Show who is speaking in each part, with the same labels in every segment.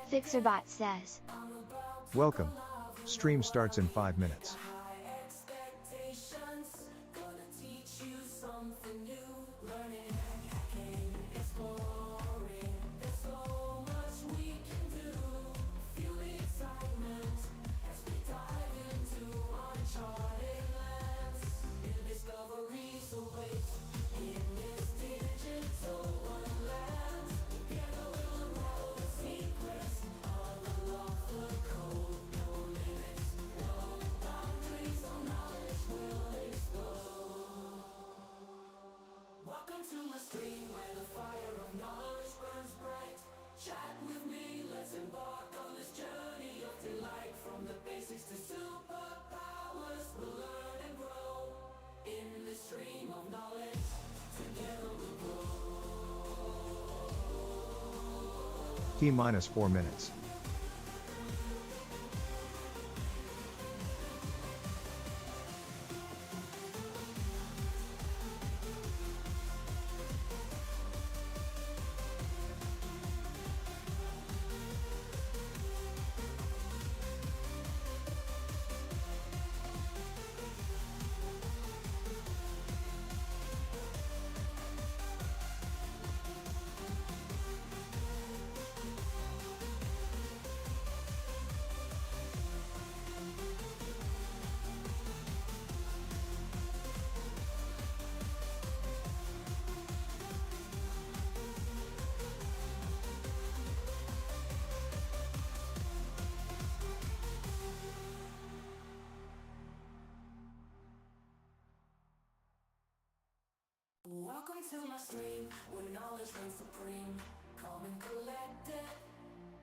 Speaker 1: Fixerbot says.
Speaker 2: Welcome. Stream starts in 5 minutes.
Speaker 3: Welcome to my stream where the fire of knowledge burns bright. Chat with me, let's embark on this journey of delight. From the basics to superpowers, we'll learn and grow. In the stream of knowledge, together we'll grow.
Speaker 2: T minus 4 minutes.
Speaker 3: Welcome to my stream, where knowledge reigns supreme. Calm and collected,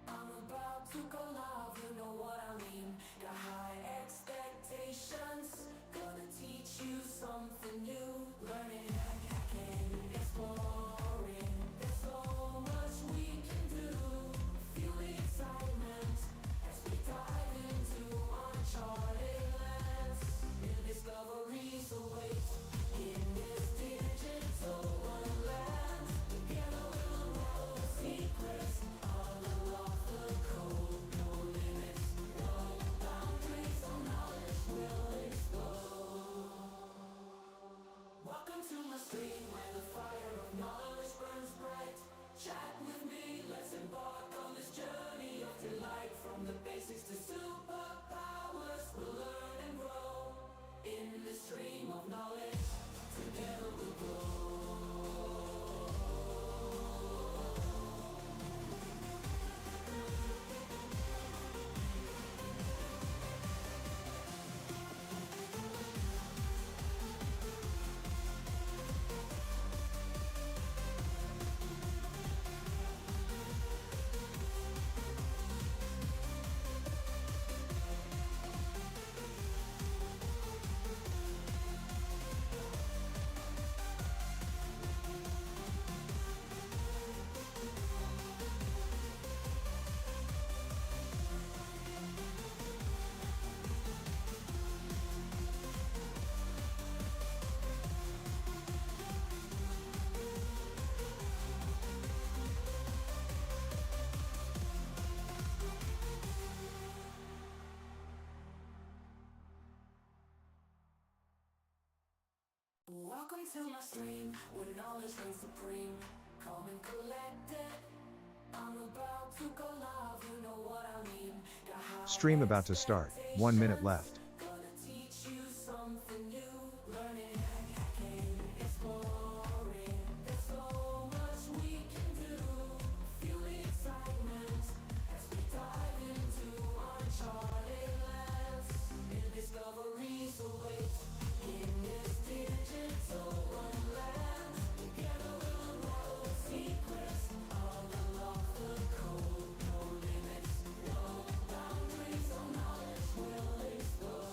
Speaker 3: I'm about to go live, you know what I mean. Got high expectations, gonna teach you something new. Learning, hacking, exploring, there's so much we can do. Feel the excitement as we dive into uncharted lands. New discoveries await in this digital wonderland. Together we'll unravel the secrets. I'll unlock the code. No limits, no boundaries. All knowledge will explode. Welcome to my stream where the fire of knowledge burns bright. Chat with me, let's embark on this journey of delight. From the basics to superpowers, we'll learn and grow. In the stream of knowledge, together we'll grow. Welcome to my stream, where knowledge reigns supreme. Calm and collected, I'm about to go live, you know what I mean. Got high
Speaker 2: Stream about to start. 1 minute left.
Speaker 3: gonna teach you something new. Learning, hacking, exploring, there's so much we can do. Feel the excitement as we dive into uncharted lands. New discoveries await in this digital wonderland. Together we'll unravel the secrets. I'll unlock the code. No limits, no boundaries. All knowledge will explode.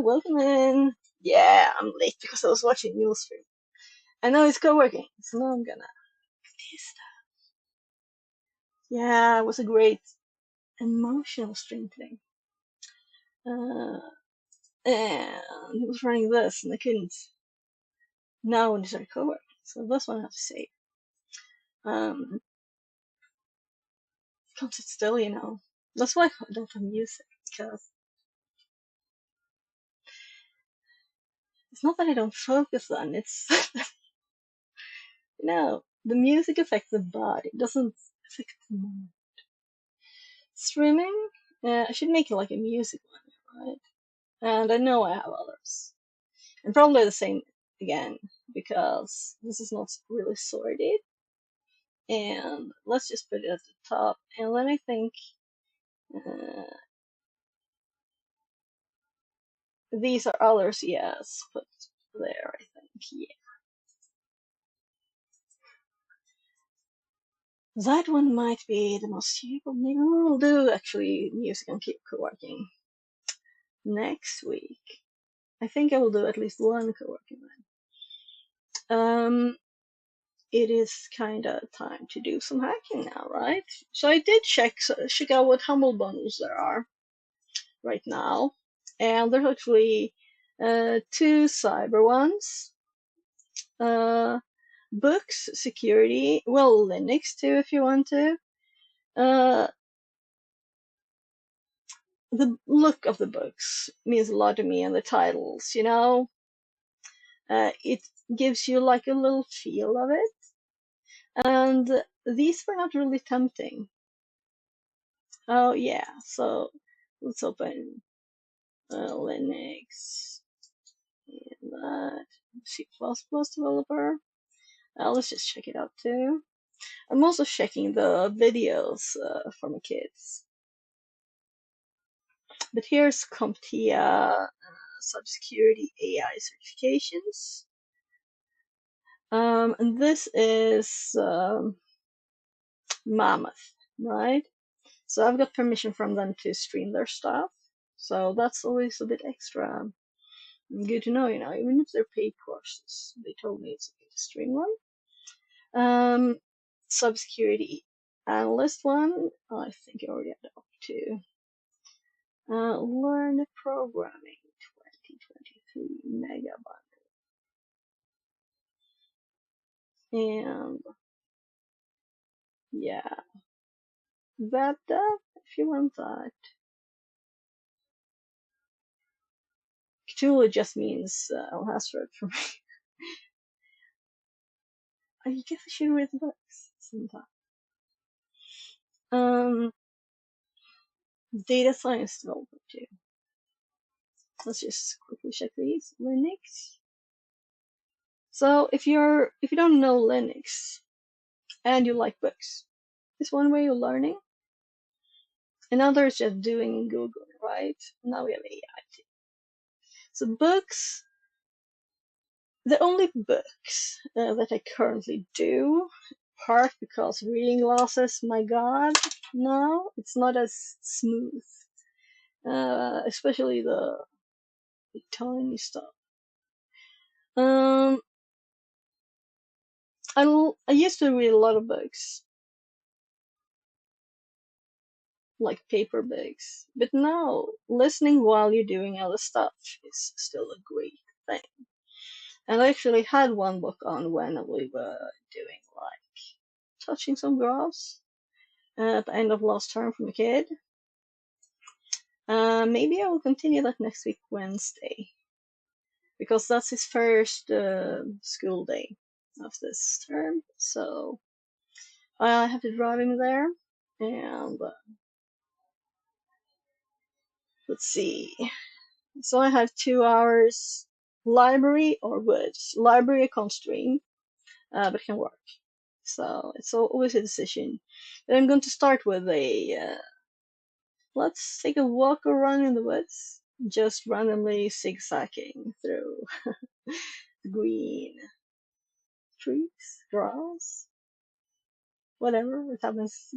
Speaker 1: welcome in. Yeah, I'm late because I was watching Neil stream. I know it's co-working, so now I'm gonna do this. Yeah, it was a great emotional stream today. And he was running this, and I couldn't now when he started co-working. So this one I have to say. Can't sit still, you know. That's why I don't have music, because it's not that I don't focus on it's the music affects the body, it doesn't affect the mind. Streaming, I should make it like a music one, right? And I know I have others. And probably the same again, because this is not really sorted. And let's just put it at the top. And then I think these are others, yes, put there, I think, yeah. That one might be the most useful. Maybe we'll do actually music and keep co-working next week. I think I will do at least one co-working one. It is kind of time to do some hacking now, right? So I did check out what Humble bundles there are right now, and there's actually 2 cyber ones, books, security, well, Linux too if you want to. The look of the books means a lot to me, and the titles, you know. It gives you like a little feel of it. And these were not really tempting. Oh yeah, so let's open Linux and that C++ developer. Let's just check it out too. I'm also checking the videos for my kids. But here's CompTIA cybersecurity AI certifications. And this is Mammoth, right? So I've got permission from them to stream their stuff. So that's always a bit extra good to know, you know, even if they're paid courses. They told me it's okay to stream one. Cybersecurity analyst one, I think I already had up to. Learn programming 2023 megabyte. And yeah, that if you want that. Cthulhu just means Alhasra for me. I guess I should read the books sometime. Data science development too. Let's just quickly check these. Linux. So if you don't know Linux and you like books, it's one way of learning. Another is just doing Google, right? Now we have AI too. So books, the only books that I currently do, part because reading glasses, my god, no, it's not as smooth. Especially the tiny stuff. I used to read a lot of books, like paper books, but now listening while you're doing other stuff is still a great thing. And I actually had one book on when we were doing like touching some graphs at the end of last term from a kid. Maybe I will continue that next week, Wednesday, because that's his first school day of this term. So I have to drive him there, and let's see. So I have 2 hours library or woods. Library I can't stream, but can work. So it's always a decision. But I'm going to start with a let's take a walk or run in the woods, just randomly zigzagging through green trees, grass, whatever it happens.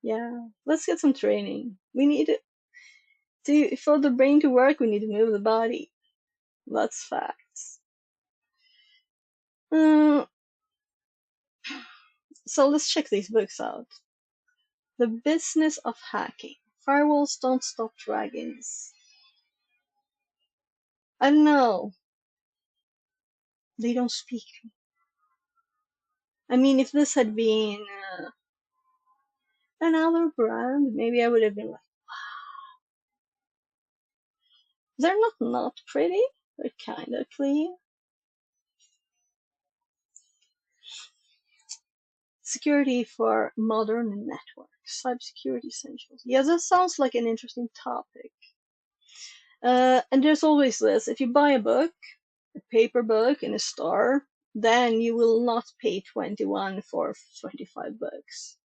Speaker 1: Yeah, let's get some training. We need it. For the brain to work, we need to move the body. That's facts. So let's check these books out. The Business of Hacking. Firewalls Don't Stop Dragons. I don't know. They don't speak. I mean, if this had been another brand, maybe I would have been like, they're not pretty. They're kind of clean. Security for modern networks. Cybersecurity essentials. Yeah, that sounds like an interesting topic. And there's always this. If you buy a book, a paper book in a store, then you will not pay 21 for 25 books.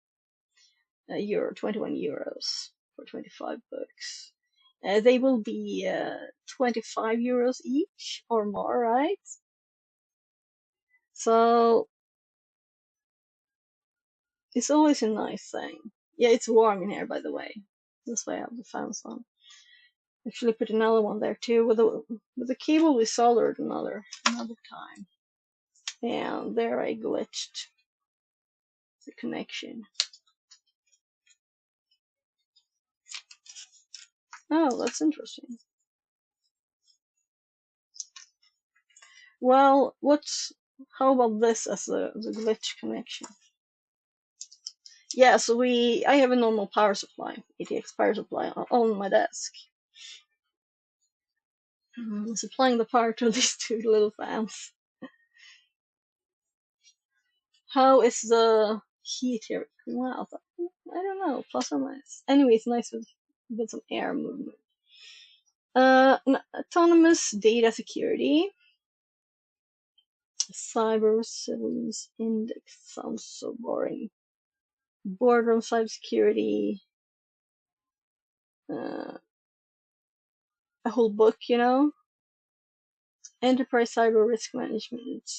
Speaker 1: 21 euros for 25 books. They will be 25 euros each or more, right? So it's always a nice thing. Yeah, it's warm in here, by the way. That's why I have the fans on. Actually, put another one there too. With the cable, we soldered another time, and there I glitched the connection. Oh, that's interesting. Well, how about this as the glitch connection? Yeah, so I have a normal power supply, ATX power supply on my desk. Supplying the power to these two little fans. How is the heat here? Wow, I don't know, plus or minus. Anyway, it's nice with some air movement. Autonomous data security. Cyber Resilience Index sounds so boring. Boardroom cybersecurity. A whole book, you know. Enterprise cyber risk management.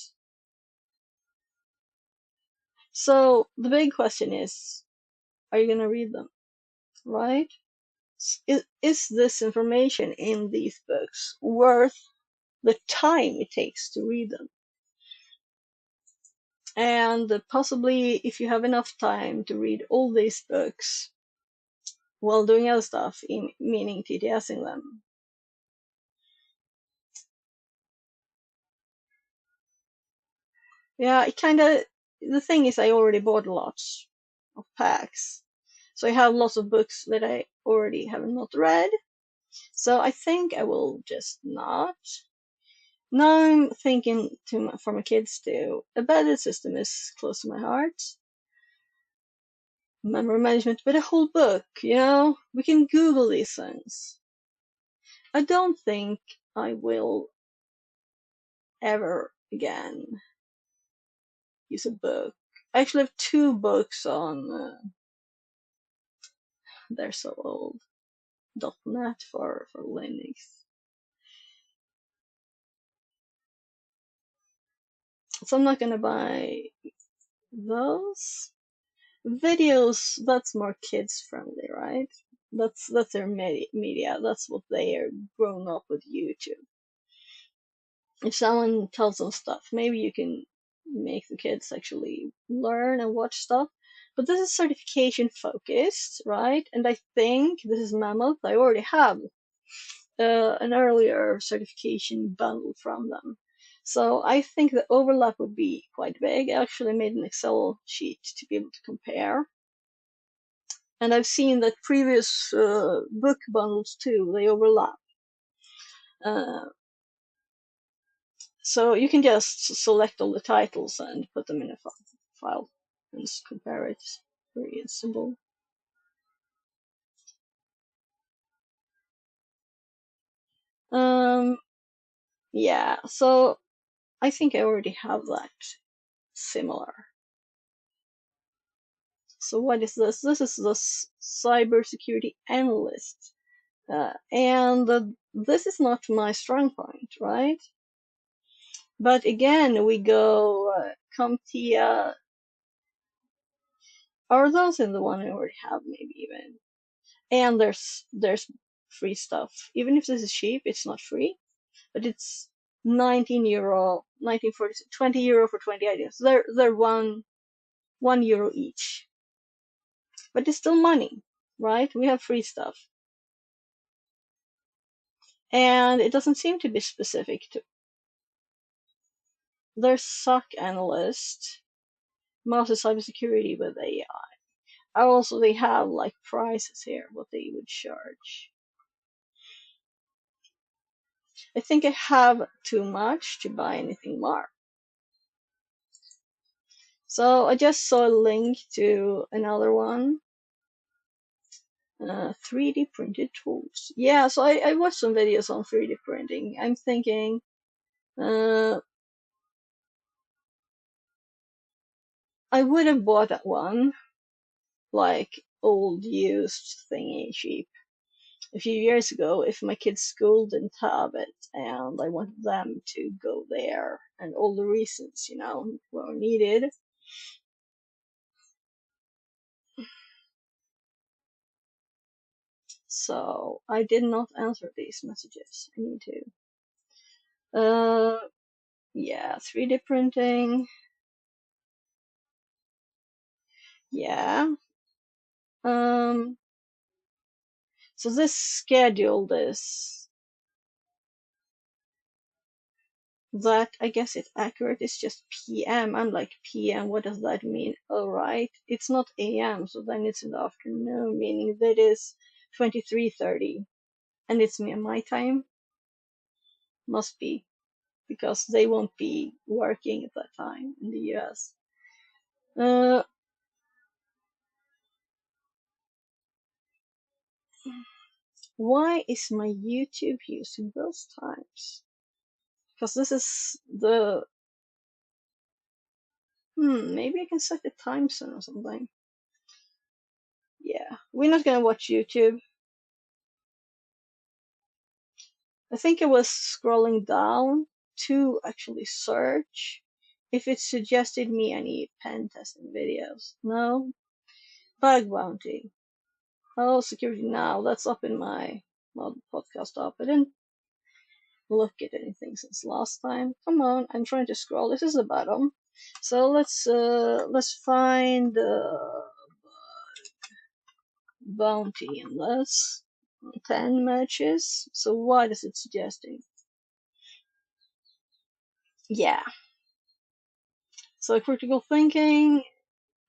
Speaker 1: So the big question is, are you going to read them, right? Is this information in these books worth the time it takes to read them? And possibly, if you have enough time to read all these books while doing other stuff, meaning TTSing them. Yeah, the thing is, I already bought lots of packs. So I have lots of books that I already have not read. So I think I will just not. Now I'm thinking for my kids too. Embedded system is close to my heart. Memory management, but a whole book, you know? We can Google these things. I don't think I will ever again use a book. I actually have 2 books on, they're so old, .NET for Linux. So I'm not gonna buy those. Videos, that's more kids friendly, right? That's their media. That's what they are grown up with YouTube. If someone tells them stuff, maybe you can make the kids actually learn and watch stuff. But this is certification focused, right? And I think this is Mammoth. I already have an earlier certification bundle from them. So I think the overlap would be quite big. I actually made an Excel sheet to be able to compare. And I've seen that previous book bundles too, they overlap. So you can just select all the titles and put them in a file and just compare it. Very simple. Yeah, so I think I already have that similar. So what is this? This is the cybersecurity analyst. And this is not my strong point, right? But again, we go CompTIA. Are those in the one I already have, maybe even? And there's free stuff. Even if this is cheap, it's not free, but it's €19, 1940, €20 for 20 ideas. They're €1 each, but it's still money, right? We have free stuff, and it doesn't seem to be specific to. There's SOC analyst, master cybersecurity with AI. Also, they have like prices here, what they would charge. I think I have too much to buy anything more. So I just saw a link to another one. 3D printed tools. Yeah, so I watched some videos on 3D printing. I'm thinking, I would have bought that one, like old used thingy cheap, a few years ago if my kids' school didn't have it and I wanted them to go there and all the reasons, you know, were needed. So I did not answer these messages. I need to. Yeah, 3D printing. Yeah. So this schedule is that I guess it's accurate. It's just PM. I'm like PM. What does that mean? Oh, right. It's not AM, so then it's in the afternoon, meaning that is 23:30, and it's me my time. Must be because they won't be working at that time in the US. Why is my YouTube using those times? Because this is the maybe I can set the time zone or something. Yeah, we're not gonna watch YouTube. I think I was scrolling down to actually search if it suggested me any pen testing videos. No, bug bounty. Oh, security now. That's up in my podcast up. I didn't look at anything since last time. Come on, I'm trying to scroll. This is the bottom. So let's find bounty in this. 10 matches. So what is it suggesting? Yeah. So critical thinking,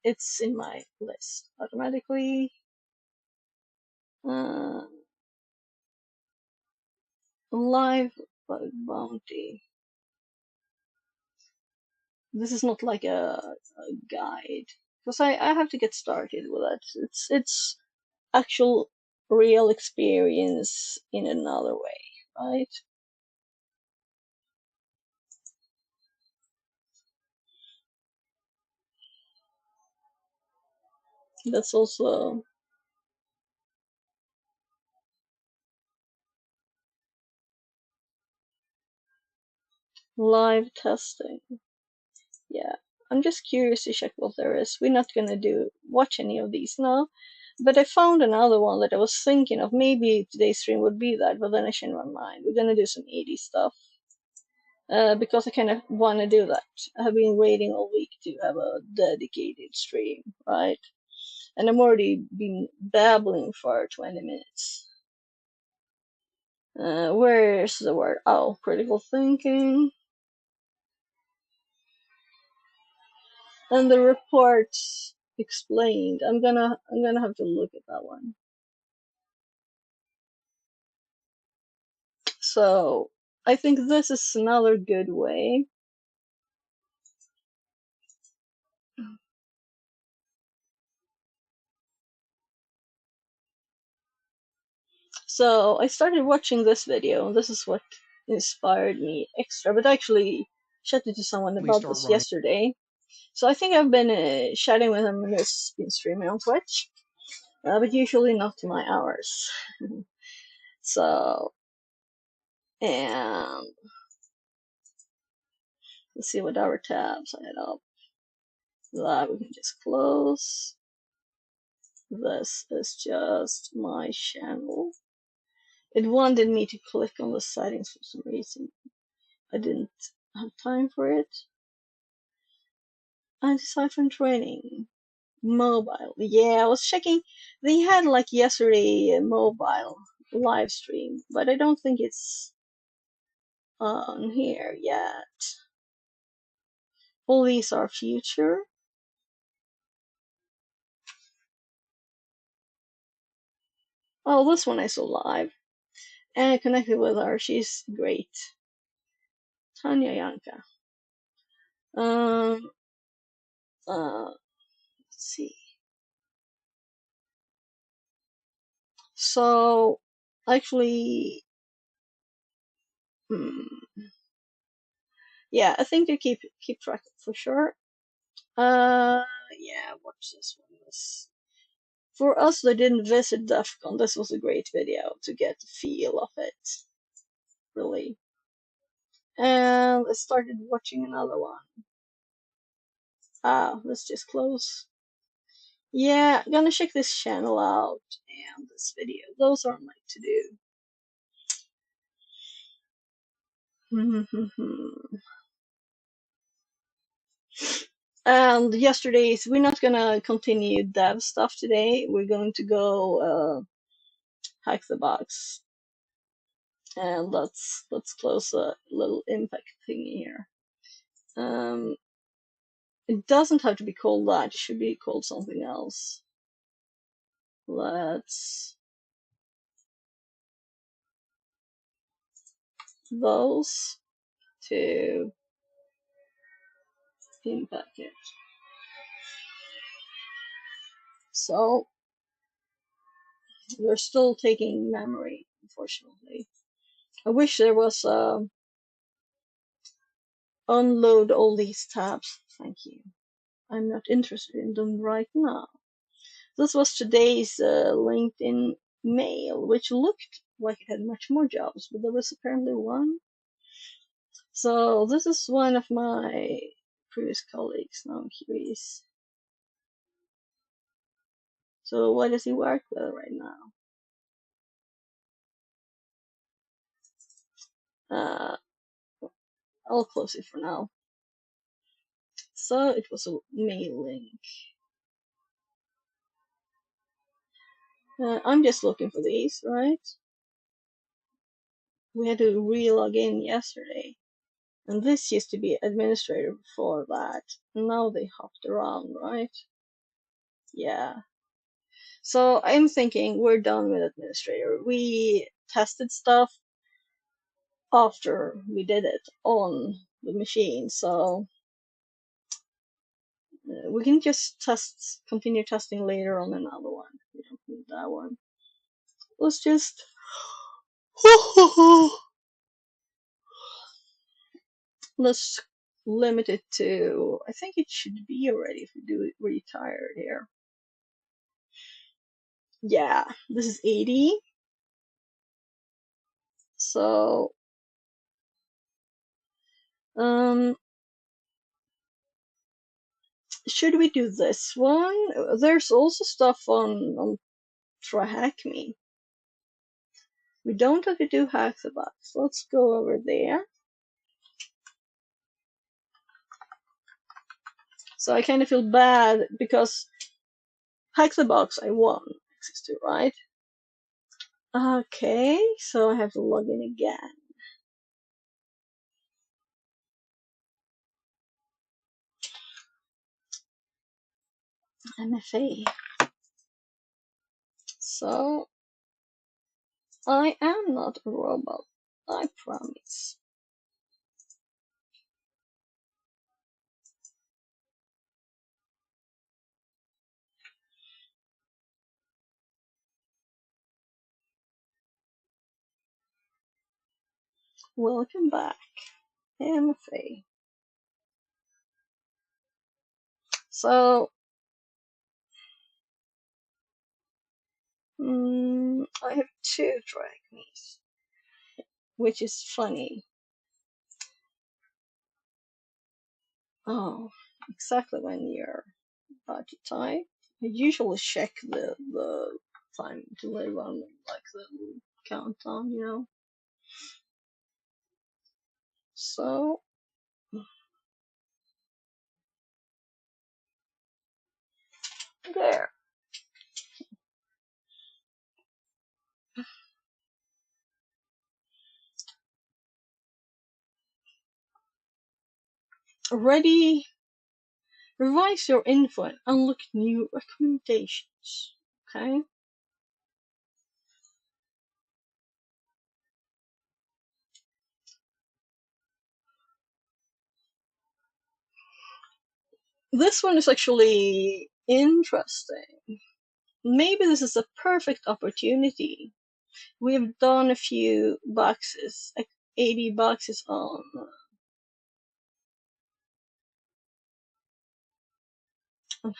Speaker 1: it's in my list automatically. Live bug bounty. This is not like a guide because I have to get started with it. It's actual real experience in another way, right? That's also live testing. Yeah, I'm just curious to check what there is. We're not gonna watch any of these now, but I found another one that I was thinking of. Maybe today's stream would be that, but then I changed my mind. We're gonna do some 80 stuff. Because I kind of want to do that. I have been waiting all week to have a dedicated stream, right? And I'm already been babbling for 20 minutes. Where's the word? Oh, critical thinking. And the report explained. I'm gonna have to look at that one. So I think this is another good way. So I started watching this video, and this is what inspired me extra. But I actually chatted to someone about this yesterday. So I think I've been chatting with him when he's been streaming on Twitch, but usually not to my hours. So, and let's see what other tabs I had up. That we can just close. This is just my channel. It wanted me to click on the settings for some reason. I didn't have time for it. Anti-siphon training. Mobile. Yeah, I was checking. They had like yesterday a mobile live stream, but I don't think it's on here yet. All these are future. Oh, this one I saw live and I connected with her. She's great. Tanya Yanka. Um, let's see. So, actually, yeah, I think they keep track for sure. Yeah, watch this one. For us that didn't visit DEF CON, this was a great video to get the feel of it, really. And I started watching another one. Let's just close. Yeah, I'm gonna check this channel out and this video. Those are my to do. And yesterday's, we're not gonna continue dev stuff today. We're going to go hack the box, and let's close a little impact thingy here. It doesn't have to be called that. It should be called something else. Let's those to impact it. So we're still taking memory, unfortunately. I wish there was unload all these tabs. Thank you. I'm not interested in them right now. This was today's LinkedIn mail, which looked like it had much more jobs, but there was apparently one. So this is one of my previous colleagues. Now I'm curious. So what does he work with right now? I'll close it for now. So it was a mail link. I'm just looking for these, right? We had to re-log in yesterday. And this used to be administrator before that. And now they hopped around, right? Yeah. So I'm thinking we're done with administrator. We tested stuff after we did it on the machine. So we can just continue testing later on another one. We don't need that one. Let's just let's limit it to, I think it should be already if we do it retired here. Yeah, this is 80. So, should we do this one? There's also stuff on TryHackMe. We don't have to do Hack the Box. Let's go over there. So I kind of feel bad because Hack the Box I won access to, right? Okay, so I have to log in again. MFA. So I am not a robot, I promise. Welcome back, MFA. So, I have 2 TryHackMes, which is funny. Oh, exactly when you're about to type. I usually check the time to live on like the countdown, you know. So there. Ready? Revise your info and unlock new recommendations. Okay. This one is actually interesting. Maybe this is a perfect opportunity. We've done a few boxes, like 80 boxes on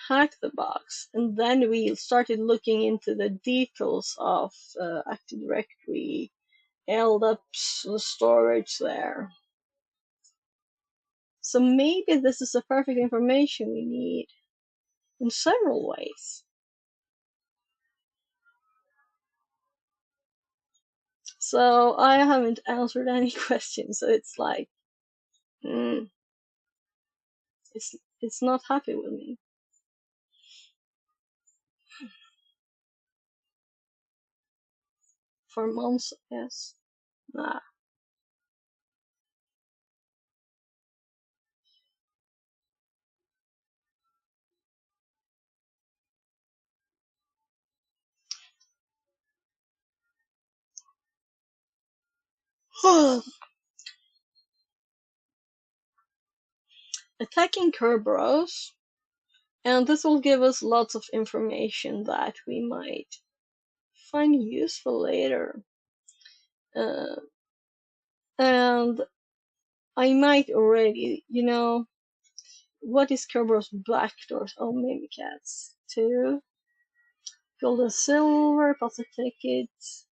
Speaker 1: Hack the Box, and then we started looking into the details of Active Directory, LDAP's storage there. So maybe this is the perfect information we need in several ways. So I haven't answered any questions, so it's like, it's not happy with me. For months, yes. Nah. Attacking Kerberos, and this will give us lots of information that we might find useful later. And I might already, you know, what is Kerberos backdoors? Oh, Mimikatz. 2. Gold and silver, plastic tickets,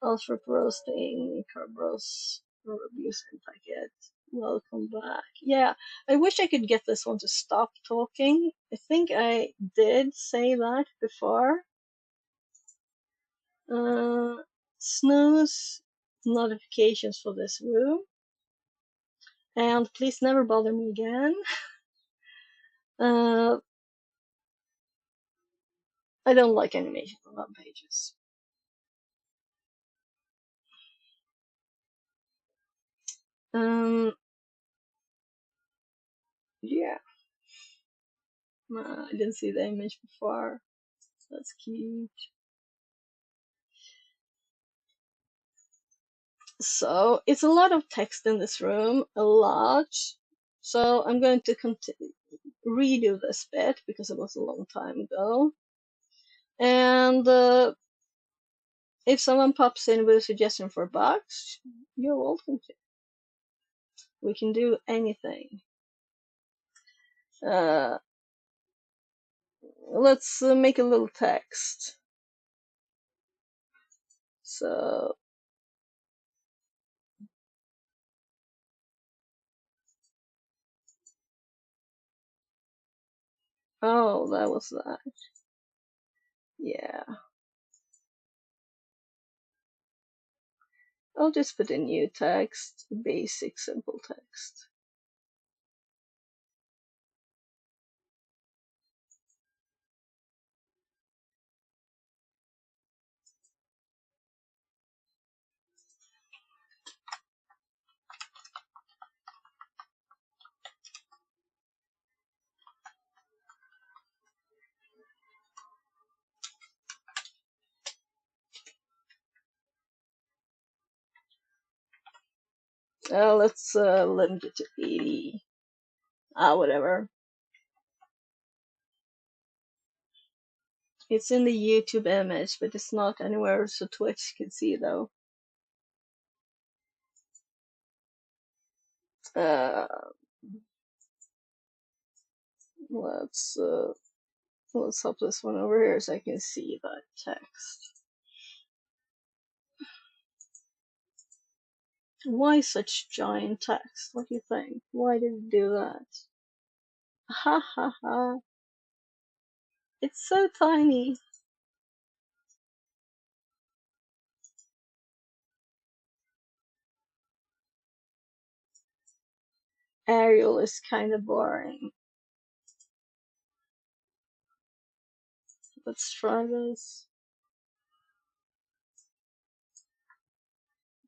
Speaker 1: ultra roasting, Kerberos, abuse and packet. Welcome back. Yeah, I wish I could get this one to stop talking. I think I did say that before. Snooze notifications for this room. And please never bother me again. I don't like animations on web pages. Yeah. I didn't see the image before. That's cute. So it's a lot of text in this room, a lot. So I'm going to redo this bit because it was a long time ago. And if someone pops in with a suggestion for a box, you're welcome to. We can do anything. Let's make a little text. So, oh, that was that. Yeah. I'll just put in new text, basic simple text. Let's limit it to 80. Whatever. It's in the YouTube image, but it's not anywhere so Twitch can see though. Let's hop this one over here so I can see that text. Why such giant text? What do you think? Why did it do that? Ha ha ha. It's so tiny. Arial is kind of boring. Let's try this.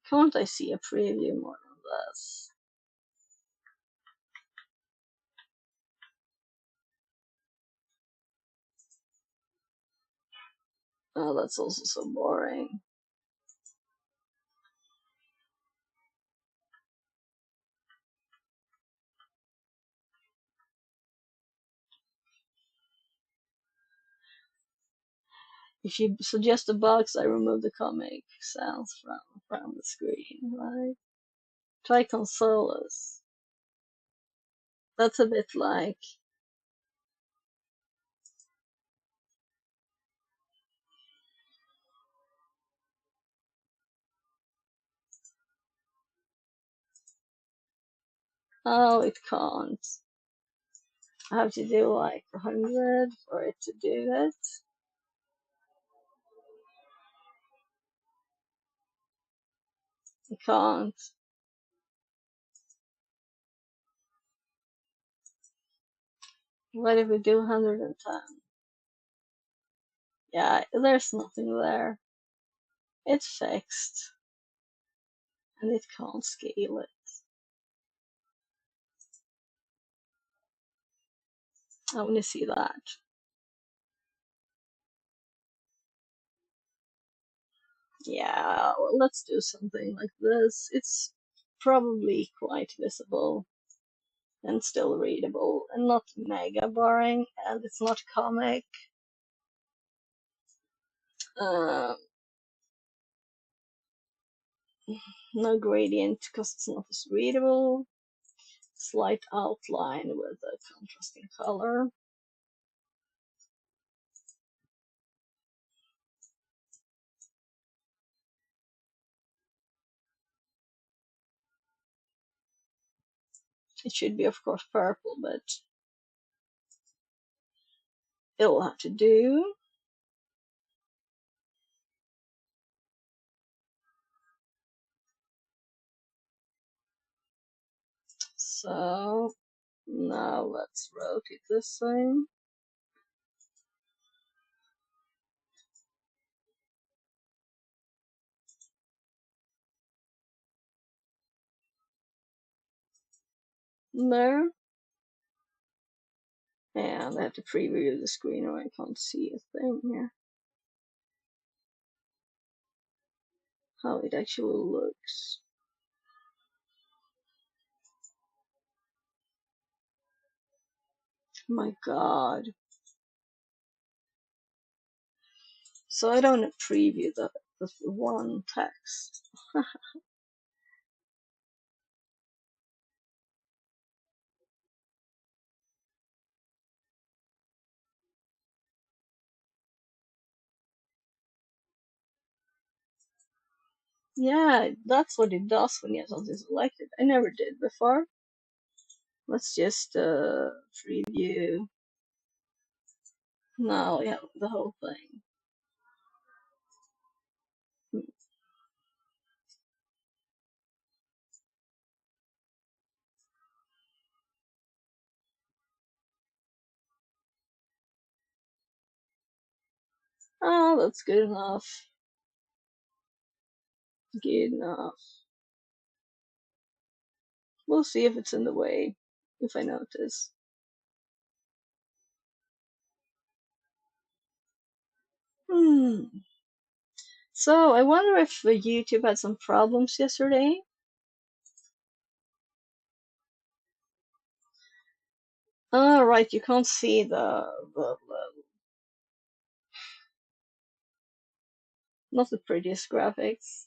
Speaker 1: Can't I see a preview more than this? Oh, that's also so boring. If you suggest a box, I remove the Comic Sans from the screen, right? Try Consolas. That's a bit like... Oh, it can't. I have to do like 100 for it to do it. It can't. What if we do 110? Yeah, there's nothing there. It's fixed. And it can't scale it. I want to see that. Yeah, well, let's do something like this. It's probably quite visible and still readable and not mega boring, and it's not comic. Uh, no gradient because it's not as readable. Slight outline with a contrasting color. It should be, of course, purple, but it'll have to do. So now let's rotate this thing. There. And I have to preview the screen or I can't see a thing here. How it actually looks. My god. So I don't preview the one text. Yeah, that's what it does when you have something selected. I never did before. Let's just preview. Now we have the whole thing. Oh, that's good enough. Good enough. We'll see if it's in the way, if I notice. So I wonder if YouTube had some problems yesterday. Oh, right, you can't see the not the prettiest graphics,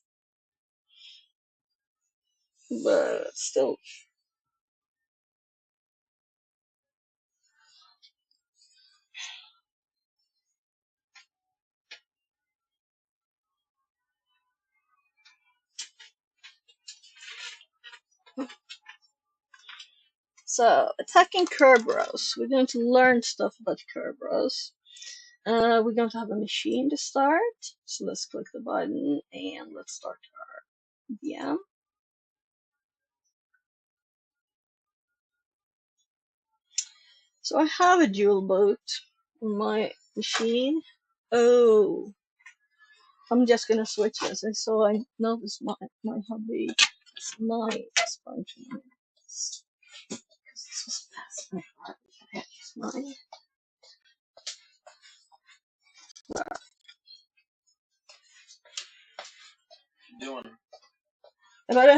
Speaker 1: but still. So, attacking Kerberos. We're going to learn stuff about Kerberos. We're going to have a machine to start. So let's click the button and let's start our VM. So I have a dual boot on my machine. Oh, I'm just gonna switch this. I noticed my hubby might function. Because this was past my heart. I had to use mine. Jag bara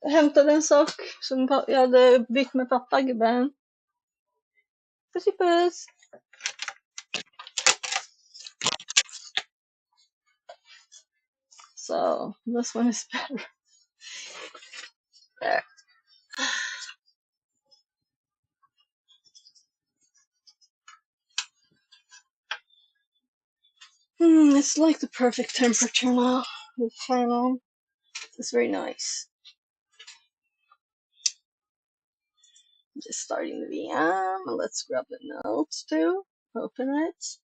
Speaker 1: hämtade en sak som jag hade bytt med pappa, gubben. Puss i puss. So this one is better. There. It's like the perfect temperature now with fan on. It's very nice. Just starting the VM. Let's grab the notes too. Open it.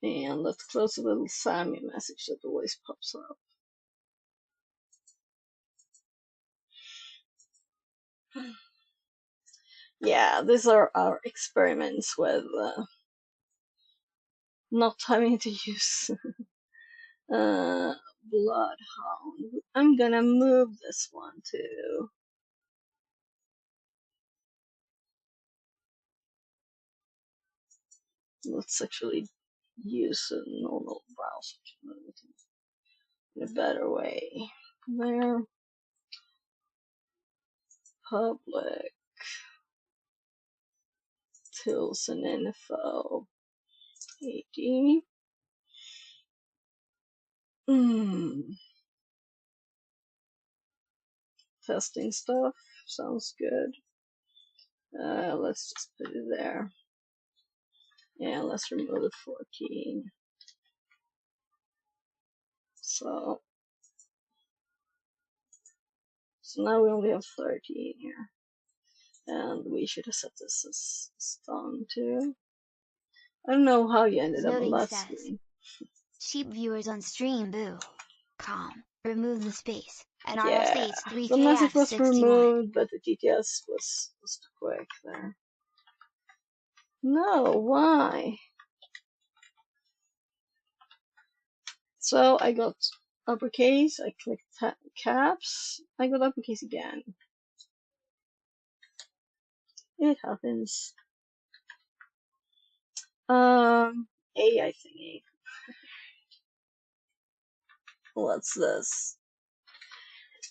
Speaker 1: And let's close the little Sammy message that always pops up. Yeah, these are our experiments with not having to use Bloodhound. I'm gonna move this one too. Let's actually use a normal browser to move it in a better way. There, public, tools and info, AD. Testing stuff, sounds good. Let's just put it there. Yeah, let's remove the 14. So now we only have 13 here. And we should have set this as done too. I don't know how you ended up on
Speaker 4: Noting
Speaker 1: that
Speaker 4: says,
Speaker 1: screen.
Speaker 4: cheap viewers on stream.com. Remove the space. NRL
Speaker 1: Yeah,
Speaker 4: states
Speaker 1: the message was
Speaker 4: 3KF61.
Speaker 1: removed, but the TTS was too quick there. No, why? So I got uppercase, I clicked caps, I got uppercase again. It happens. A, I think. What's this?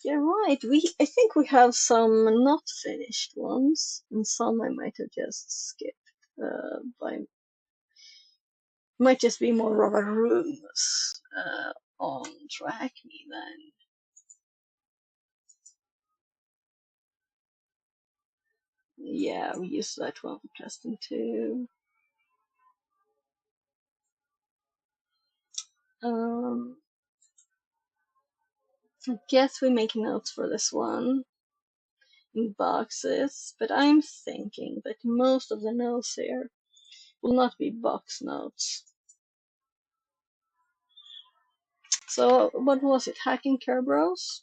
Speaker 1: You're right. I think we have some not finished ones, and some I might have just skipped. Might just be more of a rooms on track me then. Yeah, we use that one for testing too. I guess we make notes for this one in boxes, but I'm thinking that most of the notes here will not be box notes. So what was it? Hacking Kerberos?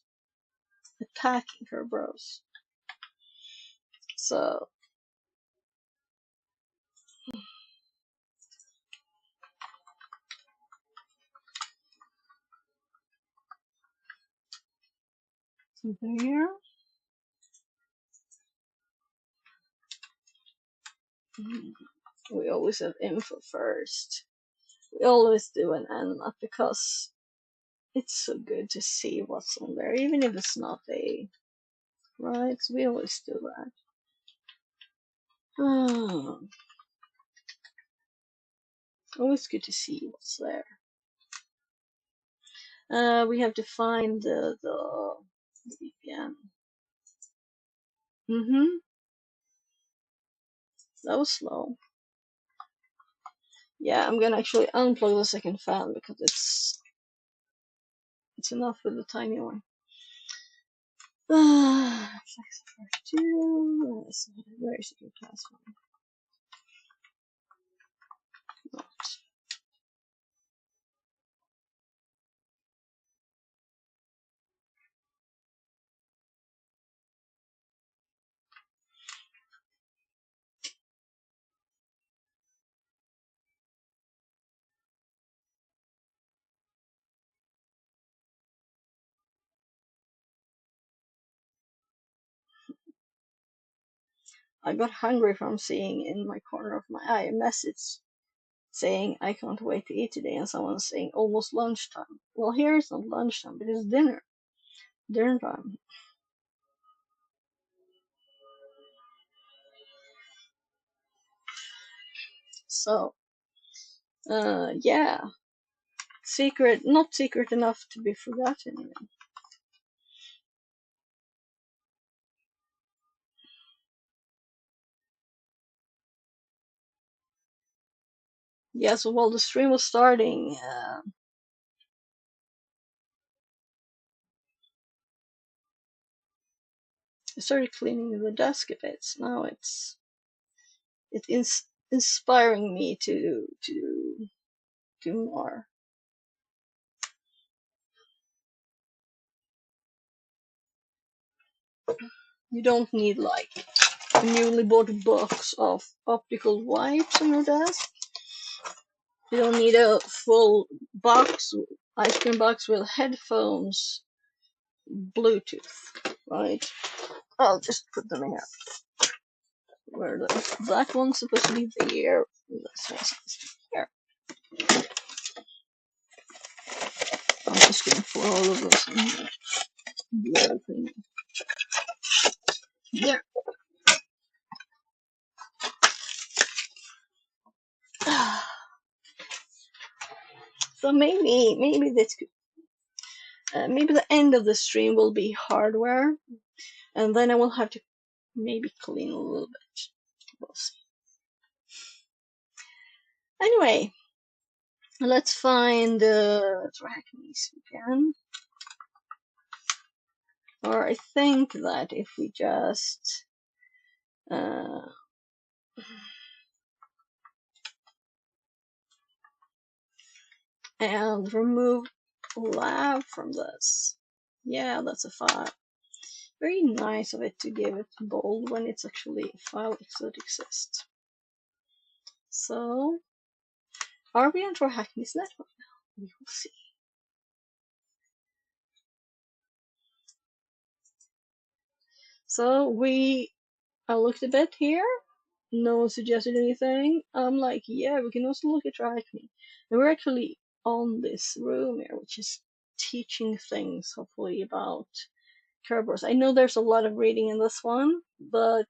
Speaker 1: Attacking Kerberos. So there. We always have info first. We always do an nmap because it's so good to see what's on there, even if it's not a right. So we always do that. Always good to see what's there. We have to find the VPN. That was slow. Yeah, I'm gonna actually unplug the second fan because it's enough with the tiny one. Two. Where is your class one? Not. I got hungry from seeing in my corner of my eye a message saying I can't wait to eat today, and someone saying almost lunchtime. Well, here it's not lunchtime, but it's dinner time. So, yeah, not secret enough to be forgotten even. Yeah, so while the stream was starting, I started cleaning the desk a bit. So now it's inspiring me to do more. You don't need like a newly bought box of optical wipes on your desk. You don't need a full box, ice cream box with headphones, Bluetooth, right? I'll just put them here. Where the black one's supposed to be there. This one's supposed to be here. I'm just gonna pour all of this in here. Do everything. There. So maybe this could, maybe the end of the stream will be hardware, and then I will have to maybe clean a little bit. We'll see. Anyway, let's find Drachmes again. Or I think that if we just and remove lab from this. Yeah, that's a file. Very nice of it to give it bold when it's actually a file that exists. So, are we on Hackney's network now? We will see. So I looked a bit here. No one suggested anything. I'm like, yeah, we can also look at Hackney. And we're actually on this room here, which is teaching things, hopefully, about Kerberos. I know there's a lot of reading in this one, but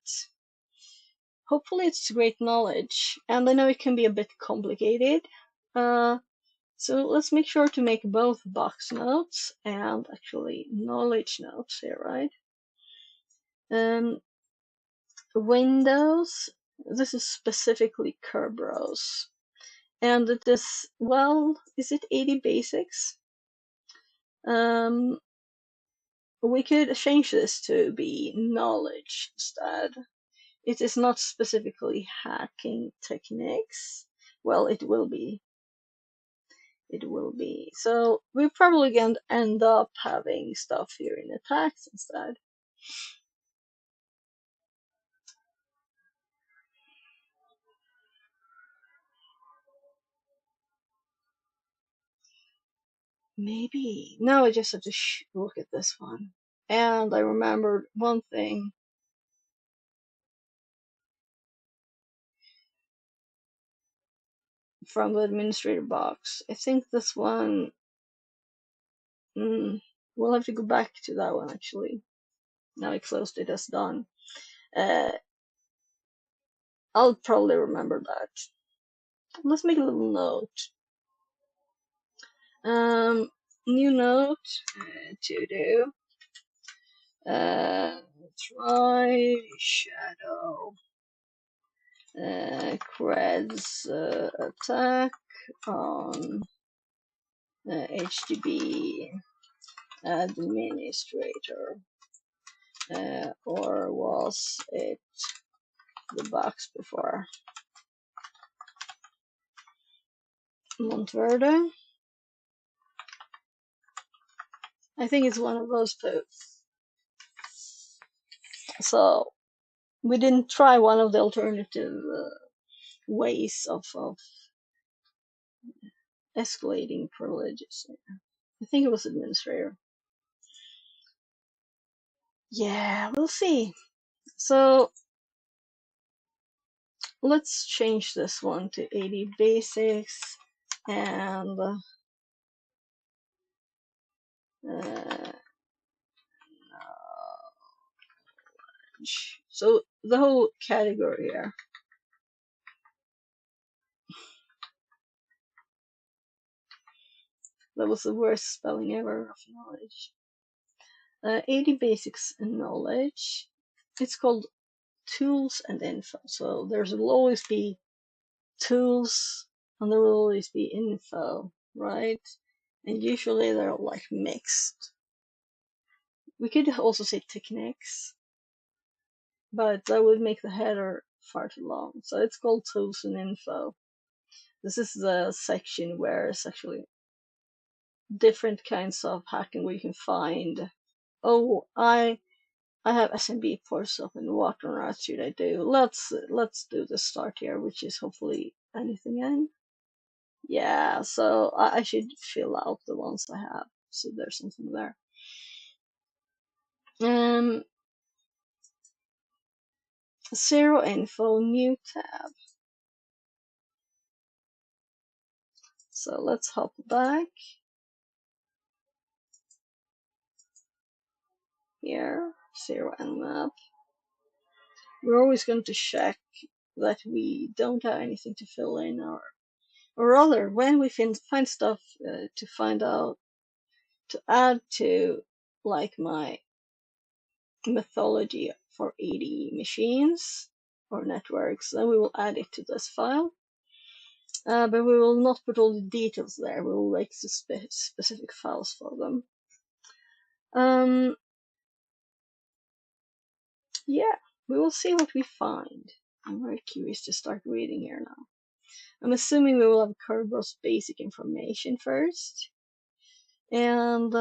Speaker 1: hopefully it's great knowledge. And I know it can be a bit complicated. So let's make sure to make both box notes and actually knowledge notes here, right? Windows, this is specifically Kerberos. And it is, well, is it 80 basics? We could change this to be knowledge instead. It is not specifically hacking techniques. Well, it will be. It will be. So we're probably going to end up having stuff here in attacks instead. Maybe. Now I just have to look at this one. And I remembered one thing. From the administrator box. I think this one. We'll have to go back to that one actually. Now I closed it as done. I'll probably remember that. Let's make a little note. New note to do. Try shadow creds attack on HDB administrator, or was it the box before? Montverde. I think it's one of those two. So we didn't try one of the alternative ways of escalating privileges. I think it was administrator. Yeah, we'll see. So let's change this one to 80 basics and so the whole category here. That was the worst spelling ever of knowledge. 80 basics in knowledge. It's called tools and info. So there will always be tools and there will always be info, right? And usually they're like mixed. We could also say techniques, but that would make the header far too long. So it's called tools and info. This is the section where it's actually different kinds of hacking where you can find, oh, I have SMB ports open. What on earth should I do? Let's do the start here, which is hopefully anything in. Yeah, so I should fill out the ones I have. So there's something there. Zero info, new tab. So let's hop back here. Zero nmap. We're always going to check that we don't have anything to fill in, or rather, when we find stuff to find out to add to, like my methodology for 80 machines or networks, then we will add it to this file. But we will not put all the details there. We will make specific files for them. Yeah, we will see what we find. I'm very curious to start reading here now. I'm assuming we will have Kerberos basic information first. And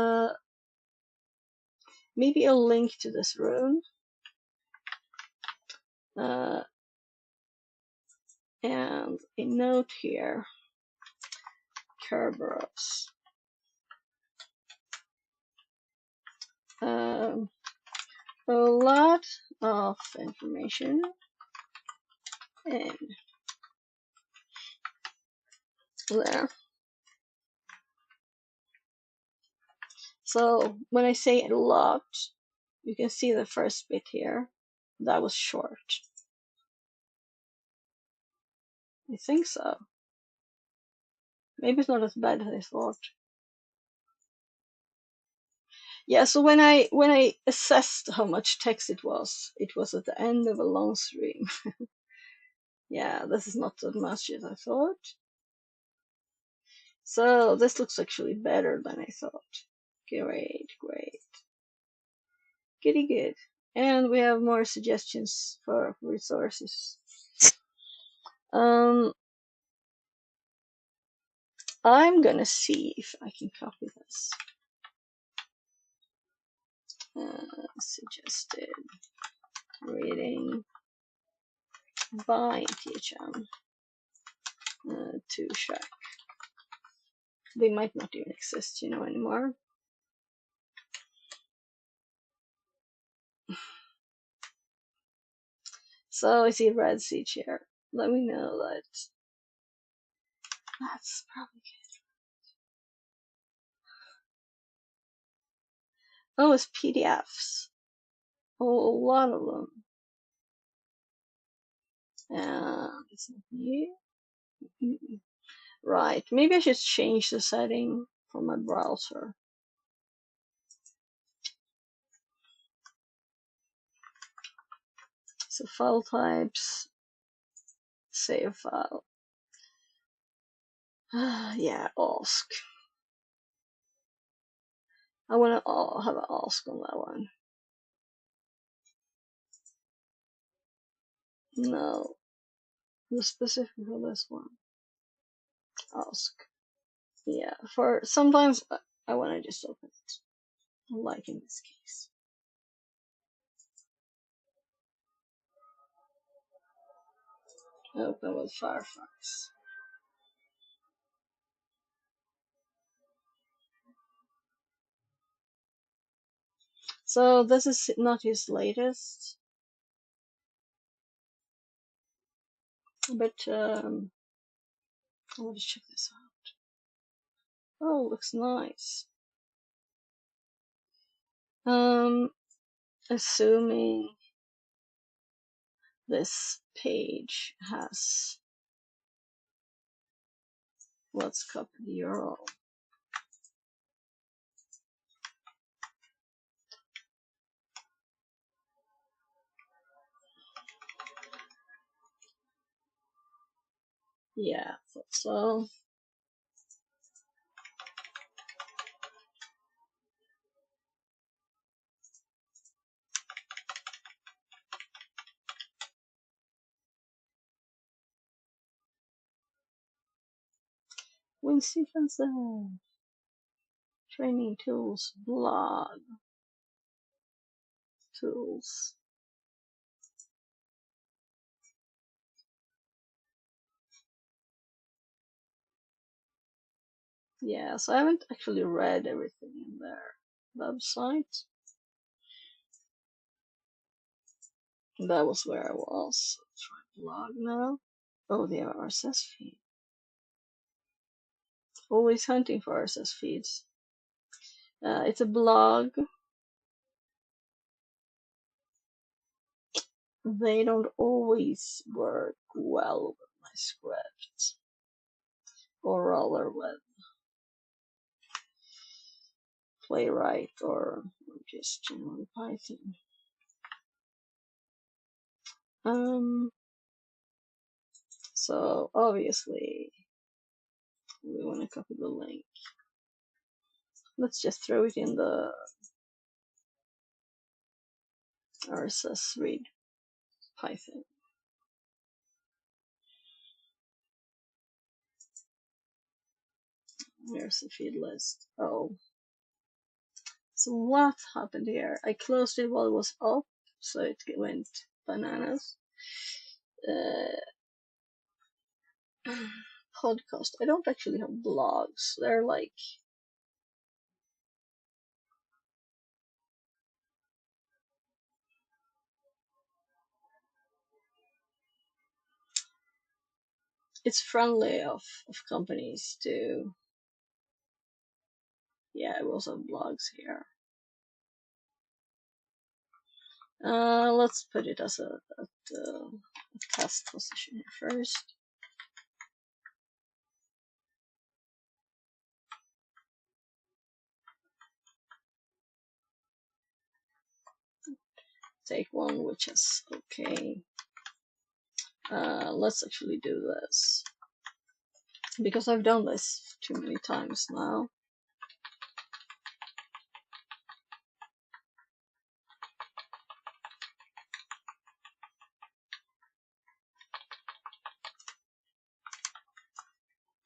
Speaker 1: maybe a link to this room. And a note here. Kerberos. A lot of information in there. So when I say a lot, you can see the first bit here. That was short. I think so. Maybe it's not as bad as I thought. Yeah, so when I assessed how much text it was at the end of a long stream. Yeah, this is not as much as I thought. So this looks actually better than I thought. Great, great. Goody good. And we have more suggestions for resources. I'm gonna see if I can copy this. Suggested reading by THM to check. They might not even exist, anymore. So I see Red Sea Chair. Let me know that. That's probably good. Oh, it's PDFs. Oh, a lot of them. And it's not new. Right. Maybe I should change the setting for my browser. So file types, save file. Yeah, ask. I want to have an ask on that one. No, the specific for this one. Ask. Yeah, for sometimes I want to just open it, like in this case. Open with Firefox. So this is not his latest. But let's check this out. Oh, looks nice. Assuming this page has, let's copy the URL. Yeah, thought so. WinSequencer, training tools, blog tools. Yeah, so I haven't actually read everything in their website. That was where I was. Let's try blog now. Oh, the RSS feed. Always hunting for RSS feeds. It's a blog. They don't always work well with my script, or rather with Playwright or just generally Python. So obviously we want to copy the link. Let's just throw it in the RSS read Python. There's the feed list. Oh, so what happened here? I closed it while it was up, so it went bananas. Podcast. I don't actually have blogs. They're like, it's friendly of companies to, yeah, we also have blogs here. Let's put it as a test position here first. Take one which is okay. Let's actually do this because I've done this too many times now.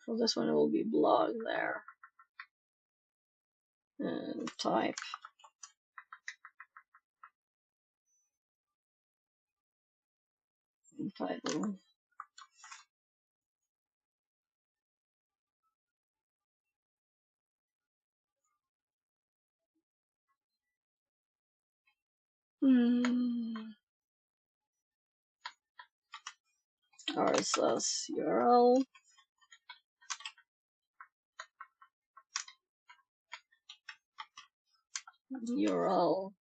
Speaker 1: For this one, it will be blog there. And type. And title. RSS URL. URL.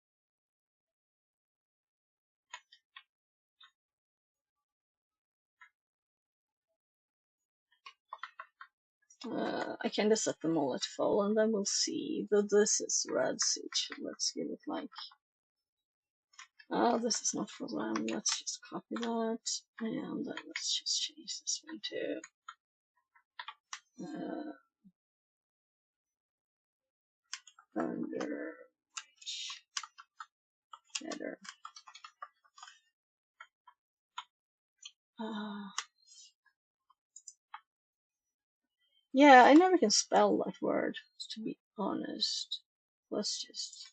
Speaker 1: I can just set them all at full and then we'll see that this is red switch. Let's give it like, this is not for them. Let's just copy that and then let's just change this one to under header. Yeah, I never can spell that word, to be honest. Let's just.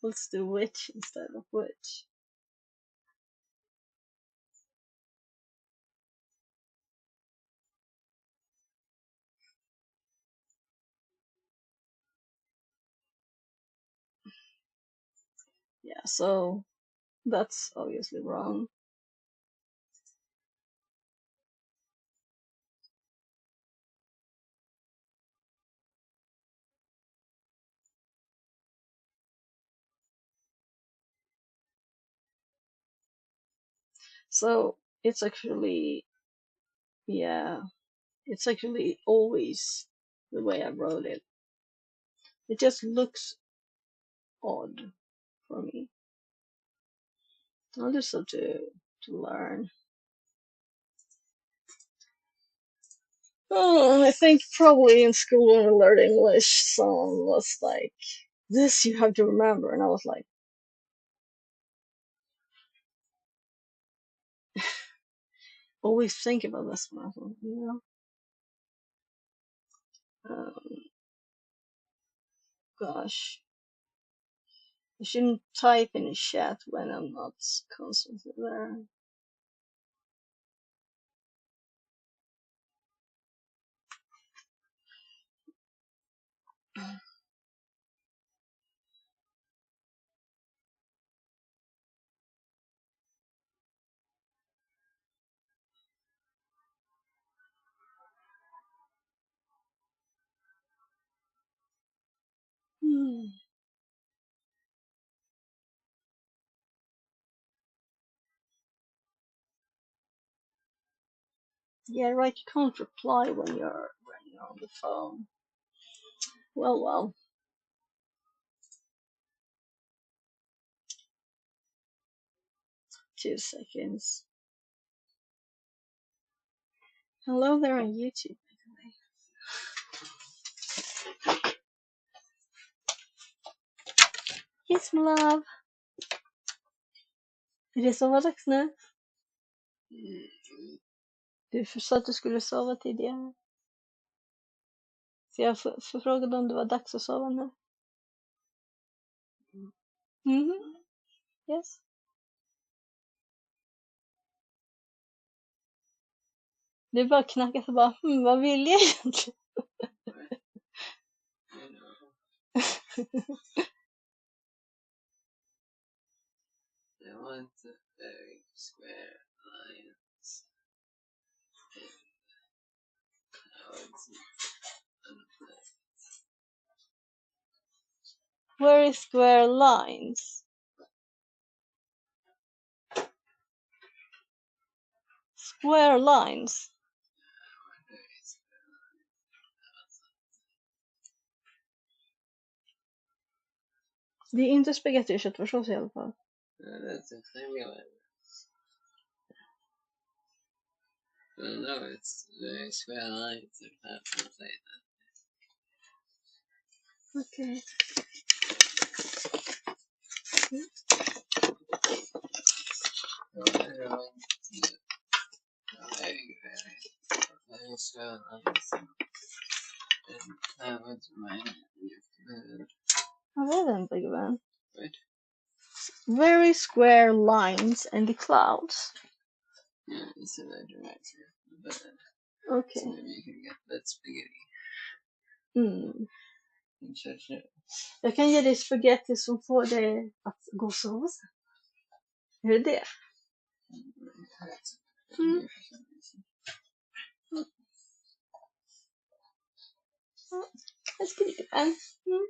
Speaker 1: Let's do which instead of which. Yeah, so that's obviously wrong. So it's actually, yeah, it's actually always the way I wrote it. It just looks odd for me. I'll just have to learn. Oh, I think probably in school when we learned English, someone was like, "This you have to remember," and I was like, always think about this one, you know. Gosh, I shouldn't type in the chat when I'm not constantly there. Hmm. Yeah, right. You can't reply when you're on the phone. Well, well. 2 seconds. Hello there on YouTube, by the way. Yes, my love. Är det sovdags nu? Du sa att du skulle sova tidigare. Så jag förfrågade om det var dags att sova nu. Mhm. Yes. Du bara knackat och bara, vad vill jag egentligen?
Speaker 3: I want very square lines.
Speaker 1: Very square lines. Square lines. Det är inte spagetti och köttfärssås i alla fall.
Speaker 3: That's a formula. No, it's very square lines. If that's what they
Speaker 1: Okej.
Speaker 3: Very square lines. And that was my
Speaker 1: Vad var den, big man?
Speaker 3: Right.
Speaker 1: Very square lines and the clouds.
Speaker 3: Yeah, it's in that direction. But
Speaker 1: Okej.
Speaker 3: so maybe you can get that spaghetti.
Speaker 1: Mm.
Speaker 3: And church it.
Speaker 1: Jag kan ge dig spaghetti som får dig att gå och sova sen. Är det det? Mm. Jag skriver den. Mm.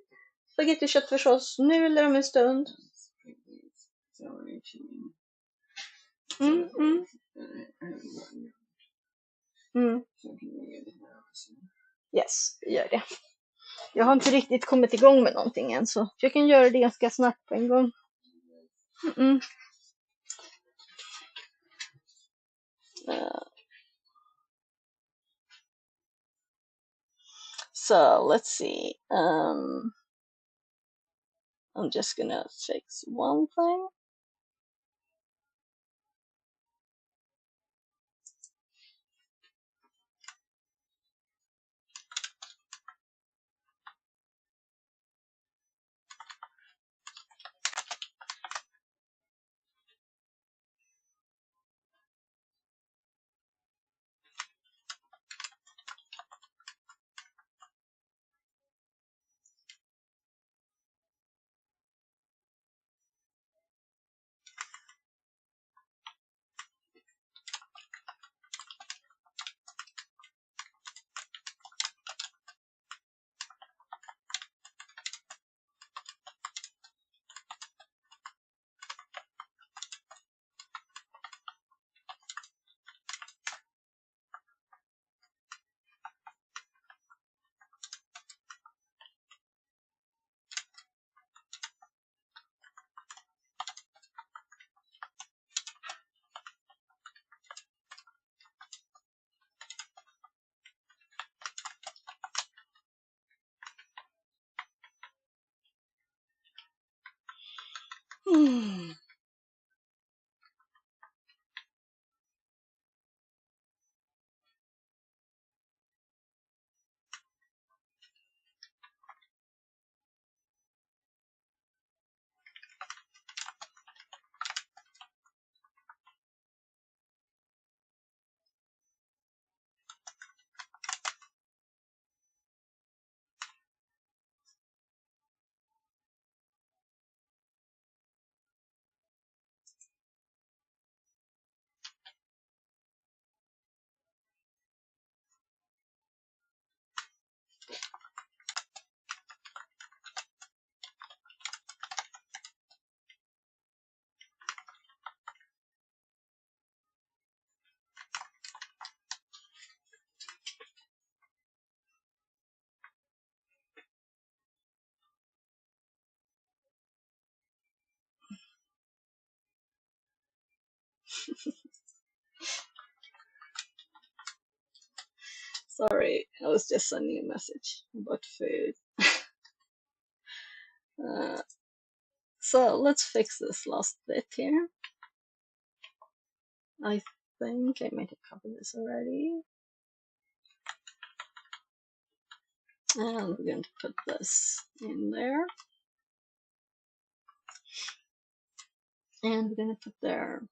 Speaker 1: Spagetti och köttfärssås nu eller om en stund. Mm, mm. Mm. Yes, gör det. Jag har inte riktigt kommit igång med någonting än så jag kan göra det ganska snabbt på en gång. Mm. So let's see. I'm just gonna fix one thing. Sorry, I was just sending a message about food. So let's fix this last bit here. I think I might have covered this already. And we're going to put this in there. And we're going to put there.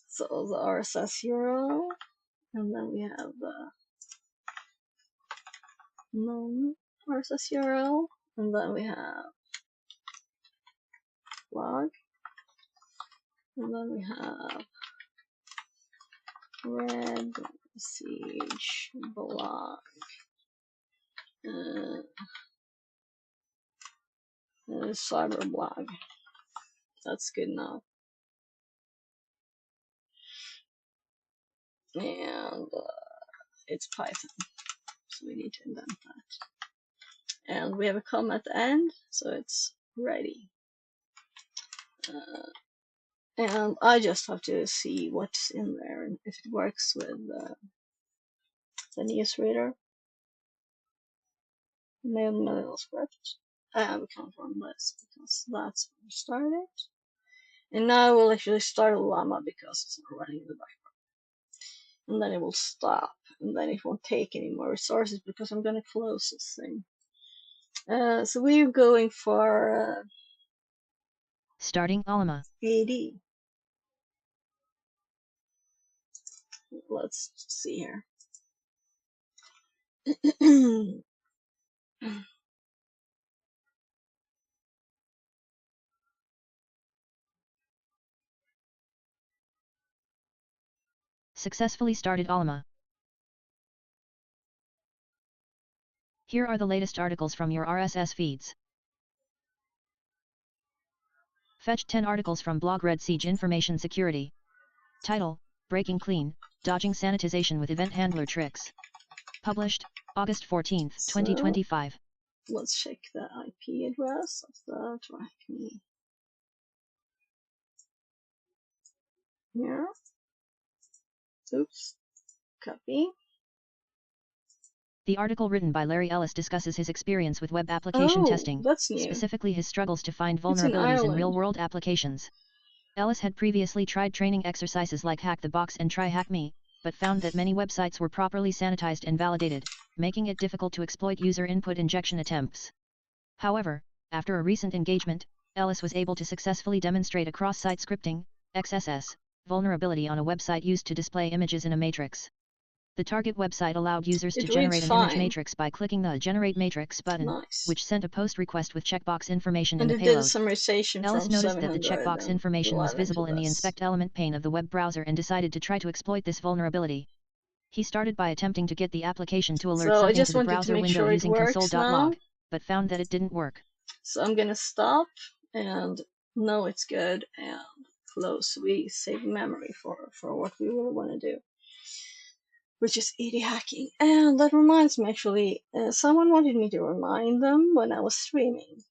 Speaker 1: So the RSS URL, and then we have the known RSS URL, and then we have blog, and then we have Red Siege blog, cyber blog. That's good enough. And it's Python, so we need to indent that. And we have a comma at the end, so it's ready. And I just have to see what's in there and if it works with the newsreader. Mail script. We can't run this because that's where we started. And now we'll actually start a llama because it's not running in the background. And then it will stop. And then it won't take any more resources because I'm going to close this thing. So we're going for
Speaker 5: starting llama.
Speaker 1: AD. Let's see here.
Speaker 5: Successfully started llama. Here are the latest articles from your RSS feeds. Fetched 10 articles from blog Red Siege Information Security. Title, Breaking Clean, Dodging Sanitization with Event Handler Tricks. Published, August 14th, 2025.
Speaker 1: Let's check the IP address of the track me. Here. Oops. Copy.
Speaker 5: The article written by Larry Ellis discusses his experience with web application testing,
Speaker 1: that's new.
Speaker 5: specifically his struggles to find vulnerabilities in real-world applications. Ellis had previously tried training exercises like Hack the Box and Try Hack Me, but found that many websites were properly sanitized and validated, making it difficult to exploit user input injection attempts. However, after a recent engagement, Ellis was able to successfully demonstrate a cross-site scripting, XSS, vulnerability on a website used to display images in a matrix. The target website allowed users to generate an image matrix by clicking the Generate Matrix button, which sent a post request with checkbox information in the payload. Ellis noticed that the checkbox information was visible in the Inspect Element pane of the web browser and decided to try to exploit this vulnerability. He started by attempting to get the application to alert something to the browser window using console.log, but found that it didn't work.
Speaker 1: So I'm gonna stop and know it's good and close. We save memory for what we really want to do, which is AD hacking. And that reminds me, actually, someone wanted me to remind them when I was streaming.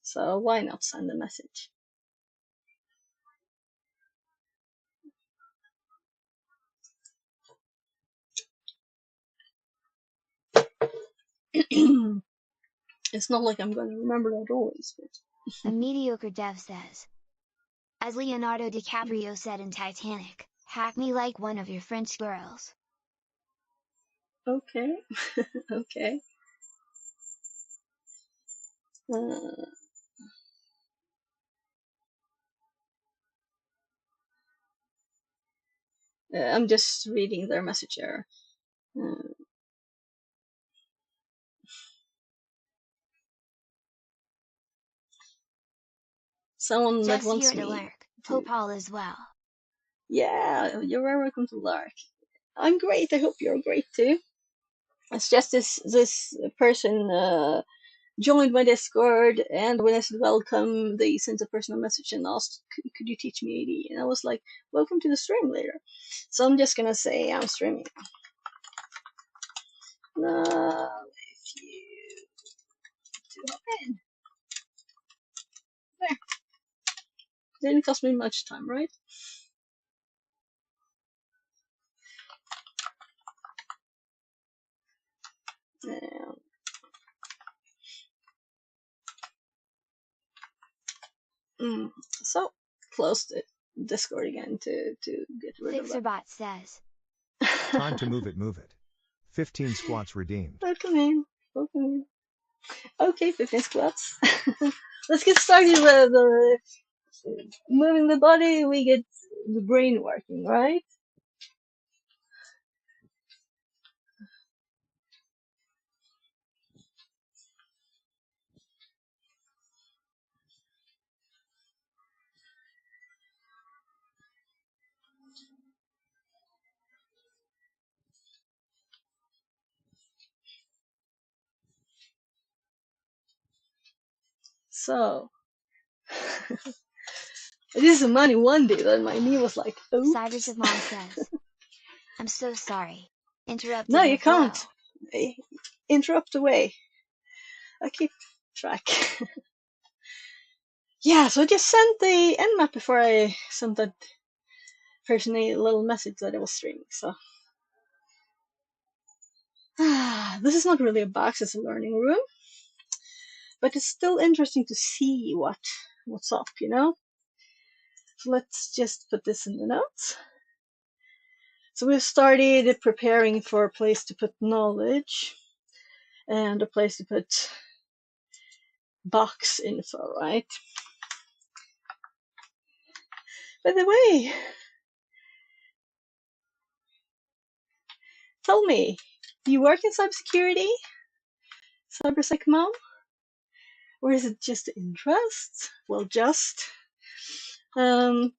Speaker 1: So why not send a message? It's not like I'm going to remember that always.
Speaker 4: A mediocre dev says, as Leonardo DiCaprio said in Titanic, hack me like one of your French girls.
Speaker 1: Okay. Okay. I'm just reading their message here. Someone
Speaker 4: Just
Speaker 1: that wants
Speaker 4: here
Speaker 1: me
Speaker 4: to lurk. Hope all is well.
Speaker 1: Yeah, you're very welcome to lurk. I'm great. I hope you're great too. It's just this person joined my Discord, and when I said welcome, they sent a personal message and asked, could you teach me AD? And I was like, welcome to the stream later. So I'm just gonna say I'm streaming. If you do hop in. There. Didn't cost me much time, right? So close the Discord again to get rid of
Speaker 4: Fixerbot says.
Speaker 2: Time to move it, move it. 15 squats redeemed.
Speaker 1: Welcome in. Welcome in. Okay, 15 squats. Let's get started with moving the body. We get the brain working, right? So, this is money one day that my knee was like, oops.
Speaker 4: Cybers Mom says. I'm so sorry. Interrupted
Speaker 1: No,
Speaker 4: your
Speaker 1: you can't.
Speaker 4: flow.
Speaker 1: Interrupt away. I keep track. Yeah, so I just sent the Nmap before I sent that person a little message that I was streaming, so. This is not really a box, it's a learning room. But it's still interesting to see what's up, you know? So let's just put this in the notes. So we've started preparing for a place to put knowledge and a place to put box info, right? By the way, tell me, do you work in cybersecurity? CyberSec Mom? Or is it just interest? Well, just, you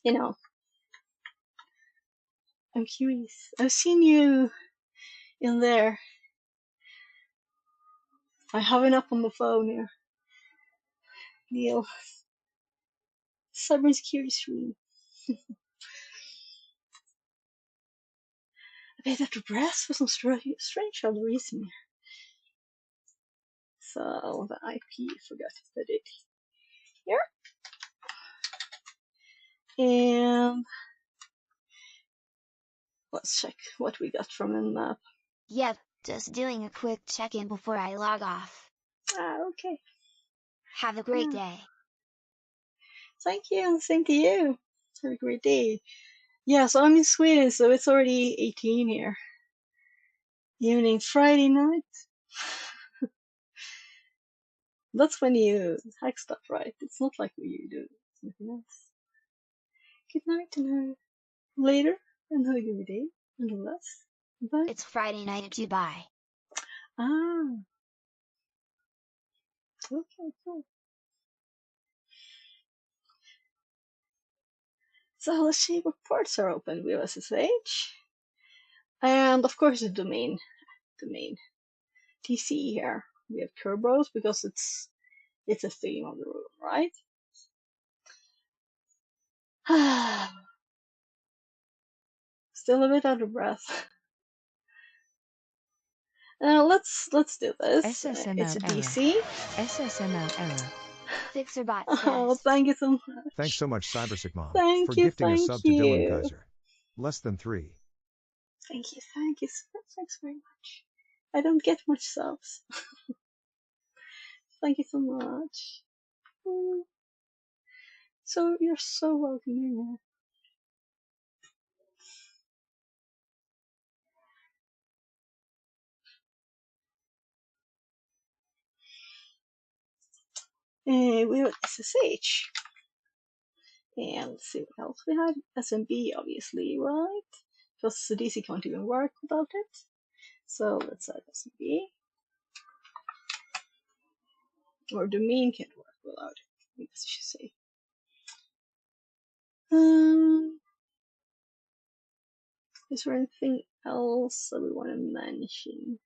Speaker 1: know, I'm curious. I've seen you in there. I have it up on the phone here. Neil. Cybersecurity stream. I paid after breath for some strange odd reason. So the IP forgot to put it here. And let's check what we got from Nmap.
Speaker 4: Yep, just doing a quick check-in before I log off.
Speaker 1: Okay.
Speaker 4: Have a great day.
Speaker 1: Thank you, and same to you. Have a great day. Yeah, so I'm in Sweden, so it's already 18 here. Evening Friday night. That's when you hack stuff, right? It's not like you do something else. Good night and later, and have a good day, and less. Bye.
Speaker 4: It's Friday night at Dubai.
Speaker 1: Ah. Okay, cool. So let's see what ports are open with SSH. And of course the domain. TC here. We have Kerberos because it's a theme of the room, right? Still a bit out of breath. Let's do this.
Speaker 5: SSML
Speaker 1: It's a
Speaker 5: error.
Speaker 1: DC.
Speaker 5: SSML error.
Speaker 4: Fixerbot
Speaker 1: Oh,
Speaker 4: says.
Speaker 1: thank you so much.
Speaker 2: Thanks so much, CyberSec Mom,
Speaker 1: Thank
Speaker 2: for
Speaker 1: you,
Speaker 2: gifting a
Speaker 1: thank
Speaker 2: sub to Dylan
Speaker 1: you.
Speaker 2: Kaiser. Less than 3.
Speaker 1: Thank you thanks very much. I don't get much subs. Thank you so much. So you're so welcome here. We have SSH. And let's see what else we have. SMB, obviously, right? Because the DC can't even work without it. So let's add SMB. Or domain can't work without it, I guess I should say. Is there anything else that we want to mention?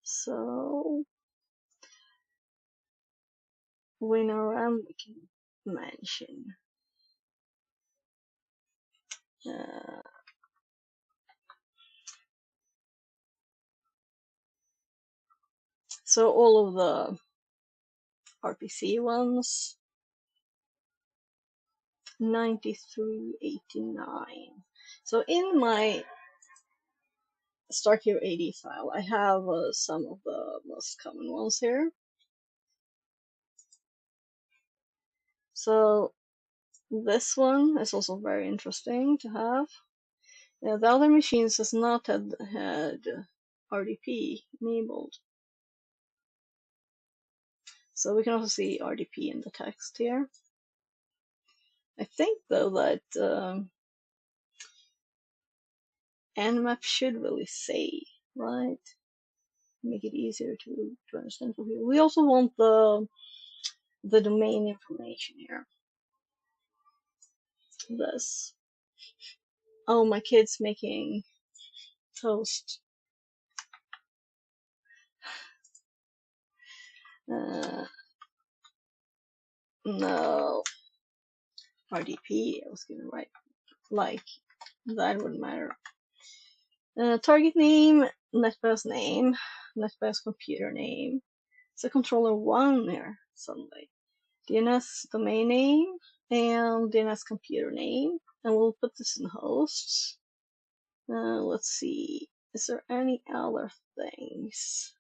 Speaker 1: So Winorambic Mansion. So all of the RPC ones, 9389. So in my Start Here AD file, I have some of the most common ones here. So this one is also very interesting to have. The other machines has not had RDP enabled. So we can also see RDP in the text here. I think though that Nmap should really say, right? Make it easier to understand for people. We also want the domain information here. This. Oh, my kid's making toast. No. RDP, I was gonna write like that wouldn't matter. Target name, NetBIOS name, NetBIOS computer name. So controller 1 there suddenly. DNS domain name and DNS computer name. And we'll put this in hosts. Let's see. Is there any other things?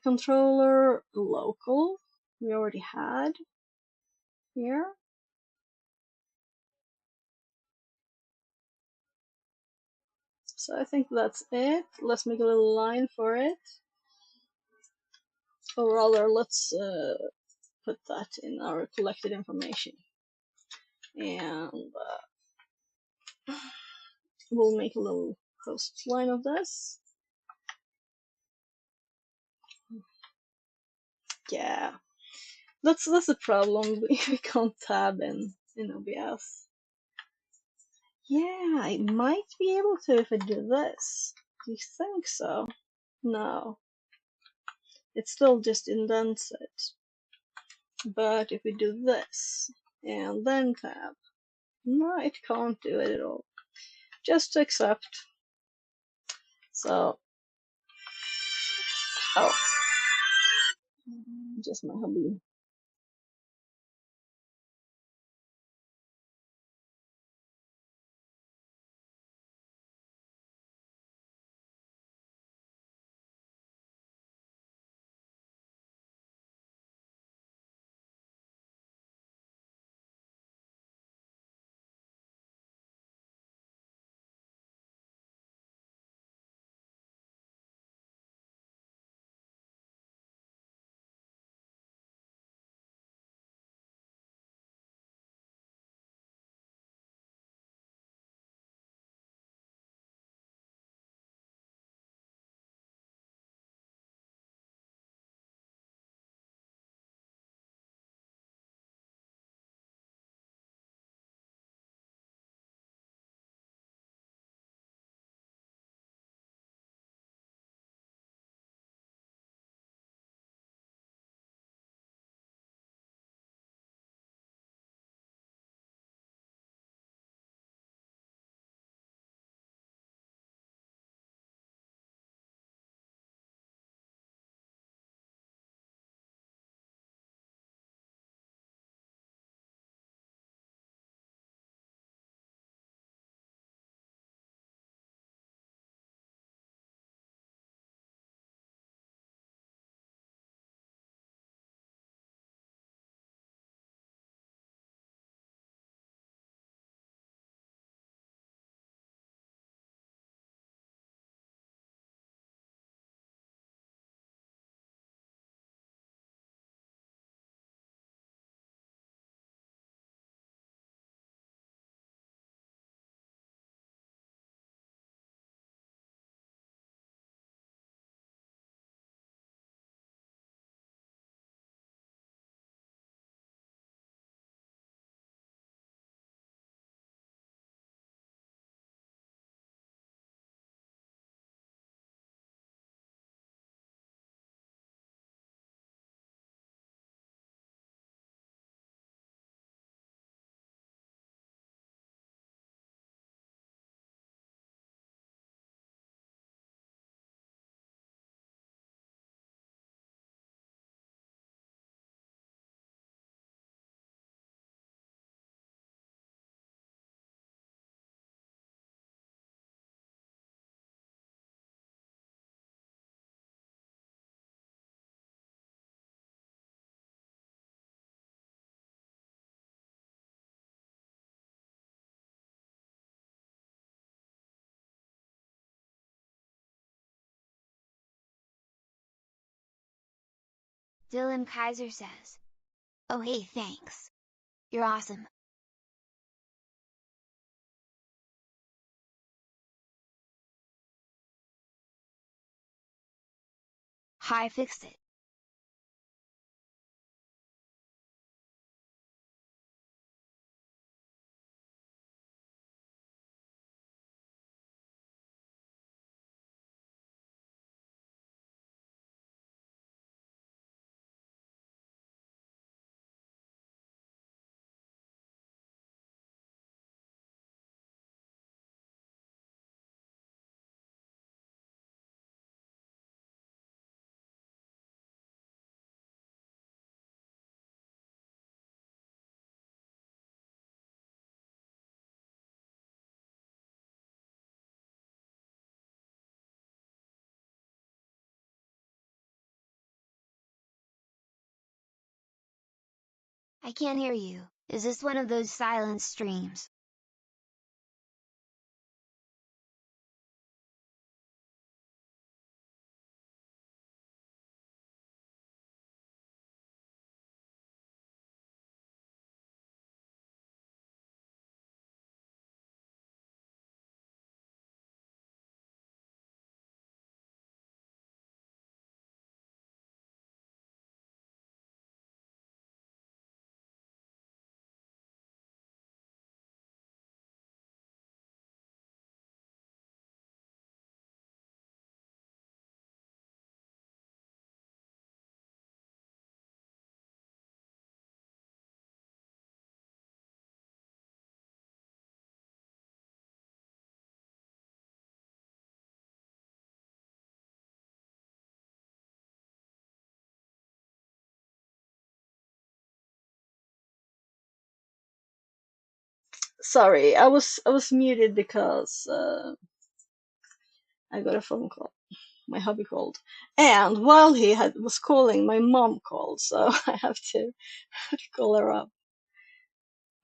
Speaker 1: Controller local. We already had here. So I think that's it. Let's make a little line for it. Or rather, let's put that in our collected information. And we'll make a little host line of this. Yeah, that's a problem. We can't tab in OBS. Yeah, I might be able to if I do this. Do you think so? No. It still just indents it. But if we do this, and then tab, no, it can't do it at all. Just accept. So, oh, just my hubby.
Speaker 4: Dylan Kaiser says, "Oh hey, thanks. You're awesome." Hi, fixed it. I can't hear you. Is this one of those silent streams?
Speaker 1: Sorry, I was muted because I got a phone call. My hubby called, and while he was calling, my mom called, so I have to call her up.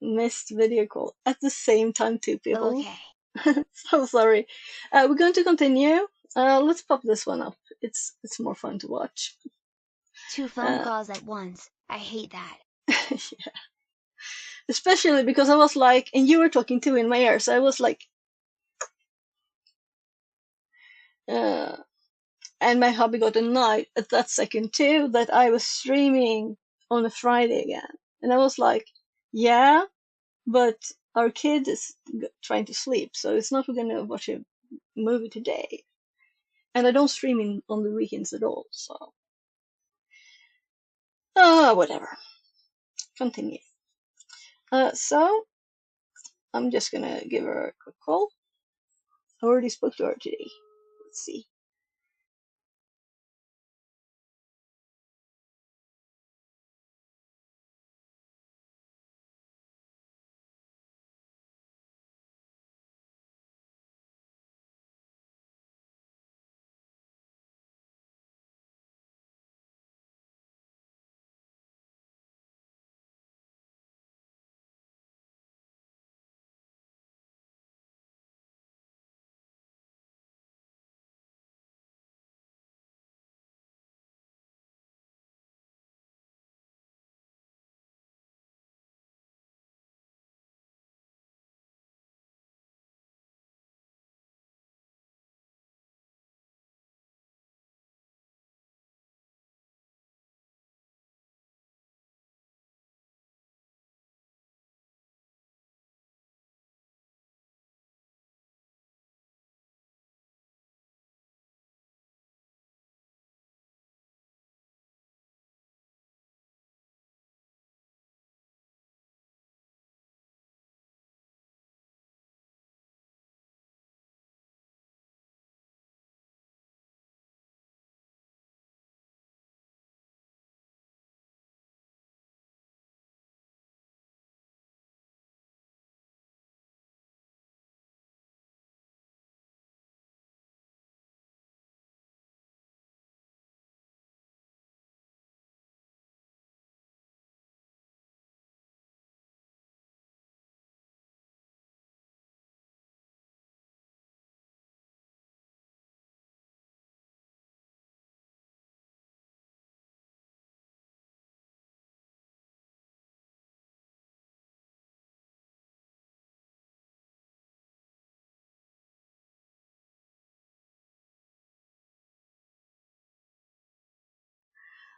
Speaker 1: Missed video call at the same time, two people.
Speaker 4: Okay.
Speaker 1: So sorry. We're going to continue. Let's pop this one up. It's more fun to watch.
Speaker 4: 2 phone calls at once. I hate that.
Speaker 1: Yeah. Especially because I was like, and you were talking too in my ear, so I was like, and my hubby got annoyed at that second too that I was streaming on a Friday again, and I was like, yeah, but our kid is trying to sleep, so it's not we're gonna watch a movie today, and I don't stream on the weekends at all, so whatever. Continue. So I'm just gonna give her a quick call. I already spoke to her today. Let's see.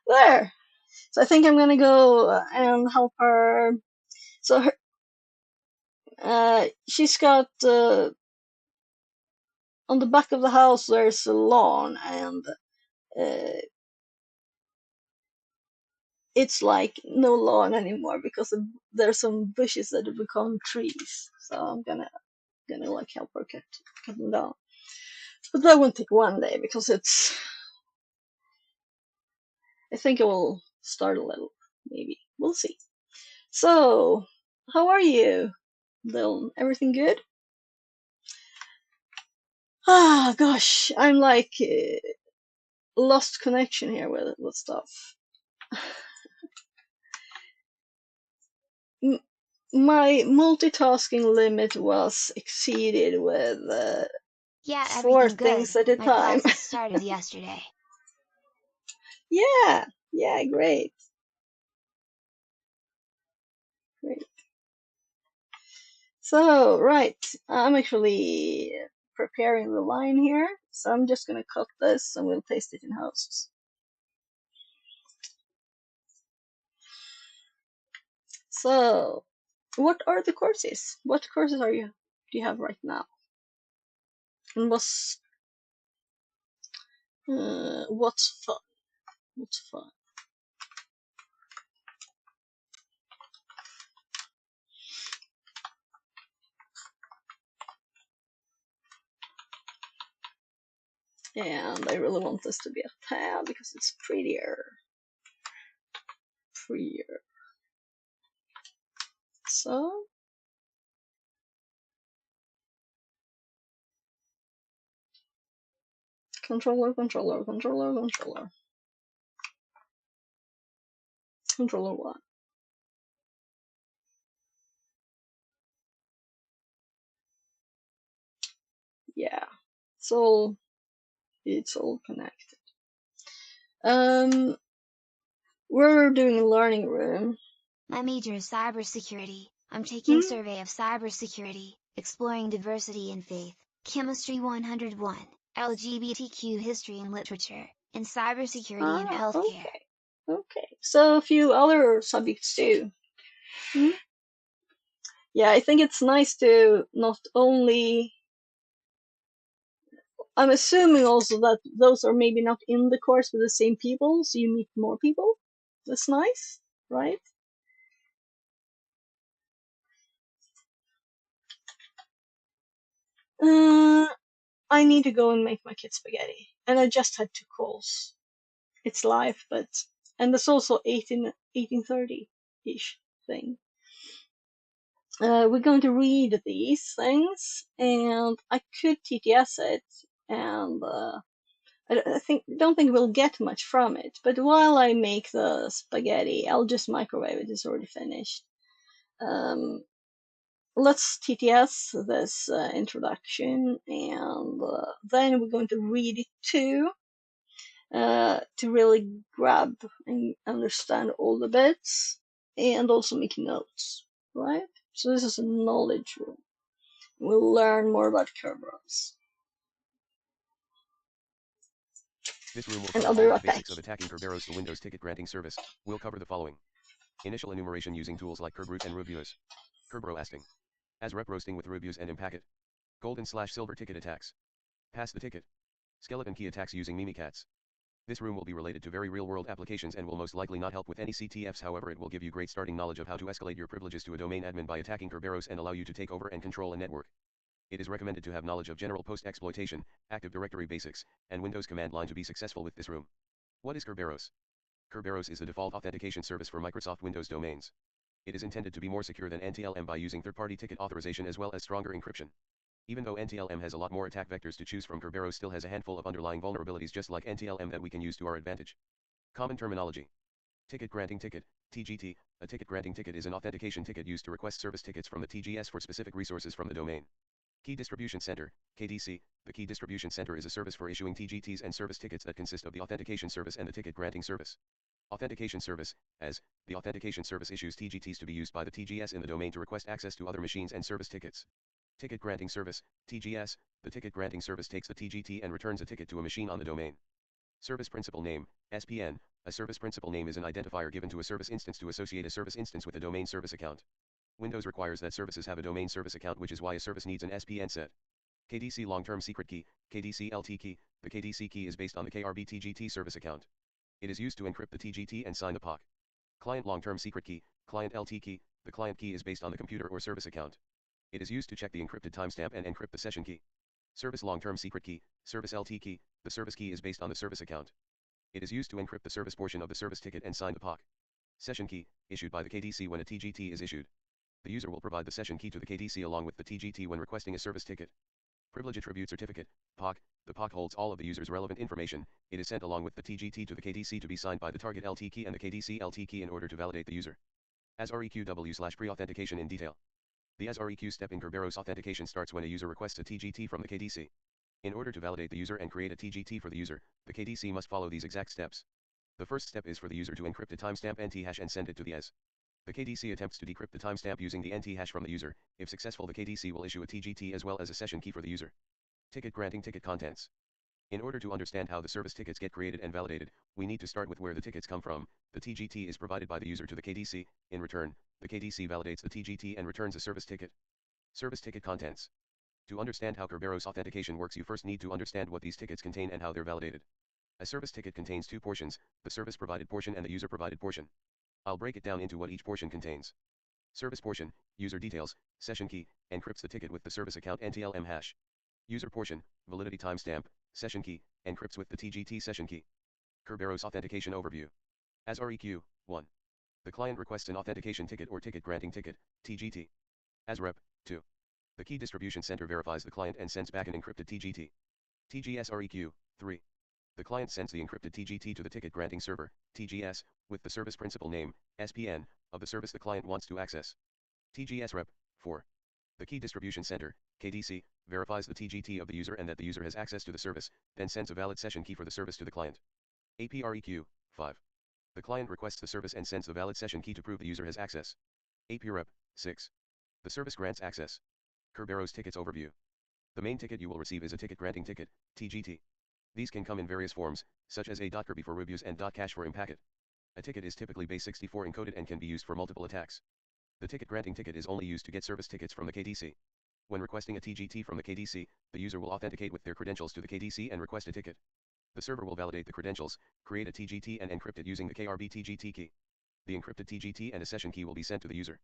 Speaker 1: there. So I think I'm gonna go and help her. So she's got on the back of the house there's a lawn, and it's like no lawn anymore because there's some bushes that have become trees. So I'm gonna like help her cut them down. But that won't take one day because I think it will start a little, maybe. We'll see. So, how are you, Dylan? Everything good? Ah, gosh, I'm like lost connection here with stuff. My multitasking limit was exceeded with
Speaker 4: Yeah,
Speaker 1: 4
Speaker 4: everything
Speaker 1: things
Speaker 4: good.
Speaker 1: at a
Speaker 4: My
Speaker 1: time.
Speaker 4: classes started yesterday.
Speaker 1: Yeah, great. So, right, I'm actually preparing the line here. So I'm just gonna cut this and we'll paste it in hosts. So, what are the courses? What courses do you have right now? And what's fun? What's fun? And I really want this to be a tab because it's prettier. So, controller. Controller what? Yeah, it's all connected. We're doing a learning room.
Speaker 4: My major is cybersecurity. I'm taking survey of cybersecurity, exploring diversity in faith, chemistry 101, LGBTQ history and literature, and cybersecurity and healthcare.
Speaker 1: Okay. So a few other subjects too. Yeah, I think it's nice to not only. I'm assuming also that those are maybe not in the course with the same people, so you meet more people. That's nice, right? I need to go and make my kids spaghetti, and I just had 2 calls. It's live, and there's also 18:30 ish thing. We're going to read these things, and I could TTS it, and I don't think we'll get much from it. But while I make the spaghetti, I'll just microwave it. It's already finished. Let's TTS this introduction, and then we're going to read it too, to really grab and understand all the bits, and also make notes, right? So this is a knowledge room. We'll learn more about Kerberos.
Speaker 6: This room will cover all the basics of attacking Kerberos, the Windows ticket granting service. We'll cover the following. Initial enumeration using tools like Kerberoot and Reviews. Kerberosting. As rep roasting with Reviews and Impacket. Gold/silver ticket attacks. Pass the ticket. Skeleton key attacks using Mimikatz. This room will be related to very real-world applications and will most likely not help with any CTFs, however it will give you great starting knowledge of how to escalate your privileges to a domain admin by attacking Kerberos and allow you to take over and control a network. It is recommended to have knowledge of general post-exploitation, Active Directory basics, and Windows command line to be successful with this room. What is Kerberos? Kerberos is the default authentication service for Microsoft Windows domains. It is intended to be more secure than NTLM by using third-party ticket authorization as well as stronger encryption. Even though NTLM has a lot more attack vectors to choose from, Kerberos still has a handful of underlying vulnerabilities just like NTLM that we can use to our advantage. Common terminology. Ticket granting ticket, TGT. A ticket granting ticket is an authentication ticket used to request service tickets from the TGS for specific resources from the domain. Key Distribution Center, KDC. The Key Distribution Center is a service for issuing TGTs and service tickets that consist of the authentication service and the ticket granting service. Authentication service, as the authentication service issues TGTs to be used by the TGS in the domain to request access to other machines and service tickets. Ticket granting service, TGS. The ticket granting service takes the TGT and returns a ticket to a machine on the domain. Service principal name, SPN. A service principal name is an identifier given to a service instance to associate a service instance with a domain service account. Windows requires that services have a domain service account, which is why a service needs an SPN set. KDC long-term secret key, KDC LT key. The KDC key is based on the KRB-TGT service account. It is used to encrypt the TGT and sign the POC. Client long-term secret key, client LT key. The client key is based on the computer or service account. It is used to check the encrypted timestamp and encrypt the session key. Service long-term secret key, service LT key. The service key is based on the service account. It is used to encrypt the service portion of the service ticket and sign the POC. Session key, issued by the KDC when a TGT is issued. The user will provide the session key to the KDC along with the TGT when requesting a service ticket. Privilege attribute certificate, POC. The POC holds all of the user's relevant information. It is sent along with the TGT to the KDC to be signed by the target LT key and the KDC LT key in order to validate the user. ASREQW/pre-authentication in detail. The ASREQ step in Kerberos authentication starts when a user requests a TGT from the KDC. In order to validate the user and create a TGT for the user, the KDC must follow these exact steps. The first step is for the user to encrypt a timestamp NT hash and send it to the AS. The KDC attempts to decrypt the timestamp using the NT hash from the user. If successful, the KDC will issue a TGT as well as a session key for the user. Ticket granting ticket contents. In order to understand how the service tickets get created and validated, we need to start with where the tickets come from. The TGT is provided by the user to the KDC. In return, the KDC validates the TGT and returns a service ticket. Service ticket contents. To understand how Kerberos authentication works, you first need to understand what these tickets contain and how they're validated. A service ticket contains two portions, the service provided portion and the user provided portion. I'll break it down into what each portion contains. Service portion, user details, session key, encrypts the ticket with the service account NTLM hash. User portion, validity timestamp, session key, encrypts with the TGT session key. Kerberos authentication overview. ASREQ, 1. The client requests an authentication ticket or ticket granting ticket, TGT. ASREP, 2. The key distribution center verifies the client and sends back an encrypted TGT. TGSREQ, 3. The client sends the encrypted TGT to the ticket granting server, TGS, with the service principal name, SPN, of the service the client wants to access. TGSREP, 4. The key distribution center, KDC, verifies the TGT of the user and that the user has access to the service, then sends a valid session key for the service to the client. APREQ, 5. The client requests the service and sends the valid session key to prove the user has access. APREP, 6. The service grants access. Kerberos tickets overview. The main ticket you will receive is a ticket granting ticket, TGT. These can come in various forms, such as a.kirby for reviews and .cache for impacket. A ticket is typically base64 encoded and can be used for multiple attacks. The ticket granting ticket is only used to get service tickets from the KDC. When requesting a TGT from the KDC, the user will authenticate with their credentials to the KDC and request a ticket. The server will validate the credentials, create a TGT and encrypt it using the KRB-TGT key. The encrypted TGT and a session key will be sent to the user.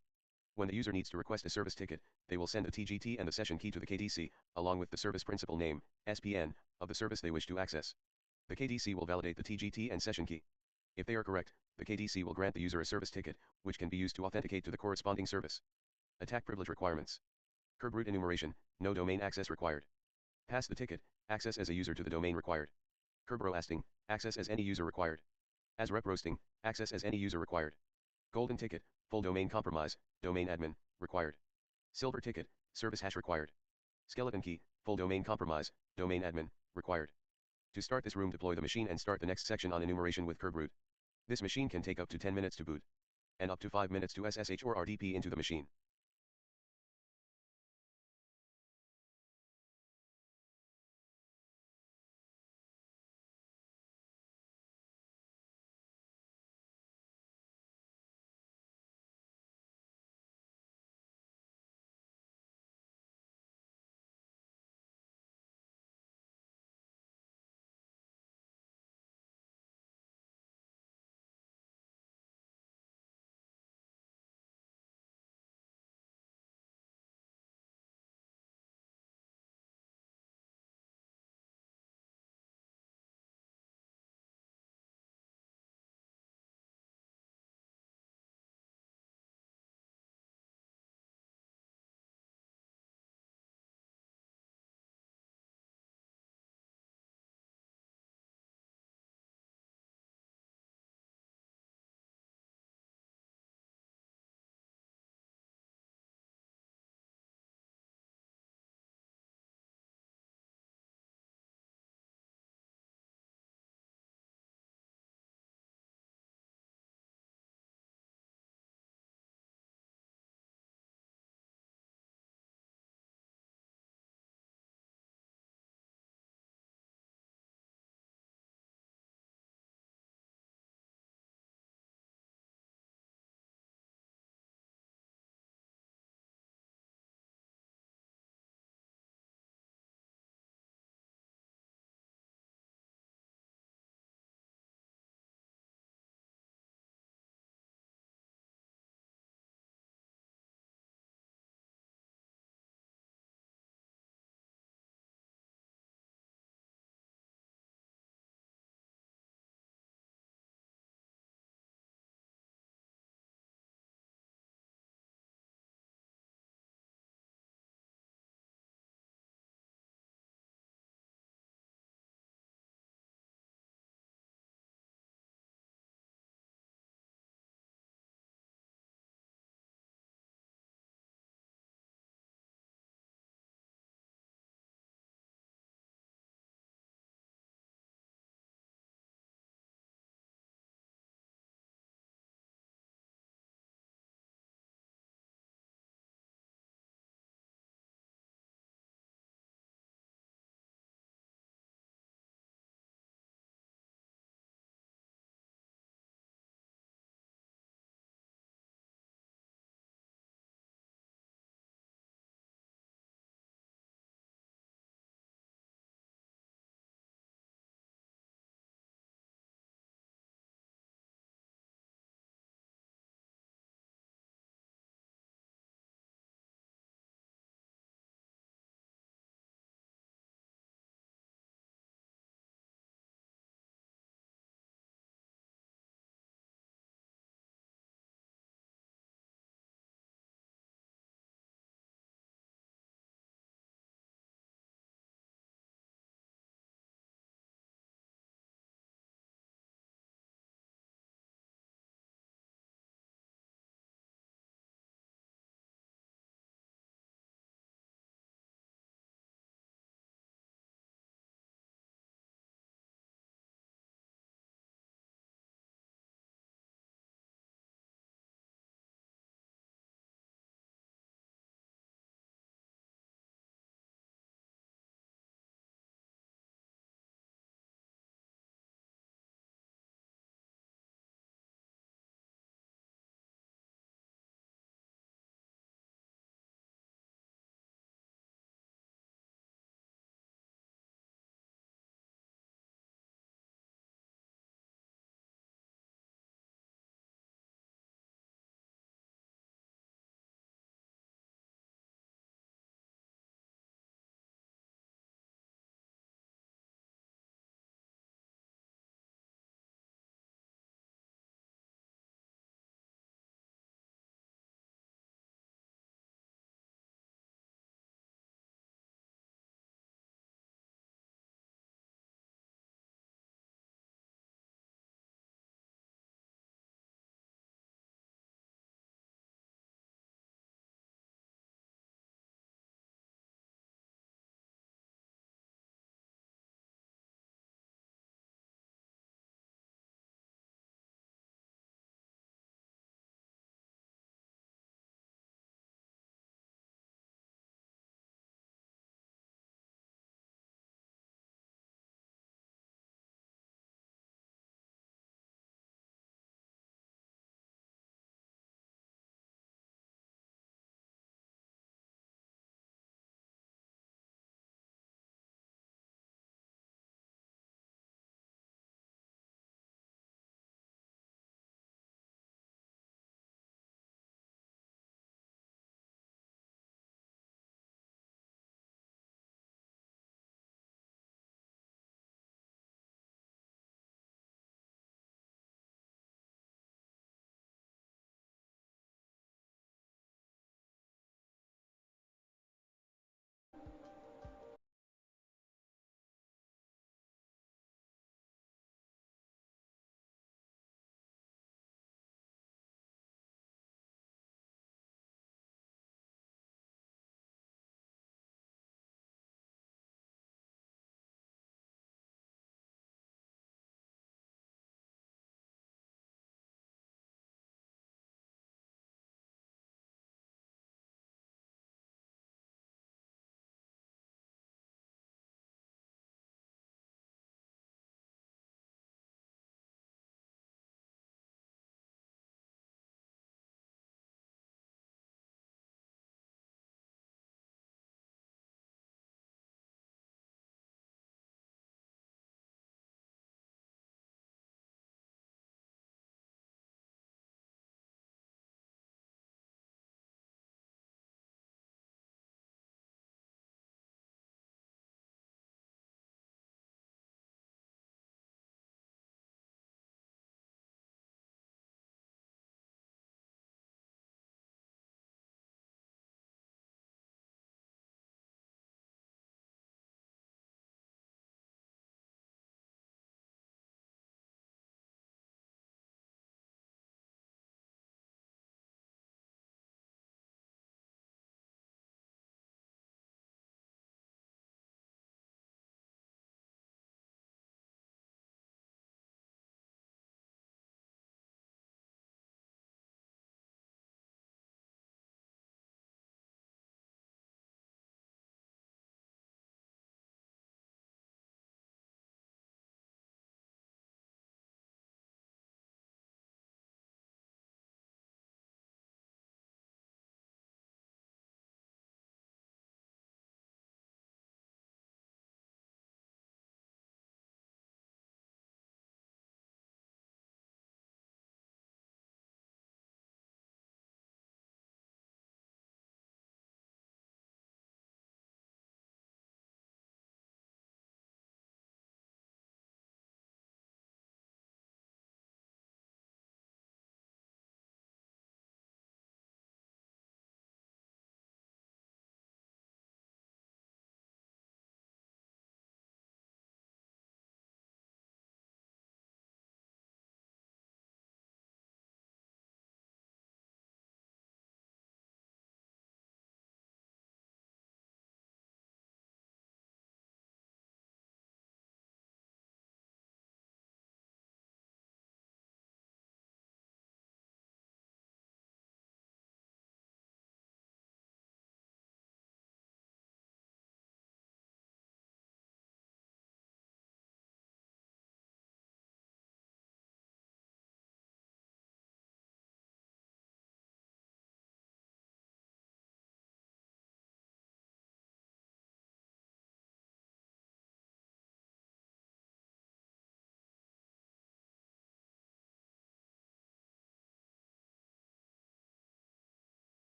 Speaker 6: When the user needs to request a service ticket, they will send the TGT and the session key to the KDC, along with the service principal name, SPN, of the service they wish to access. The KDC will validate the TGT and session key. If they are correct, the KDC will grant the user a service ticket, which can be used to authenticate to the corresponding service. Attack privilege requirements. Kerberos enumeration, no domain access required. Pass the ticket, access as a user to the domain required. Kerberos asting, access as any user required. ASREP roasting, access as any user required. Golden ticket, full domain compromise, domain admin, required. Silver ticket, service hash required. Skeleton key, full domain compromise, domain admin, required. To start this room, deploy the machine and start the next section on enumeration with Kerberos. This machine can take up to 10 minutes to boot, and up to 5 minutes to SSH or RDP into the machine.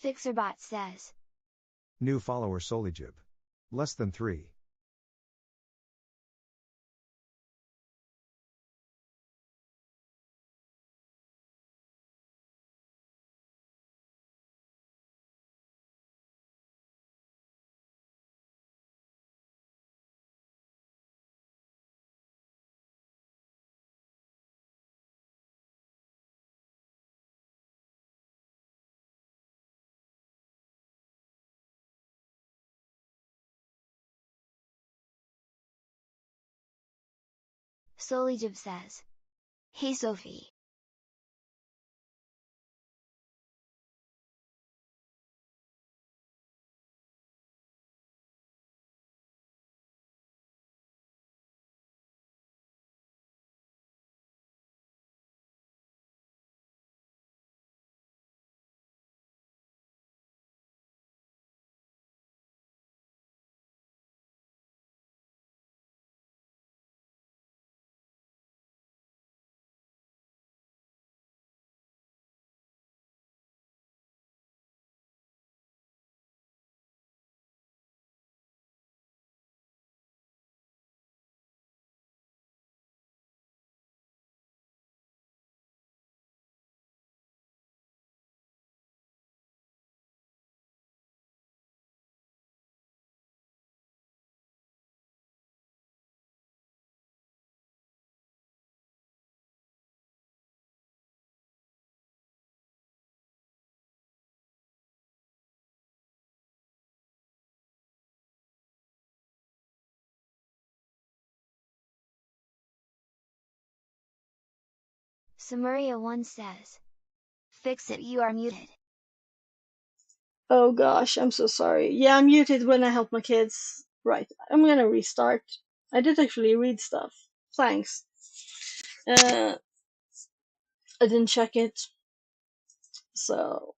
Speaker 4: Fixerbot says.
Speaker 2: New follower Solijib. Less than 3.
Speaker 4: Solijib says. Hey Sophie. Samaria1 says. Fix it, you are muted.
Speaker 1: Oh gosh, I'm so sorry. Yeah, I'm muted when I help my kids. Right, I'm gonna restart. I did actually read stuff. Thanks. I didn't check it. So,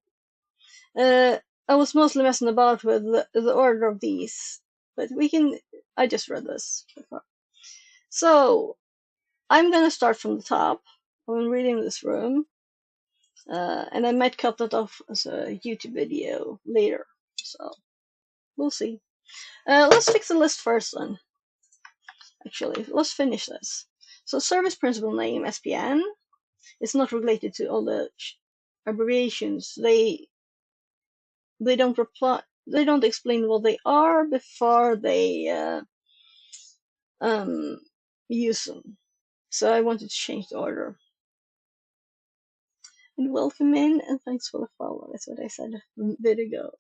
Speaker 1: I was mostly messing about with the order of these. But I just read this before. So, I'm gonna start from the top. I'm reading this room. And I might cut that off as a YouTube video later. So, we'll see. Let's fix the list first then. Actually, let's finish this. So service principal name, SPN, is not related to all the abbreviations. They don't reply. They don't explain what they are before they use them. So I wanted to change the order. And welcome in, and thanks for the follow. That's what I said a bit ago.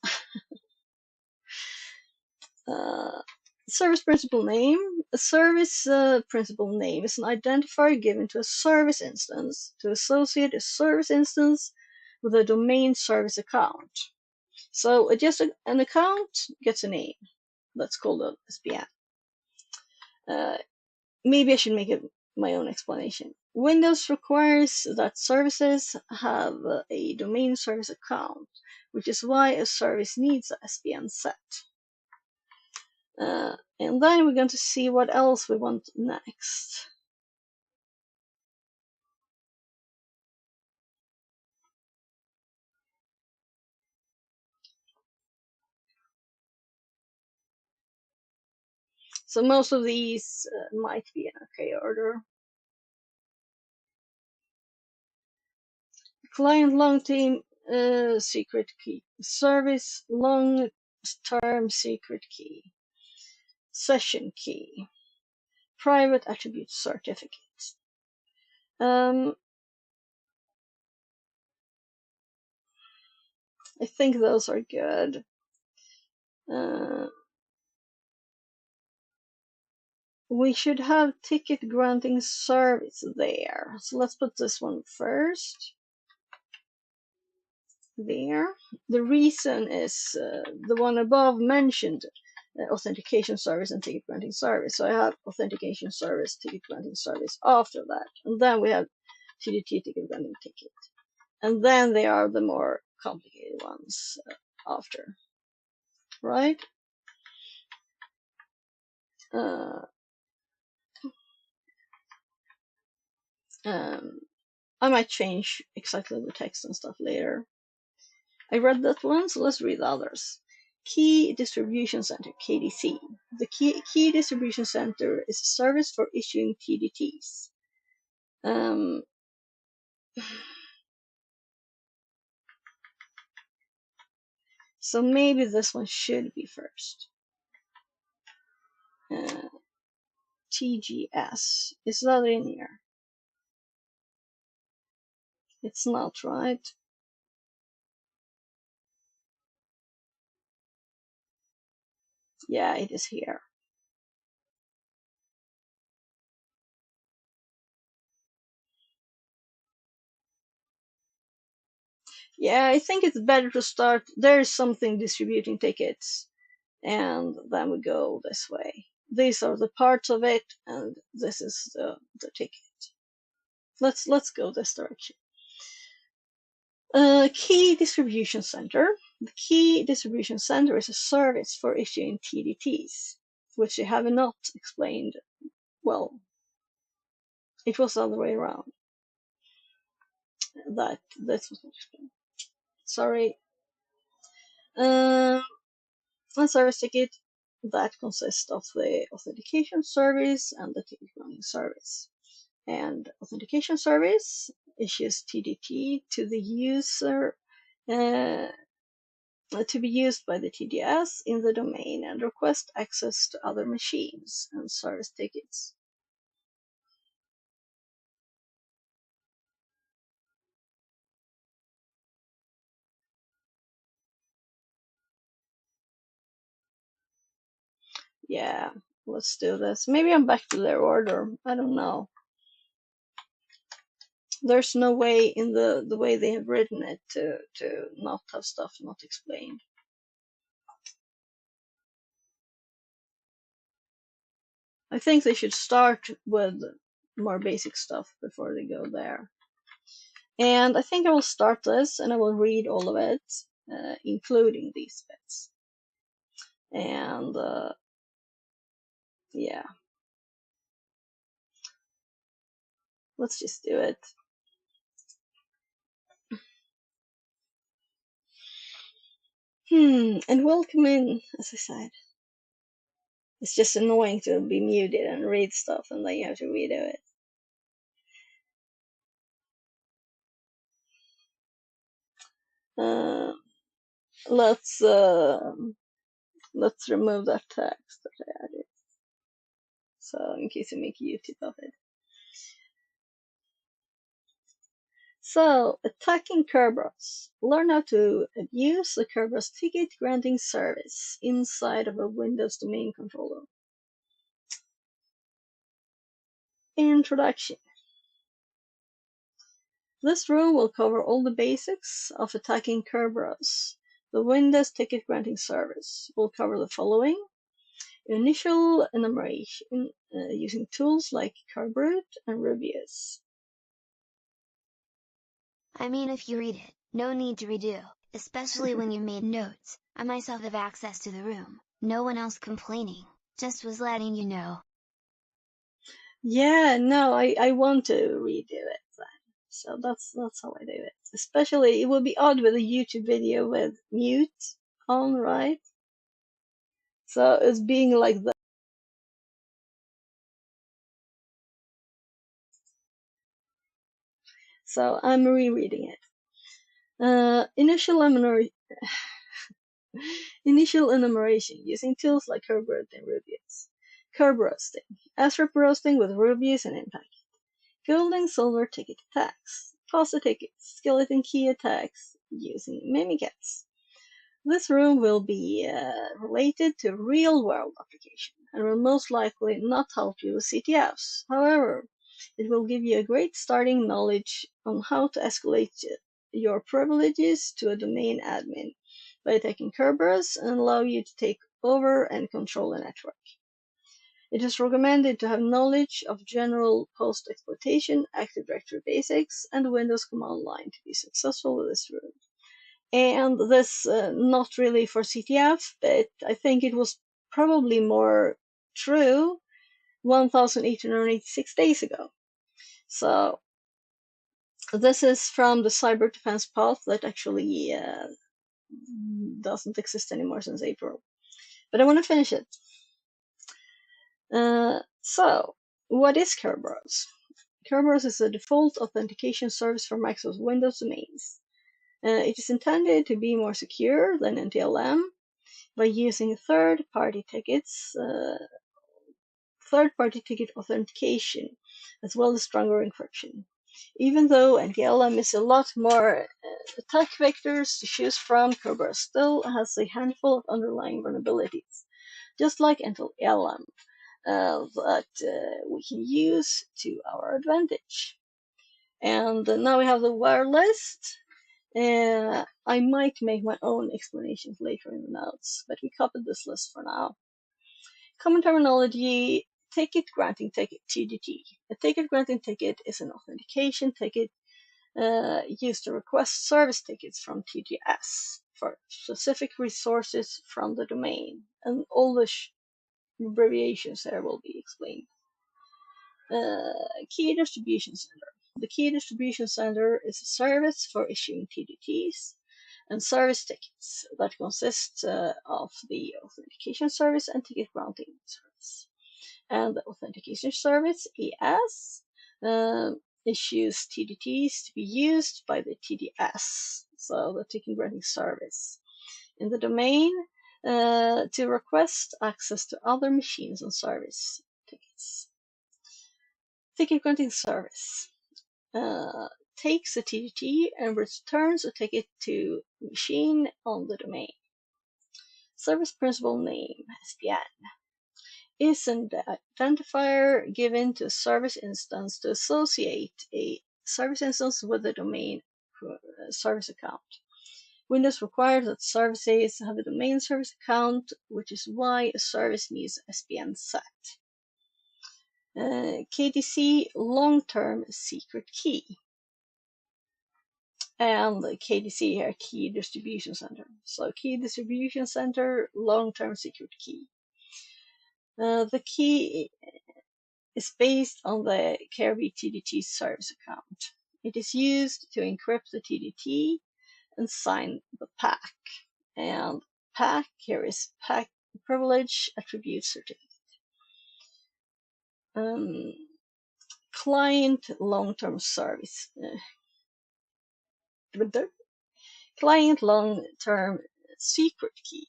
Speaker 1: Service principal name. A service principal name is an identifier given to a service instance to associate a service instance with a domain service account. So just an account gets a name. That's called a SPN. Maybe I should make it my own explanation. Windows requires that services have a domain service account, which is why a service needs a SPN set. And then we're going to see what else we want next. So most of these might be in okay order. Client long-term secret key. Service long-term secret key. Session key. Private attribute certificate. I think those are good. We should have ticket granting service there. So let's put this one first. There. The reason is the one above mentioned authentication service and ticket granting service. So I have authentication service, ticket granting service after that. And then we have TDT ticket granting ticket. And then they are the more complicated ones after. Right? I might change exactly the text and stuff later. I read that one, so let's read the others. Key Distribution Center, KDC. The Key Distribution Center is a service for issuing TDTs. So maybe this one should be first. TGS. Is that in here? It's not, right? Yeah, it is here. Yeah, I think it's better to start. There's something distributing tickets, and then we go this way. These are the parts of it, and this is the ticket. Let's go this direction. Key Distribution Center. The Key Distribution Center is a service for issuing TDTs, which they have not explained. Well, it was the other way around. That was not explained. Sorry. A service ticket that consists of the authentication service and the ticket running service. And authentication service issues TDT to the user to be used by the TDS in the domain and request access to other machines and service tickets. Yeah, let's do this. Maybe I'm back to their order. I don't know. There's no way in the way they have written it to not have stuff not explained. I think they should start with more basic stuff before they go there. And I think I will start this and I will read all of it, including these bits. And yeah, let's just do it. And welcome in, as I said. It's just annoying to be muted and read stuff and then you have to redo it. Let's remove that text that I added. So in case you make YouTube of it. So, attacking Kerberos. Learn how to use the Kerberos ticket granting service inside of a Windows domain controller. Introduction. This room will cover all the basics of attacking Kerberos. The Windows ticket granting service will cover the following: initial enumeration using tools like Kerberos and Rubius.
Speaker 4: I mean, if you read it, no need to redo, especially when you made notes. I myself have access to the room, no one else complaining, just was letting you know.
Speaker 1: Yeah, no, I want to redo it then. So that's how I do it. Especially, it would be odd with a YouTube video with mute on, right? So it's being like that. So I'm rereading it. Initial enumeration using tools like Kerberos and Rubius. Curb roasting. ASRoP roasting with Rubius and Impact. Gold and silver ticket attacks. Pasta tickets. Skeleton key attacks using Mimikatz. This room will be related to a real-world application and will most likely not help you with CTFs. However, it will give you a great starting knowledge on how to escalate your privileges to a domain admin by attacking Kerberos and allow you to take over and control a network. It is recommended to have knowledge of general post-exploitation, Active Directory basics, and Windows command line to be successful with this room. And this, not really for CTF, but I think it was probably more true 1,886 days ago. So this is from the Cyber Defense Path that actually doesn't exist anymore since April. But I want to finish it. So, what is Kerberos? Kerberos is a default authentication service for Microsoft Windows domains. It is intended to be more secure than NTLM by using third-party ticket authentication, as well as stronger encryption. Even though NTLM is a lot more attack vectors to choose from, Kerberos still has a handful of underlying vulnerabilities, just like NTLM, that we can use to our advantage. And now we have the wire list. I might make my own explanations later in the notes, but we copied this list for now. Common terminology: ticket granting ticket, TGT. A ticket granting ticket is an authentication ticket used to request service tickets from TGS for specific resources from the domain, and all the abbreviations there will be explained. Key Distribution Center. The Key Distribution Center is a service for issuing TGTs and service tickets that consists of the authentication service and ticket granting service. And the authentication service, AS, issues TGTs to be used by the TDS, so the ticket granting service, in the domain to request access to other machines and service tickets. Ticket granting service takes a TGT and returns a ticket to the machine on the domain. Service principal name, SPN, is an identifier given to a service instance to associate a service instance with the domain service account. Windows requires that services have a domain service account, which is why a service needs SPN set. KDC, long-term secret key. And KDC here, Key Distribution Center. So Key Distribution Center, long-term secret key. The key is based on the Kerby TDT service account. It is used to encrypt the TDT and sign the PAC. And PAC here is PAC Privilege Attribute Certificate. Client long-term service. Client long-term secret key.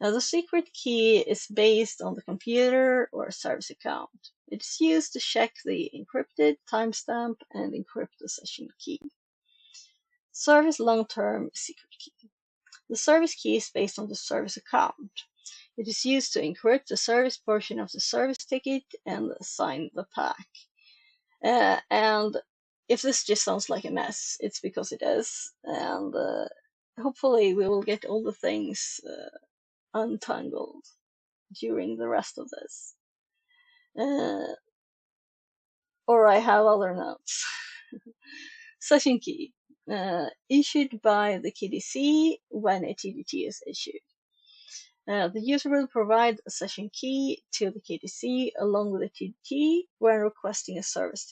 Speaker 1: Now, the secret key is based on the computer or service account. It is used to check the encrypted timestamp and encrypt the session key. Service long-term secret key. The service key is based on the service account. It is used to encrypt the service portion of the service ticket and assign the PAC. And if this just sounds like a mess, it's because it is. And hopefully we will get all the things untangled during the rest of this. Or I have other notes. Session key. Issued by the KDC when a TDT is issued. The user will provide a session key to the KDC along with a TDT when requesting a service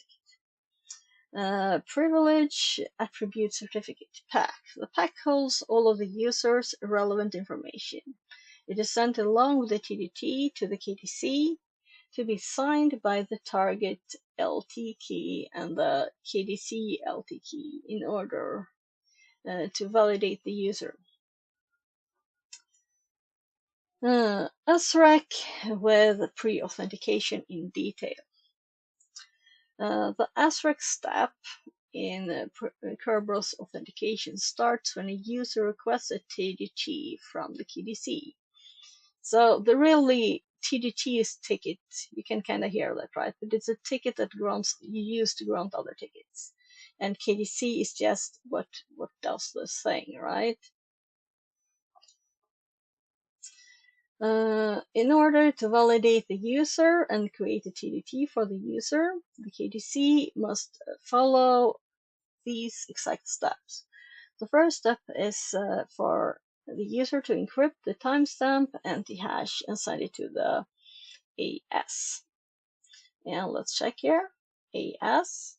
Speaker 1: ticket. Privilege Attribute Certificate, PAC. The PAC holds all of the user's relevant information. It is sent along with the TDT to the KDC to be signed by the target LT key and the KDC LT key in order to validate the user. SRAC with pre-authentication in detail. The SRAC step in Kerberos authentication starts when a user requests a TDT from the KDC. So the really TDT is ticket. You can kind of hear that, right? But it's a ticket that you use to grant other tickets. And KDC is just what does this thing, right? In order to validate the user and create a TDT for the user, the KDC must follow these exact steps. The first step is for the user to encrypt the timestamp and the hash and send it to the AS. And let's check here. AS.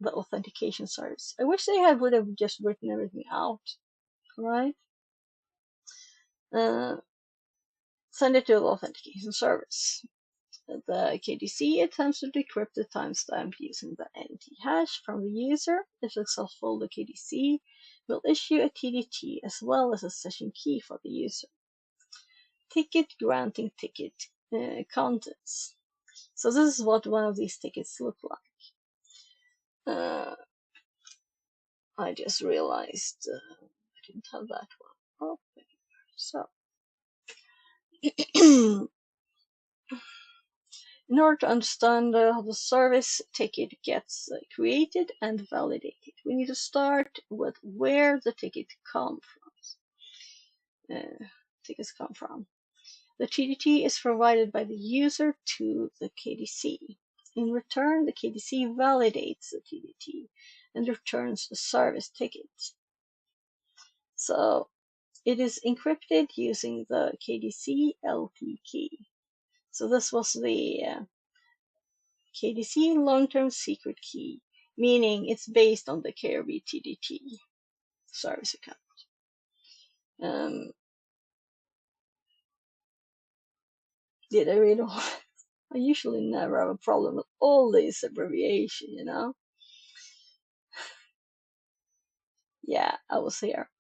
Speaker 1: the authentication service. I wish they would have just written everything out, right? Send it to the authentication service. The KDC attempts to decrypt the timestamp using the NT hash from the user. If successful, the KDC will issue a TDT as well as a session key for the user. Ticket granting ticket contents. So this is what one of these tickets look like. I just realized I didn't have that one open. So in order to understand how the service ticket gets created and validated, we need to start with where the tickets come from. The TDT is provided by the user to the KDC. In return, the KDC validates the TDT and returns a service ticket. So it is encrypted using the KDC LT key. So this was the KDC long-term secret key, meaning it's based on the KRB TDT service account. Did I read all? I usually never have a problem with all these abbreviations, you know? Yeah, I was here.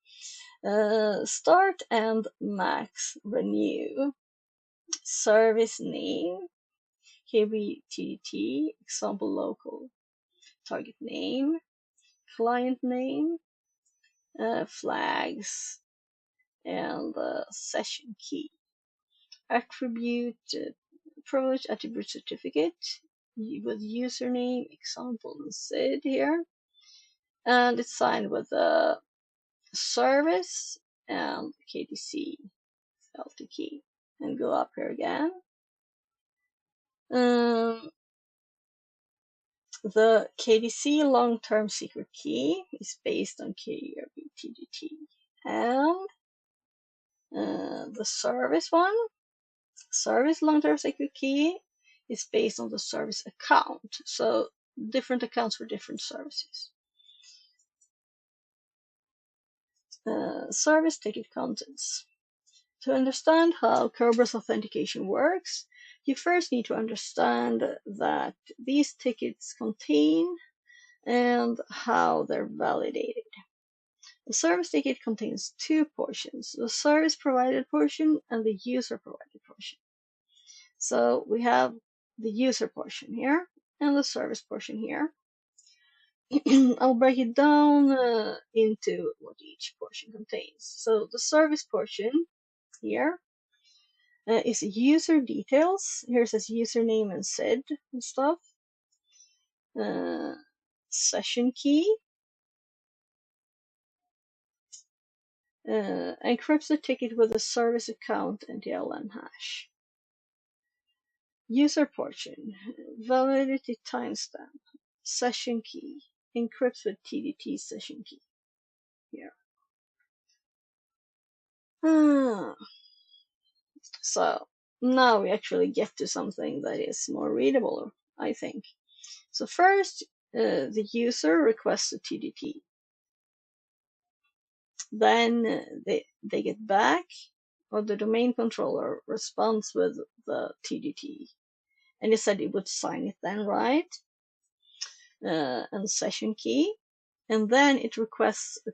Speaker 1: Start and max renew. Service name, KRB TDT, example local. Target name, client name, flags, and session key. Attribute, privilege attribute certificate with username, example, and SID here. And it's signed with the service and KDC LT key. And go up here again. The KDC long-term secret key is based on KRB TDT. And the service one, service long-term secret key, is based on the service account. So different accounts for different services. Service ticket contents. To understand how Kerberos authentication works, you first need to understand that these tickets contain and how they're validated. The service ticket contains two portions, the service provided portion and the user provided portion. So we have the user portion here and the service portion here. I'll break it down into what each portion contains. So the service portion here is user details. Here it says username and SID and stuff. Session key. Encrypts the ticket with a service account and TLN hash. User portion, validity timestamp, session key, encrypts with TDT session key. Here. So now we actually get to something that is more readable, I think. So first, the user requests a TDT. Then they get back, or the domain controller responds with the TDT. And it said it would sign it then, right? And session key. And then it requests a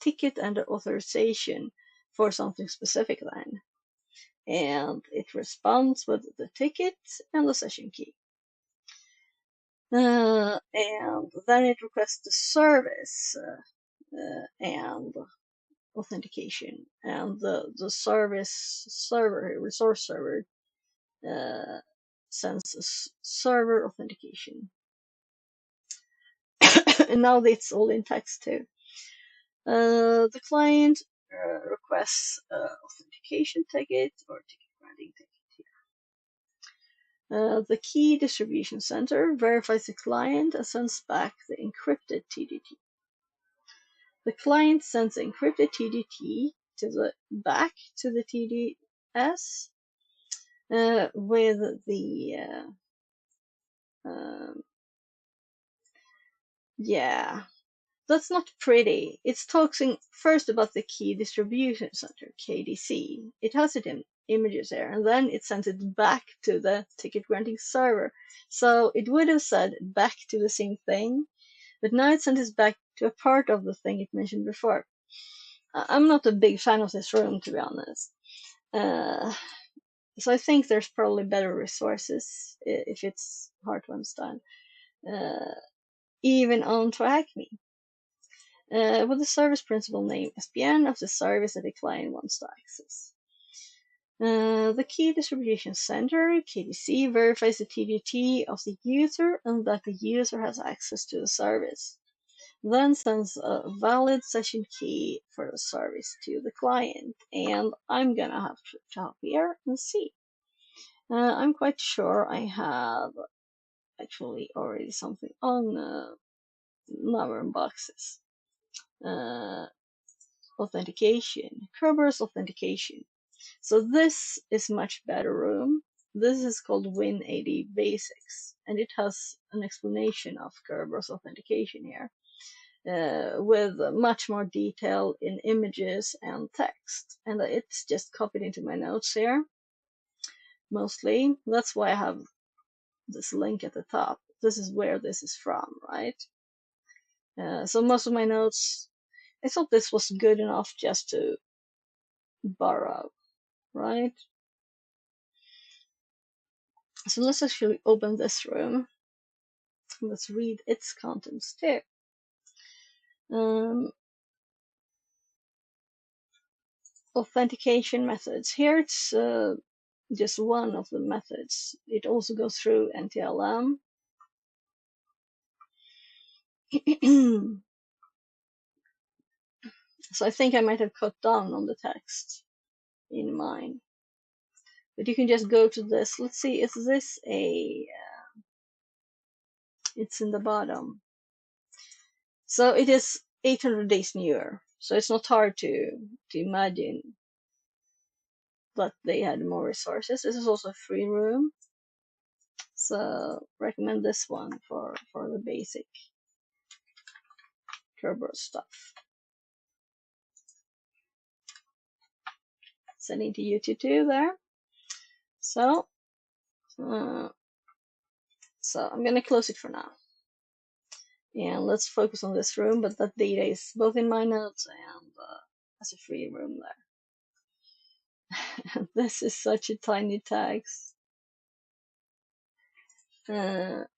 Speaker 1: ticket and authorization for something specific then. And it responds with the ticket and the session key. And then it requests the service and authentication. And the service server, resource server, sends a server authentication. And now it's all in text too. The client requests authentication ticket or ticket granting ticket here. The key distribution center verifies the client and sends back the encrypted TDT. The client sends the encrypted TDT back to the TDS with the Yeah, that's not pretty. It's talking first about the Key Distribution Center, KDC. It has it in images there, and then it sends it back to the ticket granting server. So it would have said back to the same thing, but now it sends it back to a part of the thing it mentioned before. I'm not a big fan of this room, to be honest. So I think there's probably better resources if it's hard to understand, even on TryHackMe. With the service principal name SPN of the service that the client wants to access. The Key Distribution Center, KDC, verifies the TDT of the user and that the user has access to the service. Then sends a valid session key for the service to the client. And I'm gonna have to hop here and see. I'm quite sure I have actually already something on number boxes. Authentication, Kerberos authentication. So this is much better room. This is called Win80 Basics, and it has an explanation of Kerberos authentication here, with much more detail in images and text. And it's just copied into my notes here, mostly. That's why I have this link at the top. This is where this is from, right? So most of my notes, I thought this was good enough just to borrow, right? So let's actually open this room. Let's read its contents too. Authentication methods. Here it's just one of the methods. It also goes through NTLM. So I think I might have cut down on the text in mine. But you can just go to this. Let's see, is this a... it's in the bottom. So it is 800 days newer. So it's not hard to imagine that they had more resources. This is also a free room. So recommend this one for the basic Kerberos stuff. Sending to you too there. So I'm gonna close it for now. And let's focus on this room, but that data is both in my notes and as a free room there. This is such a tiny text. The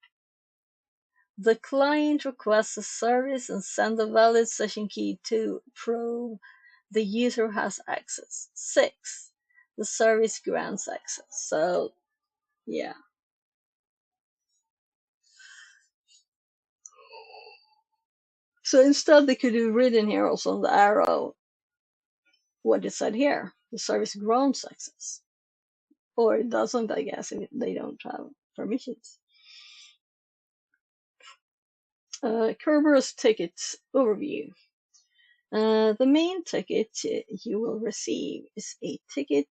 Speaker 1: client requests a service and sends a valid session key to prove the user has access. 6. The service grants access. So, yeah. So instead, they could have written here also on the arrow what it said here. The service grants access. Or it doesn't, I guess, if they don't have permissions. Kerberos ticket overview. The main ticket you will receive is a ticket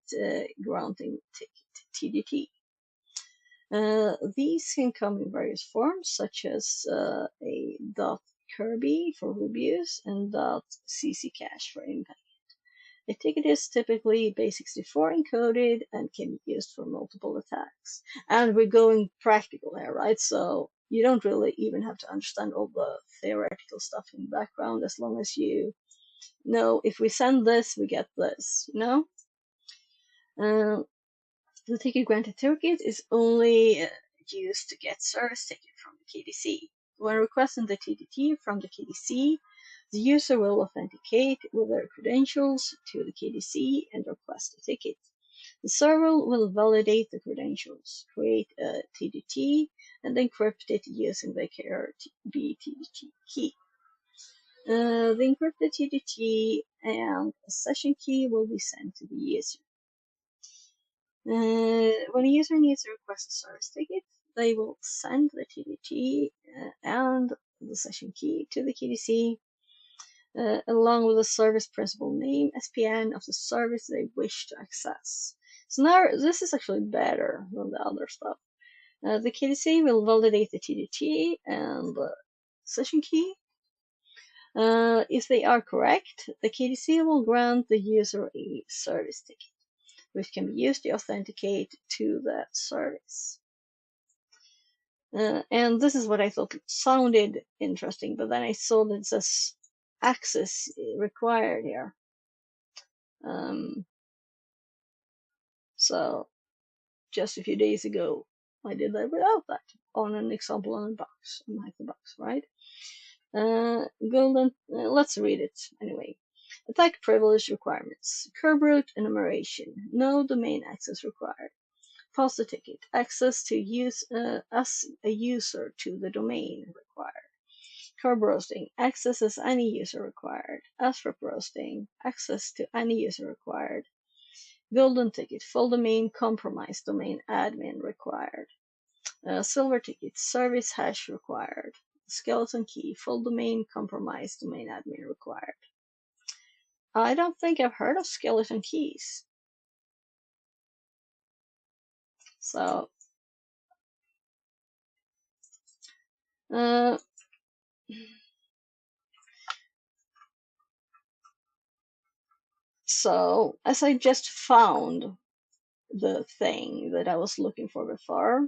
Speaker 1: granting ticket, TDT. These can come in various forms, such as a .kirby for Rubius and .cccache for Impact. A ticket is typically base64 encoded and can be used for multiple attacks. And we're going practical here, right? So you don't really even have to understand all the theoretical stuff in the background, as long as you know if we send this, we get this, you know? The ticket granted ticket is only used to get service ticket from the KDC. When requesting the TDT from the KDC, the user will authenticate with their credentials to the KDC and request a ticket. The server will validate the credentials, create a TDT, and encrypt it using the KRB TDT key. The encrypted TDT and a session key will be sent to the user. When a user needs to request a service ticket, they will send the TDT and the session key to the KDC, along with the service principal name, SPN of the service they wish to access. So now this is actually better than the other stuff. The KDC will validate the TDT and session key. If they are correct, the KDC will grant the user a service ticket, which can be used to authenticate to the service. And this is what I thought sounded interesting, but then I saw that it says access required here. So just a few days ago, I did that without that on an example on a box, on Hyperbox, right? Let's read it anyway. Attack privilege requirements. Kerberos enumeration. No domain access required. Pass the ticket. Access to use as a user to the domain required. Kerberosing. Access as any user required. ASREP roasting. Access to any user required. Golden ticket. Full domain compromise domain admin required. Silver ticket. Service hash required. Skeleton key. Full domain compromise domain admin required. I don't think I've heard of skeleton keys. So, as I just found the thing that I was looking for before,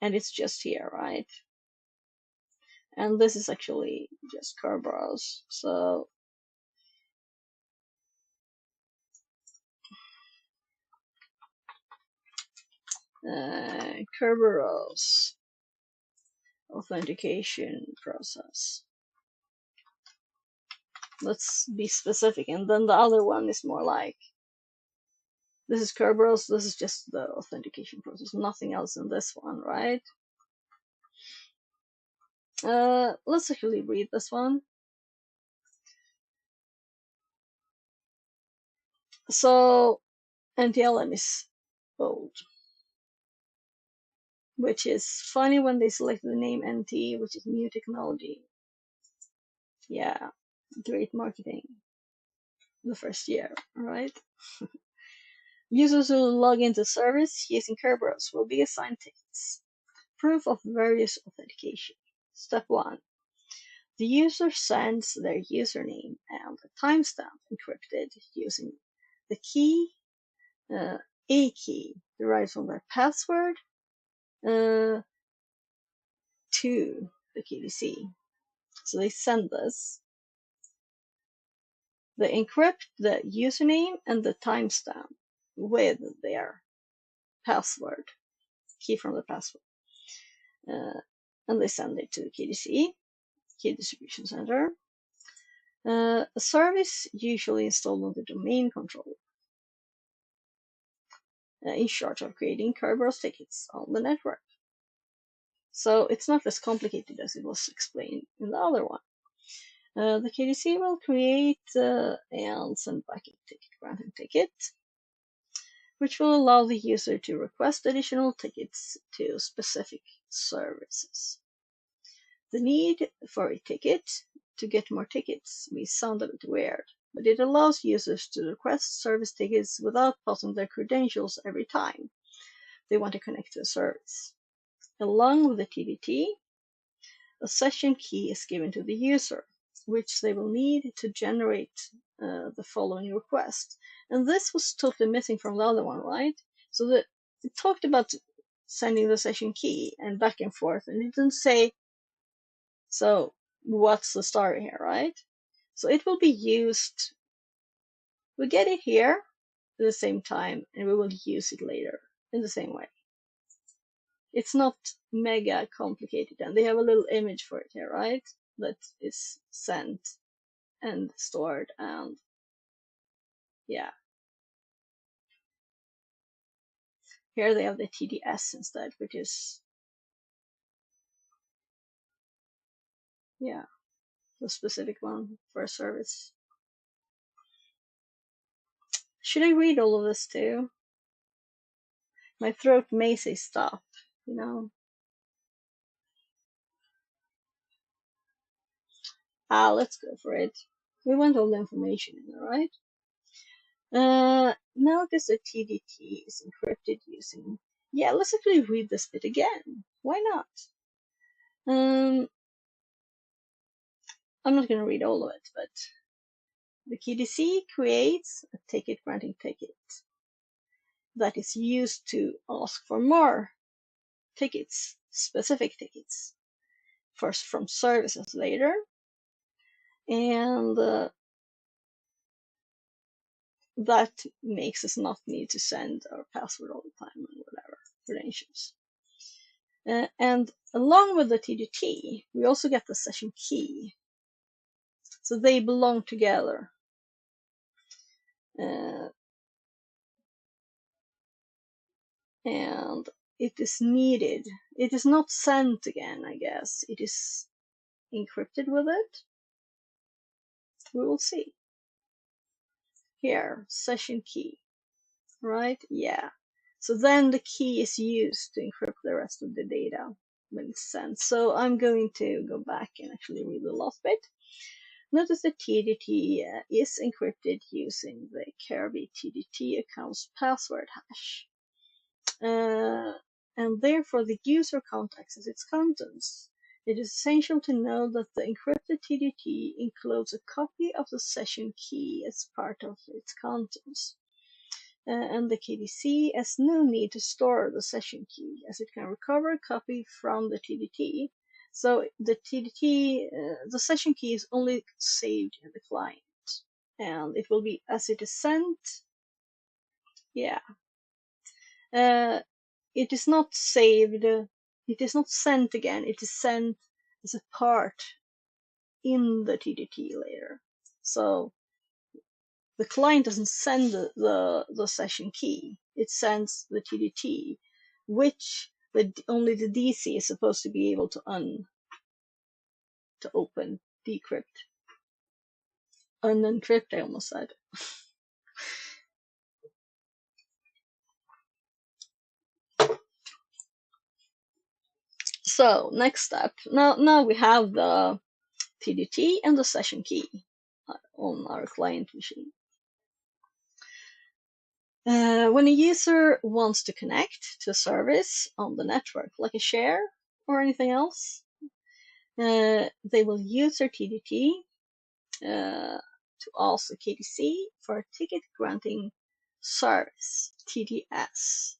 Speaker 1: and it's just here, right? And this is actually just Kerberos. So, Kerberos authentication process. Let's be specific. And then the other one is more like, this is Kerberos, this is just the authentication process, nothing else in this one, right? Let's actually read this one. So, NTLM is old, which is funny when they select the name NT, which is new technology. Yeah, great marketing. The first year, right? Users who log into service using Kerberos will be assigned tickets. Proof of various authentication. Step 1. The user sends their username and the timestamp encrypted using the key, a key derived from their password, to the KDC. So they send this. They encrypt the username and the timestamp with their password, key from the password. And they send it to the KDC, Key Distribution Center. A service usually installed on the domain controller, in charge of creating Kerberos tickets on the network. So it's not as complicated as it was explained in the other one. The KDC will create and send back a ticket granting ticket, which will allow the user to request additional tickets to specific services. The need for a ticket to get more tickets may sound a bit weird, but it allows users to request service tickets without passing their credentials every time they want to connect to a service. Along with the TDT, a session key is given to the user, which they will need to generate the following request. And this was totally missing from the other one, right? So it talked about sending the session key and back and forth, and it didn't say, so what's the story here, right? So it will be used, we get it here at the same time, and we will use it later in the same way. It's not mega complicated, and they have a little image for it here, right? That is sent and stored, and yeah. Here they have the TDS instead, which is, yeah, the specific one for a service. Should I read all of this too? My throat may say stop, you know. Let's go for it. We want all the information in there, right? Notice that TDT is encrypted using, yeah, let's actually read this bit again. Why not? I'm not going to read all of it, but the KDC creates a ticket granting ticket that is used to ask for more tickets, specific tickets, first from services later, and that makes us not need to send our password all the time and whatever credentials. And along with the TGT, we also get the session key. So they belong together. And it is needed. It is not sent again, I guess. It is encrypted with it. We will see. Here, session key. Right? Yeah. So then the key is used to encrypt the rest of the data when it's sent. So I'm going to go back and actually read the last bit. Notice that TDT is encrypted using the Caribou TDT account's password hash. And therefore the user can't access its contents. It is essential to know that the encrypted TDT includes a copy of the session key as part of its contents. And the KDC has no need to store the session key, as it can recover a copy from the TDT. So the TDT, the session key is only saved in the client, and it will be as it is sent. Yeah. It is not saved. It is not sent again. It is sent as a part in the TDT later. So the client doesn't send the session key. It sends the TDT, which only the DC is supposed to be able to open, decrypt, unencrypt. I almost said. So next step. Now we have the TDT and the session key on our client machine. When a user wants to connect to a service on the network, like a share or anything else, they will use their TDT to ask the KDC for a ticket granting service, TTS.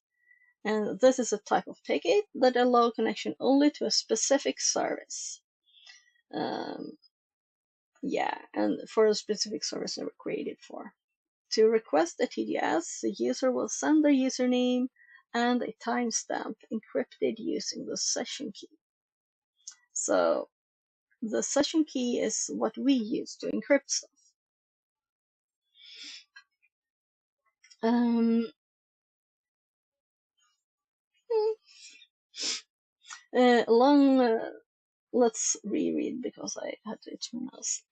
Speaker 1: And this is a type of ticket that allows connection only to a specific service. Yeah, and for a specific service they were created for. To request a TTS, the user will send their username and a timestamp encrypted using the session key. So the session key is what we use to encrypt stuff. Let's reread because I had to itch my nose.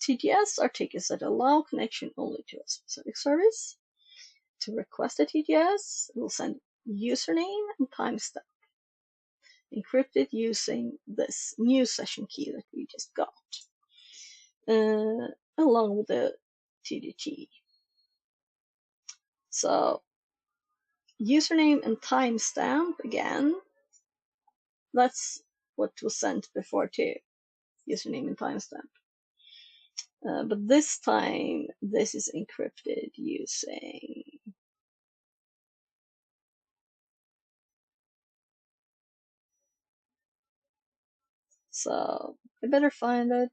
Speaker 1: TTS are tickets that allow connection only to a specific service. To request a TTS, we'll send username and timestamp, encrypted using this new session key that we just got, along with the TDT. So username and timestamp again, that's what was sent before too, username and timestamp. But this time, this is encrypted using so I better find it.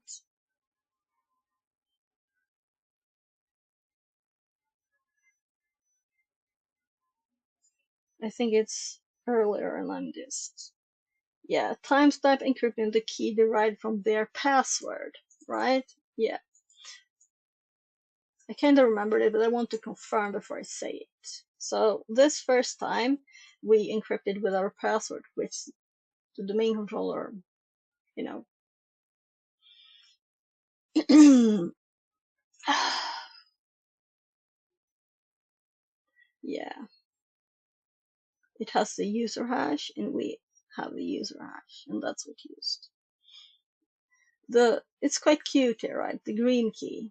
Speaker 1: I think it's earlier and I'm just, yeah, timestamp encrypting the key derived from their password, right? Yeah. I kind of remembered it, but I want to confirm before I say it. So this first time we encrypted with our password, which the domain controller, you know, yeah, it has the user hash and we have the user hash, and that's what used. It's quite cute here, right? The green key.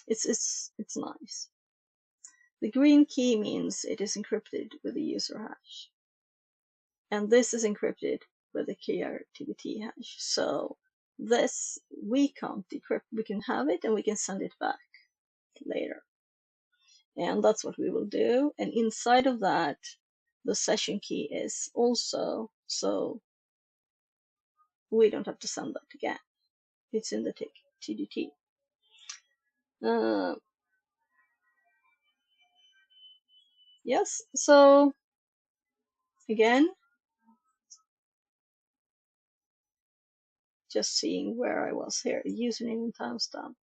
Speaker 1: It's nice. The green key means it is encrypted with the user hash. And this is encrypted with the KRTBT hash. So this we can't decrypt. We can have it and we can send it back later. And that's what we will do. And inside of that, the session key is also, so we don't have to send that again. It's in the TDT. Yes, so again, just seeing where I was here, username and timestamp.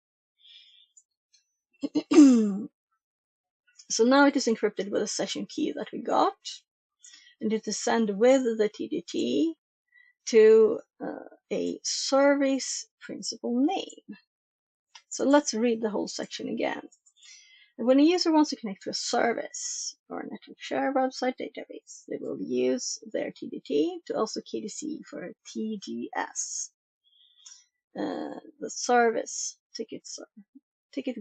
Speaker 1: So now it is encrypted with a session key that we got, and it is sent with the TDT to a service principal name. So let's read the whole section again. When a user wants to connect to a service or a network share website database, they will use their TDT to also KDC for TGS, the service ticket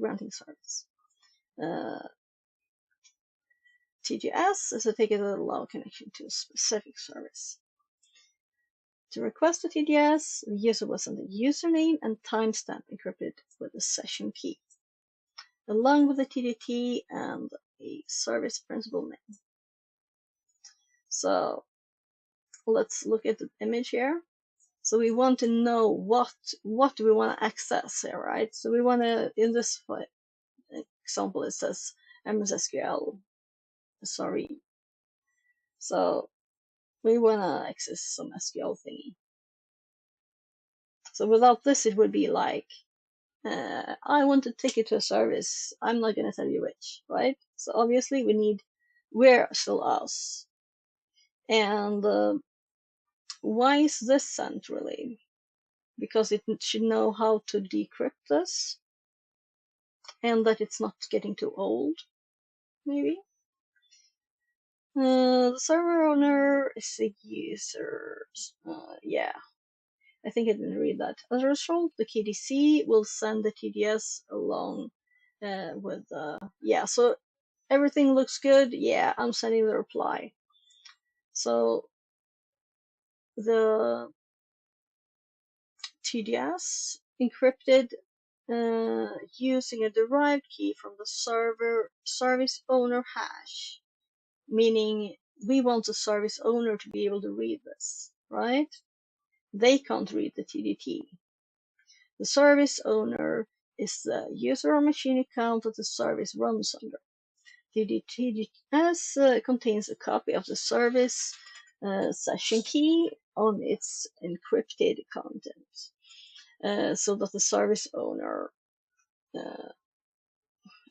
Speaker 1: granting service. TGS is a ticket that allows connection to a specific service. To request a TGS, the user will send a username and timestamp encrypted with a session key, along with the TDT and a service principal name. So let's look at the image here. So we want to know what do we want to access here, right? So we want to, in this example, it says MS SQL. Sorry. So we want to access some SQL thingy. So without this, it would be like, I want to take it to a service. I'm not going to tell you which, right? So obviously we need where still us. And why is this sent really? Because it should know how to decrypt this and that it's not getting too old, maybe. The server owner is the user. Yeah, I think I didn't read that. As a result, the KDC will send the TDS along with, yeah, so everything looks good. Yeah, I'm sending the reply. So the TDS encrypted using a derived key from the service owner hash, meaning we want the service owner to be able to read this, right? They can't read the TDT. The service owner is the user or machine account that the service runs under. The TDS contains a copy of the service session key on its encrypted content, so that the service owner,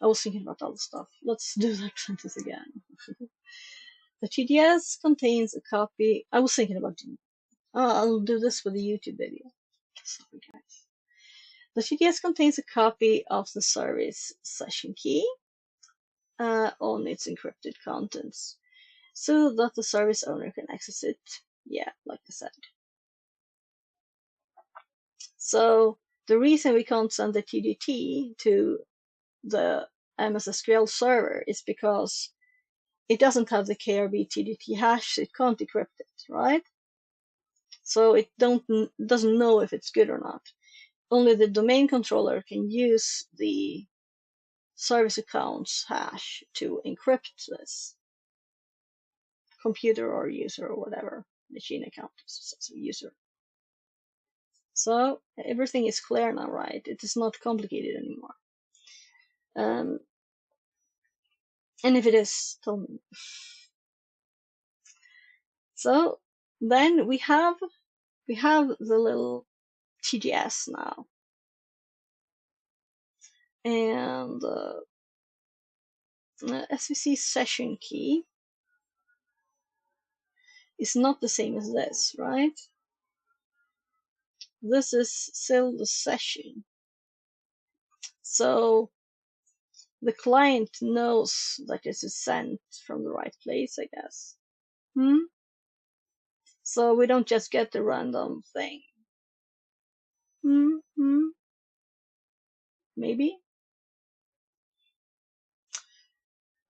Speaker 1: I was thinking about other stuff. Let's do that sentence again. The TDS contains a copy. I was thinking about. I'll do this with the YouTube video. Sorry, guys. The TDS contains a copy of the service session key on its encrypted contents, so that the service owner can access it. Yeah, like I said. So the reason we can't send the TDT to the MS SQL server is because it doesn't have the KRB TDT hash, it can't decrypt it, right? So it doesn't know if it's good or not. Only the domain controller can use the service accounts hash to encrypt this computer or user or whatever machine account is a user. So everything is clear now, right? It is not complicated anymore. And if it is, tell me. So then we have the little TGS now, and the SVC session key is not the same as this, right? This is still the session. So the client knows that this is sent from the right place, I guess. So we don't just get the random thing. Maybe?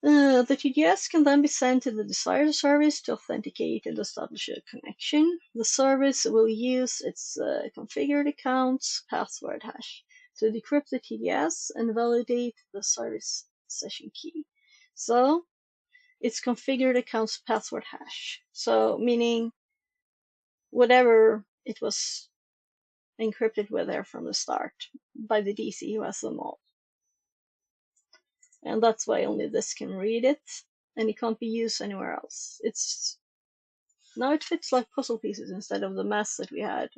Speaker 1: The TDS can then be sent to the desired service to authenticate and establish a connection. The service will use its configured account's password hash to decrypt the TDS and validate the service session key. So it's configured account's password hash. So meaning whatever it was encrypted with there from the start by the DC who has them all. And that's why only this can read it, and it can't be used anywhere else. Now it fits like puzzle pieces instead of the mess that we had.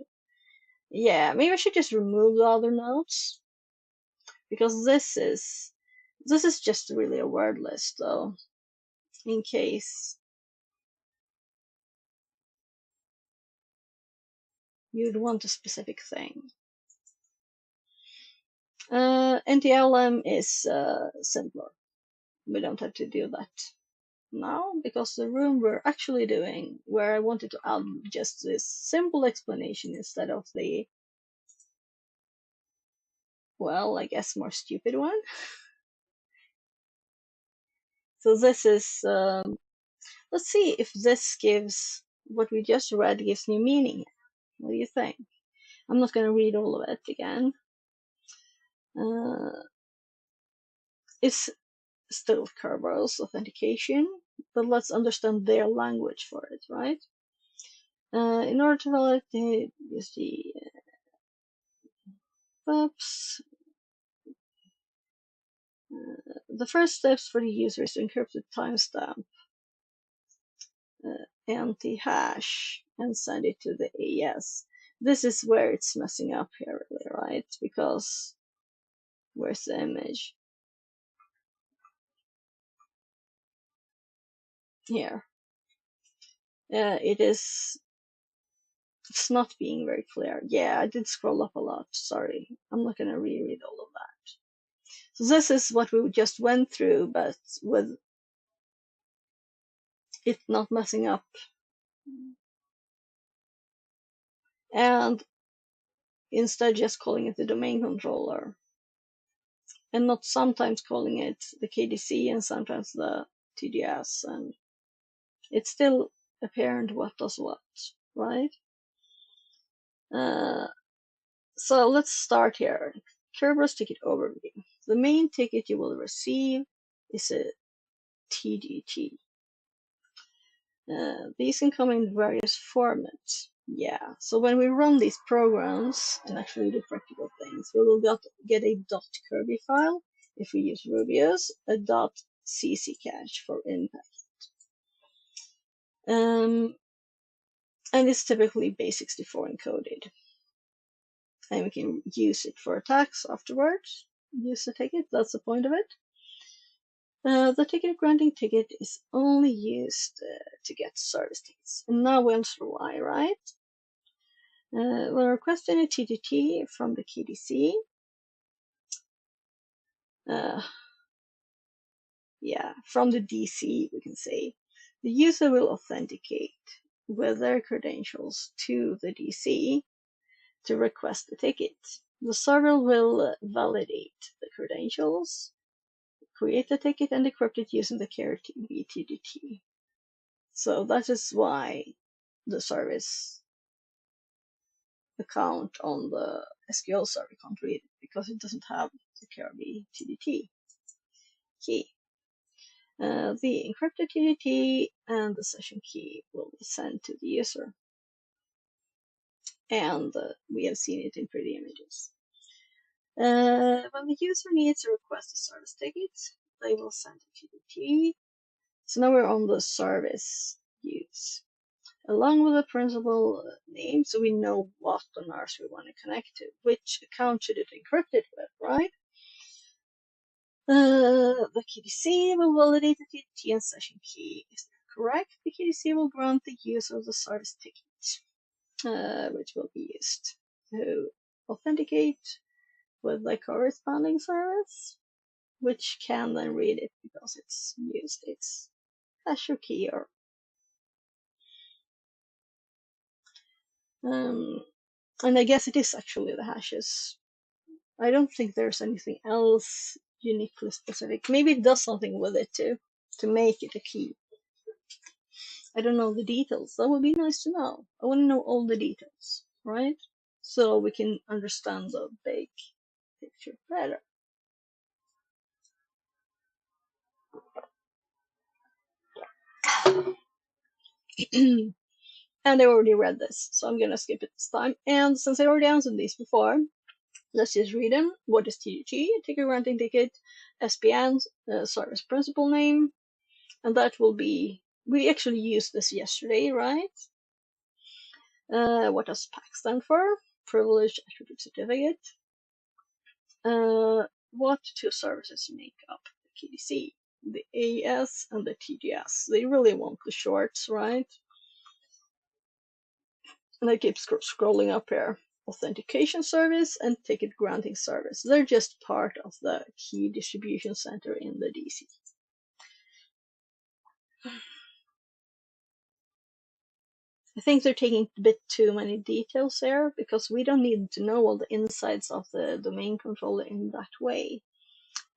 Speaker 1: Yeah, maybe I should just remove the other notes, because this is just really a word list though, in case you'd want a specific thing. NTLM is simpler. We don't have to do that now, because the room we're actually doing, where I wanted to add just this simple explanation instead of the, well, I guess more stupid one. So this is, let's see if this gives, what we just read gives new meaning. What do you think? I'm not going to read all of it again. It's still Kerberos authentication, but let's understand their language for it, right? In order to validate, use the steps. The first steps for the user is to encrypt the timestamp anti-hash and send it to the AES. This is where it's messing up here, really, right? Because where's the image? Here. It's not being very clear. Yeah, I did scroll up a lot. Sorry. I'm not going to reread all of that. So this is what we just went through, but with it not messing up. And instead just calling it the domain controller. And not sometimes calling it the KDC and sometimes the TDS. And it's still apparent what does what, right? So let's start here. Kerberos ticket overview. The main ticket you will receive is a TDT. These can come in various formats. Yeah, so when we run these programs and actually do practical things, we will get a .kirby file if we use Rubius, a .cc cache for impact. And it's typically base64 encoded. And we can use it for attacks afterwards. Use the ticket, that's the point of it. The ticket granting ticket is only used to get service tickets. And now we answer why, right? We're requesting a TTT from the KDC. Yeah, from the DC, we can say. The user will authenticate with their credentials to the DC to request the ticket. The server will validate the credentials, create the ticket, and decrypt it using the KRTB TDT. So that is why the service account on the SQL server can't read it, because it doesn't have the KRB TDT key. The encrypted TDT and the session key will be sent to the user. And we have seen it in pretty images. When the user needs to request a service ticket, they will send a TDT. So now we're on the service use. Along with the principal name, so we know what donors we want to connect to. Which account should it encrypt it with, right? The KDC will validate the TDT and session key. If they're correct, the KDC will grant the use of the service ticket, which will be used to authenticate with the corresponding service, which can then read it because it's used its hash or key. Or and I guess it is actually the hashes. I don't think there's anything else uniquely specific. Maybe it does something with it too. to make it a key. I don't know the details. That would be nice to know. I want to know all the details, right? So we can understand the big picture better. And I already read this, so I'm gonna skip it this time. And since I already answered these before, let's just read them. What is TGT? Ticket granting ticket. SPN, service principal name. And that will be, we actually used this yesterday, right? What does PAC stand for? Privileged Attribute Certificate. What two services make up the KDC? The AS and the TGS. They really want the shorts, right? And I keep scrolling up here. Authentication service and ticket granting service. They're just part of the key distribution center in the DC. I think they're taking a bit too many details there because we don't need to know all the insides of the domain controller in that way.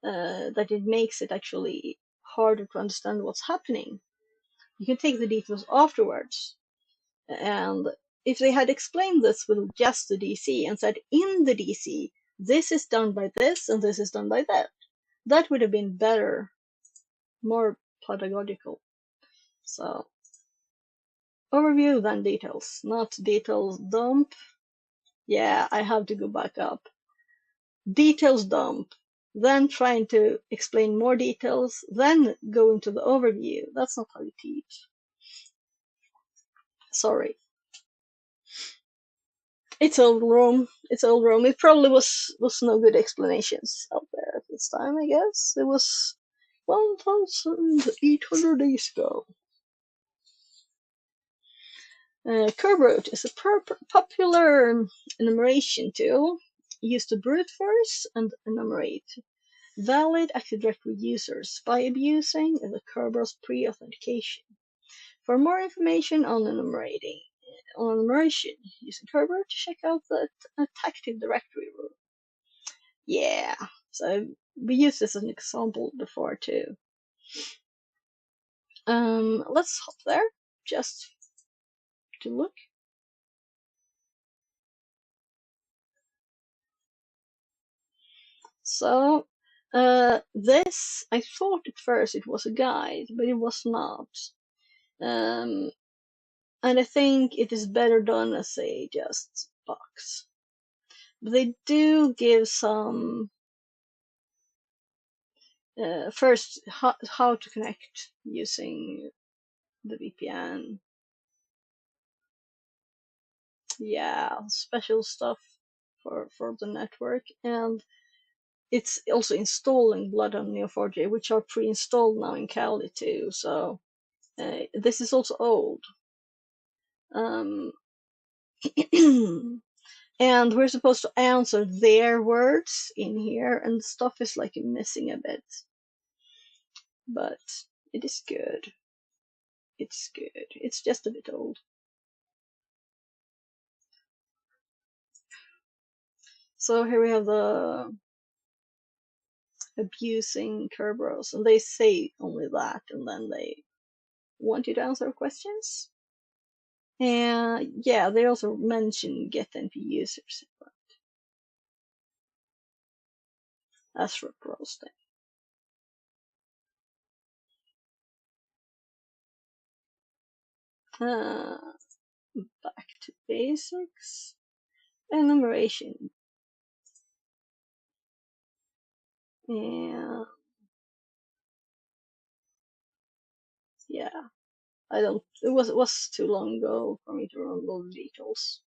Speaker 1: That it makes it actually harder to understand what's happening. You can take the details afterwards. And if they had explained this with just the DC and said, in the DC, this is done by this and this is done by that, that would have been better, more pedagogical. So, overview then details, not details dump. Yeah, I have to go back up. Details dump, then trying to explain more details, then go into the overview. That's not how you teach. Sorry. It's old Rome. It's old Rome. It probably was no good explanations out there at this time, I guess. It was 1,800 days ago. Kerberos is a popular enumeration tool used to brute force and enumerate valid Active Directory users by abusing the Kerberos pre-authentication. For more information on enumeration using Kerberos, check out the Active Directory rule. Yeah, so we used this as an example before too. Let's hop there just to look. So this, I thought at first it was a guide, but it was not. And I think it is better done as a just box. But they do give some first how to connect using the VPN. Yeah, special stuff for the network, and it's also installing Blood on Neo4j, which are pre-installed now in Kali too. So this is also old. And we're supposed to answer their words in here, and stuff is like missing a bit. But it is good. It's good. It's just a bit old. So here we have the abusing Kerberos, and they say only that, and then they want you to answer questions. And yeah, they also mention get NP users, but that's for roasting. Back to basics. Enumeration. And yeah, it was too long ago for me to remember all the details.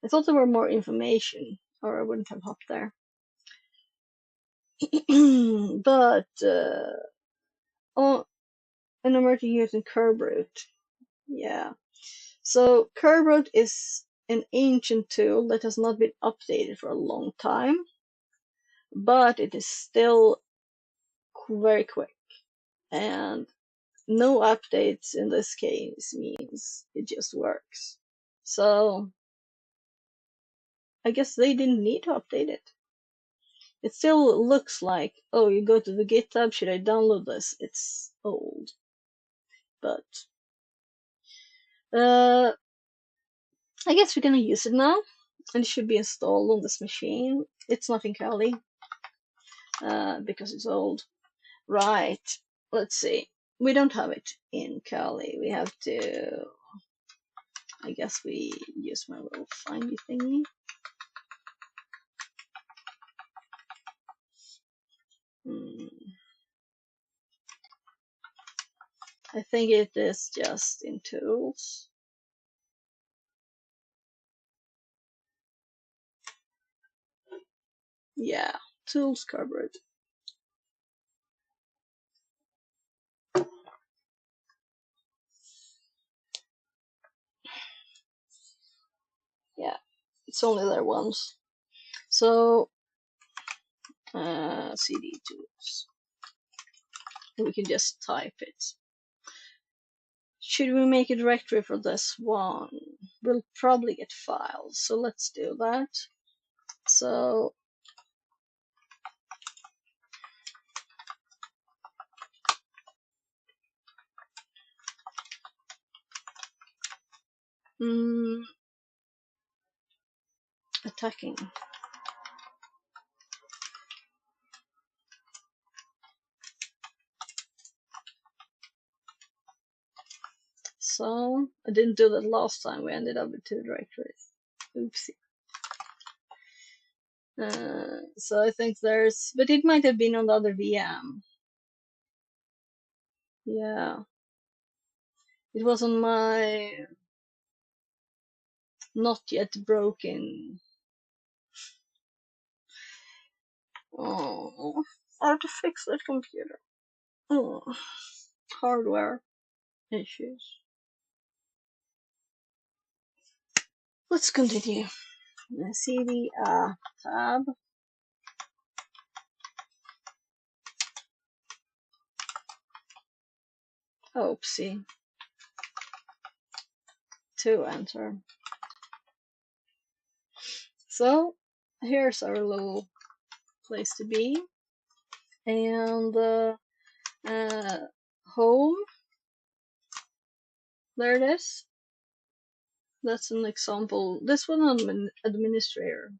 Speaker 1: I thought there were more information, or I wouldn't have hopped there. But enumeration using Kerberos. Yeah. So Kerberos is an ancient tool that has not been updated for a long time, but it is still very quick, and no updates in this case means it just works. So I guess they didn't need to update it. It still looks like, oh, you go to the GitHub, should I download this? It's old. But I guess we're gonna use it now, and it should be installed on this machine. It's not in Kali because it's old. Right, let's see. We don't have it in Kali. We have to, I guess we use my little findy thingy. I think it is just in tools. Yeah, tools covered. Yeah, it's only there once. So, CD tools. We can just type it. Should we make a directory for this one? We'll probably get files, so let's do that. So, attacking. So, I didn't do that last time. We ended up with 2 directories. Oopsie. So I think there's, but it might have been on the other VM. Yeah. It was on my not yet broken. Oh, I have to fix that computer. Oh, hardware issues. Let's continue. CD tab. Oopsie. 2 enter. So here's our little place to be, and home. There it is. That's an example. This one on administrator,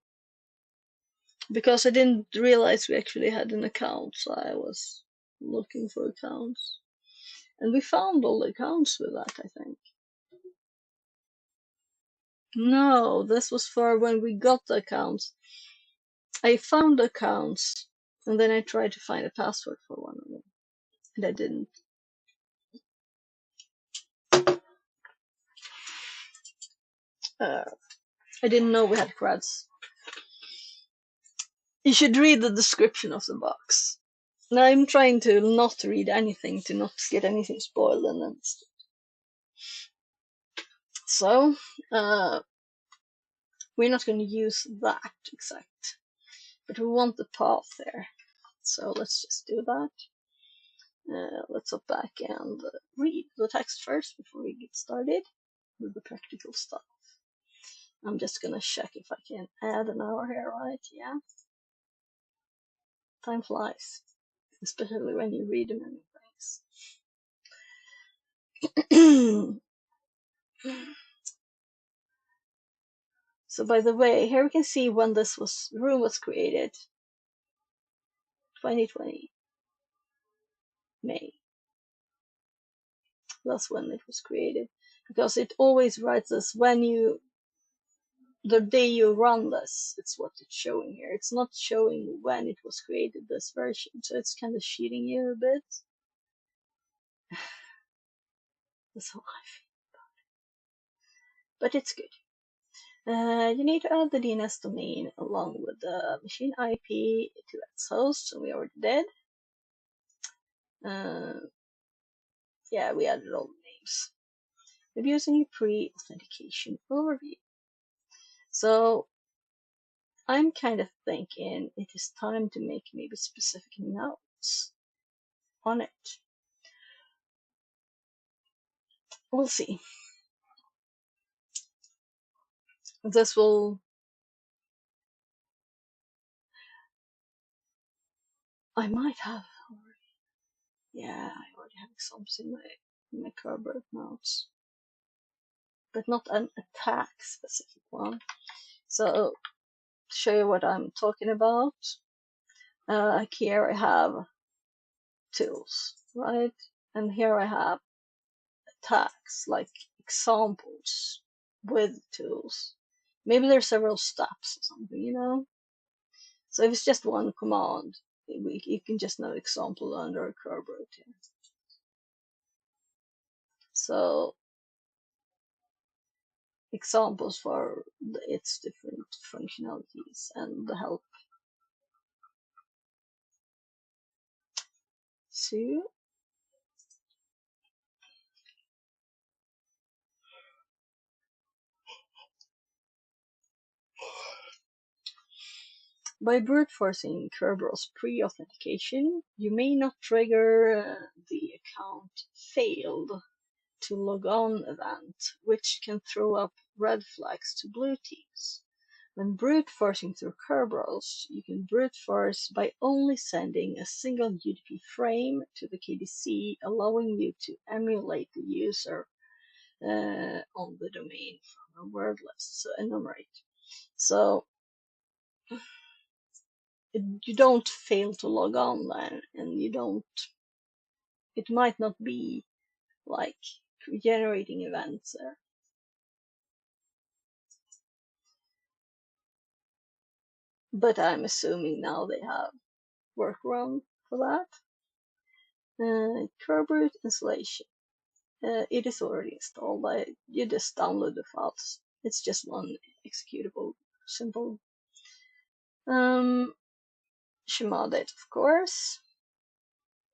Speaker 1: because I didn't realize we actually had an account, so I was looking for accounts, and we found all the accounts with that, I think. No, this was for when we got the accounts. I found accounts, and then I tried to find a password for one of them, and I didn't. I didn't know we had creds. You should read the description of the box. Now I'm trying to not read anything, to not get anything spoiled, and then so we're not going to use that exact, but we want the path there. So let's just do that. Let's go back and read the text first before we get started with the practical stuff. I'm just gonna check if I can add an hour here, right? Yeah. Time flies, especially when you read many things. So by the way, here we can see when this room was created. 2020 May. That's when it was created, because it always writes this when you, the day you run this, it's what it's showing here. It's not showing when it was created, this version, so it's kind of cheating you a bit. That's how I feel about it. But it's good. You need to add the DNS domain along with the machine IP to its host, so we already did. Yeah, we added all the names. We're using a pre-authentication overview. So I'm kind of thinking it is time to make maybe specific notes on it. We'll see. This will, I might have already. Yeah, I already already have examples in my Kerberos notes, but not an attack specific one. So to show you what I'm talking about, here I have tools, right? And here I have attacks, like examples with tools. Maybe there's several steps or something, you know? So if it's just one command, you can just know example under a Kerberos here. So examples for its different functionalities and the help. So by brute forcing Kerberos pre-authentication, you may not trigger the account failed to log on event, which can throw up red flags to blue teams. When brute forcing through Kerberos, you can brute force by only sending a single UDP frame to the KDC, allowing you to emulate the user on the domain from a word list, so enumerate. So you don't fail to log on then, and you don't, it might not be like generating events there. But I'm assuming now they have workaround for that. Kerberos installation. It is already installed. You just download the files. It's just one executable, simple. Shemodit, of course.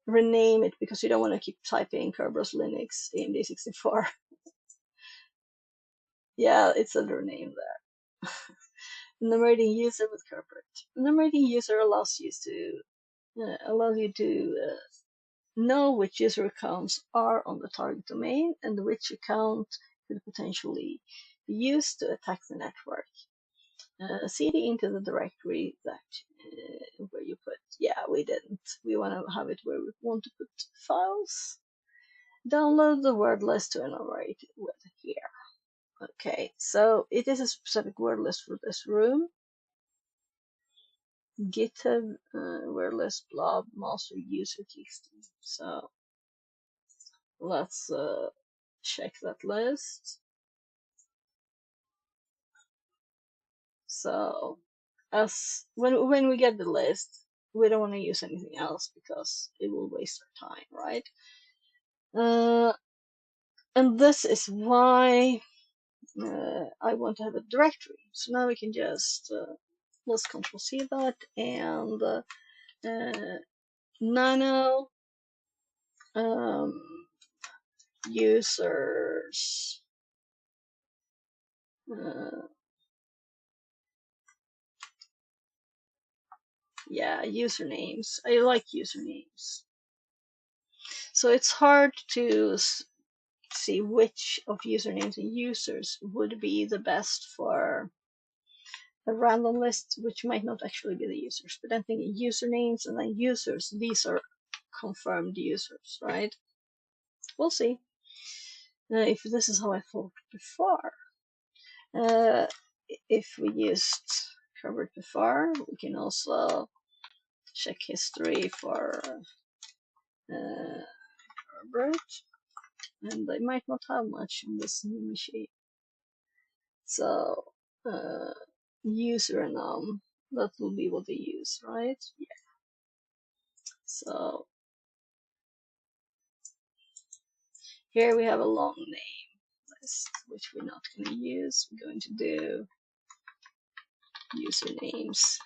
Speaker 1: Rename it because you don't want to keep typing Kerberos Linux AMD64. Yeah, it's under name there. Enumerating user with Kerberos. Enumerating user allows you to know which user accounts are on the target domain and which account could potentially be used to attack the network. CD into the directory that where you put, yeah, we didn't. We want to have it where we want to put files. Download the word list to enumerate it with here. Okay, so it is a specific word list for this room. GitHub word list blob master user txt. So let's check that list. So as when we get the list, we don't want to use anything else because it will waste our time, right? And this is why I want to have a directory. So now we can just let's Control C that and nano users. Yeah, usernames. I like usernames. So it's hard to see which of usernames and users would be the best for a random list, which might not actually be the users. But I'm thinking usernames and then users. These are confirmed users, right? We'll see. If this is how I thought before. If we used Kerberos before, we can also check history for Kerberos, and I might not have much in this new machine. So user enum, that will be what they use, right? Yeah. So here we have a long name list, which we're not going to use. We're going to do usernames.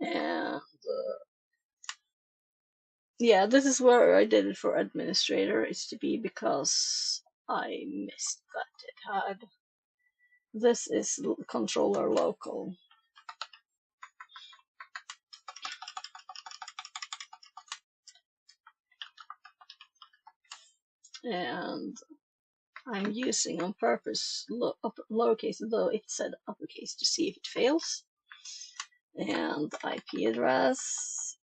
Speaker 1: And yeah, this is where I did it for administrator HTTP because I missed that it had. This is controller local. And I'm using on purpose lowercase, though it said uppercase, to see if it fails. And IP address.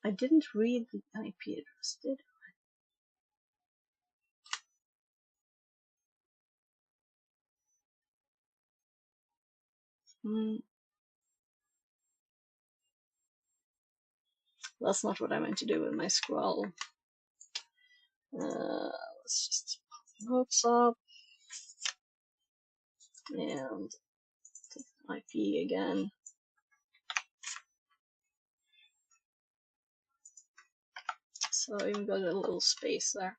Speaker 1: I didn't read the IP address, did I? That's not what I meant to do with my scroll. Let's just put notes up and IP again. So I even got a little space there.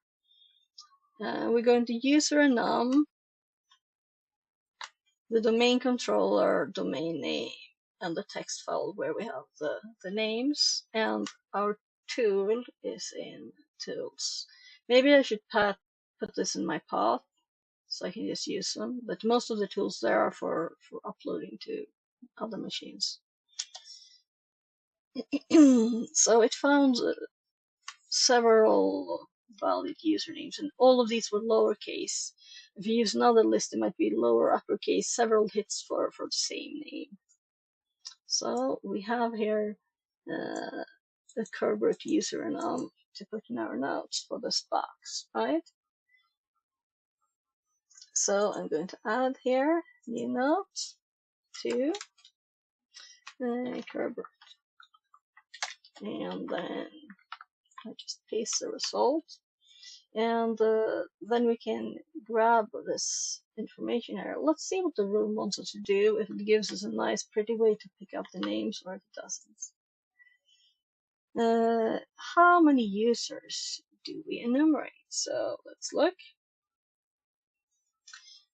Speaker 1: We're going to user enum, the domain controller, domain name, and the text file where we have the names, and our tool is in tools. Maybe I should put this in my path so I can just use them, but most of the tools there are for uploading to other machines. So it found several valid usernames, and all of these were lowercase. If you use another list, it might be lower, uppercase, several hits for the same name. So we have here a Kerberos user enum to put in our notes for this box, right? So I'm going to add here new note to Kerberos, and then I just paste the result, and then we can grab this information here. Let's see what the room wants us to do, if it gives us a nice pretty way to pick up the names or if it doesn't. How many users do we enumerate? So let's look.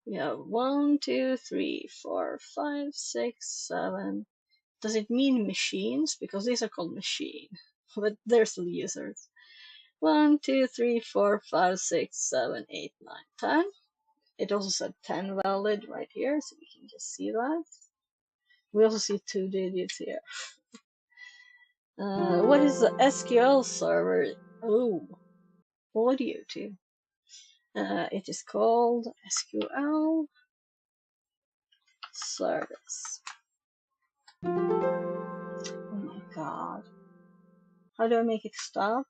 Speaker 1: We have 1, 2, 3, 4, 5, 6, 7. Does it mean machines? Because these are called machine, but they're still users. 1, 2, 3, 4, 5, 6, 7, 8, 9, 10. It also said 10 valid right here, so we can just see that. We also see 2 digits here. What is the SQL server? Oh, audio too. It is called SQL service. Oh my god. How do I make it stop?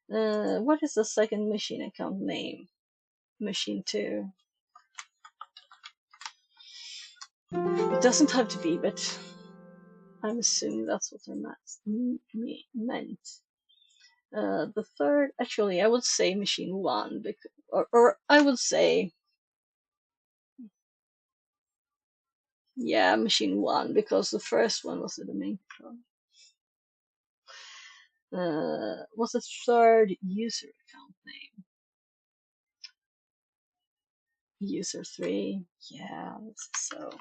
Speaker 1: What is the second machine account name? Machine 2. It doesn't have to be, but I'm assuming that's what they meant. The third, actually, I would say machine 1, because, or I would say, yeah, machine 1, because the first one was the domain controller. What's the third user account name? User 3, yeah, so.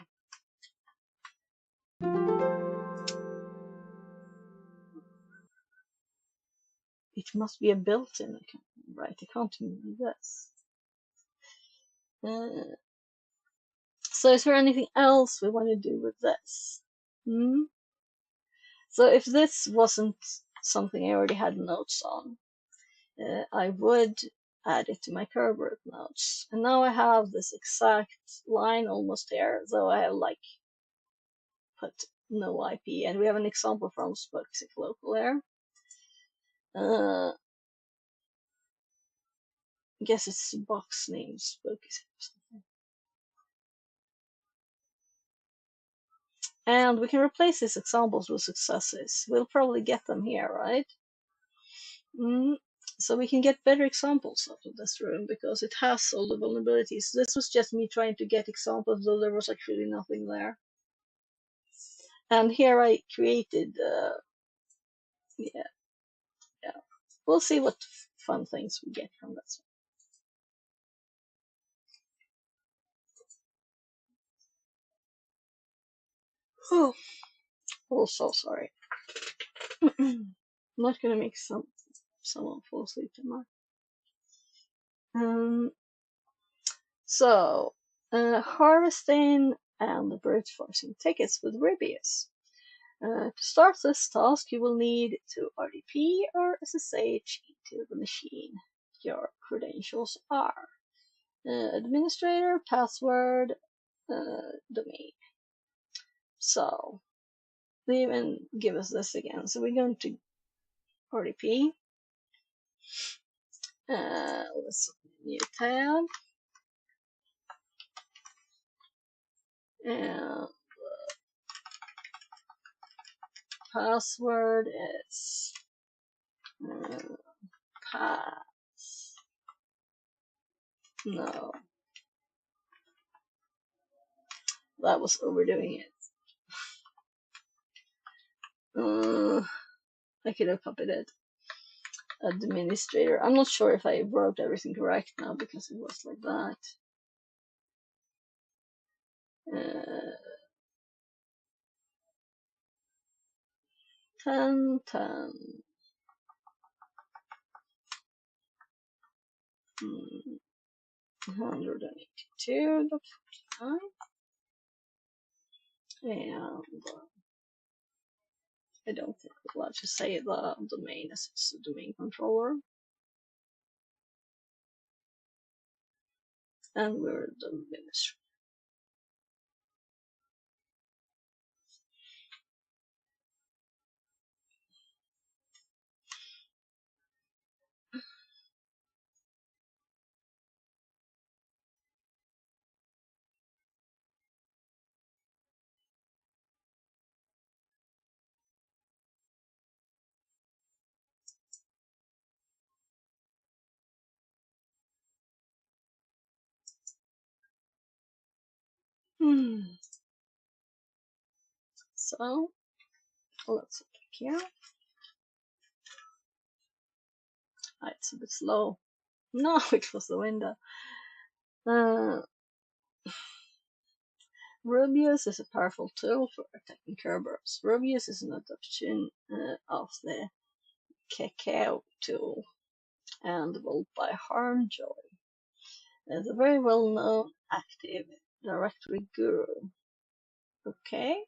Speaker 1: It must be a built-in account, right? I can't remember this. So is there anything else we want to do with this? So if this wasn't something I already had notes on, I would add it to my Kerberos notes. And now I have this exact line almost there, though I have like put no IP. And we have an example from Spokesic Local here. I guess it's box name Spokesic or something. And we can replace these examples with successes. We'll probably get them here, right? So we can get better examples out of this room because it has all the vulnerabilities. This was just me trying to get examples, though there was actually nothing there. And here I created, yeah. We'll see what fun things we get from this one. Oh, so sorry. I'm not gonna make someone fall asleep tonight. So, harvesting and brute forcing tickets with Rubius. To start this task, you will need to RDP or SSH into the machine. your credentials are. Administrator, password, domain. So they even give us this again. So we're going to RDP. Let's open a new tab. And password is pass. No, that was overdoing it. I could have copied it. Administrator. I'm not sure if I wrote everything correct now because it was like that. 10, 10. 182.49. And I don't think we'll allowed to say the domain as it's a domain controller. And we're the administrator. So let's look here. It's a bit slow. No, it was the window. Rubius is a powerful tool for attacking Kerberos. Rubius is an adaptation of the Cacao tool and developed by Harmjoy. It's a very well-known active directory guru. Okay.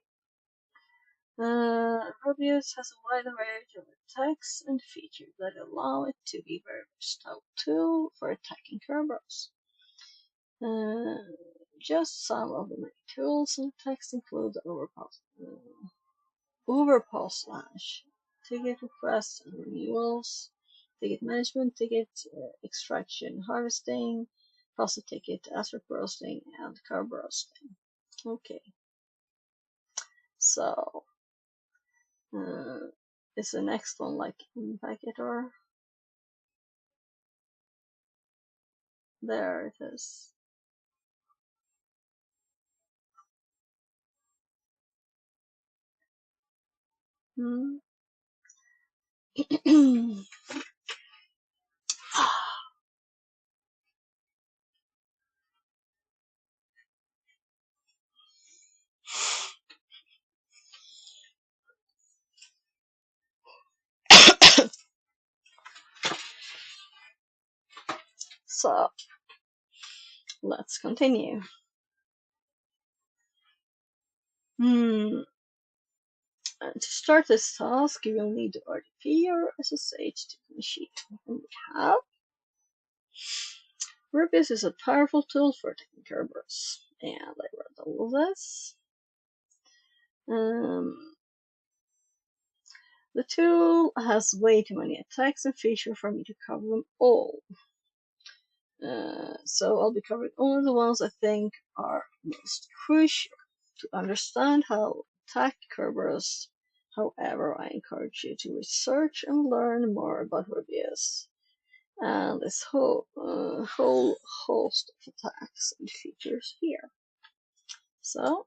Speaker 1: Rubius has a wide variety of attacks and features that allow it to be a very versatile tool for attacking Kerberos. Just some of the many tools and attacks include the Overpass Slash, ticket requests and renewals, ticket management, ticket extraction, harvesting, process ticket, asset roasting, and carb roasting. Okay. So, is the next one like Impactor? There it is. So, let's continue. To start this task, you will need to RDP or SSH to the machine. And we have Rubius is a powerful tool for attacking Kerberos. And I read all of this. The tool has way too many attacks and features for me to cover them all. So I'll be covering only the ones I think are most crucial to understand how to attack Kerberos. However, I encourage you to research and learn more about Rubius and this whole host of attacks and features here. So,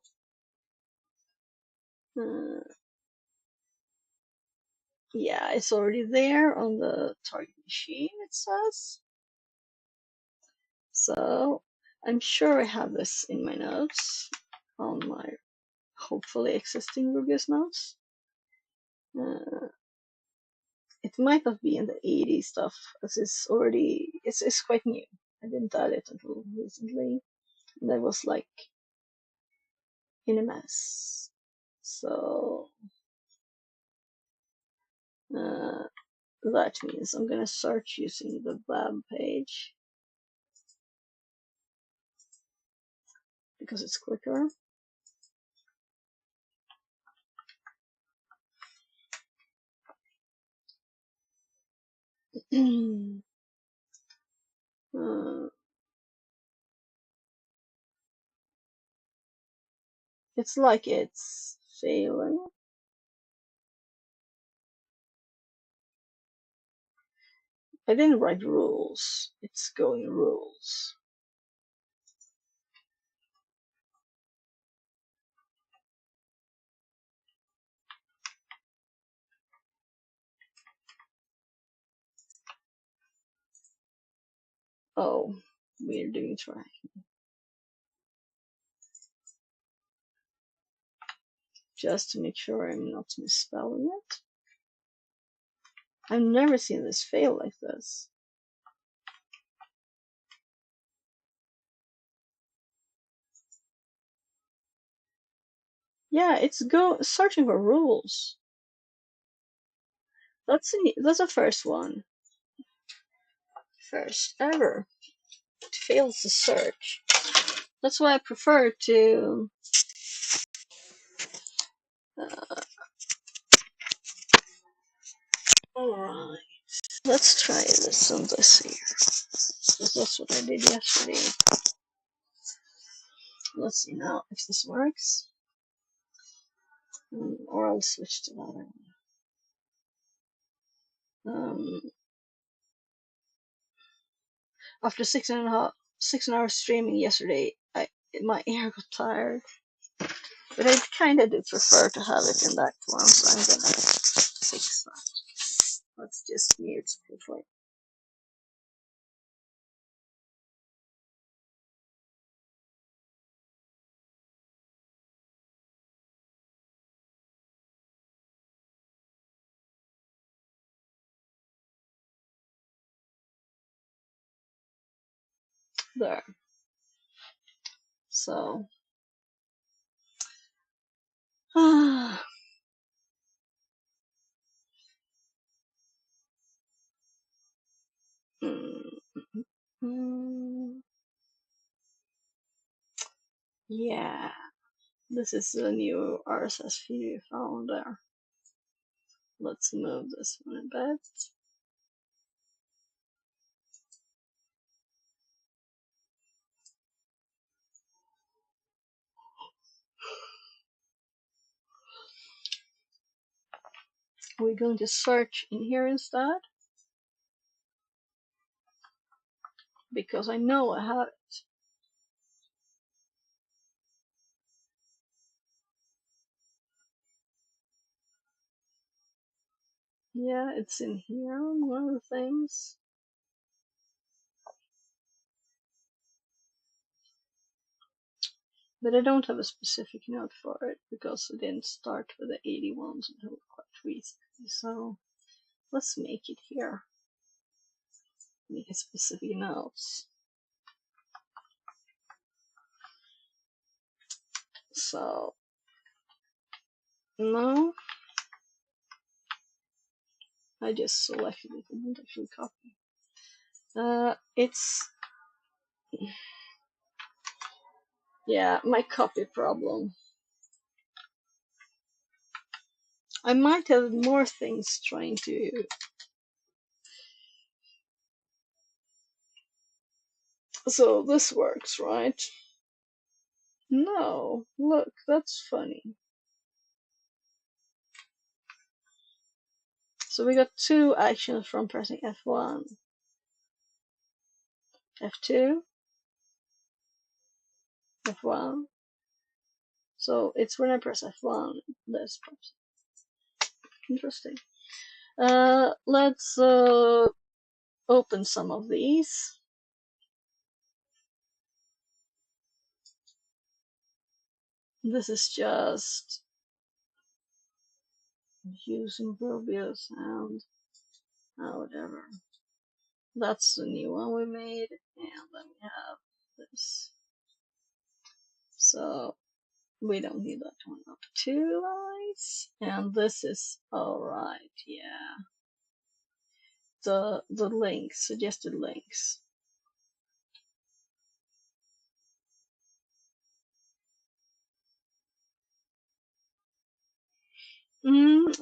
Speaker 1: yeah, it's already there on the target machine, it says. So, I'm sure I have this in my notes, on my hopefully existing Rubius notes. It might not be in the 80 stuff, as it's already, it's quite new. I didn't add it until recently. And I was like in a mess. So, That means I'm gonna search using the web page because it's quicker. It's like it's failing. I didn't write rules. It's going rules. Oh, we're doing tracking. Just to make sure I'm not misspelling it. I've never seen this fail like this. Yeah, it's searching for rules. That's the first one. First ever. It fails the search. That's why I prefer to alright. Let's try this on this here. That's what I did yesterday. Let's see now if this works. Or I'll switch to that one. After 6 hours streaming yesterday, my ear got tired. But I kinda do prefer to have it in that one, so I'm gonna fix that. Let's just mute quickly. There. So yeah, this is the new RSS feed we found there. Let's move this one a bit. We're going to search in here instead, because I know I have it. Yeah, it's in here, one of the things. But I don't have a specific note for it because I didn't start with the 81s until quite recently. So let's make it here. Make a specific notes. So no, I just selected it and didn't actually copy. It's yeah, my copy problem. I might have more things trying to. So this works, right? No, look, that's funny. So we got 2 actions from pressing F1, F2, F1. So it's when I press F1, this pops. Interesting. Let's open some of these. This is just using Rubius and whatever. That's the new one we made, and then we have this. So we don't need that one up 2 lines, and this is alright, yeah. the links, suggested links.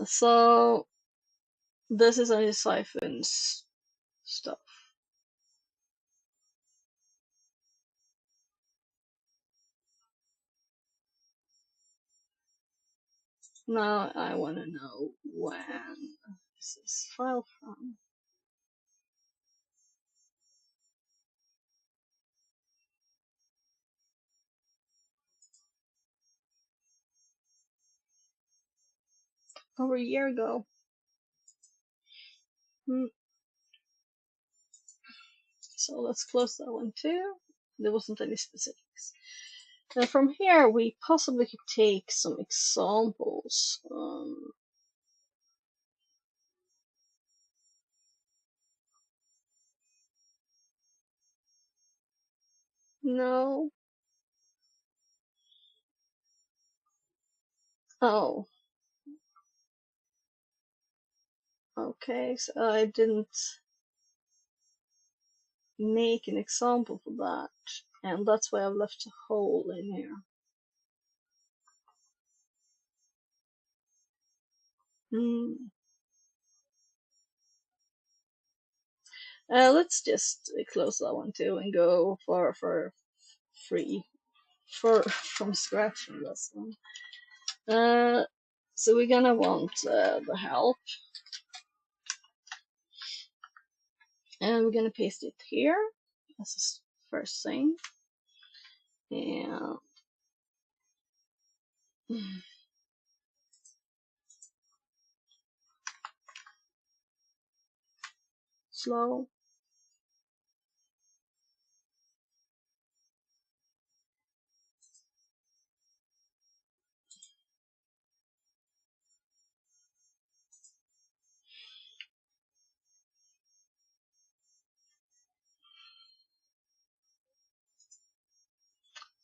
Speaker 1: So this is only Siphon's stuff. Now I want to know when this is file from. Over a year ago. So let's close that one too. There wasn't any specifics. And from here, we possibly could take some examples. No. Oh. Okay, so I didn't make an example for that. And that's why I've left a hole in here. Let's just close that one too and go for free from scratch on this one. So we're gonna want the help, and we're gonna paste it here as the first thing, and slow.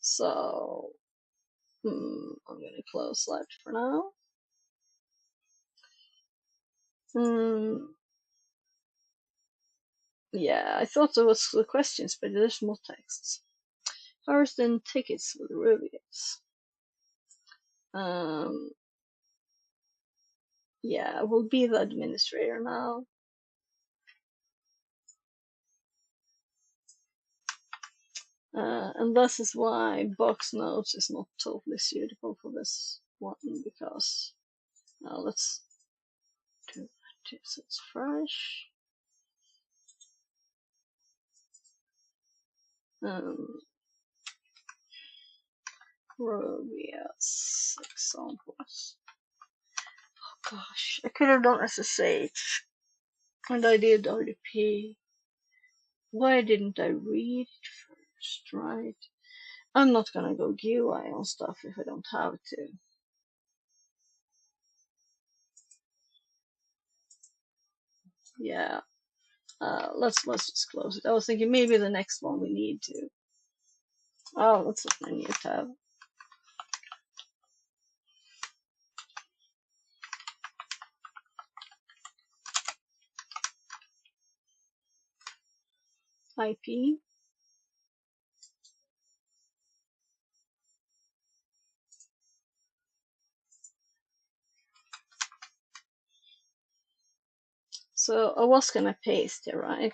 Speaker 1: So I'm gonna close that for now. Yeah, I thought there was the questions, but there's more texts. First, then tickets with Rubius. Yeah, we'll be the administrator now. And this is why box notes is not totally suitable for this one, because now let's do that so it's fresh. Rubius examples. Oh gosh, I could have done SSH, and I did RDP. Why didn't I read it first, right? I'm not gonna go GUI on stuff if I don't have to. Yeah, let's just close it. I was thinking maybe the next one we need to. Oh, let's open a new tab. IP. So I was gonna paste it, right?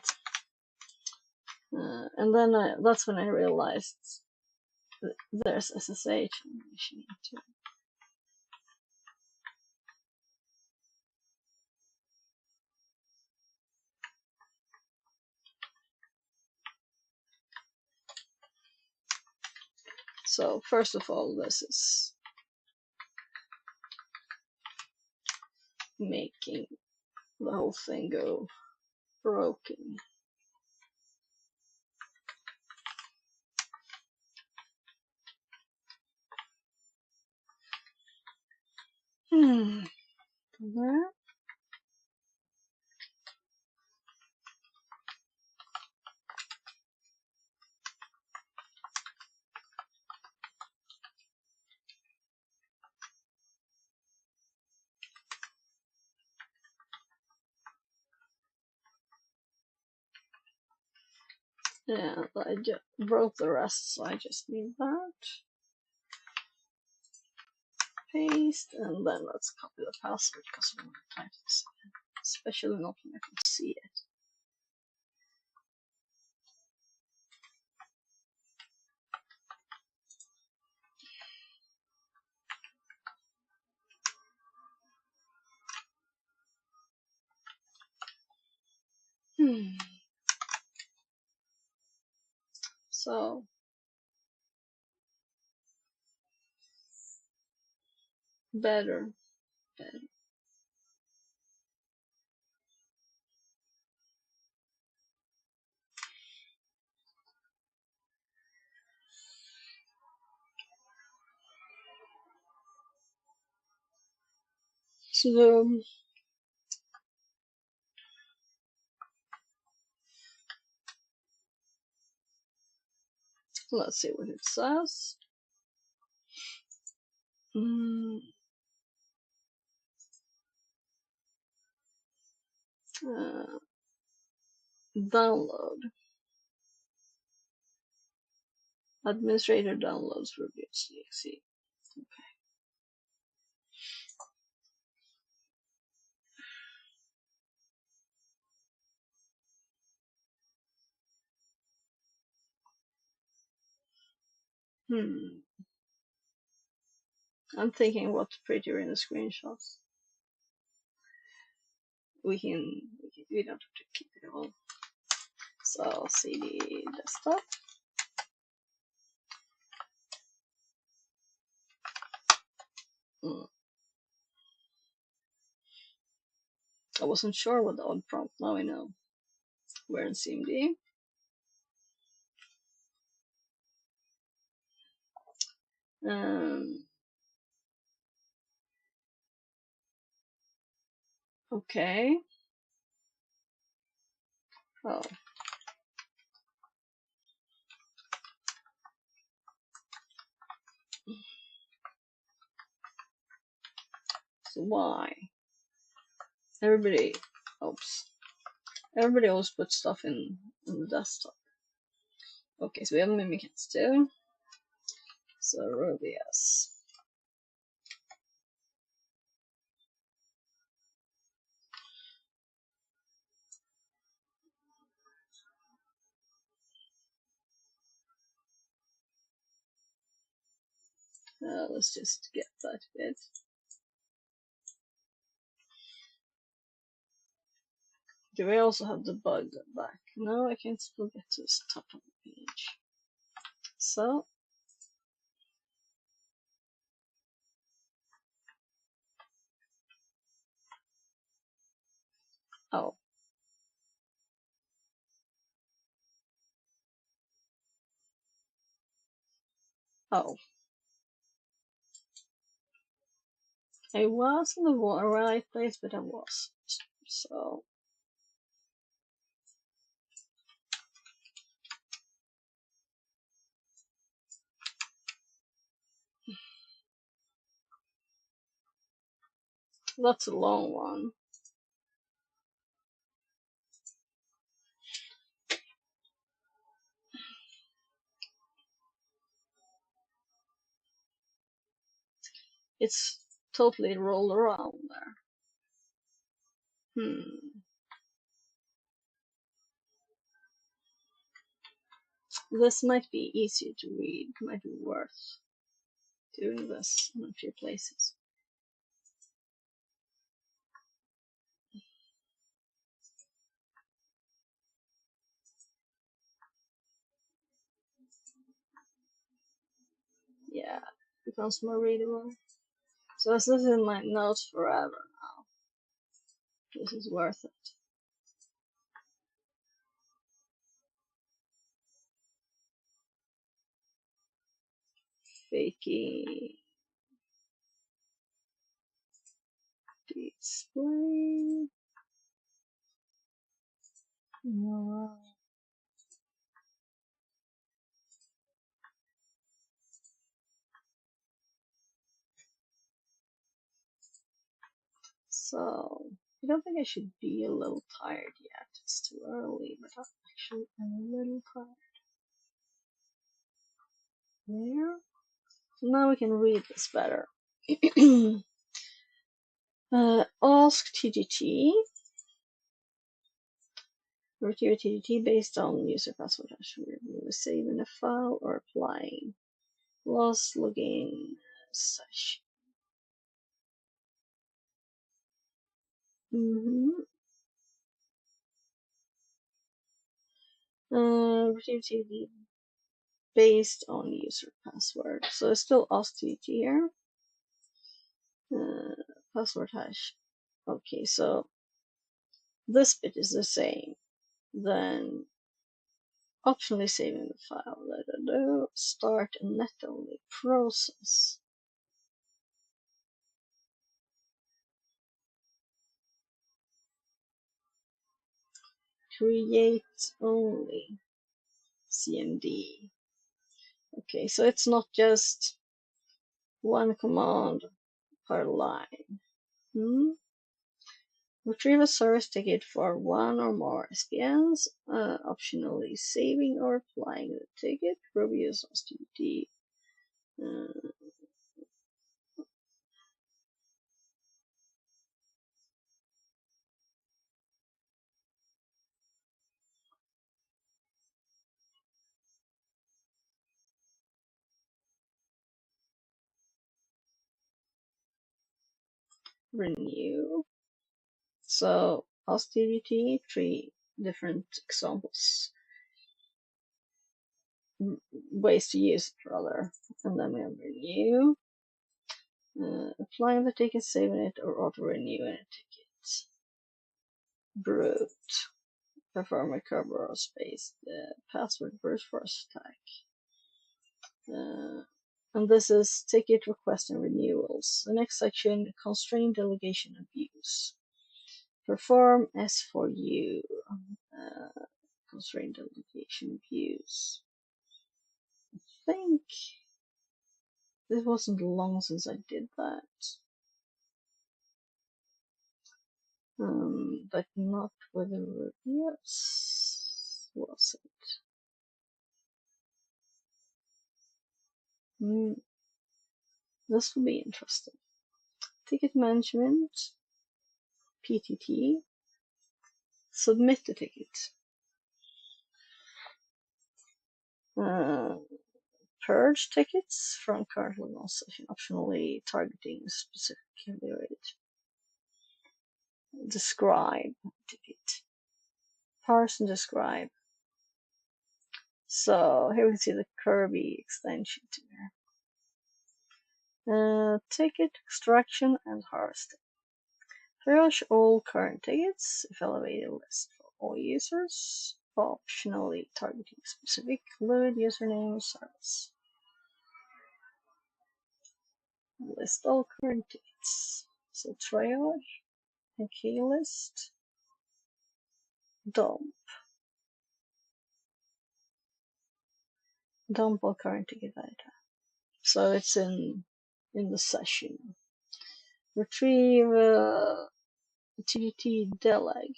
Speaker 1: And then that's when I realized there's SSH on the machine too. So first of all, this is making the whole thing go broken. There. And I just wrote the rest, so I just need that. Paste, and then let's copy the password because we don't have time to see it, especially not when I can see it. So better. So let's see what it says. Download. Administrator downloads reviews.exe. Okay. I'm thinking what's prettier in the screenshots. We don't have to keep it all. So CD desktop. I wasn't sure what the odd prompt. Now I know. We're in CMD. Okay. Oh. So why? Everybody always puts stuff in the desktop. Okay, so we have Mimikatz too. So Rubius. Let's just get that bit. Do we also have the bug back? No, I can still get to the top of the page. So oh. Oh. I was in the right place, but I wasn't. So that's a long one. It's totally rolled around there. This might be easier to read. Might be worth doing this in a few places. Yeah, it becomes more readable. So this is in my notes forever now. This is worth it. Fakey display. No. So I don't think I should be a little tired yet. It's too early, but I'm actually a little tired. There. So now we can read this better. Ask TGT. Retrieve TGT based on user password hash. Saving a file or applying. Lost login session. Retrieve TGT based on user password. So it's still ask TGT here. Password hash. Okay, so this bit is the same. Then optionally saving the file. Start a net only process. Create only CMD. Okay, so it's not just one command per line. Retrieve a service ticket for one or more SPNs, optionally saving or applying the ticket. Reviews on TGT. Renew. So ask TGT, 3 different examples, ways to use it rather, and then we have renew, applying the ticket, saving it, or auto renewing a ticket. Brute, perform a Kerberos based password brute force attack. And this is ticket request and renewals. The next section, constraint delegation abuse. Perform S4U, constraint delegation abuse. I think it wasn't long since I did that. But not with a yes, was it? This will be interesting. Ticket management, PTT, submit the ticket. Purge tickets from currently non session, optionally targeting specific candidate. Describe ticket. Parse and describe. So here we can see the Kirby extension here. Ticket extraction and harvesting. Triage all current tickets if elevated list for all users. Optionally targeting specific fluid username or service. List all current tickets. So triage and key list. Dump. Dump all current ticket data. So it's in the session. Retrieve TGT deleg.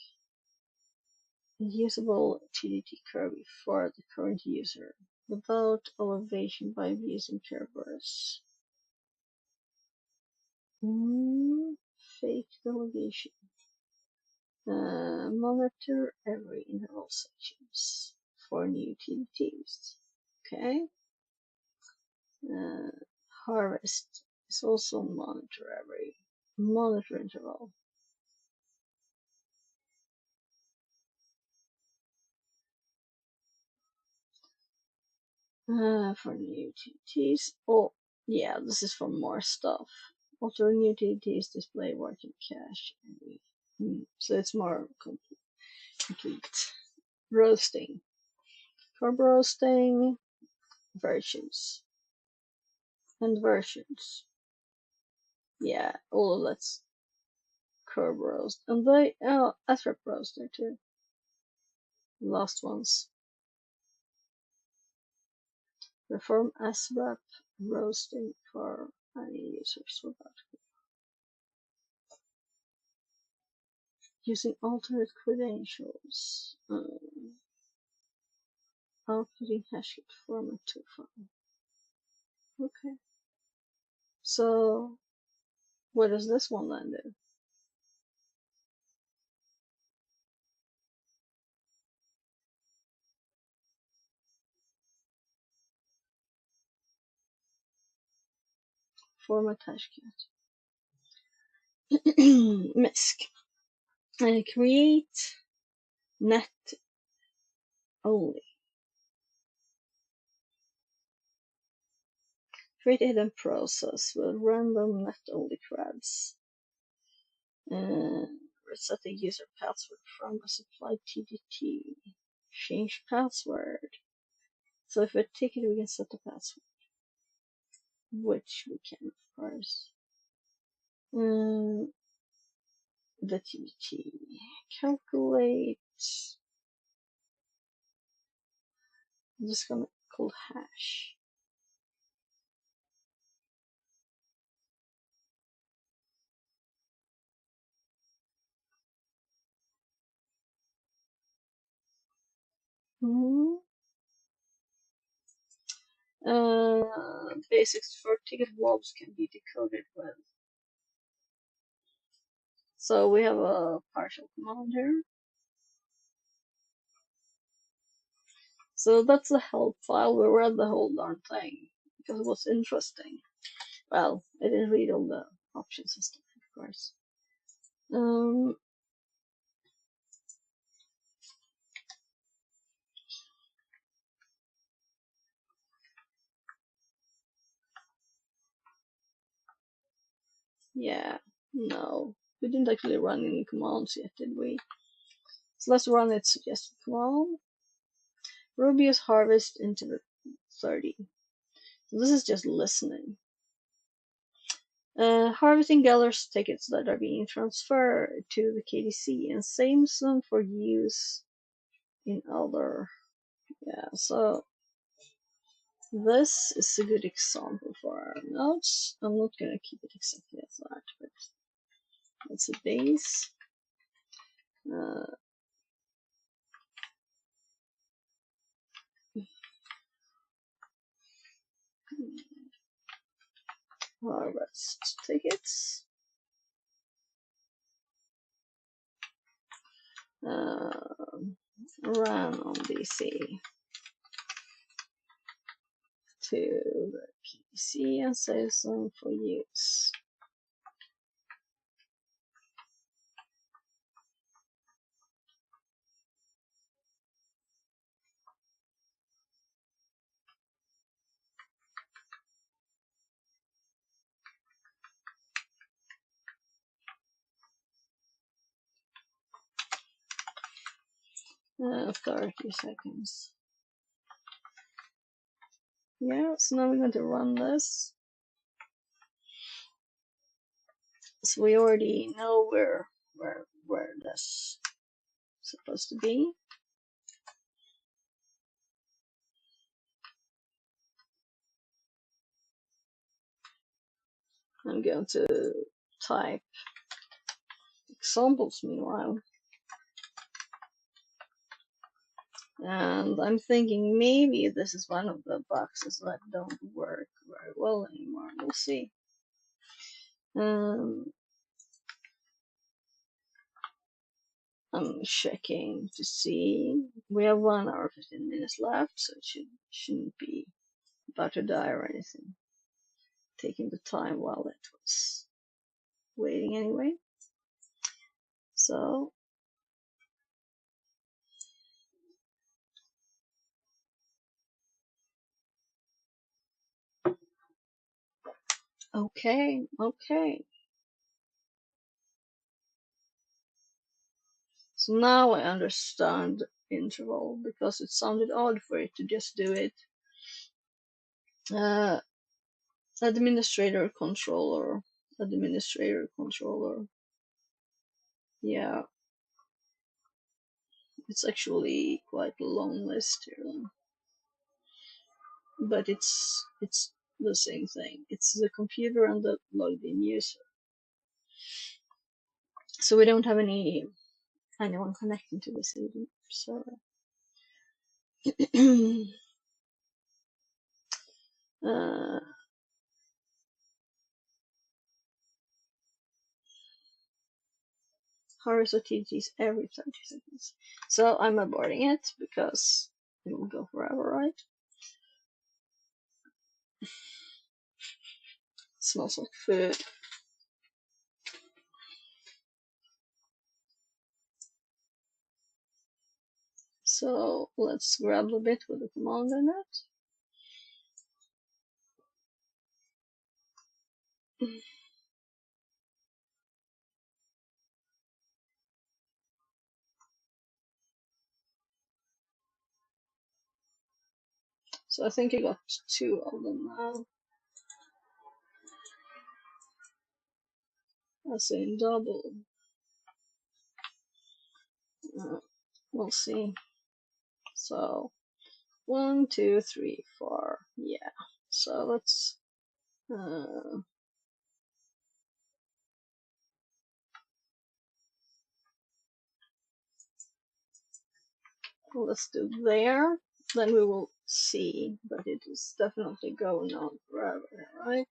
Speaker 1: Usable TGT Kirby for the current user without elevation by using Kerberos. Fake delegation. Monitor every interval sections for new TGTs. Okay. Harvest is also monitor every interval. For new TGTs. Oh, yeah, this is for more stuff. Also, new TGTs display working cache. So it's more complete. Roasting. For roasting, versions. And versions. Yeah, all of that's curb roast. And they, SREP roaster too. Last ones. Perform SREP roasting for any users without. using alternate credentials. Outputting hashkey format to file. Okay. So what does this one then do? Format hashkey. MISC. Create net only. Create a hidden process with random net only creds. Reset the user password from a supplied TDT. Change password. So if we take it, we can set the password, which we can, of course. The TDT. Calculate. I'm just gonna call hash. Basics for ticket blobs can be decoded with. So we have a partial command here. So that's the help file. We read the whole darn thing because it was interesting. Well, I didn't read all the options and stuff, of course. Yeah, no, we didn't actually run any commands yet, did we? So let's run its suggested command. Rubius harvest into 30. So this is just listening. Harvesting gathers tickets that are being transferred to the KDC and saves them for use in other. Yeah, so this is a good example for our notes. I'm not going to keep it exactly as that, but that's a base. Harvest tickets. Run on DC to the PC and save them for use. After 30 seconds. Yeah, so now we're going to run this. So we already know where this is supposed to be. I'm going to type examples meanwhile. And I'm thinking maybe this is one of the boxes that don't work very well anymore. We'll see. I'm checking to see. We have 1 hour 15 minutes left, so it shouldn't be about to die or anything. Taking the time while it was waiting anyway. So okay. So now I understand interval because it sounded odd for it to just do it. Administrator controller. Yeah, it's actually quite a long list here, but it's the same thing. It's the computer and the logged in user. So we don't have any anyone connecting to the CD server. Horizon TGs every 30 seconds. So I'm aborting it because it will go forever, right? Smells like food. So let's grab a bit with the command in it. So I think I got 2 of them now. As in double. We'll see. So 1, 2, 3, 4. Yeah. So let's do there. Then we will see that it is definitely going on forever, right?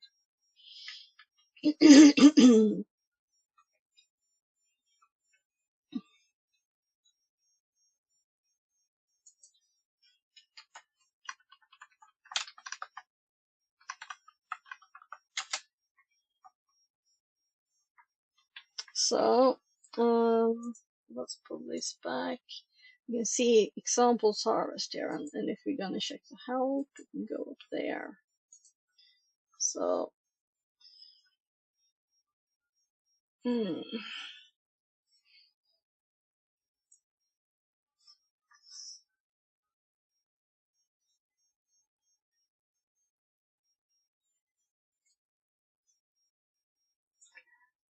Speaker 1: So let's put this back. You can see examples harvest here, and if we're gonna check the help, we can go up there. So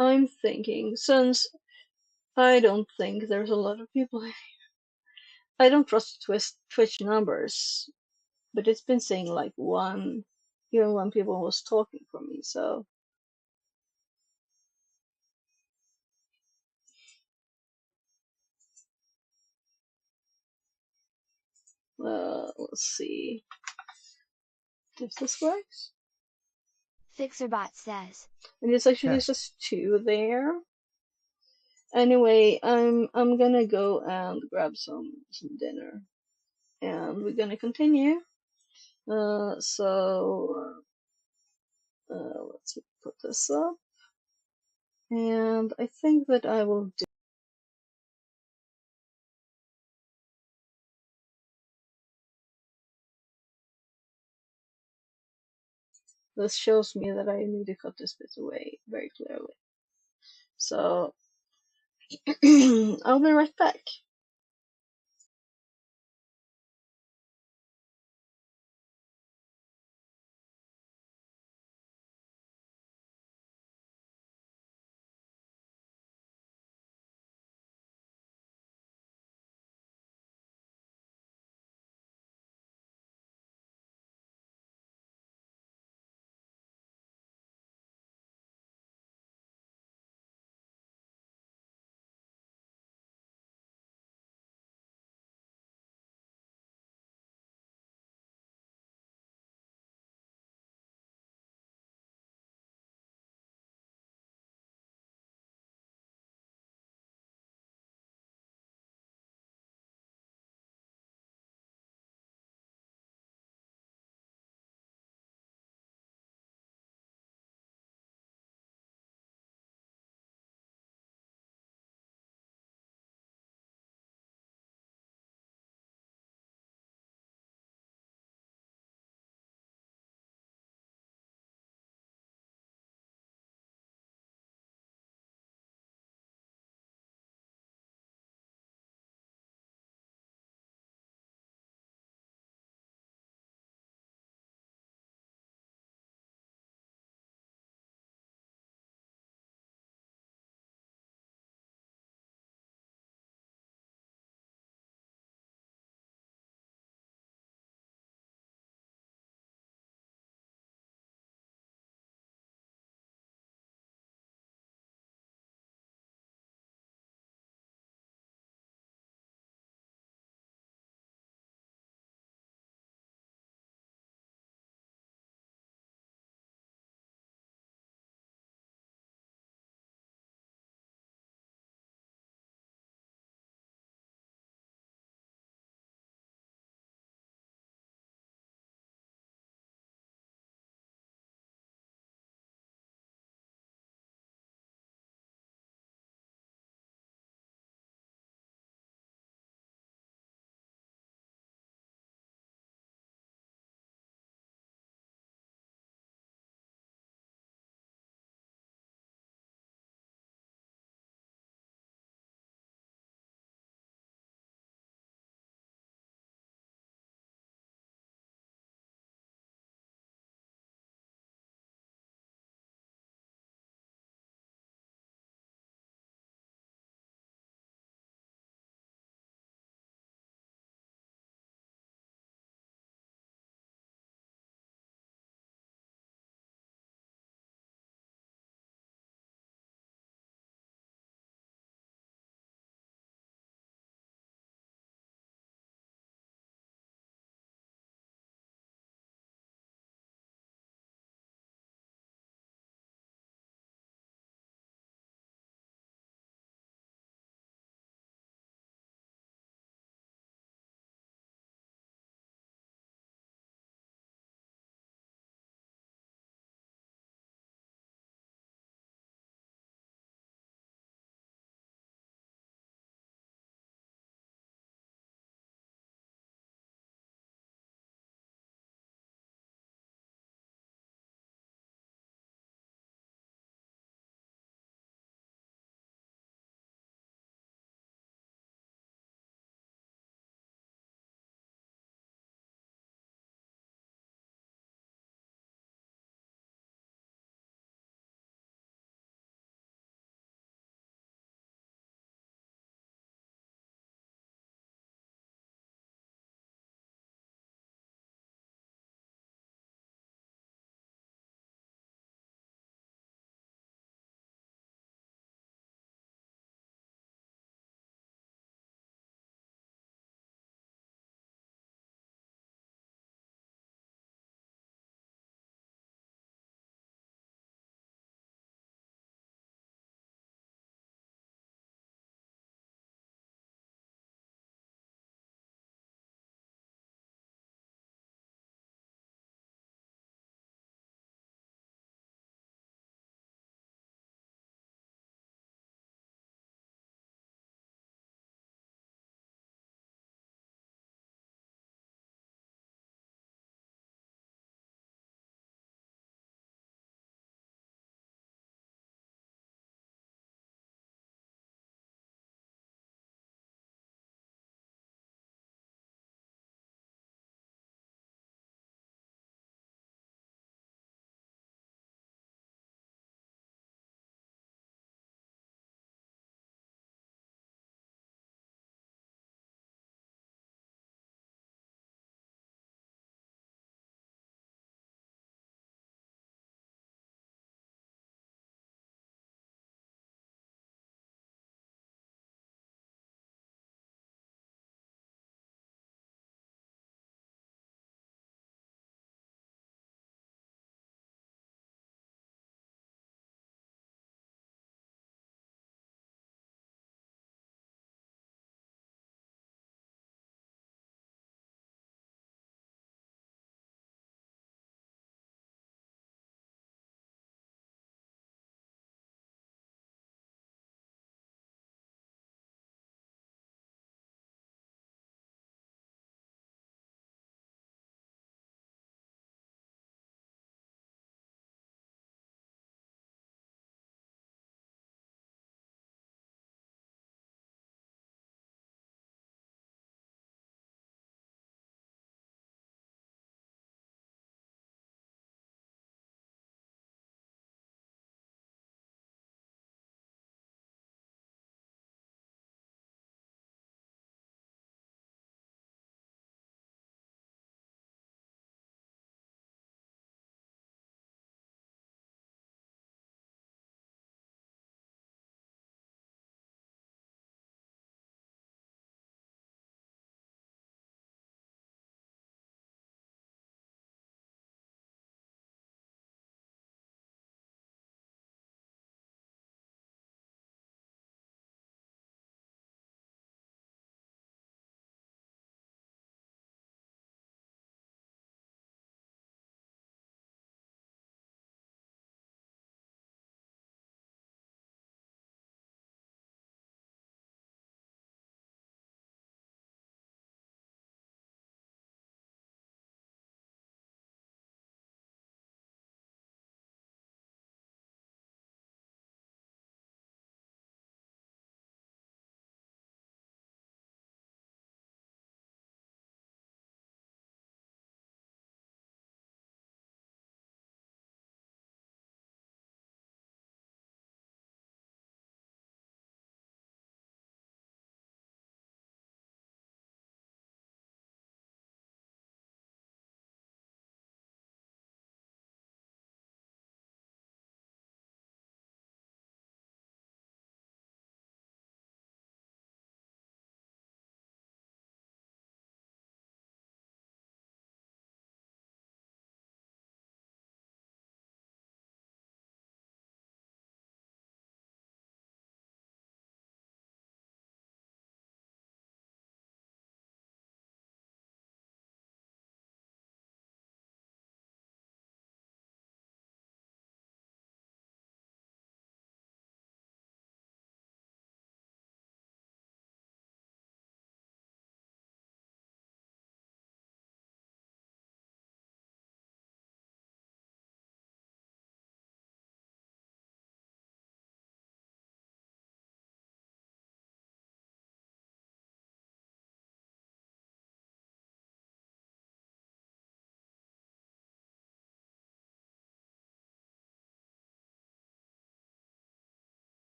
Speaker 1: I'm thinking, since I don't think there's a lot of people, I don't trust Twitch numbers, but it's been saying like 1, even when people was talking from me, so let's see if this works.
Speaker 4: Fixerbot says.
Speaker 1: And it's actually just 2 there. Anyway, I'm gonna go and grab some dinner, and we're gonna continue. Let's put this up, and I think that I will do. This shows me that I need to cut this bit away very clearly. So I'll be right back.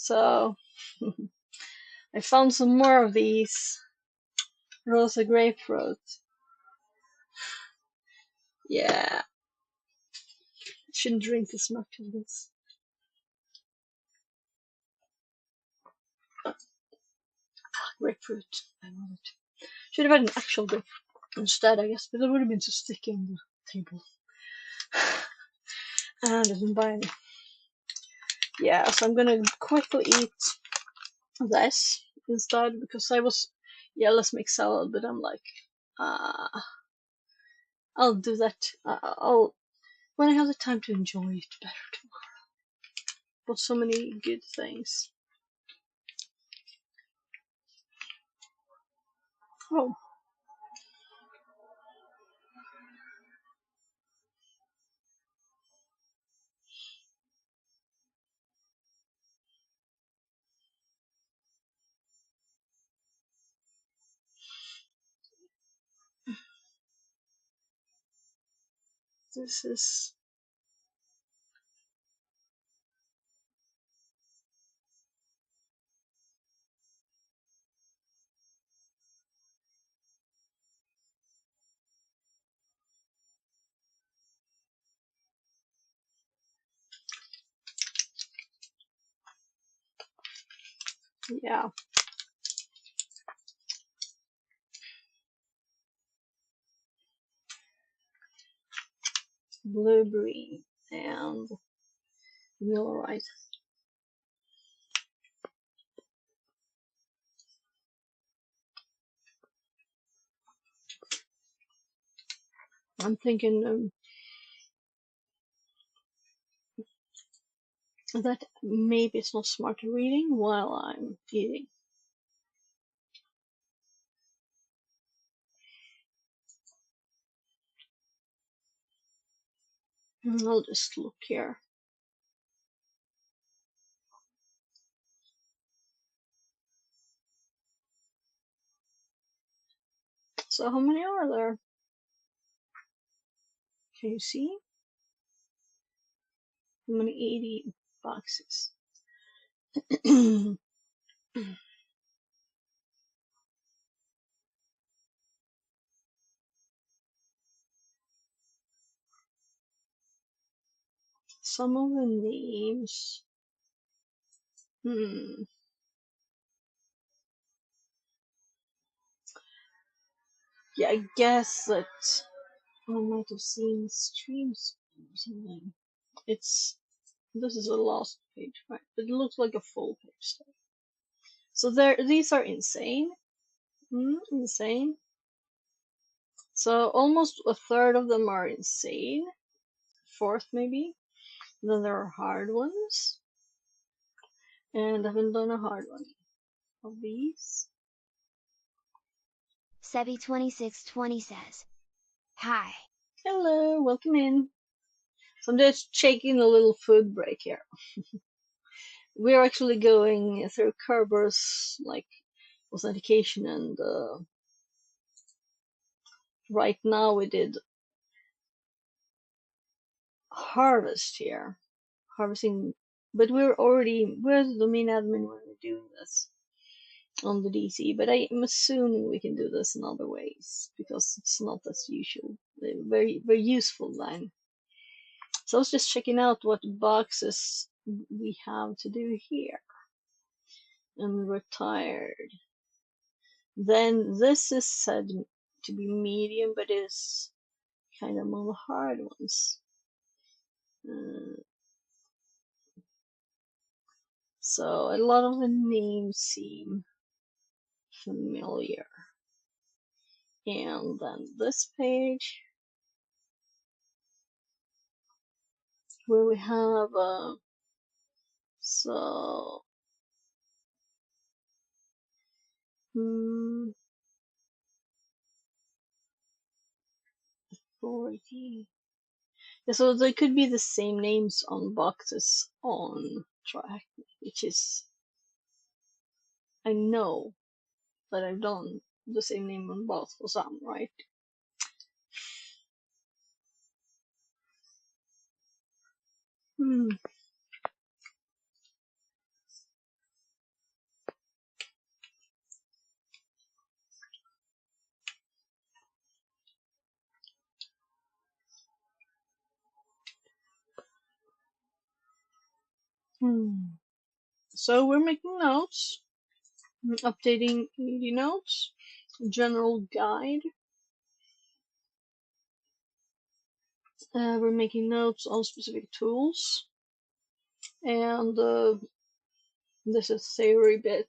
Speaker 1: So I found some more of these rosa grapefruit. Yeah, shouldn't drink as much of this. Grapefruit, I love it. Should have had an actual grapefruit instead, I guess, but it would have been too sticky on the table. And I didn't buy any. Yeah, so I'm gonna quickly eat this instead because I was, yeah, let's make salad, but I'm like, I'll do that. I'll when I have the time to enjoy it better tomorrow. But so many good things. Oh. This is yeah. Blueberry and vanilla rice. I'm thinking that maybe it's not smart reading while I'm eating. I'll just look here. So how many are there? Can you see? How many 80 boxes? Some of the names. Yeah, I guess that I might have seen streams or something. This is a last page, right? But it looks like a full page still. So these are insane. Insane. So almost a third of them are insane. Fourth maybe. Then there are hard ones. And I haven't done a hard one of these.
Speaker 4: Sebi2620 says, hi.
Speaker 1: Hello, welcome in. So I'm just taking a little food break here. We're actually going through Kerber's like authentication, and right now we did harvest here, harvesting, but we're the domain admin when we're doing this on the DC, but I'm assuming we can do this in other ways because it's not as usual. They're very, very useful then. So I was just checking out what boxes we have to do here. And retired. Then this is said to be medium, but is kind of among the hard ones. So a lot of the names seem familiar. And then this page, where we have so 40. Yeah, so they could be the same names on boxes on track, which is, I know that I've done the same name on both for some, right? So we're making notes, updating media notes, general guide. We're making notes on specific tools, and this is theory bit.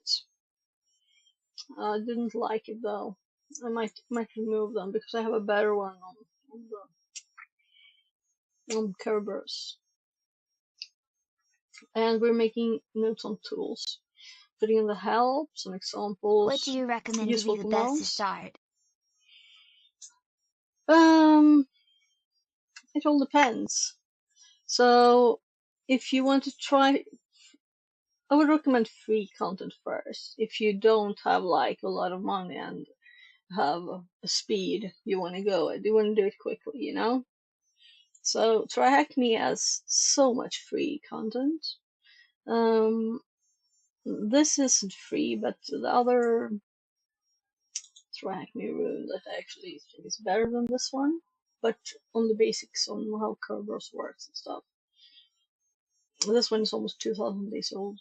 Speaker 1: I didn't like it though. I might remove them because I have a better one on Kerberos. And we're making notes on tools, putting in the help, some examples.
Speaker 4: What do you recommend to be the best to start?
Speaker 1: It all depends. So if you want to try, I would recommend free content first. If you don't have like a lot of money and have a speed you want to go at, you want to do it quickly, you know. So TryHackMe has so much free content. This isn't free, but the other TryHackMe room that I actually think is better than this one, but on the basics on how Kerberos works and stuff. This one is almost 2,000 days old.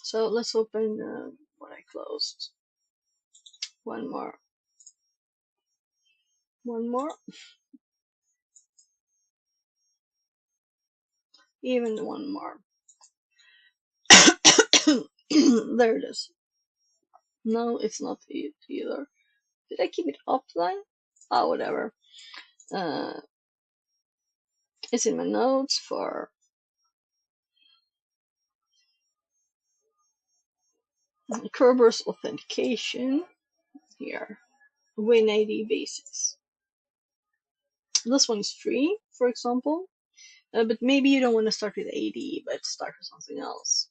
Speaker 1: So let's open what I closed. One more. Even one more. There it is. No, it's not it either. Did I keep it offline? Oh, whatever. It's in my notes for Kerberos authentication. Here, WinID basics. This one is free, for example, but maybe you don't want to start with AD, but start with something else.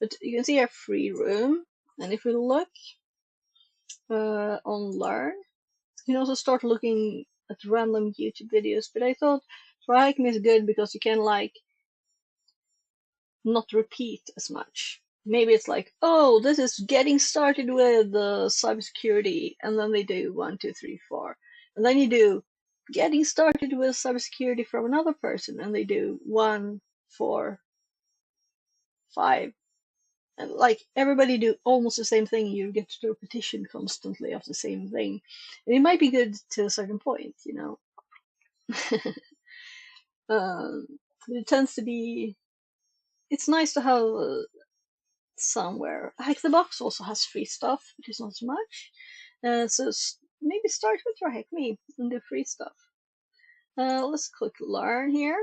Speaker 1: But you can see a free room, and if we look on Learn, you can also start looking at random YouTube videos. But I thought TryHackMe is good because you can like not repeat as much. Maybe it's like, oh, this is getting started with cybersecurity, and then they do 1, 2, 3, 4, and then you do getting started with cybersecurity from another person, and they do 1, 4, 5, and like everybody do almost the same thing. You get the repetition constantly of the same thing, and it might be good to a certain point, you know. It tends to be. It's nice to have somewhere. Hack the Box also has free stuff, which is not so much. So maybe start with TryHackMe and do free stuff. Let's click Learn here.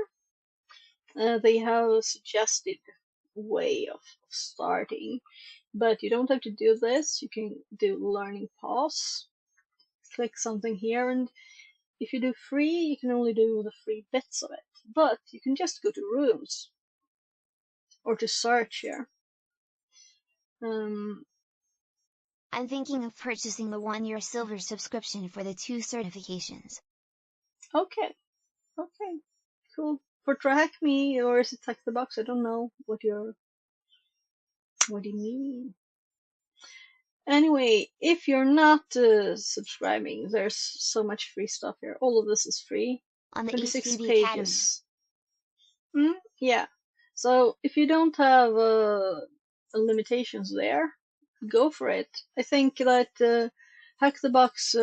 Speaker 1: They have a suggested way of starting, but you don't have to do this. You can do Learning Pause. Click something here, and if you do free, you can only do the free bits of it. But you can just go to Rooms or to Search here.
Speaker 4: I'm thinking of purchasing the 1-year silver subscription for the 2 certifications.
Speaker 1: Okay, cool. For TryHackMe, or is it Hack the Box? I don't know what do you mean? Anyway, if you're not subscribing, there's so much free stuff here. All of this is free.
Speaker 4: On the
Speaker 1: 26
Speaker 4: HQB
Speaker 1: pages. Yeah. So if you don't have limitations there, go for it. I think that Hack the Box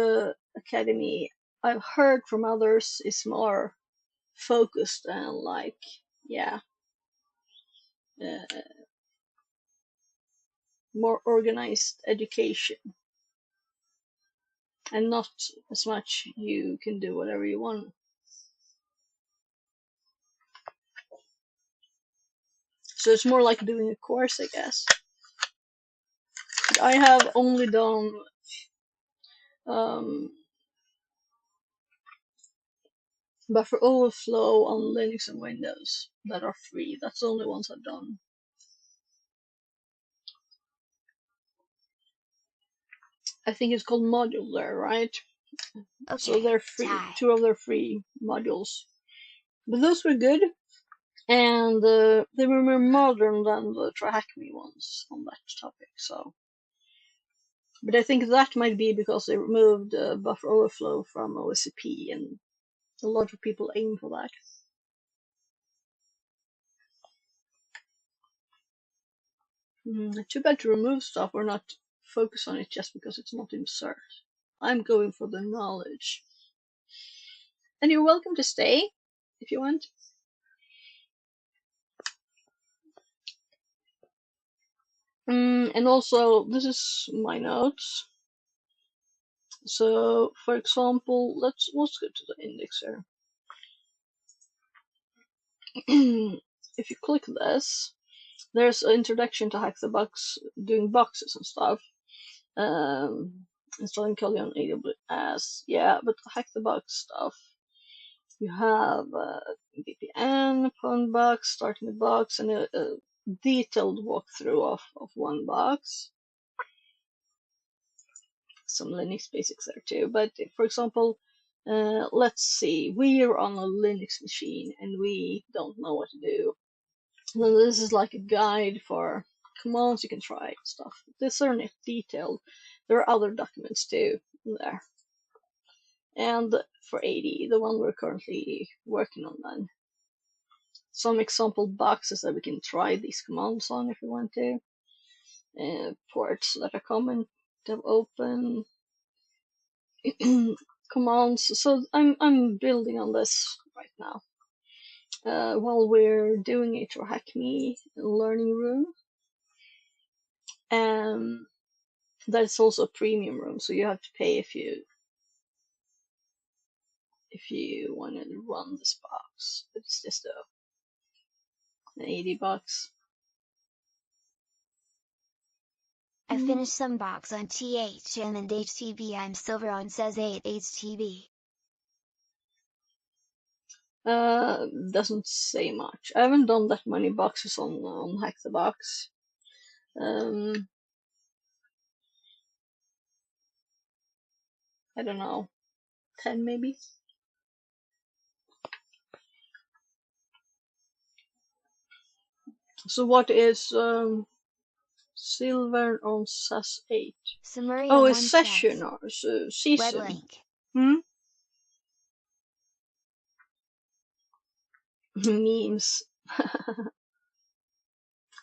Speaker 1: Academy, I've heard from others, is more focused and like, yeah, more organized education, and not as much you can do whatever you want. So it's more like doing a course, I guess. I have only done Buffer Overflow on Linux and Windows that are free. That's the only ones I've done. I think it's called Modular, right?
Speaker 4: Okay,
Speaker 1: so they're free. 2 of their free modules. But those were good, and they were more modern than the TryHackMe ones on that topic. So, but I think that might be because they removed buffer overflow from OSCP, and a lot of people aim for that. Too bad to remove stuff or not focus on it just because it's not insert. I'm going for the knowledge. And you're welcome to stay if you want. And also, this is my notes. So, for example, let's go to the index here. If you click this, there's an introduction to Hack the Box, doing boxes and stuff. Installing Kali on AWS, yeah, but Hack the Box stuff. You have VPN, phone box, starting the box, and a detailed walkthrough of one box. Some Linux basics there too. But for example, let's see, we're on a Linux machine and we don't know what to do. And this is like a guide for commands you can try and stuff. These are not detailed. There are other documents too there. And for AD, the one we're currently working on then. Some example boxes that we can try these commands on if we want to. Ports that are common to open. Commands. So I'm building on this right now. While we're doing it for HackMe Learning Room. That's also a premium room, so you have to pay if you want to run this box. It's just an $80.
Speaker 4: I finished some box on THM and HTB. I'm silver on says 8 HTB.
Speaker 1: Doesn't say much. I haven't done that many boxes on Hack the Box. I don't know, 10 maybe. So what is silver on SAS 8?
Speaker 4: Samaria
Speaker 1: Oh,
Speaker 4: one
Speaker 1: it's session
Speaker 4: says,
Speaker 1: or
Speaker 4: web
Speaker 1: season.
Speaker 4: link.
Speaker 1: Memes.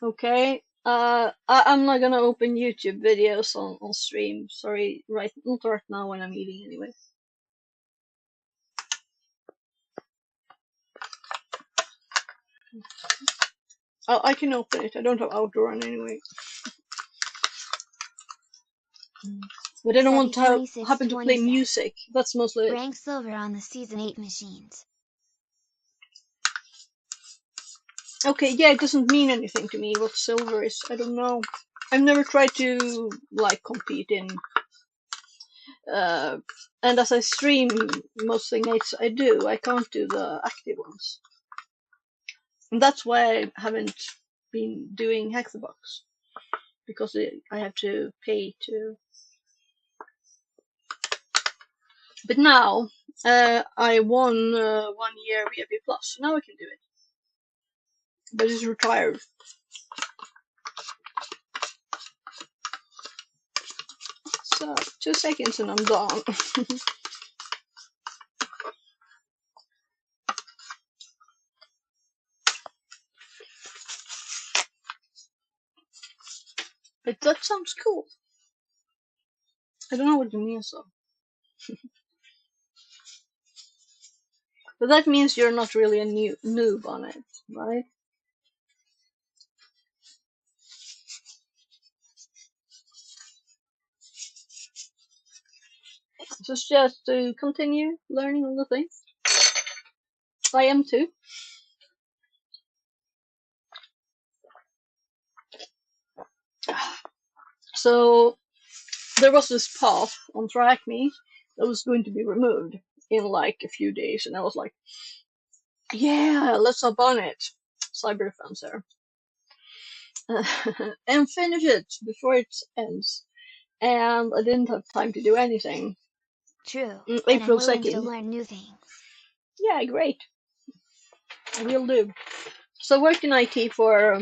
Speaker 1: Okay. I'm not gonna open YouTube videos on stream. Sorry, not right now when I'm eating anyway. Oh, I can open it. I don't have outdoor on anyway. But I don't want to happen to play music. That's mostly it.
Speaker 4: Rank silver on the season 8 machines.
Speaker 1: Okay, yeah, it doesn't mean anything to me what silver is. I don't know. I've never tried to like compete in. And as I stream most things I do, I can't do the active ones. And that's why I haven't been doing Hack the Box. Because I have to pay to. But now, I won 1 year VIP Plus, so now I can do it. But it's retired. So, 2 seconds and I'm done. But that sounds cool. I don't know what it means though. But that means you're not really a noob on it, right? So it's just to continue learning all the things. I am too. So there was this path on TrackMe that was going to be removed in like a few days, and I was like, yeah, let's hop on it. Cyber Defense there. And finish it before it ends. And I didn't have time to do anything.
Speaker 4: True.
Speaker 1: April
Speaker 4: and I'm
Speaker 1: 2nd.
Speaker 4: to learn new things.
Speaker 1: Yeah, great. I will do. So I worked in IT for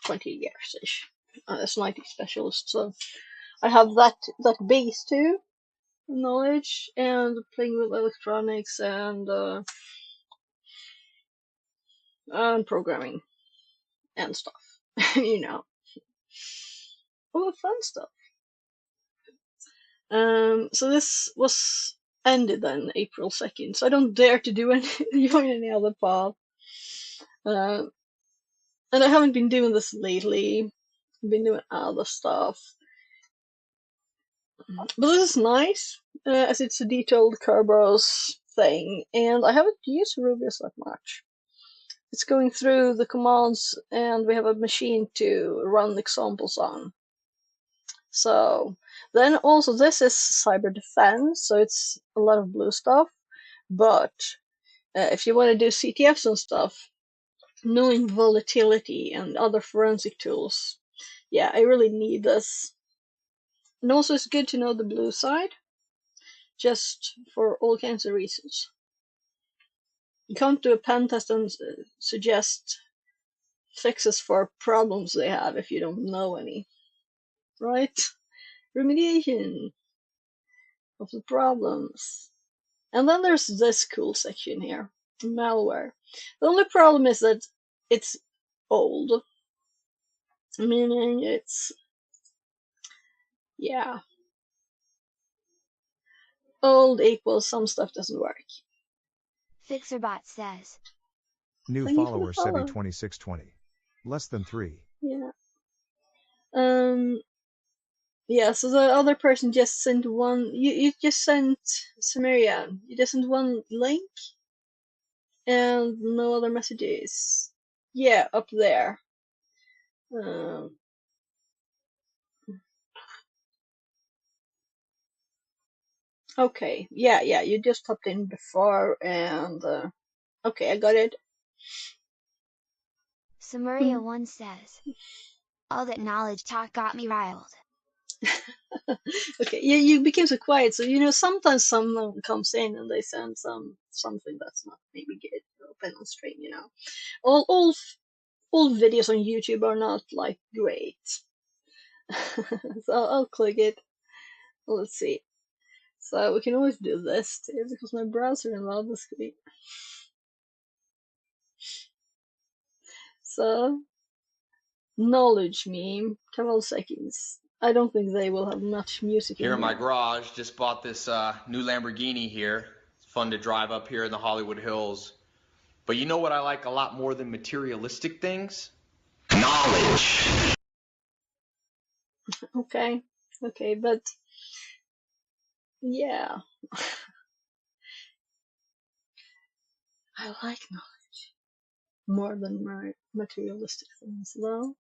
Speaker 1: 20 years-ish as an IT specialist. So I have that base too, knowledge, and playing with electronics and programming and stuff, you know. all the fun stuff. So this was ended on April 2nd, so I don't dare to do join any other path. And I haven't been doing this lately. I've been doing other stuff. But this is nice, as it's a detailed Kerberos thing, and I haven't used Rubius that much. It's going through the commands, and we have a machine to run examples on. So then also this is cyber defense, so it's a lot of blue stuff. But if you want to do CTFs and stuff, knowing volatility and other forensic tools, yeah, I really need this. And also it's good to know the blue side, just for all kinds of reasons. You can't do a pen test and suggest fixes for problems they have if you don't know any, right? Remediation of the problems. And then there's this cool section here, malware. The only problem is that it's old, meaning it's, yeah, old equals some stuff doesn't work.
Speaker 4: FixerBot says.
Speaker 2: New
Speaker 1: Thank you for
Speaker 2: follower
Speaker 1: the follow.
Speaker 2: Sevi2620. Less than 3.
Speaker 1: Yeah. Yeah, so the other person just sent one, you just sent, Sumerian, you just sent one link and no other messages. Yeah, up there. Okay, yeah, you just popped in before and, okay, I got it.
Speaker 4: Samaria1 says. All that knowledge talk got me riled.
Speaker 1: Okay, you became so quiet, so sometimes someone comes in and they send something that's not maybe good to open on stream. All videos on YouTube are not like great. So I'll click it. Let's see. So we can always do this too because my browser allowed the screen. So knowledge meme, couple seconds. I don't think they will have much music
Speaker 7: here in my
Speaker 1: here.
Speaker 7: garage. Just bought this new Lamborghini here. It's fun to drive up here in the Hollywood Hills. But you know what I like a lot more than materialistic things? Knowledge.
Speaker 1: Okay, but yeah. I like knowledge more than materialistic things, though.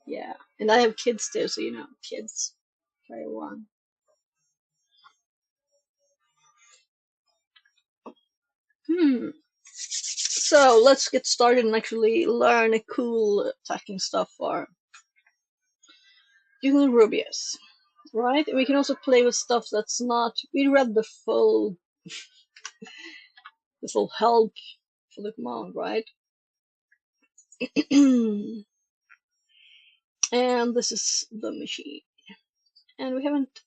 Speaker 1: Yeah, and I have kids too, so kids. Try one. So let's get started and actually learn a cool attacking stuff for using Rubius, right? We can also play with stuff that's not. We read the full help for the command, right? And this is the machine, and we haven't.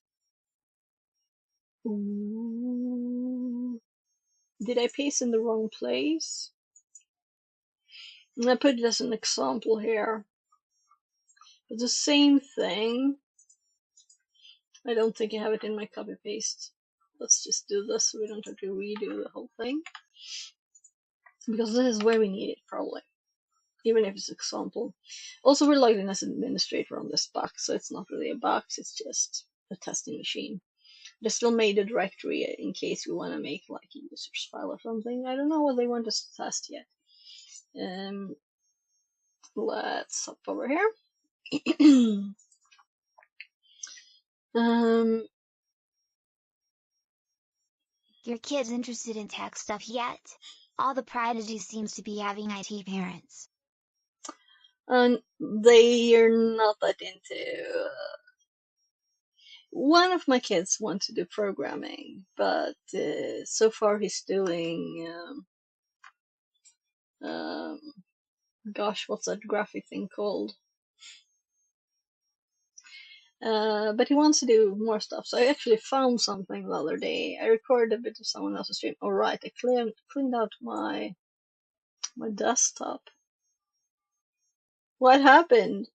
Speaker 1: Ooh. Did I paste in the wrong place? And I put it as an example here. It's the same thing. I don't think I have it in my copy paste. Let's just do this so we don't have to redo the whole thing. Because this is where we need it, probably. Even if it's an example. Also, we're logged in as an administrator on this box, so it's not really a box, it's just a testing machine. They still made a directory in case we want to make like a user's file or something. I don't know what they want us to test yet. Let's hop over here.
Speaker 4: Your kid's interested in tech stuff yet? All the prodigies seems to be having IT parents.
Speaker 1: They are not that into. One of my kids wants to do programming, but so far he's doing. Gosh, what's that graphic thing called? But he wants to do more stuff, so I actually found something the other day. I recorded a bit of someone else's stream. Alright, I cleaned out my My desktop. What happened?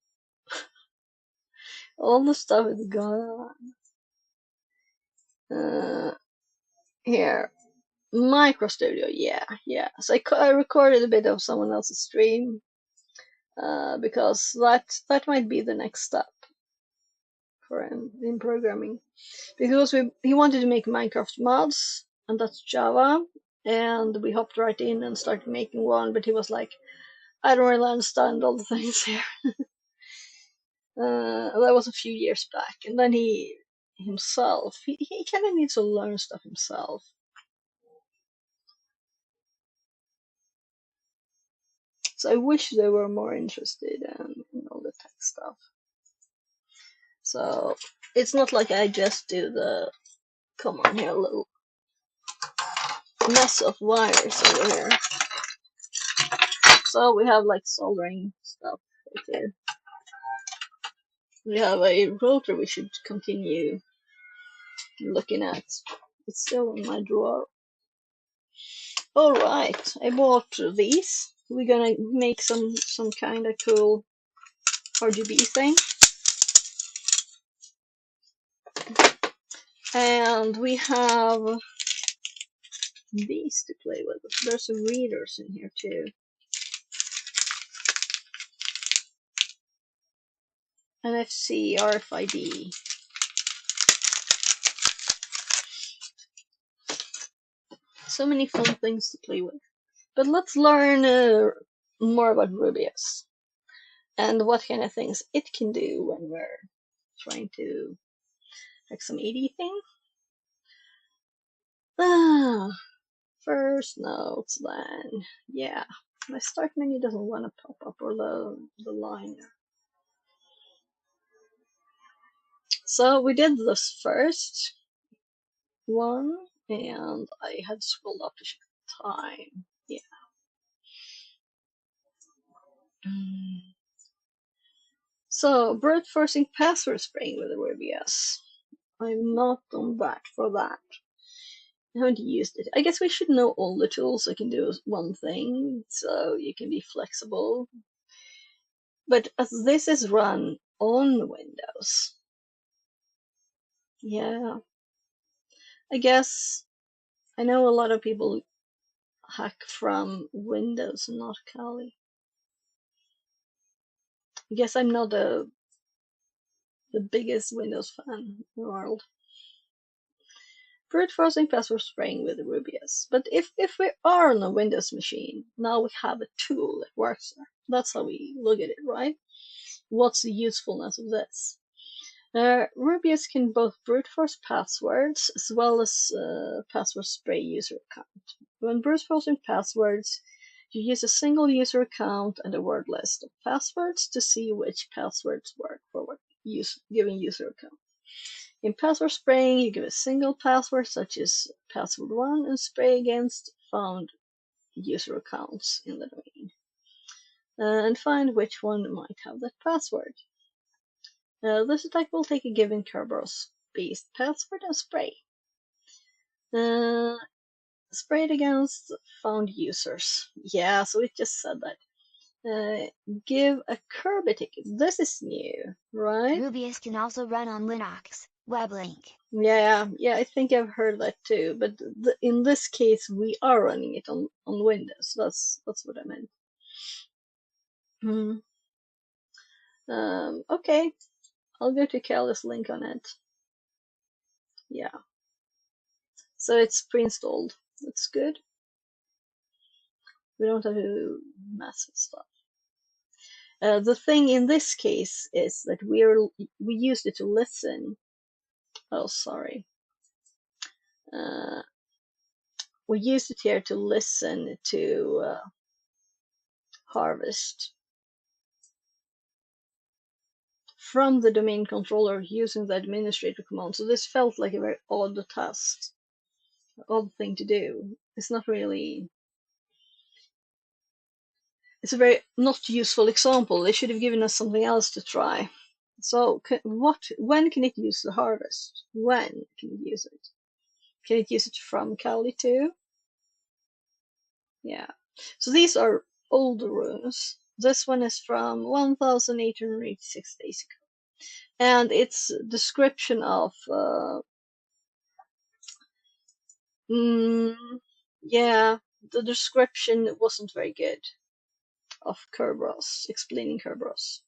Speaker 1: All the stuff is gone. Here. Micro Studio, yeah. So I recorded a bit of someone else's stream, because that might be the next step for him in programming. Because he wanted to make Minecraft mods, and that's Java, and we hopped right in and started making one, but he was like, I don't really understand all the things here. That was a few years back, and then he himself, he kind of needs to learn stuff himself. So I wish they were more interested in all the tech stuff. So it's not like I just do the, come on here, little mess of wires over here. So we have like soldering stuff right here. We have a router we should continue looking at. It's still in my drawer. Alright, I bought these. We're gonna make some kind of cool RGB thing. And we have these to play with. There's some readers in here too. NFC, RFID. So many fun things to play with. But let's learn more about Rubius and what kind of things it can do when we're trying to hack some AD thing. First notes then. Yeah, my start menu doesn't want to pop up, or the liner. So we did this first one, and I had scrolled up to check the time. Yeah. So, brute forcing password spraying with Rubius. I've not done that for that. I haven't used it. I guess we should know all the tools that can do one thing, so you can be flexible. But as this is run on Windows, yeah, I guess I know a lot of people hack from Windows, not Kali. I guess I'm not the biggest Windows fan in the world. Brute forcing password spraying with Rubius. But if we are on a Windows machine, now we have a tool that works there. That's how we look at it, right? What's the usefulness of this? Rubius can both brute force passwords as well as password spray user account. When brute forcing passwords, you use a single user account and a word list of passwords to see which passwords work for what given user account. In password spraying, you give a single password such as password1 and spray against found user accounts in the domain. And find which one might have that password. This attack will take a given Kerberos-based password and spray. Spray it against found users. Yeah, so it just said that. Give a Kirby ticket. This is new, right?
Speaker 4: Rubius can also run on Linux, WebLink.
Speaker 1: Yeah, I think I've heard that too. But in this case, we are running it on Windows. That's what I meant. Okay, I'll go to Kali's link on it. Yeah. So it's pre-installed. That's good. We don't have to mess with stuff. The thing in this case is that we used it to listen. Oh, sorry. We used it here to listen to Harvest from the domain controller using the administrator command. So this felt like a very odd task, odd thing to do. It's not really. It's a very not useful example. They should have given us something else to try. So when can it use the harvest? When can it use it? Can it use it from Kali too? Yeah. So these are older runes. This one is from 1886 days ago. And its description of yeah, the description wasn't very good of Kerberos, explaining Kerberos.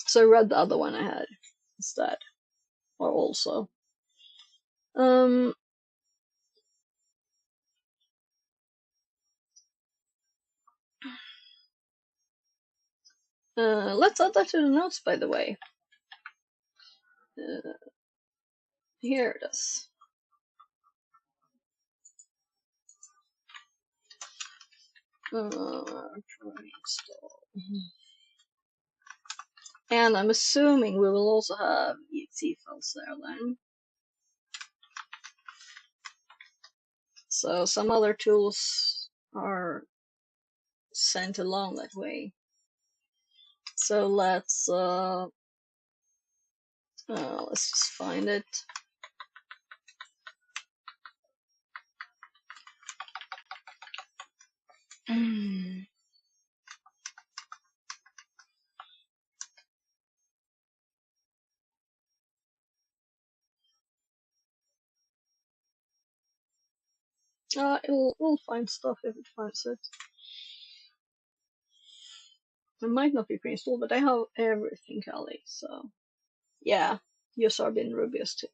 Speaker 1: So I read the other one I had instead, or also. Let's add that to the notes, by the way. Here it is. And I'm assuming we will also have exe files there then. So some other tools are sent along that way. So let's just find it. It'll find stuff if it finds it. It might not be pre-installed, but I have everything, Kali. So yeah, USRB and Rubius too.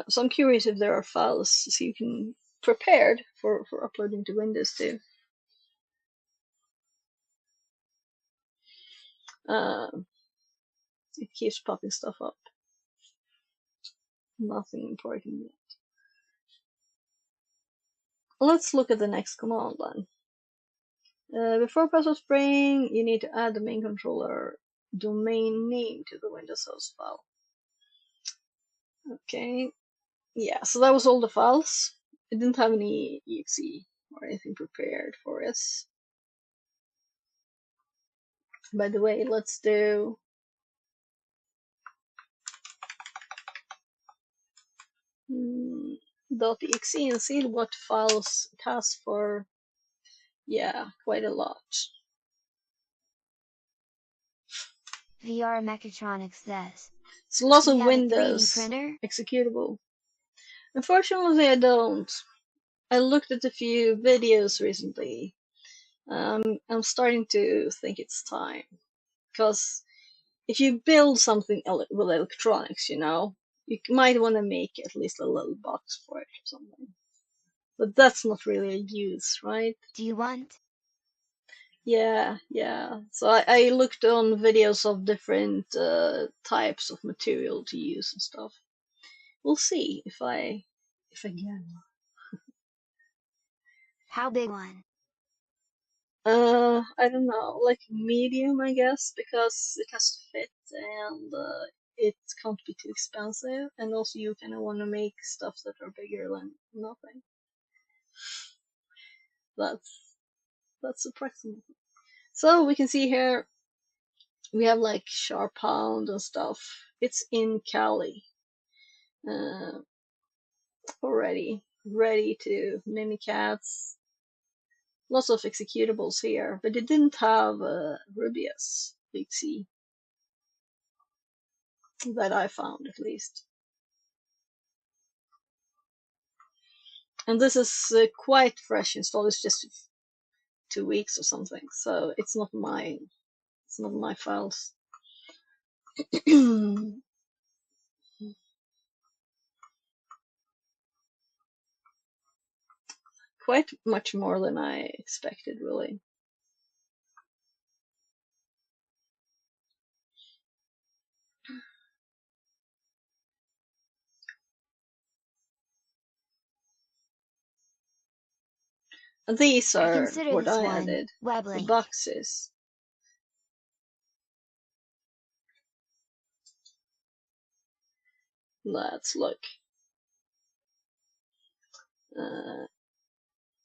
Speaker 1: So I'm curious if there are files so you can prepared for uploading to Windows too. It keeps popping stuff up. Nothing important yet. Let's look at the next command then. Before Password Spring, you need to add the main controller domain name to the Windows host file. Okay, yeah, so that was all the files. It didn't have any exe or anything prepared for us. By the way, let's do .exe and see what files it has for. Yeah, quite a lot.
Speaker 4: VR Mechatronics says.
Speaker 1: It's lots
Speaker 4: Do
Speaker 1: of
Speaker 4: you have a
Speaker 1: Windows
Speaker 4: 3D printer?
Speaker 1: executable. Unfortunately, I don't. I looked at a few videos recently. I'm starting to think it's time. Because if you build something with electronics, you know, you might want to make at least a little box for it or something. But that's not really a use, right?
Speaker 4: Do you want?
Speaker 1: Yeah. So I looked on videos of different types of material to use and stuff. We'll see if I can.
Speaker 4: How big one?
Speaker 1: I don't know, like medium, I guess, because it has to fit and it can't be too expensive, and also you kind of want to make stuff that are bigger than nothing. That's approximate. So we can see here we have like Sharp Pound and stuff. It's in Kali already, ready to Mimikatz. Lots of executables here, but it didn't have Rubius exe that I found at least. And this is quite fresh installed. It's just 2 weeks or something, so it's not mine. It's not my files. Quite much more than I expected, really. And these are what I added. The boxes. Let's look.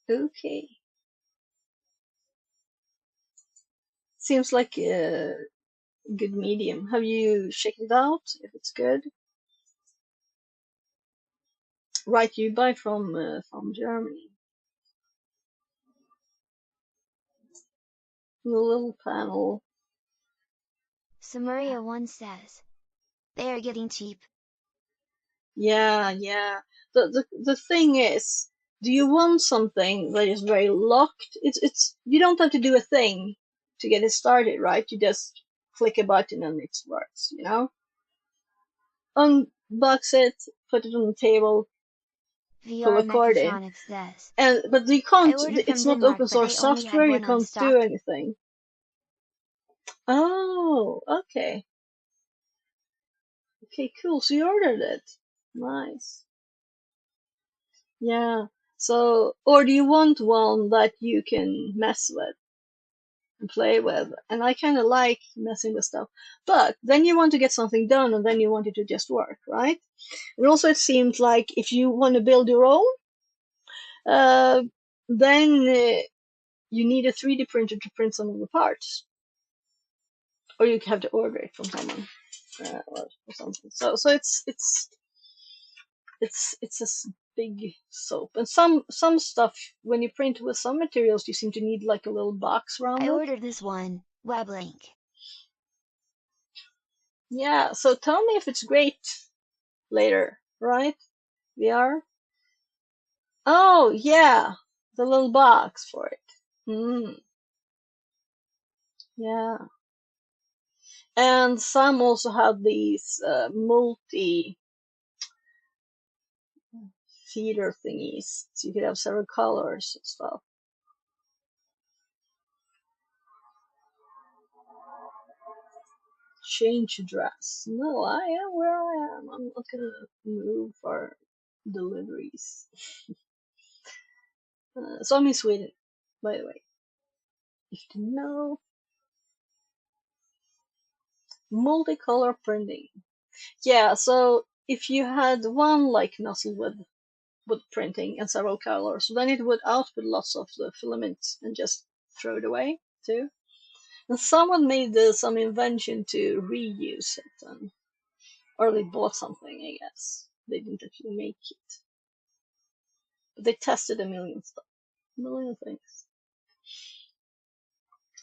Speaker 1: Okay. Seems like a good medium. Have you checked it out? If it's good? Right, you buy from Germany. The little panel.
Speaker 4: Samaria1 says, they are getting cheap.
Speaker 1: Yeah. The thing is, do you want something that is very locked? It's you don't have to do a thing to get it started, right? You just click a button and it works, you know? Unbox it, put it on the table, pull
Speaker 4: VR
Speaker 1: a cord in.
Speaker 4: Mechatronics says,
Speaker 1: But you can't, it's not
Speaker 4: Denmark,
Speaker 1: open source software, you can't do anything. Oh, okay. Okay, cool. So you ordered it. Nice. Yeah. So, or do you want one that you can mess with and play with? And I kind of like messing with stuff. But then you want to get something done and then you want it to just work, right? And also it seems like if you want to build your own, then you need a 3D printer to print some of the parts. Or you have to order it from someone or something. So it's a big soap. And some stuff, when you print with some materials, you seem to need like a little box around it.
Speaker 4: I ordered this one, WebLink.
Speaker 1: Yeah, so tell me if it's great later, right? VR? Oh, yeah, the little box for it. Yeah. And some also have these multi feeder thingies, so you could have several colors and stuff. Change dress. No, I am where I am. I'm not gonna move for deliveries. So I'm in Sweden, by the way. If you didn't know. Multicolor printing. Yeah, so if you had one like nozzle with printing and several colors, then it would output lots of the filaments and just throw it away too. And someone made some invention to reuse it, or they bought something, I guess. They didn't actually make it. But they tested a million things.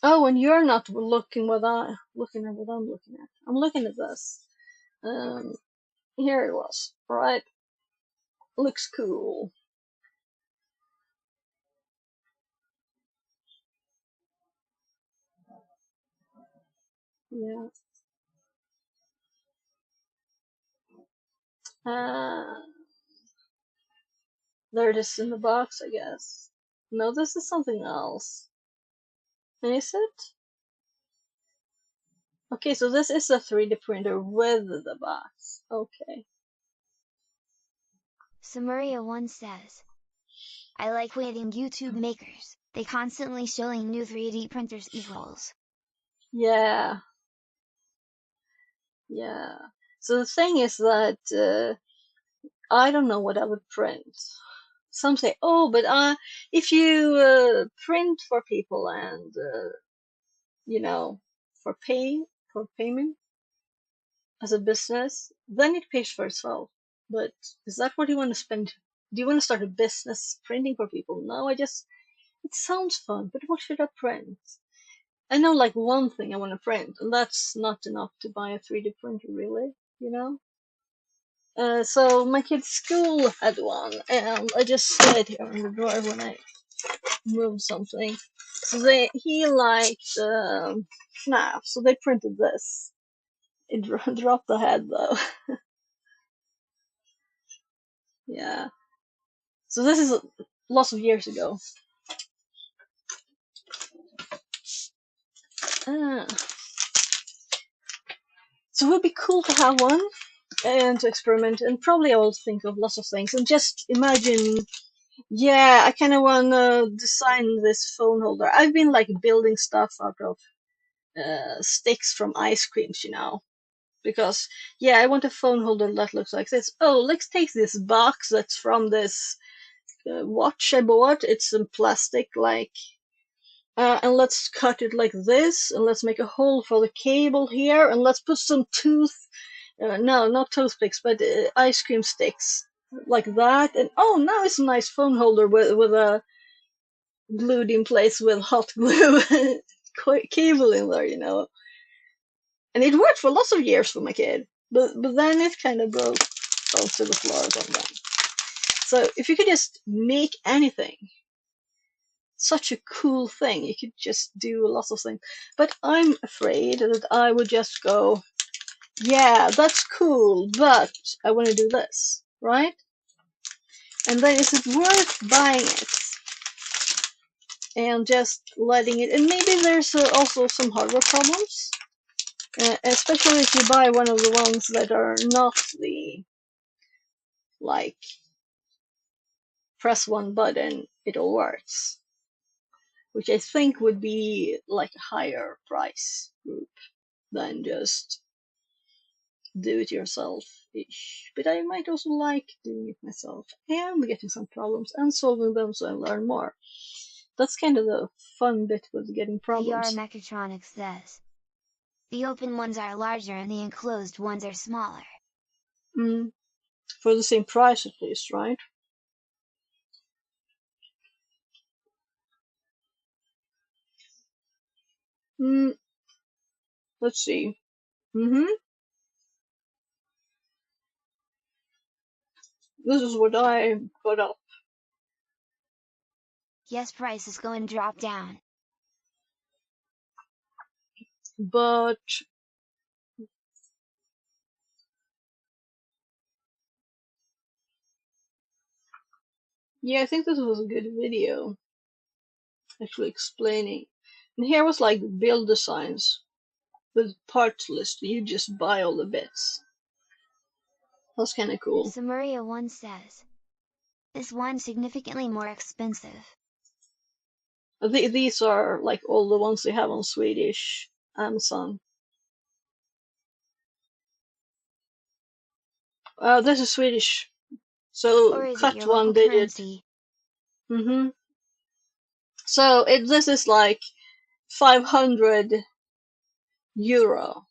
Speaker 1: Oh, and you're not looking at what I'm looking at. I'm looking at this. Here it was, right? Looks cool. Yeah. There it is in the box, I guess. No, this is something else. Is it? Okay, so this is a 3D printer with the box. Okay.
Speaker 4: Samaria1 says, I like waiting YouTube makers. They constantly showing new 3D printers equals.
Speaker 1: Yeah. Yeah. So the thing is that I don't know what I would print. Some say, oh, but if you print for people and you know, for payment as a business, then it pays for itself. But is that what you want to spend? Do you want to start a business printing for people? No, it sounds fun, but what should I print? I know like one thing I want to print, and that's not enough to buy a 3D printer, really, you know? So my kid's school had one, and I just saw it here in the drawer when I moved something. So he liked FNAF, so they printed this. It dropped the head though. Yeah. So this is lots of years ago. So it would be cool to have one and to experiment, and probably I will think of lots of things and just imagine. Yeah, I kind of want to design this phone holder. I've been like building stuff out of sticks from ice creams, you know, because yeah, I want a phone holder that looks like this. Oh, let's take this box that's from this watch I bought. It's in plastic, like, and let's cut it like this, and let's make a hole for the cable here, and let's put some no, not toothpicks, but ice cream sticks like that. And oh, now it's a nice phone holder with a glued in place with hot glue. cable in there, you know. And it worked for lots of years for my kid, but then it kind of broke to the floor or something. So if you could just make anything, such a cool thing, you could just do lots of things. But I'm afraid that I would just go, yeah, that's cool, but I want to do this, right? And then is it worth buying it and just letting it? And maybe there's also some hardware problems, especially if you buy one of the ones that are not the, like, press one button, it all works, which I think would be like a higher price group than just do it yourself-ish. But I might also like doing it myself and getting some problems and solving them so I learn more. That's kind of the fun bit with getting problems.
Speaker 4: VR Mechatronics says, the open ones are larger and the enclosed ones are smaller.
Speaker 1: For the same price at least, right? Let's see. This is what I got up.
Speaker 4: Yes, price is going to drop down.
Speaker 1: But yeah, I think this was a good video, actually explaining. And here was like build designs with parts list. You just buy all the bits. That's kind of cool.
Speaker 4: Samaria 1 says, this one significantly more expensive.
Speaker 1: These are like all the ones they have on Swedish Amazon. This is Swedish, so cut one digit. So this is like 500 euro.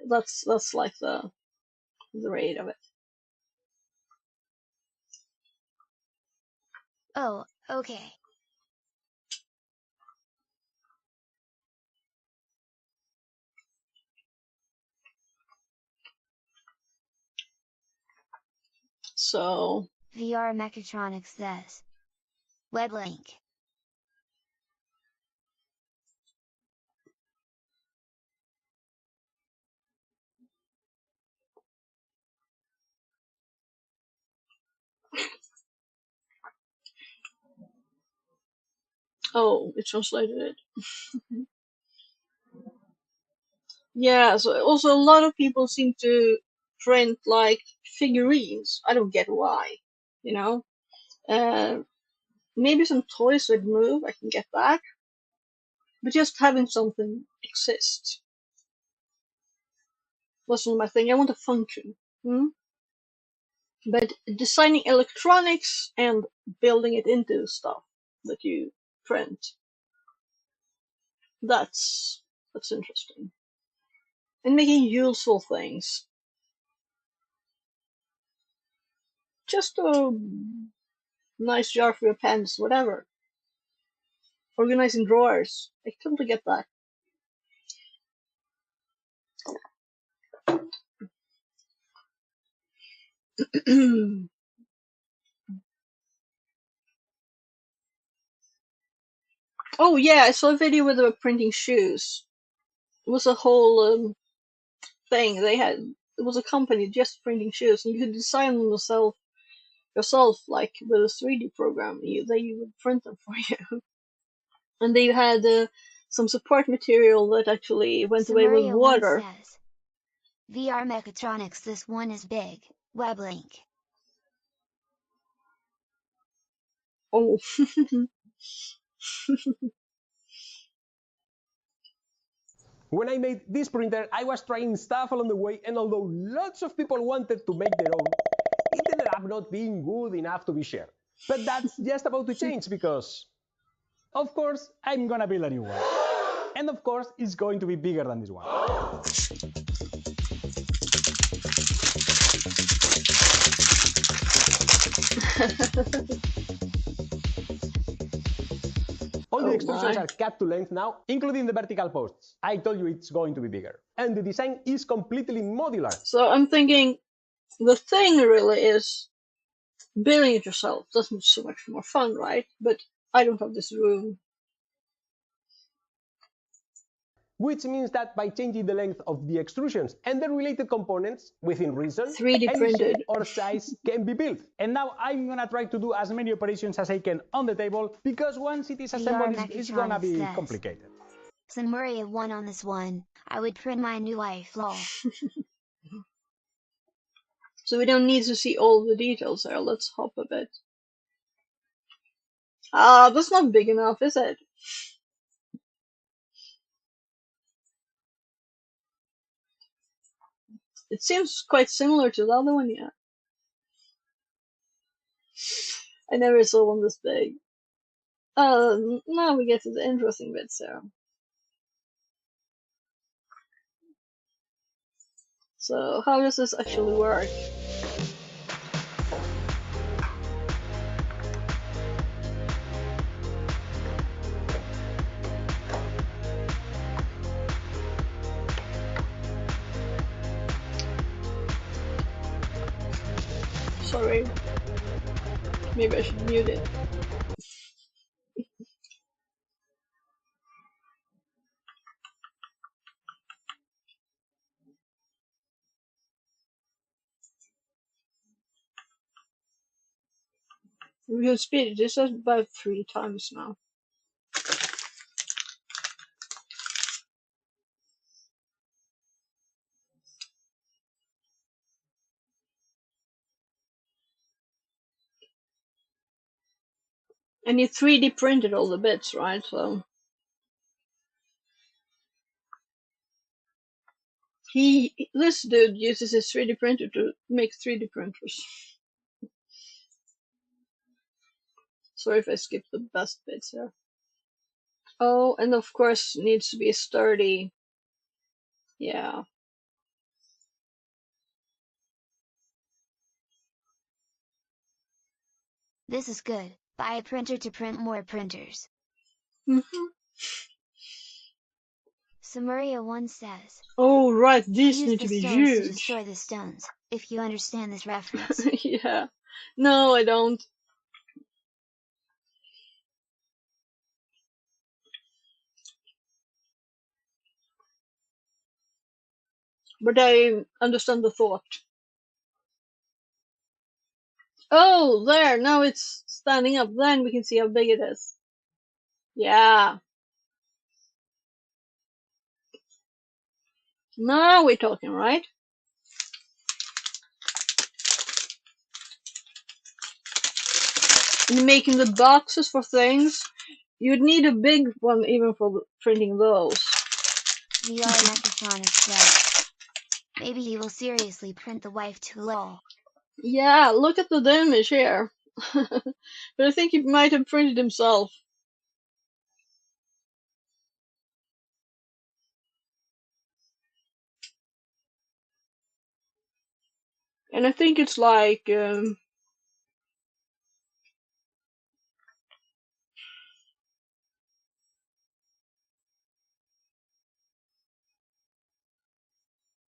Speaker 1: That's like the rate of it.
Speaker 4: Oh, okay.
Speaker 1: So
Speaker 4: VR Mechatronics says, web link.
Speaker 1: Oh, it translated it. Yeah, so also a lot of people seem to print like figurines. I don't get why, you know. Maybe some toys that move, I can get that. But just having something exist wasn't my thing. I want a function. But designing electronics and building it into stuff that you print, that's interesting. And making useful things. Just a nice jar for your pens, whatever. Organizing drawers. I totally get that. Oh yeah, I saw a video where they were printing shoes. It was a whole thing. It was a company just printing shoes, and you could design them yourself, like with a 3D program. They would print them for you. And they had some support material that actually went away with water.
Speaker 4: Says, VR Mechatronics, this one is big. Web link.
Speaker 1: Oh.
Speaker 8: When I made this printer, I was trying stuff along the way, and although lots of people wanted to make their own, it ended up not being good enough to be shared. But that's just about to change because, of course, I'm gonna build a new one. And of course, it's going to be bigger than this one. All the extrusions are cut to length now, including the vertical posts. I told you it's going to be bigger. And the design is completely modular.
Speaker 1: So I'm thinking the thing really is building it yourself. That's so much more fun, right? But I don't have this room.
Speaker 8: Which means that by changing the length of the extrusions and the related components within reason,
Speaker 1: 3D
Speaker 8: any
Speaker 1: printed
Speaker 8: shape or size can be built. And now I'm gonna try to do as many operations as I can on the table, because once it is assembled, it's gonna be complicated.
Speaker 4: Samuria won on this one. I would print my new life, lol.
Speaker 1: So we don't need to see all the details there. Let's hop a bit. Ah, that's not big enough, is it? It seems quite similar to the other one, yeah. I never saw one this big. Now we get to the interesting bits here. So, how does this actually work? Sorry. Maybe I should mute it. Review speed, this is about 3 times now. And you 3D printed all the bits, right? So this dude uses his 3D printer to make 3D printers. Sorry if I skipped the best bits here. Oh, and of course needs to be sturdy. Yeah.
Speaker 4: This is good. Buy a printer to print more printers. Samuria 1 says,
Speaker 1: oh right, these
Speaker 4: use
Speaker 1: need
Speaker 4: the
Speaker 1: to be
Speaker 4: stones
Speaker 1: huge.
Speaker 4: to destroy the stones, if you understand this reference.
Speaker 1: Yeah. No, I don't. But I understand the thought. Oh, there, now it's standing up. Then we can see how big it is. Yeah. Now we're talking, right? And making the boxes for things, you'd need a big one even for printing those.
Speaker 4: VR Mechatronic says, maybe he will seriously print the wife too, lol.
Speaker 1: Yeah, look at the damage here. But I think he might have printed himself. And I think it's like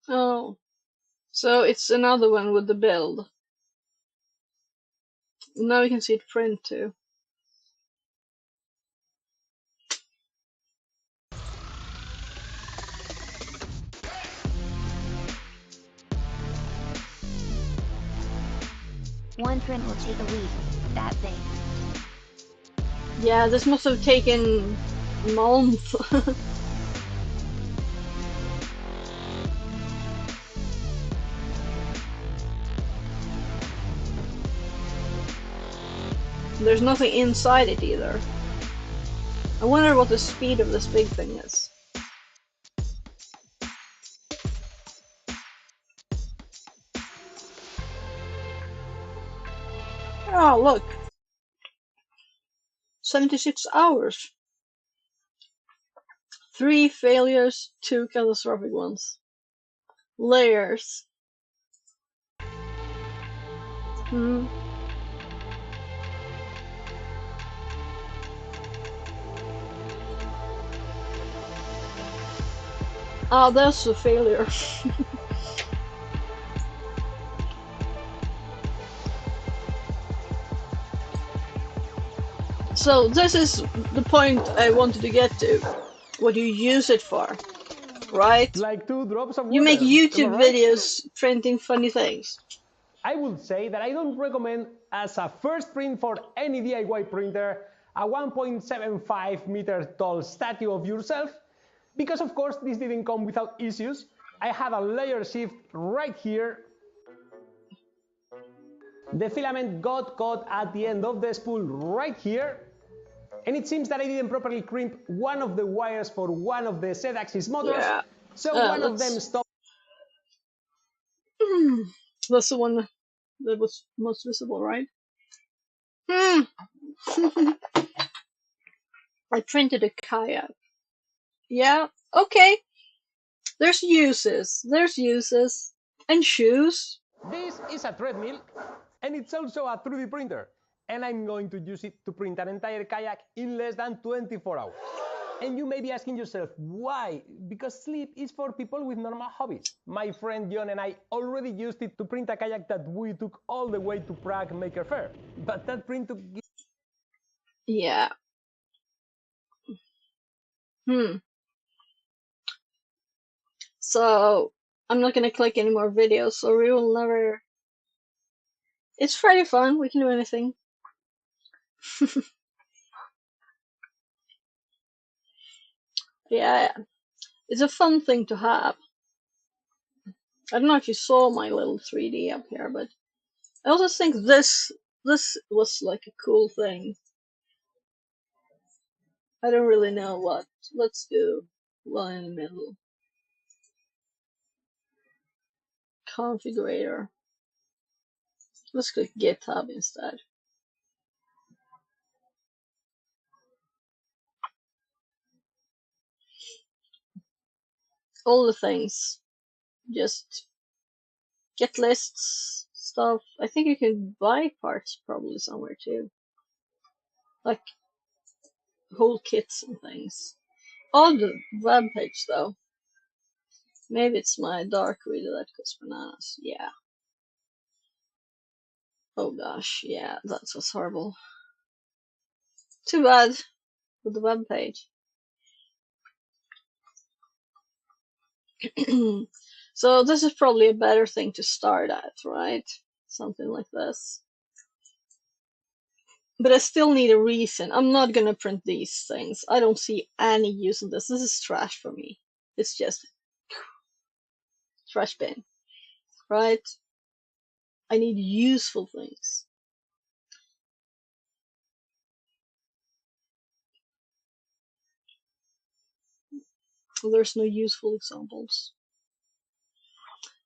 Speaker 1: oh, so it's another one with the build. Now we can see it print too.
Speaker 4: One print will take a week, that big.
Speaker 1: Yeah, this must have taken months. There's nothing inside it either. I wonder what the speed of this big thing is. Oh, look. 76 hours. 3 failures, 2 catastrophic ones. Layers. Oh, that's a failure. So this is the point I wanted to get to. What you use it for, right?
Speaker 8: Like 2 drops of water.
Speaker 1: You make YouTube
Speaker 8: right?
Speaker 1: videos printing funny things.
Speaker 8: I would say that I don't recommend as a first print for any DIY printer a 1.75 meter tall statue of yourself, because of course this didn't come without issues. I have a layer shift right here. The filament got caught at the end of the spool right here. And it seems that I didn't properly crimp one of the wires for one of the Z-axis motors,
Speaker 1: Yeah.
Speaker 8: so one of them stopped.
Speaker 1: That's the one that was most visible, right? I printed a kayak. Yeah, okay. There's uses. And shoes.
Speaker 8: This is a treadmill, and it's also a 3D printer. And I'm going to use it to print an entire kayak in less than 24 hours. And you may be asking yourself, why? Because sleep is for people with normal hobbies. My friend John and I already used it to print a kayak that we took all the way to Prague Maker Faire. But that print took...
Speaker 1: Yeah. So, I'm not gonna click any more videos, so we will never... It's pretty fun, we can do anything. Yeah, it's a fun thing to have. I don't know if you saw my little 3D up here, but I also think this was like a cool thing. I don't really know what. Let's do one in the middle. Configurator. Let's click GitHub instead. All the things. Just get lists, stuff. I think you can buy parts probably somewhere too. Like whole kits and things. On the web page though. Maybe it's my dark reader that goes bananas. Yeah. Oh gosh, yeah, that was horrible. Too bad with the web page. So this is probably a better thing to start at, right? Something like this. But I still need a reason. I'm not gonna print these things. I don't see any use in this. This is trash for me. It's just trash bin, right? I need useful things. There's no useful examples.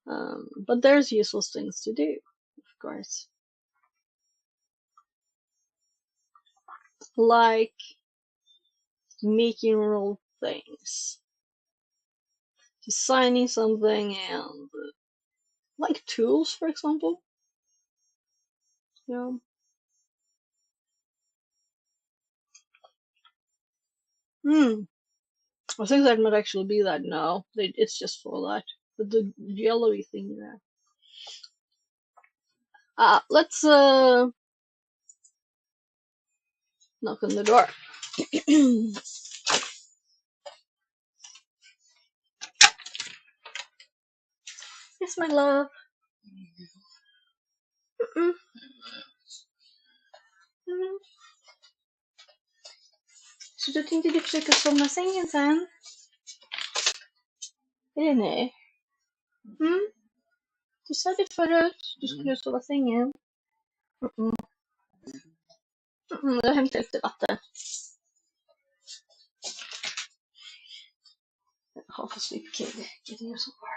Speaker 1: But there's useful things to do, of course. Like making real things. Designing something and like tools, for example. Yeah. I think that might actually be that now. It's just for that. But the yellowy thing there. Let's knock on the door. Yes, my love. Så då tänkte du försöka somna sängen sen? Eller nej? Du sa det förut. Du skulle sova sängen. Jag hämtar efter vatten. Half asleep kid getting you some bar.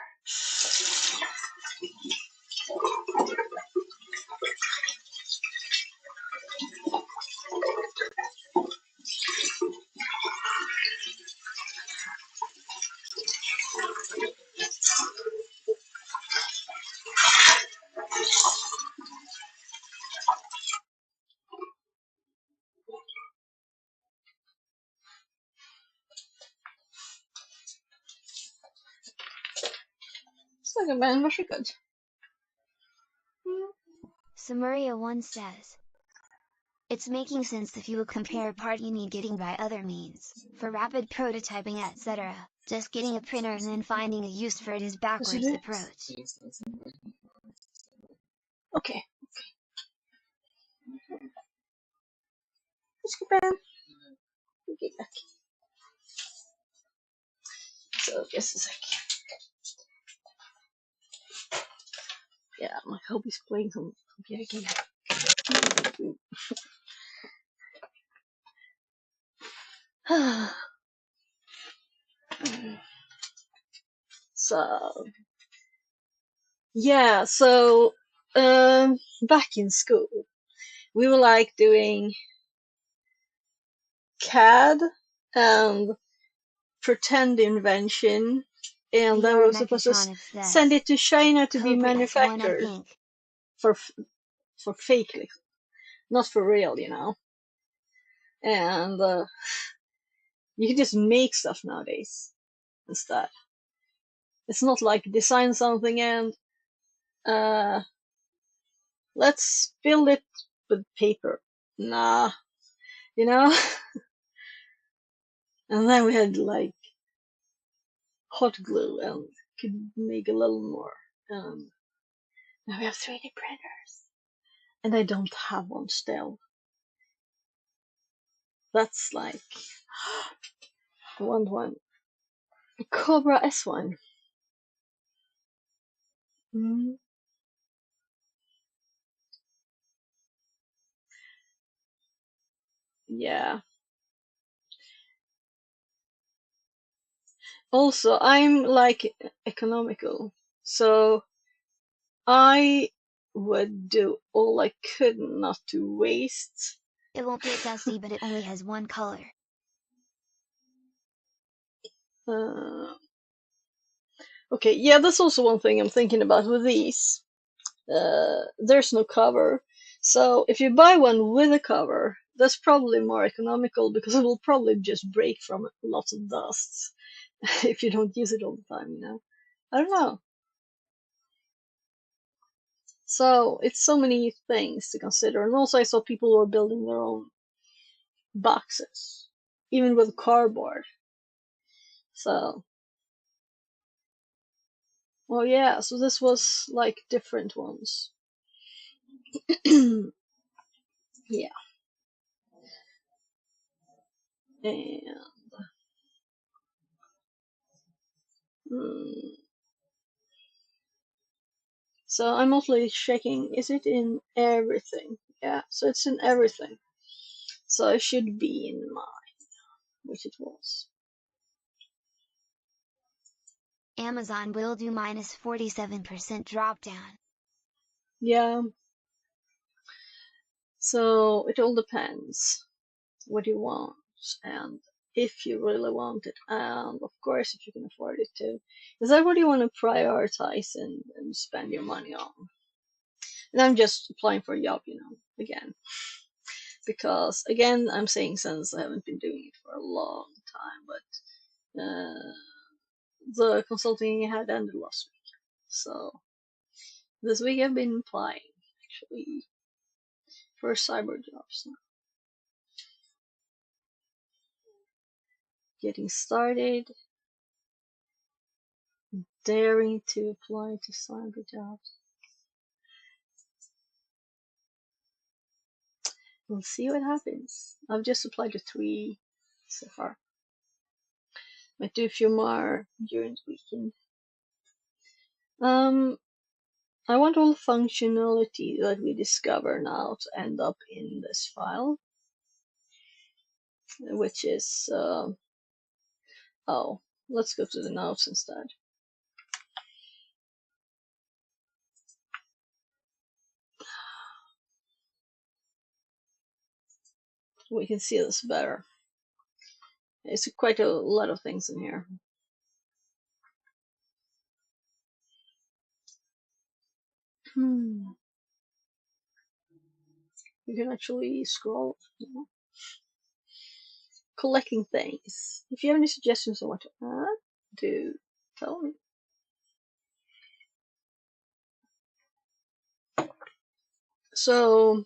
Speaker 1: gumman, varsågod.
Speaker 4: Samaria1 says, it's making sense if you would compare part you need getting by other means, for rapid prototyping etc. Just getting a printer and then finding a use for it is backwards approach.
Speaker 1: Okay. Let's go back. Okay, back. So just a sec. Yeah, my hobby's playing some computer game. So yeah, so back in school we were like doing CAD and pretend invention, and then we were supposed to send it to China to be manufactured for fake, not for real, you know. And you can just make stuff nowadays instead. It's not like design something and let's build it with paper. Nah, you know. And then we had like hot glue and could make a little more. Now we have 3D printers, and I don't have one still. That's like I want one. Cobra S1. Mm. Yeah. Also, I'm like economical, so I would do all I could not to waste.
Speaker 4: It won't get dusty, but it only has one color.
Speaker 1: Okay, yeah, that's also one thing I'm thinking about with these. There's no cover, so if you buy one with a cover, that's probably more economical because it will probably just break from lots of dust if you don't use it all the time, you know. I don't know. So it's so many things to consider, and also I saw people who were building their own boxes, even with cardboard. So, well, yeah. So this was like different ones. Yeah. And so I'm mostly checking, is it in everything? Yeah, so it's in everything. So it should be in mine, which it was.
Speaker 4: Amazon will do minus 47% drop down.
Speaker 1: Yeah. So it all depends what you want and if you really want it, and of course if you can afford it too. Is that what you want to prioritize and spend your money on? And I'm just applying for a job, you know, again. Because again, I'm saying since I haven't been doing it for a long time, but the consulting had ended last week. So this week I've been applying actually for cyber jobs now. Getting started, daring to apply to cyber jobs. We'll see what happens. I've just applied to 3 so far. Might do a few more during the weekend. I want all the functionality that we discover now to end up in this file, which is oh, let's go to the notes instead. We can see this better. It's quite a lot of things in here. You can actually scroll. You know? Collecting things. If you have any suggestions on what to add, do tell me. So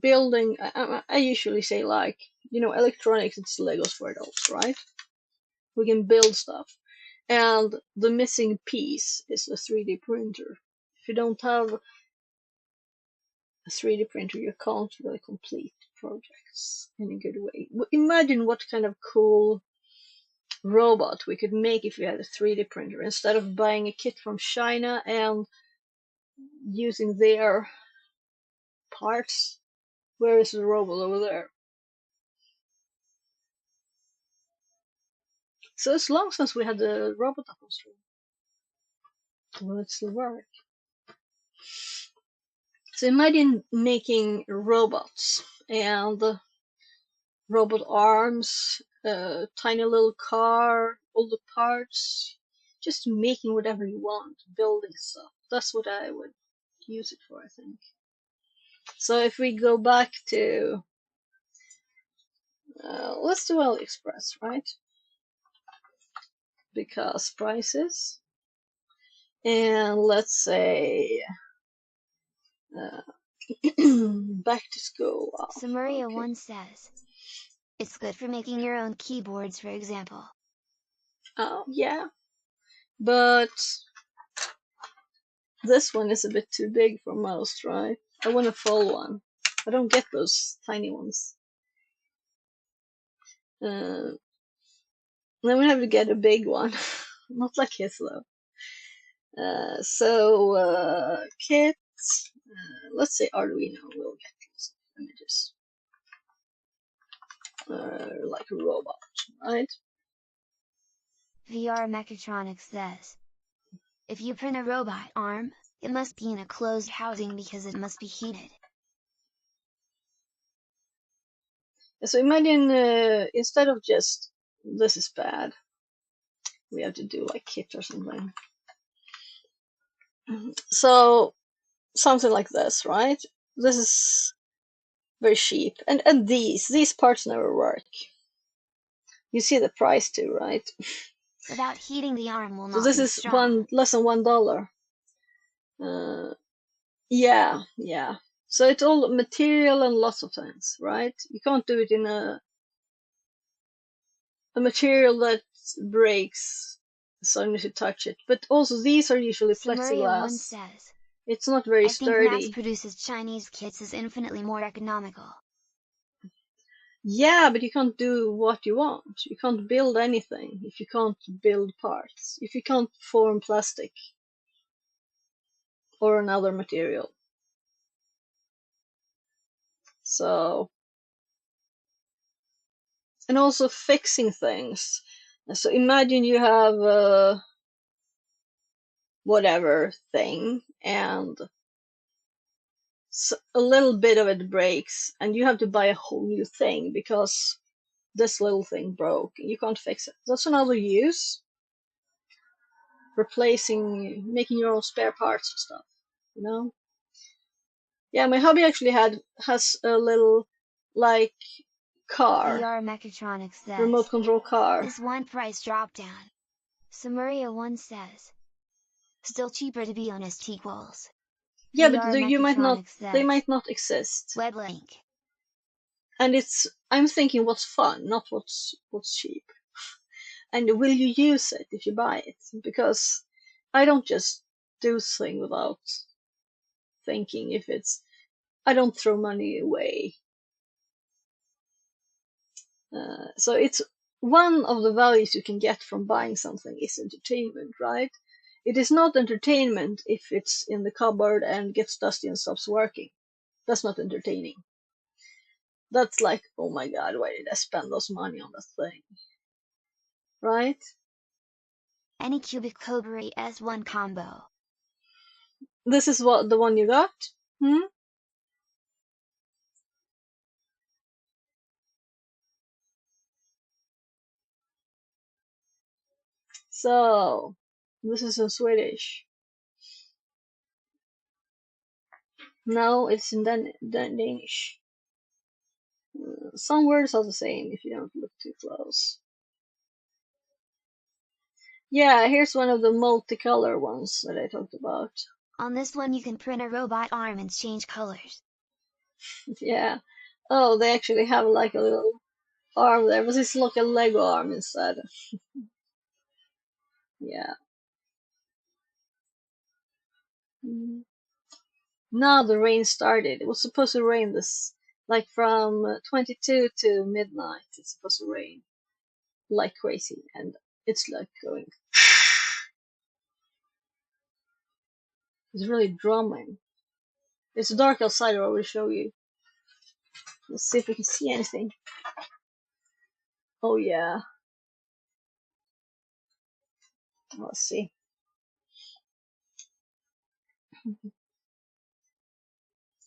Speaker 1: building, I usually say, like, you know, electronics, it's Legos for adults, right? We can build stuff. And the missing piece is a 3D printer. If you don't have a 3D printer, you can't really complete projects in a good way. Imagine what kind of cool robot we could make if we had a 3D printer, instead of buying a kit from China and using their parts. Where is the robot? Over there. So it's long since we had the robot up on stream. Will it still work? So imagine making robots and robot arms, tiny little car, all the parts, just making whatever you want, building stuff. That's what I would use it for, I think. So if we go back to, let's do AliExpress, right? Because prices. And let's say back to school. Wow.
Speaker 4: So Maria once says, it's good for making your own keyboards, for example.
Speaker 1: Oh, yeah. But this one is a bit too big for most, right? I want a full one. I don't get those tiny ones. Then we have to get a big one. Not like his though. Kits. Let's say Arduino will get these images. Like a robot, right?
Speaker 4: VR Mechatronics says, if you print a robot arm, it must be in a closed housing because it must be heated.
Speaker 1: So imagine instead of just, this is bad, we have to do like kit or something. So something like this, right? This is very cheap, and these parts never work. You see the price too, right?
Speaker 4: Without heating, the arm will not
Speaker 1: So this
Speaker 4: be
Speaker 1: is
Speaker 4: strong.
Speaker 1: less than $1. Yeah. So it's all material and lots of things, right? You can't do it in a material that breaks, so you need to touch it. But also these are usually
Speaker 4: So Maria once
Speaker 1: plexiglass.
Speaker 4: says,
Speaker 1: It's not very
Speaker 4: I think
Speaker 1: sturdy.
Speaker 4: mass produces Chinese kits is infinitely more economical.
Speaker 1: Yeah, but you can't do what you want. You can't build anything if you can't build parts. If you can't form plastic or another material. So, and also fixing things. So imagine you have a whatever thing and a little bit of it breaks and you have to buy a whole new thing because this little thing broke. You can't fix it. That's another use. Replacing, making your own spare parts and stuff, you know? Yeah, my hubby actually has a little, like, car.
Speaker 4: VR Mechatronics says,
Speaker 1: Remote control car.
Speaker 4: This one price drop down. So Maria once says, still cheaper to be honest equals.
Speaker 1: Yeah,
Speaker 4: VR
Speaker 1: but you might not,
Speaker 4: says,
Speaker 1: they might not exist.
Speaker 4: Web link.
Speaker 1: And I'm thinking what's fun, not what's cheap. And will you use it if you buy it? Because I don't just do things without thinking if it's, I don't throw money away. So it's one of the values you can get from buying something is entertainment, right? It is not entertainment if it's in the cupboard and gets dusty and stops working. That's not entertaining. That's like, oh my god, why did I spend those money on that thing? Right?
Speaker 4: Anycubic Cobra S1 combo.
Speaker 1: This is what the one you got? So, this is in Swedish. No, it's in Danish. Some words are the same if you don't look too close. Yeah, here's one of the multicolor ones that I talked about.
Speaker 4: On this one you can print a robot arm and change colors.
Speaker 1: Yeah. Oh, they actually have like a little arm there, but it's like a Lego arm instead. Yeah. Mm. Now the rain started. It was supposed to rain this, like from 22 to midnight. It's supposed to rain like crazy, and it's like going. It's really drumming. It's dark outside. I will show you. Let's see if we can see anything. Oh yeah. Let's see.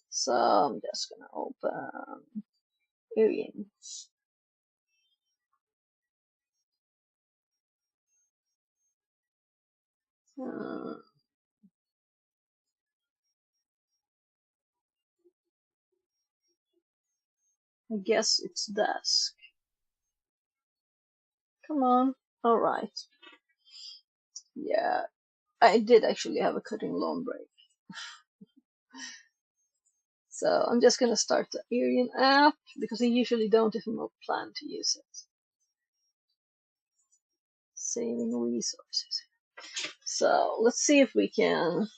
Speaker 1: So I'm just gonna open Alien. I guess it's dusk. Come on. Alright. Yeah. I did actually have a cutting lawn break. So I'm just gonna start the Alien app because I usually don't even plan to use it. Saving resources. So let's see if we can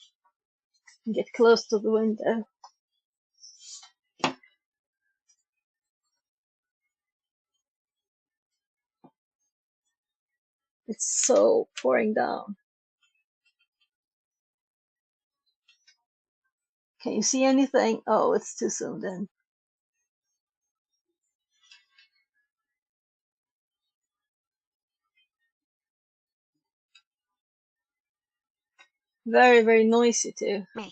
Speaker 1: get close to the window. It's so pouring down. Can you see anything? Oh, it's too zoomed in. Very, very noisy too.
Speaker 4: Rain.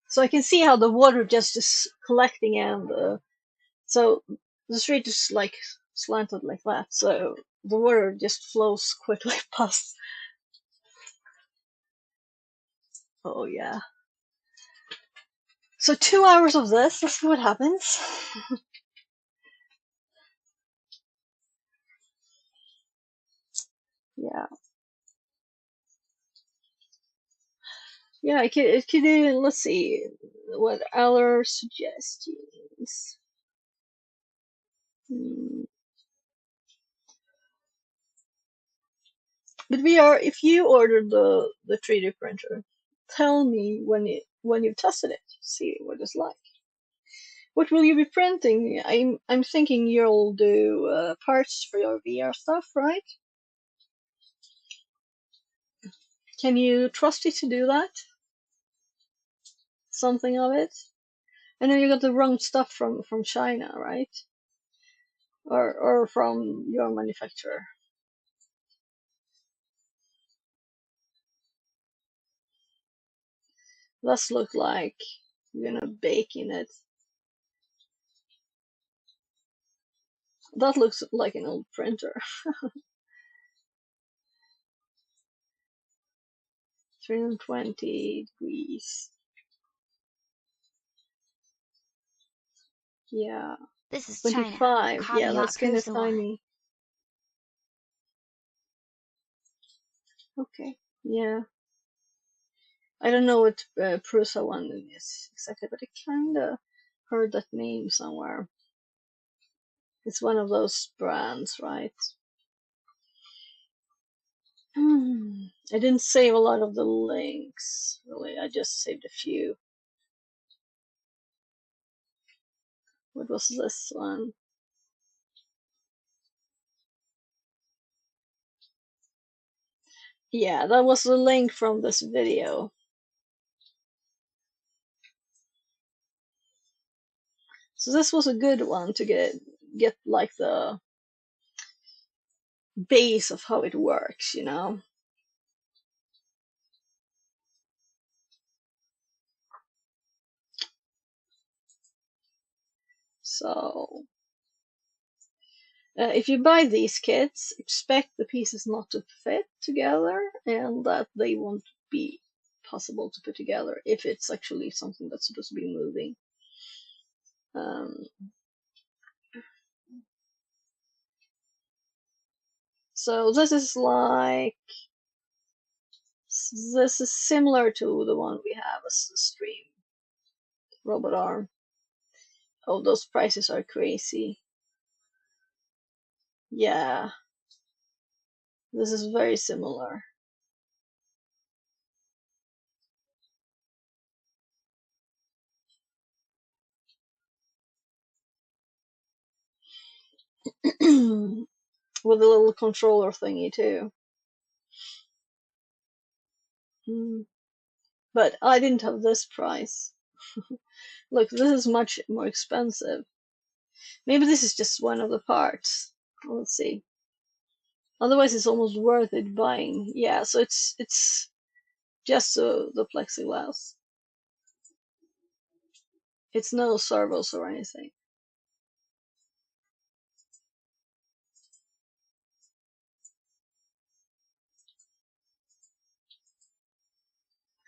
Speaker 1: So I can see how the water just is collecting, and so the street is like slanted like that, so the water just flows quickly past. Oh yeah. So 2 hours of this, let's see what happens. Yeah. Yeah, it could do, let's see, what other suggestions? But if you ordered the 3D printer, tell me when you've tested it, see what it's like. What will you be printing? I'm thinking you'll do parts for your VR stuff, right? Can you trust it to do that? Something of it? I know you got the wrong stuff from China, right? Or from your manufacturer. Does look like you're gonna bake in it. That looks like an old printer. 320 degrees. Yeah.
Speaker 4: This is China.
Speaker 1: 25. Yeah,
Speaker 4: Caveat
Speaker 1: that's kind of
Speaker 4: Kusawa.
Speaker 1: tiny. Okay. Yeah. I don't know what Prusa one is exactly, but I kinda heard that name somewhere. It's one of those brands, right? I didn't save a lot of the links, really. I just saved a few. What was this one? Yeah, that was the link from this video. So this was a good one to get like the base of how it works, you know. So if you buy these kits, expect the pieces not to fit together and that they won't be possible to put together if it's actually something that's supposed to be moving. So this is like, this is similar to the one we have as a stream robot arm. Oh, those prices are crazy. Yeah, this is very similar. With a little controller thingy too. But I didn't have this price. Look, this is much more expensive. Maybe this is just one of the parts. Let's see. Otherwise, it's almost worth it buying. Yeah, so it's just the plexiglass. It's no servos or anything.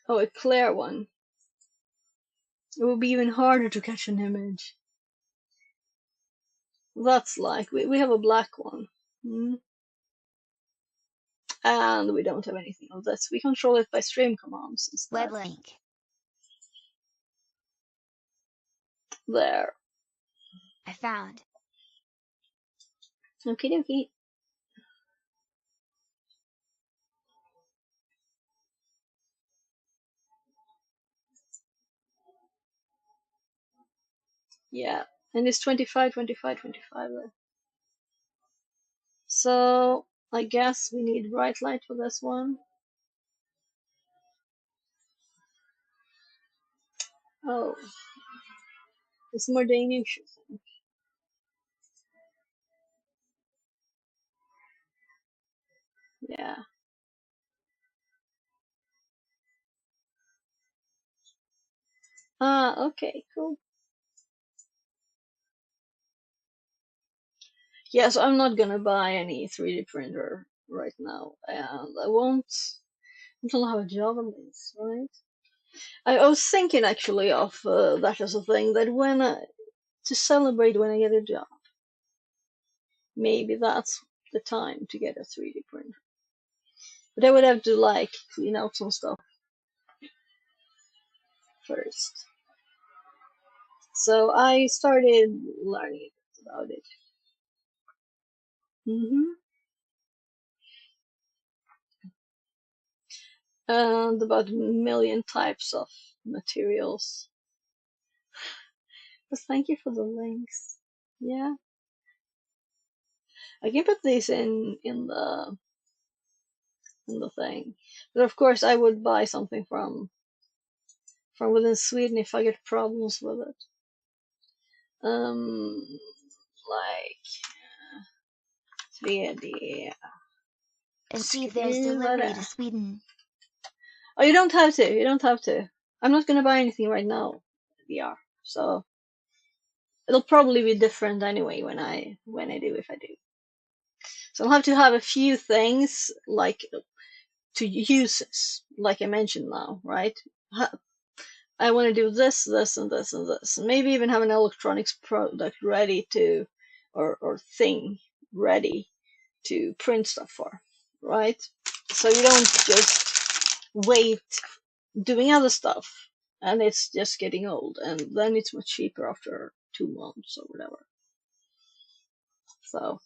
Speaker 1: Oh, a clear one. It will be even harder to catch an image. That's like, we have a black one. And we don't have anything of this. We control it by stream commands instead.
Speaker 4: Web link.
Speaker 1: There.
Speaker 4: I found.
Speaker 1: Okie dokie. Yeah, and it's 25, 25, 25 there. So I guess we need bright light for this one. Oh, it's more Danish, I think. Yeah. Ah, okay, cool. Yeah, so I'm not gonna buy any 3D printer right now, and I won't until I have a job at least, right? I was thinking actually of that as a thing, that when to celebrate when I get a job, maybe that's the time to get a 3D printer. But I would have to like clean out some stuff first. So I started learning about it. And about a million types of materials. But thank you for the links. Yeah, I can put these in the thing. But of course, I would buy something from within Sweden if I get problems with it. Like 3D.
Speaker 4: And see if there's delivery to Sweden.
Speaker 1: Oh, you don't have to. You don't have to. I'm not gonna buy anything right now. VR. So it'll probably be different anyway when I do, if I do. So I'll have to have a few things like to use this, like I mentioned now, right? I want to do this, this, and this, and this. And maybe even have an electronics product ready to, or thing ready to print stuff for, right? So you don't just wait doing other stuff and it's just getting old, and then it's much cheaper after 2 months or whatever. So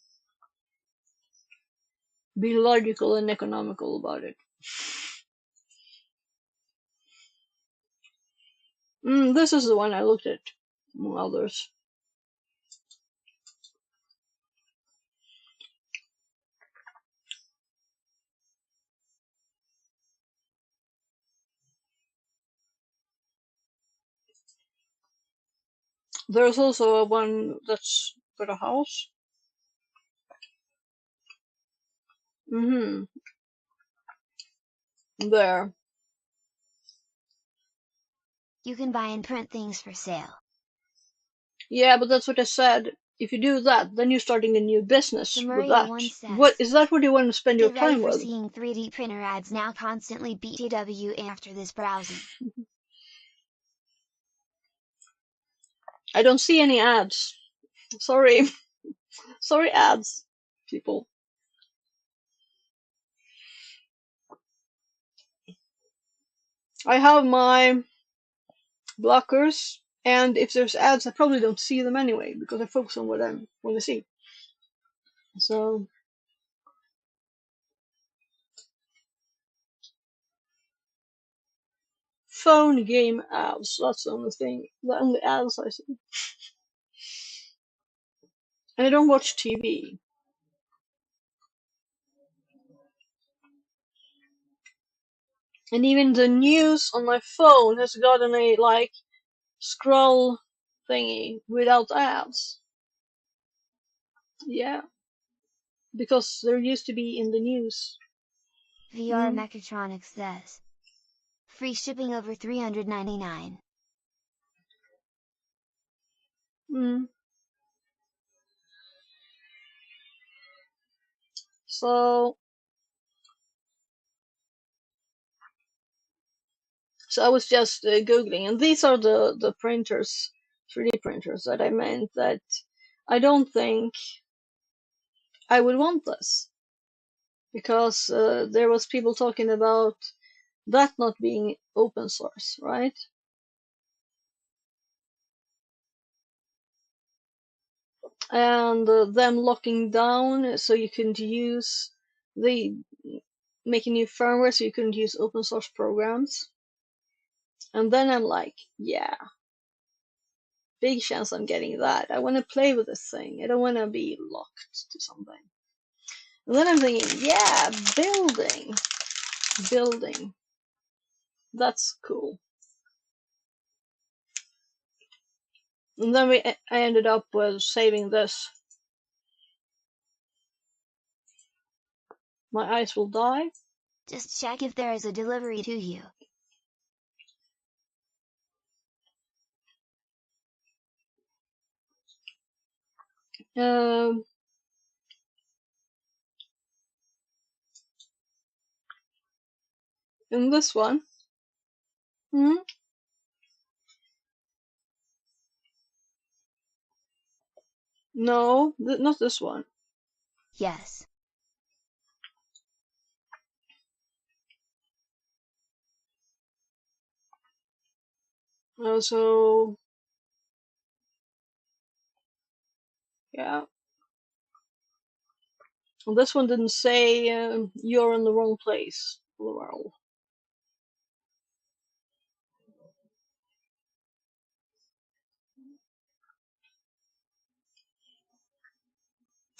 Speaker 1: be logical and economical about it. This is the one I looked at, among others. There's also one that's got a house. There.
Speaker 4: You can buy and print things for sale.
Speaker 1: Yeah, but that's what I said. If you do that, then you're starting a new business with that. What is that? What you want to spend your time with?
Speaker 4: Seeing 3D printer ads now constantly BTW after this browsing.
Speaker 1: I don't see any ads. Sorry. Sorry, ads, people. I have my blockers, and if there's ads, I probably don't see them anyway because I focus on what I want to see. So phone game ads, that's the only thing, the only ads I see. And I don't watch TV. And even the news on my phone has gotten a like scroll thingy without ads. Yeah, because there used to be in the news.
Speaker 4: VR Mechatronics says. Free shipping over $399.
Speaker 1: So I was just googling, and these are the printers, 3D printers that I meant, that I don't think I would want this, because there was people talking about that not being open source, right? And them locking down so you couldn't use making new firmware so you couldn't use open source programs. And then I'm like, yeah, big chance I'm getting that. I want to play with this thing. I don't want to be locked to something. And then I'm thinking, yeah, building. That's cool. And then I ended up with saving this. My eyes will die.
Speaker 4: Just check if there is a delivery to you.
Speaker 1: In this one. No, not this one.
Speaker 4: Yes.
Speaker 1: So yeah. Well, this one didn't say you're in the wrong place. Well,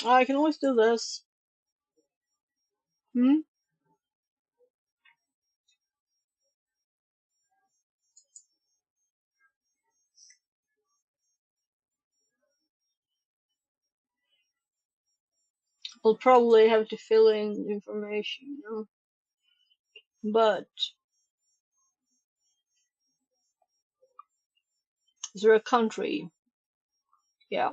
Speaker 1: I can always do this. I'll probably have to fill in information, but is there a country? Yeah.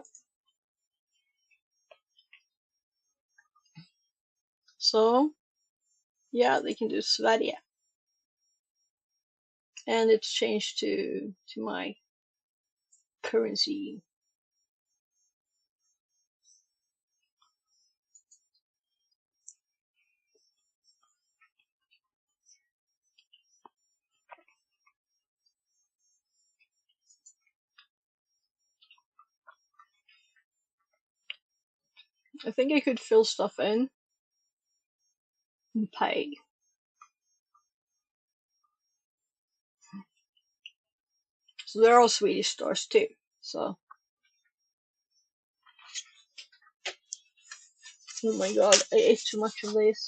Speaker 1: So yeah, they can do Sverige, and it's changed to my currency. I think I could fill stuff in and pay. So there are Swedish stores too. So, oh my god, I ate too much of this.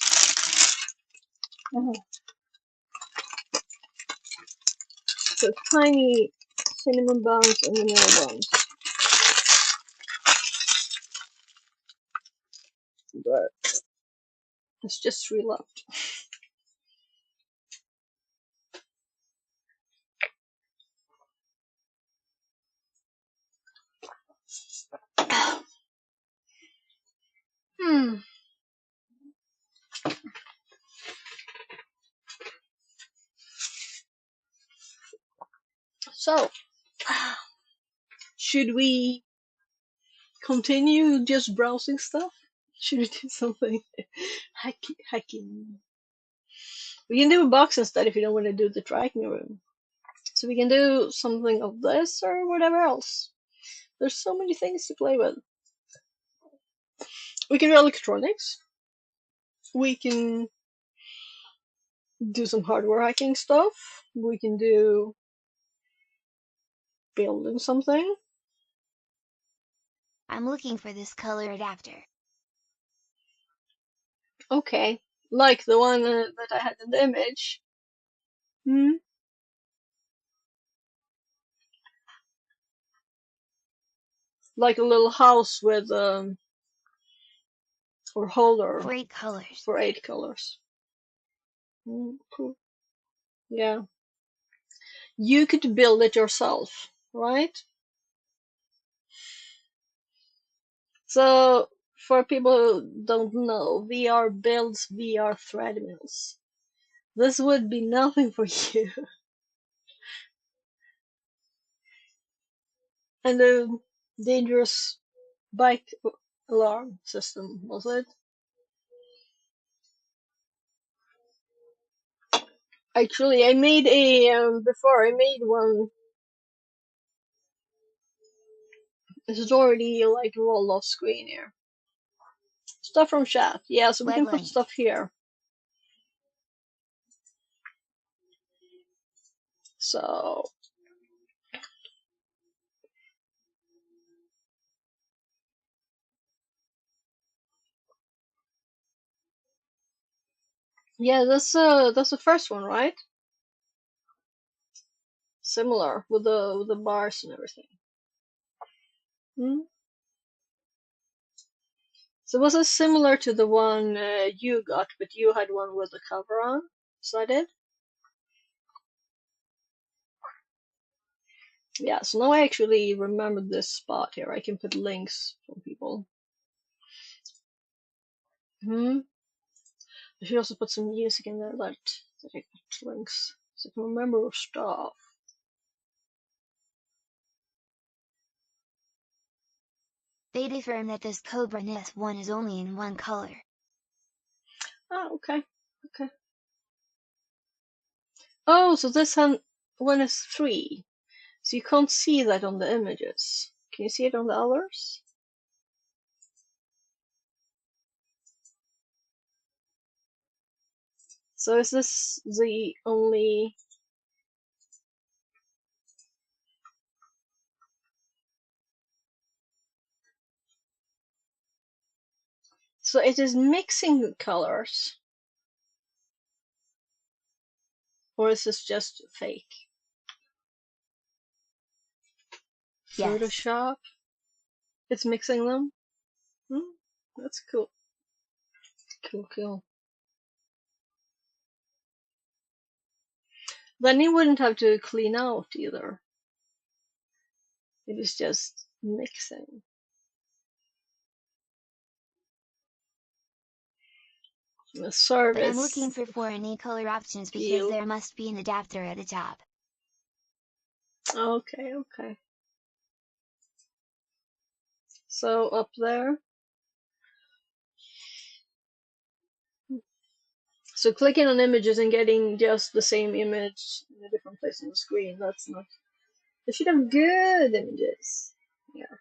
Speaker 1: So tiny cinnamon buns and vanilla buns. But it's just 3 left. So, should we continue just browsing stuff? Should we do something hacking? We can do a box instead if you don't want to do the tracking room. So we can do something of this or whatever else. There's so many things to play with. We can do electronics. We can do some hardware hacking stuff. We can do building something.
Speaker 4: I'm looking for this color adapter.
Speaker 1: Okay, like the one that I had in the image. Like a little house with or holder
Speaker 4: For 8 colors.
Speaker 1: for 8 colors. Cool. Yeah. You could build it yourself, right? So, for people who don't know, VR builds VR treadmills. This would be nothing for you. And the dangerous bike alarm system, was it? Actually, I made a, before I made one. This is already like rolled off screen here. Stuff from chat. Yeah, so we can put stuff here. So yeah, that's the first one, right? Similar with the bars and everything. So was it similar to the one you got, but you had one with the cover on? So I did. Yeah, so now I actually remember this spot here. I can put links from people. I should also put some music in there that I put links so I can remember stuff.
Speaker 4: They affirm that this Cobra Nest one is only in one color.
Speaker 1: Oh, okay. Okay. Oh, so this one is 3. So you can't see that on the images. Can you see it on the others? So is this the only... So it is mixing colors? Or is this just fake?
Speaker 4: Yes.
Speaker 1: Photoshop? It's mixing them? That's cool. Cool. Then you wouldn't have to clean out either. It is just mixing. The service.
Speaker 4: But I'm looking for 4 any color options because there must be an adapter at the top.
Speaker 1: Okay. So up there. So clicking on images and getting just the same image in a different place on the screen, that's not... They should have good images. Yeah.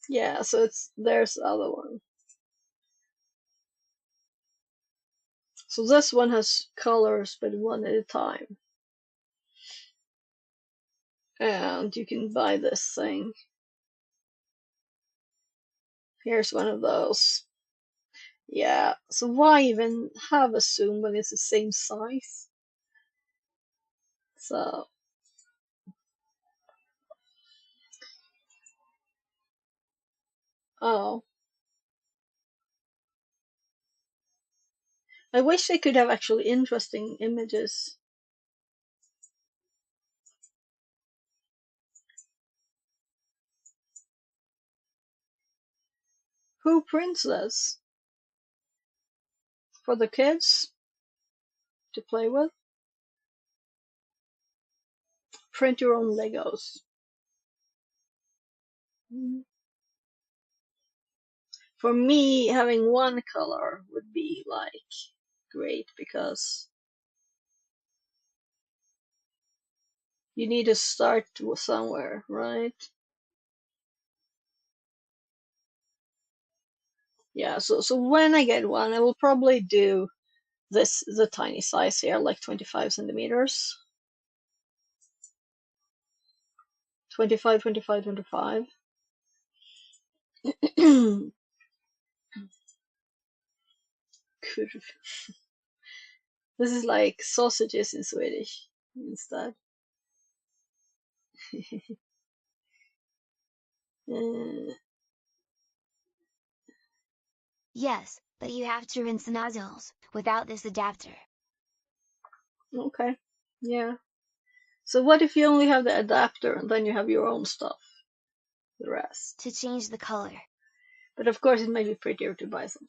Speaker 1: Yeah, so there's the other one. So this one has colors, but one at a time. And you can buy this thing. Here's one of those. Yeah, so why even have a zoom when it's the same size? So... Oh. I wish they could have actually interesting images. Who prints this? For the kids to play with? print your own Legos. For me, having one color would be like great, because you need to start somewhere, right? Yeah, so when I get one, I will probably do the tiny size here, like 25 centimeters. 25, 25, 25. This is like sausages in Swedish instead.
Speaker 4: Yes, but you have to rinse the nozzles without this adapter.
Speaker 1: Okay, yeah. So what if you only have the adapter and then you have your own stuff, the rest?
Speaker 4: To change the color.
Speaker 1: But of course it might be prettier to buy something.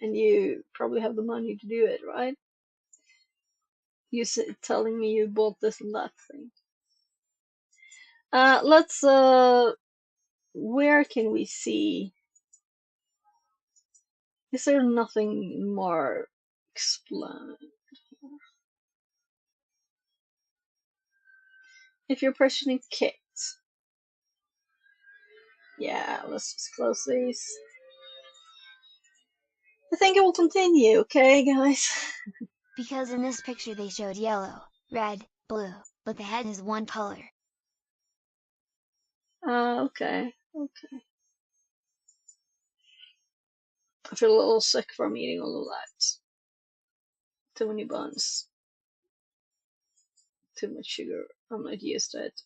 Speaker 1: And you probably have the money to do it, right? You telling me you bought this and that thing. Let's, where can we see? Is there nothing more explained? If you're purchasing kits. Yeah, let's just close these. I think it will continue, okay, guys?
Speaker 4: Because in this picture they showed yellow, red, blue, but the head is one color.
Speaker 1: Okay, okay. I feel a little sick from eating all of that. Too many buns. Too much sugar. I'm not used to it.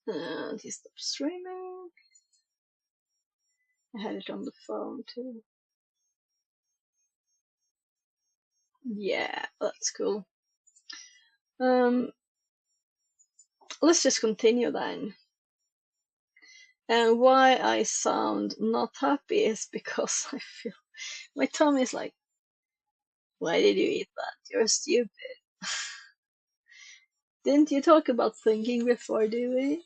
Speaker 1: And he stopped streaming. I had it on the phone too. Yeah, that's cool. Let's just continue then. And why I sound not happy is because I feel my tummy is like, why did you eat that? You're stupid. Didn't you talk about thinking before doing?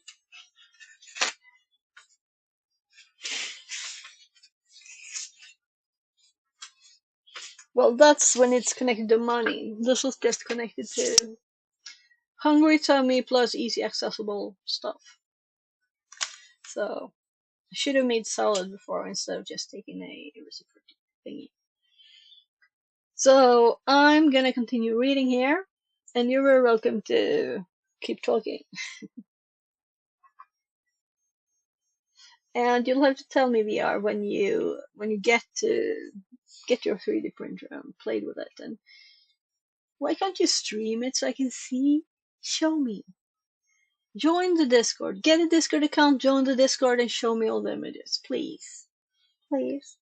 Speaker 1: Well, that's when it's connected to money. This was just connected to hungry tummy plus easy accessible stuff. So I should have made salad before instead of just taking a recipe thingy. So I'm gonna continue reading here, and you're very welcome to keep talking. And you'll have to tell me, VR, when you get your 3D printer and played with it. And why can't you stream it so I can see? Show me. Join the Discord. Get a Discord account, join the Discord, and show me all the images, please. Please.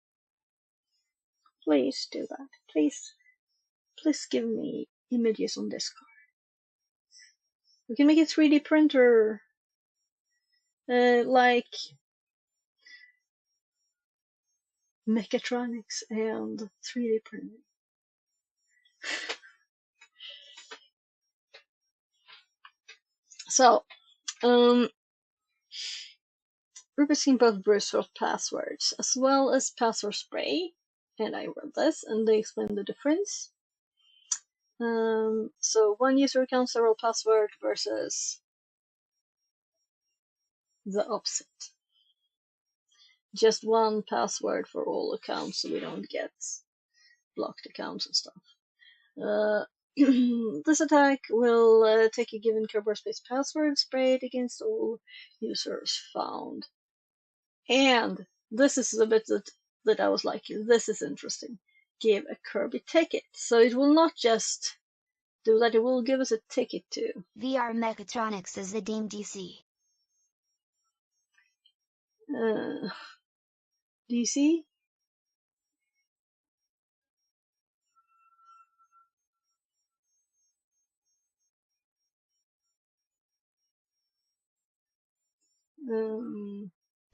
Speaker 1: Please do that. Please give me images on Discord. We can make a 3D printer, like mechatronics and 3D printing. So, representing both Bruceforce passwords as well as password spray, and I read this and they explain the difference. So one user account, several password versus the opposite. Just one password for all accounts so we don't get blocked accounts and stuff. This attack will take a given Kerberos-based password, spray it against all users found. And this is a bit that I was like, this is interesting. Give a Kirby ticket. So it will not just do that, it will give us a ticket too.
Speaker 4: VR Mechatronics is the Dame DC.
Speaker 1: DC?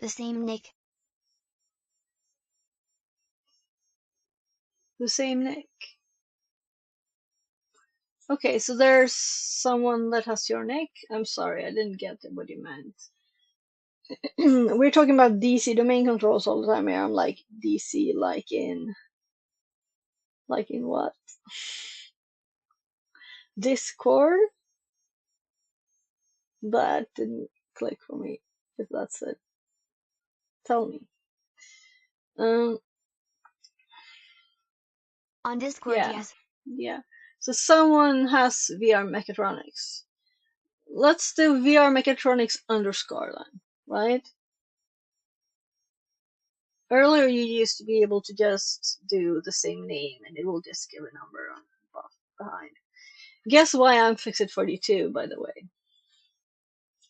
Speaker 4: The same nick.
Speaker 1: The same nick. Okay, so there's someone that has your nick. I'm sorry, I didn't get what you meant. We're talking about DC domain controls all the time here. I'm like DC, like in what? Discord? That didn't click for me. If that's it, tell me.
Speaker 4: On Discord, yes.
Speaker 1: Yeah. So someone has VR Mechatronics. Let's do VR Mechatronics _ then, right? Earlier you used to be able to just do the same name and it will just give a number on behind. Guess why I'm Fixit42, by the way?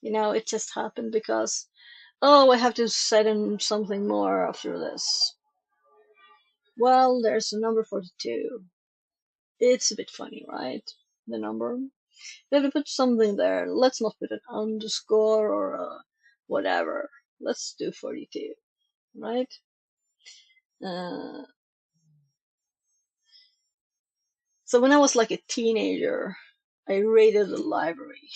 Speaker 1: You know, it just happened because, oh, I have to set in something more after this. Well, there's a number 42. It's a bit funny, right? The number. We have to put something there. Let's not put an underscore or a whatever. Let's do 42, right? So when I was like a teenager, I raided the library.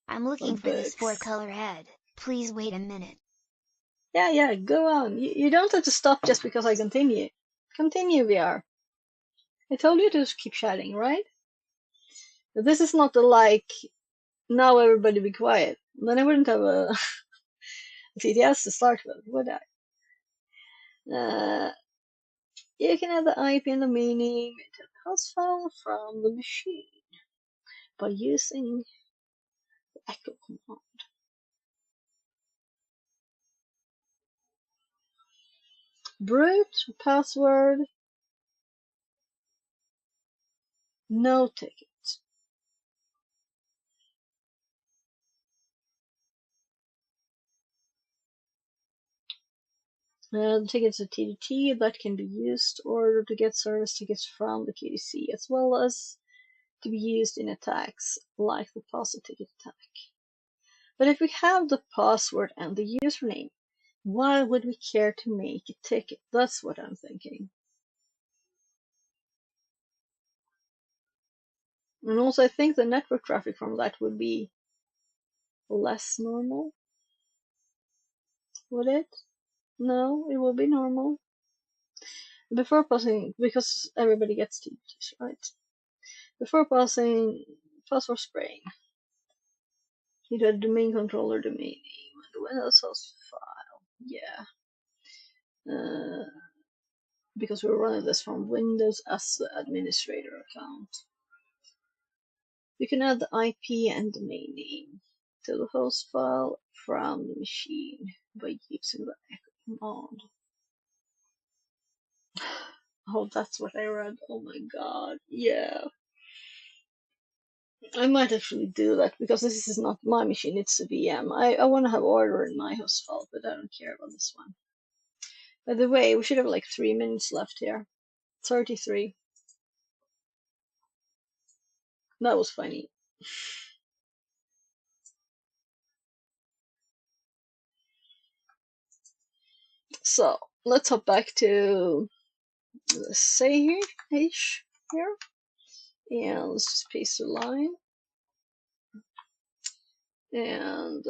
Speaker 4: I'm looking for this 4-color head. Please wait a minute.
Speaker 1: Yeah, go on. You don't have to stop just because I continue. Continue, VR. I told you to keep chatting, right? But this is not the like, now everybody be quiet. Then I wouldn't have a TTS to start with, would I? You can add the IP and the meaning to the host file from the machine by using the echo command. Brute password, no ticket. The tickets are TTT that can be used or to get service tickets from the KDC, as well as to be used in attacks like the pasta ticket attack. But if we have the password and the username, why would we care to make a ticket? That's what I'm thinking. And also I think the network traffic from that would be less normal. Would it? No, it will be normal. Before passing, because everybody gets TTTs, right? Before passing password spraying, you do a domain controller domain name and the Windows host file. Yeah. Because we're running this from Windows as the administrator account. You can add the IP and domain name to the host file from the machine by using the echo command. Oh, that's what I read. Oh my god. Yeah. I might actually do that because this is not my machine, it's a VM. I want to have order in my host file, but I don't care about this one. By the way, we should have like 3 minutes left here. 33. That was funny. So, let's hop back to the say page here. And let's just paste the line. And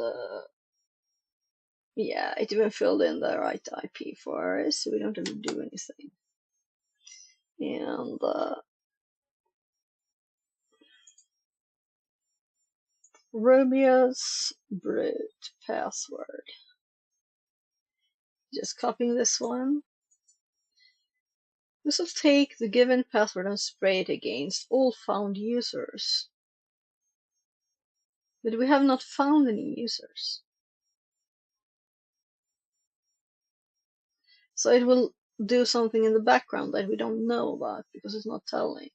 Speaker 1: yeah, it even filled in the right IP for us, so we don't have to do anything. And Rubius brute password. Just copying this one. This will take the given password and spray it against all found users. But we have not found any users. So it will do something in the background that we don't know about because it's not telling.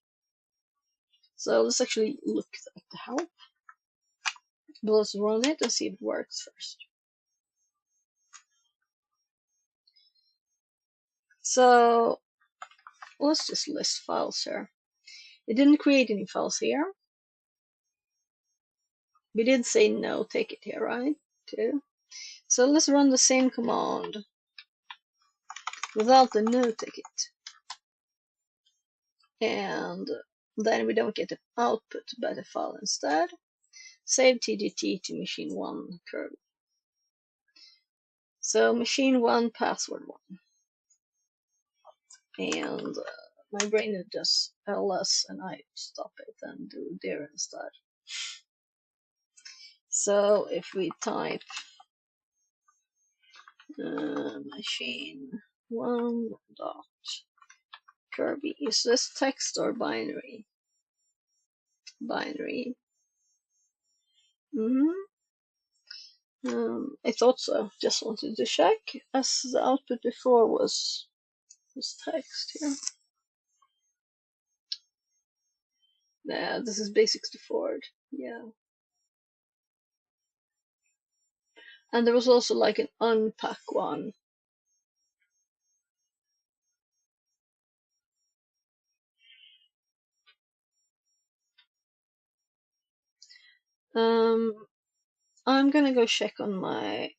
Speaker 1: So let's actually look at the help. But let's run it and see if it works first. So let's just list files here. It didn't create any files here. We did say no ticket here, right? Too. So let's run the same command without the no ticket. and then we don't get the output but a file instead. Save TGT to machine 1 Kirby. So machine 1 password 1, and my brain does ls and I stop it and do dir instead. So if we type machine 1 dot Kirby, is this text or binary? Binary. I thought so. Just wanted to check, as the output before was text here. Yeah, this is basics2Ford. Yeah. And there was also like an unpack one. I'm gonna go check on my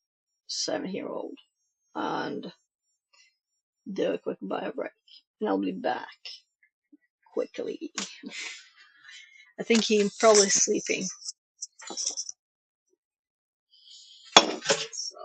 Speaker 1: 7-year-old and do a quick bio break, and I'll be back quickly. I think he's probably sleeping. So.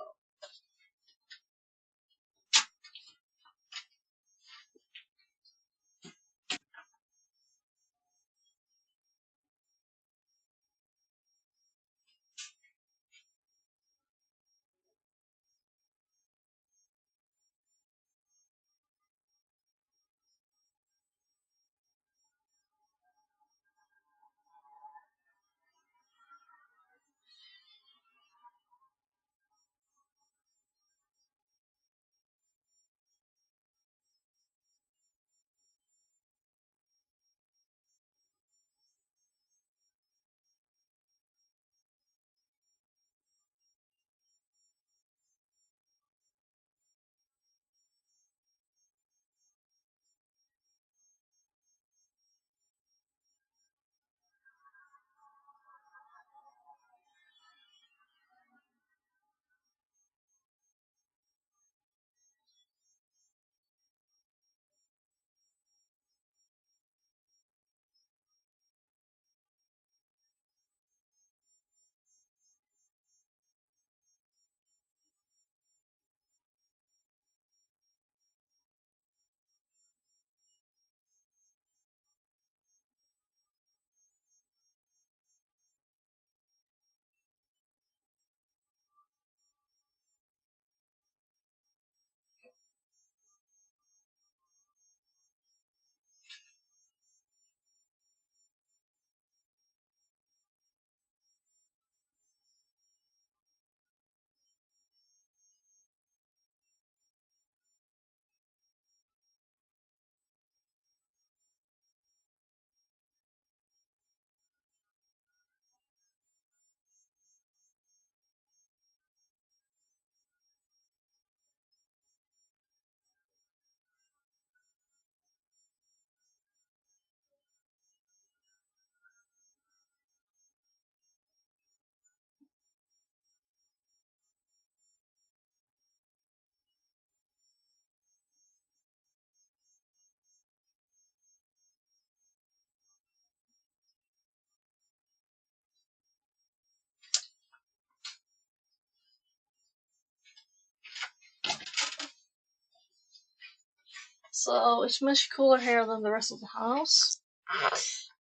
Speaker 1: So it's much cooler here than the rest of the house,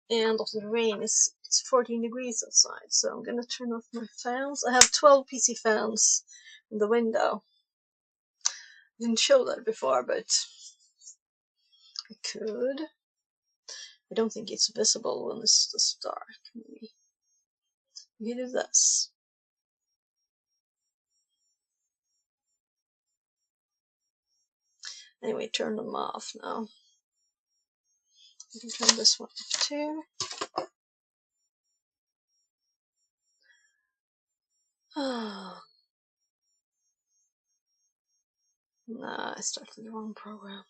Speaker 1: and after the rain, it's 14 degrees outside. So I'm gonna turn off my fans. I have 12 PC fans in the window. I didn't show that before, but I could. I don't think it's visible when it's this dark. Maybe we do this. Anyway, turn them off now. You can turn this one off too. Nah, I started the wrong program.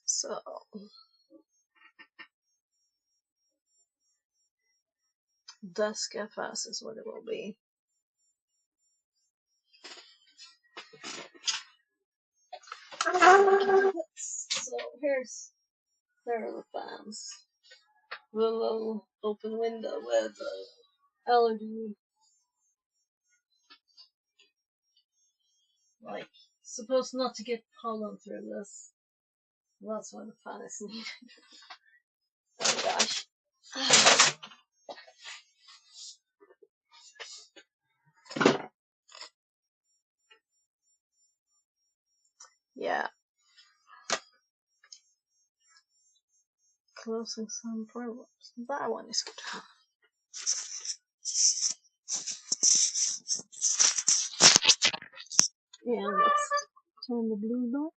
Speaker 1: So Dusk FS is what it will be. So here's there are the fans. The little open window with LED, like, supposed not to get pollen through this. That's why the fan is needed. Oh gosh. Yeah. Closing some problems. That one is good. Yeah, let's turn the blue back.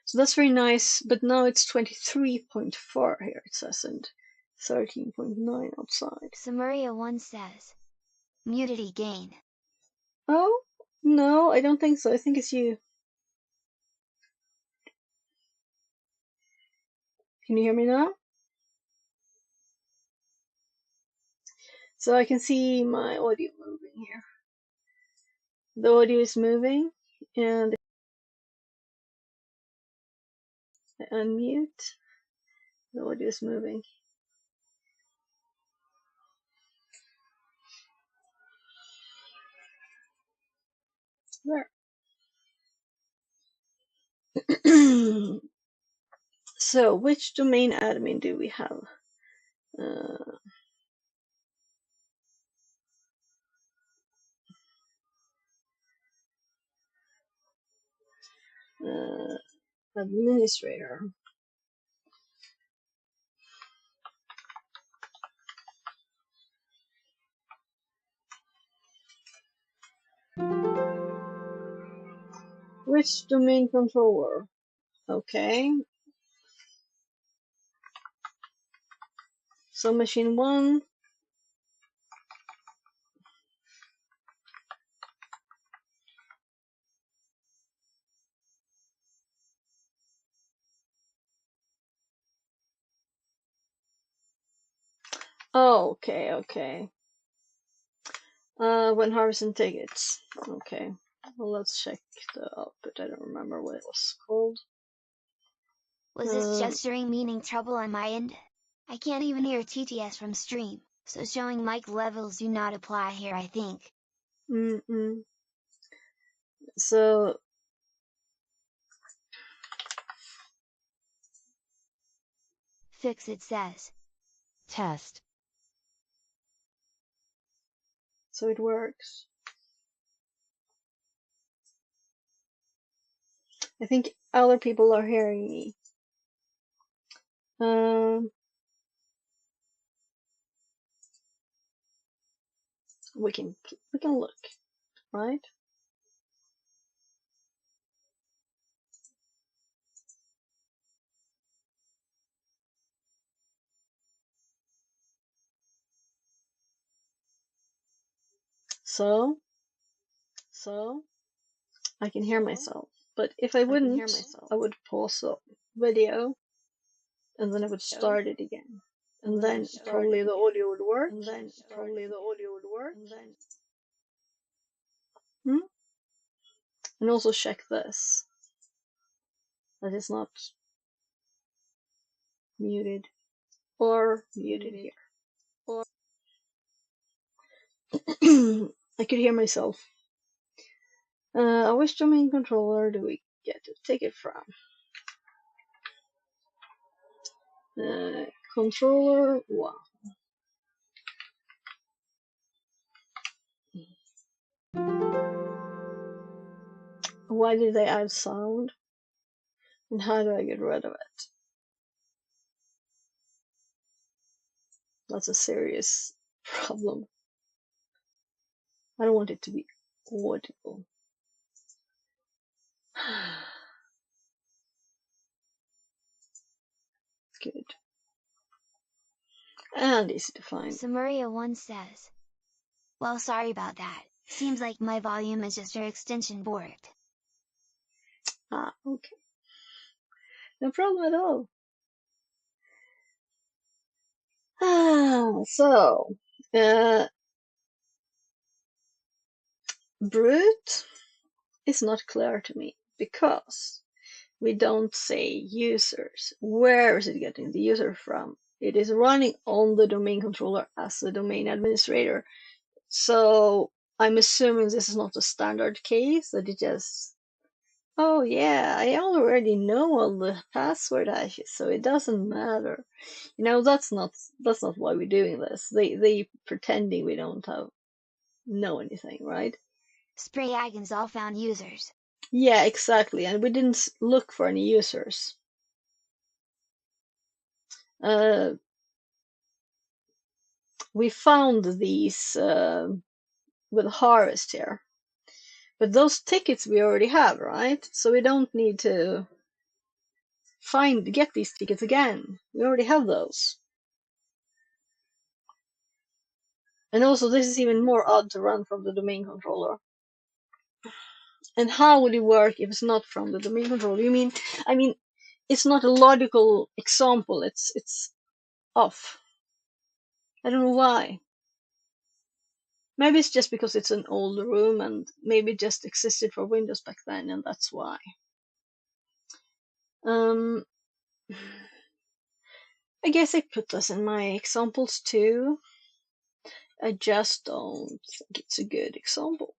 Speaker 1: So that's very nice, but now it's 23.4 here, it says, and 13.9 outside.
Speaker 4: Samaria1 says, Mutity gain.
Speaker 1: Oh, no, I don't think so. I think it's you. Can you hear me now? So I can see my audio moving here. The audio is moving, and I unmute. The audio is moving. There. So, which domain admin do we have? Administrator. Which domain controller? Okay. So machine 1. Oh, okay. When harvesting tickets. Okay. Well, let's check the output. I don't remember what it was called.
Speaker 4: Was this gesturing meaning trouble on my end? I can't even hear TTS from stream, so showing mic levels do not apply here, I think.
Speaker 1: So
Speaker 4: Fix-It says, test.
Speaker 1: So it works. I think other people are hearing me. We can look, right? So I can hear myself. But if I wouldn't, I would pause the video and then I would start it again. And then probably the audio would work. And also check this. That is not muted or muted here. I could hear myself. Which domain controller do we get to take it from? Controller 1. Why did they add sound? And how do I get rid of it? That's a serious problem. I don't want it to be audible. Good. And easy to find.
Speaker 4: Samaria1 says, well, sorry about that. Seems like my volume adjuster extension borked.
Speaker 1: Ah, okay. No problem at all. So, the brute is not clear to me, because we don't say users. Where is it getting the user from? It is running on the domain controller as a domain administrator. So I'm assuming this is not a standard case, that it just, oh yeah, I already know all the password hashes, so it doesn't matter. You know, that's not why we're doing this. They pretending we don't know anything, right?
Speaker 4: Spray agents all found users.
Speaker 1: Yeah, exactly, and we didn't look for any users. We found these with harvest here, but those tickets we already have, right? So we don't need to get these tickets again. We already have those. And also, this is even more odd to run from the domain controller. And how would it work if it's not from the domain controller? You mean, I mean, it's not a logical example. It's off. I don't know why. Maybe it's just because it's an old room, and maybe it just existed for Windows back then, and that's why. I guess I put this in my examples too. I just don't think it's a good example.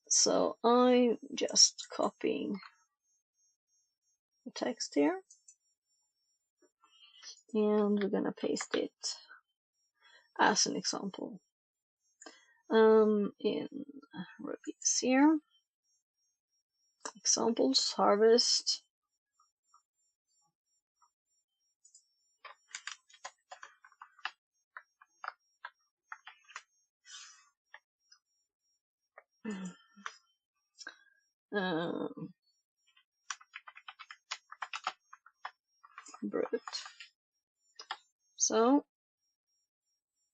Speaker 1: So I'm just copying the text here, and we're gonna paste it as an example in reviews here. Examples, harvest. Brute. So,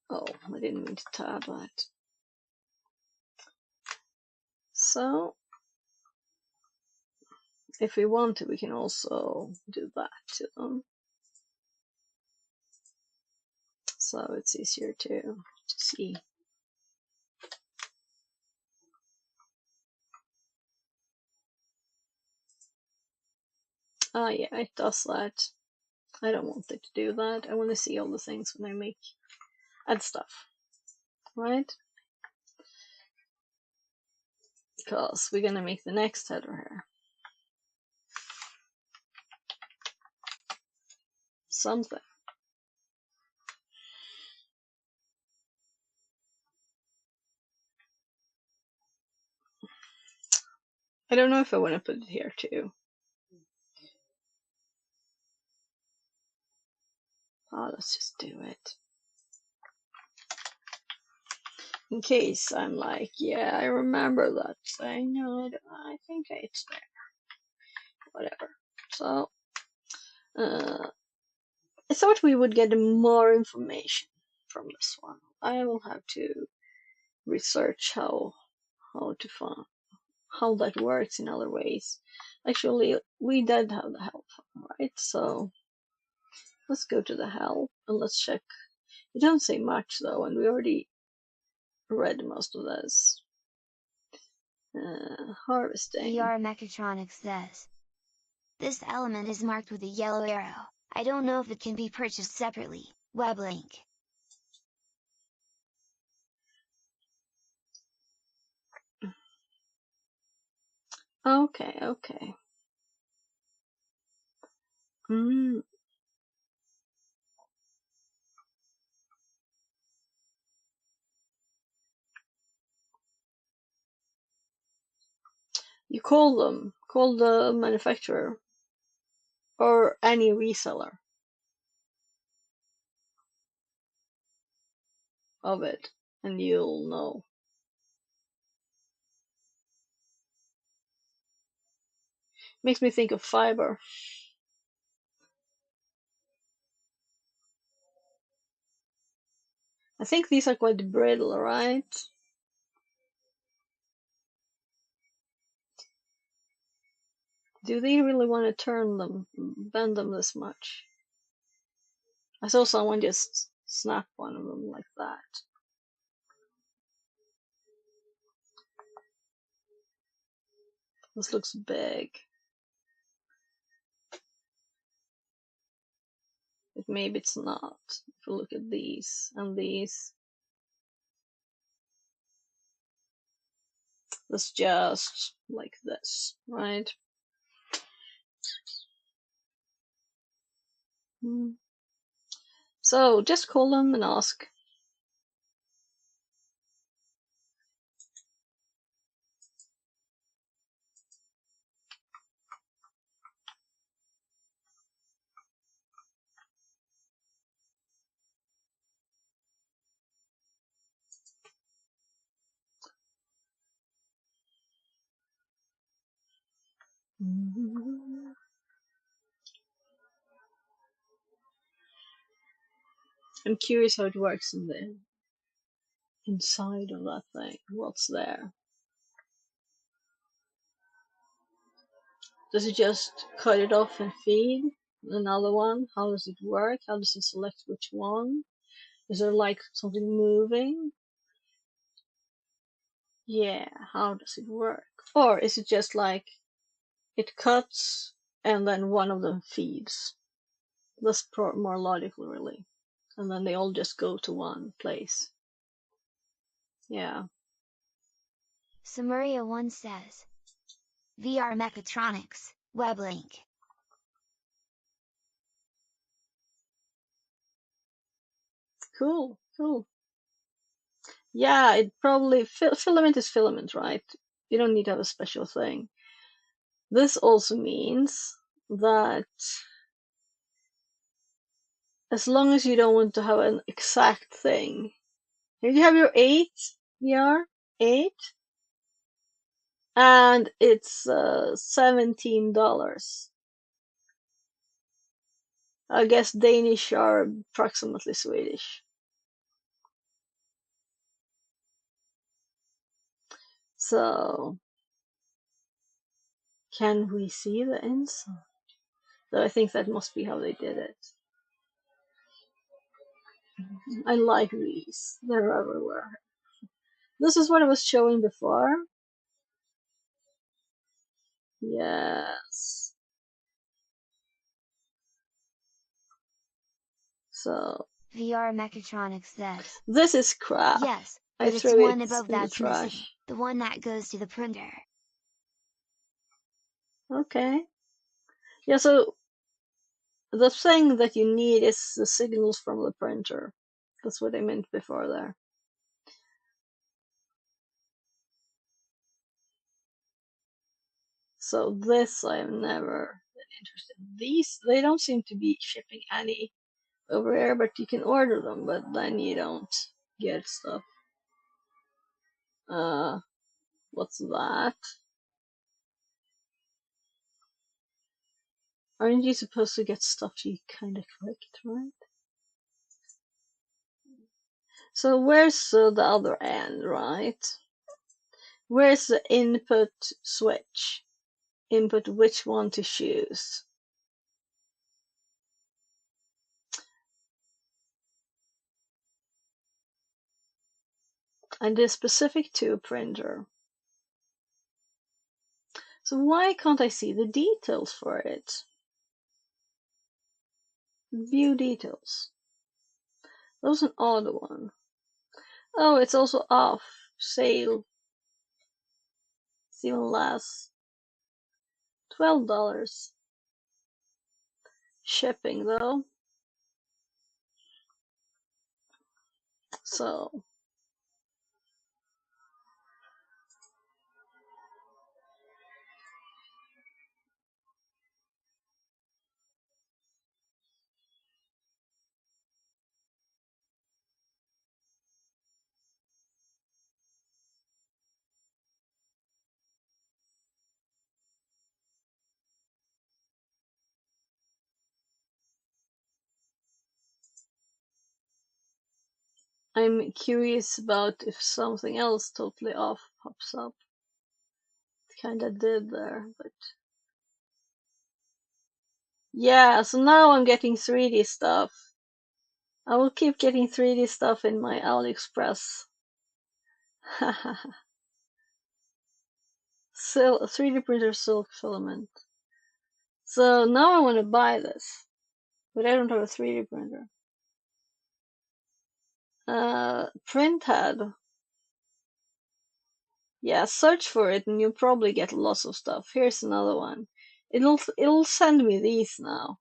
Speaker 1: oh, I didn't mean to tab that. So, if we want to, we can also do that to them. So it's easier to see. Ah, yeah, it does that. I don't want it to do that. I want to see all the things when I add stuff, right? Because we're gonna make the next header here something. I don't know if I want to put it here too. Oh, let's just do it. In case I'm like, yeah, I remember that thing. No, I think it's there. Whatever. So, I thought we would get more information from this one. I will have to research how to find how that works in other ways. Actually, we did have the help, right? So let's go to the help and let's check. It don't say much though, and we already read most of this. Harvesting.
Speaker 4: VR Mechatronics says, this element is marked with a yellow arrow. I don't know if it can be purchased separately. Web link.
Speaker 1: Okay. You call the manufacturer or any reseller of it, and you'll know. Makes me think of fiber. I think these are quite brittle, right? Do they really want to bend them this much? I saw someone just snap one of them like that. This looks big. But maybe it's not. If you look at these and these. It's just like this, right? So just call them and ask. I'm curious how it works in the inside of that thing. What's there? Does it just cut it off and feed another one? How does it work? How does it select which one? Is there like something moving? Yeah, how does it work? Or is it just like it cuts and then one of them feeds? That's more logical, really. And then they all just go to one place. Yeah.
Speaker 4: Samaria1 says, VR Mechatronics, web link.
Speaker 1: Cool, cool. Yeah, it probably, filament is filament, right? You don't need to have a special thing. This also means that as long as you don't want to have an exact thing. If you have your 8 VR, 8, and it's $17. I guess Danish are approximately Swedish. So, can we see the inside? So I think that must be how they did it. I like these. They're everywhere. This is what I was showing before. Yes. So.
Speaker 4: VR Mechatronics says.
Speaker 1: This is crap.
Speaker 4: Yes, but
Speaker 1: I
Speaker 4: it's
Speaker 1: threw
Speaker 4: one
Speaker 1: it
Speaker 4: above
Speaker 1: in the
Speaker 4: that's
Speaker 1: trash.
Speaker 4: missing. The one that goes to the printer.
Speaker 1: Okay. Yeah, so the thing that you need is the signals from the printer. That's what I meant before there. So this I have never been interested in. These, they don't seem to be shipping any over here, but you can order them, but then you don't get stuff. What's that? Aren't you supposed to get stuff you kinda clicked, right? So where's the other end, right? Where's the input switch? Input which one to choose. And it's specific to a printer. So why can't I see the details for it? View details. That was an odd one. Oh, it's also off. Sale. It's even less. $12. Shipping though. So. I'm curious about if something else totally off pops up. It kinda did there, but. Yeah, so now I'm getting 3D stuff. I will keep getting 3D stuff in my AliExpress. 3D printer silk filament. So now I want to buy this, but I don't have a 3D printer. Printhead. Yeah, search for it and you'll probably get lots of stuff. Here's another one. It'll send me these now.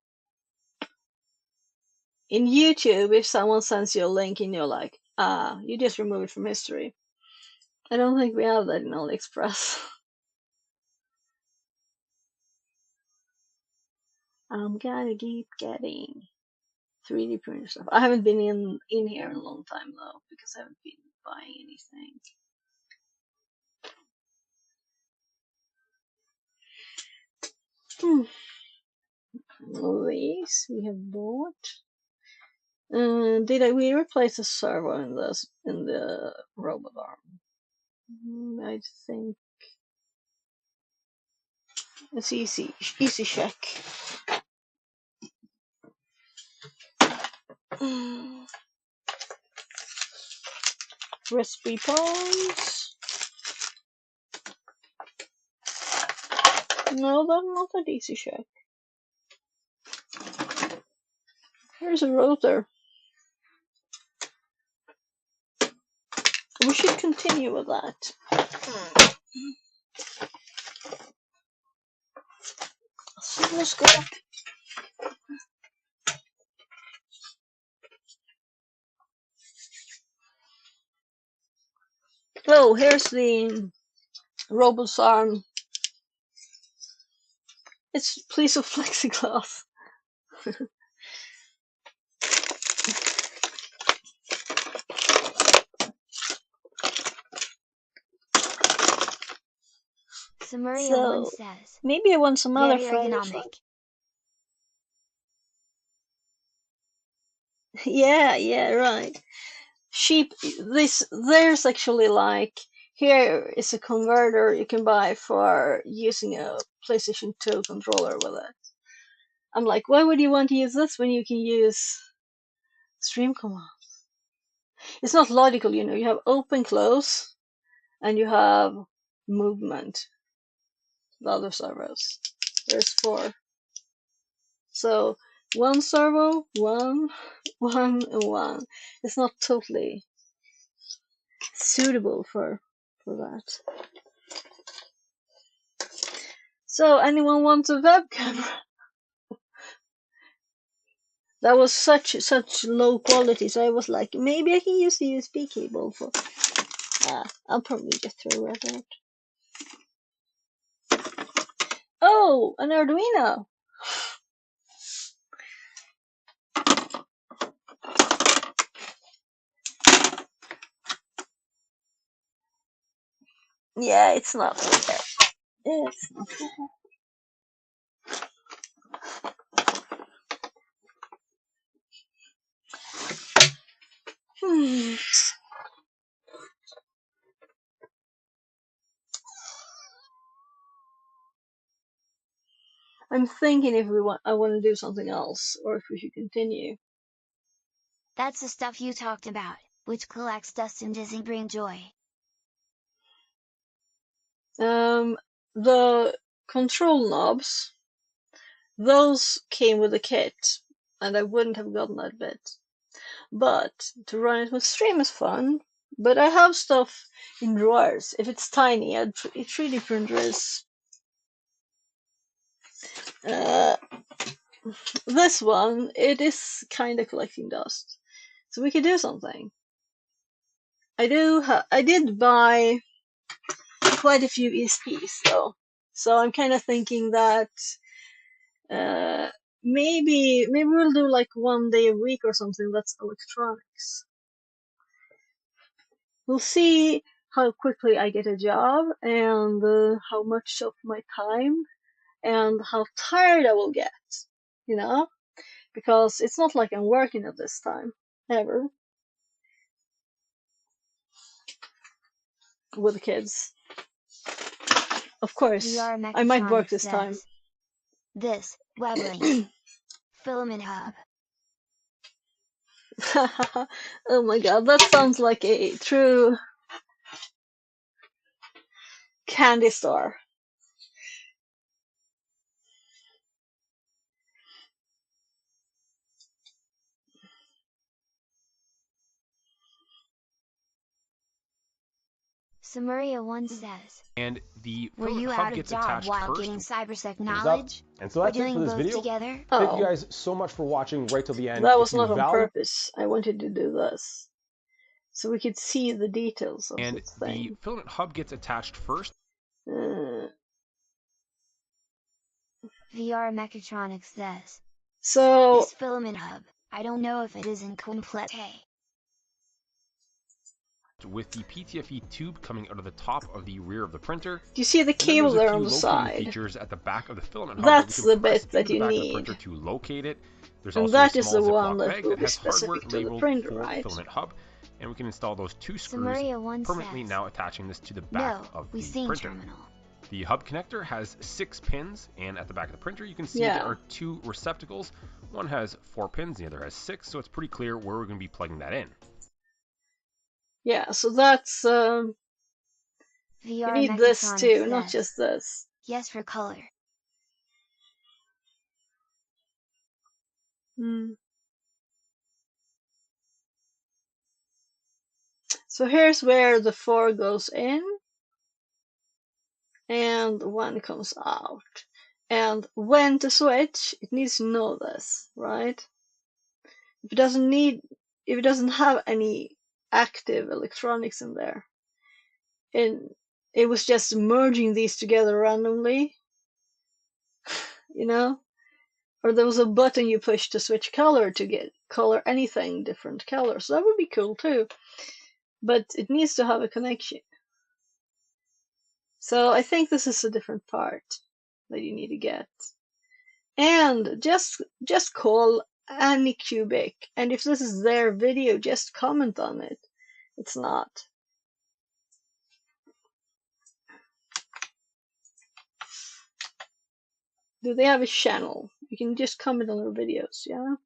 Speaker 1: In YouTube, if someone sends you a link and you're like, you just remove it from history. I don't think we have that in AliExpress. I'm gonna keep getting 3D printer stuff. I haven't been in here in a long time though, because I haven't been buying anything. These we have bought. Did we replace the servo in the robot arm? I think it's easy check. Recipe points. No, that's not that easy check. Here's a rotor. We should continue with that. Let's go. Oh, here's the robot's arm. It's a piece of plexiglass.
Speaker 4: Samaria1 says,
Speaker 1: maybe I want some other
Speaker 4: very
Speaker 1: fighters.
Speaker 4: ergonomic.
Speaker 1: Yeah, right. There's actually like, here is a converter you can buy for using a PlayStation 2 controller with it. I'm like, why would you want to use this when you can use stream commands? It's not logical, you know. You have open, close, and you have movement. The other servos. There's 4. So 1 servo, 1, 1, and 1. It's not totally suitable for that. So anyone wants a webcam? That was such low quality, so I was like, maybe I can use the USB cable for. I'll probably just throw it out. Oh, an Arduino. Yeah, it's not bad. It's not bad. I'm thinking if I want to do something else, or if we should continue.
Speaker 4: That's the stuff you talked about, which collects dust and doesn't bring joy.
Speaker 1: The control knobs, those came with a kit, and I wouldn't have gotten that bit. But to run it with Stream is fun. But I have stuff in drawers. If it's tiny, a 3D printer is. This one, it is kind of collecting dust, so we could do something. I did buy quite a few ESPs though, so I'm kind of thinking that maybe we'll do like 1 day a week or something that's electronics. We'll see how quickly I get a job and how much of my time and how tired I will get, you know, because it's not like I'm working at this time ever with the kids. Of course, I might work this time.
Speaker 4: This web link filament hub.
Speaker 1: Oh my god, that sounds like a true candy store.
Speaker 4: Samaria1 says,
Speaker 9: And the
Speaker 4: were you
Speaker 9: hub
Speaker 4: out of
Speaker 9: gets
Speaker 4: job
Speaker 9: attached
Speaker 4: while
Speaker 9: first.
Speaker 4: getting cybersec
Speaker 8: Thumbs up.
Speaker 4: knowledge?
Speaker 8: And so
Speaker 4: Or
Speaker 8: that's it for
Speaker 4: doing
Speaker 8: this
Speaker 4: both
Speaker 8: video.
Speaker 4: together?
Speaker 8: Thank you
Speaker 1: Oh,
Speaker 8: guys so much for watching right till the end.
Speaker 1: that
Speaker 8: If
Speaker 1: was
Speaker 8: you
Speaker 1: not on
Speaker 8: value
Speaker 1: purpose. I wanted to do this so we could see the details of
Speaker 9: And
Speaker 1: this
Speaker 9: the
Speaker 1: thing.
Speaker 9: filament hub gets attached first.
Speaker 4: VR Mechatronics says,
Speaker 1: So
Speaker 4: this filament hub, I don't know if it is incomplete.
Speaker 9: With the PTFE tube coming out of the top of the rear of the printer.
Speaker 1: do you see the
Speaker 9: And then
Speaker 1: cable
Speaker 9: there's a
Speaker 1: there
Speaker 9: few
Speaker 1: on the
Speaker 9: locating
Speaker 1: side?
Speaker 9: features at the back of the filament hub
Speaker 1: That's
Speaker 9: that we
Speaker 1: the
Speaker 9: can press
Speaker 1: bit that
Speaker 9: into the
Speaker 1: you
Speaker 9: back of the
Speaker 1: need.
Speaker 9: printer to locate it. There's
Speaker 1: And
Speaker 9: also
Speaker 1: that
Speaker 9: a
Speaker 1: is
Speaker 9: small
Speaker 1: the one
Speaker 9: Ziploc
Speaker 1: that
Speaker 9: bag
Speaker 1: will
Speaker 9: that
Speaker 1: be
Speaker 9: has hardware
Speaker 1: specific to the
Speaker 9: labeled
Speaker 1: printer,
Speaker 9: for
Speaker 1: right?
Speaker 9: filament hub, and we can install those two screws
Speaker 4: Samaria1
Speaker 9: permanently
Speaker 4: says,
Speaker 9: now attaching this to the back
Speaker 4: no,
Speaker 9: of
Speaker 4: we
Speaker 9: the
Speaker 4: seen
Speaker 9: printer.
Speaker 4: terminal.
Speaker 9: The hub connector has 6 pins, and at the back of the printer you can see
Speaker 1: Yeah.
Speaker 9: there are 2 receptacles. One has 4 pins, the other has 6, so it's pretty clear where we're going to be plugging that in.
Speaker 1: Yeah, so that's
Speaker 4: VR
Speaker 1: you need this
Speaker 4: Mechatronics
Speaker 1: too,
Speaker 4: says,
Speaker 1: not just this.
Speaker 4: yes for color.
Speaker 1: So here's where the 4 goes in and 1 comes out. And when to switch, it needs to know this, right? If it doesn't have any active electronics in there, and it was just merging these together randomly, you know? Or there was a button you push to switch color to get color anything different color. So that would be cool too. But it needs to have a connection. So I think this is a different part that you need to get. And just call Anycubic. And if this is their video, just comment on it. It's not. Do they have a channel? You can just comment on their videos, yeah?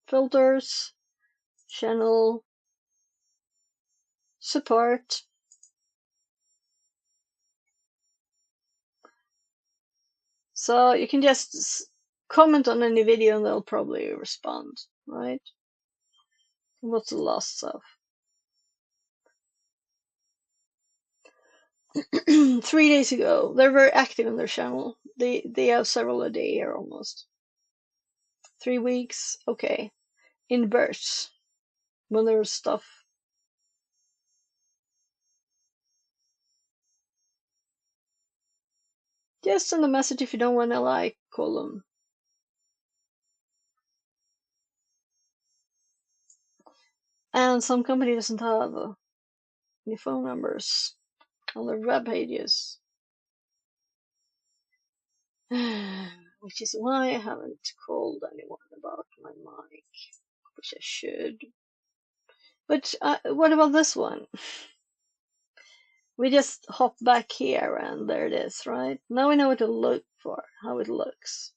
Speaker 1: Filters, channel, support. So you can just comment on any video and they'll probably respond, right? What's the last stuff? 3 days ago, they're very active on their channel. They have several a day here almost. 3 weeks, okay. In bursts, when there's stuff. Just send a message if you don't want to like, call them. And some company doesn't have any phone numbers on their web pages. Which is why I haven't called anyone about my mic, which I should. But what about this one? We just hop back here and there it is, right? Now we know what to look for, how it looks.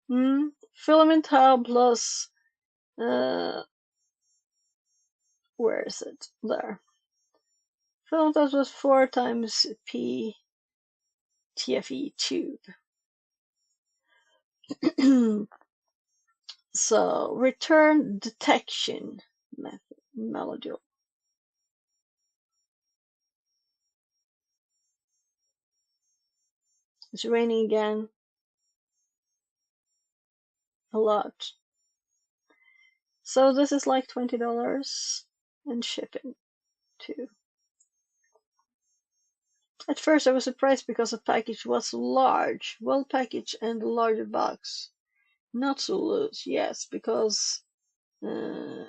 Speaker 1: Filament hub plus, where is it? There. Filament hub was 4 times P TFE tube. So, return detection module. It's raining again. A lot. So this is like $20 and shipping too. At first I was surprised because the package was large, well packaged and a larger box. Not so loose, yes, because PTFE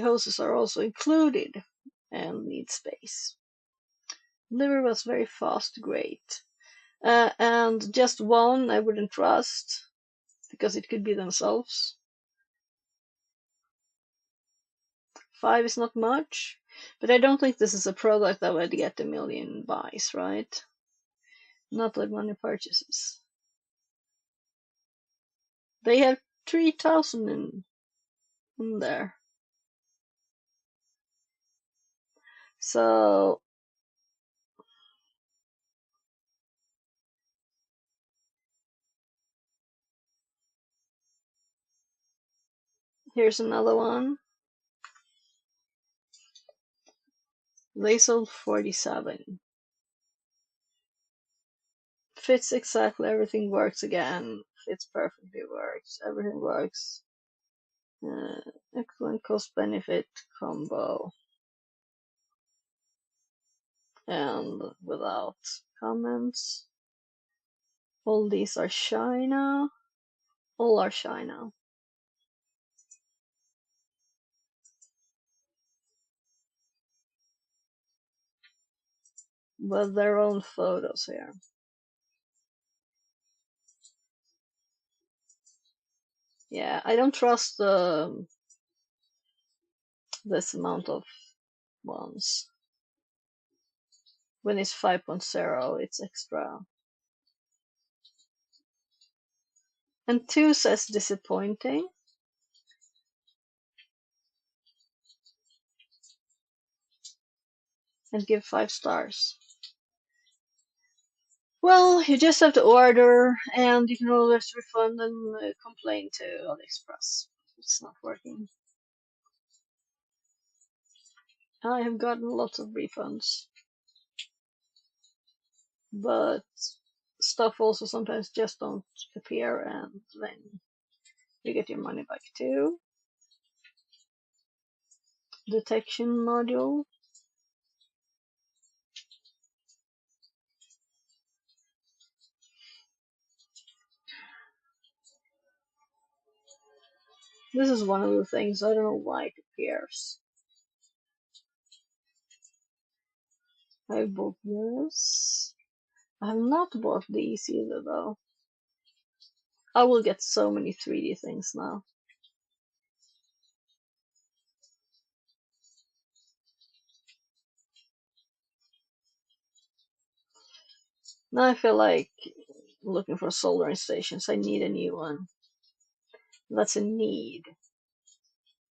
Speaker 1: hoses are also included and need space. Delivery was very fast, great. And just one I wouldn't trust, because it could be themselves. 5 is not much. But I don't think this is a product that would get a million buys, right? Not with money purchases. They have 3,000 in there. So here's another one. They sold 47. Fits exactly, everything works again. Fits perfectly, works, everything works. Excellent cost benefit combo. And without comments. All these are China. All are China. With their own photos here. Yeah, I don't trust this amount of ones. When it's 5.0, it's extra. And 2 says disappointing. And give 5 stars. Well, you just have to order, and you can always refund and complain to AliExpress. It's not working. I have gotten lots of refunds. But stuff also sometimes just don't appear, and then you get your money back too. Detection module. This is one of the things, I don't know why it appears. I bought this. I have not bought these either though. I will get so many 3D things now. Now I feel like looking for soldering stations. I need a new one. That's a need.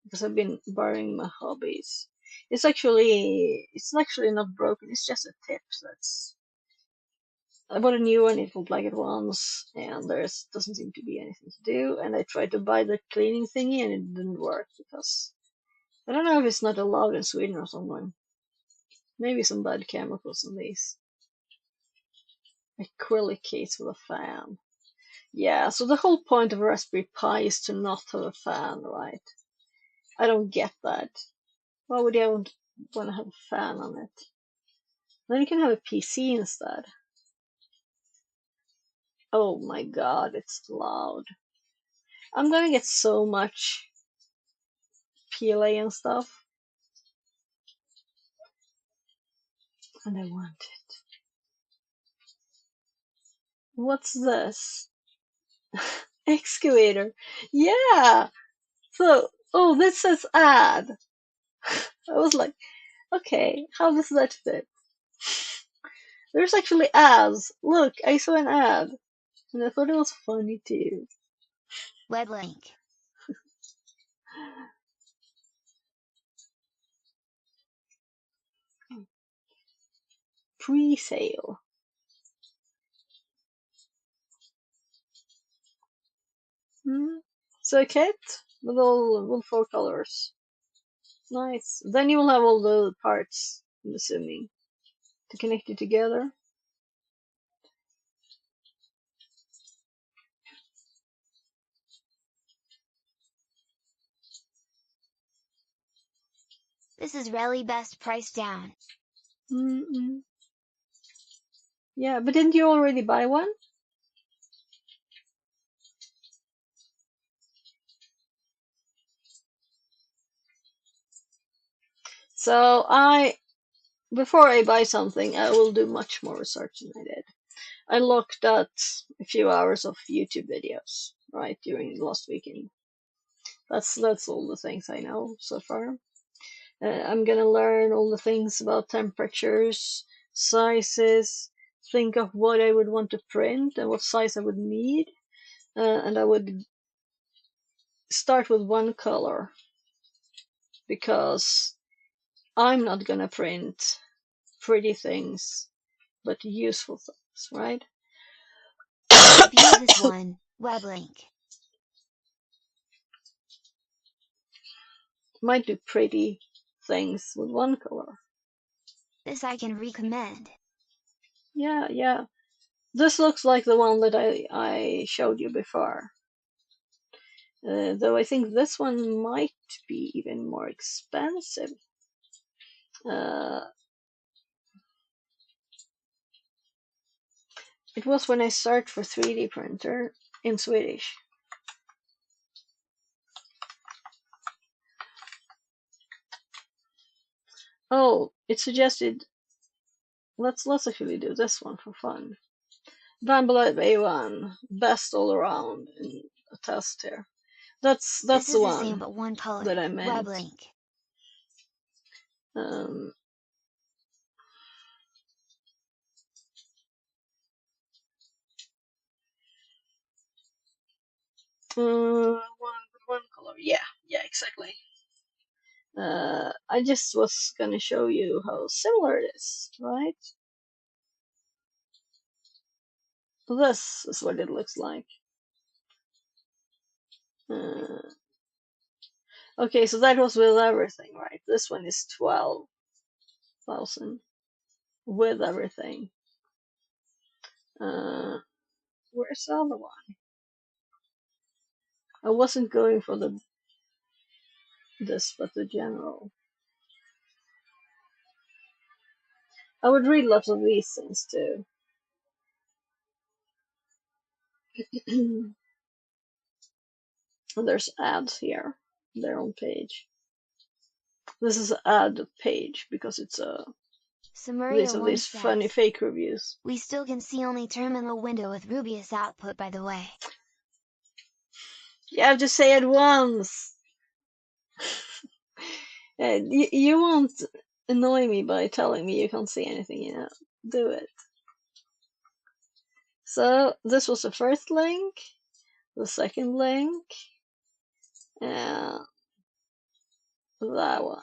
Speaker 1: Because I've been borrowing my hobbies. It's actually not broken, it's just a tip that's I bought a new one, it looked like it once, and there doesn't seem to be anything to do, and I tried to buy the cleaning thingy and it didn't work because I don't know if it's not allowed in Sweden or something. Maybe some bad chemicals in these. Acrylic case with a fan. Yeah, so the whole point of a Raspberry Pi is to not have a fan, right? I don't get that. Why would you want to have a fan on it? Then you can have a PC instead. Oh my god, it's loud. I'm gonna get so much PLA and stuff. And I want it. What's this? Excavator. Yeah! So, oh, this says ad. I was like, okay, how does that fit? There's actually ads. Look, I saw an ad. And I thought it was funny too.
Speaker 4: Web link.
Speaker 1: Pre-sale. So a kit with 4 colors. Nice. Then you will have all the parts, I'm assuming, to connect it together.
Speaker 4: This is really best price down.
Speaker 1: Yeah, but didn't you already buy one? So before I buy something, I will do much more research than I did. I looked at a few hours of YouTube videos, right, during last weekend. That's all the things I know so far. I'm gonna learn all the things about temperatures, sizes, think of what I would want to print and what size I would need. And I would start with one color because I'm not gonna print pretty things, but useful things, right?
Speaker 4: View this one, web link.
Speaker 1: Might do pretty things with one color.
Speaker 4: This I can recommend.
Speaker 1: Yeah. This looks like the one that I showed you before. Though I think this one might be even more expensive. It was when I searched for 3D printer in Swedish. Oh, it suggested. Let's actually do this one for fun. Bambolab A1, best all around in a test here. That's
Speaker 4: This
Speaker 1: the
Speaker 4: is
Speaker 1: one
Speaker 4: the same but one color.
Speaker 1: that I meant.
Speaker 4: Web link.
Speaker 1: One color. Yeah, exactly. I just was gonna show you how similar it is, right? This is what it looks like. Okay, so that was with everything, right? This one is 12,000 with everything. Where's the other one? I wasn't going for this, but the general. I would read lots of these things too. There's ads here, their own page. This is an ad page because it's these are these funny fake reviews.
Speaker 4: We still can see only terminal window with Rubius output, by the way.
Speaker 1: You have to say it once. You won't annoy me by telling me you can't see anything, you know. Do it. So this was the first link, the second link, and that one.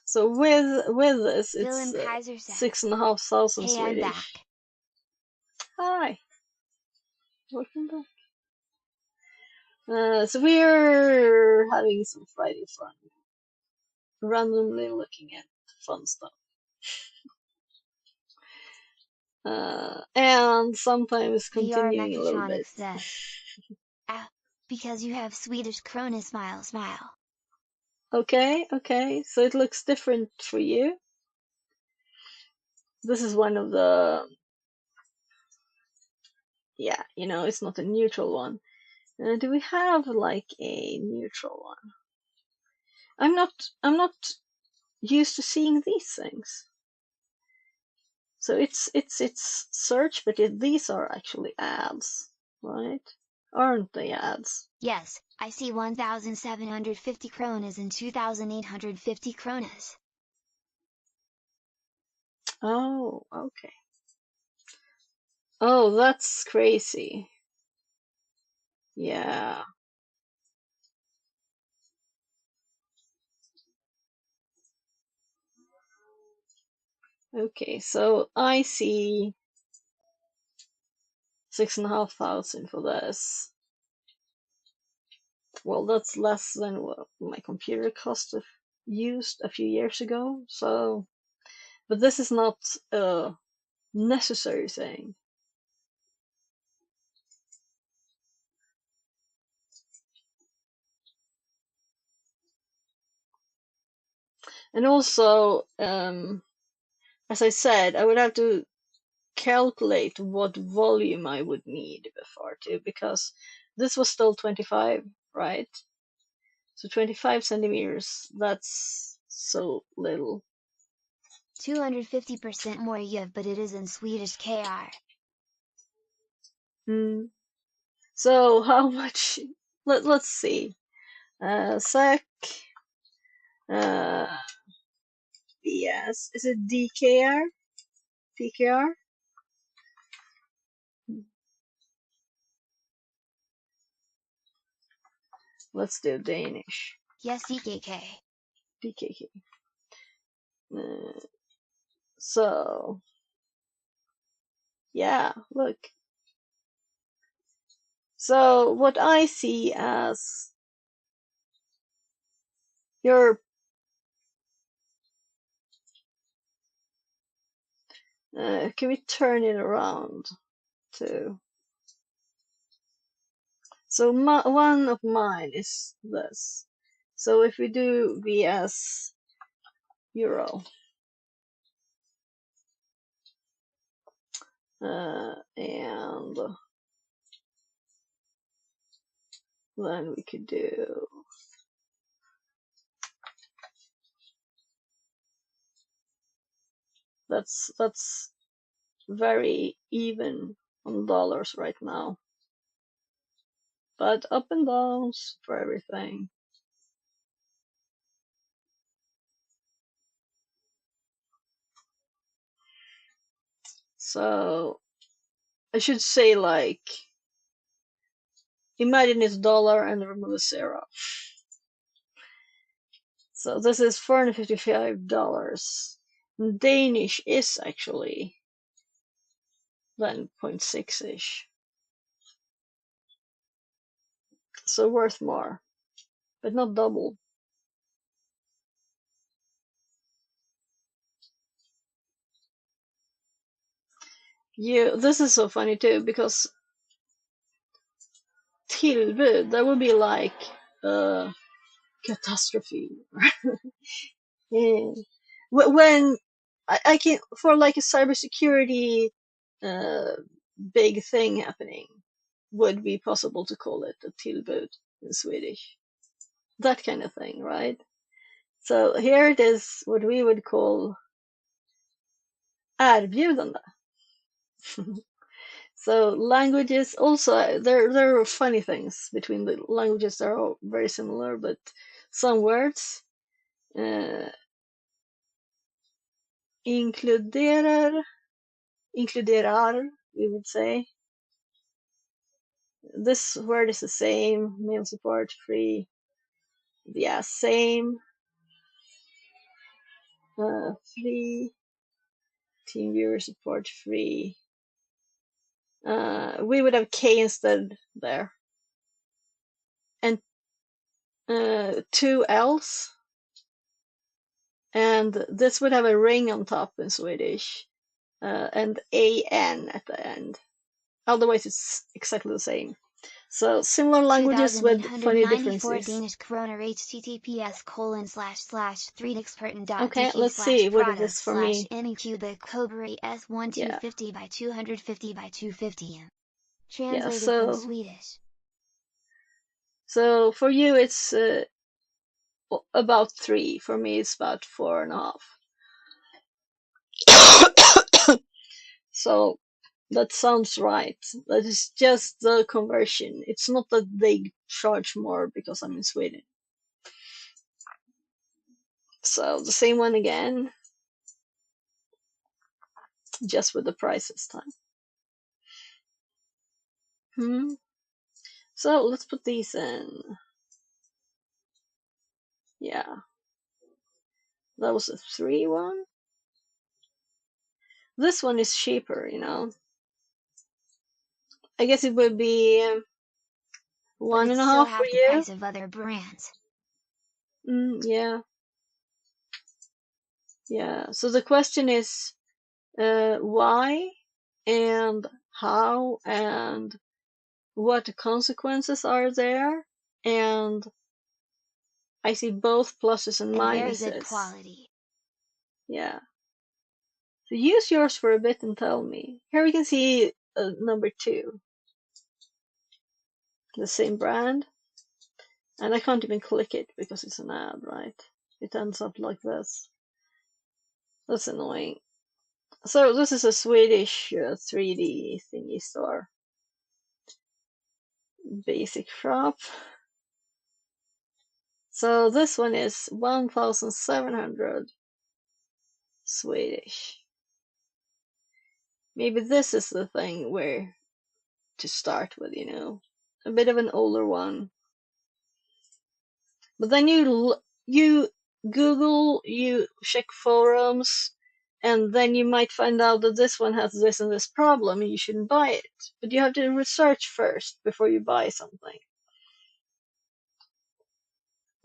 Speaker 1: So with this, it's 6,500 Swedish.
Speaker 4: I'm back.
Speaker 1: Hi, welcome back. So we're having some Friday fun, randomly looking at fun stuff. And sometimes continuing a little bit.
Speaker 4: Because you have Swedish krona smile.
Speaker 1: Okay, so it looks different for you. This is one of the, yeah, you know, it's not a neutral one. Do we have like a neutral one? I'm not used to seeing these things. So it's search, but these are actually ads, right? Aren't they ads?
Speaker 4: Yes, I see 1,750 kronas and 2,850 kronas.
Speaker 1: Oh, okay. Oh, that's crazy. Yeah. Okay, so I see 6,500 for this. Well, that's less than what my computer cost used a few years ago. So, but this is not a necessary thing. And also, as I said, I would have to calculate what volume I would need before too, because this was still 25, right? So 25 centimeters, that's so little.
Speaker 4: 250% more yiv, but it is in Swedish kr.
Speaker 1: So how much? Let's see. SEK Yes, is it DKR? DKR? Let's do Danish.
Speaker 4: Yes, DKK.
Speaker 1: DKK. So, yeah, look. So, what I see as your can we turn it around to? So one of mine is this. So if we do VS Euro, and then we could do that's very even on dollars right now, but up and downs for everything. So I should say, like, imagine it's dollar and remove a zero. So this is $455. Danish is actually then 0.6-ish. So worth more, but not double. This is so funny too, because tillbud, that would be like catastrophe. Yeah. When I can, for like a cybersecurity big thing happening, would be possible to call it a tillbud in Swedish. That kind of thing, right? So here it is, what we would call erbjudande. So languages also, there are funny things between the languages. They're all very similar, but some words inkluderar, we would say. This word is the same, mail support, free, yeah, same, free, team viewer support, free. We would have K instead there. And 2 L's. And this would have a ring on top in Swedish. And AN at the end. Otherwise, it's exactly the same. So similar languages with funny differences.
Speaker 4: Danish kroner https://3expertin.dk
Speaker 1: Okay, let's see what it is for me.
Speaker 4: NEQ the Cobra S1 250 by 250 by 250. Translated from Swedish.
Speaker 1: So for you, it's about 3. For me, it's about 4.5. So that sounds right. That is just the conversion. It's not that they charge more because I'm in Sweden. So the same one again, just with the price this time. So let's put these in. Yeah. That was a 3 one. This one is cheaper, you know. I guess it would be 1.5 for you.
Speaker 4: Price of other brands.
Speaker 1: Yeah. Yeah. So the question is why and how and what consequences are there, and I see both pluses and minuses.
Speaker 4: Very good quality.
Speaker 1: Yeah. So use yours for a bit and tell me. Here we can see number 2. The same brand. And I can't even click it because it's an ad, right? It ends up like this. That's annoying. So this is a Swedish 3D thingy store. Basic shop. So this one is 1,700 Swedish. Maybe this is the thing where to start with, you know, a bit of an older one. But then you Google, you check forums, and then you might find out that this one has this and this problem, and you shouldn't buy it. But you have to research first before you buy something.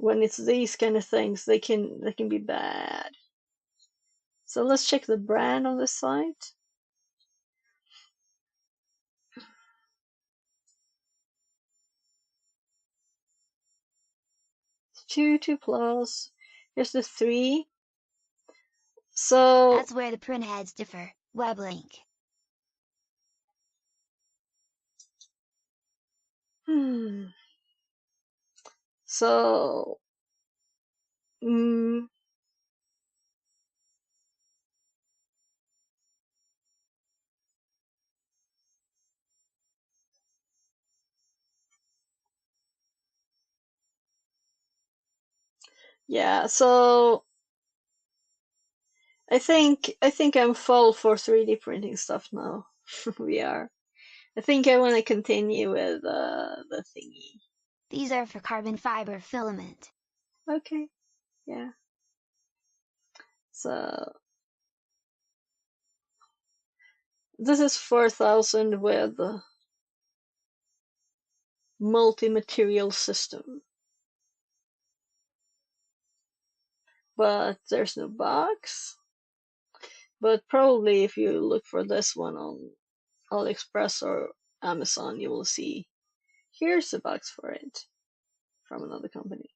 Speaker 1: When it's these kind of things, they can be bad. So let's check the brand on this site. 2 plus. Here's the 3. So
Speaker 4: that's where the printheads differ. WebLink.
Speaker 1: So yeah, so I think I'm full for 3D printing stuff now. We are. I think I want to continue with the thingy.
Speaker 4: These are for carbon fiber filament.
Speaker 1: Okay, yeah. So this is 4,000 with multi-material system. But there's no box. But probably if you look for this one on AliExpress or Amazon, you will see here's a box for it from another company.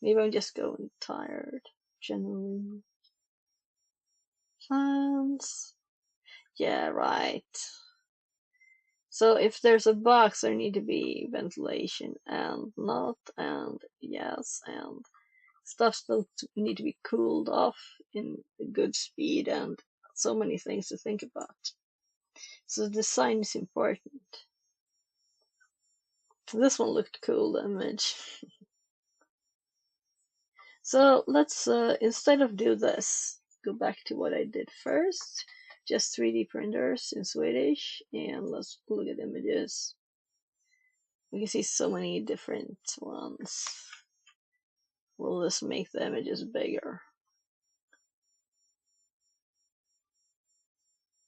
Speaker 1: Maybe I'm just going tired generally. Plans. Yeah, right. So if there's a box, there need to be ventilation and not, and yes, and stuff still need to be cooled off in a good speed, and so many things to think about. So design is important. This one looked cool, the image. So let's, instead of do this, go back to what I did first. Just 3D printers in Swedish, and let's look at images. We can see so many different ones. Will this make the images bigger?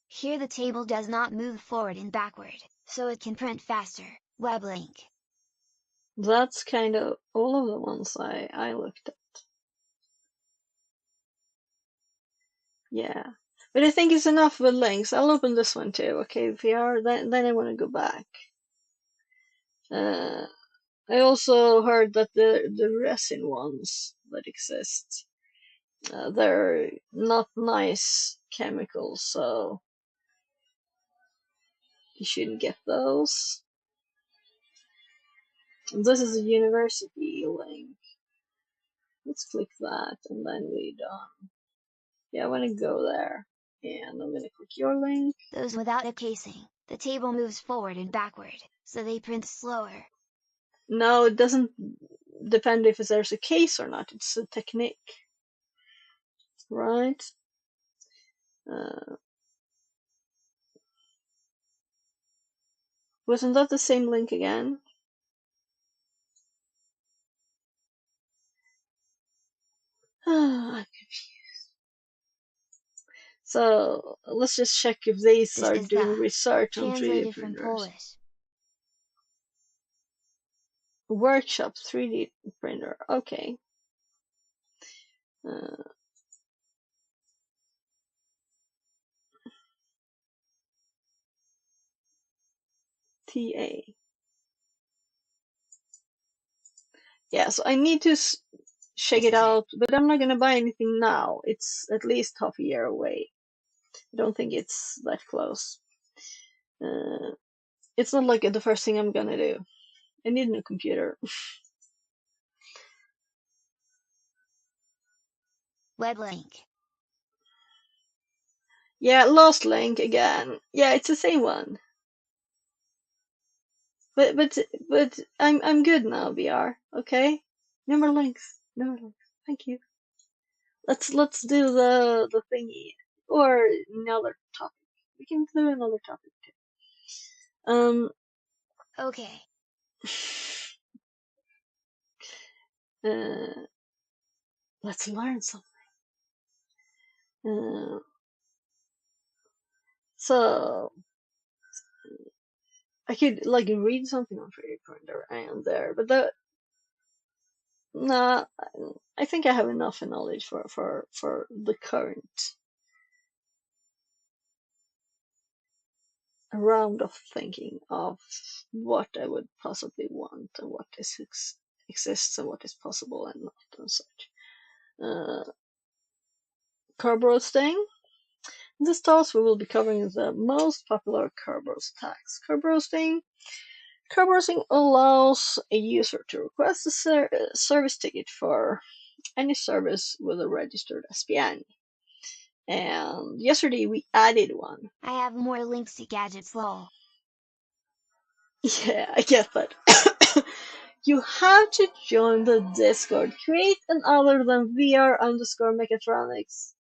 Speaker 4: Here the table does not move forward and backward, so it can print faster. WebLink.
Speaker 1: That's kind of all of the ones I looked at. Yeah. But I think it's enough with links. I'll open this one too, okay, VR, then I want to go back. I also heard that the resin ones that exist, they're not nice chemicals, so you shouldn't get those. This is a university link. Let's click that, and then we're done. Yeah, I want to go there, and I'm gonna click your link.
Speaker 4: Those without a casing, the table moves forward and backward, so they print slower.
Speaker 1: No, it doesn't depend if there's a case or not. It's a technique, right? Wasn't that the same link again? I'm confused. So let's just check if these
Speaker 4: This
Speaker 1: are
Speaker 4: is
Speaker 1: doing research on 3D
Speaker 4: translated from
Speaker 1: printers.
Speaker 4: Polish.
Speaker 1: Workshop 3D printer. Okay. TA. Yeah, so I need to check it out, but I'm not gonna buy anything now. It's at least half a year away. I don't think it's that close. It's not like the first thing I'm gonna do. I need a new computer.
Speaker 4: Web link.
Speaker 1: Yeah, lost link again. Yeah, it's the same one. But I'm good now, VR. Okay? No more links. No more links. Thank you. Let's do the thingy or another topic. We can do another topic too.
Speaker 4: Okay.
Speaker 1: Let's learn something. So I could like read something on Trade Printer and there, but nah, I think I have enough knowledge for the current round of thinking of what I would possibly want and what exists and what is possible and not and such. Carb roasting. In this task, we will be covering the most popular carb roast attacks. Carb roasting allows a user to request a service ticket for any service with a registered SPN. And yesterday we added one.
Speaker 4: I have more links to gadgets, lol.
Speaker 1: Yeah, I get that. You have to join the Discord. Create an other than VR_mechatronics.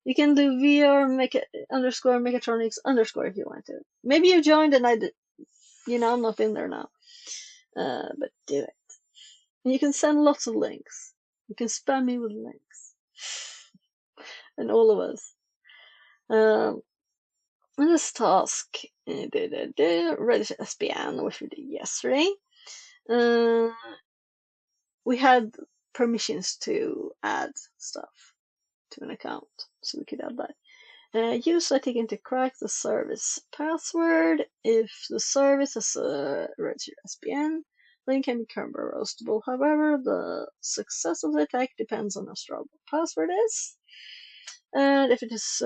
Speaker 1: You can do VR_mechatronics_ if you want to. Maybe you joined and I did. You know, I'm not in there now. But do it. And you can send lots of links. You can spam me with links. And all of us. In this task, register SPN, which we did yesterday. We had permissions to add stuff to an account, so we could add that. User taken to crack the service password. If the service has a registered SPN, then can become roastable. However, the success of the attack depends on how strong the password is, and if it is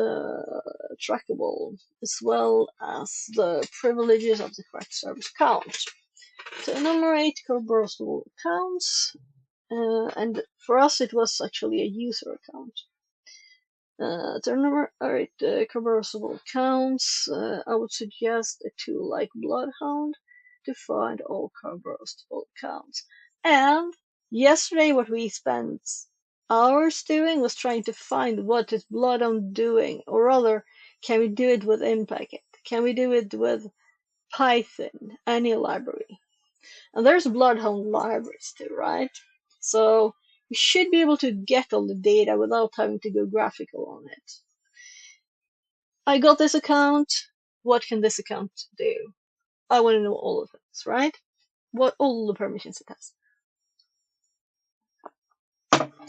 Speaker 1: trackable, as well as the privileges of the correct service account. To enumerate roastable accounts, and for us it was actually a user account. To enumerate roastable accounts, I would suggest a tool like Bloodhound to find all roastable accounts. And yesterday what we spent hours doing was trying to find what is Bloodhound doing, or rather, can we do it with Impact? Can we do it with Python, any library? And there's Bloodhound libraries too, right? So we should be able to get all the data without having to go graphical on it. I got this account. What can this account do? I want to know all of this, right? What all the permissions it has.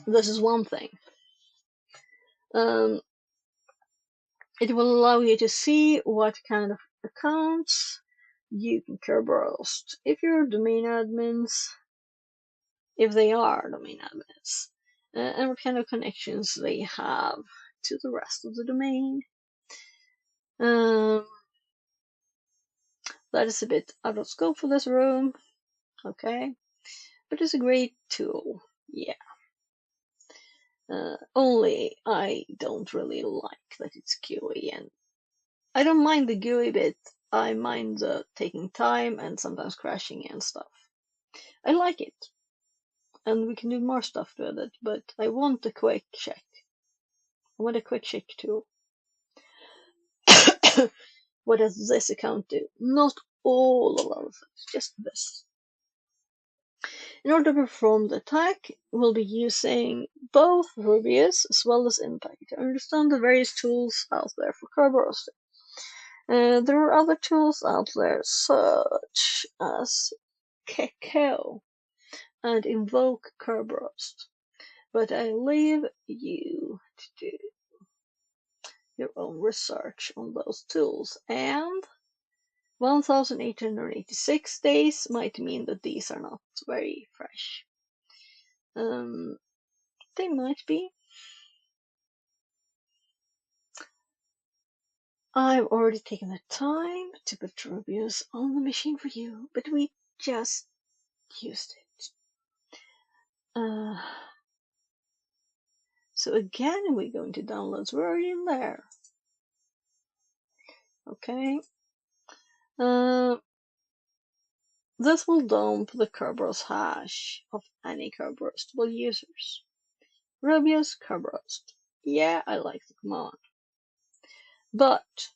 Speaker 1: This is one thing. It will allow you to see what kind of accounts you can curb roast. If you're domain admins, if they are domain admins, and what kind of connections they have to the rest of the domain. That is a bit out of scope for this room, okay? But it's a great tool, yeah. Only I don't really like that it's GUI, and I don't mind the GUI bit. I mind the taking time and sometimes crashing and stuff. I like it, and we can do more stuff with it, but I want a quick check. I want a quick check tool. What does this account do? Not all of our things, just this. In order to perform the attack, we'll be using both Rubius as well as Impact to understand the various tools out there for carb roasting. There are other tools out there such as Kekeo and Invoke Carb Roast, but I leave you to do your own research on those tools. And 1886 days might mean that these are not very fresh. They might be. I've already taken the time to put Rubius on the machine for you, but we just used it. So again, we go into downloads. We're already in there. Okay. This will dump the Kerberos hash of any Kerberostable users. Rubius Kerberost. Yeah, I like the command. But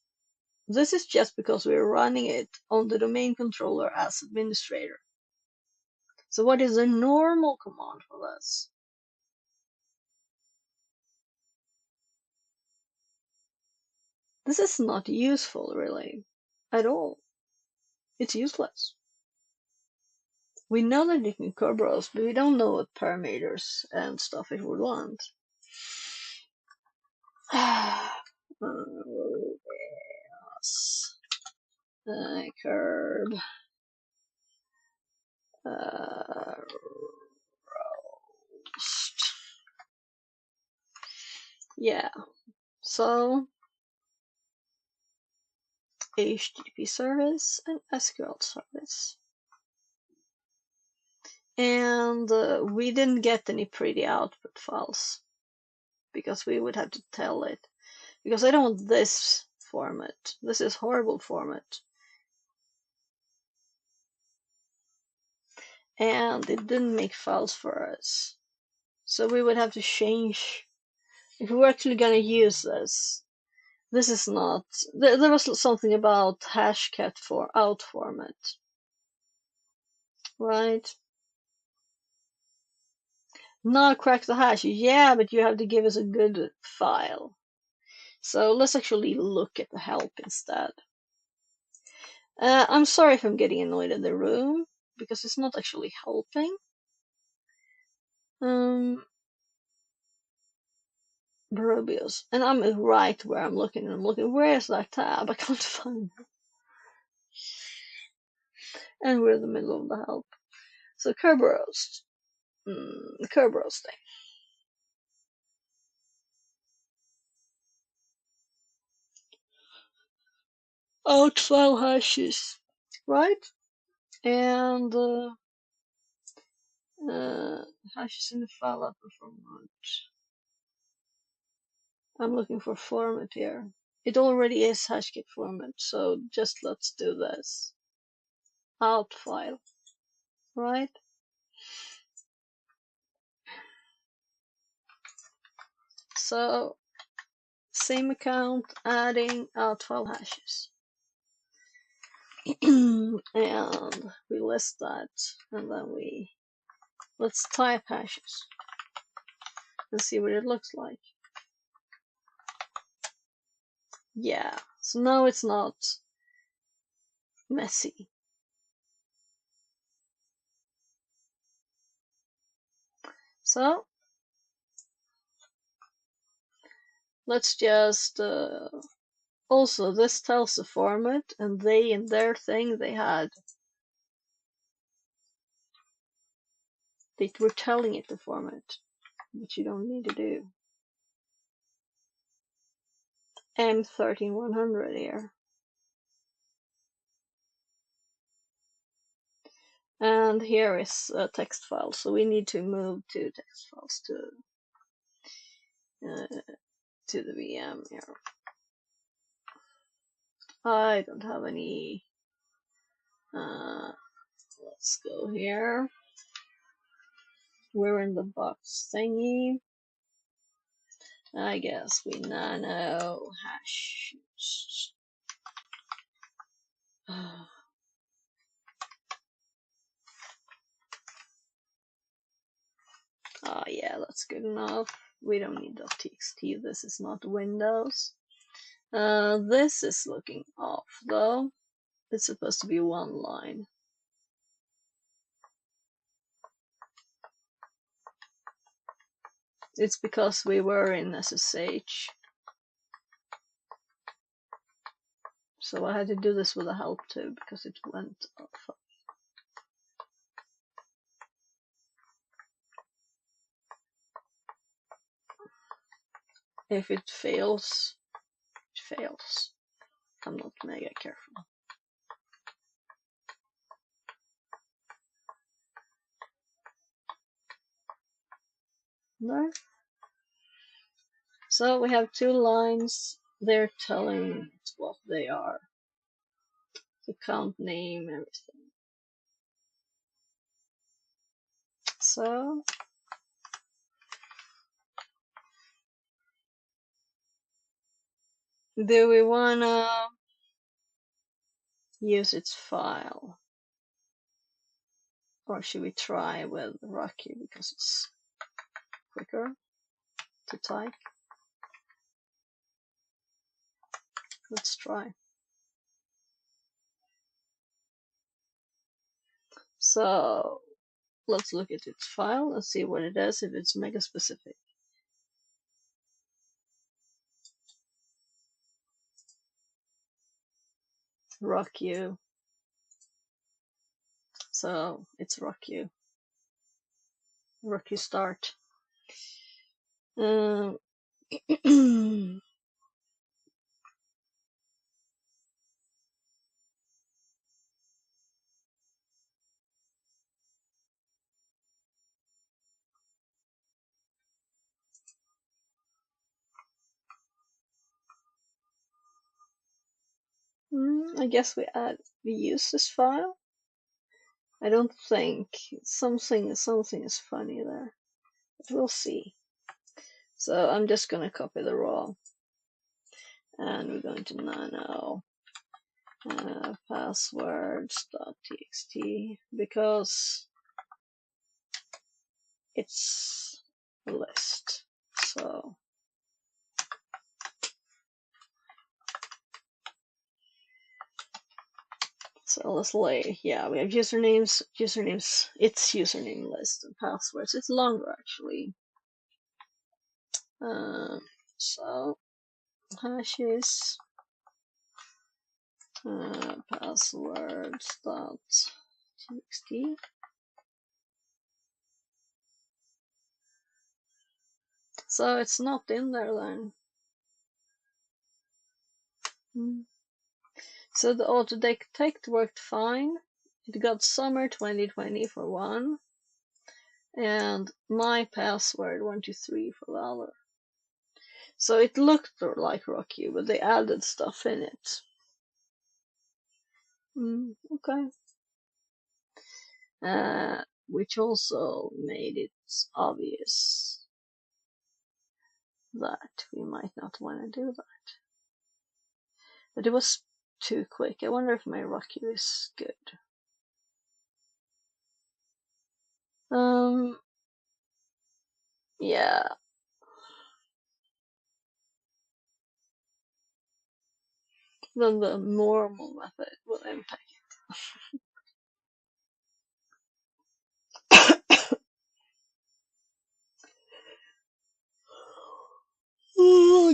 Speaker 1: this is just because we're running it on the domain controller as administrator. So what is a normal command for this? This is not useful, really, at all. It's useless. We know that it can Kerberos, but we don't know what parameters and stuff it would want. Curb. Roast. Yeah. So HTTP service and SQL service. And we didn't get any pretty output files because we would have to tell it. Because I don't want this format. This is horrible format. And it didn't make files for us. So we would have to change. If we were actually going to use this, this is not. There was something about hashcat for out format. Right? Now crack the hash. Yeah, but you have to give us a good file. So let's actually look at the help instead. I'm sorry if I'm getting annoyed at the room, because it's not actually helping. Rubius. And I'm right where I'm looking. I'm looking, where's that tab? I can't find it. And we're in the middle of the help. So Kerberos. Kerberos thing. Out file hashes. Right? And hashes in the file upper format. I'm looking for format here. It already is hashkit format, so just let's do this. Out file. Right? So same account, adding out file hashes. And we list that, and then let's type hashes and see what it looks like. Yeah, so now it's not messy. So let's just also, this tells the format, and they in their thing they were telling it the format, which you don't need to do. M13100 here. And here is a text file, so we need to move two text files to the VM here. I don't have any. Let's go here. We're in the box thingy. I guess we nano hash. Yeah, that's good enough. We don't need .txt. This is not Windows. This is looking off though. It's supposed to be one line. It's because we were in SSH. So I had to do this with a help too, because it went off. If it fails, it fails. I'm not mega careful. No. So we have two lines. They're telling what they are. The count, name, everything. So do we wanna use its file? Or should we try with Rocky because it's quicker to type? Let's try. So let's look at its file and see what it is, if it's mega specific. RockU. So it's RockU. RockU start. I guess we use this file. I don't think something is funny there, but we'll see. So I'm just gonna copy the raw, and we're going to nano passwords.txt because it's a list. So let's lay, yeah, we have usernames, its username list, and passwords. It's longer actually. So hashes passwords.txt. So it's not in there then. So the auto detect worked fine. It got summer 2020 for one, and my password 123 for the other. So it looked like RockU, but they added stuff in it. Okay. Which also made it obvious that we might not want to do that. But it was too quick. I wonder if my RockU is good. Yeah. Then the normal method will impact it.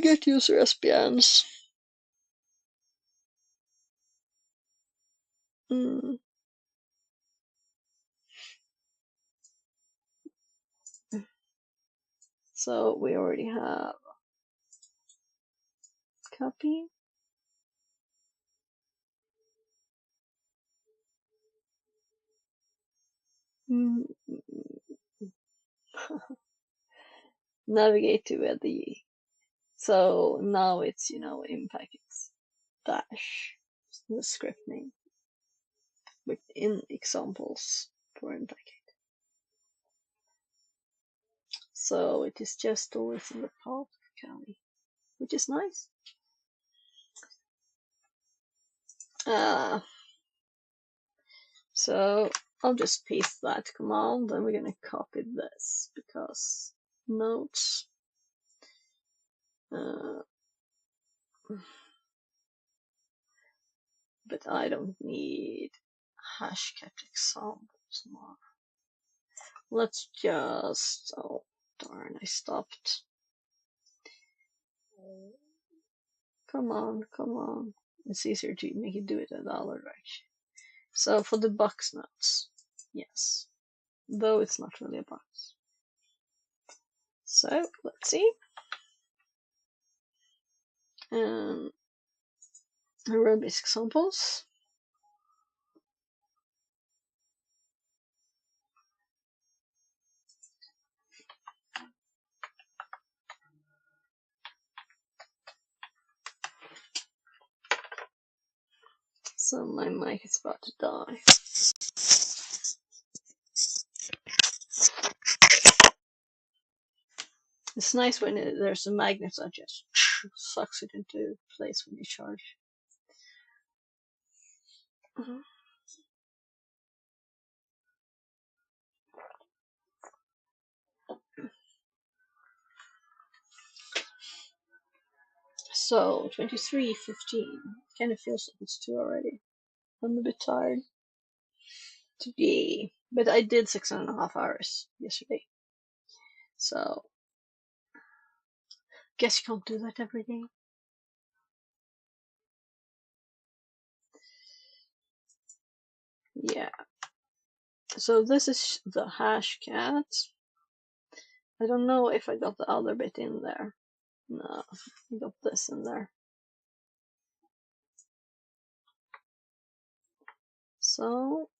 Speaker 1: Get user SPNs. So we already have copy. Navigate to the. So now it's, impact dash the script name in examples for impact. So it is just always in the path Kali, which is nice. So I'll just paste that command, and we're gonna copy this because notes. But I don't need hash kept examples more. Let's just, oh darn, I stopped. Come on. It's easier to make it do it in the other direction. So for the box notes, yes. Though it's not really a box. So let's see. Run basic examples. So my mic is about to die. It's nice when there's a magnet that just sucks it into place when you charge. So 23:15. Kind of feels like it's 2 already. I'm a bit tired today, but I did 6.5 hours yesterday. So guess you can't do that every day. Yeah. So this is the Hashcat. I don't know if I got the other bit in there. No, I got this in there. So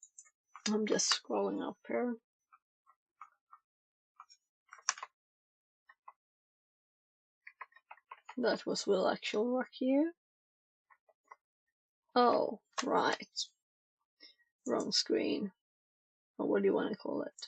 Speaker 1: I'm just scrolling up here. That was Will Actual Rock here. Oh, right. Wrong screen. Or what do you want to call it?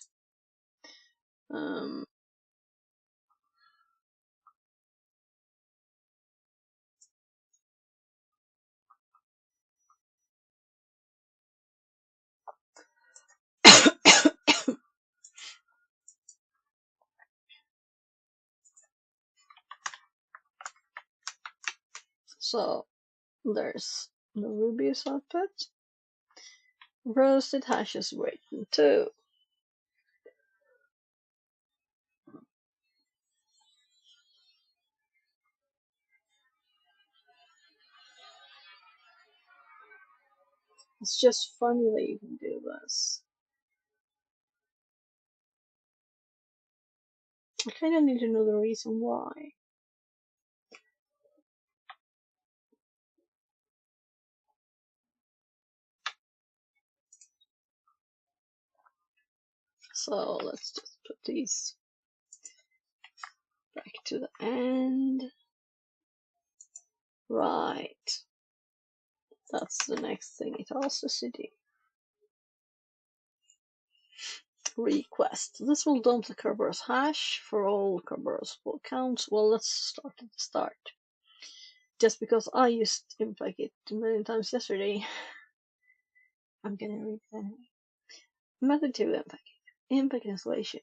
Speaker 1: So there's the Rubius output. Roasted hashes written too. It's just funny that you can do this. I kind of need to know the reason why. So let's just put these back to the end. Right. That's the next thing it asks us to do. Request. This will dump the Kerberos hash for all Kerberos full accounts. Well, let's start at the start. Just because I used Impact a million times yesterday, I'm gonna read it anyway. Method 2 Impact installation.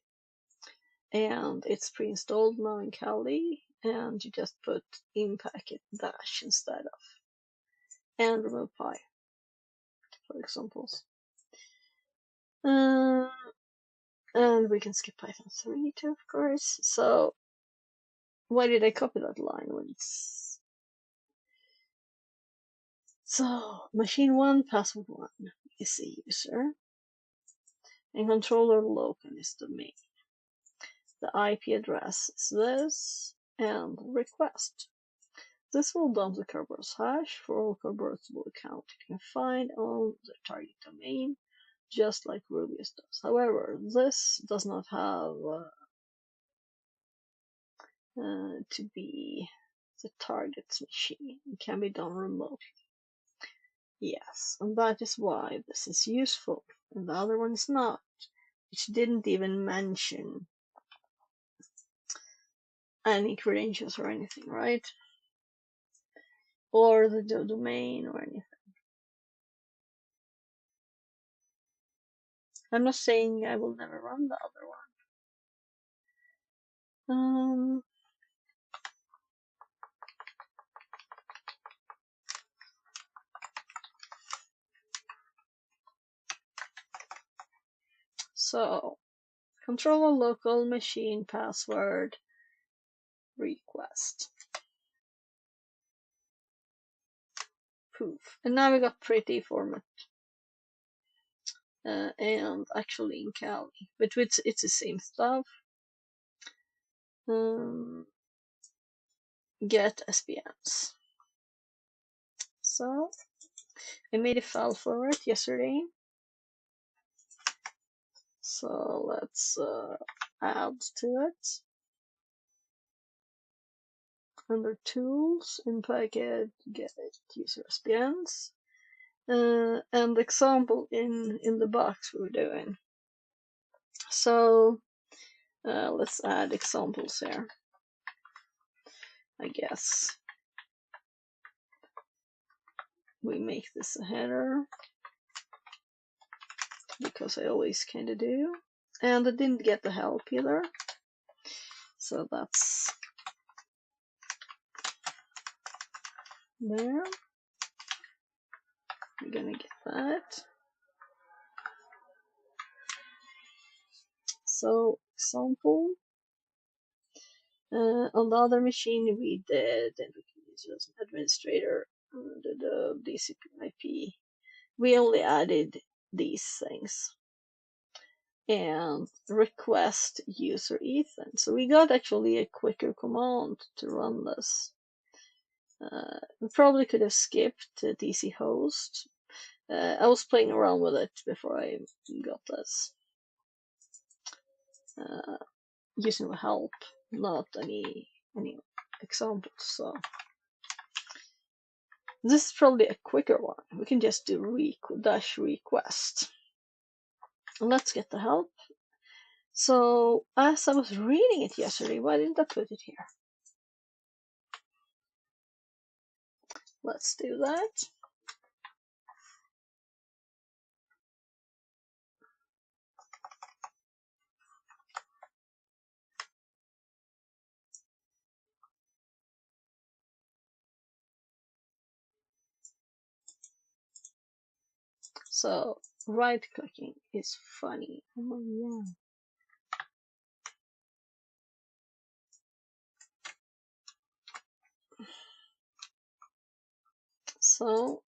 Speaker 1: And it's pre-installed now in Kali, and you just put Impact dash instead of, and remove pi, for examples. And we can skip Python 3 too, of course. So why did I copy that line when it's... So machine 1, password 1 is the user, and controller local is the main. The IP address is this, and request. This will dump the Kerberos hash for all Kerberos account you can find on the target domain, just like Rubius does. However, this does not have to be the target's machine. It can be done remotely. Yes, and that is why this is useful, and the other one is not, which didn't even mention any credentials or anything, right? Or the domain or anything. I'm not saying I will never run the other one. So, control a local machine password request. Poof. And now we got pretty format. And actually in Kali, but it's the same stuff. Get SPMs. So I made a file for it yesterday. So let's add to it. Under tools, Impact get user SPMs, and example in the box we're doing. So let's add examples here, I guess. We make this a header, because I always kind of do. And I didn't get the help either. So that's there. I'm gonna get that. So example. On the other machine we did, and we can use it as an administrator, the DCP IP. We only added these things. And request user Ethan. So we got actually a quicker command to run this. We probably could have skipped DC host. I was playing around with it before I got this. Using the help, not any examples. So this is probably a quicker one. We can just do -request. Let's get the help. So as I was reading it yesterday, why didn't I put it here? Let's do that. So right clicking is funny. Oh yeah. So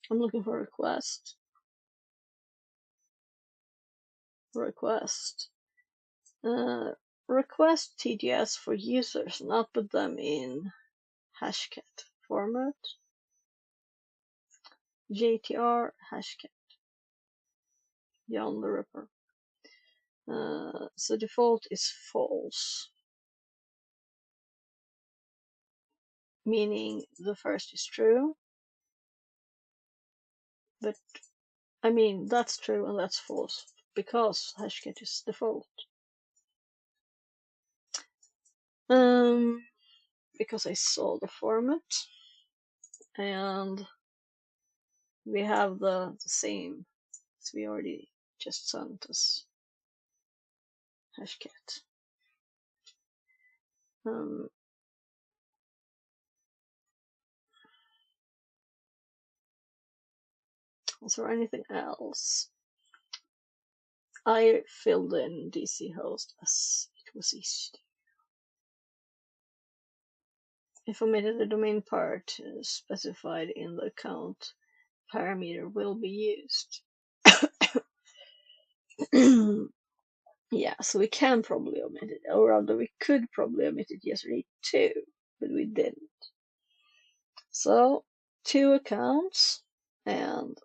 Speaker 1: I'm looking for request. Request TGS for users, not put them in hashcat format. JTR hashcat. John the Ripper. So default is false, meaning the first is true. But I mean that's true and that's false because hashcat is default. Because I saw the format and we have the same as we already just sent as hashcat. Is there anything else? I filled in DC host as it was easy. If omitted, the domain part specified in the account parameter will be used. Yeah, so we can probably omit it, or rather we could probably omit it yesterday too, but we didn't. So 2 accounts and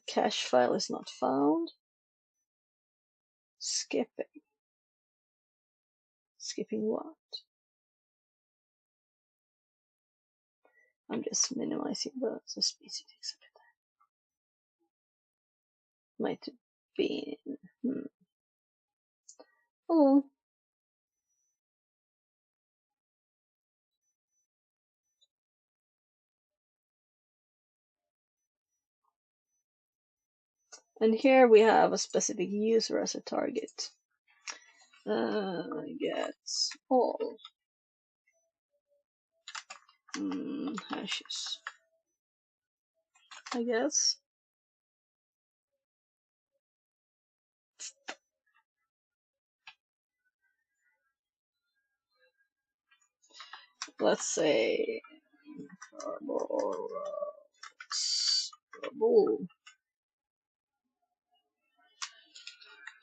Speaker 1: cache file is not found. Skipping what? I'm just minimizing the space it takes a bit. Might have been. Oh. And here we have a specific user as a target. Gets all hashes, I guess. Let's say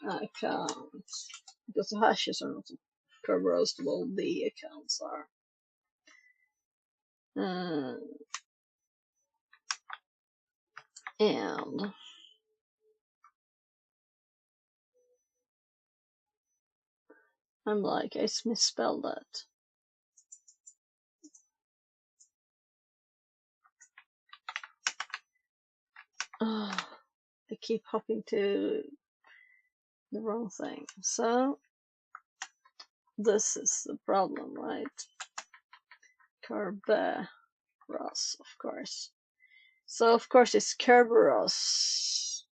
Speaker 1: accounts, because the hashes are not Kerberoastable, the accounts are. And I'm like, I misspelled that. I keep hopping to the wrong thing. So this is the problem, right? Kerberos, of course. So of course it's Kerberos.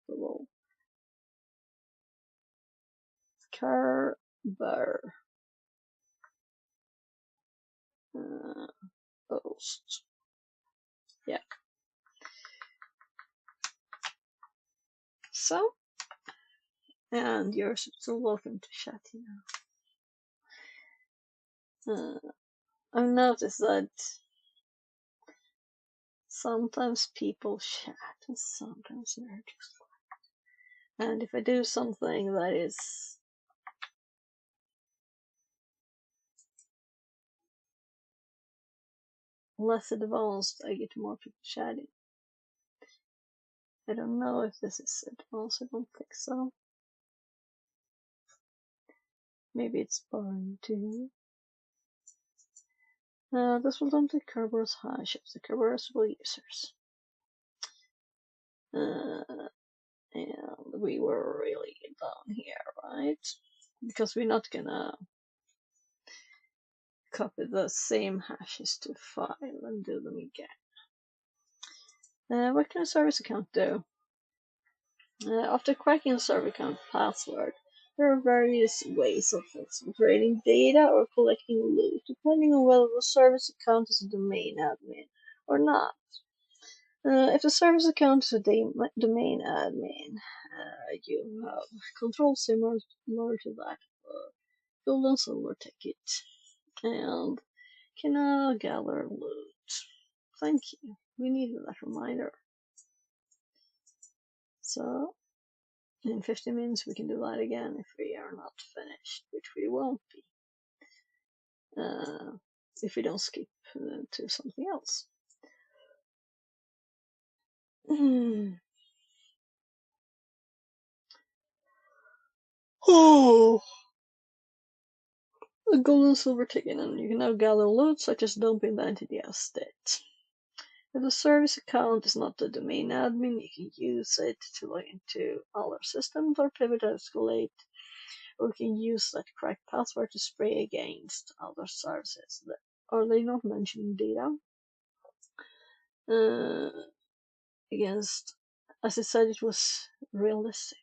Speaker 1: Kerber. Post. Yeah. So, and you're still welcome to chat, you know. I've noticed that sometimes people chat and sometimes they're just quiet. And if I do something that is less advanced, I get more people chatting. I don't know if this is advanced, I don't think so. Maybe it's boring too. This will dump the Kerberos hash of the Kerberos users. And we were really down here, right? Because we're not gonna copy the same hashes to file and do them again. What can a service account do? After cracking a server account password, there are various ways of exfiltrating data or collecting loot, depending on whether the service account is a domain admin or not. If the service account is a domain admin, you have control similar to that of gold and silver ticket, and can now gather loot. Thank you. We needed that reminder. So, in 50 minutes we can do that again if we are not finished, which we won't be. If we don't skip to something else. Oh, a gold and silver ticket, and you can now gather loot such as dumping the entity as state. If the service account is not the domain admin, you can use it to log into other systems or pivot to escalate, or you can use that cracked password to spray against other services. Are they not mentioning data? Against, as I said, it was realistic.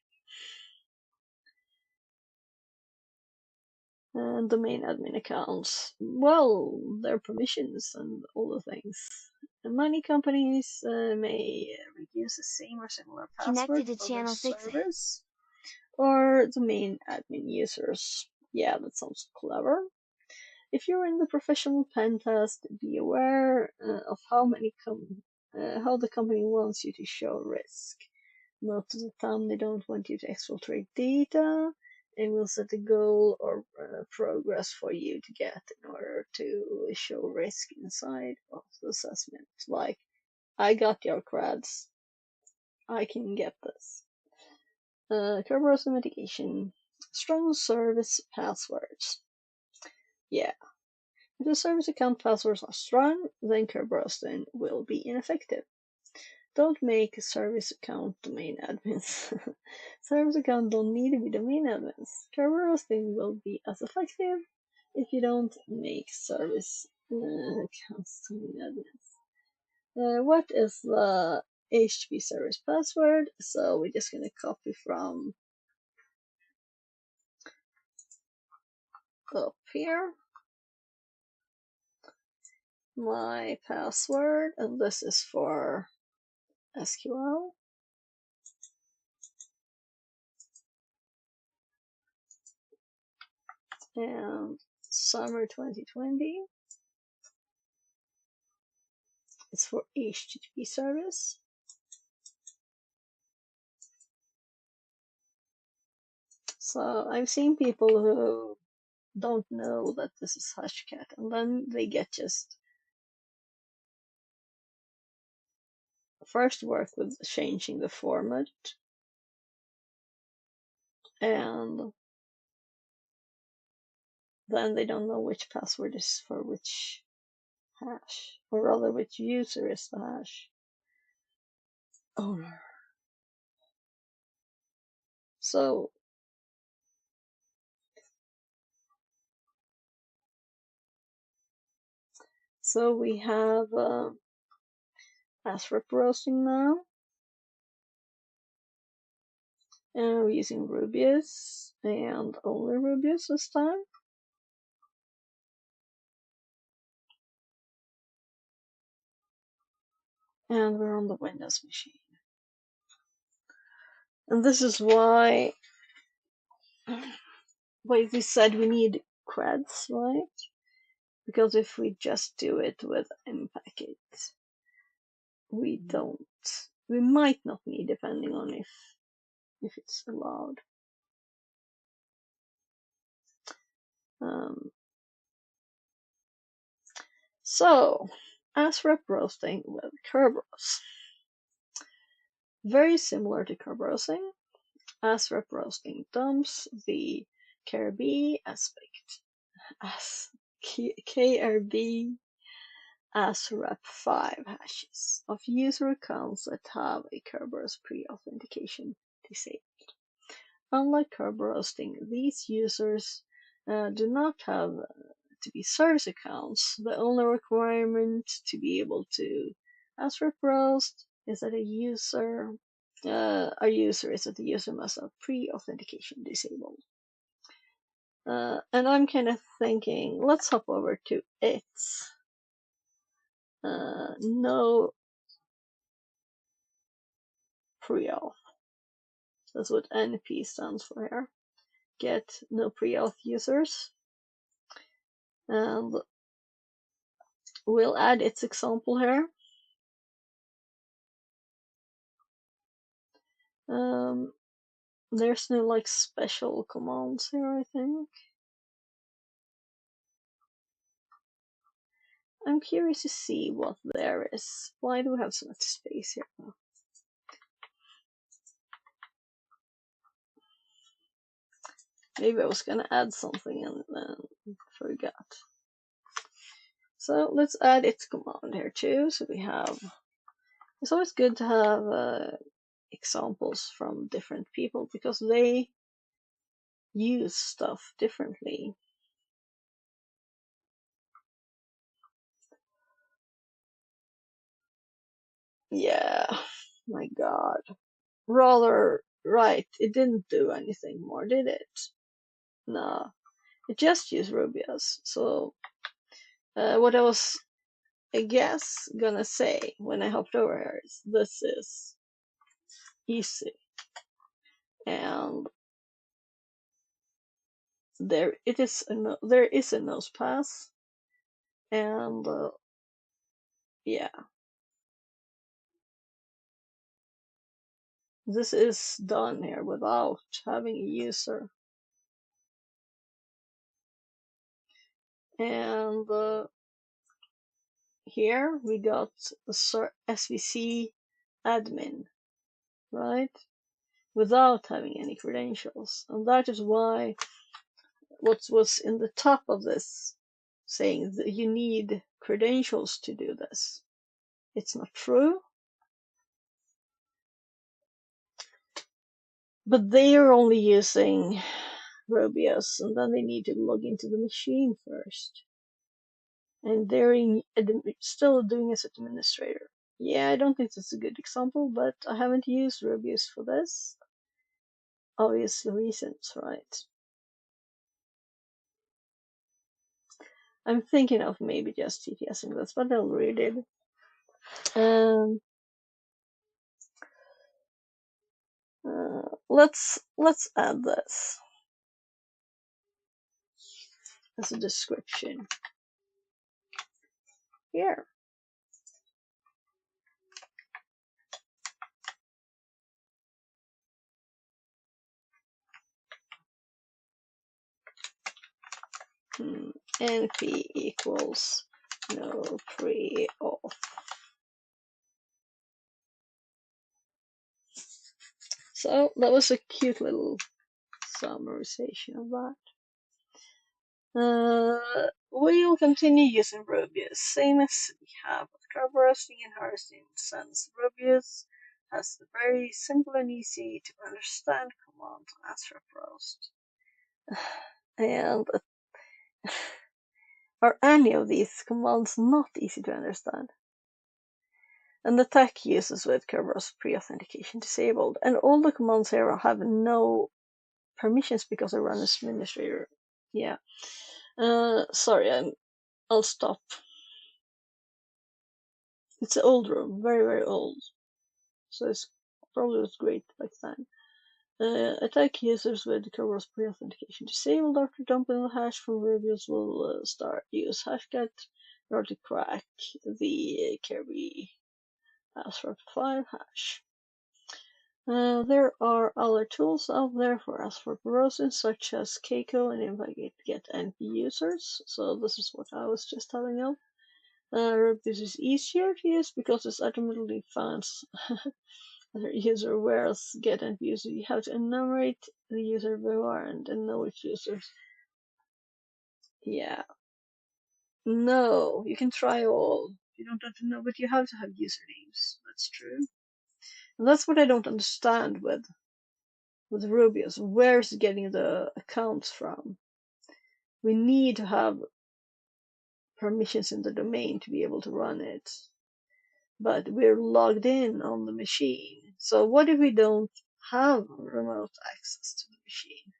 Speaker 1: And domain admin accounts, well, their permissions and all the things. And many companies may use the same or similar password
Speaker 4: Connected to
Speaker 1: for
Speaker 4: channel
Speaker 1: their
Speaker 4: 6.
Speaker 1: servers or domain admin users. Yeah, that sounds clever. If you're in the professional pen test, be aware of how the company wants you to show risk. Most of the time, they don't want you to exfiltrate data, and will set a goal or progress for you to get in order to show risk inside of the assessment. Like, I got your creds, I can get this. Kerberos mitigation. Strong service passwords. Yeah. If the service account passwords are strong, then Kerberos will be ineffective. Don't make a service account domain admins. Service account don't need to be domain admins. Kerberos will be as effective if you don't make service accounts domain admins. What is the HTTP service password? So we're just gonna copy from up here my password, and this is for SQL. And summer 2020. It's for HTTP service. So I've seen people who don't know that this is Hashcat, and then they get just first work with changing the format, and then they don't know which password is for which hash, or rather which user is the hash owner. So we have ASREP roasting now, and we're using Rubius and only Rubius this time. And we're on the Windows machine. And this is why we said we need creds, right? Because if we just do it with Mpacket, we might not need, depending on if it's allowed. So, ASREP roasting with Kerberos. Very similar to Kerberosing. ASREP roasting dumps the KRB aspect as KRB ASREP 5 hashes of user accounts that have a Kerberos pre-authentication disabled. Unlike Kerberosing, these users do not have to be service accounts. The only requirement to be able to ASREP roast is that the user must have pre-authentication disabled. And I'm kind of thinking, let's hop over to its no pre-auth. That's what NP stands for here. Get no pre-auth users. And we'll add its example here. There's no like special commands here, I think. I'm curious to see what there is. Why do we have so much space here now? Maybe I was gonna add something and then forgot. So let's add its command here too. So we have, it's always good to have examples from different people because they use stuff differently. Yeah, my God. Rather, right, it didn't do anything more, did it? No, it just used Rubius. So what I was, I guess, gonna say when I hopped over here is this is easy. And there is a nose pass, and yeah, this is done here without having a user. And here we got the SVC admin, right? Without having any credentials. And that is why what was in the top of this saying that you need credentials to do this. It's not true. But they are only using Rubius, and then they need to log into the machine first. And they're still doing as administrator. Yeah, I don't think that's a good example, but I haven't used Rubius for this. Obvious reasons, right? I'm thinking of maybe just TTSing this, but I'll read it. Let's add this as a description here. NP equals no pre-auth. So that was a cute little summarization of that. We'll continue using Rubius, same as we have with carb roasting and harvesting, since Rubius has a very simple and easy to understand command as roast. And are any of these commands not easy to understand? And the tech uses with Kerberos pre-authentication disabled, and all the commands here have no permissions because I run as administrator. Yeah. Sorry, I'll stop. It's an old room, very, very old. So it's probably was great back then. Attack users with Kerberos pre-authentication disabled after dumping the hash from Rubius will start use hashcat in order to crack the Kirby ASREP5 hash. There are other tools out there for ASREP roasting, such as Keiko and Invigate NP users. So this is what I was just telling you. Rubius is easier to use because it's automatically finds other user, whereas get NP user you have to enumerate the user beforehand and know which users. Yeah. No, you can try all. You don't have to know, but you have to have usernames. That's true. And that's what I don't understand with Rubius. Where's it getting the accounts from? We need to have permissions in the domain to be able to run it. But we're logged in on the machine. So what if we don't have remote access to the machine?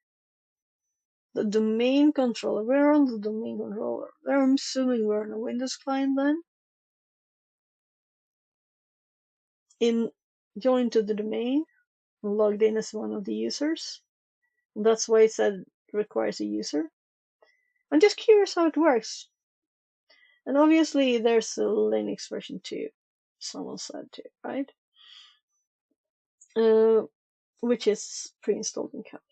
Speaker 1: The domain controller, we're on the domain controller. I'm assuming we're on a Windows client then. Joined to the domain, logged in as one of the users. That's why it said requires a user. I'm just curious how it works. And obviously there's a Linux version too. Someone said too, right? Which is pre-installed in Kali.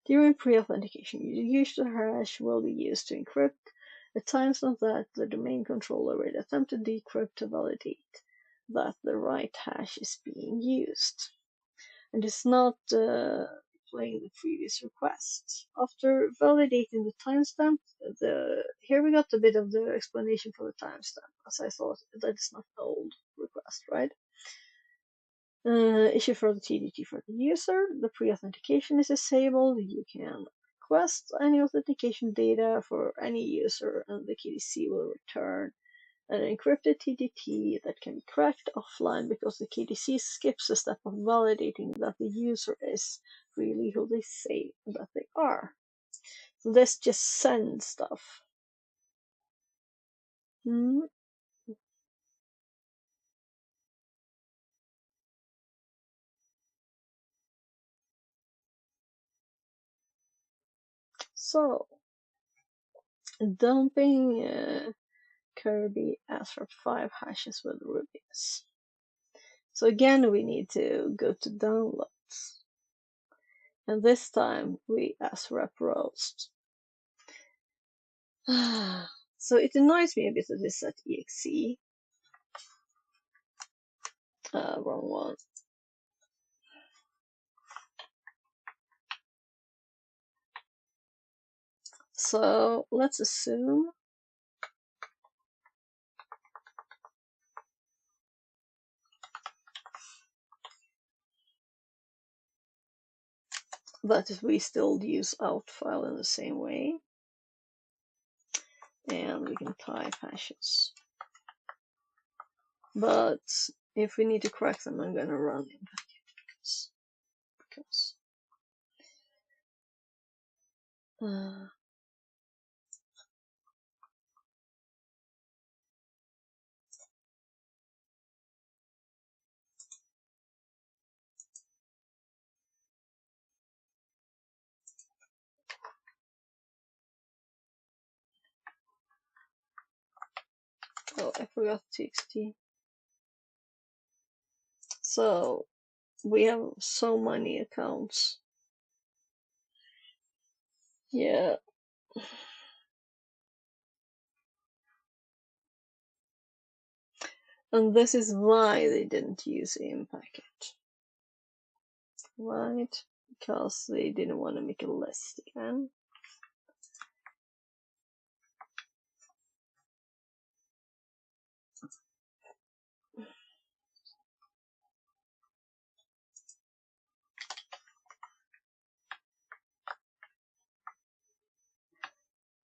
Speaker 1: During pre-authentication, the user hash will be used to encrypt the timestamp that the domain controller will attempt to decrypt to validate that the right hash is being used. And it's not playing the previous request. After validating the timestamp, here we got a bit of the explanation for the timestamp, as I thought that is not an old request, right? Issue for the TDT for the user. The pre-authentication is disabled. You can request any authentication data for any user, and the KDC will return an encrypted TDT that can be cracked offline because the KDC skips the step of validating that the user is really who they say that they are. So this just sends stuff. So, dumping Kirby ASREP5 hashes with Rubius. So again, we need to go to downloads. And this time we ASREP roast. So it annoys me a bit that this at exe. Wrong one. So let's assume that we still use out file in the same way. And we can type hashes. But if we need to crack them, I'm going to run Invigate because oh, I forgot txt. So we have so many accounts. Yeah. And this is why they didn't use Impacket. Right? Because they didn't want to make a list again.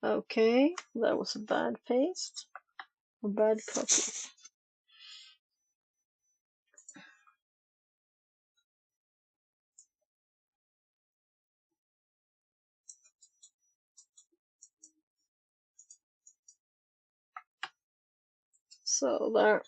Speaker 1: Okay, that was a bad paste. A bad copy. So there.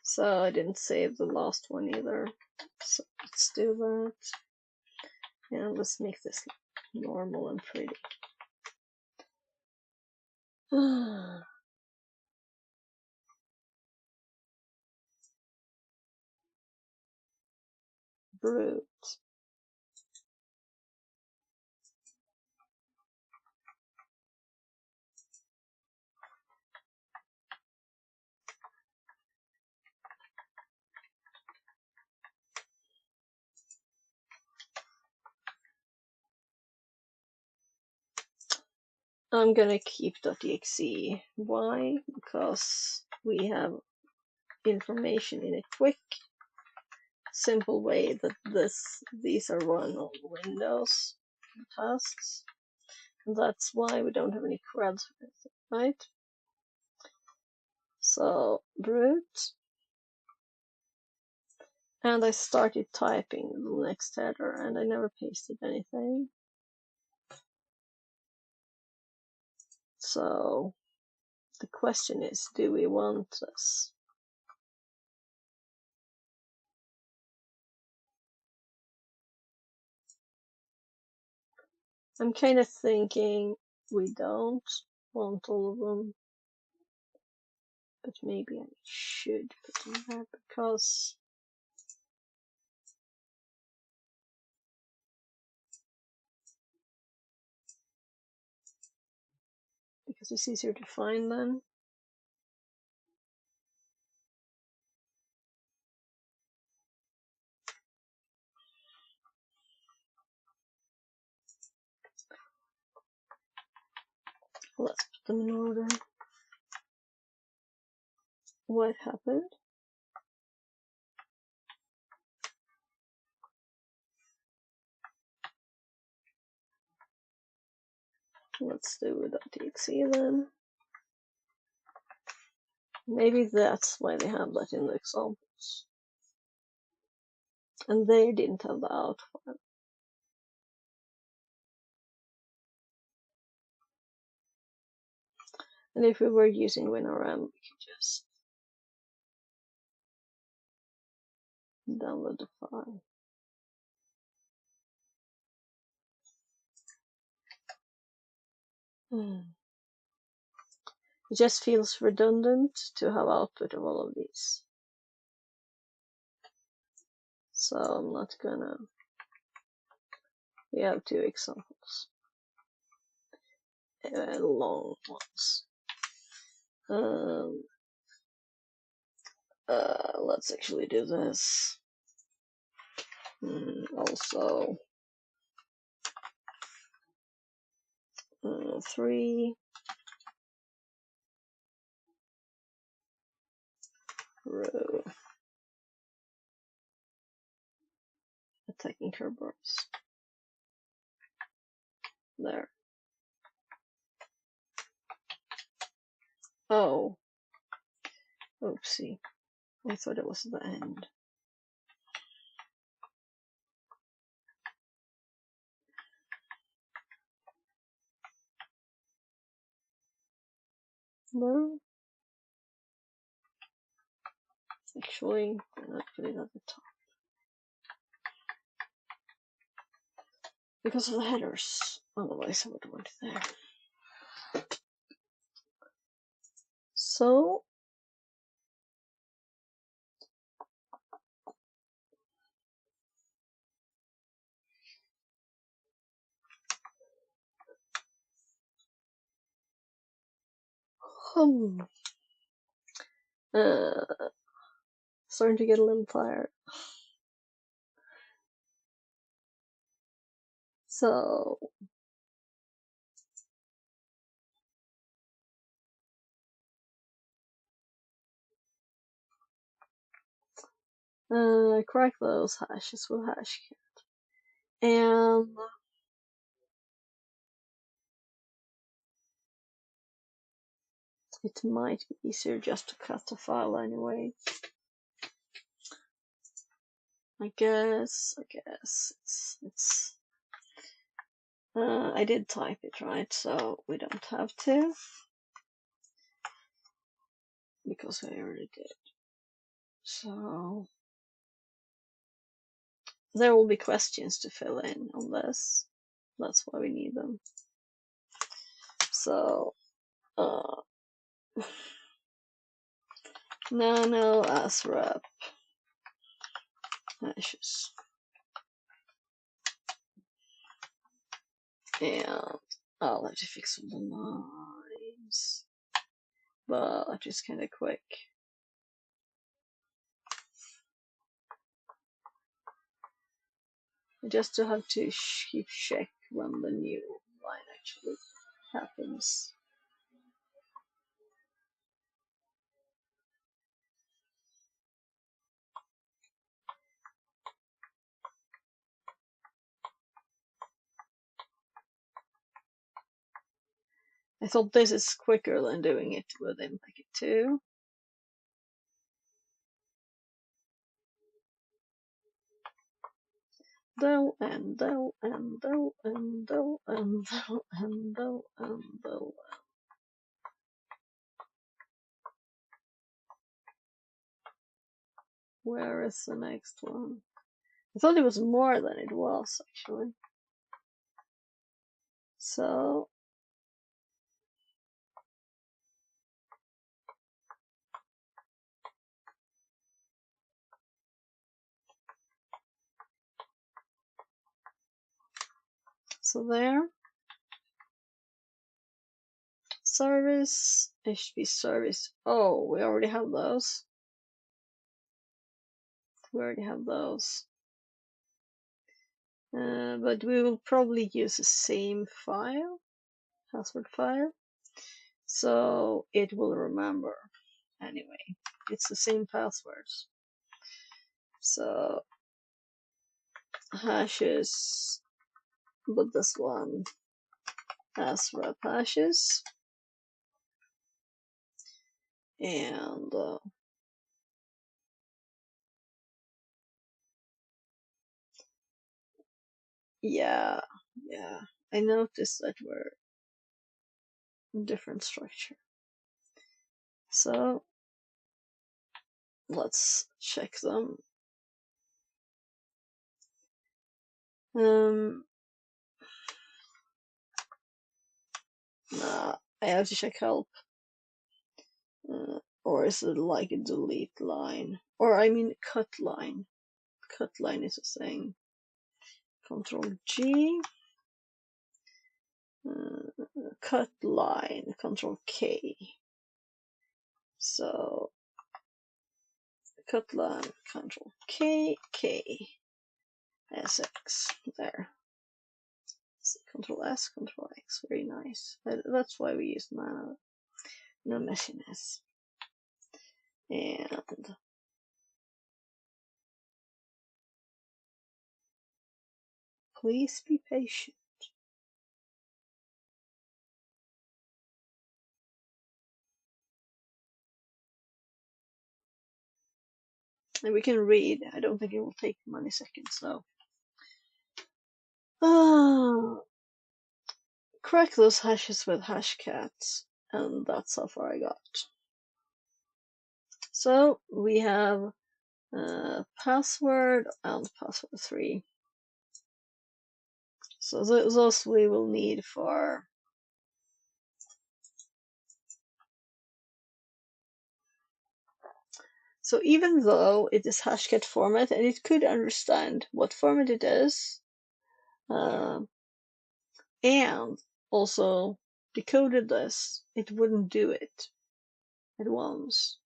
Speaker 1: So I didn't save the last one either. So let's do that. And let's make this normal and pretty. Brute. I'm gonna keep .exe. Why? Because we have information in a quick, simple way that these are run on Windows tasks. And that's why we don't have any creds, right? So brute, and I started typing the next header, and I never pasted anything. So the question is, do we want this? I'm kind of thinking we don't want all of them, but maybe I should put them there because it's easier to find them. Let's put them in order. What happened? Let's do .exe then. Maybe that's why they have that in the examples. And they didn't have the out file. And if we were using WinRM, we could just download the file. It just feels redundant to have output of all of these. So I'm not gonna. We have two examples. Long ones. Let's actually do this. Also, 3 row attacking Kerberos. There. Oh. Oopsie. I thought it was the end. No. Actually, I'm not put it at the top. Because of the headers. Otherwise I would want it there. So starting to get a little tired. So Crack those hashes with Hashcat. And it might be easier just to cut the file anyway. I guess it's I did type it right, so we don't have to, because I already did. So there will be questions to fill in on this. That's why we need them. So nano as rep hashes. And I'll have to fix all the lines, but it's kind of quick. Just to have to keep check when the new line actually happens. I thought this is quicker than doing it with Impact 2. Though and though and though and though and though and though and though. Where is the next one? I thought it was more than it was actually. So there. Service, HTTP service. Oh, we already have those. But we will probably use the same file, password file, so it will remember anyway. It's the same passwords. So hashes, but this one as rep hashes, and yeah, I noticed that we're different structure. So let's check them. Nah, I have to check help. Or is it like a delete line? Or I mean cut line. Cut line is a thing. Control G. Cut line. Control K. So cut line. Control K. K. SX. There. So Control S. Control X. Very nice. That's why we use nano. No messiness. And please be patient. And we can read. I don't think it will take many seconds though. Crack those hashes with Hashcat, and that's how far I got. So we have password and password 3. So those we will need for so even though it is Hashcat format and it could understand what format it is, and also decoded this, it wouldn't do it at once.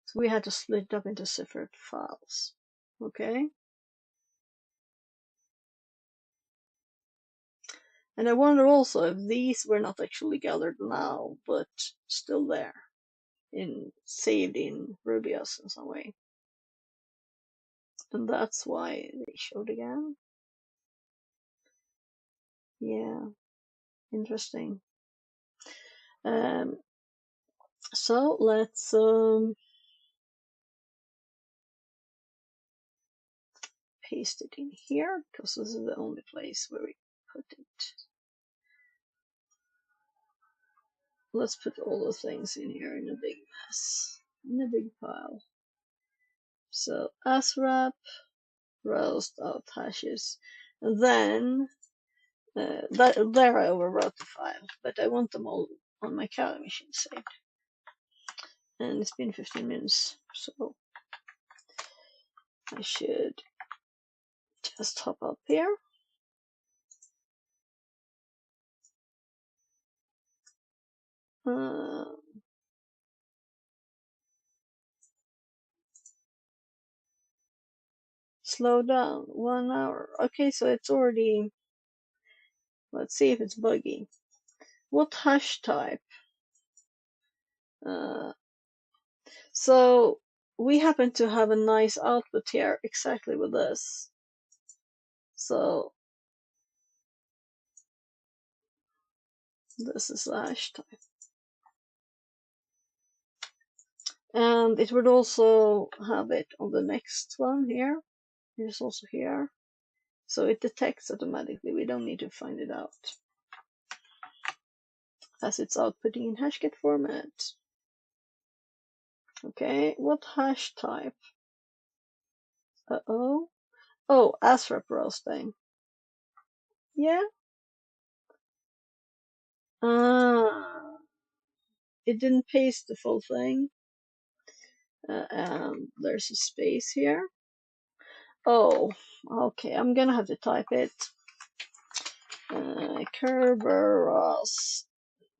Speaker 1: So we had to split it up into separate files. Okay? And I wonder also if these were not actually gathered now, but still there, saved in Rubius in some way. And that's why they showed again. Yeah, interesting. So let's paste it in here, because this is the only place where we put it. Let's put all the things in here in a big mess, in a big pile. So aswrap, roast out hashes, and then there I overwrote the file, but I want them all on my Kali machine saved. And it's been 15 minutes, so I should just hop up here. Slow down, 1 hour. Okay, so it's already, let's see if it's buggy. What hash type? So we happen to have a nice output here exactly with this. So this is the hash type. And it would also have it on the next one here. It is also here. So it detects automatically. We don't need to find it out. As it's outputting in hashcat format. Okay, what hash type? Uh-oh. Oh, ASREP roasting. Yeah. It didn't paste the full thing. And there's a space here. Oh, okay. I'm gonna have to type it. Kerberos.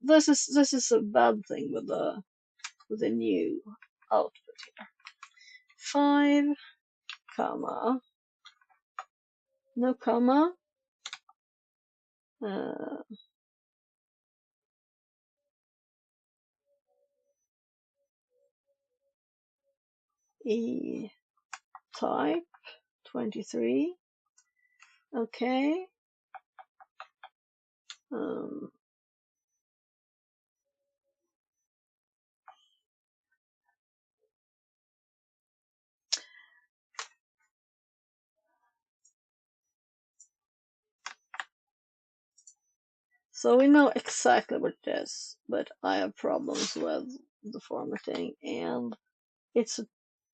Speaker 1: This is a bad thing with the new output here. 5, comma, no comma. E type 23. Okay. So we know exactly what it is, but I have problems with the formatting, and it's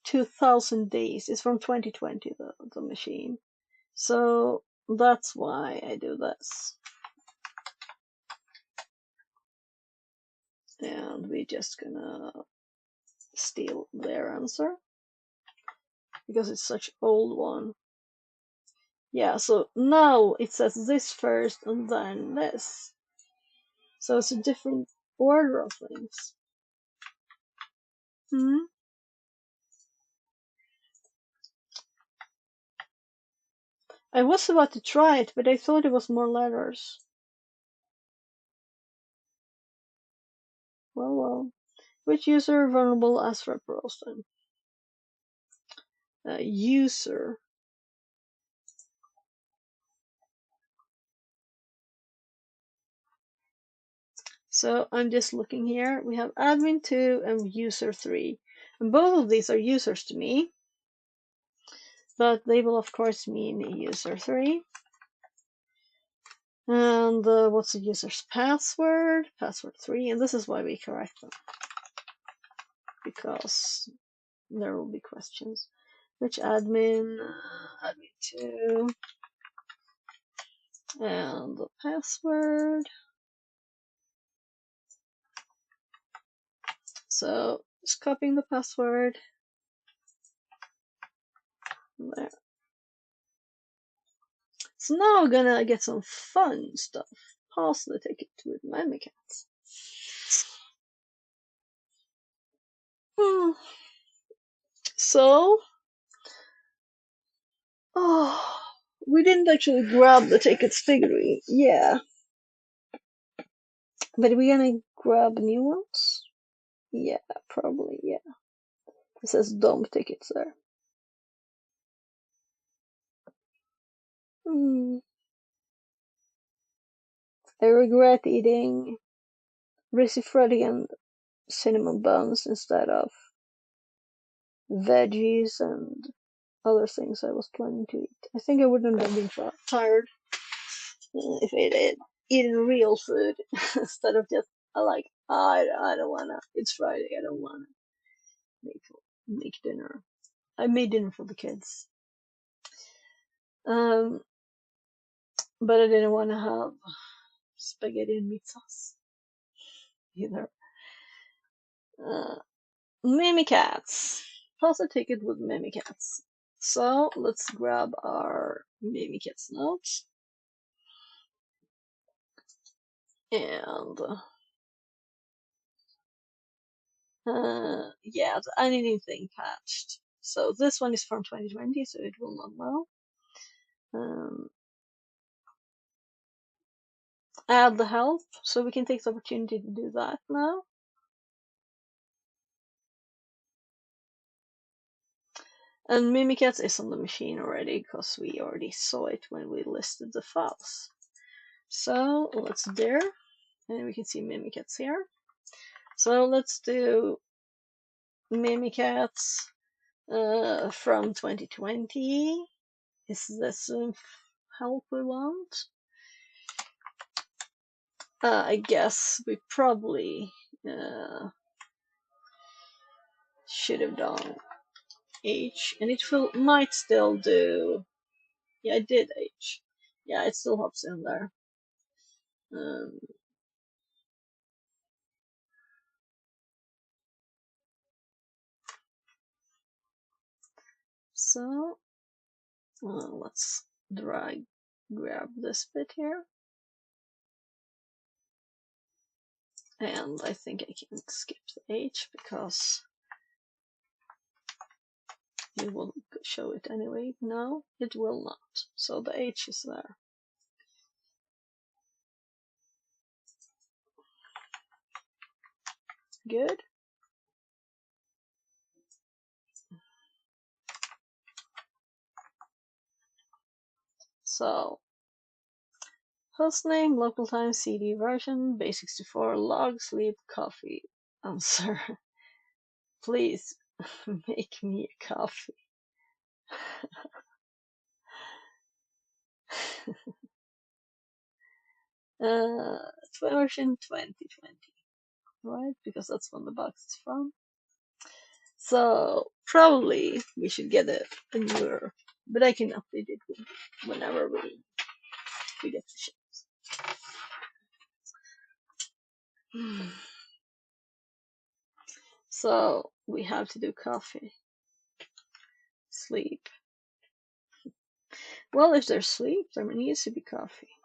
Speaker 1: 2000 days. It's from 2020, the machine. So that's why I do this. And we're just gonna steal their answer because it's such an old one. Yeah, so now it says this first and then this. So it's a different order of things. I was about to try it, but I thought it was more letters. Well. Which user vulnerable ASREP roasting? User. So I'm just looking here. We have admin 2 and user 3. And both of these are users to me. But they will of course mean user 3. And what's the user's password? Password 3. And this is why we correct them. Because there will be questions. Which admin? Admin 2. And the password. So just copying the password. There. So now we're gonna get some fun stuff. Pause the ticket with Memicats. So, we didn't actually grab the tickets, did we? Yeah. But we're gonna grab new ones? Yeah, probably, yeah. It says dump tickets there. I regret eating Risifredi and cinnamon buns instead of veggies and other things I was planning to eat. I think I wouldn't have been tired if I had eaten real food instead of just I don't wanna. It's Friday. I don't wanna make dinner. I made dinner for the kids, but I didn't want to have spaghetti and meat sauce either. Mimikatz. Plus a ticket with Mimikatz. So let's grab our Mimikatz notes. And yeah, anything patched. So this one is from 2020, so it will not know. Add the help, so we can take the opportunity to do that now. And Mimikatz is on the machine already, because we already saw it when we listed the files. So let's there, and we can see Mimikatz here. So let's do Mimikatz from 2020. Is this help we want? I guess we probably should have done H, and it might still do. Yeah, I did H. Yeah, it still hops in there. So let's grab this bit here, and I think I can skip the H because it will show it anyway. No, it will not. So the H is there. Good. So hostname, local time, CD version, base64, log, sleep, coffee. Answer. Please make me a coffee. Version 2020, right? Because that's when the box is from. So probably we should get a newer, but I can update it whenever we get the ships. So we have to do coffee, sleep. Well, if there's sleep, there needs to be coffee.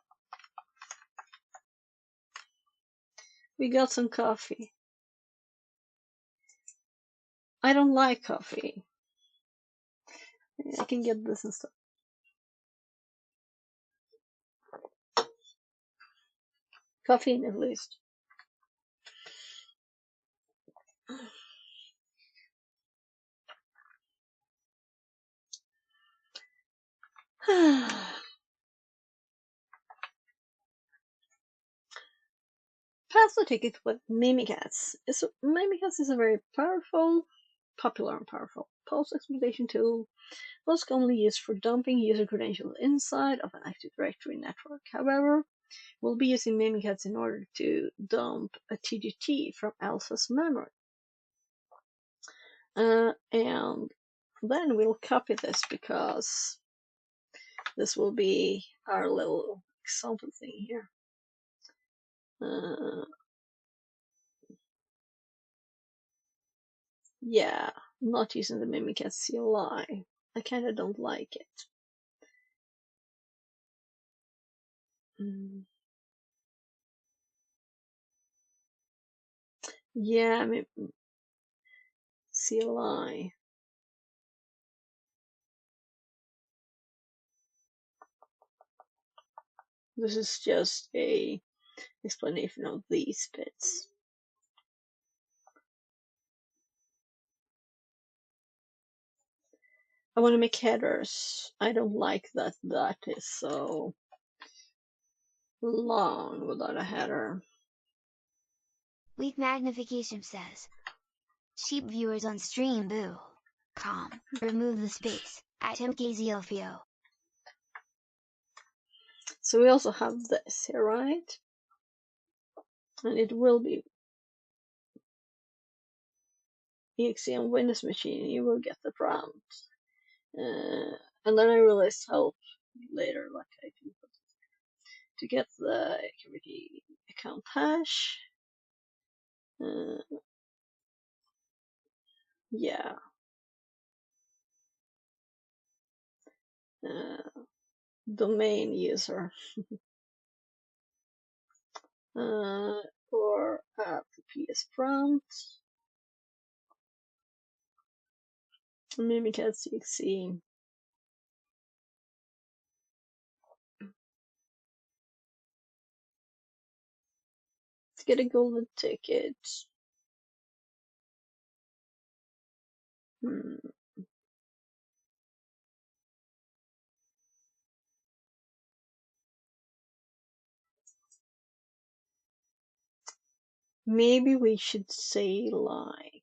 Speaker 1: We got some coffee. I don't like coffee. I can get this instead. Caffeine at least. Pass the ticket with Mimikatz. Mimikatz is a very popular and powerful post-exploitation tool, most commonly used for dumping user credentials inside of an Active Directory network. However, we'll be using Mimikatz in order to dump a TGT from Elsa's memory. And then we'll copy this because this will be our little example thing here. Yeah, I'm not using the Mimikatz CLI. I kinda don't like it. Yeah, CLI. This is just a explanation of these bits. I want to make headers. I don't like that that is so long without a header.
Speaker 4: Weak magnification says, cheap viewers on stream boo.com. Remove the space at MKZLFio.
Speaker 1: So we also have this here, right? And it will be exe on Windows machine. You will get the prompt. And then I realized help later, like I can put to get the activity account hash. Yeah. Domain user. Or PS prompt. Mimikatz exe. Let's get a golden ticket. Maybe we should say like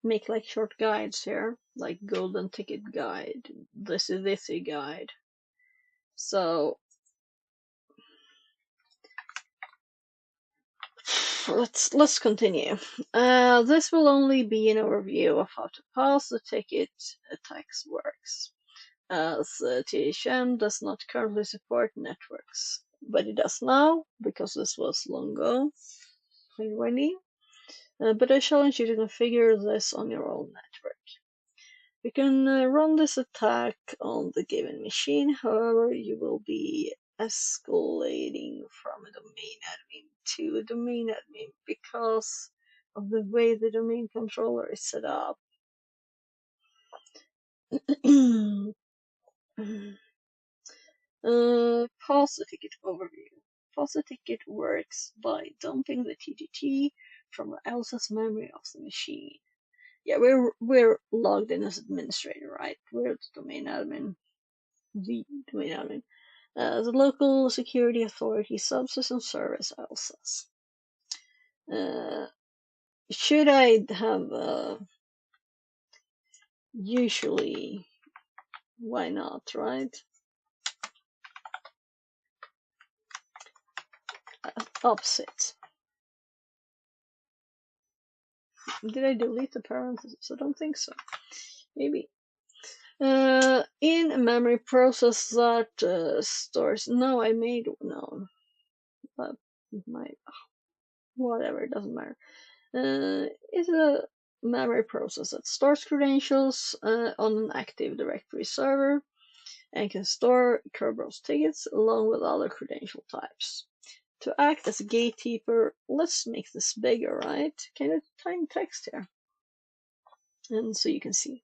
Speaker 1: make like short guides here, like golden ticket guide, this is guide. So let's continue. This will only be an overview of how to pass the ticket text works, as THM does not currently support networks, but it does now because this was long ago, 2020. But I challenge you to configure this on your own network. You can run this attack on the given machine, however, you will be escalating from a domain admin to a domain admin because of the way the domain controller is set up. Pause the ticket overview. Pause the ticket works by dumping the TTT from Elsa's memory of the machine. Yeah, we're logged in as administrator, right? We're the domain admin. The domain admin. The local security authority subsystem service Elsa's. Should I have usually, why not, right? Opposite. Did I delete the parentheses? I don't think so. Maybe. In a memory process that stores. No, I made no. But whatever, it doesn't matter. It's a memory process that stores credentials on an Active Directory server and can store Kerberos tickets along with other credential types. To act as a gatekeeper, let's make this bigger, right? Can you tiny text here? And so you can see.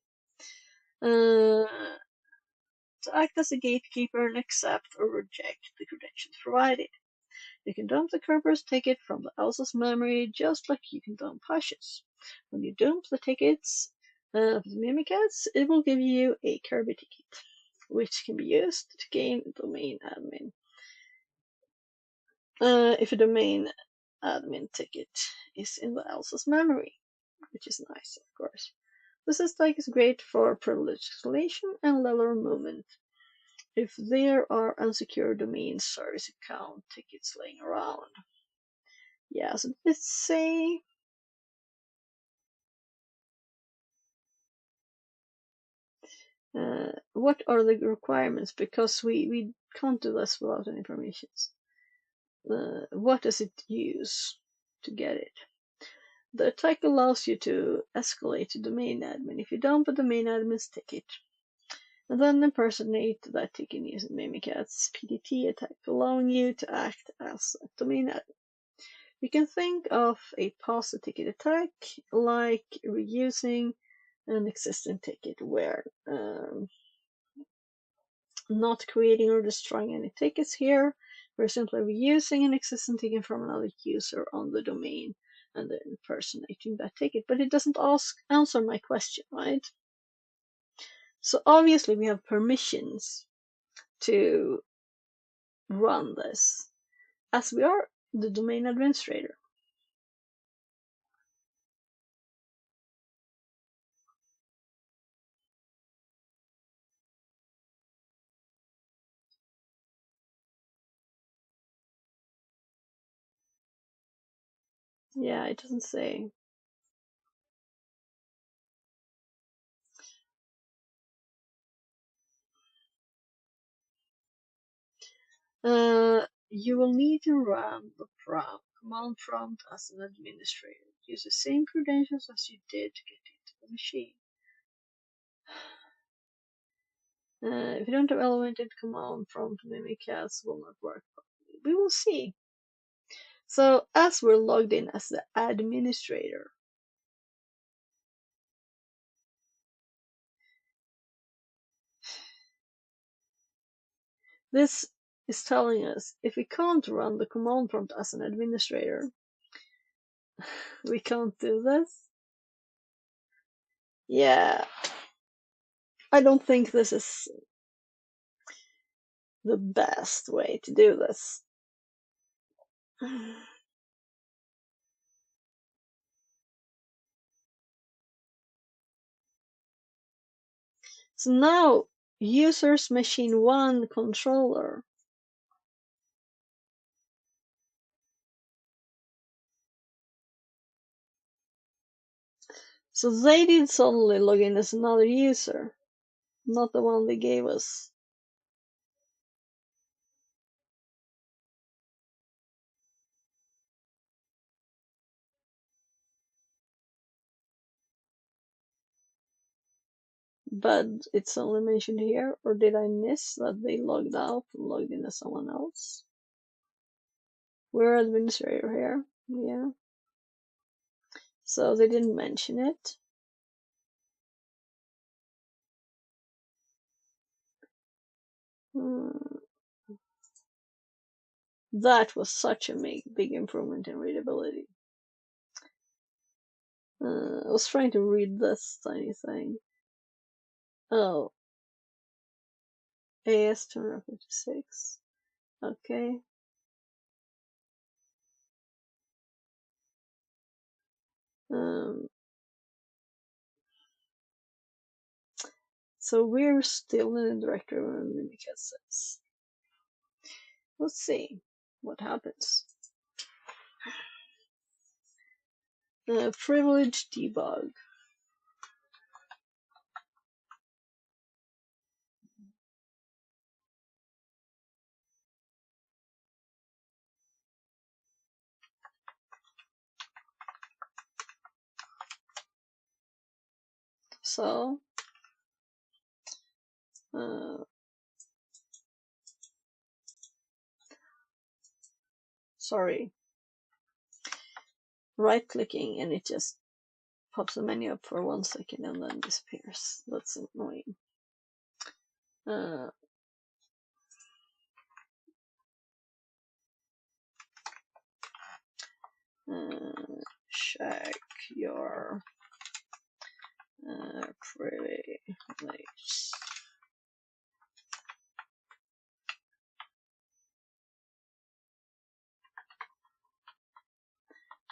Speaker 1: To act as a gatekeeper and accept or reject the credentials provided. You can dump the Kerberos ticket from the Elsa's memory just like you can dump hashes. When you dump the tickets of the Mimikatz, it will give you a Kirby ticket, which can be used to gain domain admin. If a domain admin ticket is in the Elsa's memory, which is nice, of course. This attack is great for privilege escalation and level removal if there are unsecured domain service account tickets laying around. Yeah, so let's say what are the requirements, because we can't do this without any permissions. What does it use to get it? The attack allows you to escalate to domain admin if you dump a domain admin's ticket, and then impersonate that ticket using Mimikatz PTT attack, allowing you to act as a domain admin. You can think of a pause the ticket attack like reusing an existing ticket where not creating or destroying any tickets here. We're simply reusing an existing ticket from another user on the domain and then impersonating that ticket, but it doesn't answer my question, right? So obviously we have permissions to run this, as we are the domain administrator. Yeah, it doesn't say. You will need to run the command prompt as an administrator. Use the same credentials as you did to get into the machine. If you don't have elemented command prompt, Mimikatz will not work properly. We will see. So as we're logged in as the administrator, this is telling us if we can't run the command prompt as an administrator, we can't do this. Yeah, I don't think this is the best way to do this. So now, users machine 1 controller. So they did suddenly log in as another user, not the one they gave us. But it's only mentioned here, or did I miss that they logged out and logged in as someone else? We're administrator here, yeah. So they didn't mention it. That was such a big improvement in readability. I was trying to read this tiny thing. Oh, AS256. Okay. So we're still in the directory where Mimikatz is. Let's see what happens. Privilege debug. So, sorry, right clicking and it just pops the menu up for 1 second and then disappears. That's annoying. Check your privilege.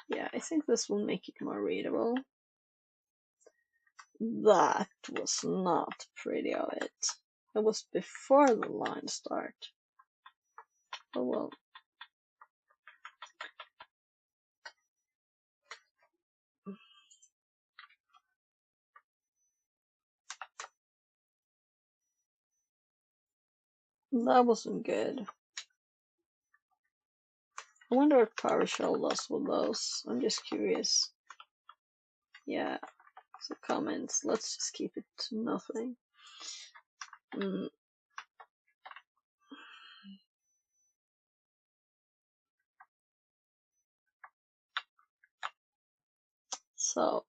Speaker 1: Yeah, I think this will make it more readable. That was not pretty of it. That was before the line start. Oh well. That wasn't good. I wonder what PowerShell does with those. I'm just curious. Yeah, so comments. Let's just keep it to nothing. So,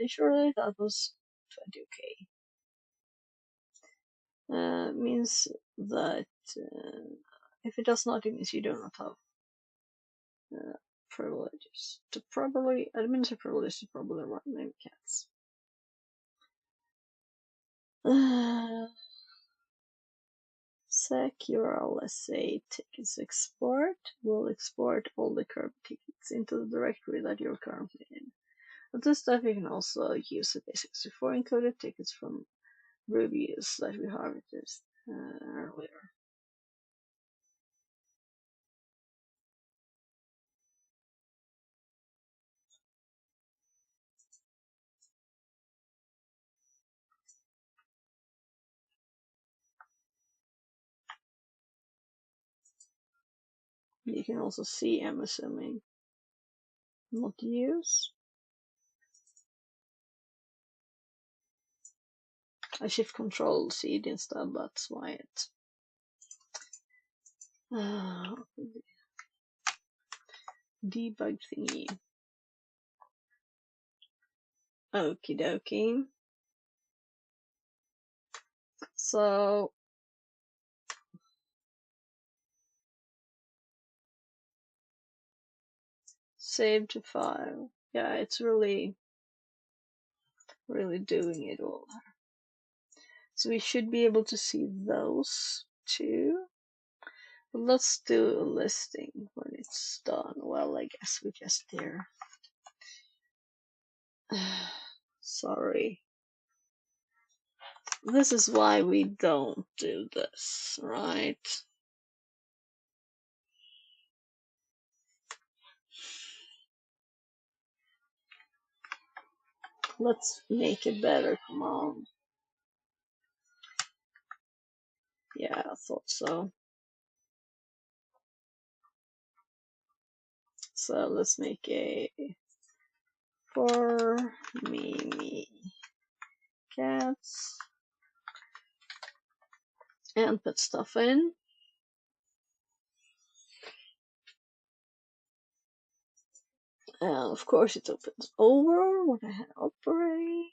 Speaker 1: surely that was 20OK. Means that if it does not, it means you do not have privileges. To properly administer privileges to properly run name cats. Sec URL, let's say tickets export. We'll export all the Kirby tickets into the directory that you're currently in. With this stuff, you can also use the basic64 included tickets from reviews that we harvested earlier. You can also see, I'm assuming, not use. I shift control C instead, that's why it. Debug thingy. Okie dokie. So save to file. Yeah, it's really doing it all. So we should be able to see those two. But let's do a listing when it's done. Well, I guess we just there. Sorry. This is why we don't do this, right? Let's make it better, come on. Yeah, I thought so. So let's make a for Mimi cats and put stuff in. And of course it opens over what I had up already.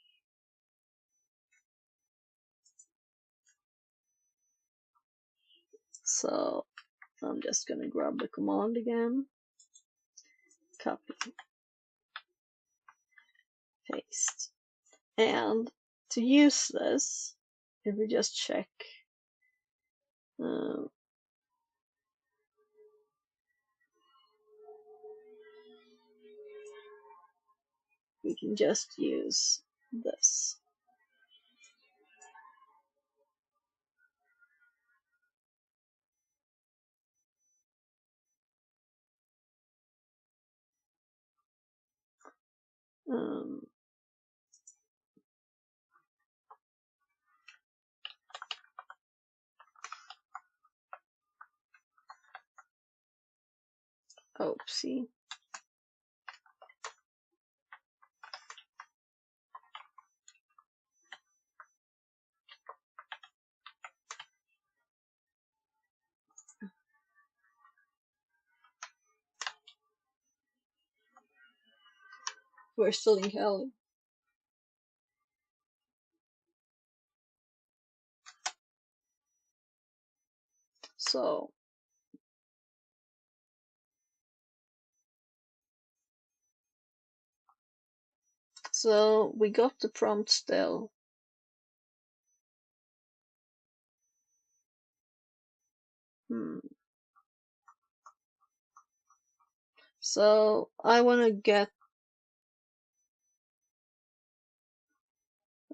Speaker 1: So I'm just gonna grab the command again, copy, paste. And to use this, if we just check we can just use this. Oopsie. We're still in Cali. So we got the prompt still. So I want to get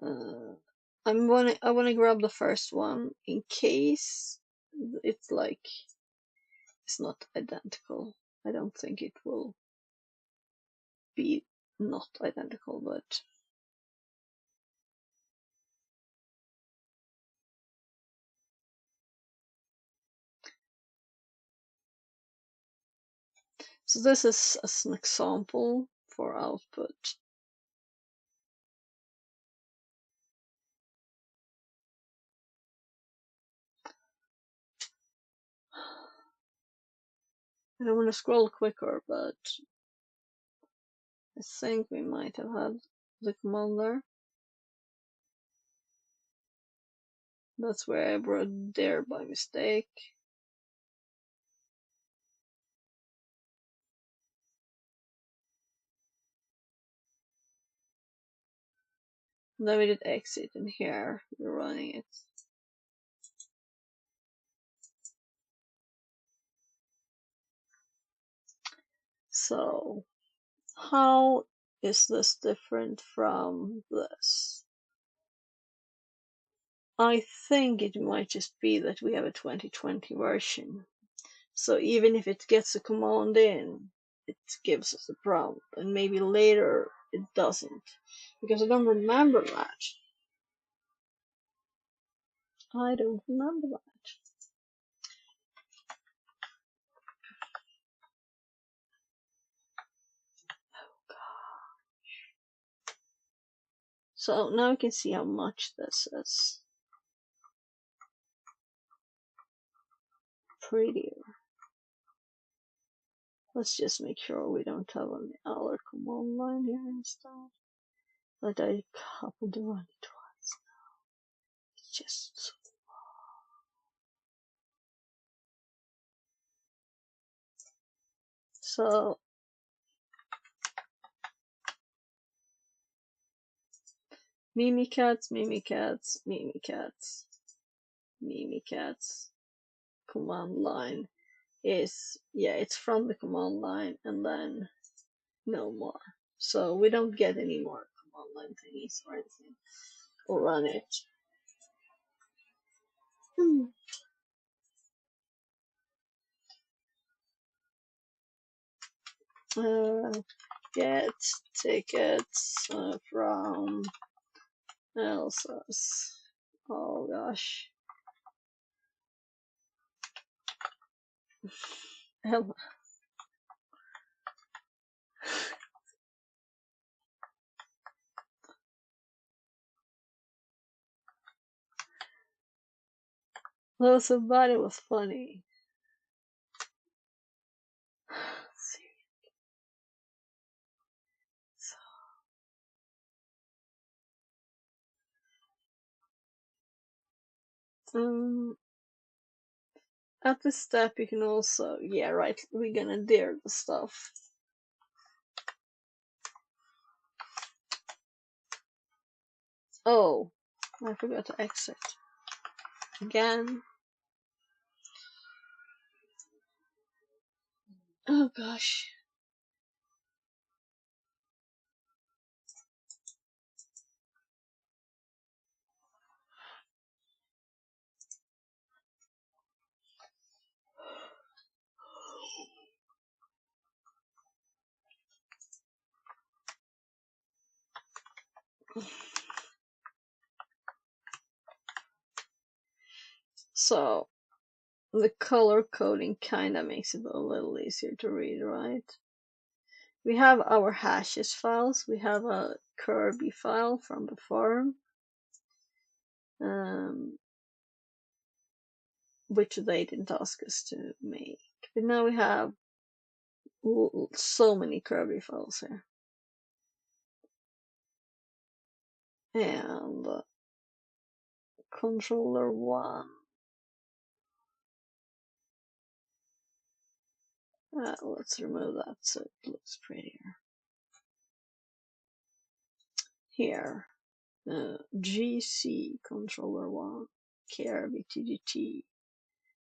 Speaker 1: I want to grab the first one in case it's like it's not identical. I don't think it will be not identical, but so this is as an example for output. I don't want to scroll quicker, but I think we might have had the command there. That's where I brought there by mistake. Then we did exit, and here we're running it. So how is this different from this? I think it might just be that we have a 2020 version. So even if it gets a command in, it gives us a prompt, and maybe later it doesn't, because I don't remember that. I don't remember that. So now we can see how much this is. Prettier. Let's just make sure we don't have any other command line here instead. But I copied the run twice now. It's just so So Mimikatz, Mimikatz, Mimikatz, Mimikatz. Command line is, yeah, it's from the command line and then no more. So we don't get any more command line thingies or anything. We'll run it. Get tickets from Elsa's. Oh gosh. Ella. Well, somebody was funny. At this step you can also, yeah, right, we're gonna dir the stuff. Oh, I forgot to exit. Again. Oh gosh. So, the color coding kinda makes it a little easier to read, right? We have our hashes files. We have a Kirby file from before, which they didn't ask us to make. But now we have so many Kirby files here. And controller 1. Let's remove that so it looks prettier. Here, GC controller 1, KRB TGT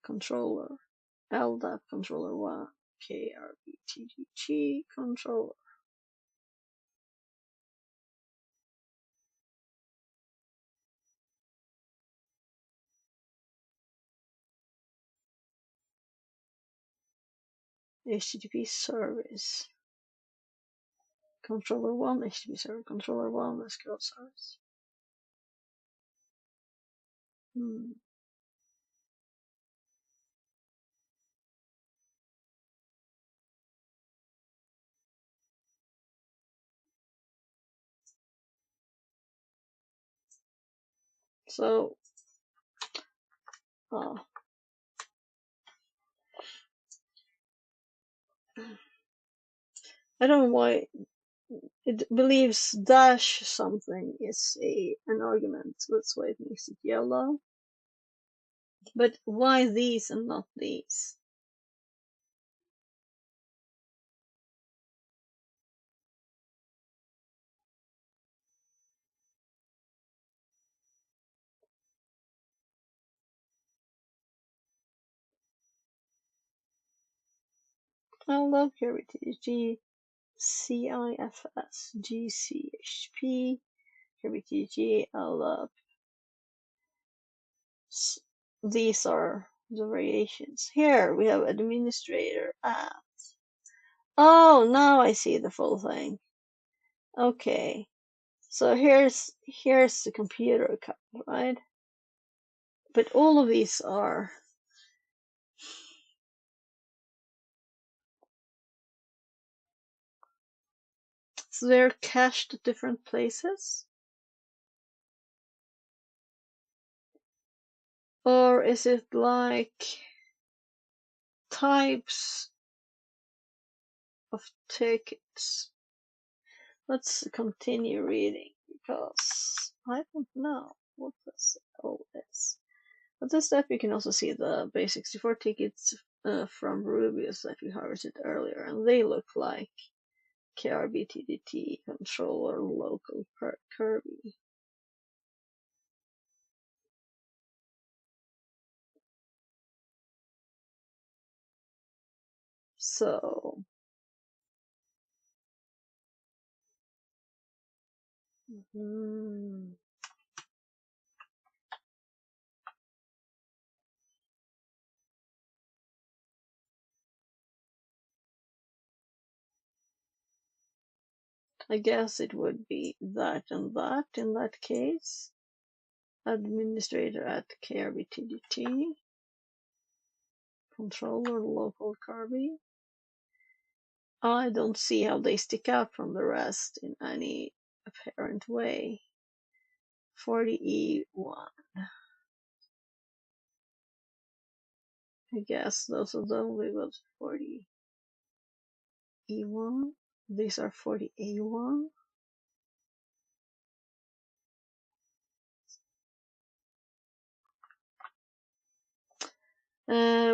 Speaker 1: controller, LDAP controller 1, KRB TGT controller. HTTP service. Controller 1, HTTP server, controller 1, SQL service. So, I don't know why it believes dash something is an argument. That's why it makes it yellow. But why these and not these? I love KRBTG, CIFS, GCHP, KRBTG, I love. These are the variations. Here we have administrator at. Oh, now I see the full thing. Okay, so here's the computer account, right? But all of these are so they're cached at different places? Or is it like types of tickets? Let's continue reading because I don't know what this all is. At this step, you can also see the base 64 tickets from Rubius that we harvested earlier, and they look like KRBTDT controller local Kirby. So, I guess it would be that and that in that case. Administrator at KRBTDT. Controller local Kirby. I don't see how they stick out from the rest in any apparent way. 40E1. I guess those are the only ones 40E1. These are 40A1.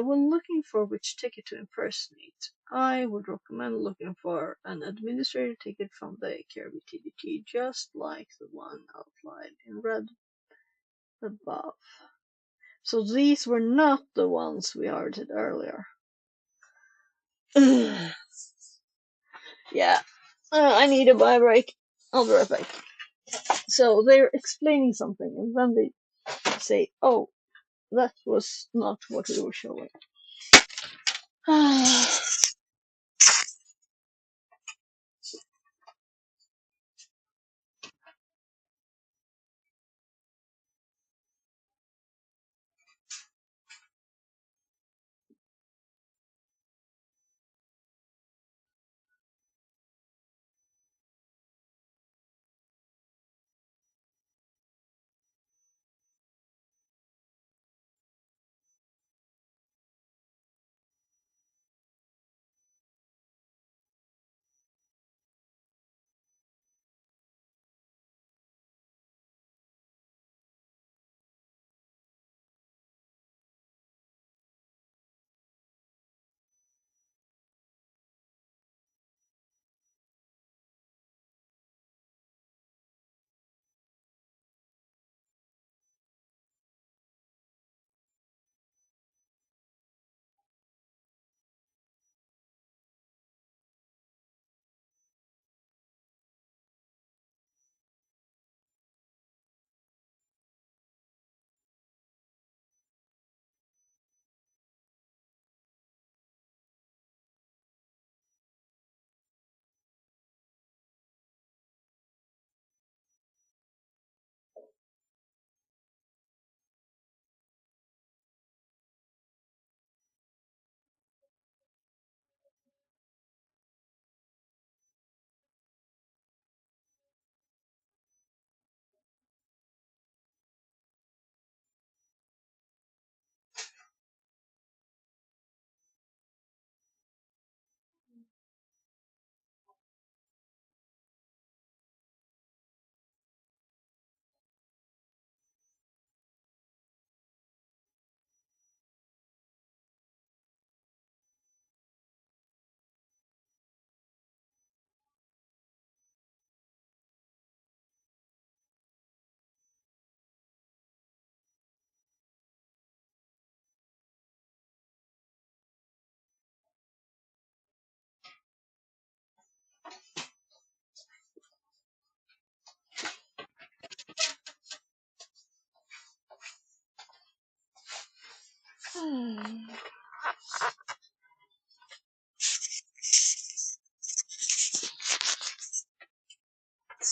Speaker 1: When looking for which ticket to impersonate, I would recommend looking for an administrator ticket from the KRBTDT, just like the one outlined in red above. So these were not the ones we harvested earlier. Yeah, I need a buy break. I'll be right back. So they're explaining something, and then they say, "Oh, that was not what we were showing."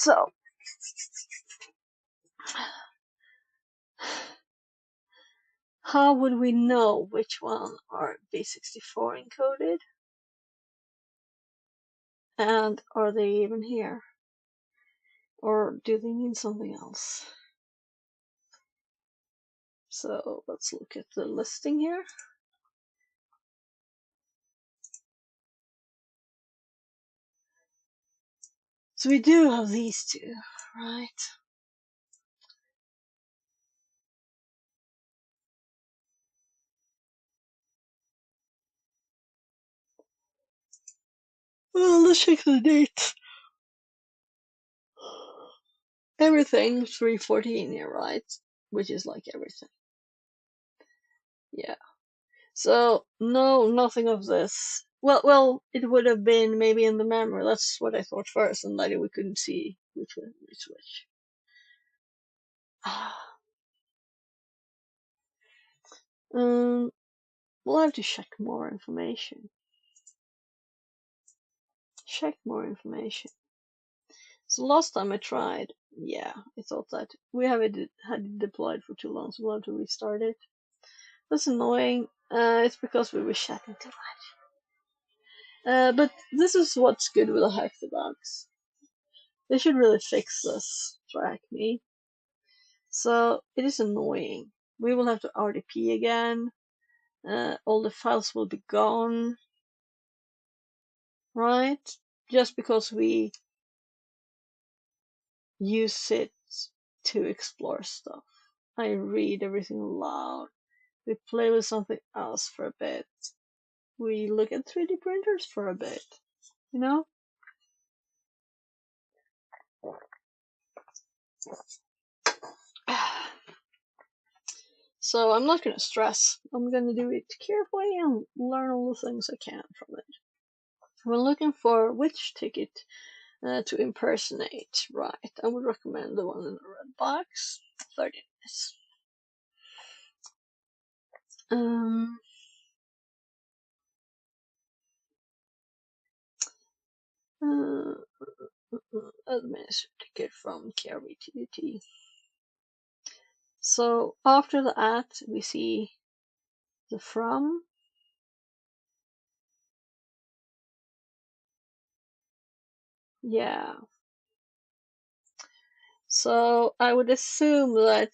Speaker 1: So, how would we know which one are base64 encoded? And are they even here? Or do they mean something else? So let's look at the listing here. So we do have these two, right? Well, let's check the dates. Everything 314 here, right? Which is like everything. Yeah. So no, nothing of this. Well, it would have been maybe in the memory. That's what I thought first, and later we couldn't see which one which which. We'll have to check more information. Check more information. So last time I tried, yeah, I thought that we had it deployed for too long, so we'll have to restart it. That's annoying. It's because we were chatting too much. But this is what's good with the hack the bugs. They should really fix this, track me. So it is annoying. We will have to RDP again. All the files will be gone, right? Just because we use it to explore stuff. I read everything aloud. We play with something else for a bit. We look at 3D printers for a bit. You know? So I'm not gonna stress. I'm gonna do it carefully and learn all the things I can from it. We're looking for which ticket to impersonate. Right, I would recommend the one in the red box. 30 minutes. Administer ticket from KRBTDT. So after the at, we see the from. Yeah. So I would assume that,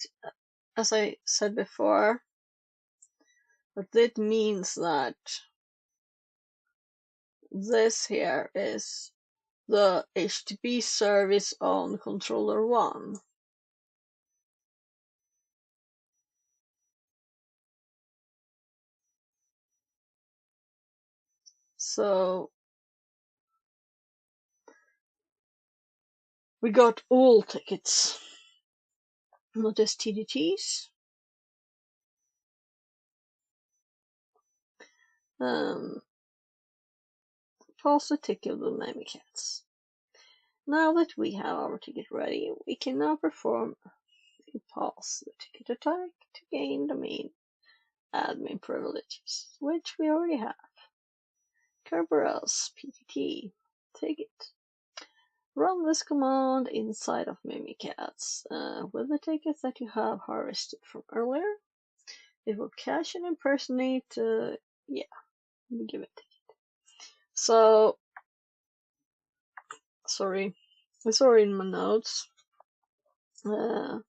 Speaker 1: as I said before, that means that this here is the HTTP service on controller 1. So we got all tickets, not just TDTs. Pause the ticket of the Mimikatz. Now that we have our ticket ready, we can now perform a pause the ticket attack to gain domain admin privileges, which we already have. Kerberos PTT ticket. Run this command inside of Mimikatz with the tickets that you have harvested from earlier. It will cache and impersonate. Yeah, let me give it. So, sorry, it's already in my notes. Let's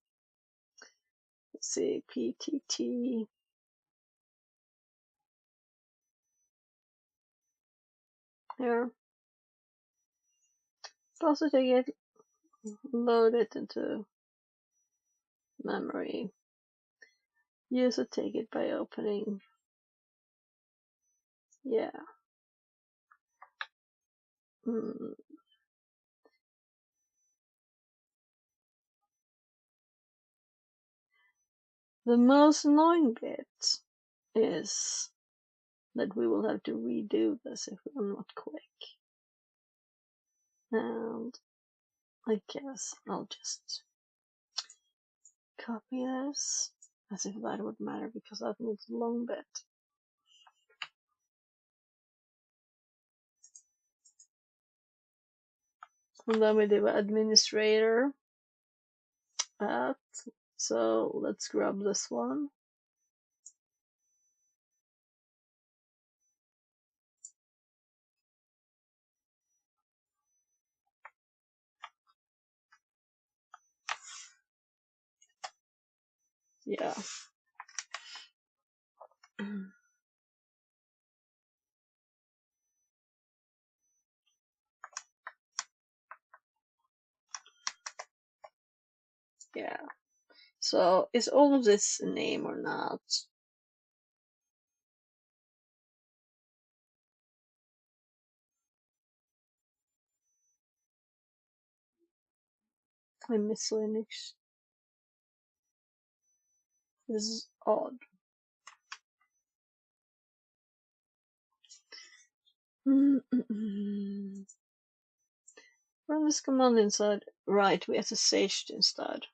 Speaker 1: see, PTT. Here. Pause the ticket, load it into memory. Use a ticket by opening. Yeah. The most annoying bit is that we will have to redo this if we're not quick. And I guess I'll just copy this as if that would matter because that needs a long bit. And then we do administrator at. So let's grab this one. Yeah. Yeah. So is all of this a name or not? I miss Linux. This is odd. Run this command inside. Right, we SSH'd instead.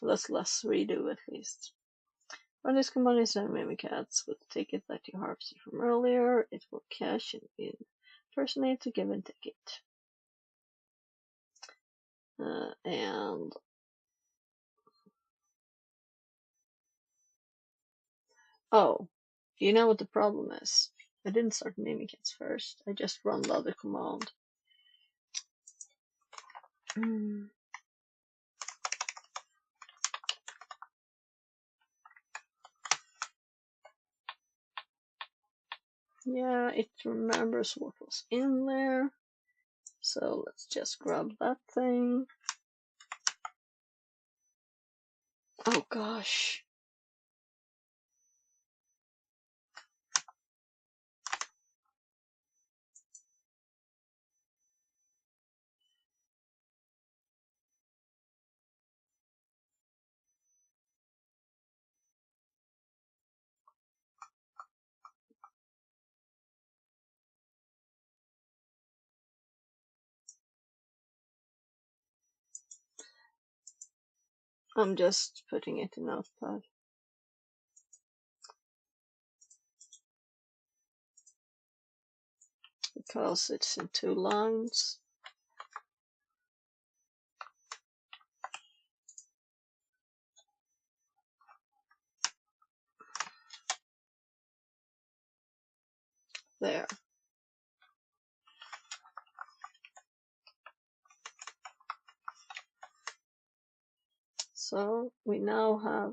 Speaker 1: Let's redo at least. Run this command inside Mimikatz with the ticket that you harvested from earlier. It will cache and impersonate a given ticket. And oh, do you know what the problem is? I didn't start Mimikatz first. I just run the other command. Yeah, it remembers what was in there. So let's just grab that thing. Oh gosh. I'm just putting it in Notepad. Because it's in 2 lines. There. So we now have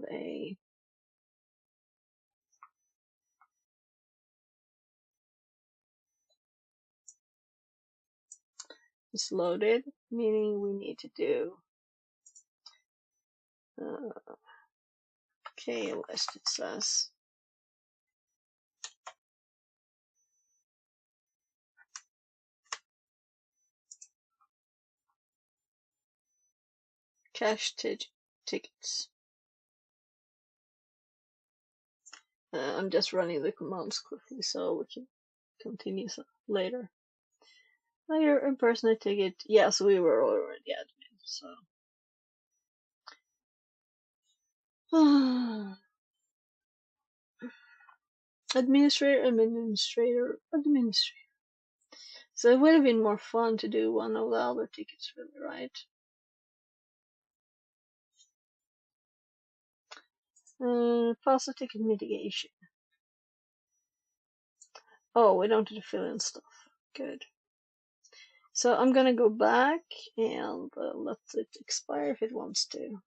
Speaker 1: it's loaded, meaning we need to do klist, it says. Cache tickets. I'm just running the commands quickly so we can continue later. Later, impersonate ticket. Yes, we were already admin, so. Administrator. So it would have been more fun to do one of the other tickets, really, right? Fast ticket mitigation. Oh, we don't have to fill in stuff. Good. So I'm gonna go back and let it expire if it wants to.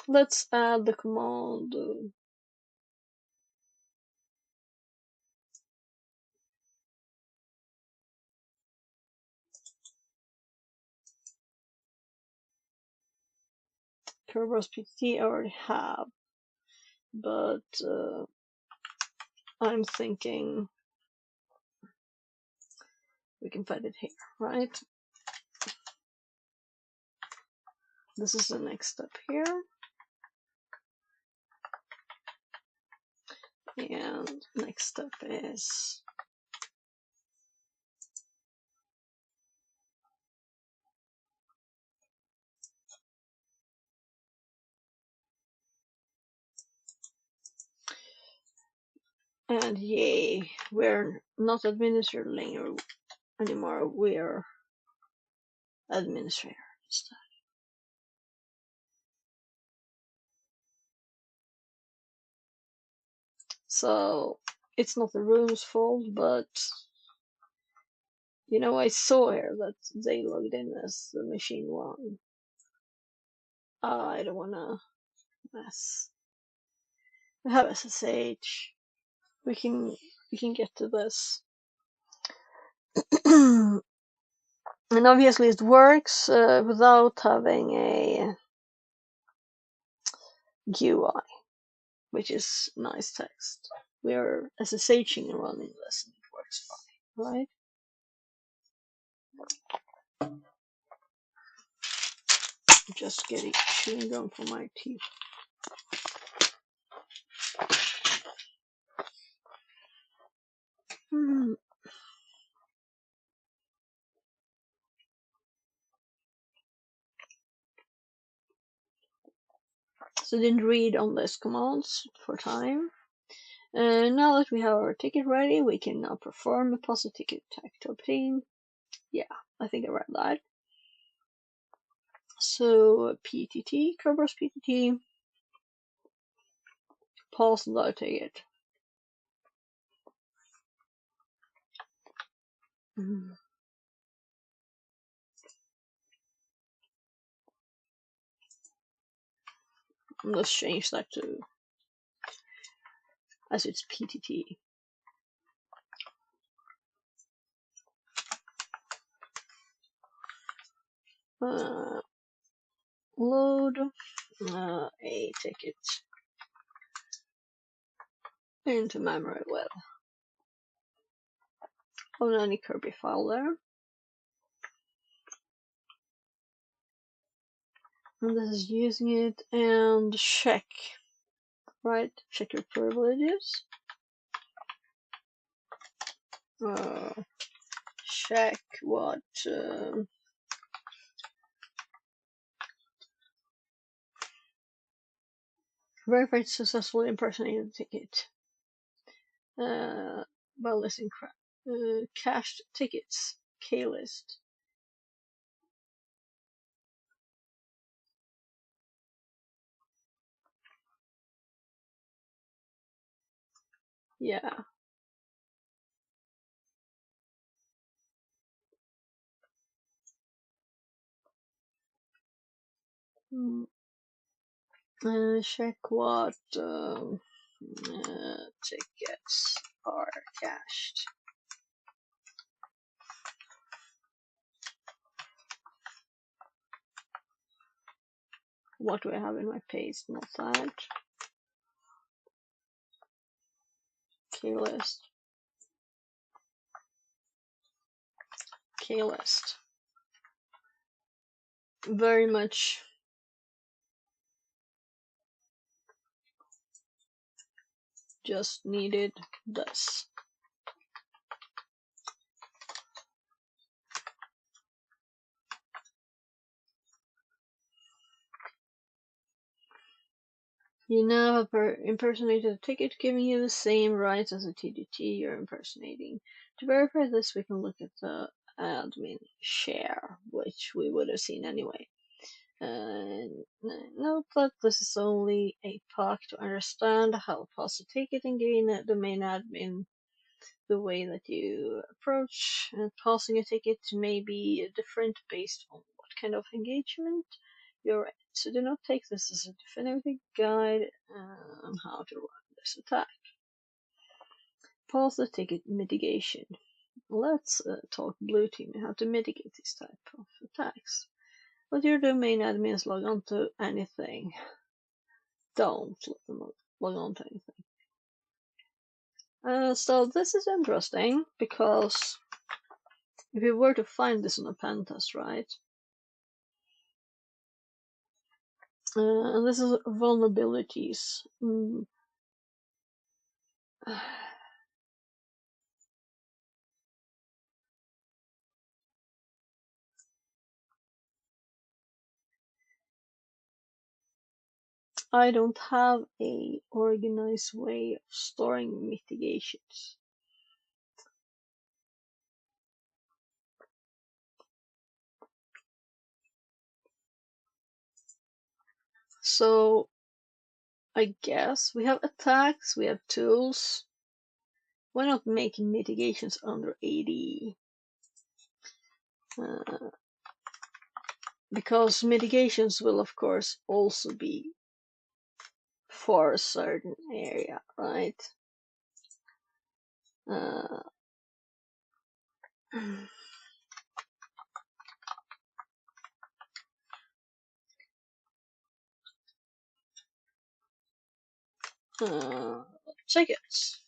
Speaker 1: Let's add the command. Kerberos PT I already have, but I'm thinking we can find it here, right? This is the next step here. And next step is And yay, we're not administrator anymore, we're administrator instead. So it's not the room's fault, but you know, I saw here that they logged in as the machine 1. I don't wanna mess. We have SSH. We can get to this. And obviously it works without having a GUI, which is nice text. We are SSHing and running this and it works fine, right? Just getting chewing gum for my teeth. So didn't read on these commands for time. Now that we have our ticket ready, we can now perform a POSIT ticket tag to obtain. Yeah, I think I read that. So PTT, Kerberos PTT, pause the ticket. Let's change that to as it's PTT. Load a ticket into memory web. On any Kirby file there. And this is using it and check, right? Check your privileges. Check what verified successfully impersonated ticket. By listing cached tickets, K-list. Yeah. Check what tickets are cached. What do I have in my paste? Not that. K-list. K-list. Very much just needed this. You now have impersonated a ticket, giving you the same rights as a TDT you're impersonating. To verify this, we can look at the admin share, which we would have seen anyway. Note that this is only a POC to understand how to pass a ticket and gain the main admin. The way that you approach passing a ticket may be different based on what kind of engagement you're in. So do not take this as a definitive guide on how to run this attack. Pause the ticket mitigation. Let's talk blue team and how to mitigate this type of attacks. Let your domain admins log on to anything. Don't let them log on to anything. So this is interesting because if you were to find this on a pen test, right? And this is vulnerabilities. I don't have a organized way of storing mitigations. So I guess we have attacks, we have tools. Why not make mitigations under 80? Because mitigations will of course also be for a certain area, right? Tickets.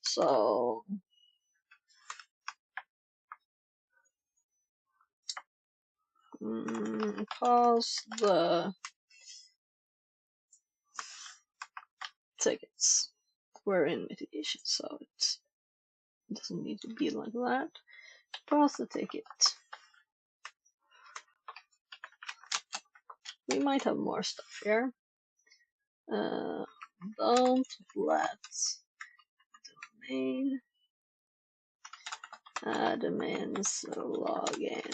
Speaker 1: So pause the tickets. We're in mitigation, so it doesn't need to be like that. Pause the ticket. We might have more stuff here. Don't let domain admins log in.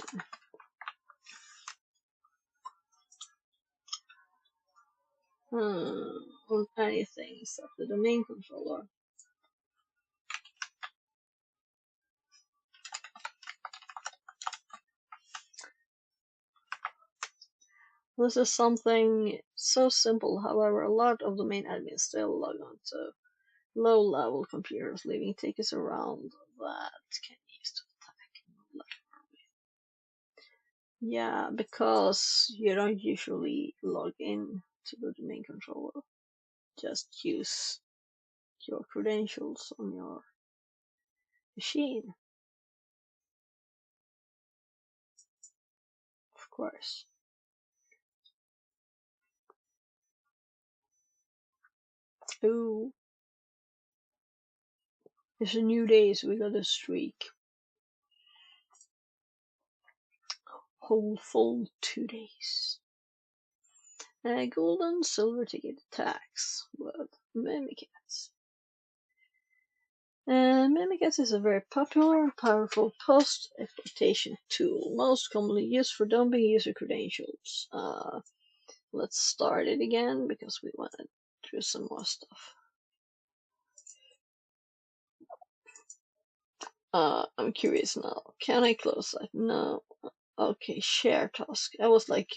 Speaker 1: On anything except the domain controller. This is something so simple, however, a lot of domain admins still log on to low-level computers, leaving tickets around that can be used to attack. Yeah, because you don't usually log in to the domain controller. Just use your credentials on your machine. Of course. Ooh. It's a new day, so we got a streak. Whole full 2 days. Golden silver ticket attacks with Mimikatz. Mimikatz is a very popular and powerful post-exploitation tool, most commonly used for dumping user credentials. Let's start it again because we want to do some more stuff. I'm curious now. Can I close that? No. Okay, share task. I was like,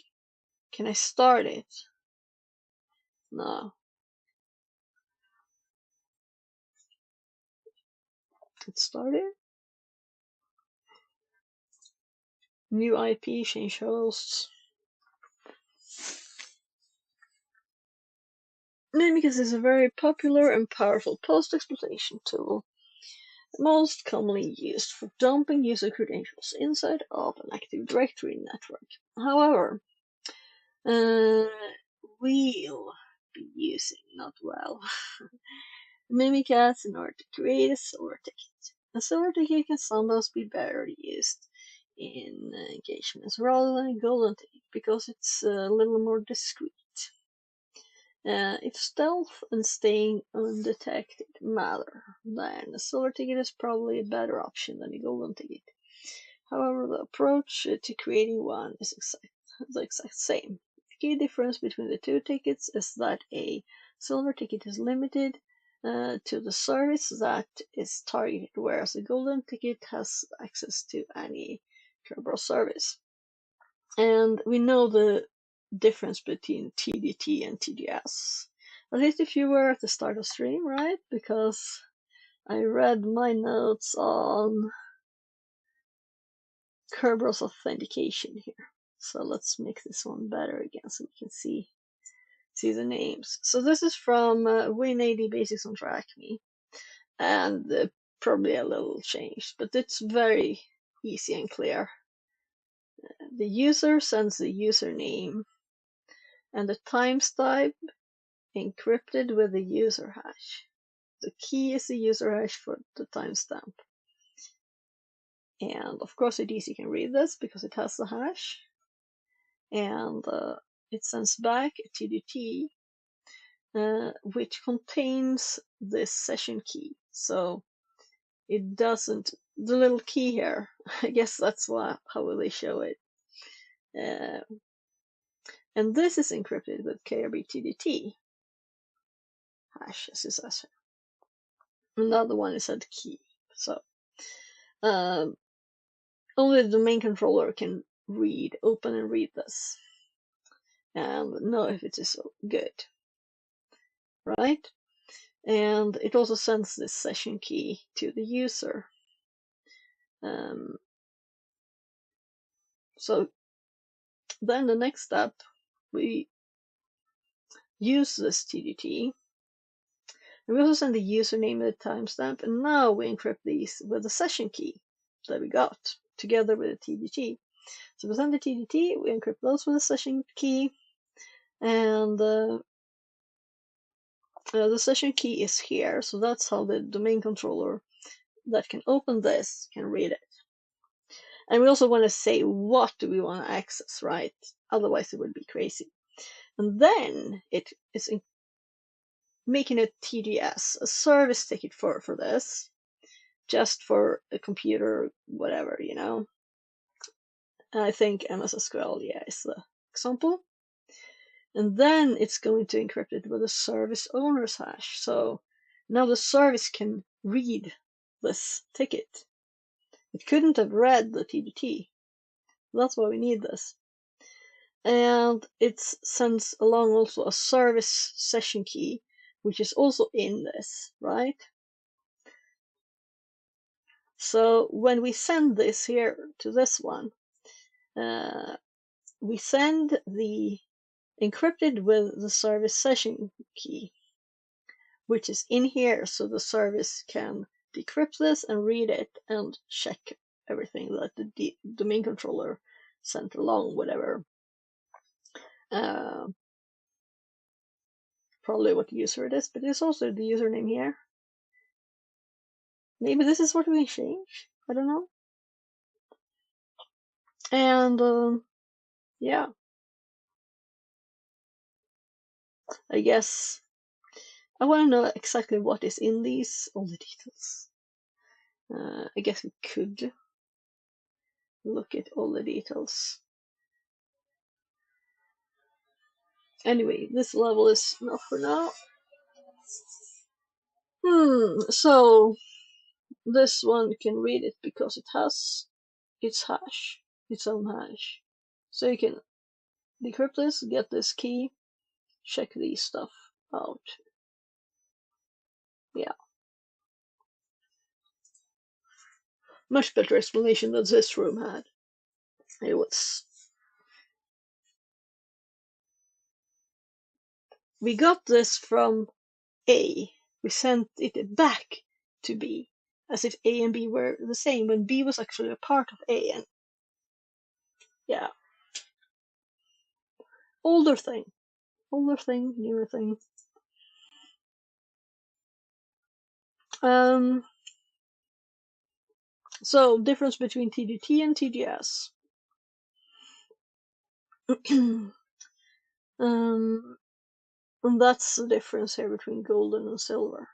Speaker 1: can I start it? No. It started. New IP, change hosts. Mimikatz is a very popular and powerful post-exploitation tool, most commonly used for dumping user credentials inside of an Active Directory network. However, we'll be using not well Mimikatz in order to create a silver ticket. A silver ticket can sometimes be better used in engagements rather than a golden ticket because it's a little more discreet. If stealth and staying undetected matter, then a silver ticket is probably a better option than a golden ticket. However, the approach to creating one is the exact same. The key difference between the two tickets is that a silver ticket is limited to the service that is targeted, whereas a golden ticket has access to any Kerberos service. And we know the difference between TDT and TDS. At least if you were at the start of stream, right? Because I read my notes on Kerberos authentication here. So let's make this one better again so we can see the names. So this is from Win80 Basics on TrackMe, and probably a little changed, but it's very easy and clear. The user sends the username and the timestamp encrypted with the user hash. The key is the user hash for the timestamp. And of course, EDC can read this because it has the hash. And it sends back a TDT which contains this session key. So it doesn't, the little key here, I guess that's how they show it. And this is encrypted with KRB TDT hash, as it says here. And the other one is a key. So only the domain controller can open and read this and know if it is good, right? And it also sends this session key to the user. So then the next step, we use this TDT, and we also send the username and the timestamp, and now we encrypt these with the session key that we got together with the TDT. So we send the TDT, we encrypt those with the session key, and the session key is here, so that's how the domain controller that can open this can read it. And we also want to say what do we want to access, right? Otherwise it would be crazy. And then it is making a TDS, a service ticket for this, just for a computer, whatever, you know. And I think MS SQL, yeah, is the example. And then it's going to encrypt it with a service owner's hash. So now the service can read this ticket. It couldn't have read the TDT. That's why we need this. And it sends along also a service session key, which is also in this, right? So when we send this here to this one, we send the encrypted with the service session key, which is in here, so the service can decrypt this and read it and check everything that the domain controller sent along, whatever. Probably what user it is, but it's also the username here. Maybe this is what we change. I don't know. And yeah, I guess I want to know exactly what is in all the details. I guess we could look at all the details. Anyway, this level is enough for now. So this one can read it because it has its hash, its own hash. So you can decrypt this, get this key, check these stuff out. Yeah. Much better explanation than this room had. It was. We got this from A. We sent it back to B, as if A and B were the same, when B was actually a part of A. And yeah. Older thing, newer thing. So difference between TDT and TDS. And that's the difference here between golden and silver.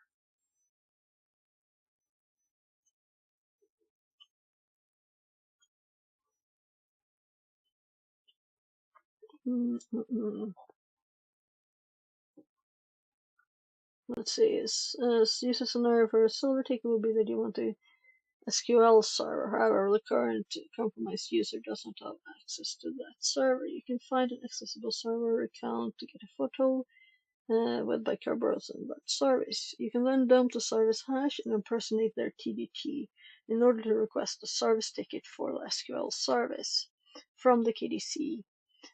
Speaker 1: Let's see. Use a scenario for a silver ticket will be that you want to SQL server. However, the current compromised user does not have access to that server. You can find an accessible server account to get a photo by Kerberos and that service. You can then dump the service hash and impersonate their TDT in order to request a service ticket for the SQL service from the KDC,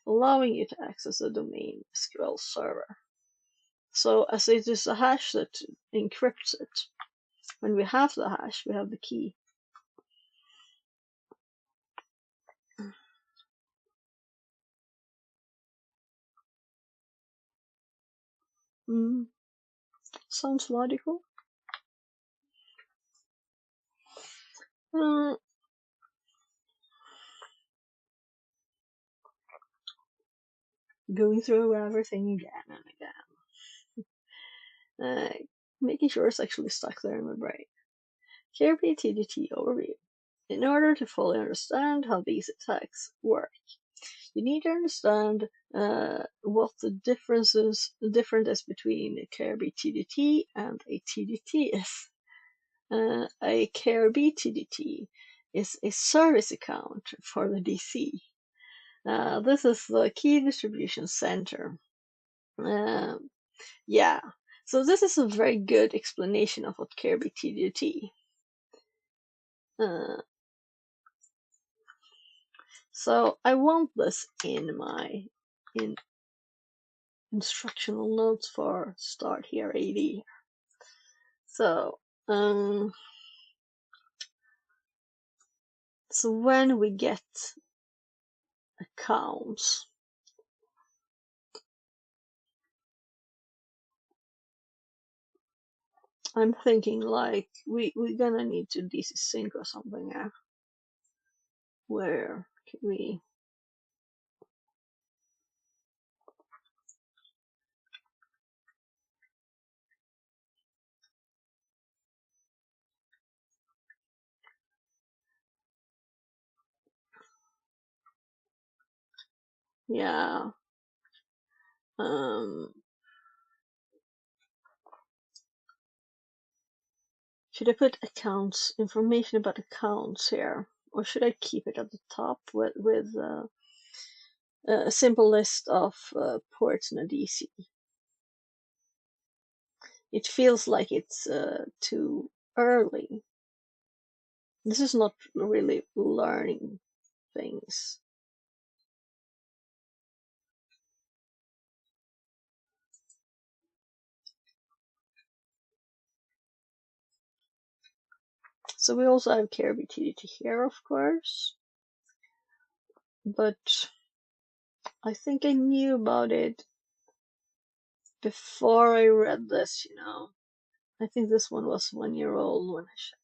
Speaker 1: allowing you to access the domain SQL server. So as it is a hash that encrypts it, when we have the hash, we have the key. Sounds logical. going through everything again and again, making sure it's actually stuck there in my brain. KRB TDT overview. In order to fully understand how these attacks work, you need to understand what the difference is between a KRB TDT and a TDT is. A KRB TDT is a service account for the DC. This is the key distribution center. Yeah, so this is a very good explanation of what KRB TDT. So I want this in my instructional notes for Start Here AD. So so when we get accounts, I'm thinking like we're gonna need to DC sync or something. Where can we? Yeah. Should I put accounts, information about accounts here, or should I keep it at the top with a simple list of ports in a DC? It feels like it's too early. This is not really learning things. So we also have KRB TDT here, of course, but I think I knew about it before I read this, you know. I think this one was 1 year old when I checked.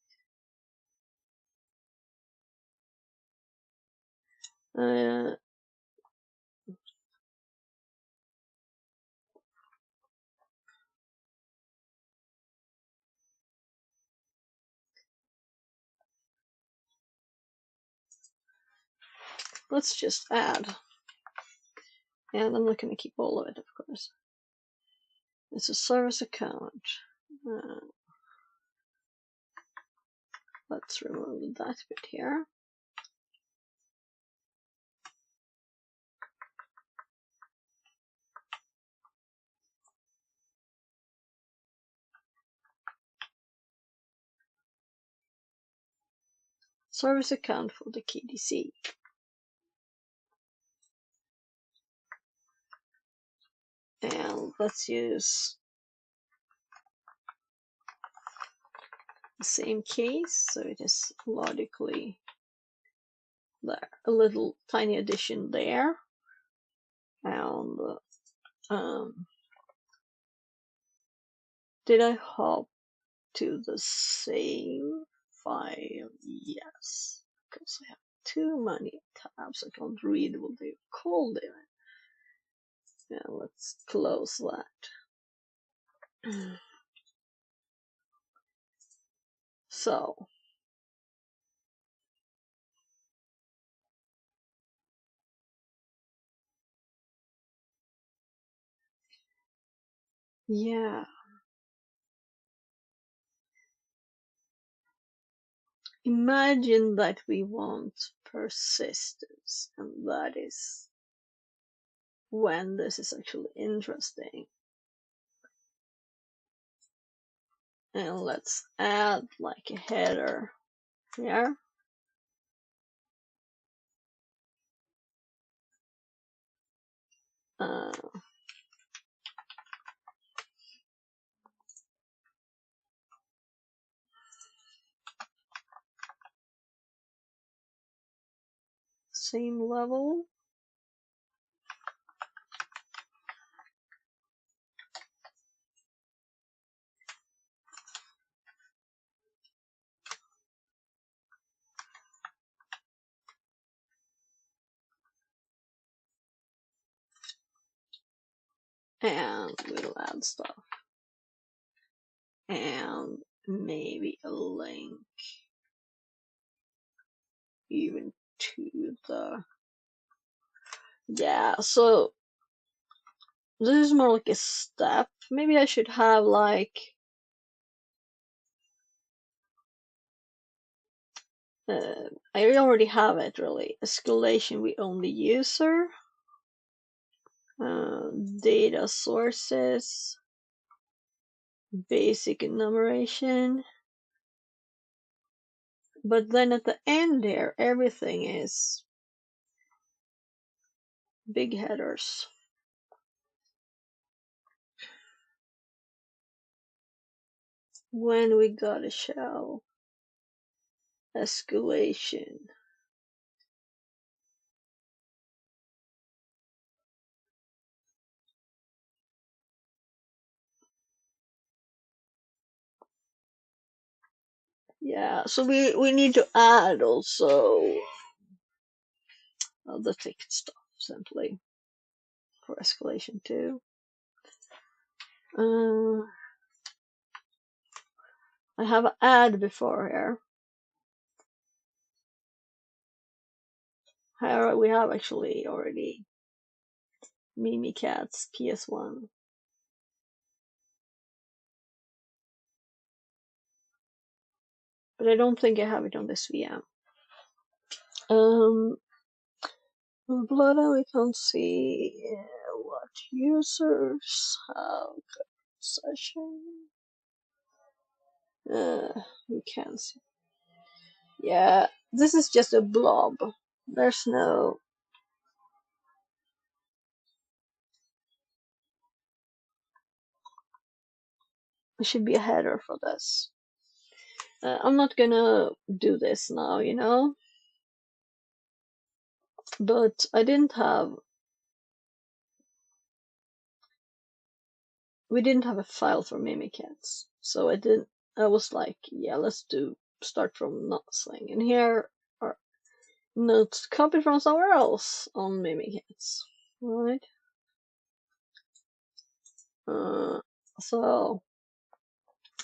Speaker 1: Let's just add. And I'm not going to keep all of it, of course. It's a service account. Let's remove that bit here. Service account for the KDC. And let's use the same case, so it is logically there. A little tiny addition there. And did I hop to the same file? Yes, because I have too many tabs. I can't read what they're called in it. Yeah, let's close that. So, yeah. Imagine that we want persistence, and that is when this is actually interesting. And let's add like a header here. Same level. And we'll add stuff. And maybe a link even to the, yeah, so this is more like a step. Maybe I should have like I already have it really. Escalation we own the user, data sources, basic enumeration, but then at the end there everything is big headers. When we gotta show escalation. Yeah, so we need to add also the ticket stuff simply for escalation too. I have an ad before here. Here we have actually already Mimikatz PS1. But I don't think I have it on this VM. Blood, we can't see what users have session. We can't see. Yeah, this is just a blob. There's no. There should be a header for this. I'm not gonna do this now, you know. But I didn't have. We didn't have a file for Mimikatz, so I didn't. I was like, yeah, let's start from nothing. And here are notes copied from somewhere else on Mimikatz, right? So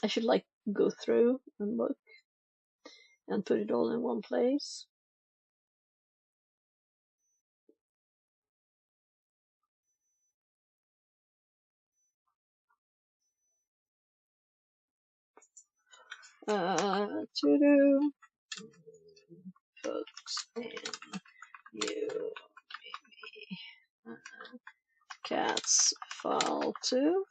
Speaker 1: I should like go through and look and put it all in one place. To do folks in you cats file 2.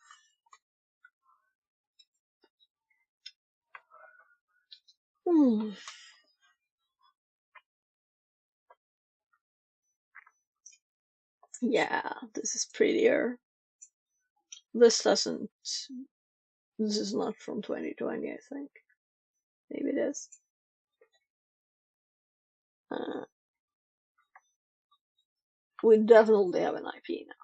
Speaker 1: Yeah, this is prettier. This doesn't. This is not from 2020, I think. Maybe it is. We definitely have an IP now.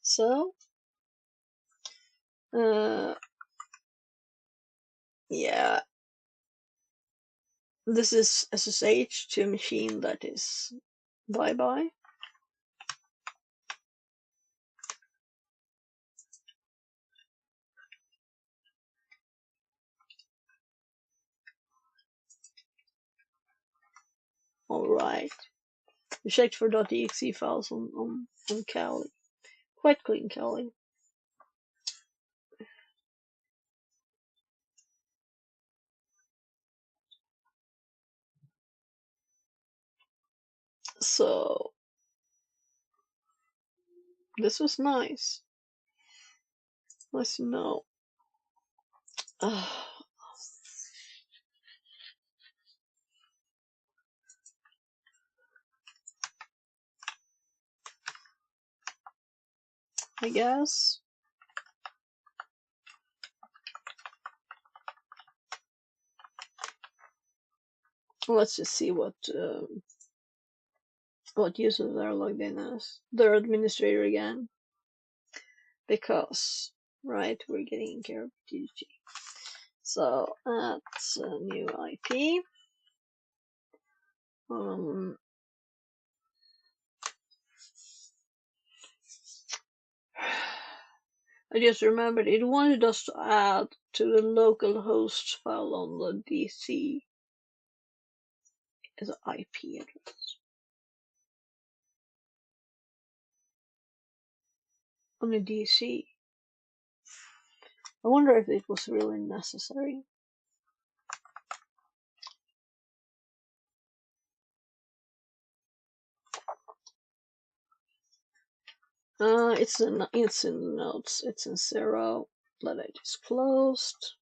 Speaker 1: So, yeah, this is SSH to a machine that is bye-bye. Alright. We checked for .exe files on Kali. Quite clean Kali. So, this was nice. Let's know. I guess. let's just see what users are logged in as. Their administrator again, because right, we're getting care of TDT. So that's a new IP. I just remembered it wanted us to add to the local host file on the DC as an IP address. On the DC. I wonder if it was really necessary. It's in the notes. It's in 0 that I just closed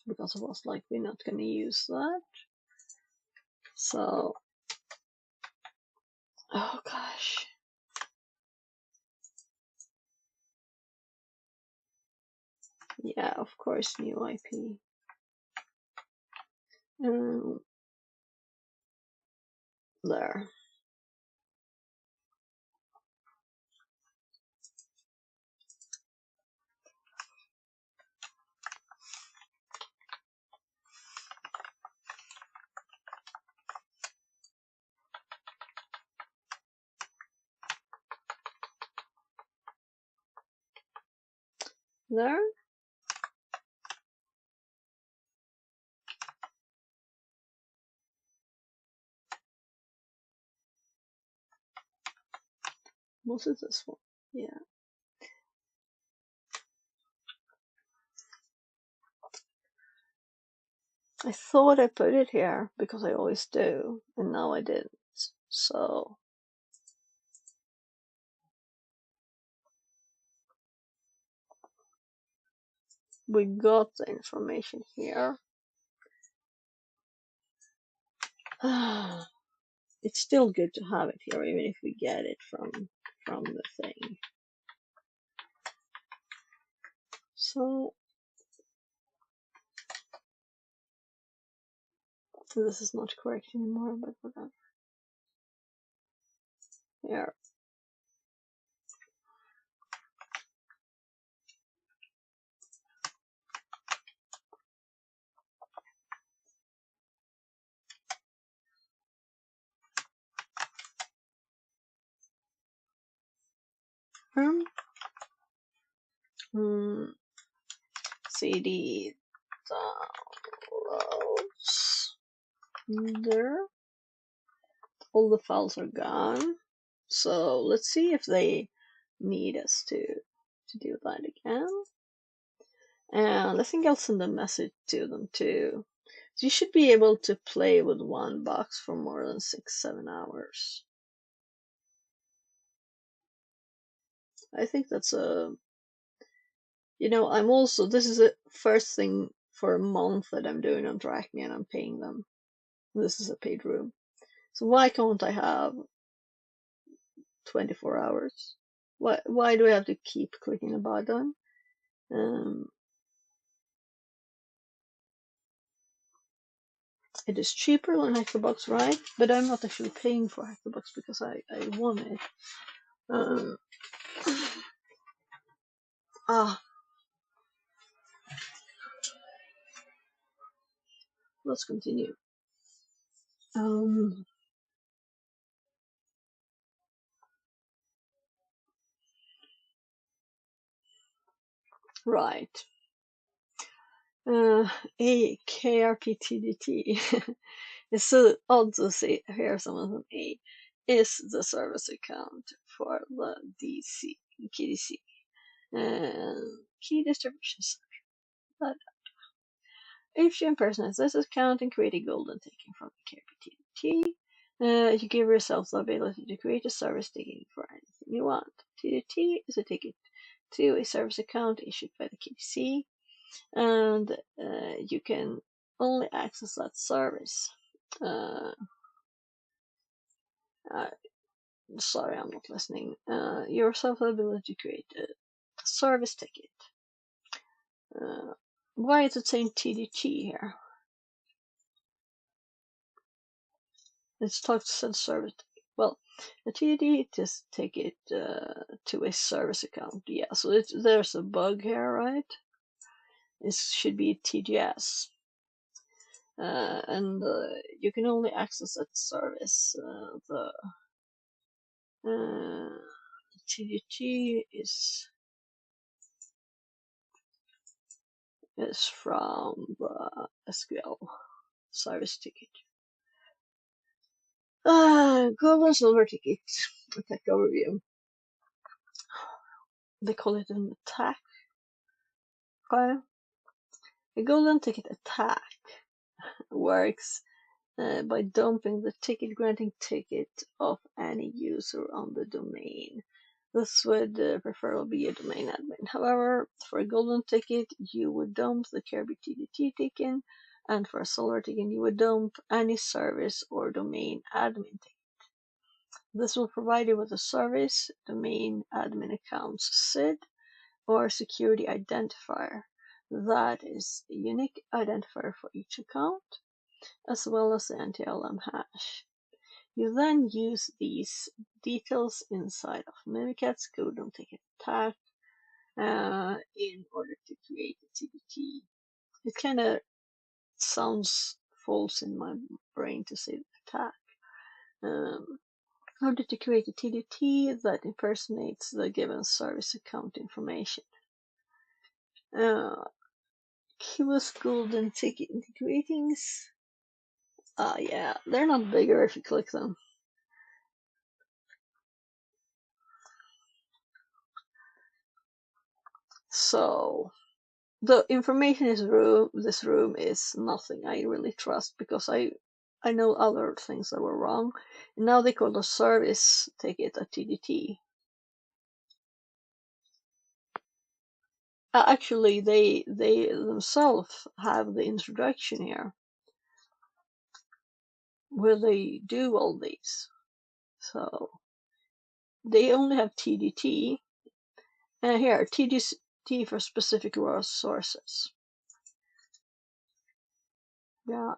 Speaker 1: because I was like, we're not gonna use that. So, oh gosh. Yeah, of course, new IP. There. There. Was it this one? Yeah. I thought I put it here because I always do, and now I didn't. So we got the information here. It's still good to have it here, even if we get it from the thing. So this is not correct anymore, but whatever. Here. CD downloads. There. All the files are gone. So let's see if they need us to do that again. And I think I'll send a message to them too. So you should be able to play with one box for more than 6-7 hours. I think that's a, I'm also, this is the first thing for a month that I'm doing on Drachmy, and I'm paying them. This is a paid room. So why can't I have 24 hours? Why do I have to keep clicking the button? It is cheaper than HackerBox, right? But I'm not actually paying for HackerBox because I want it. Let's continue. Right. A KRPTDT. It's so odd to see hear someone from A is the service account for the DC KDC key distribution center. If you impersonate this account and create a golden ticket from the KRPTDT, you give yourself the ability to create a service ticket for anything you want. TDT is a ticket to a service account issued by the KDC, and you can only access that service. Sorry, I'm not listening. Yourself the ability to create a service ticket. Why is it saying TDT here? It's tough to send service. Well, the TDD just take it to a service account. Yeah, so there's a bug here, right? It should be TGS. And you can only access that service. The TDT is from the SQL service ticket. Gold and silver ticket. Attack overview. They call it an attack. Okay. A golden ticket attack works by dumping the ticket granting ticket of any user on the domain. This would preferably be a domain admin. However, for a golden ticket, you would dump the Kirby TDT ticket, and for a silver ticket, you would dump any service or domain admin ticket. This will provide you with a service, domain admin accounts SID, or security identifier. That is a unique identifier for each account, as well as the NTLM hash. You then use these details inside of Mimikatz Golden Ticket Attack in order to create a TDT. It kind of sounds false in my brain to say attack. In order to create a TDT that impersonates the given service account information. Kiwa's Golden Ticket Integratings. Yeah, they're not bigger if you click them. So the information in this room is nothing I really trust, because I know other things that were wrong. And now they call the service ticket a TDT. Actually, they themselves have the introduction here, where they do all these. So they only have TDT, and here TDT for specific raw sources. Yeah.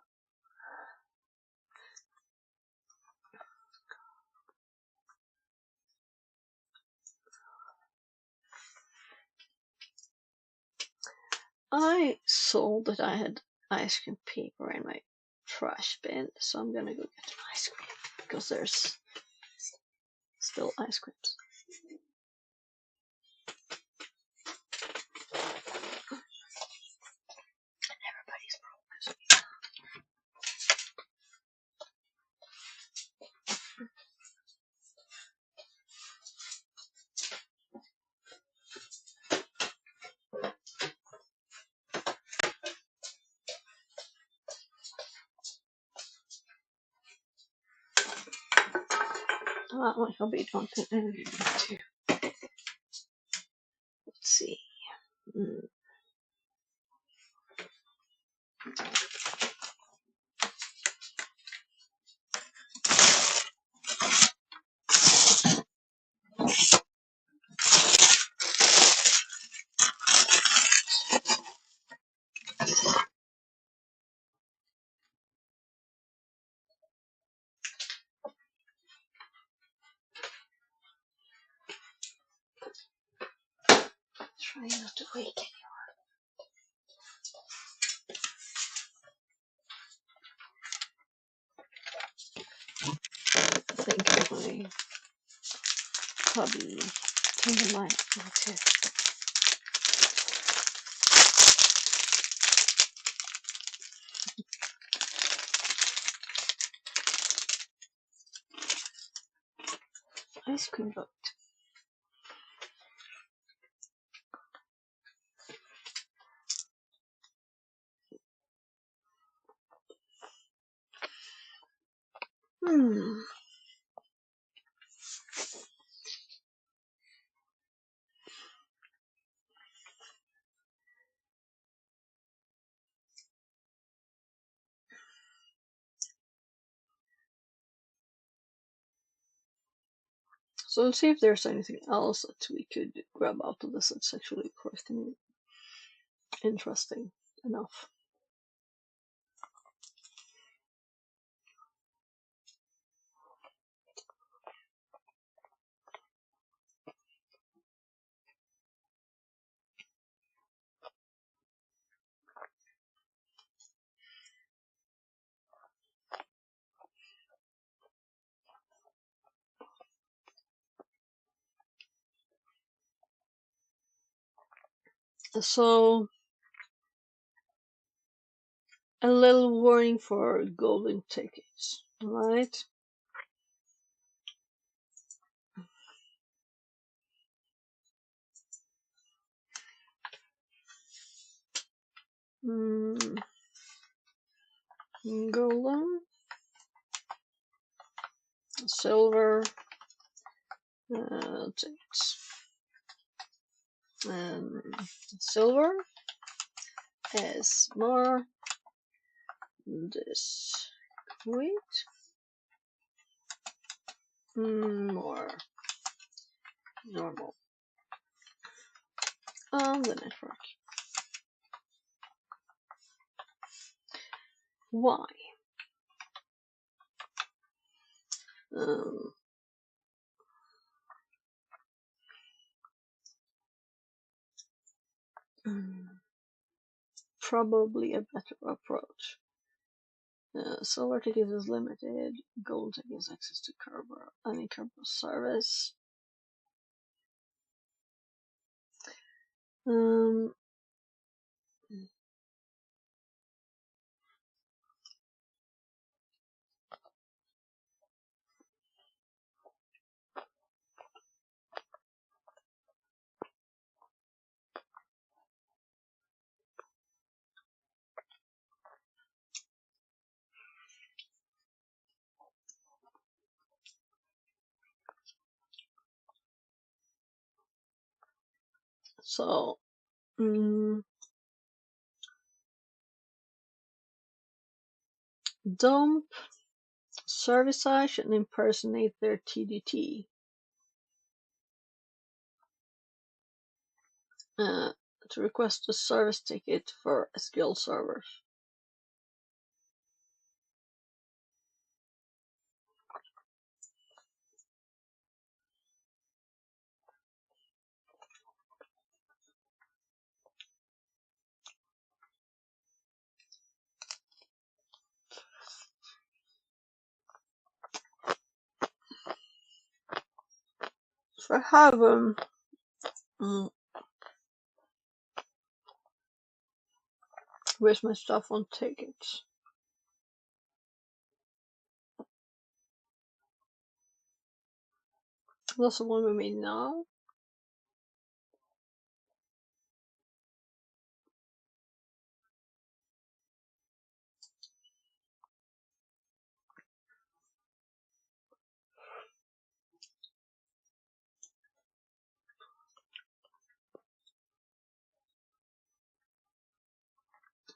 Speaker 1: I saw that I had ice cream paper in my trash bin, so I'm gonna go get an ice cream, because there's still ice creams. And everybody's broke. My hobby don't think energy too. Let's see. Try not to wake anyone. I think my hubby turned the light on too. Ice cream boat. So let's see if there's anything else that we could grab out of this that's actually quite interesting enough. So, a little warning for golden tickets, right? Golden, silver tickets, and silver is more discreet, more normal on the network. Why? Probably a better approach. Silver tickets is limited. Gold tickets access to Kerberos, any Kerberos service. So, dump service side should impersonate their TDT. To request a service ticket for SQL servers. So I have where's my stuff on tickets? That's the one we made now.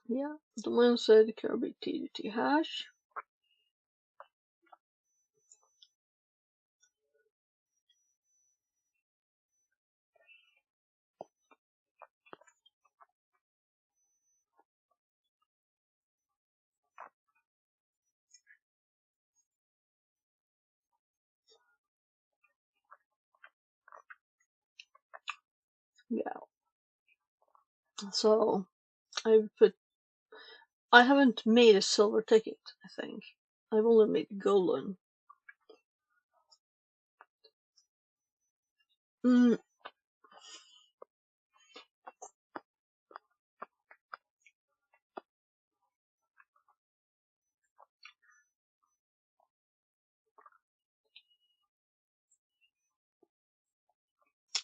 Speaker 1: Yeah, the one said Kirby TDT hash. Yeah. So I haven't made a silver ticket, I think. I've only made golden.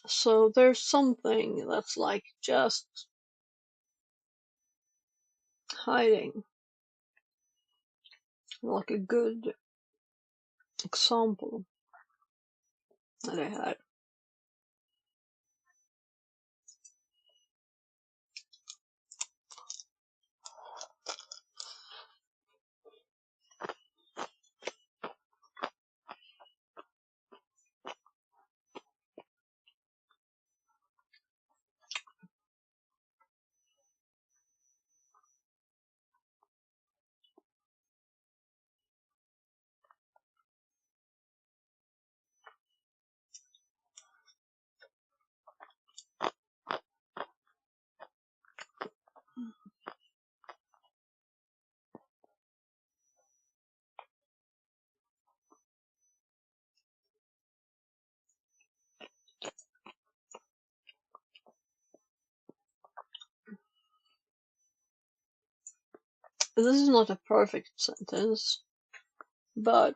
Speaker 1: So there's something that's like just hiding. Like a good example that I had. This is not a perfect sentence, but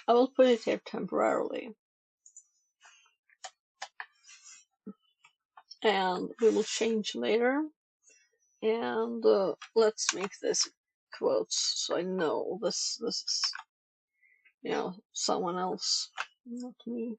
Speaker 1: I will put it here temporarily. And we will change later. And let's make this quotes so I know this is, you know, someone else, not me.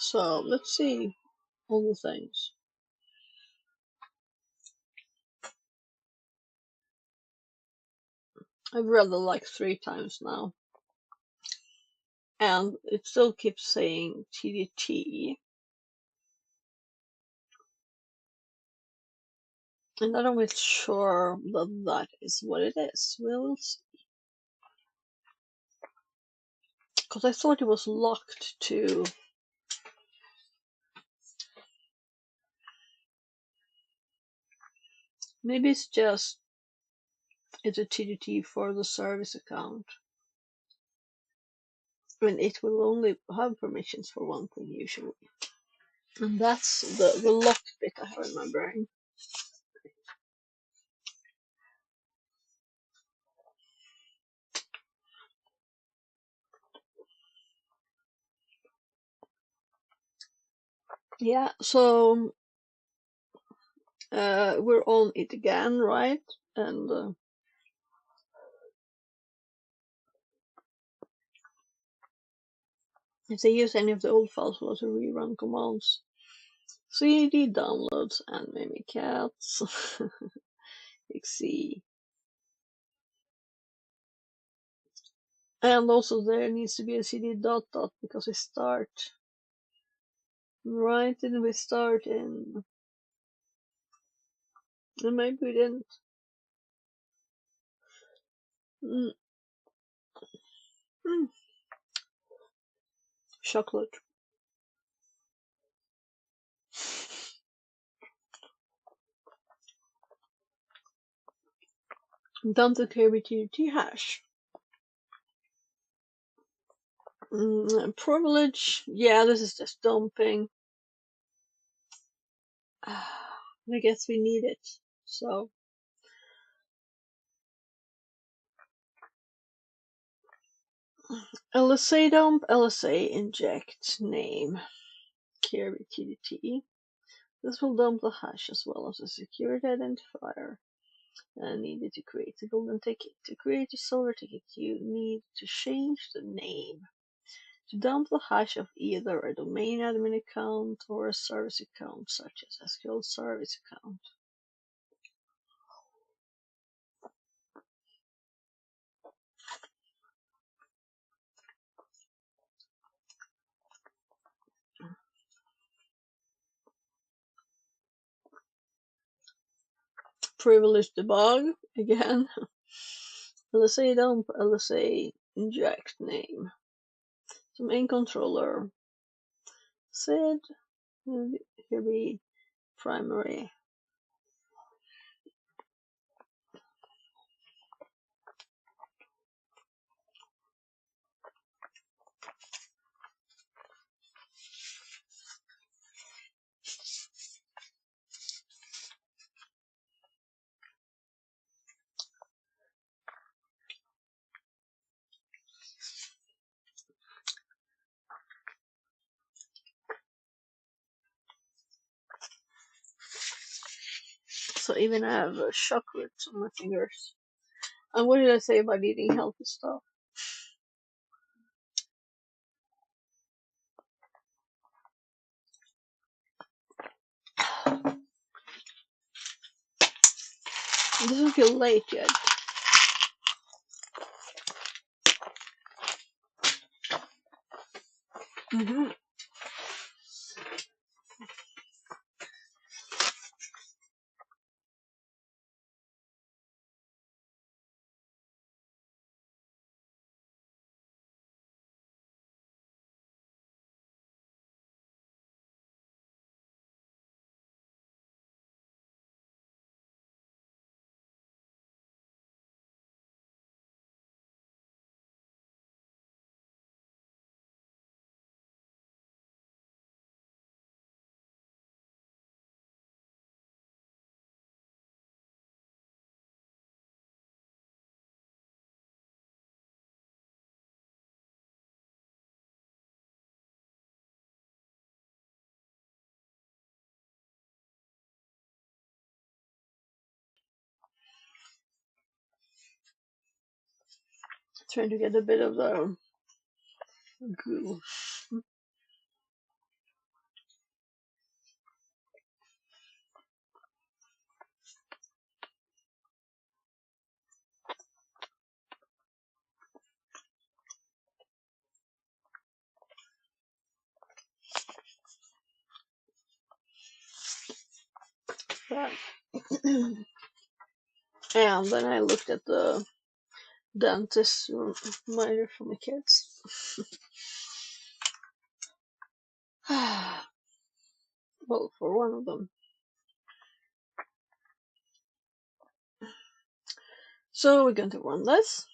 Speaker 1: So let's see all the things. I've read it like 3 times now. And it still keeps saying TDT. And I'm not really sure that that is what it is. We'll see. Because I thought it was locked to... Maybe it's just... It's a TDT for the service account. And it will only have permissions for one thing usually. And that's the locked bit I have in my brain. Yeah, so we're on it again, right? And if they use any of the old files, we'll also rerun commands. CD downloads and Mimikatz. XC. And also there needs to be a CD dot dot because we start. Right, didn't we start in... Maybe we didn't. Mm. Mm. Chocolate. Dump the KBTT hash. Privilege. Yeah, this is just dumping. I guess we need it. So LSA dump, LSA inject name. KBTT. This will dump the hash as well as a security identifier. Needed to create a golden ticket. To create a silver ticket, you need to change the name. To dump the hash of either a domain admin account or a service account, such as SQL service account. Privilege debug again. LSA dump, LSA inject name. So main controller. SID. Here be primary. So even I have chocolates on my fingers. And what did I say about eating healthy stuff? It doesn't feel late yet. Mm-hmm. Trying to get a bit of the goo. But and then I looked at the dentist reminder for my kids. Well, for one of them. So we're going to run this.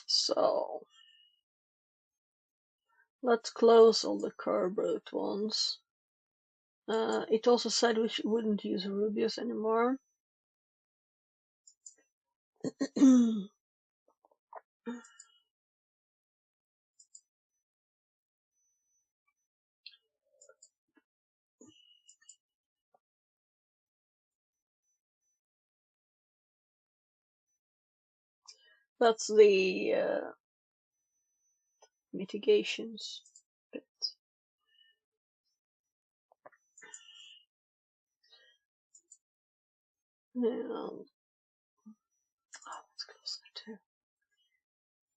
Speaker 1: So let's close all the Kerberos ones. It also said we wouldn't use Rubius anymore. That's the mitigations bit. And let's close that too.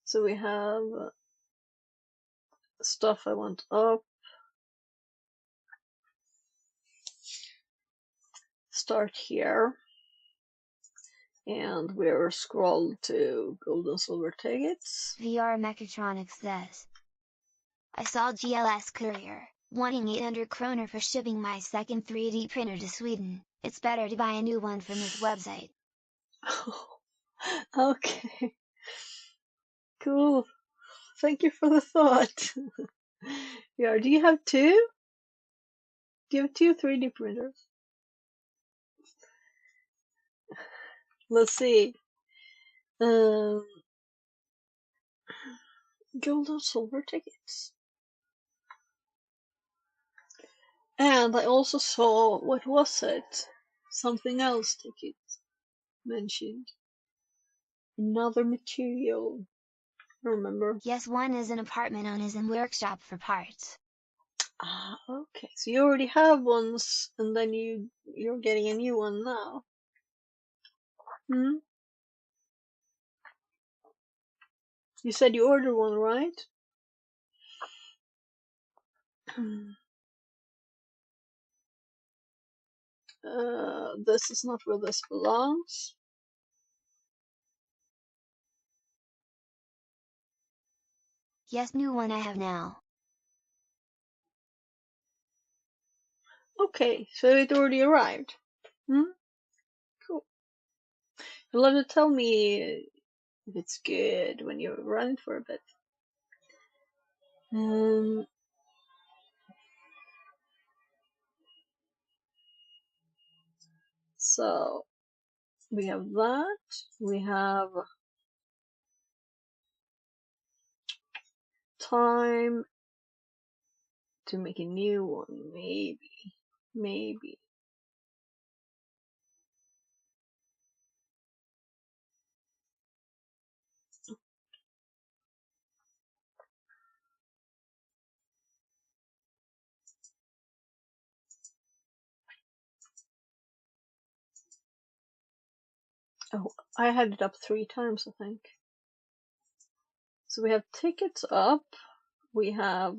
Speaker 1: So we have stuff I want up. Start here. And we're scrolled to gold and silver tickets.
Speaker 4: VR Mechatronics says, I saw GLS Courier, wanting 800 kroner for shipping my second 3D printer to Sweden. It's better to buy a new one from this website.
Speaker 1: Okay. Cool. Thank you for the thought. Yeah, do you have two? Do you have two 3D printers? Let's see. Gold and silver tickets. And I also saw, what was it? Something else ticket mentioned. Another material. I remember.
Speaker 4: Yes, one is an apartment on his and workshop for parts.
Speaker 1: Ah, okay. So you already have ones, and then you're getting a new one now. Hmm? You said you ordered one, right? This is not where this belongs.
Speaker 4: Yes, new one I have now.
Speaker 1: Okay, so it already arrived. Hmm? Cool. You'll have to tell me if it's good when you run it for a bit. So we have that. We have time to make a new one, maybe. Oh, I had it up 3 times, I think. So we have tickets up. We have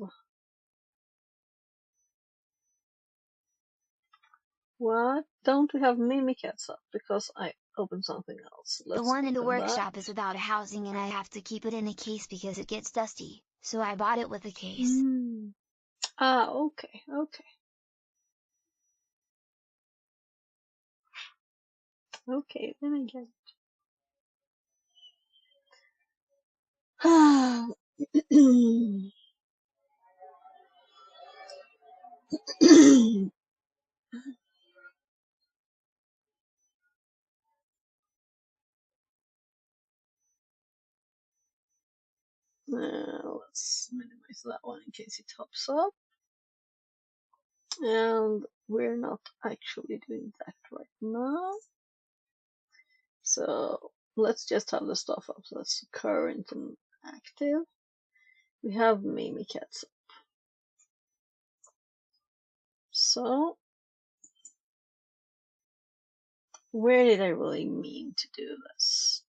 Speaker 1: what? Don't we have Mimikatz up? Because I opened something else.
Speaker 4: The
Speaker 1: Let's
Speaker 4: one in the
Speaker 1: open
Speaker 4: workshop
Speaker 1: that.
Speaker 4: is without a housing and I have to keep it in a case because it gets dusty, so I bought it with a case.
Speaker 1: Ah, okay, okay. Okay, then I get it. Let's minimize that one in case it pops up. And we're not actually doing that right now. So let's just have the stuff up. So that's current and active. We have Mimikatz up. So where did I really mean to do this?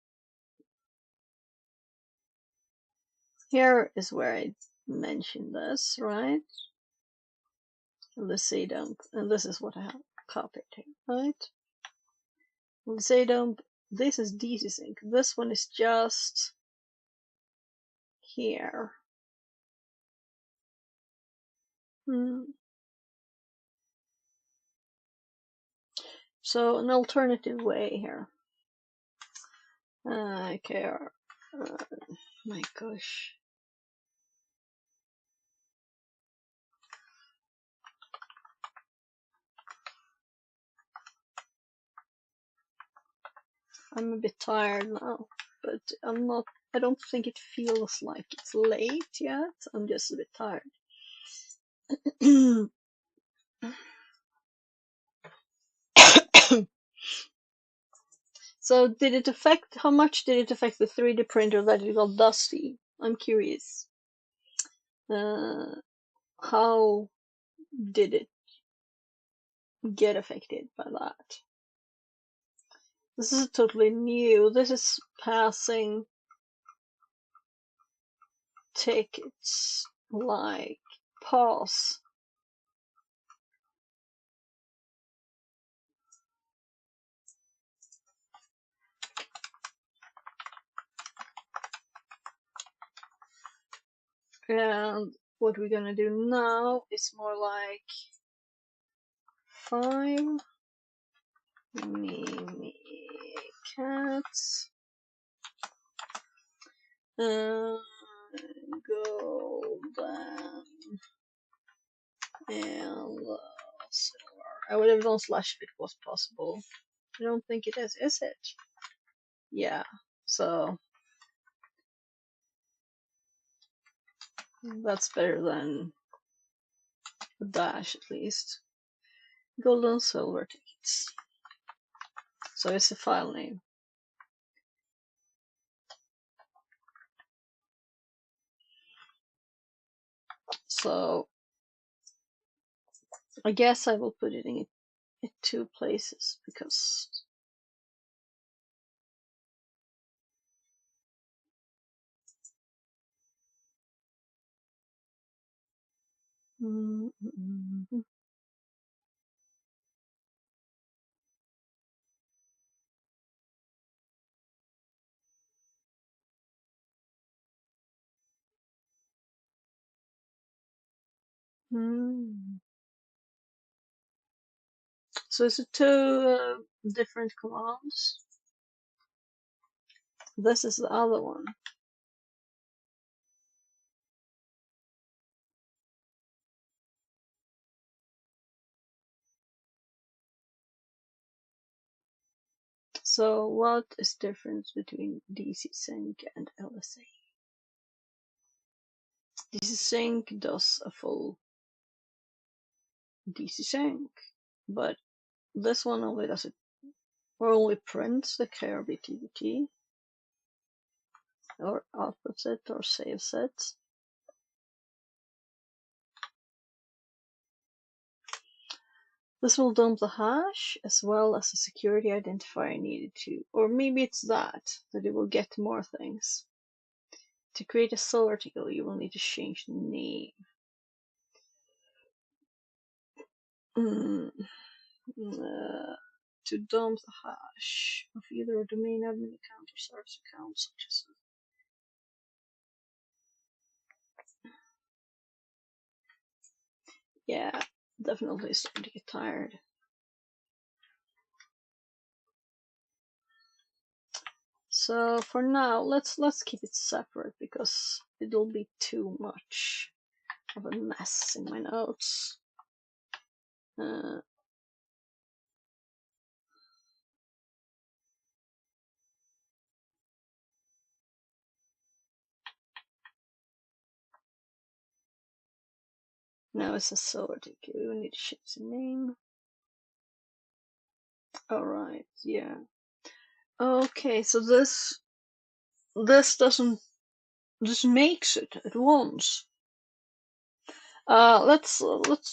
Speaker 1: Here is where I mentioned this, right? Let's say dump, and this is what I have copied here, right? Let's say dump, this is DC sync. This one is just here. So an alternative way here. Okay, my gosh. I'm a bit tired now, but I don't think it feels like it's late yet. I'm just a bit tired. So did it affect, how much did it affect the 3D printer that it got dusty? I'm curious. How did it get affected by that? This is totally new. This is passing tickets like pause. And what we're gonna do now is more like 5 Mimikatz golden and silver. I would have done slash if it was possible. I don't think it is it? Yeah, so that's better than a dash at least. Golden silver tickets. So it's a file name. So I guess I will put it in 2 places because So it's 2 different commands. This is the other one. So what is the difference between DC sync and LSA? DC sync does a full DC sync, but this one only does it, or only prints the KRBTBT, or outputs it, or saves it. This will dump the hash as well as the security identifier needed to, or maybe it's that it will get more things. To create a solo article, you will need to change the name. To dump the hash of either a domain admin account or service account, such as yeah, definitely starting to get tired. So for now, let's keep it separate because it'll be too much of a mess in my notes. Now it's a solo article. We need to change the name. Alright, yeah. Okay, so this makes it at once. Let's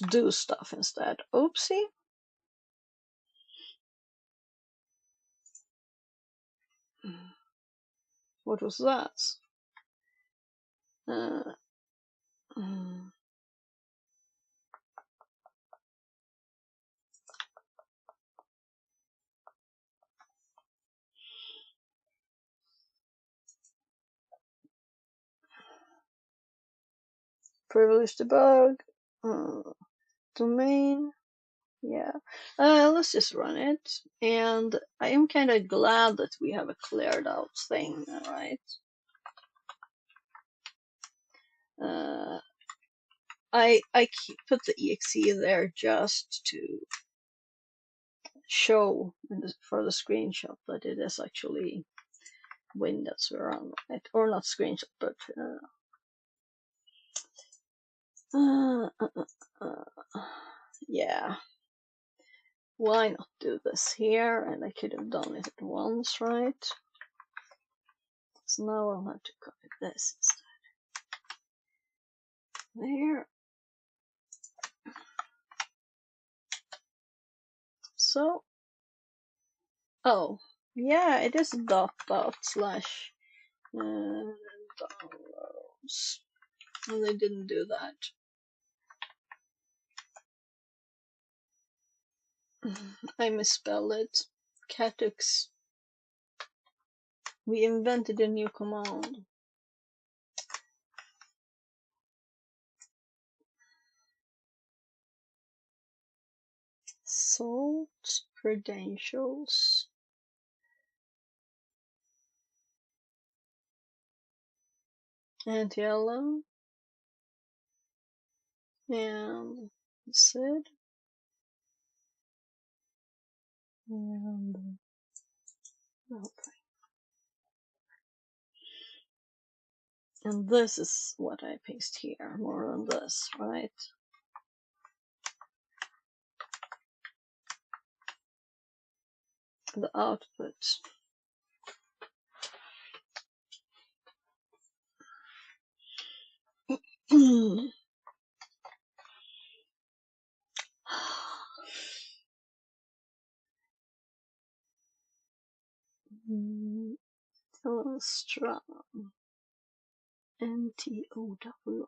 Speaker 1: do stuff instead. Oopsie. What was that? Privilege debug. Domain. Yeah. Let's just run it. And I am kind of glad that we have a cleared out thing, alright? I put the exe there just to show for the screenshot that it is actually Windows we're on, right? Or not screenshot, but yeah. Why not do this here? And I could have done it at once, right? So now I'll have to copy this instead. There. So, oh, yeah, it is /downloads. And they didn't do that. I misspelled it. Catux. We invented a new command. Salt credentials. Anti-alum. And Sid. And okay. And this is what I paste here, more on this, right? The output. Telstra. NTOWF.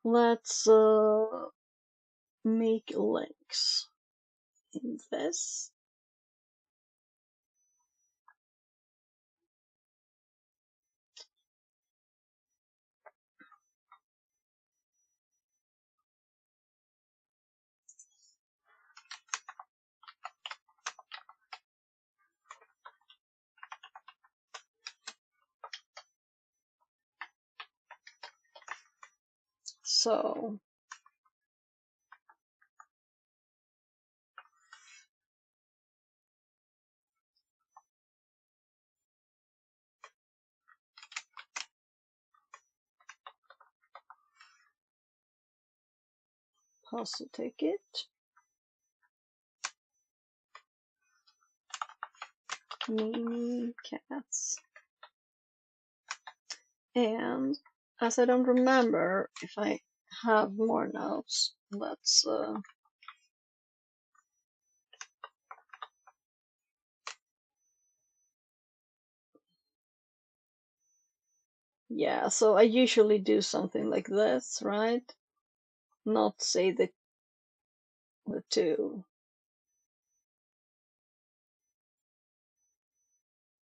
Speaker 1: Let's make links in this. So pause the ticket. Mini cats. And as I don't remember if I have more notes, let's yeah, so I usually do something like this, right? Not say the two.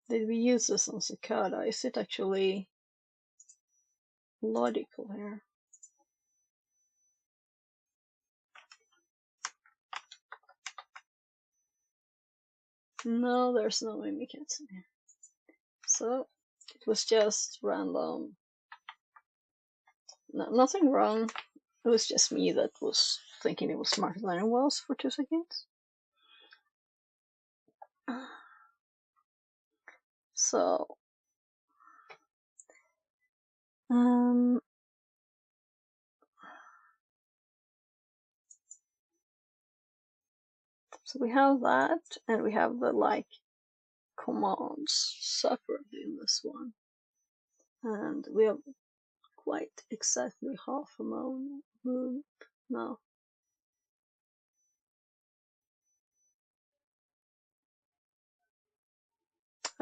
Speaker 1: Did we use this on Cicada? Is it actually logical here? No, there's no mimikatz in here. So it was just random. No, nothing wrong. It was just me that was thinking it was smarter than it was for 2 seconds. So so we have that, and we have the like commands separately in this one, and we have quite exactly half a move now.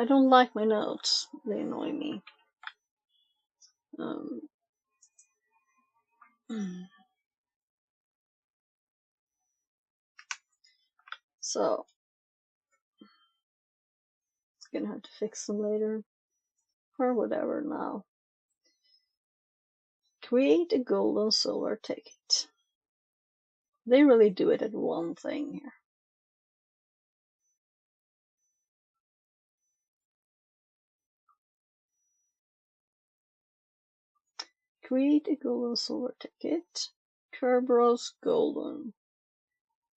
Speaker 1: I don't like my notes; they annoy me. So gonna have to fix them later, or whatever now. Create a gold and silver ticket. They really do it at one thing here. Create a gold and silver ticket. Kerberos golden.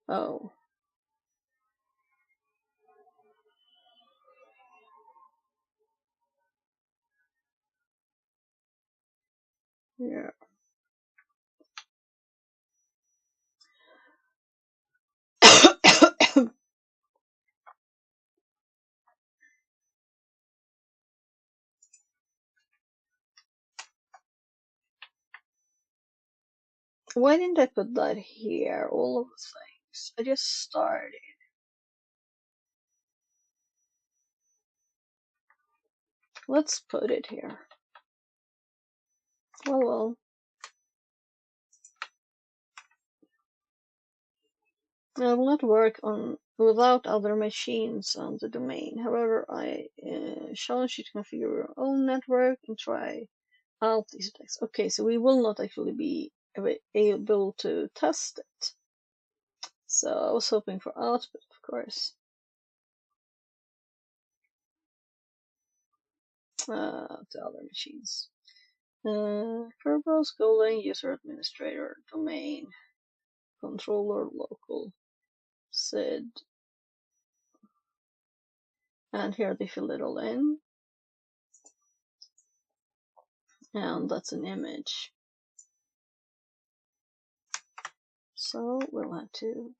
Speaker 1: Oh. Yeah. Why didn't I put that here? All of the things. I just started. Let's put it here. Well. I will not work on without other machines on the domain. However, I challenge you to configure your own network and try out these attacks. Okay, so we will not actually be able to test it. So I was hoping for output, of course. To other machines. Kerberos golden user administrator domain controller local SID, and here they fill it all in, and that's an image. So we'll have to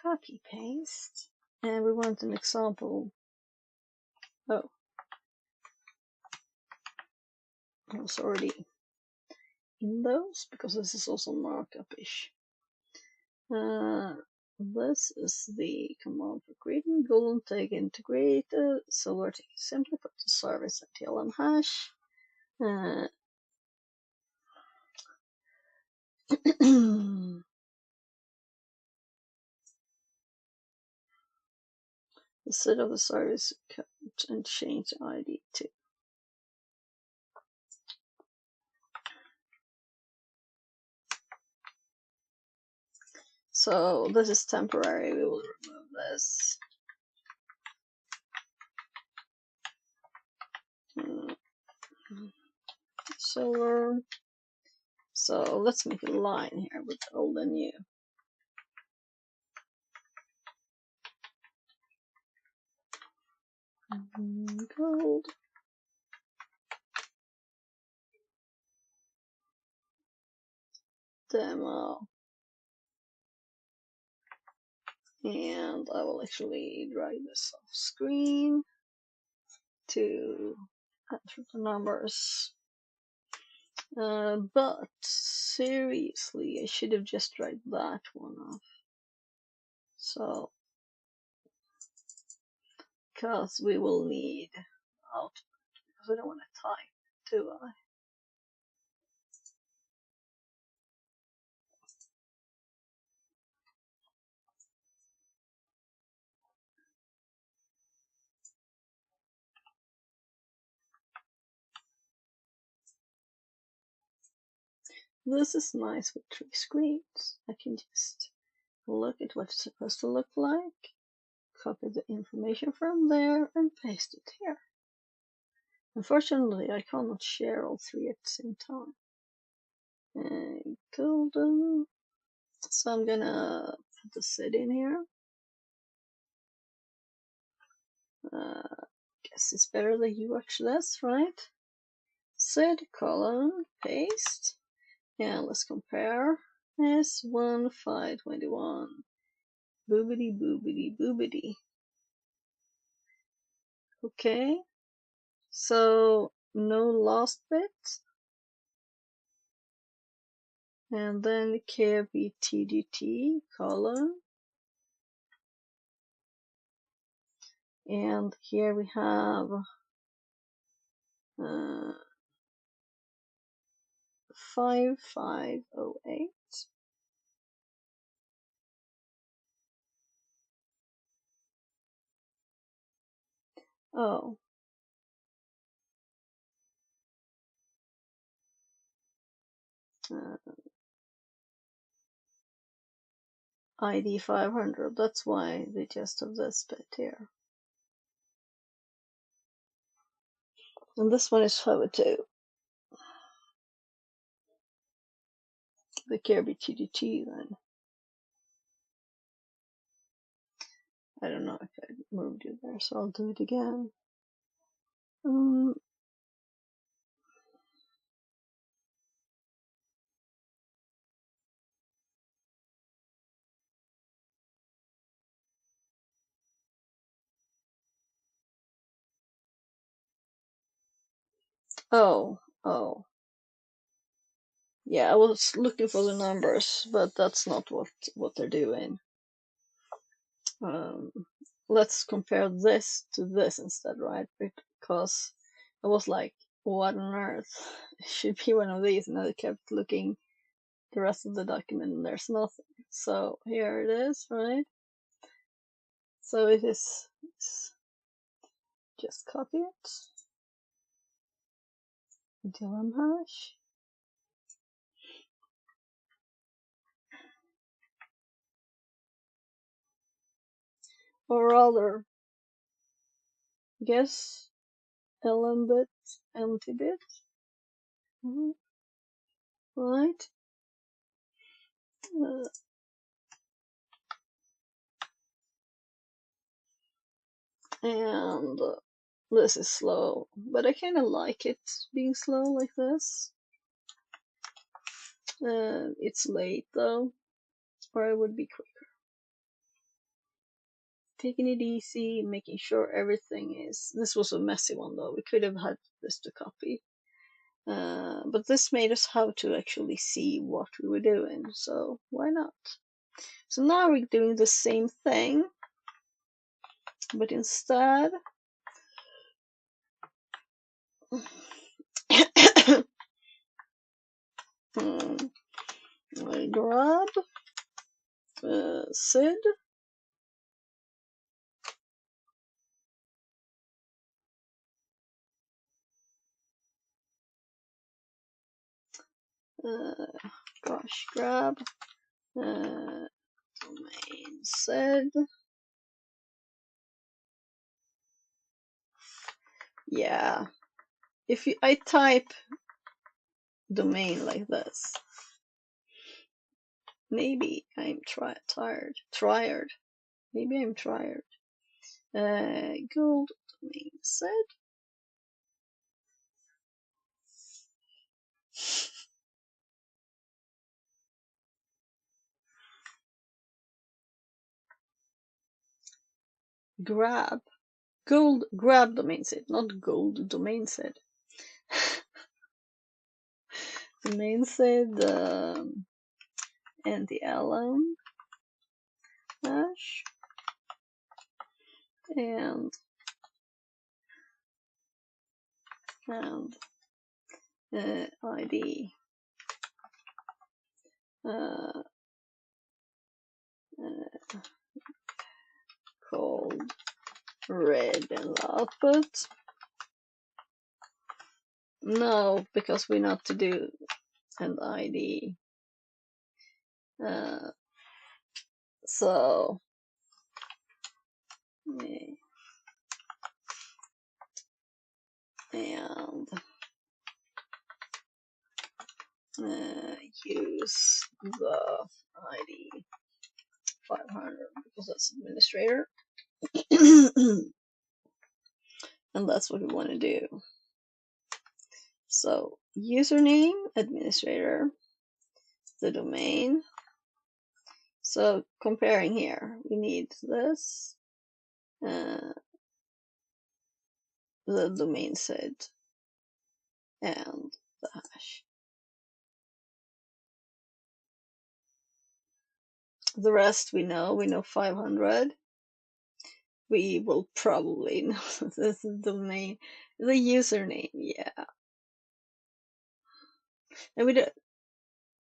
Speaker 1: copy paste, and we want an example. Oh, I was already in those because this is also markup-ish. This is the command for creating golden tag integrated silver tag. Simply put the service at TLM hash. The set of the service account and change the ID to. So this is temporary. We will remove this. Silver. So let's make a line here with old and new. Gold. Demo. And I will actually drag this off screen to enter the numbers. But seriously, I should have just tried that one off. So, because we will need out, because I don't want to type, do I? This is nice with 3 screens. I can just look at what it's supposed to look like, copy the information from there, and paste it here. Unfortunately, I cannot share all 3 at the same time. Golden. So I'm gonna put the SID in here. Guess it's better that you watch this, right? SID colon paste. And let's compare. S1 521. Boobity boobity boobity. Okay. So no last bit. And then KBTDT colon. And here we have 5508. Oh. ID 500. That's why they just have this bit here. And this one is 502. The KBTDT then. I don't know if I moved you there, so I'll do it again. Oh. Yeah, I was looking for the numbers, but that's not what they're doing. Let's compare this to this instead, right? Because I was like, what on earth? It should be one of these, and I kept looking the rest of the document and there's nothing. So here it is, right? So it is, just copy it, DLM hash, or rather, guess LM bit, empty bit, right? And this is slow, but I kind of like it being slow like this. It's late though, or I would be quicker. Taking it easy, making sure everything is. This was a messy one though. We could have had this to copy, but this made us have to actually see what we were doing. So why not? So now we're doing the same thing, but instead. I grab SID. Grab domain SID. Yeah, if I type domain like this, maybe I'm tired. Maybe I'm tired. Gold domain SID. Grab domain SID, not gold domain SID. domain SID and the LM hash and ID called red and output. No, because we need to do an ID. So and use the ID 500 because that's administrator. And that's what we want to do. So username, administrator, the domain. So comparing here, we need this, the domain SID, and the hash. The rest we know 500. We will probably know this is the domain, the username, yeah. And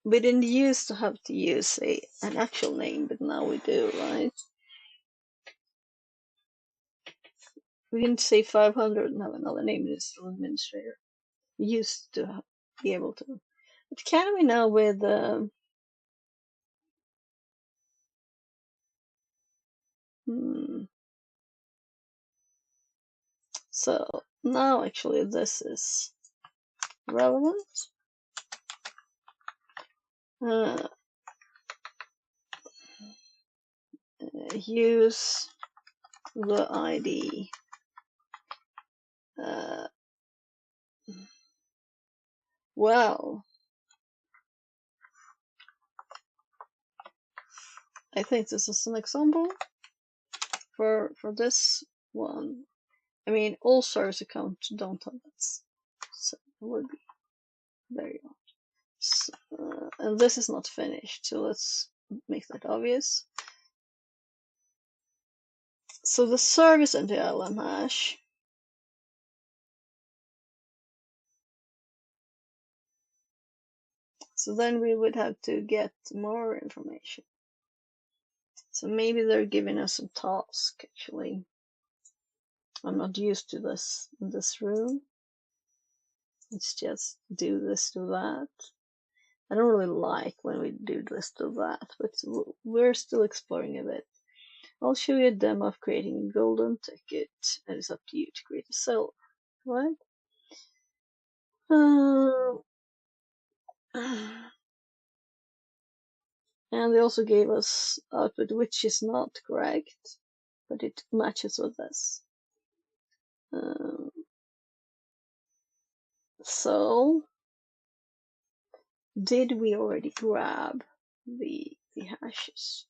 Speaker 1: we didn't used to have to use an actual name, but now we do, right? We didn't say 500 and have another name, it's still administrator. We used to be able to. But can we now with so now actually this is relevant. Use the ID well, I think this is an example for this one. I mean, all service accounts don't have that, so it would be very odd. So, and this is not finished, so let's make that obvious. So the service and the LM hash. So then we would have to get more information. So maybe they're giving us a task, actually. I'm not used to this in this room. Let's just do this, do that. I don't really like when we do this, do that, but we're still exploring a bit. I'll show you a demo of creating a golden ticket, and it's up to you to create a silver, right? And they also gave us output, which is not correct, but it matches with this. So, did we already grab the hashes?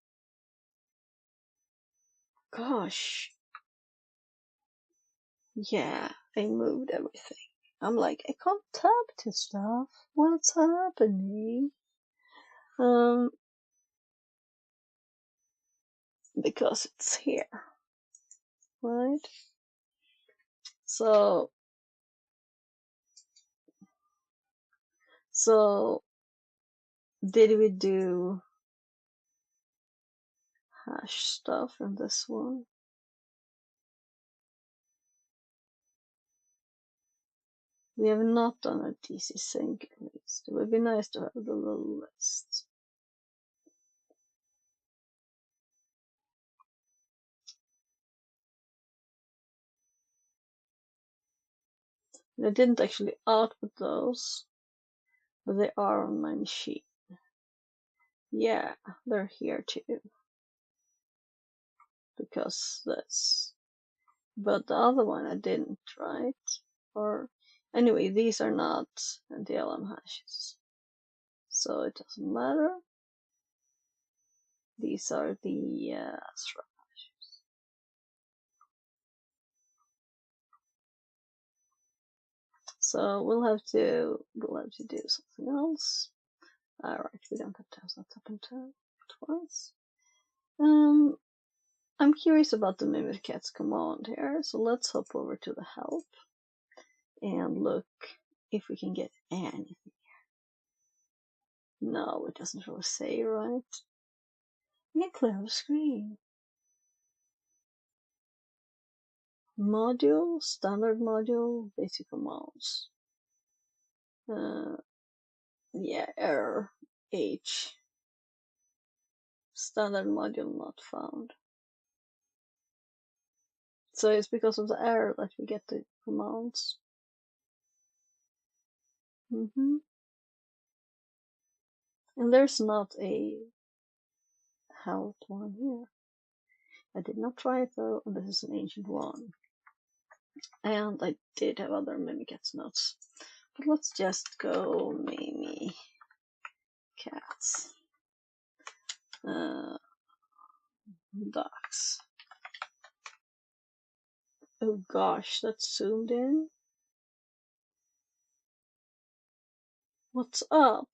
Speaker 1: Gosh. Yeah, I moved everything. I'm like, I can't tap to stuff. What's happening? Because it's here, right? So did we do hash stuff in this one? We have not done a DC sync at least. It would be nice to have the little list. I didn't actually output those, but they are on my machine. Yeah, they're here too. Because this. But the other one I didn't, right? Or anyway, these are not the LM hashes. So it doesn't matter. These are the Srap hashes. So we'll have to do something else. Alright, we don't have to have that happen twice. I'm curious about the Mimikatz command here, so let's hop over to the help and look if we can get anything. No, it doesn't really say, right? We can clear the screen. Module, standard module, basic commands. Yeah, error H. Standard module not found. So it's because of the error that we get the commands. And there's not a help one here. I did not try it though, and this is an ancient one. And I did have other Mimikatz notes. But let's just go Mimikatz. Docs. Oh gosh, that's zoomed in. What's up?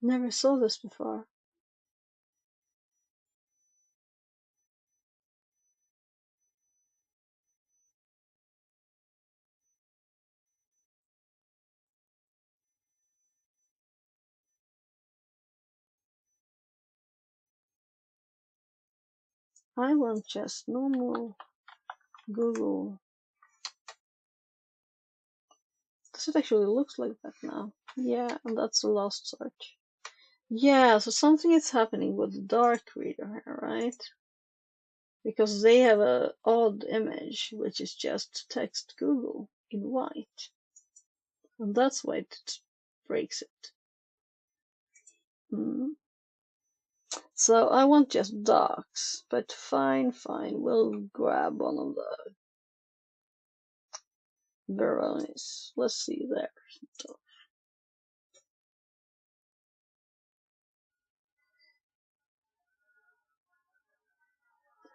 Speaker 1: Never saw this before. I want just normal Google. Does it actually looks like that now? Yeah, and that's the last search. Yeah, so something is happening with the dark reader here, right? Because they have a odd image, which is just text Google in white. And that's why it breaks it. So I want just docs, but fine, we'll grab one of the Veronis. Let's see there.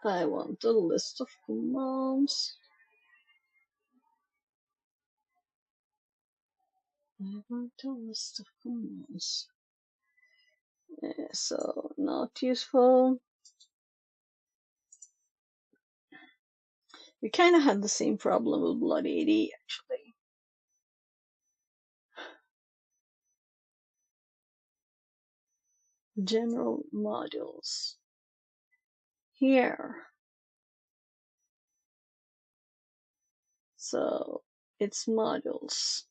Speaker 1: I want a list of commands. I want a list of commands. So not useful. We kind of had the same problem with Bloody AD actually. General modules. Here. So it's modules.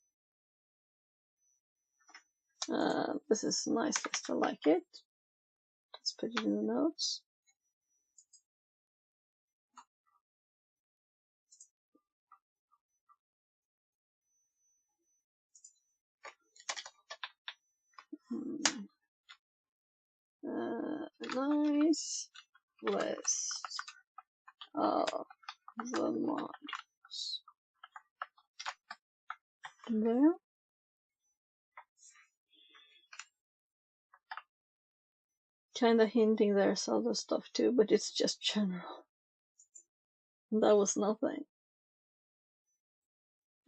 Speaker 1: This is a nice list, I like it. Let's put it in the notes. Nice list of the modules. There. Kinda hinting there's other stuff too, but it's just general. That was nothing.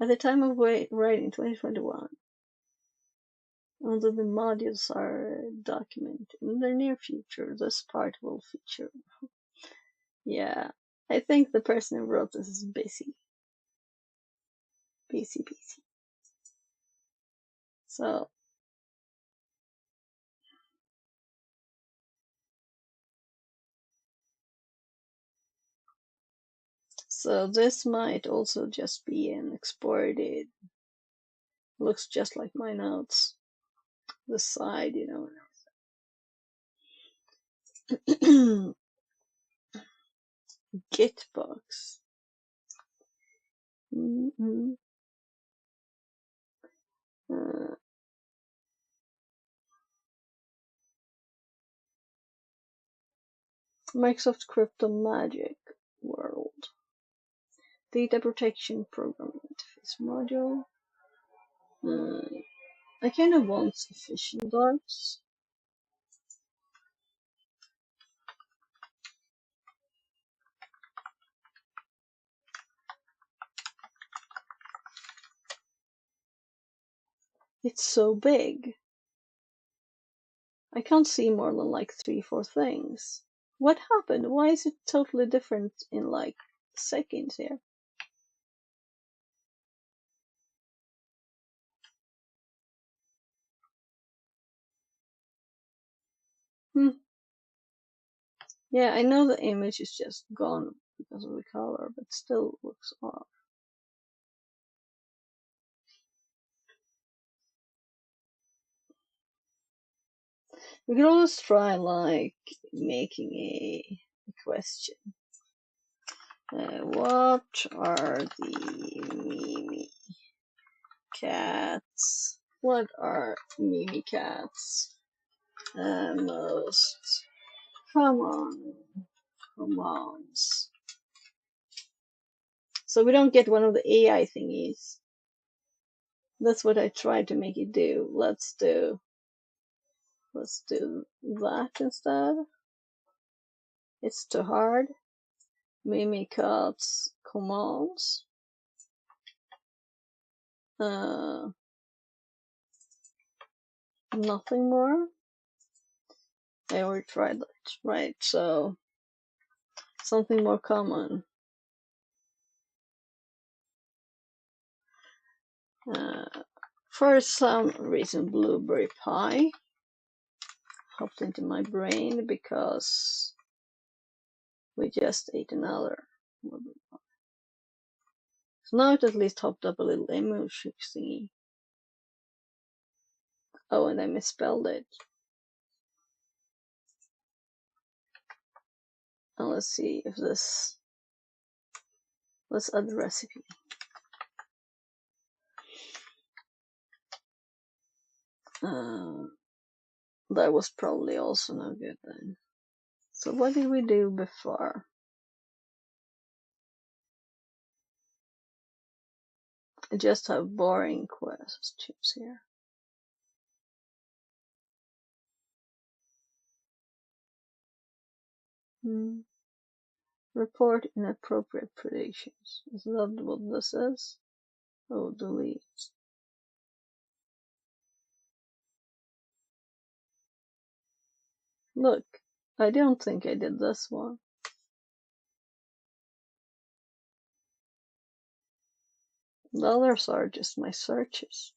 Speaker 1: At the time of writing 2021, although the modules are documented in the near future, this part will feature. Yeah, I think the person who wrote this is busy. Busy. So this might also just be an exported. Looks just like my notes. The side, you know, and everything. Gitbox. Microsoft Crypto Magic World. Data Protection Program Interface Module. I kind of want sufficient darts. It's so big. I can't see more than like 3-4 things. What happened? Why is it totally different in like seconds here? Yeah, I know the image is just gone because of the color, but still looks off. We could always try like making a question. What are the Mimi cats? What are Mimi cats most common commands? So we don't get one of the AI thingies. That's what I tried to make it do. Let's do that instead. It's too hard. Mimi cats commands. Nothing more. I already tried that. Right, so something more common. For some reason, blueberry pie hopped into my brain because we just ate another blueberry pie. So now it at least hopped up a little emoji thingy. Oh, and I misspelled it. And let's see if this. Let's add the recipe. That was probably also no good then. So what did we do before? I just have boring questions here. Report inappropriate predictions. Is that what this is? Oh, delete. Look, I don't think I did this one. The others are just my searches.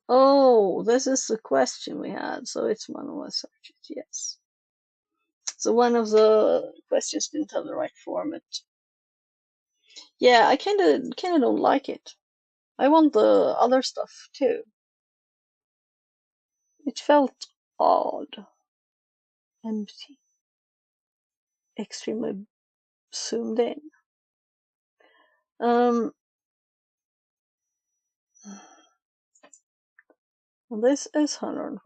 Speaker 1: Oh, this is the question we had, so it's one of my searches, yes. So one of the questions didn't have the right format. Yeah, I kinda don't like it. I want the other stuff too. It felt odd. Empty. Extremely zoomed in. This is 124%.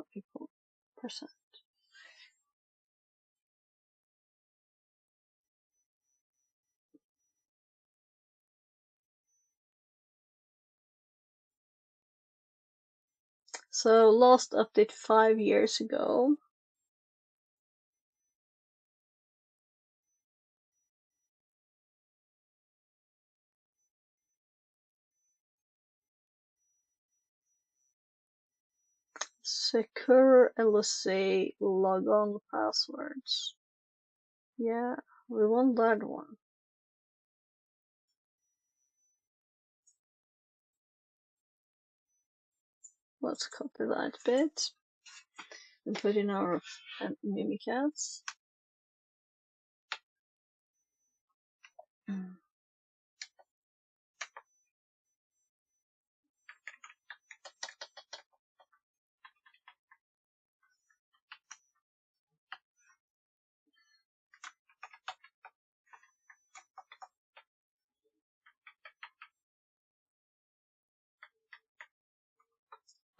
Speaker 1: So last update 5 years ago. Secure LSA logon passwords. Yeah, we want that one. Let's copy that bit and put in our Mimikatz.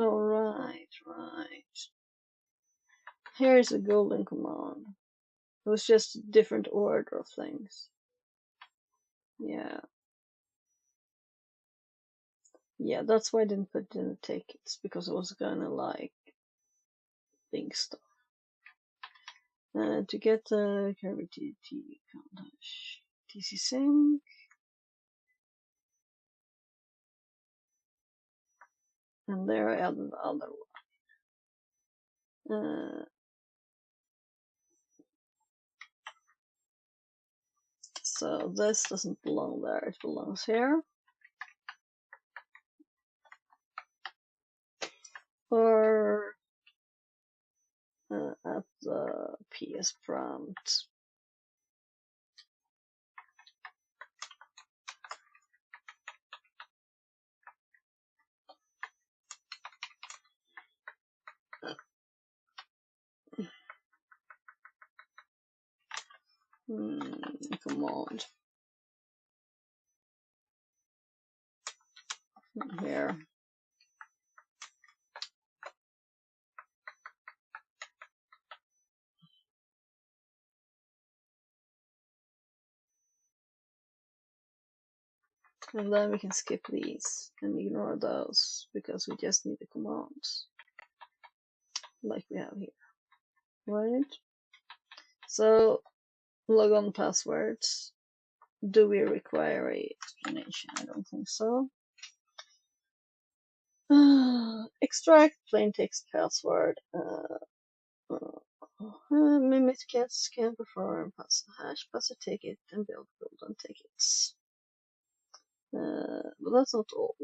Speaker 1: Alright, right. Here's a golden command. It was just a different order of things. Yeah. Yeah, that's why I didn't put it in the tickets, because I was gonna like think stuff. To get the gravity TV countdown, TC sync. And there I added the other one. So this doesn't belong there, it belongs here. Or at the PS prompt. Command here. And then we can skip these and ignore those because we just need the commands like we have here, right? So logon passwords. Do we require a explanation? I don't think so. Extract plain text password. Mimikatz can perform pass a hash, pass a ticket, and build golden tickets. But that's not all.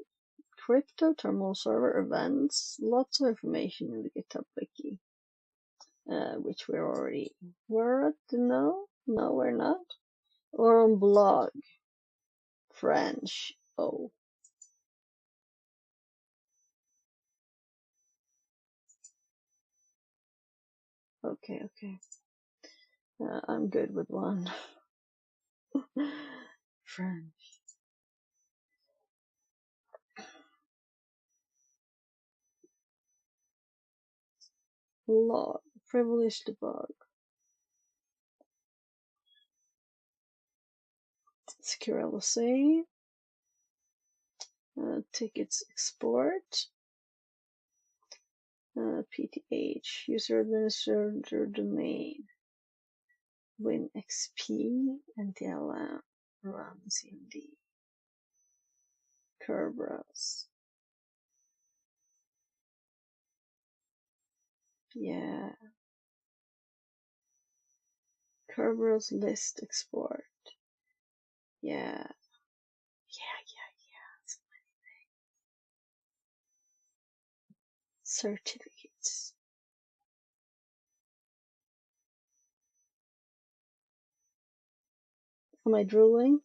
Speaker 1: Crypto, terminal server, events, lots of information in the GitHub wiki, which we already were at. No, we're not. Or on blog, French. Oh. Okay. I'm good with one. French. Log. Privilege debug. Secure LSA. Tickets export. PTH. User administrator domain. WinXP. NTLM. Run CMD. Kerberos. Yeah. Kerberos list export. Yeah. Certificates. Am I drooling?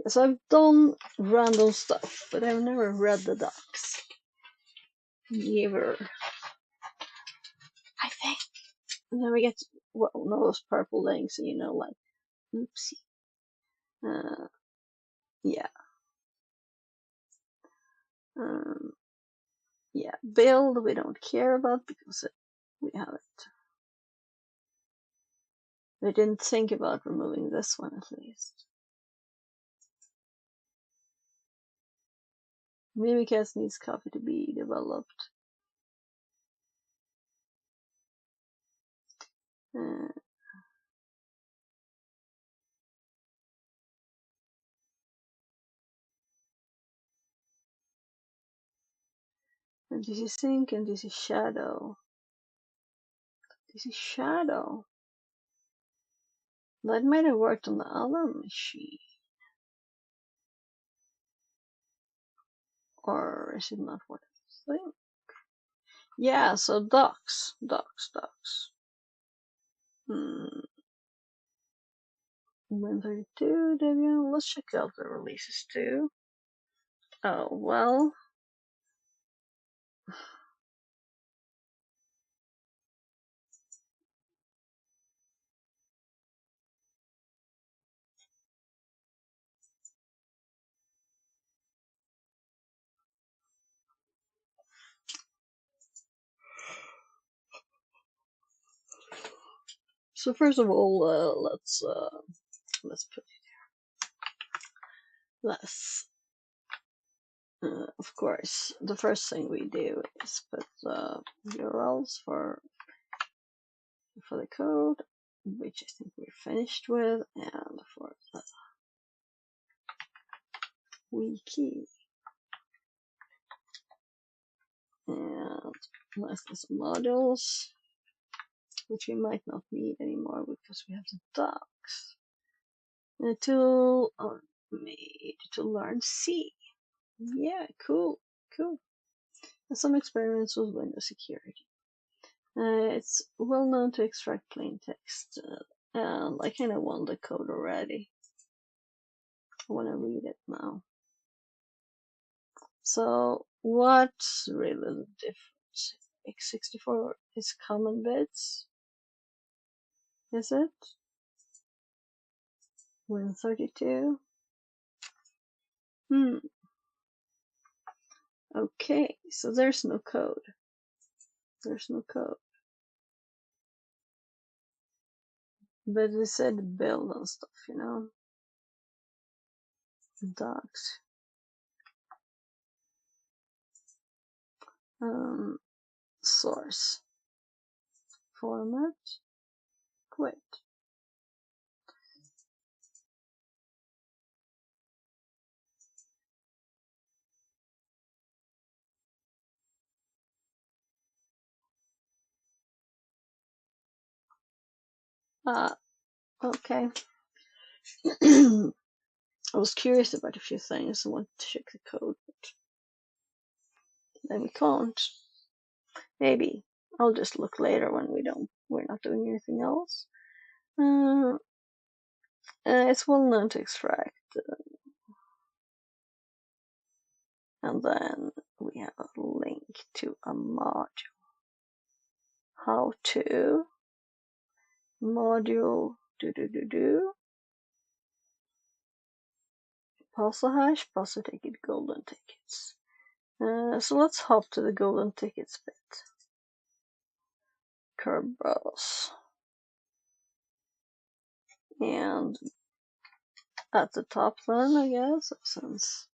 Speaker 1: Yes, I've done random stuff, but I've never read the docs. Never. I think. And then we get one of those purple links, and like, oopsie. Yeah. Yeah. Build we don't care about because we have it. They didn't think about removing this one at least. Mimikatz needs coffee to be developed. And this is sync and this is shadow. This is shadow. That might have worked on the other machine. Or is it not what I think? Yeah, so docs. 132 Debian. Let's check out the releases too. Oh, well. So first of all, let's put it here. Let's, of course, the first thing we do is put the URLs for the code, which I think we're finished with, and for the wiki. And license models, which we might not need anymore because we have the docs. And a tool made to learn C. Yeah, cool. And some experiments with Windows security. It's well known to extract plain text, and I kind of want the code already. I want to read it now. So, what's really the difference? x64 is common bits, is it? Win32. Okay, so there's no code. But they said build and stuff, you know. Docs. Source. Format. Quit. Okay. I was curious about a few things. I wanted to check the code, but then we can't. Maybe I'll just look later when we're not doing anything else. It's well known to extract, and then we have a link to a module. How to module parser hash, parser ticket, golden tickets. So let's hop to the golden tickets bit. Kerberos. And at the top then, I guess, since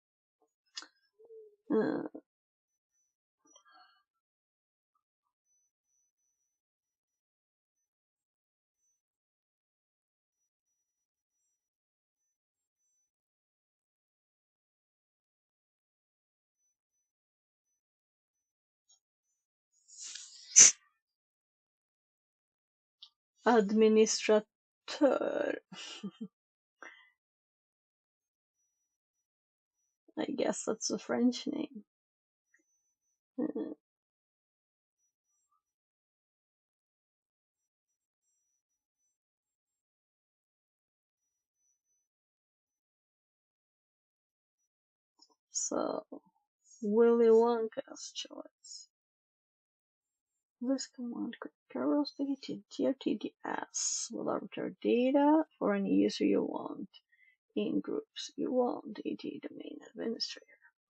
Speaker 1: administrateur. I guess that's a French name. So, Willy Wonka's choice. This command could Kerberos to GRTDS will arbitrary data for any user you want in groups you want, e.g. domain administrator.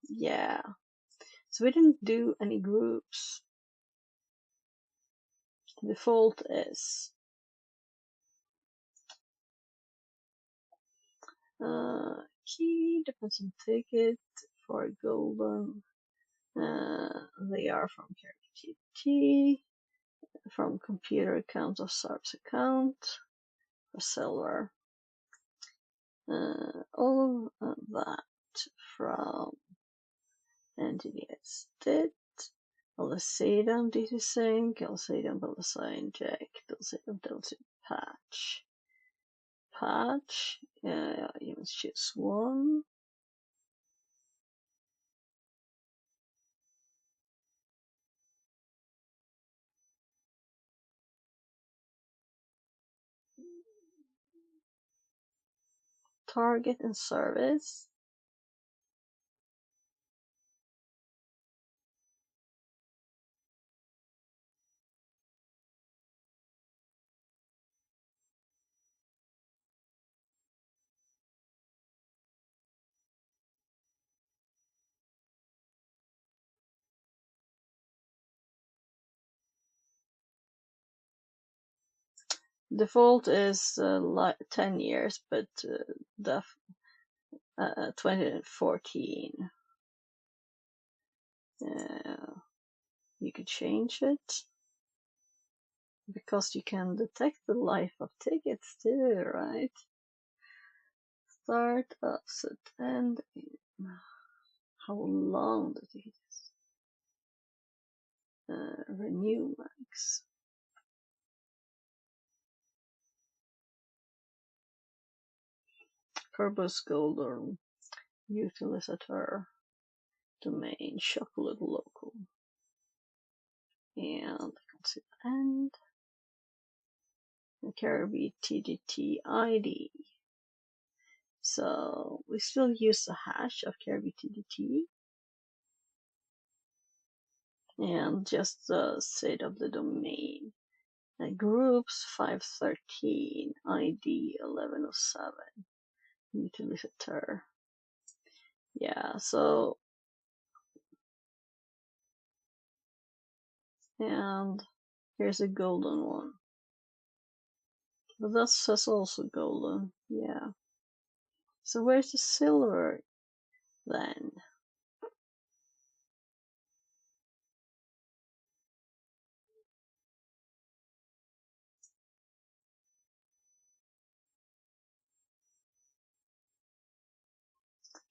Speaker 1: Yeah. So we didn't do any groups. The default is key depends on ticket for golden. They are from KRTT, from computer account or service account, for silver. All of that from NTDS did. Alcedon DT sync, Alcedon Delta inject, Alcedon Delta patch. You must choose one. Target and service. Default is 10 years, but 2014. You could change it because you can detect the life of tickets too, right? Start, set, end. how long the ticket is. Renew max. Kerberos Golden Utilisator domain chocolate local. And I can see the end. And Caribbean TDT ID. So we still use the hash of Caribbean TDT. And just the state of the domain. Groups 513 ID 1107 Utilisator. Yeah, so and here's a golden one. But that says also golden, yeah. So where's the silver then?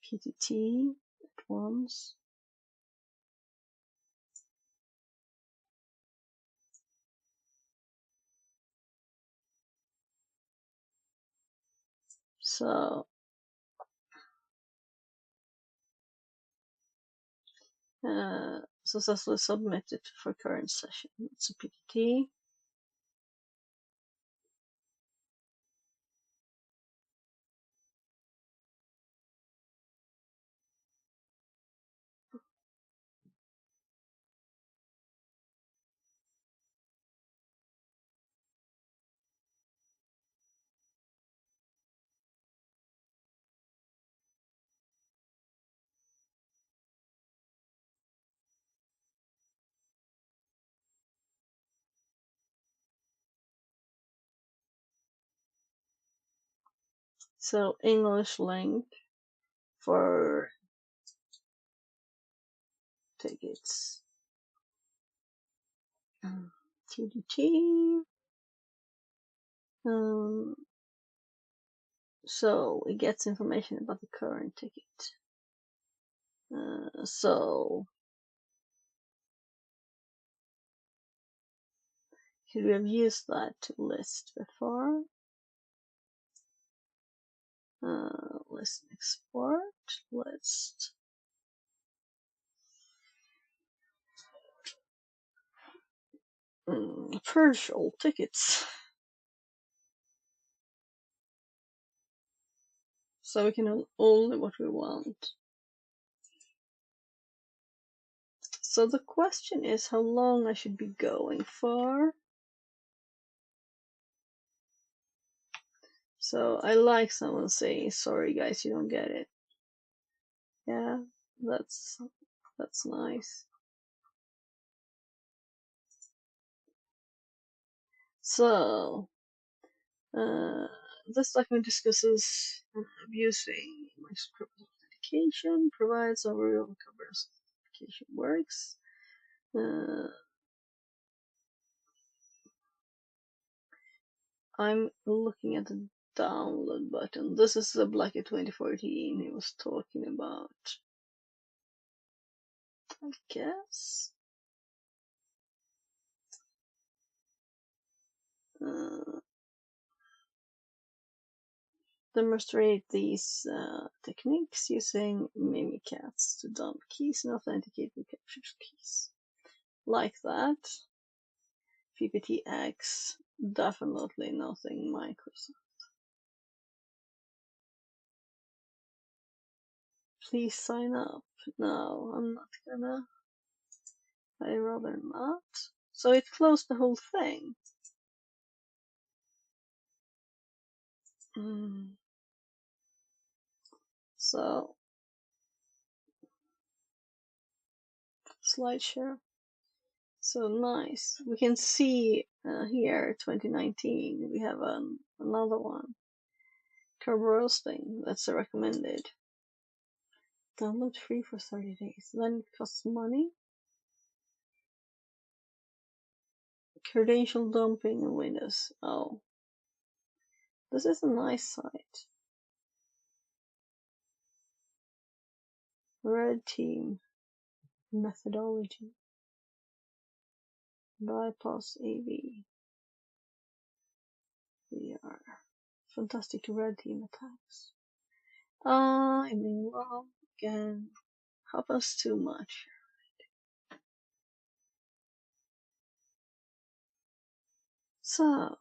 Speaker 1: PTT at once. So successfully submitted for current session. It's a PTT. So English link for tickets. TDT. So it gets information about the current ticket. So could we have used that to list before? List and export, list. Purge all tickets. So we can do only what we want. So the question is how long I should be going for. So I like someone saying, sorry guys, you don't get it. Yeah, that's nice. So this document discusses abusing Microsoft authentication, provides overview of how Kerberos authentication works. I'm looking at the download button. This is the Blackit 2014 he was talking about, I guess. Demonstrate these techniques using Mimikatz to dump keys and authenticate with captured keys. Like that. PPTX, definitely nothing Microsoft. Please sign up. No, I'm not gonna. I'd rather not. So it closed the whole thing. So slideshare. So nice. We can see here 2019. We have another one. Kerberos thing. That's recommended. Download free for 30 days. Then it costs money. Credential dumping in Windows. Oh. This is a nice site. Red team methodology. Bypass AV. We are fantastic red team attacks. I mean, well, again, help us too much. So,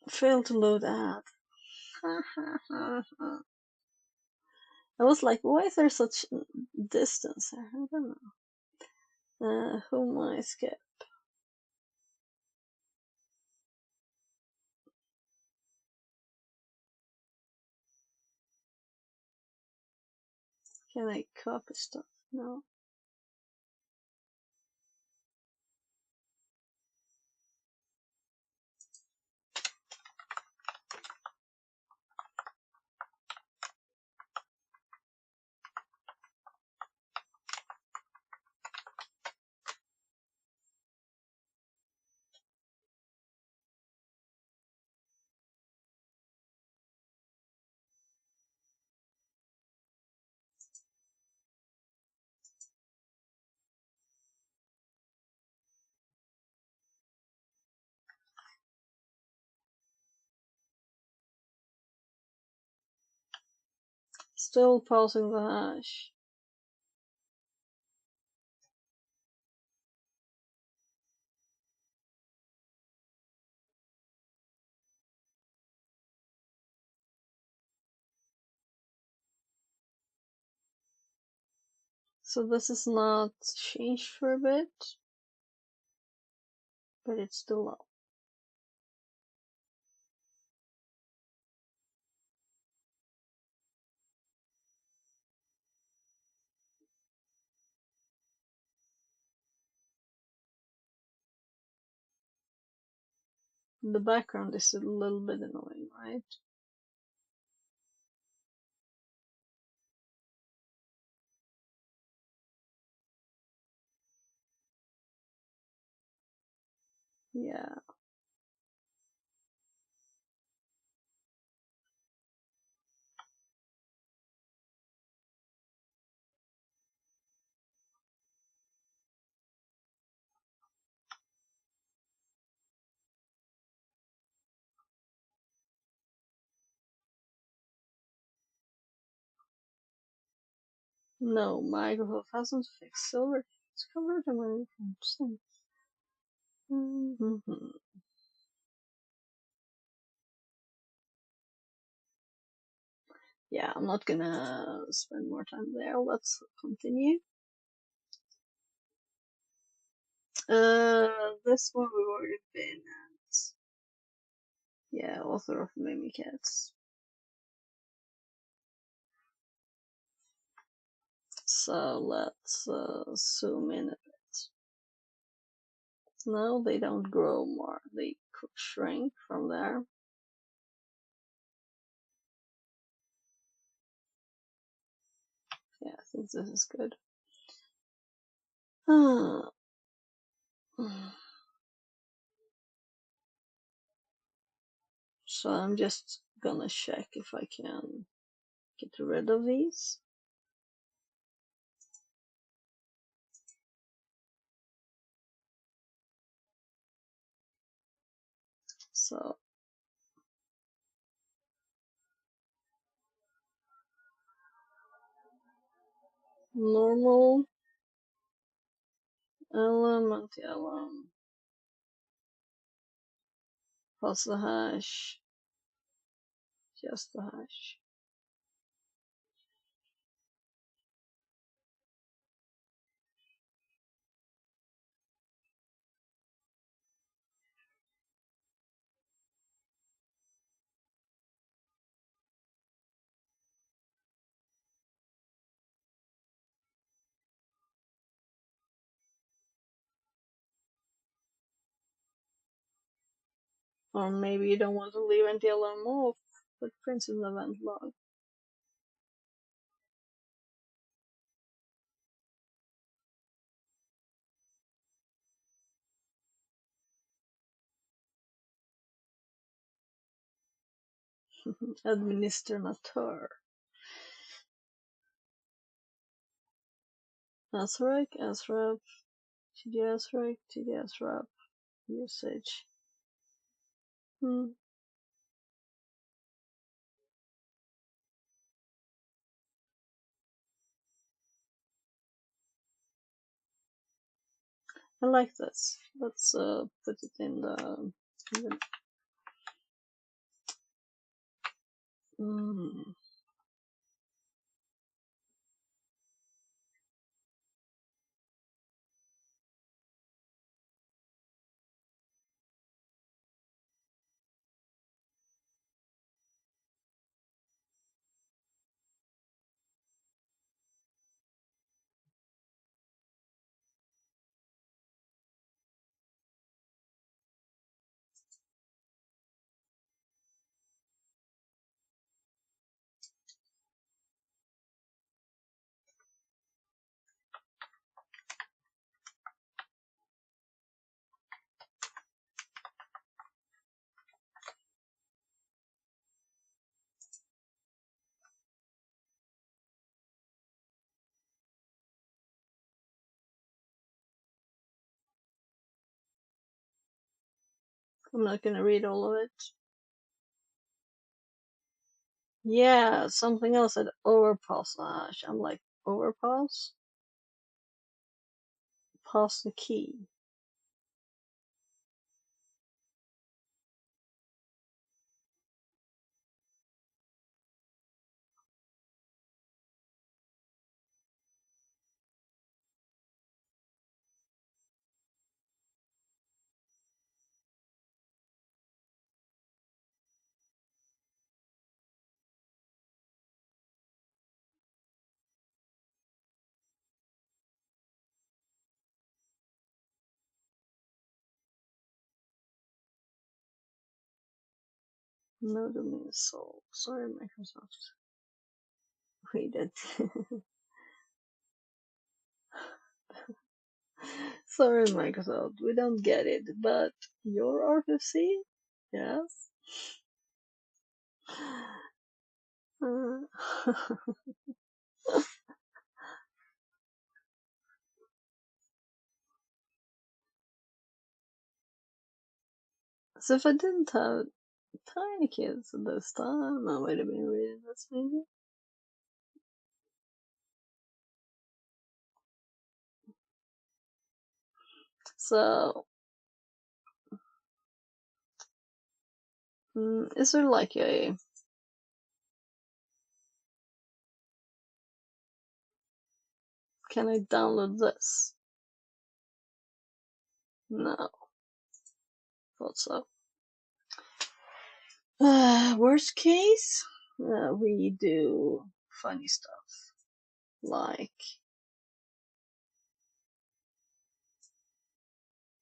Speaker 1: failed to load ad. I was like, why is there such distance there? I don't know. Who might I skip? Can I copy stuff? No. Still pausing the hash. So this is not changed for a bit, but it's still up. The background is a little bit annoying, right? Yeah. No, Microsoft hasn't fixed silver. It's covered in 100%. Yeah, I'm not gonna spend more time there. Let's continue. This one we've already been at. Yeah, author of Mimikatz. So let's zoom in a bit. No, they don't grow more. They could shrink from there. Yeah, I think this is good. So I'm just gonna check if I can get rid of these. So normal, LM, anti-LM, plus the hash, just the hash. Or maybe you don't want to leave anti-LM off, but print an event log. Administrator. Asrec, Asrep, TD-Asrec, TD-Asrep, usage. I like this. Let's put it in the I'm not gonna read all of it. Yeah, something else at overpassage. I'm like, overpass? Pass the key. No domain solved. Sorry, Microsoft. Read it. Sorry, Microsoft. We don't get it, but your RFC? Yes. So if I didn't have tiny kids at this time, I would have been reading this maybe. So, is there like a... Can I download this? No. Thought so. Worst case, we do funny stuff. Like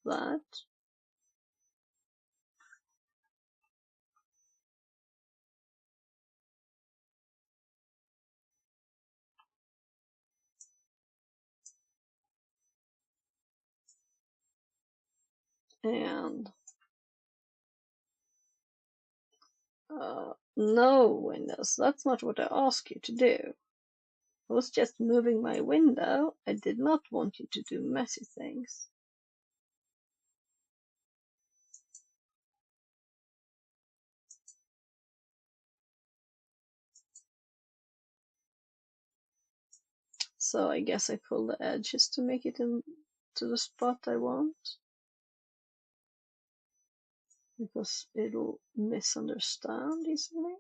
Speaker 1: that. And no windows. That's not what I asked you to do. I was just moving my window. I did not want you to do messy things. So I guess I pull the edges to make it into the spot I want. Because it'll misunderstand easily.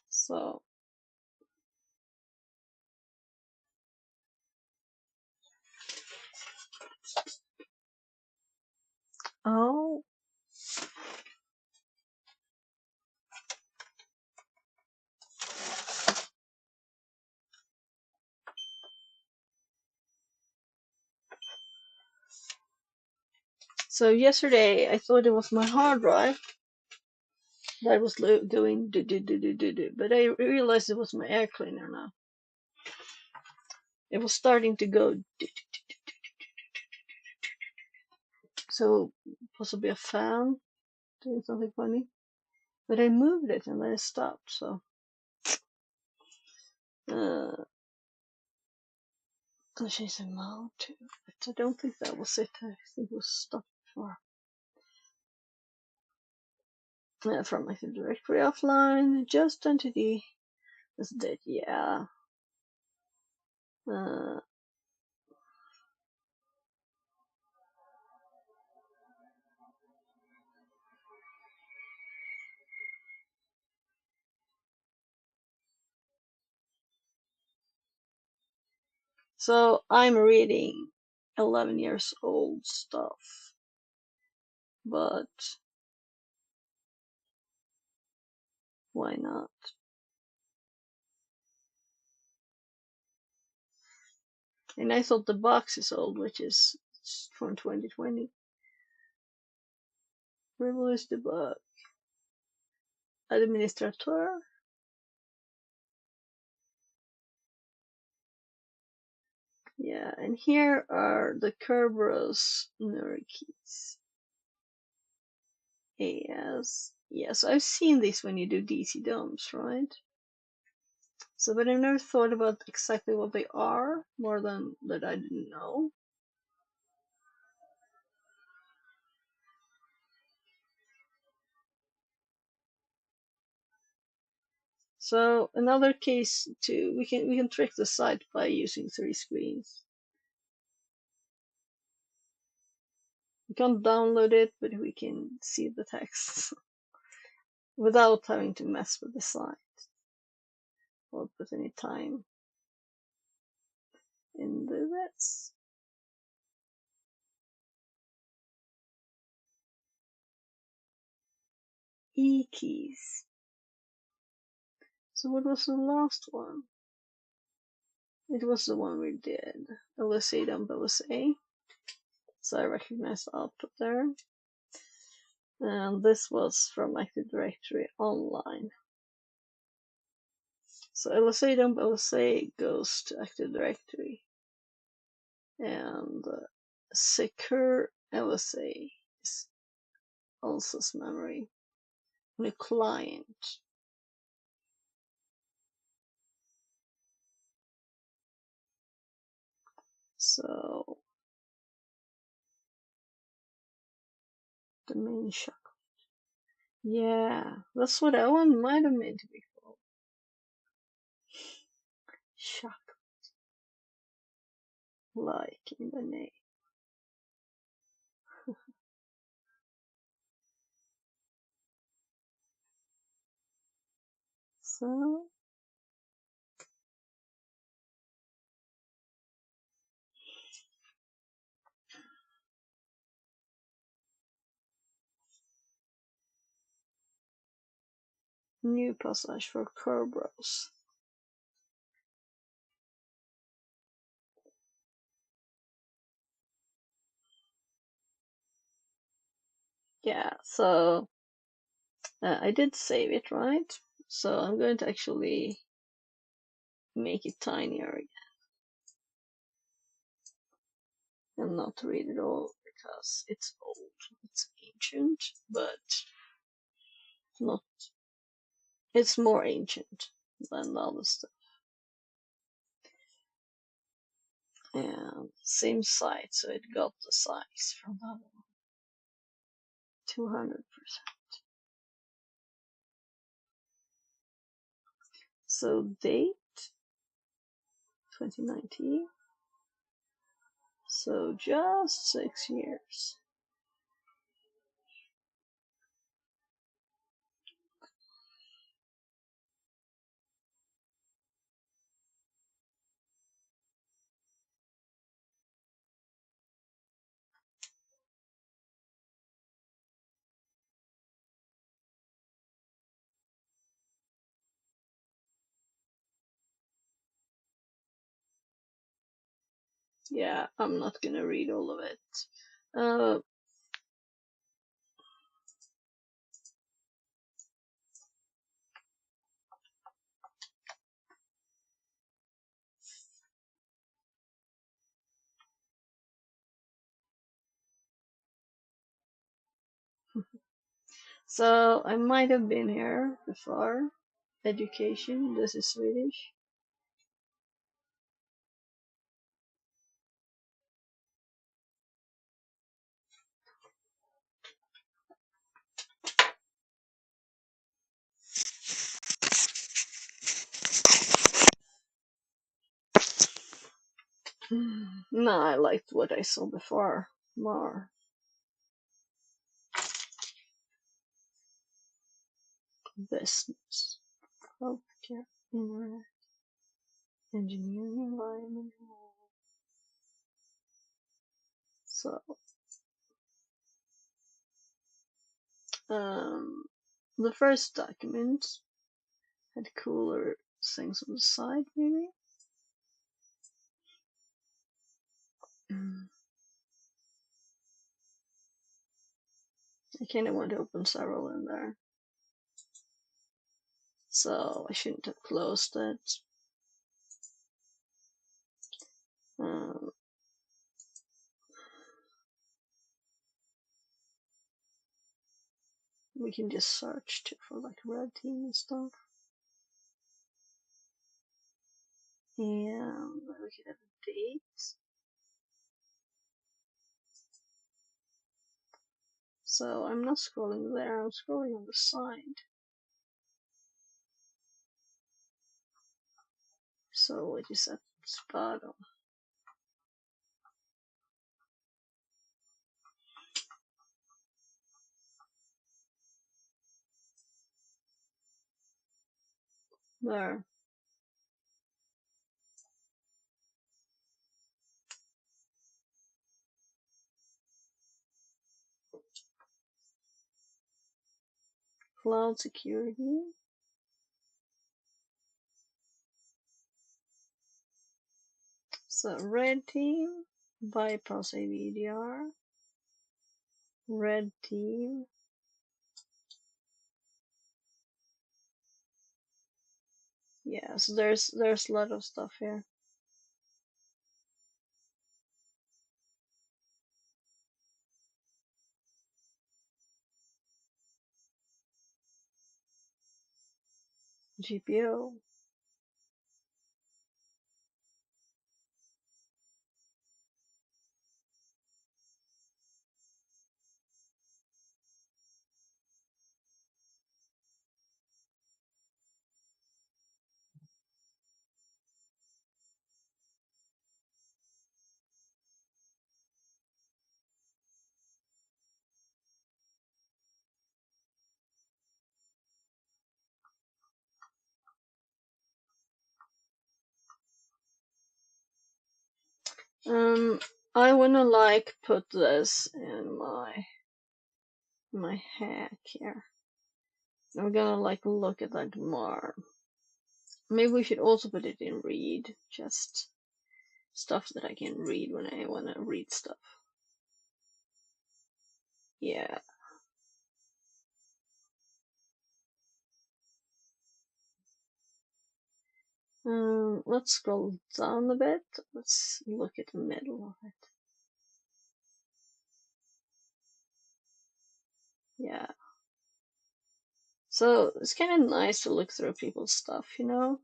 Speaker 1: So oh, so yesterday I thought it was my hard drive that was doing do, but I realized it was my air cleaner now. It was starting to go do. So possibly a fan doing something funny. But I moved it and then it stopped, so. I'll change the mode too, but I don't think that was it. I think it was stopped before. From Active Directory offline, just entity. Is dead, yeah. So I'm reading 11 years old stuff, but why not? And I thought the box is old, which is from 2020. Privilege debug. Administrator. Yeah, and here are the Kerberos NURI keys. AS. Yes, I've seen this when you do DC DOMs, right? So, but I've never thought about exactly what they are, more than that I didn't know. So another case too, we can trick the site by using 3 screens. We can't download it, but we can see the text without having to mess with the site or put any time into this. E keys. So what was the last one? It was the one we did. LSA dump LSA. So I recognize the output there. And this was from Active Directory Online. So LSA dump LSA goes to Active Directory. And secure LSA is also memory on a client. So the main chocolate. Yeah, that's what that one might have meant to be called. Chocolate. Like in the name. So new passage for Kerberos. Yeah, so I did save it, right? So I'm going to actually make it tinier again and not read it all because it's old, it's ancient, but not. It's more ancient than the other stuff. And same site, so it got the size from that one. 200%. So date 2019. So just 6 years. Yeah, I'm not gonna read all of it. So I might have been here before. Education, this is Swedish. No, I liked what I saw before more. Business, healthcare, internet, engineering, environment. So, the first document had cooler things on the side, maybe. I kind of want to open several in there, so I shouldn't have closed it. We can just search too for like red team and stuff. And we can have a date. So I'm not scrolling there, I'm scrolling on the side. So what is at the bottom? There. Cloud security. So red team, bypass AVDR. Red team. Yeah, so there's a lot of stuff here. GPO. I wanna like put this in my hack here. I'm gonna like look at that more. Maybe we should also put it in read, just stuff that I can read when I wanna read stuff. Yeah. Let's scroll down a bit. Let's look at the middle of it. Yeah. So it's kind of nice to look through people's stuff, you know?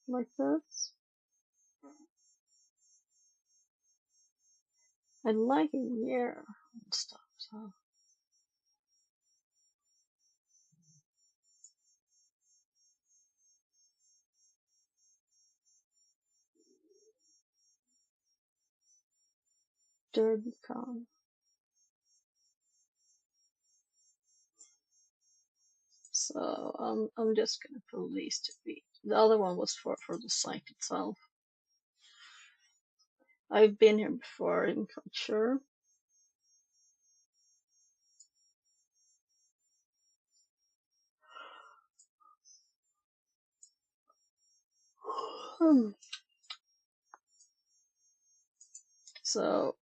Speaker 1: Like this. I like a year and stuff, so. DerbyCon. So I'm just gonna put these to be. The other one was for the site itself. I've been here before in culture. So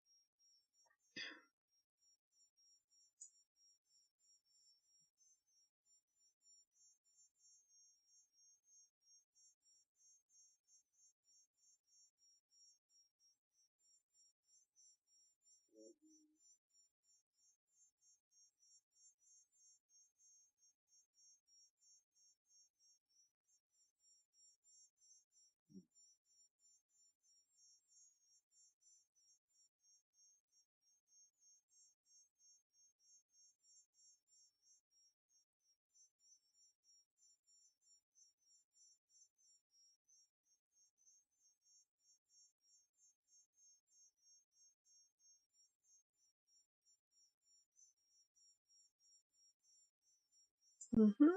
Speaker 1: Mm-hmm.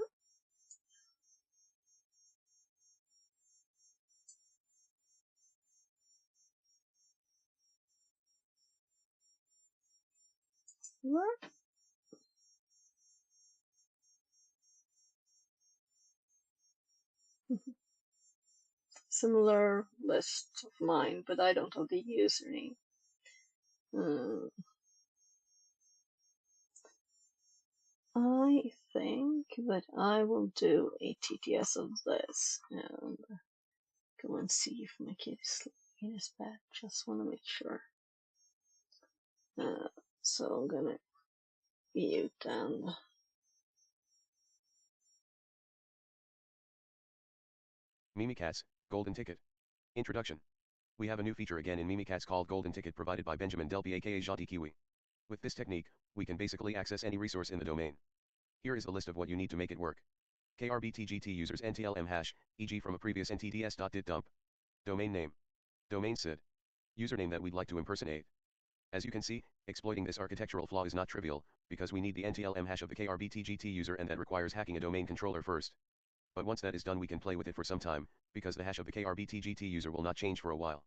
Speaker 1: What? Similar list of mine, but I don't have the username. I think that I will do a TTS of this and go and see if my kid is sleeping in his bed. Just want to make sure. So I'm gonna mute and
Speaker 6: Mimikatz, Golden Ticket. Introduction. We have a new feature again in Mimikatz called Golden Ticket provided by Benjamin Delpy aka Gentil Kiwi. With this technique, we can basically access any resource in the domain. Here is the list of what you need to make it work. KRBTGT users NTLM hash, e.g. from a previous ntds.dit dump. Domain name. Domain SID. Username that we'd like to impersonate. As you can see, exploiting this architectural flaw is not trivial, because we need the NTLM hash of the KRBTGT user and that requires hacking a domain controller first. But once that is done we can play with it for some time, because the hash of the KRBTGT user will not change for a while.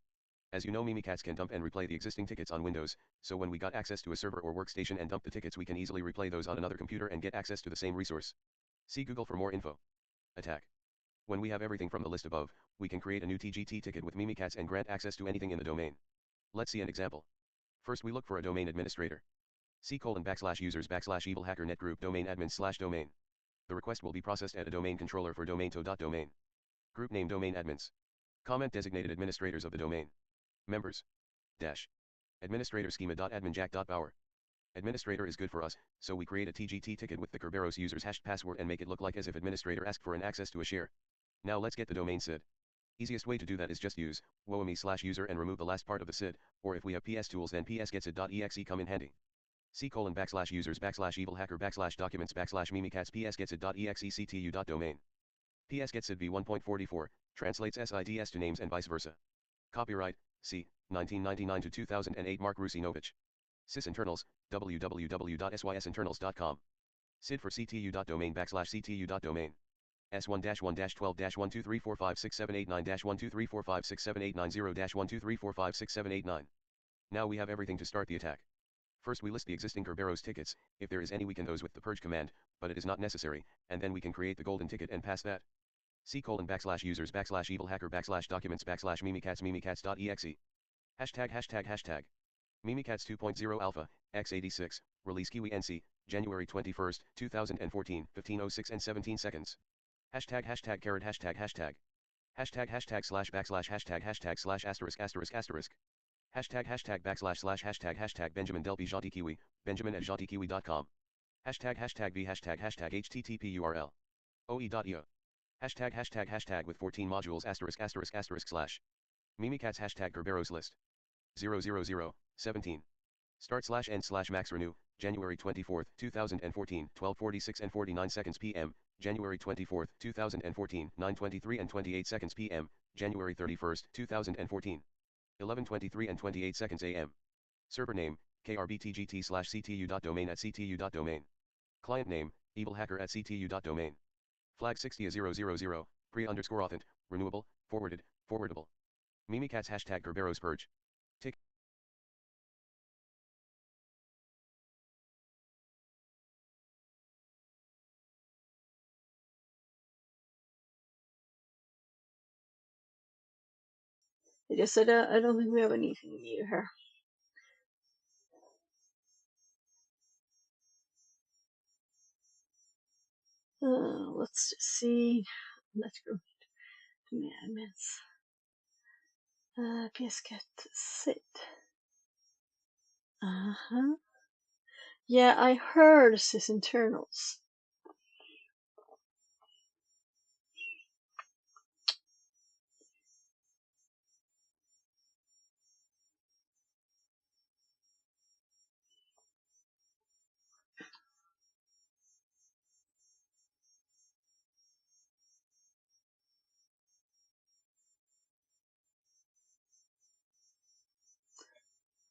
Speaker 6: As you know, Mimikatz can dump and replay the existing tickets on Windows, so when we got access to a server or workstation and dump the tickets we can easily replay those on another computer and get access to the same resource. See Google for more info. Attack. When we have everything from the list above, we can create a new TGT ticket with Mimikatz and grant access to anything in the domain. Let's see an example. First we look for a domain administrator. C:\users/evil hacker net group domain admins/domain. The request will be processed at a domain controller for domain.domain. Group name domain admins. Comment designated administrators of the domain. Members. Dash. Administrator schema.adminjack.power. Administrator is good for us, so we create a TGT ticket with the Kerberos user's hashed password and make it look like as if administrator asked for an access to a share. Now let's get the domain SID. Easiest way to do that is just use woame/user and remove the last part of the SID, or if we have PS tools then psgetsid.exe come in handy. C:\users/evil hacker /documents/mimikatz psgetsid.exe ctu.domain. psgetsid v1.44 translates SIDs to names and vice versa. Copyright C 1999 to 2008 Mark Rusinovich. Sysinternals www.sysinternals.com. SID for ctu.domain /ctu.domain. S1-1-12-123456789-123456789-0-123456789. Now we have everything to start the attack. First we list the existing Kerberos tickets, if there is any we can those with the purge command, but it is not necessary, and then we can create the golden ticket and pass that. C:\users/evil hacker /documents/mimikatz mimikatz.exe. Hashtag. Mimikatz 2.0 Alpha, x86, release Kiwi NC, January 21, 2014, 15:06 and 17 seconds. Hashtag. Hashtag Benjamin Delpy Gentil Kiwi, Benjamin@gentilkiwi.com. Hashtag v HTTP URL. OE.io. Hashtag with 14 modules ***/. Mimikatz hashtag Kerberos list. 00017. Start/end/max renew, January 24, 2014, 12:46 and 49 seconds p.m., January 24, 2014, 9:23 and 28 seconds p.m., January 31, 2014, 11:23 and 28 seconds a.m. Server name, krbtgt/ctu.domain at ctu.domain. Client name, evilhacker@ctu.domain. Flag 60000, pre_authent, renewable, forwardable. Mimikatz hashtag Kerberos purge. Tick.
Speaker 1: I just said I don't think we have anything new here. Let's just see. Let's go to my admins. psget SID. Yeah, I heard sysinternals.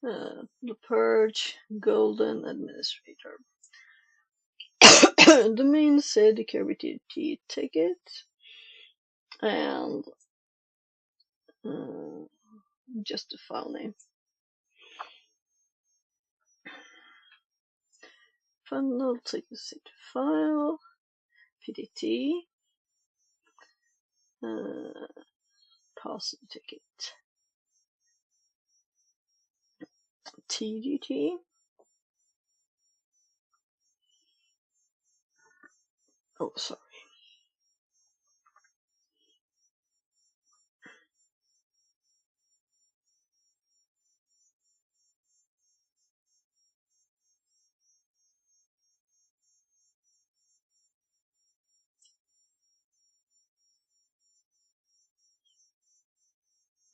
Speaker 1: The purge golden administrator. Domain said KRBTT ticket, and just the file name. Funnel ticket file, PDT, pass the ticket, TGT. Oh, sorry.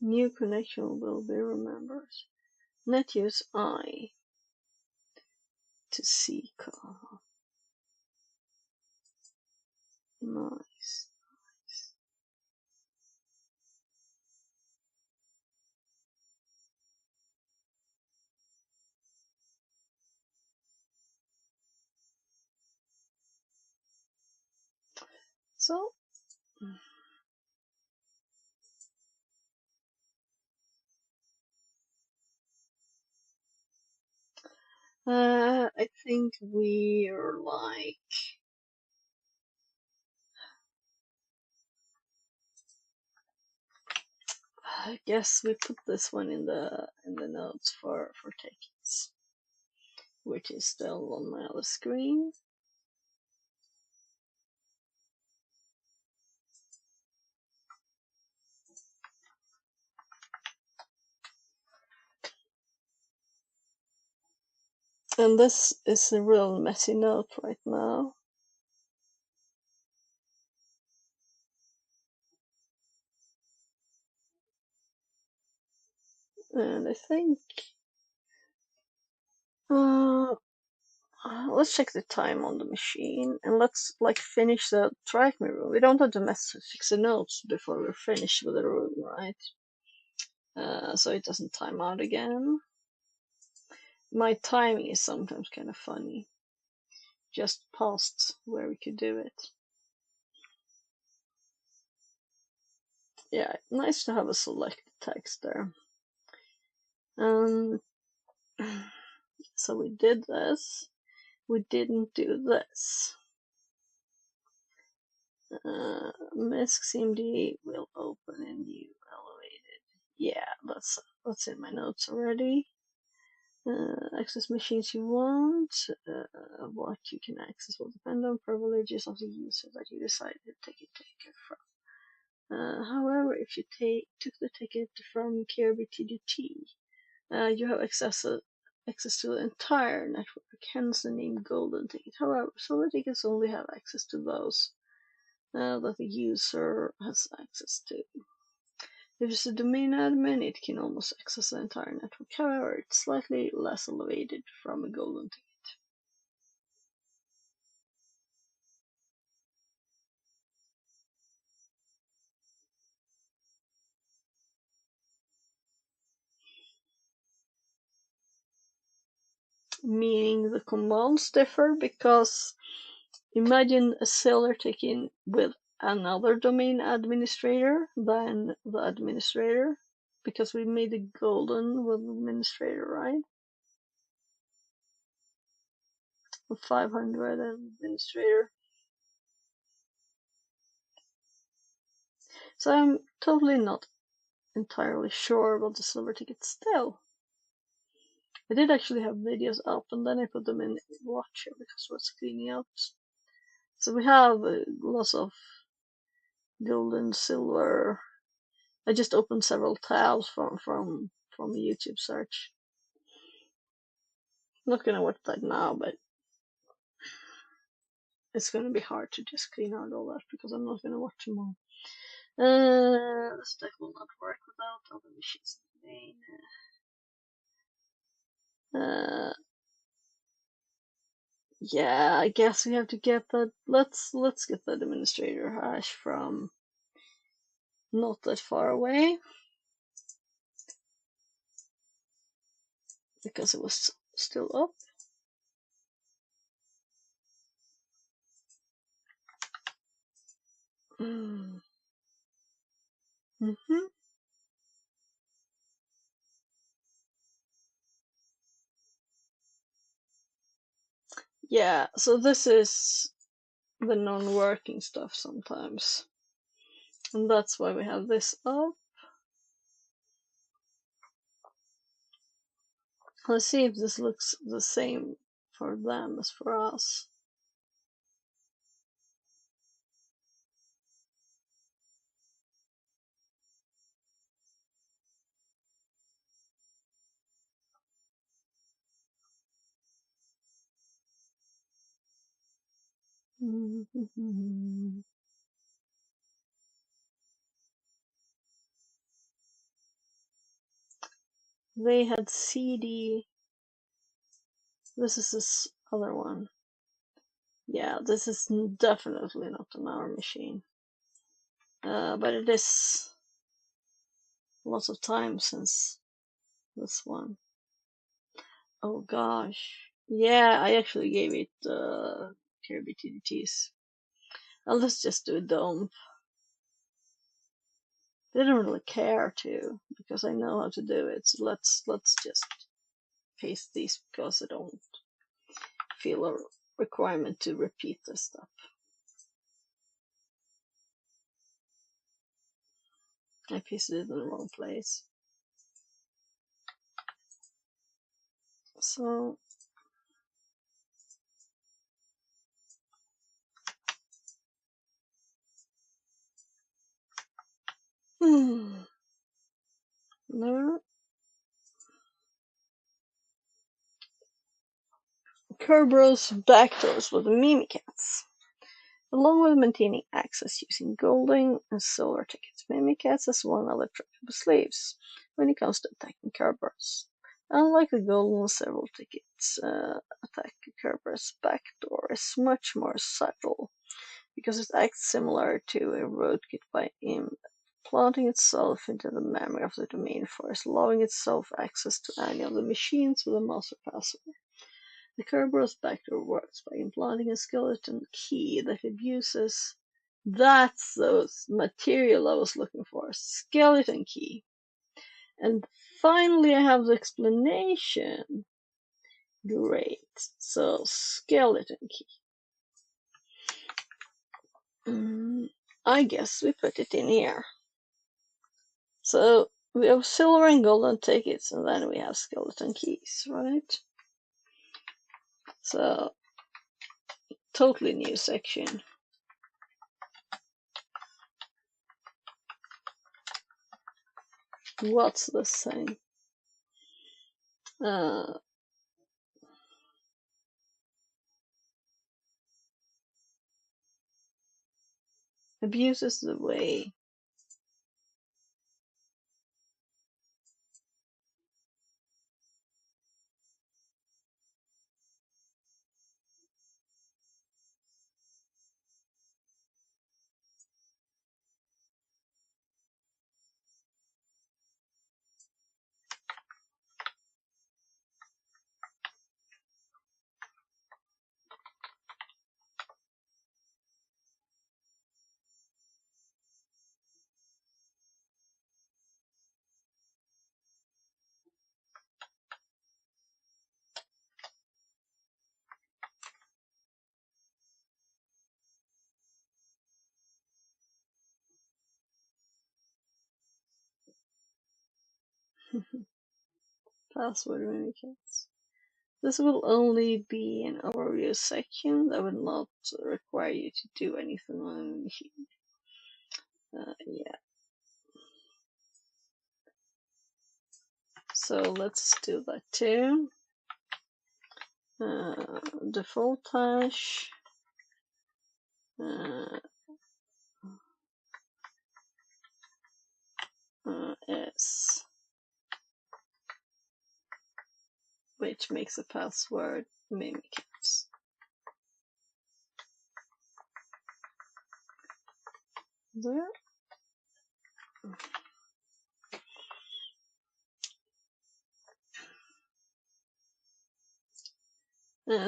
Speaker 1: New connection will be remembered. Net use I to C call. Nice. So I think we're like I guess we put this one in the notes for tickets, which is still on my other screen. And this is a real messy note right now. And I think let's check the time on the machine, and let's like finish the track me room. We don't have to fix the notes before we're finished with the room, right? So it doesn't time out again. My timing is sometimes kind of funny. Just past where we could do it. Yeah, nice to have a selected text there. So we did this. We didn't do this. MISC CMD will open a new elevated. Yeah, that's in my notes already. Access machines you want. What you can access will depend on privileges of the user that you decide to take a ticket from. However, if you took the ticket from KRBTGT, you have access to the entire network, hence the name Golden Ticket. However, silver tickets only have access to those that the user has access to. If it's a domain admin, it can almost access the entire network. However, it's slightly less elevated from a golden ticket. Meaning the commands differ, because imagine a silver ticket with another domain administrator than the administrator, because we made a golden with administrator, right? 500 administrator. So I'm totally not entirely sure about the silver ticket still. I did actually have videos up, and then I put them in Watcher because we're cleaning out. So we have lots of gold and silver. I just opened several tabs from a YouTube search. I'm not gonna watch that now, but it's gonna be hard to just clean out all that because I'm not gonna watch them all. This deck will not work without other machines in the main. Yeah, I guess we have to get that. Let's get the administrator hash from not that far away, because it was still up. Yeah, so this is the non-working stuff sometimes. And that's why we have this up. Let's see if this looks the same for them as for us. They had CD. This is this other one. Yeah, this is definitely not on our machine. But it is lots of time since this one. Oh gosh. Yeah, I actually gave it Kirby TDTs. Let's just do a dome. They don't really care to, because I know how to do it. So let's just paste these because I don't feel a requirement to repeat this stuff. I pasted it in the wrong place. So no. Kerberos backdoors with the Mimikatz. Along with maintaining access using golden and silver tickets, Mimikatz has one other trick up his sleeves when it comes to attacking Kerberos. Unlike the golden and silver tickets, attack Kerberos backdoor is much more subtle because it acts similar to a rootkit by implanting itself into the memory of the domain first, allowing itself access to any of the machines with a master password. The Kerberos backdoor works by implanting a skeleton key that abuses. That's the material I was looking for. Skeleton key. And finally, I have the explanation. Great. So, skeleton key. I guess we put it in here. So, we have silver and golden tickets, and then we have skeleton keys, right? So, totally new section. What's this thing? Abuses the way. Password Mimikatz. This will only be an overview section that will not require you to do anything on the machine. Yeah. So let's do that too. Default hash. S, which makes a password Mimikatz. There.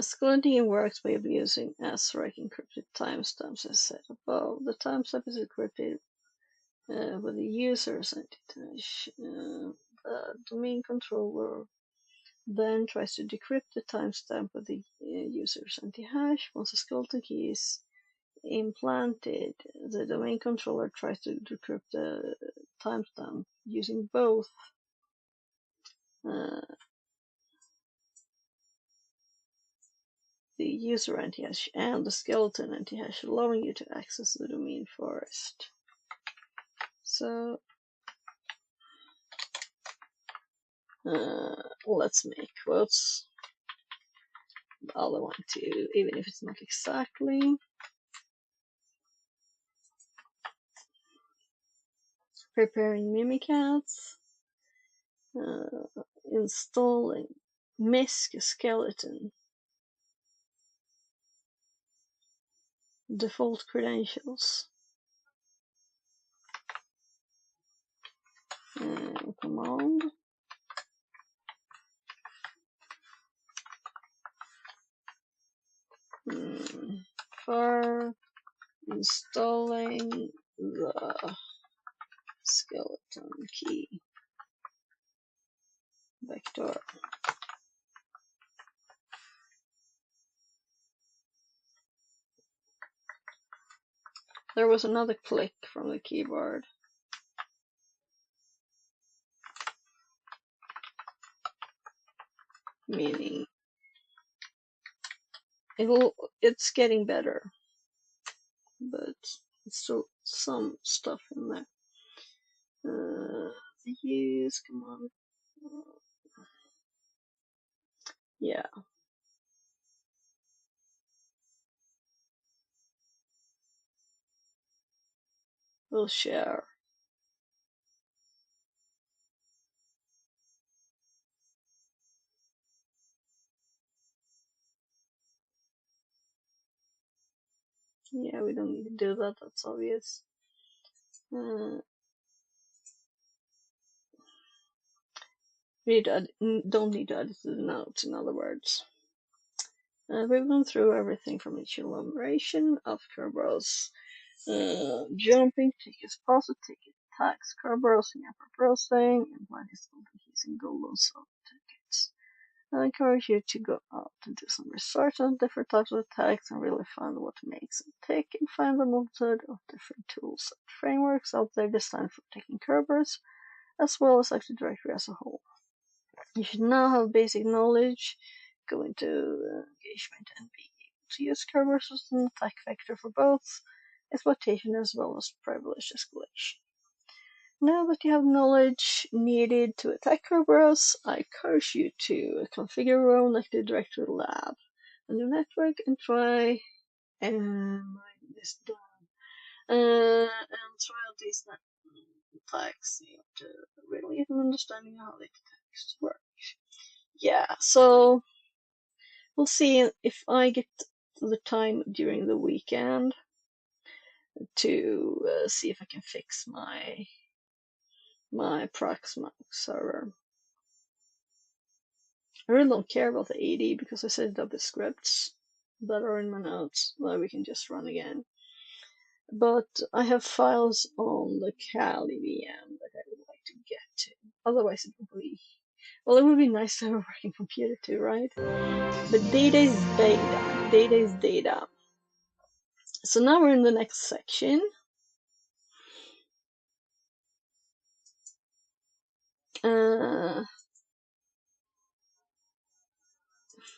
Speaker 1: Skeleton works by using ASRock encrypted timestamps as said above. The timestamp is encrypted with the user's anti-hash. The domain controller then tries to decrypt the timestamp with the user's anti-hash. Once the skeleton key is implanted, the domain controller tries to decrypt the timestamp using both the user anti-hash and the skeleton anti-hash, allowing you to access the domain first. So let's make quotes. The other one too, even if it's not exactly. Preparing Mimikatz. Installing MISC skeleton. Default credentials. Command. For installing the skeleton key vector. There was another click from the keyboard. Meaning it's getting better, but it's still some stuff in there. The use command. Yeah. We'll share. Yeah, we don't need to do that, that's obvious. We don't need to add it to the notes, in other words. We've gone through everything from initial enumeration of Kerberos, jumping, tickets, deposit, ticket, tax, Kerberos, and upper processing, and blind keys and golden sub tickets. I encourage you to go out and do some research on different types of attacks and really find what makes them tick and find a multitude of different tools and frameworks out there designed for taking Kerberos, as well as Active Directory as a whole. You should now have basic knowledge, go into engagement, and be able to use Kerberos as an attack vector for both exploitation as well as privileged escalation. Now that you have knowledge needed to attack Kerberos, I encourage you to configure your own Active Directory lab on your network and try and this down. And try out these attacks to really get an understanding of how the attacks work. Yeah, so we'll see if I get the time during the weekend to see if I can fix my Proxmox server. I really don't care about the 80 because I set up the scripts that are in my notes that we can just run again. But I have files on the Kali VM that I would like to get to. Otherwise it would be, well, it would be nice to have a working computer too, right? But data is data. Data is data. So now we're in the next section.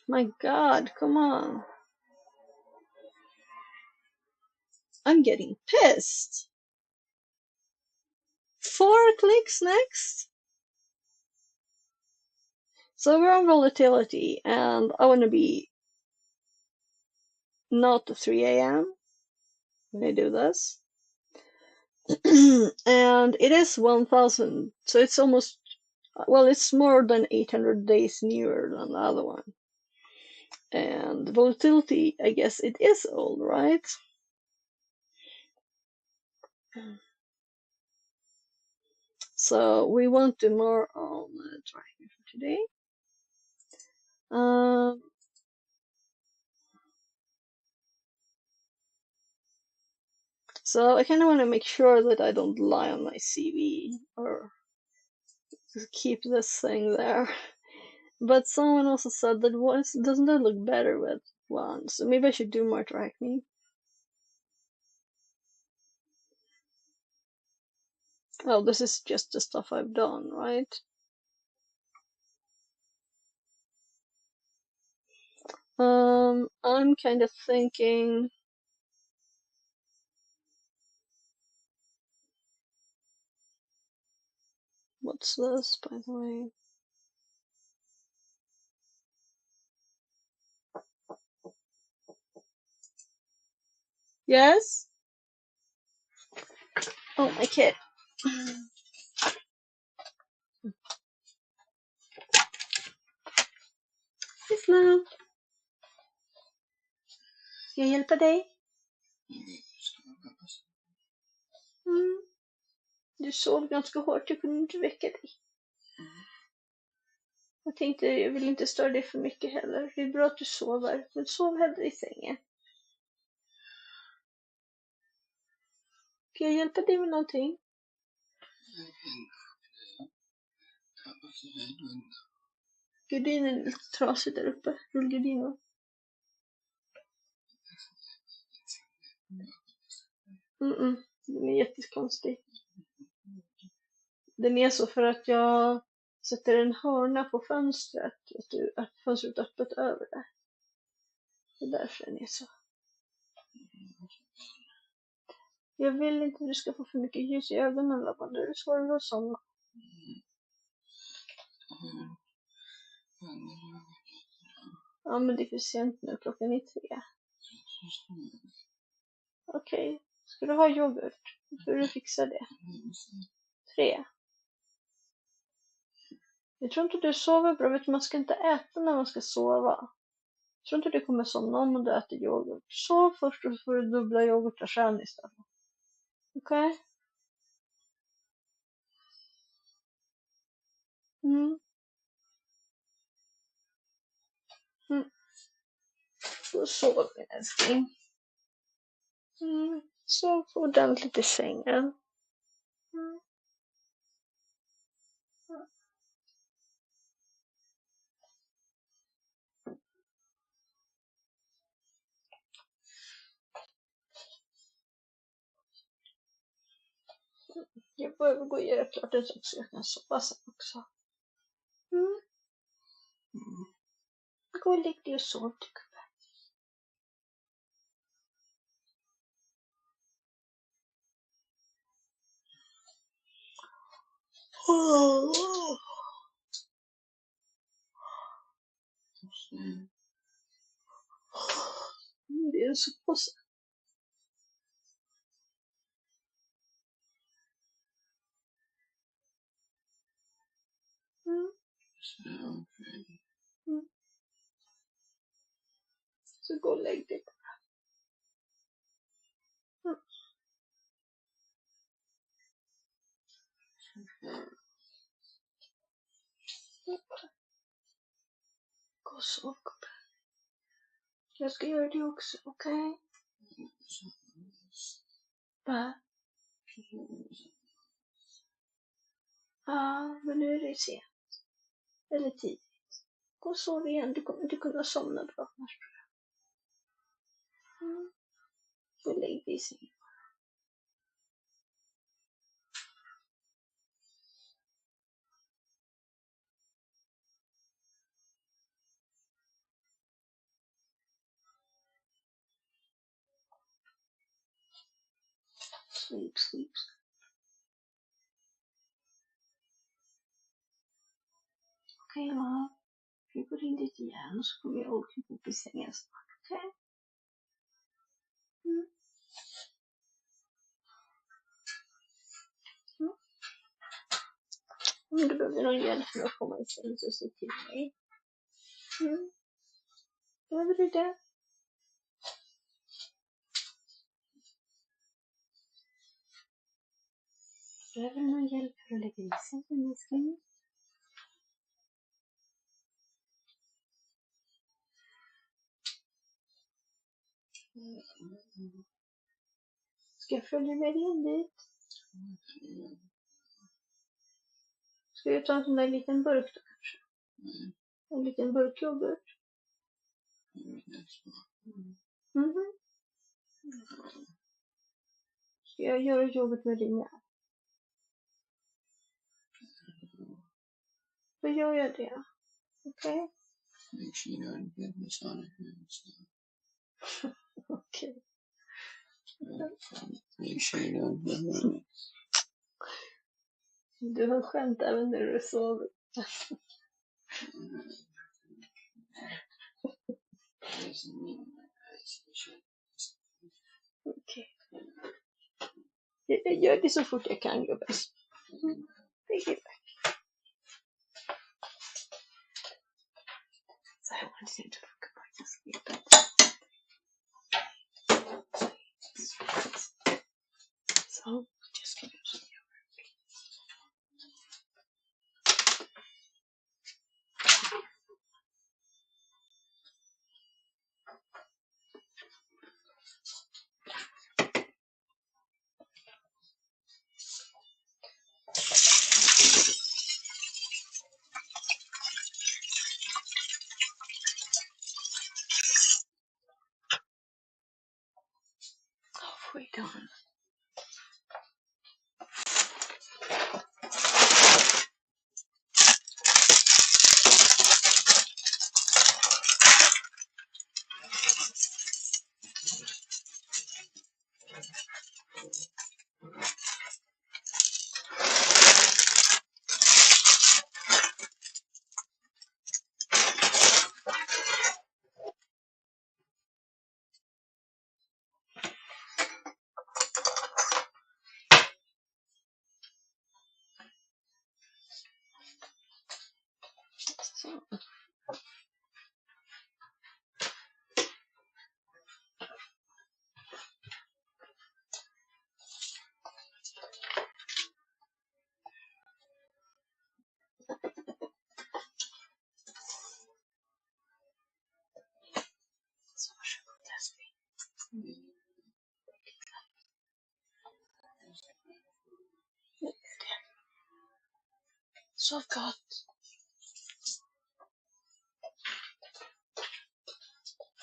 Speaker 1: My God, come on. I'm getting pissed. 4 clicks next? So we're on volatility, and I want to be not 3 a.m. when I do this. And it is 1000, so it's almost, well, it's more than 800 days newer than the other one. And volatility, I guess it is old, right? So we want to more on tracking for today. So I kind of want to make sure that I don't lie on my CV or just keep this thing there. But someone also said that doesn't that look better with one? So maybe I should do more tracking. Oh, this is just the stuff I've done, right? I'm kind of thinking. What's this, by the way? Yes? Oh, my kid. Yes, love. Ska jag hjälpa dig? Mm. Du sov ganska hårt, jag kunde inte väcka dig. Jag tänkte, jag vill inte störa dig för mycket heller. Det är bra att du sover, men sov hellre i sängen. Ska jag hjälpa dig med någonting? Gardinen är lite trasig där uppe, rullgardinen. Den är jättekonstig. Den är så för att jag sätter en hörna på fönstret, vet du, att fönstret är öppet över det. Det är därför den är så. Jag vill inte att du ska få för mycket ljus i ögonen, Lavender. Du ska väl somna. Ja, men det är för sent nu. Klockan är 3. Okej. Ska du ha yoghurt? Då får du fixa det. 3. Jag tror inte du sover bra. Vet du, man ska inte äta när man ska sova. Jag tror inte du kommer somna om du äter yoghurt. Sov först och så får du dubbla yoghurtar sen istället. Okej? Då sov min älskling. Sov ordentligt i sängen. Jag behöver gå och göra klart det så jag kan sova sen också. Gå och lägg dig och sov, tycker jag. Det är så påse. Så gå och lägg dig. Gå och sov, gubbe. Jag ska göra det också, okej? Va? Ja, men nu är det sent. Eller tidigt. Gå och sov igen, du kommer inte kunna somna bra annars. Gå och lägg dig i sängen. Sleep, sleep. Okej, love. Vi går in dit igen och så kommer jag och kliva upp i sängen snart, okej? Om du behöver någon hjälp med att komma i säng så säg till mig. Behöver du det? Behöver du någon hjälp för att lägga i sängen, älskling? Ska jag följa med in dit? Ska jag ta en sån där liten burk då kanske? En liten burk yoghurt? Mhm. Ska jag göra yoghurt med din hjälp? Då gör jag det. Okej? Okej. Du har skämt även när du sover. Okej. Jag gör det så fort jag kan, gubbes. Take it back. So I wanted him to go back to sleep. So just give it to you. Wait on. So I've got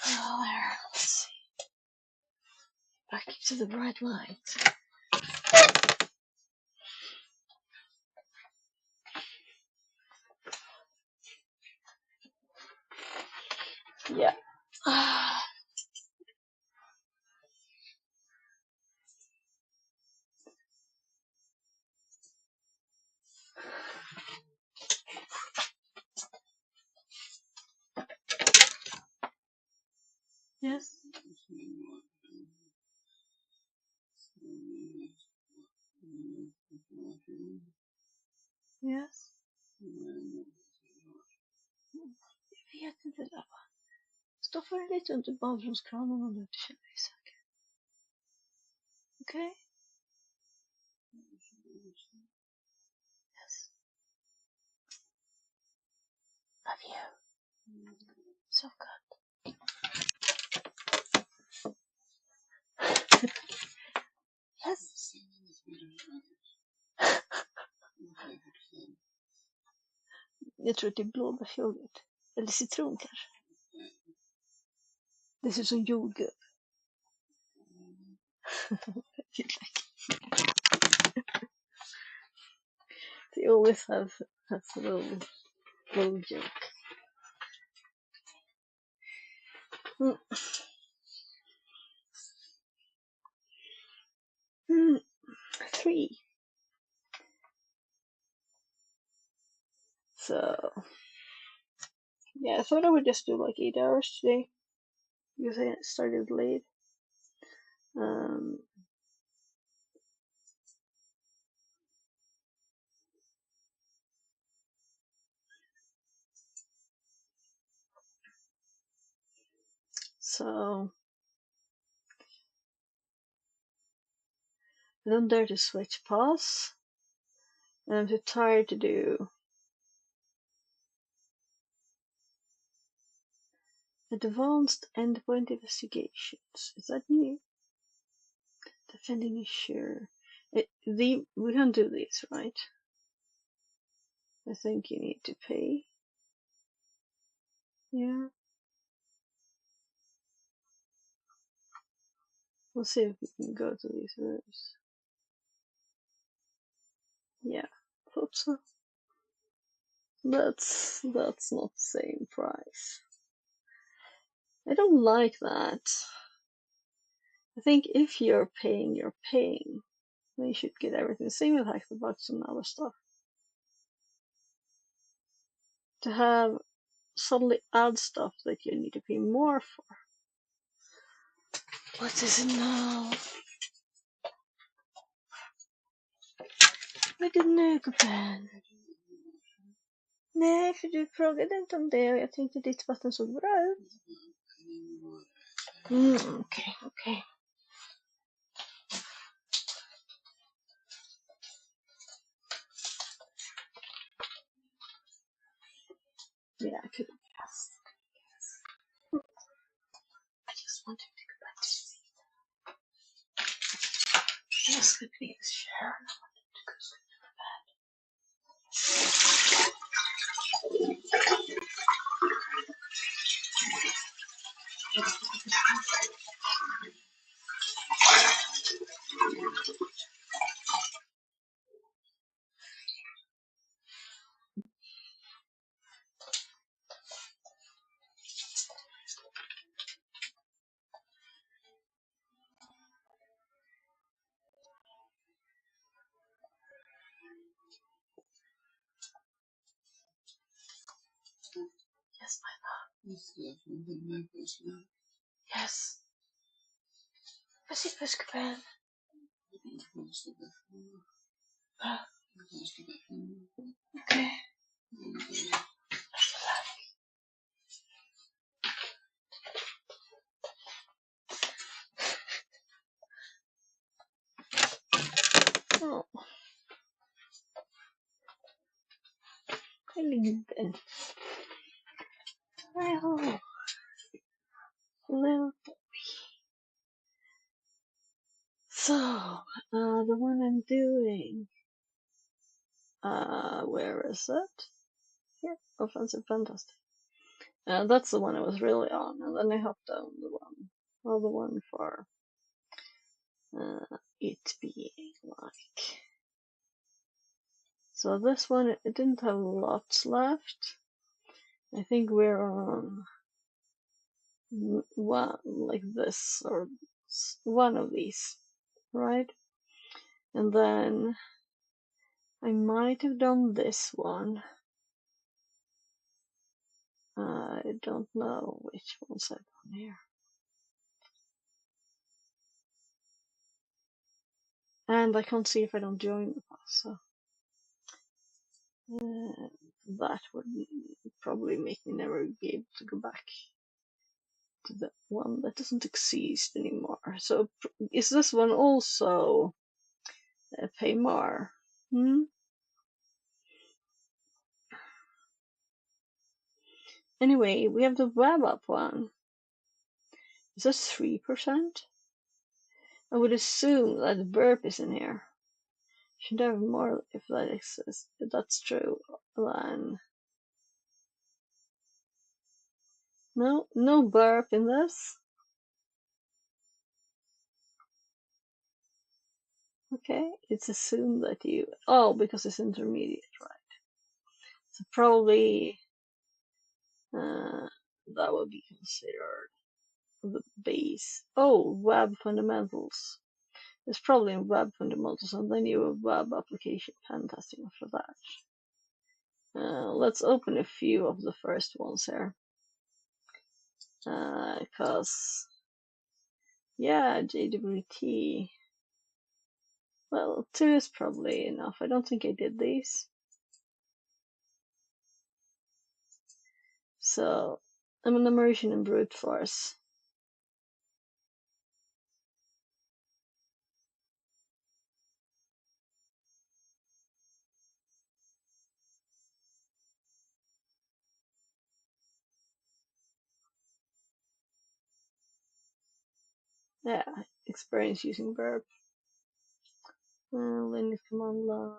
Speaker 1: there. Let's see. Back to the bright light. Yeah. Yes. Yes. Jag vet inte det där, va? Stoppa det lite under badrumskranen om du inte känner dig säker. Okej? Yes. Love you. So good. Yes. Jag tror att det är blåbärsyoghurt. Eller citron kanske. Det ser ut som jordgubb. They always have a little joke. Mm. 3. So yeah, I thought I would just do like 8 hours today because I started late. So I don't dare to switch paths, and I'm too tired to do advanced endpoint investigations. Is that new? Defending is sure. We can't do this, right? I think you need to pay. Yeah. We'll see if we can go to these rooms. Yeah, thought so. That's not the same price. I don't like that. I think if you're paying, you're paying. Then you should get everything. Same with Hack the Box and other stuff. To have suddenly add stuff that you need to pay more for. What is it now? Vilken ögonpen? Nej, för du frågade inte om det och jag tänkte ditt vatten såg bra ut. Okej. Yeah, I could guess. I just wanted to go back to sleep. I was sleeping in this chair and I wanted to go sleep in the bed. Yes, my love. Yes. Pussy Pussy. Okay. Oh. I need it. Well, little baby. So, the one I'm doing, where is it? Here, Offensive Fantastic. That's the one I was really on, and then I hopped on the one for it being like. So this one, it didn't have lots left. I think we're on one like this, or one of these, right? And then I might have done this one. I don't know which ones I've done here. And I can't see if I don't join the pass, so that would probably make me never be able to go back to the one that doesn't exist anymore. So is this one also pay more? Anyway, we have the web app one. Is that 3%? I would assume that burp is in here. Should have more if that exists. If that's true, then no burp in this. Okay, it's assumed that you because it's intermediate, right? So probably that would be considered the base. Oh, web fundamentals. It's probably in web fundamentals, and then you have web application pen testing after that. Let's open a few of the first ones here. Because, yeah, JWT. Well, 2 is probably enough. I don't think I did these. So, I'm an immersion in brute force. Yeah, experience using burp. Linux command line.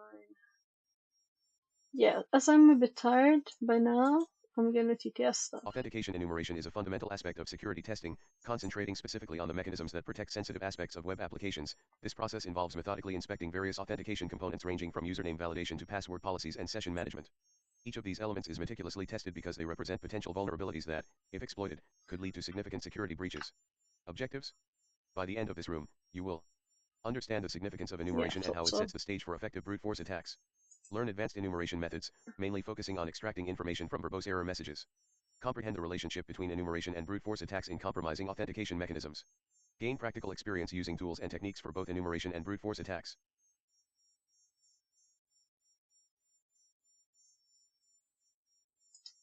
Speaker 1: Yeah, as I'm a bit tired by now, I'm gonna TTS stuff.
Speaker 6: Authentication enumeration is a fundamental aspect of security testing, concentrating specifically on the mechanisms that protect sensitive aspects of web applications. This process involves methodically inspecting various authentication components ranging from username validation to password policies and session management. Each of these elements is meticulously tested because they represent potential vulnerabilities that, if exploited, could lead to significant security breaches. Objectives? By the end of this room, you will understand the significance of enumeration and how it sets the stage for effective brute force attacks. Learn advanced enumeration methods, mainly focusing on extracting information from verbose error messages. Comprehend the relationship between enumeration and brute force attacks in compromising authentication mechanisms. Gain practical experience using tools and techniques for both enumeration and brute force attacks.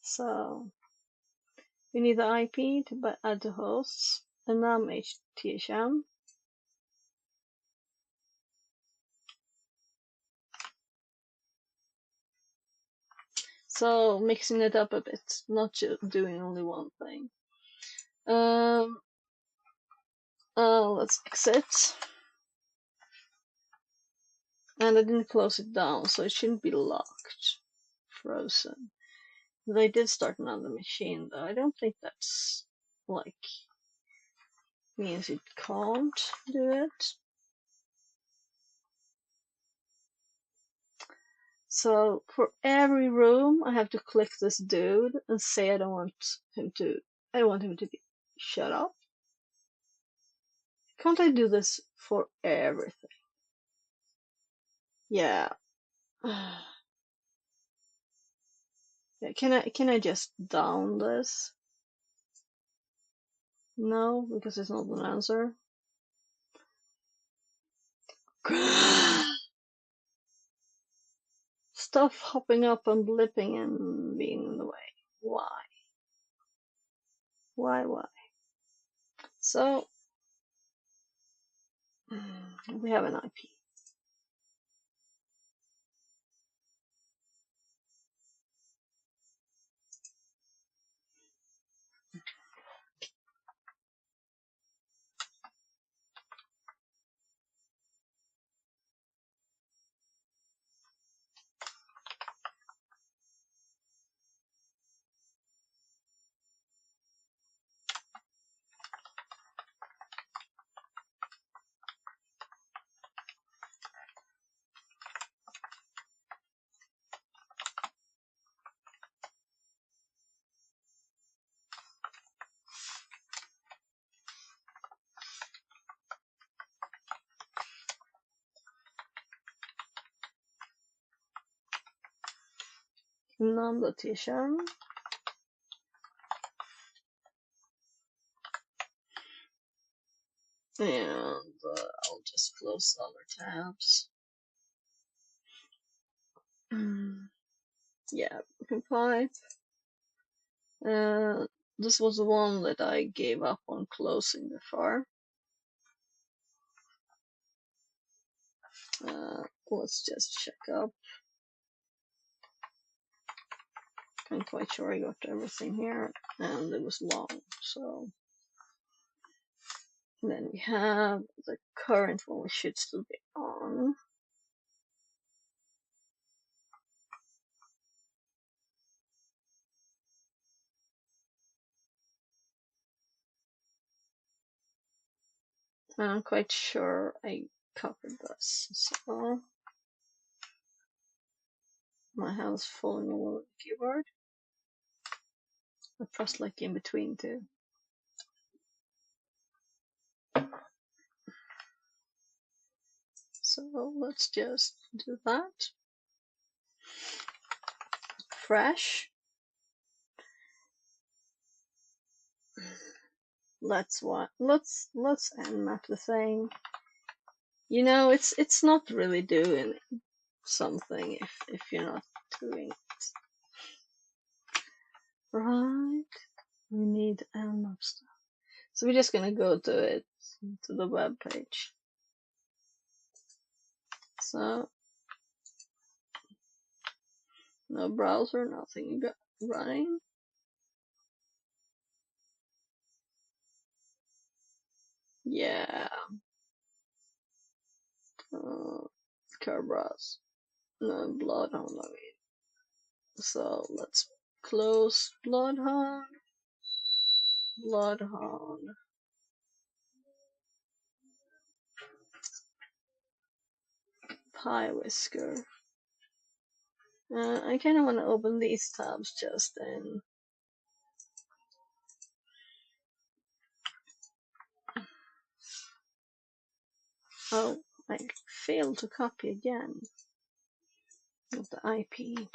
Speaker 1: So, we need the IP to add the hosts, and now HTHM. So, mixing it up a bit, not just doing only one thing. Let's exit. And I didn't close it down, so it shouldn't be locked. Frozen. They did start another machine, though. I don't think that's, like, means it can't do it. So, for every room, I have to click this dude and say I don't want him to be shut up. Can't I do this for everything? Yeah. Yeah, can I just down this? No, because it's not an answer. Stuff hopping up and blipping and being in the way. Why? Why? So, we have an IP. Non-notation. And I'll just close other tabs. Yeah, comply. This was the one that I gave up on closing before. Let's just check up. I'm quite sure I got everything here, and it was long, so. And then we have the current one, which should still be on. I'm quite sure I covered this, so. My hand's falling all over the keyboard. I pressed like in between too. So let's just do that. Fresh. Let's nmap the thing. You know, it's not really doing something if you're not doing it. Right. We need nmap stuff. So we're just gonna go to it, to the web page. So no browser, nothing running. Yeah. Kerberos. No, Bloodhound, I mean. So let's close Bloodhound. Bloodhound. Pie Whisker. I kind of want to open these tabs just in. Oh, I failed to copy again. Of the IP.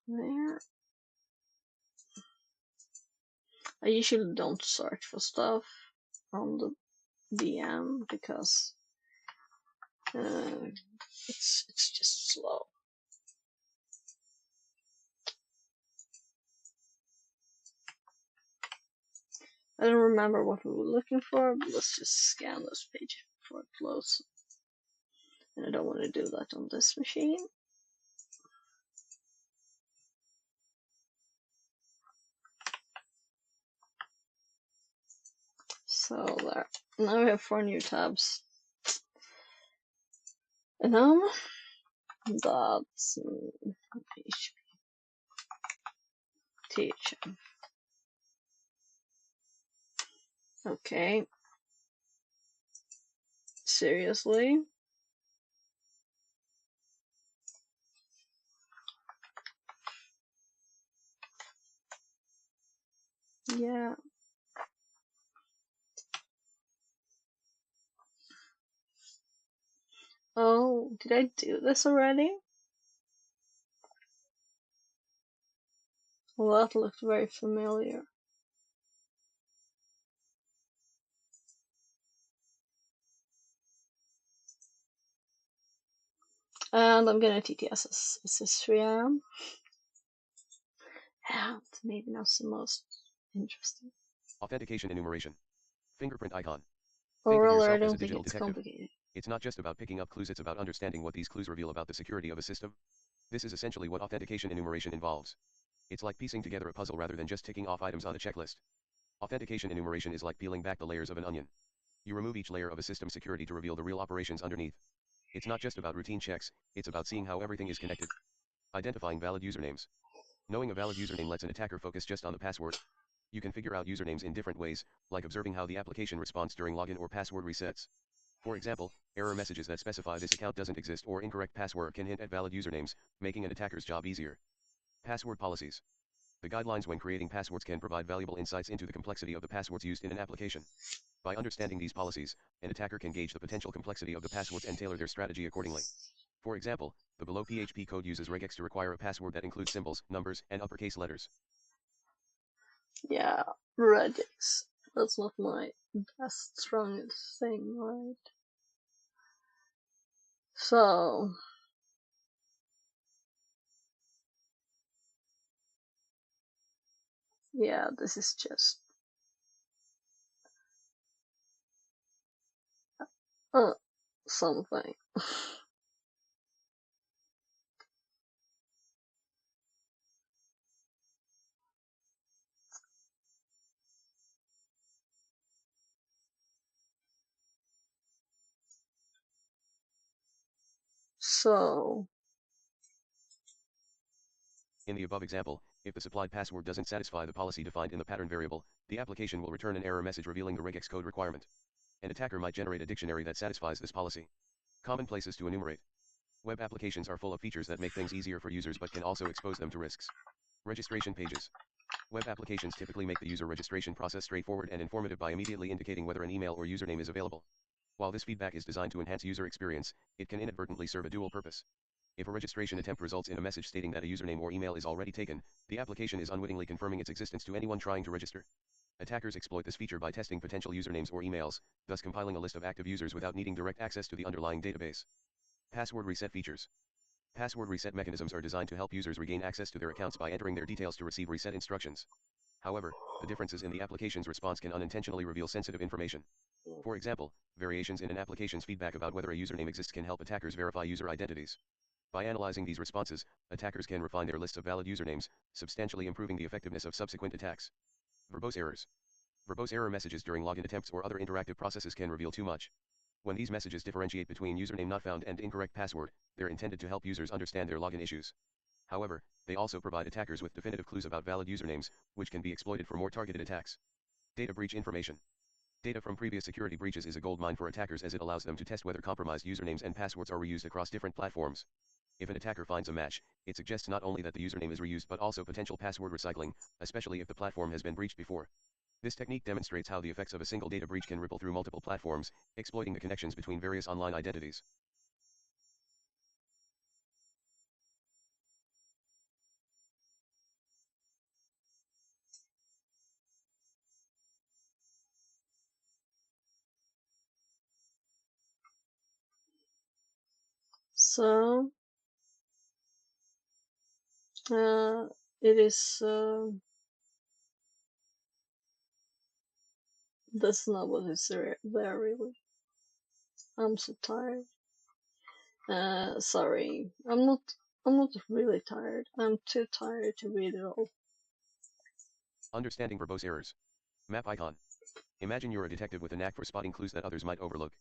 Speaker 1: There. I usually don't search for stuff on the VM because it's just slow. I don't remember what we were looking for, but let's just scan this page before it closes. And I don't want to do that on this machine. So there. Now we have 4 new tabs. And that's teaching. Okay. Seriously? Yeah. Oh, did I do this already? Well, that looked very familiar. And I'm gonna TTS SSRM. And maybe not the most interesting.
Speaker 6: Authentication enumeration. Fingerprint icon.
Speaker 1: Or
Speaker 6: Think of
Speaker 1: rather, I
Speaker 6: yourself as
Speaker 1: don't
Speaker 6: a
Speaker 1: think
Speaker 6: digital
Speaker 1: it's
Speaker 6: detective.
Speaker 1: complicated.
Speaker 6: It's not just about picking up clues, it's about understanding what these clues reveal about the security of a system. This is essentially what authentication enumeration involves. It's like piecing together a puzzle rather than just ticking off items on a checklist. Authentication enumeration is like peeling back the layers of an onion. You remove each layer of a system security to reveal the real operations underneath. It's not just about routine checks, it's about seeing how everything is connected. Identifying valid usernames. Knowing a valid username lets an attacker focus just on the password. You can figure out usernames in different ways, like observing how the application responds during login or password resets. For example, error messages that specify this account doesn't exist or incorrect password can hint at valid usernames, making an attacker's job easier. Password policies. The guidelines when creating passwords can provide valuable insights into the complexity of the passwords used in an application. By understanding these policies, an attacker can gauge the potential complexity of the passwords and tailor their strategy accordingly. For example, the below PHP code uses regex to require a password that includes symbols, numbers, and uppercase letters.
Speaker 1: Yeah, regex. That's not my best strongest thing, right? So yeah, this is just something. So
Speaker 6: in the above example, if the supplied password doesn't satisfy the policy defined in the pattern variable, the application will return an error message revealing the regex code requirement. An attacker might generate a dictionary that satisfies this policy. Common places to enumerate. Web applications are full of features that make things easier for users but can also expose them to risks. Registration pages. Web applications typically make the user registration process straightforward and informative by immediately indicating whether an email or username is available. While this feedback is designed to enhance user experience, it can inadvertently serve a dual purpose. If a registration attempt results in a message stating that a username or email is already taken, the application is unwittingly confirming its existence to anyone trying to register. Attackers exploit this feature by testing potential usernames or emails, thus compiling a list of active users without needing direct access to the underlying database. Password reset features. Password reset mechanisms are designed to help users regain access to their accounts by entering their details to receive reset instructions. However, the differences in the application's response can unintentionally reveal sensitive information. For example, variations in an application's feedback about whether a username exists can help attackers verify user identities. By analyzing these responses, attackers can refine their lists of valid usernames, substantially improving the effectiveness of subsequent attacks. Verbose errors. Verbose error messages during login attempts or other interactive processes can reveal too much. When these messages differentiate between username not found and incorrect password, they're intended to help users understand their login issues. However, they also provide attackers with definitive clues about valid usernames, which can be exploited for more targeted attacks. Data breach information. Data from previous security breaches is a goldmine for attackers as it allows them to test whether compromised usernames and passwords are reused across different platforms. If an attacker finds a match, it suggests not only that the username is reused but also potential password recycling, especially if the platform has been breached before. This technique demonstrates how the effects of a single data breach can ripple through multiple platforms, exploiting the connections between various online identities.
Speaker 1: So it is that's not what is there really. I'm so tired. Sorry, I'm not really tired. I'm too tired to read it all.
Speaker 6: Understanding verbose errors. Map icon. Imagine you're a detective with a knack for spotting clues that others might overlook.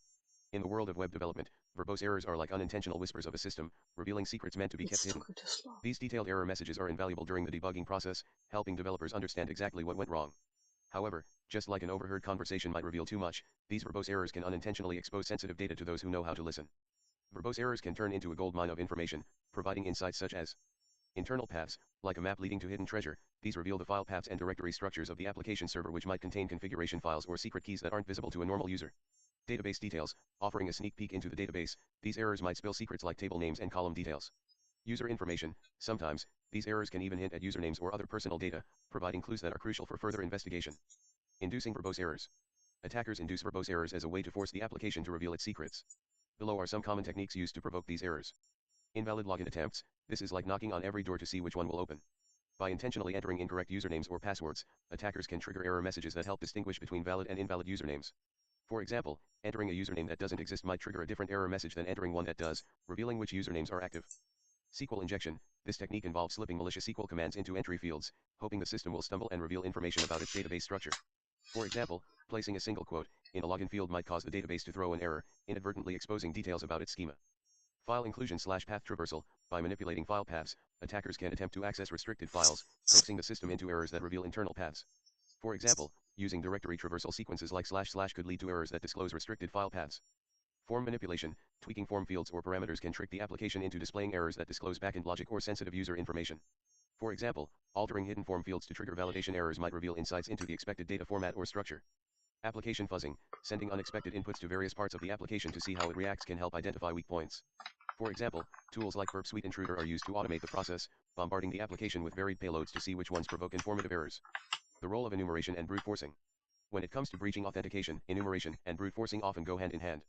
Speaker 6: In the world of web development, verbose errors are like unintentional whispers of a system, revealing secrets meant to be kept hidden. These detailed error messages are invaluable during the debugging process, helping developers understand exactly what went wrong. However, just like an overheard conversation might reveal too much, these verbose errors can unintentionally expose sensitive data to those who know how to listen. Verbose errors can turn into a goldmine of information, providing insights such as internal paths, like a map leading to hidden treasure. These reveal the file paths and directory structures of the application server, which might contain configuration files or secret keys that aren't visible to a normal user. Database details, offering a sneak peek into the database. These errors might spill secrets like table names and column details. User information. Sometimes, these errors can even hint at usernames or other personal data, providing clues that are crucial for further investigation. Inducing verbose errors. Attackers induce verbose errors as a way to force the application to reveal its secrets. Below are some common techniques used to provoke these errors. Invalid login attempts. This is like knocking on every door to see which one will open. By intentionally entering incorrect usernames or passwords, attackers can trigger error messages that help distinguish between valid and invalid usernames. For example, entering a username that doesn't exist might trigger a different error message than entering one that does, revealing which usernames are active. SQL injection. This technique involves slipping malicious SQL commands into entry fields, hoping the system will stumble and reveal information about its database structure. For example, placing a single quote in a login field might cause the database to throw an error, inadvertently exposing details about its schema. File inclusion/path traversal. By manipulating file paths, attackers can attempt to access restricted files, coaxing the system into errors that reveal internal paths. For example, using directory traversal sequences like // could lead to errors that disclose restricted file paths. Form manipulation. Tweaking form fields or parameters can trick the application into displaying errors that disclose backend logic or sensitive user information. For example, altering hidden form fields to trigger validation errors might reveal insights into the expected data format or structure. Application fuzzing. Sending unexpected inputs to various parts of the application to see how it reacts can help identify weak points. For example, tools like Burp Suite Intruder are used to automate the process, bombarding the application with varied payloads to see which ones provoke informative errors. The role of enumeration and brute forcing. When it comes to breaching authentication, enumeration and brute forcing often go hand in hand.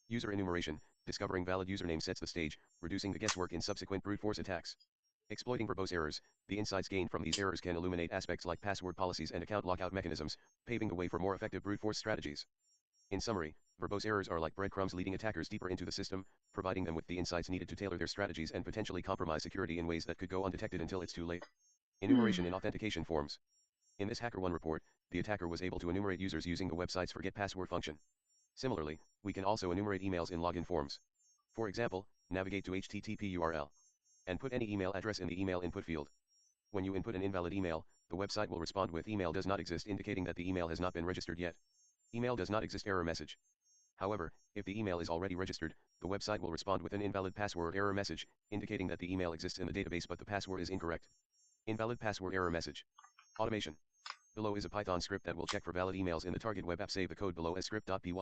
Speaker 6: User enumeration, discovering valid username, sets the stage, reducing the guesswork in subsequent brute force attacks. Exploiting verbose errors. The insights gained from these errors can illuminate aspects like password policies and account lockout mechanisms, paving the way for more effective brute force strategies. In summary, verbose errors are like breadcrumbs leading attackers deeper into the system, providing them with the insights needed to tailor their strategies and potentially compromise security in ways that could go undetected until it's too late. Enumeration in authentication forms. In this HackerOne report, the attacker was able to enumerate users using the website's forget password function. Similarly, we can also enumerate emails in login forms. For example, navigate to HTTP URL and put any email address in the email input field. When you input an invalid email, the website will respond with email does not exist, indicating that the email has not been registered yet. Email does not exist error message. However, if the email is already registered, the website will respond with an invalid password error message, indicating that the email exists in the database but the password is incorrect. Invalid password error message. Automation. Below is a Python script that will check for valid emails in the target web app. Save the code below as script.py.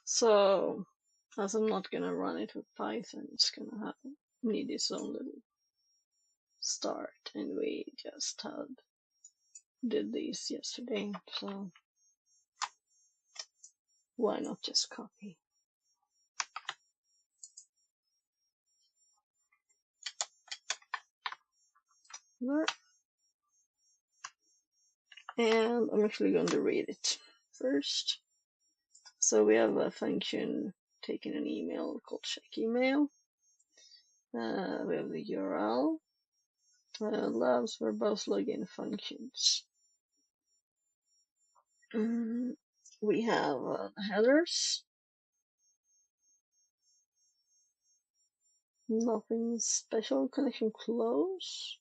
Speaker 1: So, as I'm not gonna run it with Python, it's gonna need its own little start, and we just did these yesterday, so why not just copy? There. And I'm actually going to read it first. So we have a function taking an email called check email. We have the URL. Labs verbose login functions. We have headers. Nothing special. Connection close.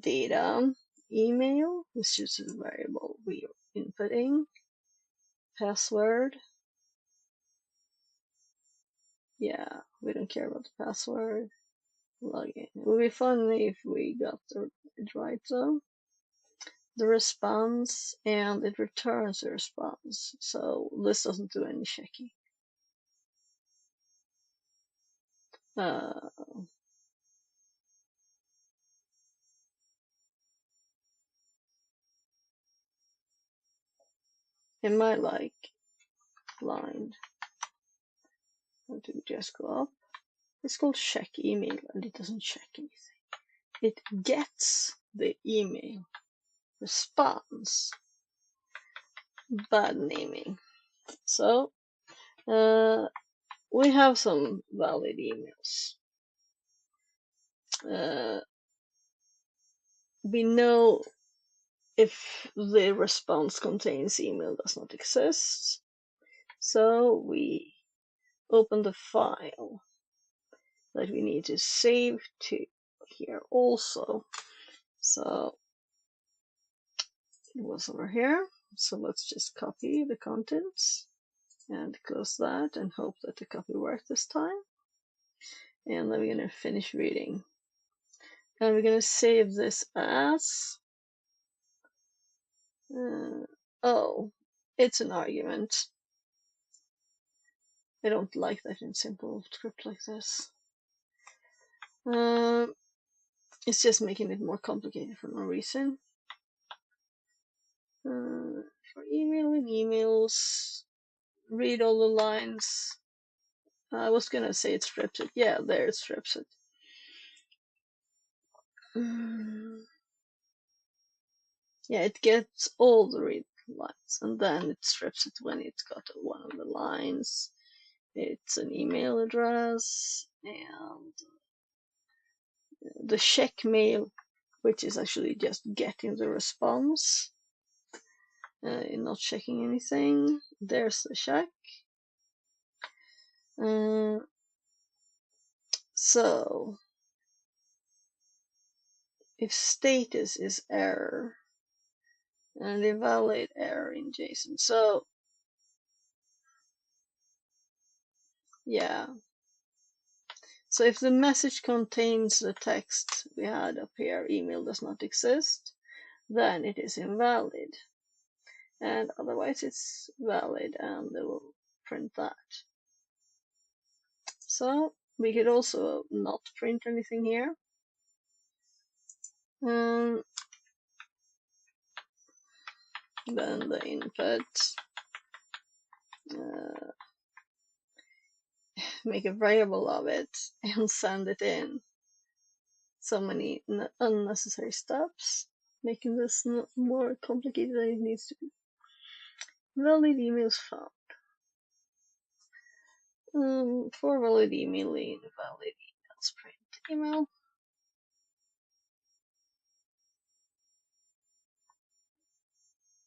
Speaker 1: Data, email, which is a variable we are inputting. Password. Yeah, we don't care about the password. Login. It would be funny if we got it right though. The response, and it returns the response. So this doesn't do any checking. In my line, to just go up. It's called check email, and it doesn't check anything. It gets the email response. Bad naming. So we have some valid emails. We know if the response contains email does not exist. So we open the file that we need to save to here also. So it was over here. So let's just copy the contents and close that and hope that the copy worked this time. And then we're going to finish reading. And we're going to save this as, oh, it's an argument. I don't like that in simple script like this. It's just making it more complicated for no reason. For emailing emails, read all the lines. I was gonna say it strips it. Yeah, there it strips it. Yeah, it gets all the read lines and then it strips it when it's got one of the lines. It's an email address and the check mail, which is actually just getting the response, not checking anything. There's the check. So if status is error and invalid error in JSON. So yeah. So if the message contains the text we had up here, email does not exist, then it is invalid. And otherwise it's valid and they will print that. So we could also not print anything here. Then the input, make a variable of it and send it in. So many unnecessary steps, making this more complicated than it needs to be. Valid emails found. For valid emailing, valid emails print email.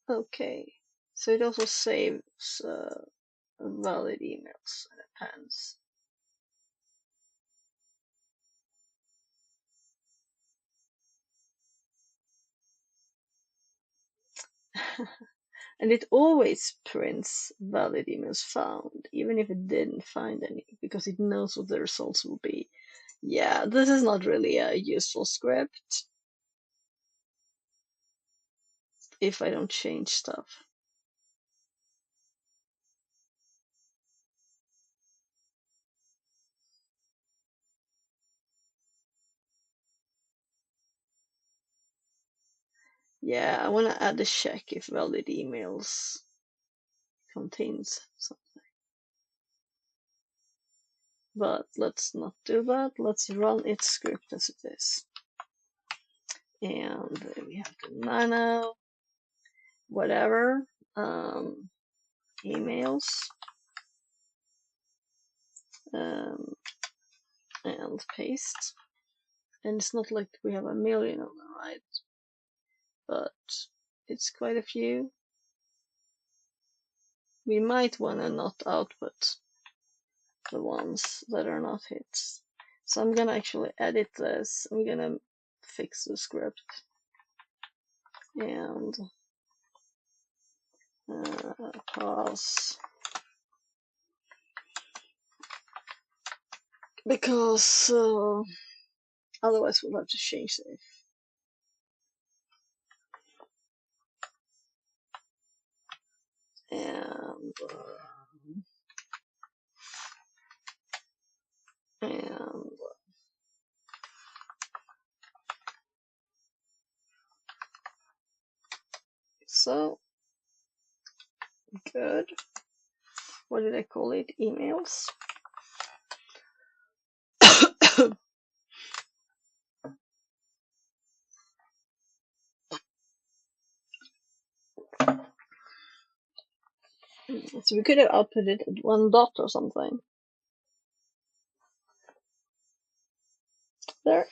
Speaker 1: Okay, so it also saves valid emails and appends. And it always prints valid emails found, even if it didn't find any, because it knows what the results will be. Yeah, this is not really a useful script if I don't change stuff. Yeah, I want to add a check if valid emails contains something. But let's not do that. Let's run its script as it is. And we have the nano, whatever, emails. And paste. And it's not like we have a million of them, right? But it's quite a few. We might want to not output the ones that are not hits. So I'm gonna actually edit this. I'm gonna fix the script and pause, because otherwise we'll have to change it. And so good. What did I call it? Emails. So we could have output it at 1 dot or something. There.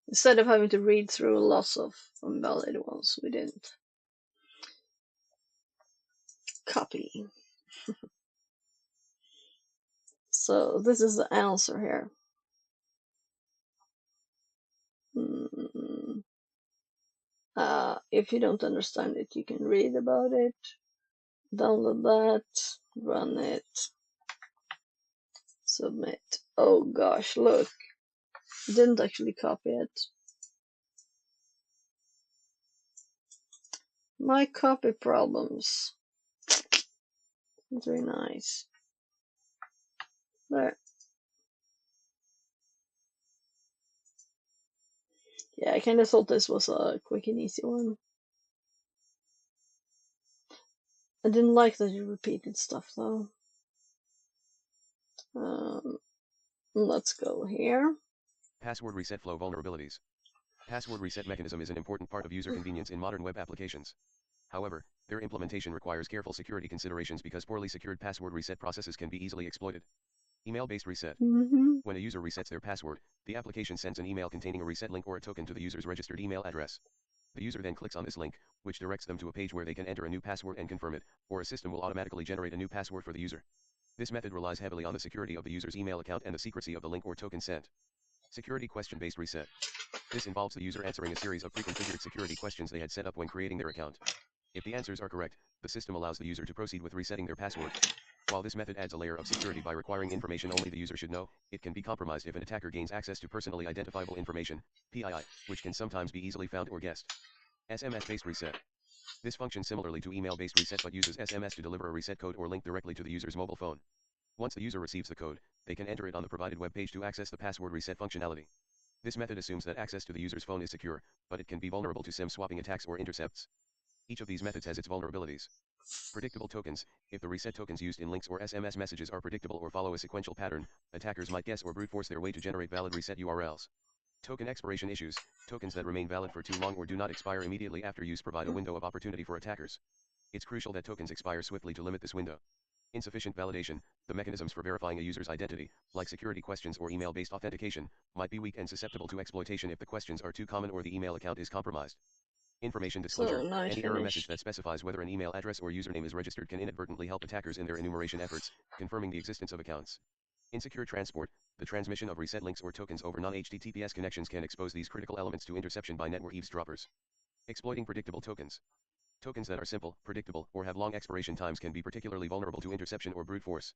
Speaker 1: Instead of having to read through lots of invalid ones, we didn't. Copy. So this is the answer here. If you don't understand it, you can read about it, download that, run it, submit. Oh gosh, look, didn't actually copy it. My copy problems. Very nice. There. Yeah, I kind of thought this was a quick and easy one. I didn't like that you repeated stuff though. Let's go here.
Speaker 6: Password reset flow vulnerabilities. Password reset mechanism is an important part of user convenience in modern web applications. However, their implementation requires careful security considerations because poorly secured password reset processes can be easily exploited. Email-based reset. When a user resets their password, the application sends an email containing a reset link or a token to the user's registered email address. The user then clicks on this link, which directs them to a page where they can enter a new password and confirm it, or a system will automatically generate a new password for the user. This method relies heavily on the security of the user's email account and the secrecy of the link or token sent. Security question-based reset. This involves the user answering a series of pre-configured security questions they had set up when creating their account. If the answers are correct, the system allows the user to proceed with resetting their password. While this method adds a layer of security by requiring information only the user should know, it can be compromised if an attacker gains access to personally identifiable information, PII, which can sometimes be easily found or guessed. SMS-based reset. This functions similarly to email-based reset but uses SMS to deliver a reset code or link directly to the user's mobile phone. Once the user receives the code, they can enter it on the provided web page to access the password reset functionality. This method assumes that access to the user's phone is secure, but it can be vulnerable to SIM swapping attacks or intercepts. Each of these methods has its vulnerabilities. Predictable tokens. If the reset tokens used in links or SMS messages are predictable or follow a sequential pattern, attackers might guess or brute force their way to generate valid reset URLs. Token expiration issues. Tokens that remain valid for too long or do not expire immediately after use provide a window of opportunity for attackers. It's crucial that tokens expire swiftly to limit this window. Insufficient validation. The mechanisms for verifying a user's identity, like security questions or email-based authentication, might be weak and susceptible to exploitation if the questions are too common or the email account is compromised. Information disclosure. Any error message that specifies whether an email address or username is registered can inadvertently help attackers in their enumeration efforts, confirming the existence of accounts. Insecure transport. The transmission of reset links or tokens over non-HTTPS connections can expose these critical elements to interception by network eavesdroppers. Exploiting predictable tokens. Tokens that are simple, predictable, or have long expiration times can be particularly vulnerable to interception or brute force.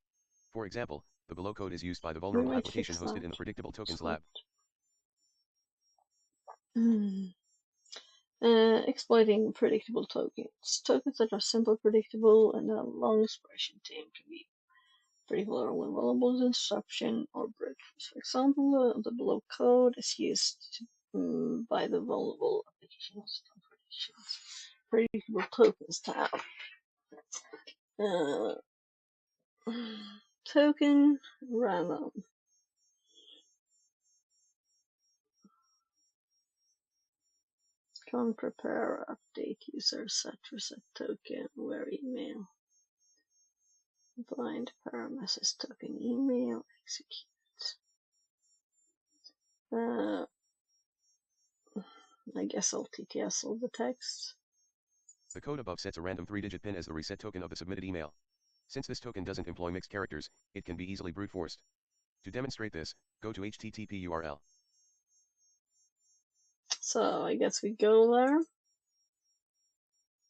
Speaker 6: For example, the below code is used by the vulnerable application hosted in the Predictable Tokens Lab.
Speaker 1: Exploiting predictable tokens. Tokens that are simple, predictable, and have long expiration time can be predictable or vulnerable to interception or brute force. For example, the below code is used by the vulnerable application predictable tokens tab. Token random. Can prepare, update, user set, reset token, where email. Bind paramessage token email execute. I guess I'll TTS all the text.
Speaker 6: The code above sets a random 3-digit PIN as the reset token of the submitted email. Since this token doesn't employ mixed characters, it can be easily brute forced. To demonstrate this, go to HTTP URL.
Speaker 1: So I guess we go there.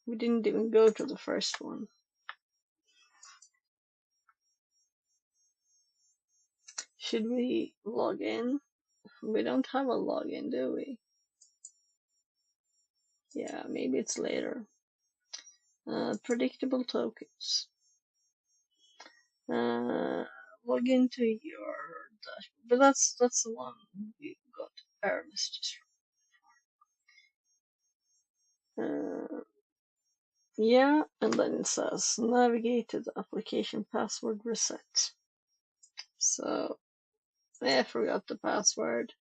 Speaker 1: We didn't even go to the first one. Should we log in? We don't have a login, do we? Yeah, maybe it's later. Predictable tokens. Log into your dashboard, but that's the one we got error messages from. Yeah, and then it says navigate to the application password reset. So I forgot the password.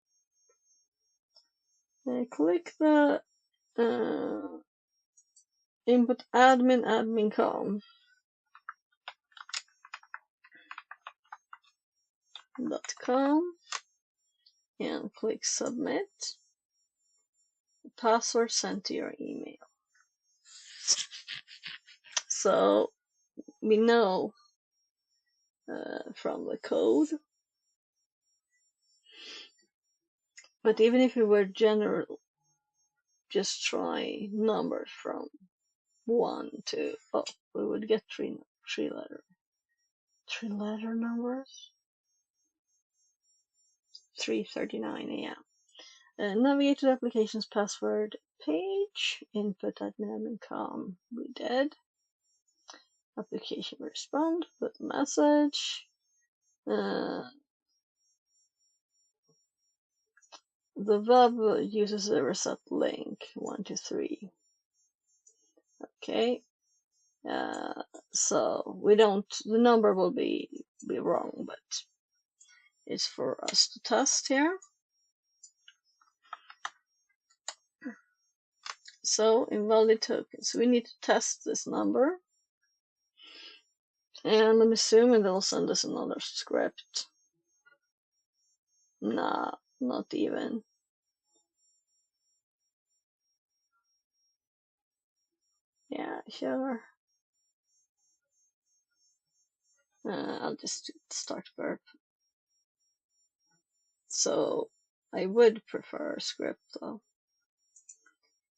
Speaker 1: Click the input admin com. .com and click submit. The password sent to your email. So we know from the code, but even if we were general, just try numbers from 1 to we would get three letter numbers. 339 AM. Navigate to the application's password page. Input admin.com. We did. Application respond with message. The web uses the reset link 1 to 3. Okay. So we don't. The number will be wrong, but it's for us to test here. So invalid tokens. We need to test this number. And I'm assuming they'll send us another script. Nah, not even. Yeah, sure. I'll just start burp. So I would prefer a script though.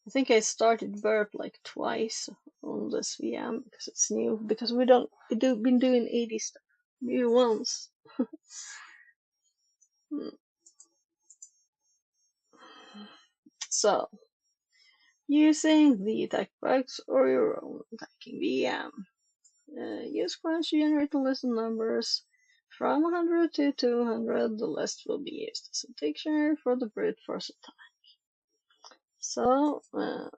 Speaker 1: I think I started burp like twice on this VM because it's new. Because we been doing 80 stuff new once. So using the attack box or your own attacking VM. Use Crunch to generate a list of numbers from 100 to 200. The list will be used as a dictionary for the brute force attack. So, and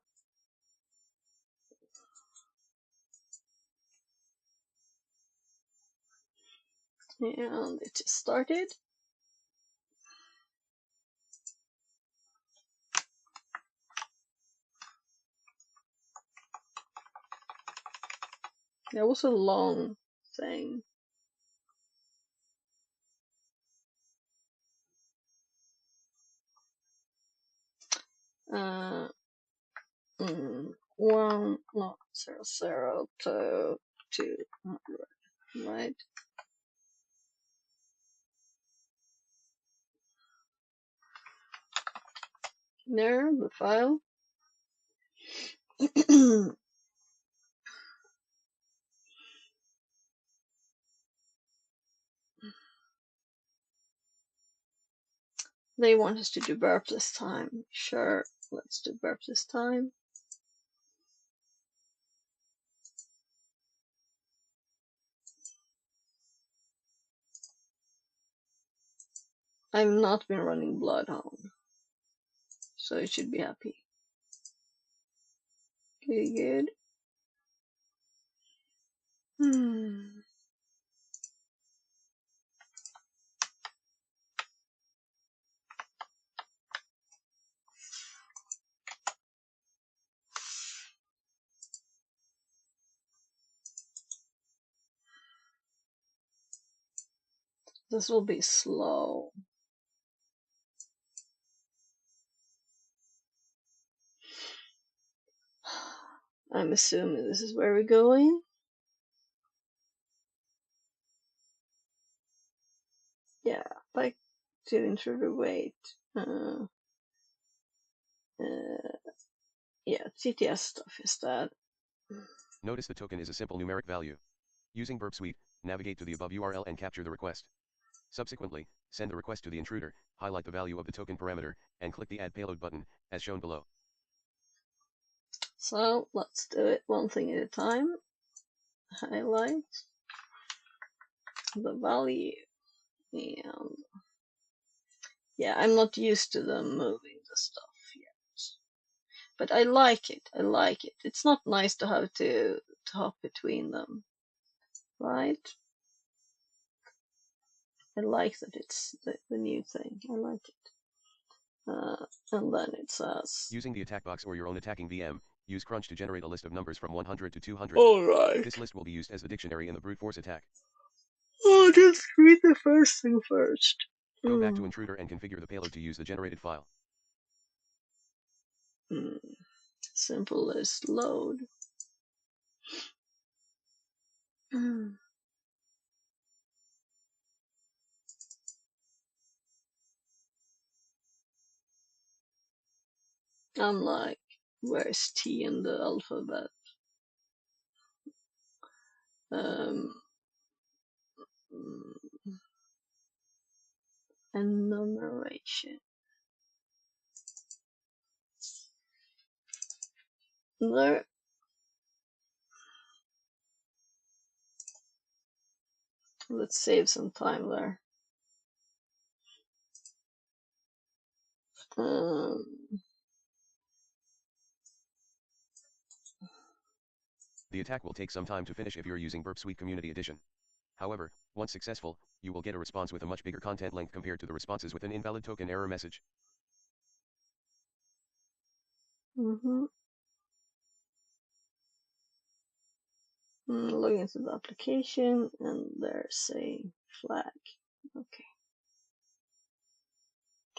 Speaker 1: it just started. That was a long thing. Uh, 1, no, 0, 0 to 200, right? There, the file. They want us to do burp this time. Sure, let's do burp this time. I've not been running Bloodhound, so you should be happy. Good. This will be slow. I'm assuming this is where we're going. Yeah, like to intruder wait. Yeah, TTS stuff is that.
Speaker 6: Notice the token is a simple numeric value. Using Burp Suite, navigate to the above URL and capture the request. Subsequently, send the request to the intruder, highlight the value of the token parameter, and click the Add Payload button, as shown below.
Speaker 1: So let's do it one thing at a time. Highlight the value. And yeah, I'm not used to them moving the stuff yet. But I like it. I like it. It's not nice to have to hop between them. Right? I like that it's the new thing. I like it. And then it says...
Speaker 6: Using the attack box or your own attacking VM, use Crunch to generate a list of numbers from 100 to 200.
Speaker 1: Alright.
Speaker 6: This list will be used as the dictionary in the brute force attack.
Speaker 1: Oh, just read the first thing first.
Speaker 6: Go back to Intruder and configure the payload to use the generated file.
Speaker 1: Simple list load. I'm like, where's T in the alphabet? Enumeration. There. Let's save some time there.
Speaker 6: The attack will take some time to finish if you're using Burp Suite Community Edition. However, once successful, you will get a response with a much bigger content length compared to the responses with an invalid token error message.
Speaker 1: Log into the application and there's a flag. Okay.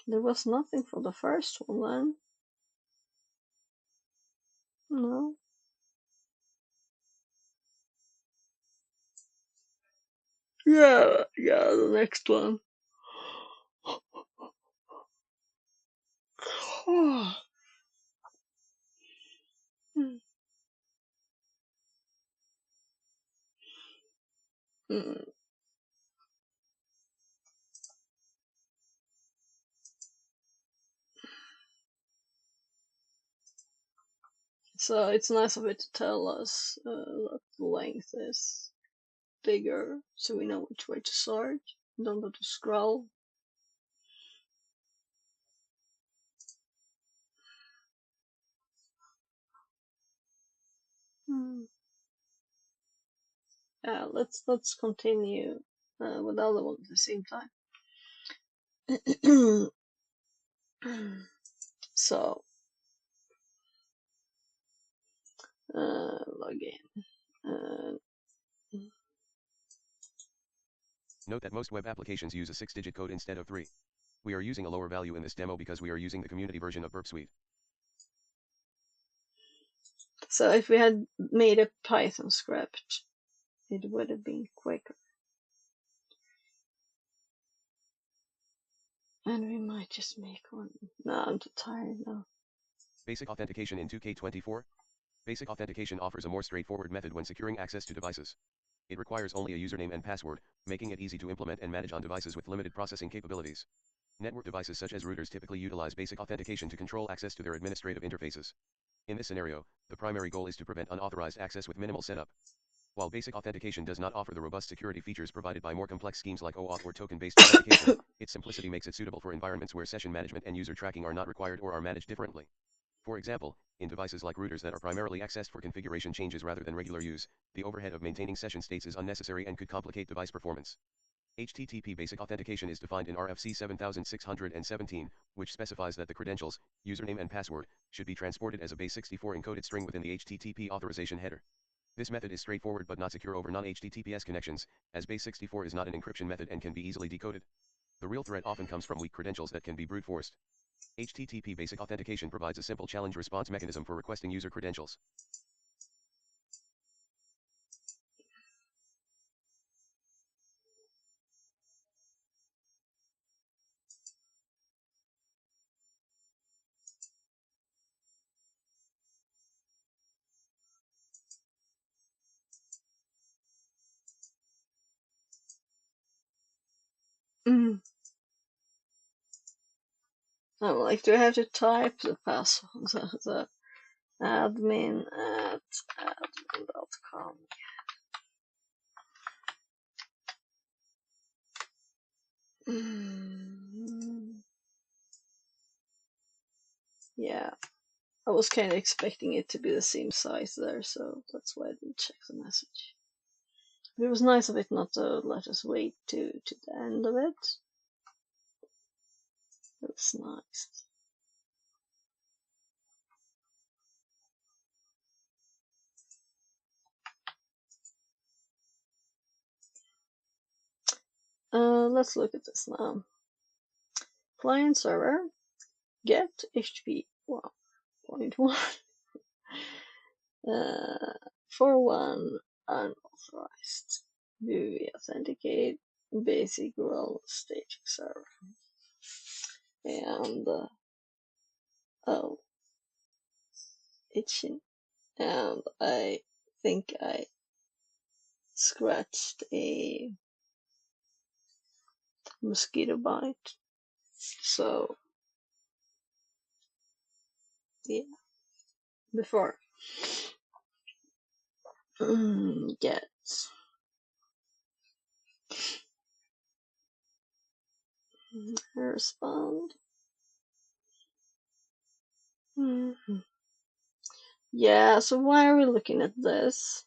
Speaker 1: There was nothing for the first one then. No. Yeah, the next one. So it's nice of it to tell us that the length is bigger, so we know which way to start. Don't have to scroll. Let's continue with the other one at the same time. So log in.
Speaker 6: Note that most web applications use a 6-digit code instead of 3. We are using a lower value in this demo because we are using the community version of Burp Suite.
Speaker 1: So if we had made a Python script, it would have been quicker. And we might just make one. No, I'm too tired now.
Speaker 6: Basic authentication in 2K24. Basic authentication offers a more straightforward method when securing access to devices. It requires only a username and password, making it easy to implement and manage on devices with limited processing capabilities. Network devices such as routers typically utilize basic authentication to control access to their administrative interfaces. In this scenario, the primary goal is to prevent unauthorized access with minimal setup. While basic authentication does not offer the robust security features provided by more complex schemes like OAuth or token-based authentication, its simplicity makes it suitable for environments where session management and user tracking are not required or are managed differently. For example, in devices like routers that are primarily accessed for configuration changes rather than regular use, the overhead of maintaining session states is unnecessary and could complicate device performance. HTTP basic authentication is defined in RFC 7617, which specifies that the credentials, username and password, should be transported as a base64 encoded string within the HTTP authorization header. This method is straightforward but not secure over non-HTTPS connections, as base64 is not an encryption method and can be easily decoded. The real threat often comes from weak credentials that can be brute forced. HTTP Basic Authentication provides a simple challenge response mechanism for requesting user credentials.
Speaker 1: I'm like, do I have to type the password? The admin@admin.com. Yeah, I was kind of expecting it to be the same size there, so that's why I didn't check the message. But it was nice of it not to let us wait to the end of it. It was nice. Let's look at this now. Client server, get HTTP 1.1 41 unauthorized. Do we authenticate basic role staging server? And oh, itching. And I think I scratched a mosquito bite. So yeah, before get respond. Yeah, so why are we looking at this?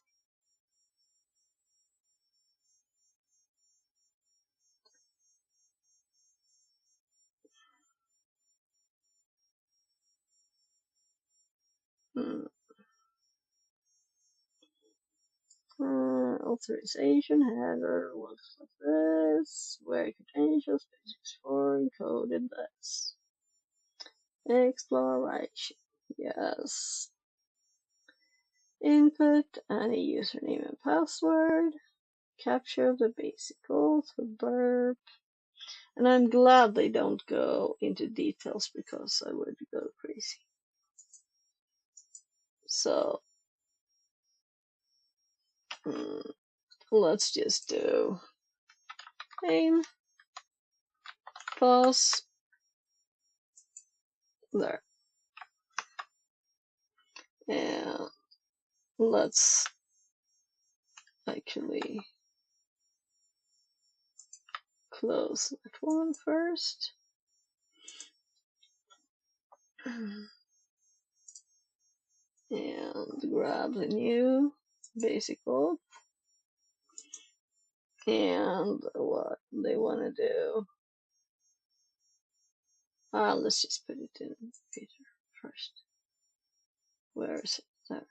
Speaker 1: Authorization header looks like this. Where credentials, basics for encoded this. Exploration. Yes. Input any username and password. Capture the basic rules for burp. And I'm glad they don't go into details because I would go crazy. So let's just do name, pause, there. And let's actually close that one first. And grab the new basic code. And what they want to do. Let's just put it in Peter first. Where is it? There.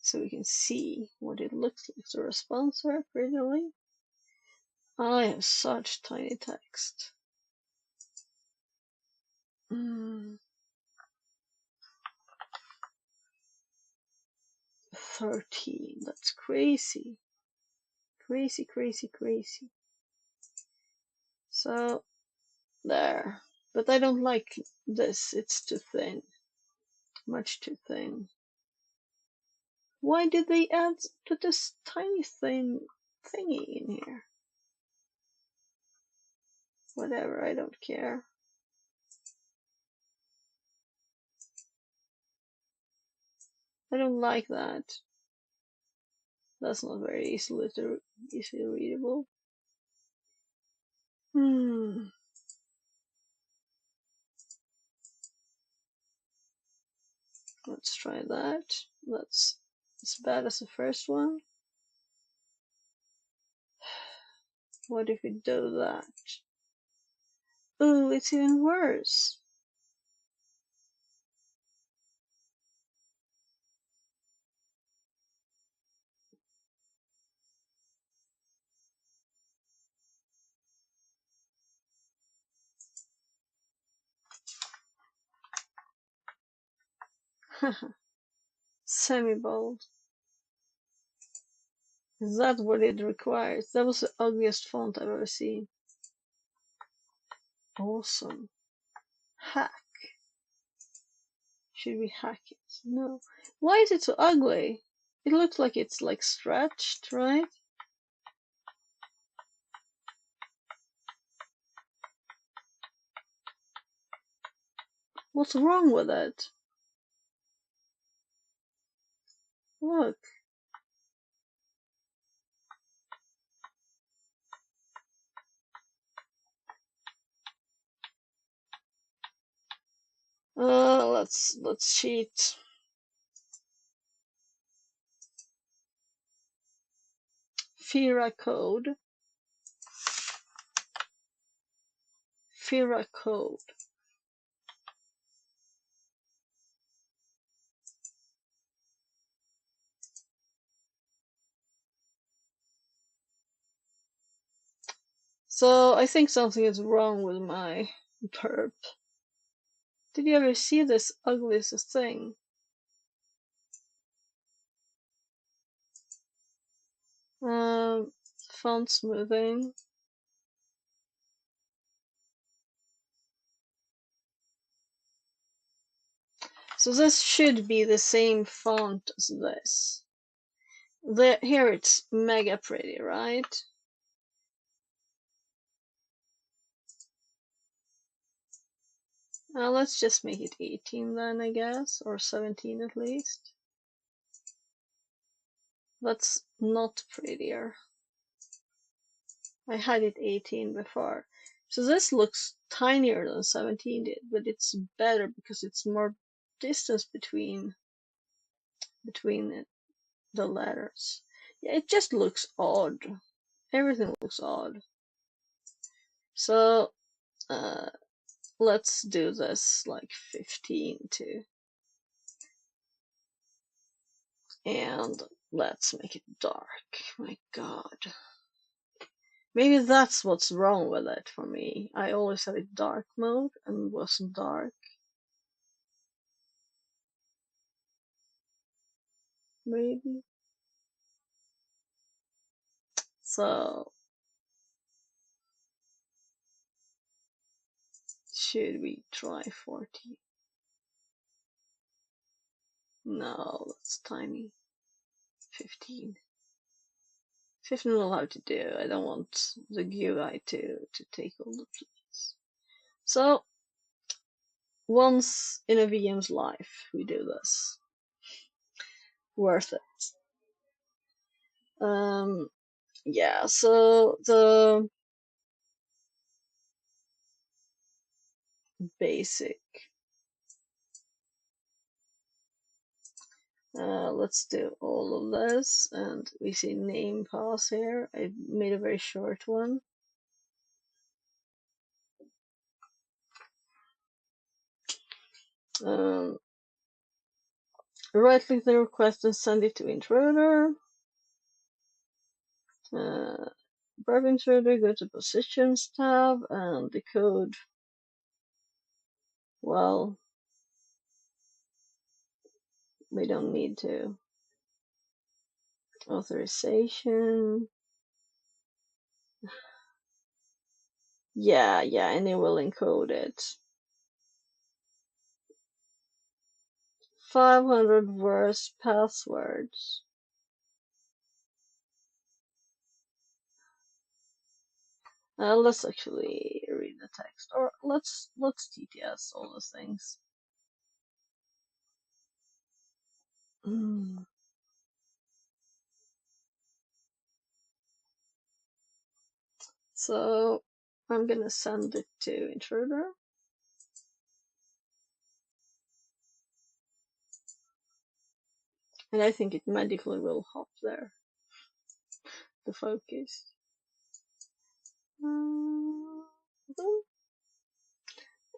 Speaker 1: So we can see what it looks like. The response here, originally. I have such tiny text. 13. That's crazy. Crazy, crazy, crazy. So, there. But I don't like this. It's too thin. Much too thin. Why did they put this tiny thin thingy in here? Whatever, I don't care. I don't like that. That's not very easily readable. Let's try that. That's as bad as the first one. What if we do that? Oh, it's even worse. Semi-bold. Is that what it requires? That was the ugliest font I've ever seen. Awesome. Hack. Should we hack it? No. Why is it so ugly? It looks like it's like stretched, right? What's wrong with it? Look. Let's cheat. Fira code. Fira code. So I think something is wrong with my perp. Did you ever see this ugliest thing? Font smoothing. So this should be the same font as this. Here it's mega pretty, right? Let's just make it 18 then, I guess, or 17 at least. That's not prettier. I had it 18 before. So this looks tinier than 17 did, but it's better because it's more distance between the letters. Yeah, it just looks odd. Everything looks odd. So let's do this like 15 too. And let's make it dark. My god. Maybe that's what's wrong with it for me. I always had it dark mode and it wasn't dark. Maybe. So should we try 14? No, that's tiny. 15. 15 will have to do. I don't want the GUI to take all the place. So once in a VM's life we do this. Worth it. Yeah, so the basic. Let's do all of this, and we see name pass here. I made a very short one. Right click the request and send it to intruder. Burp intruder, go to positions tab and decode. Well, we don't need to. Authorization. Yeah, and it will encode it. 500 words passwords. Let's actually read the text, or let's TTS all those things. So I'm gonna send it to intruder. And I think it magically will hop there. The focus.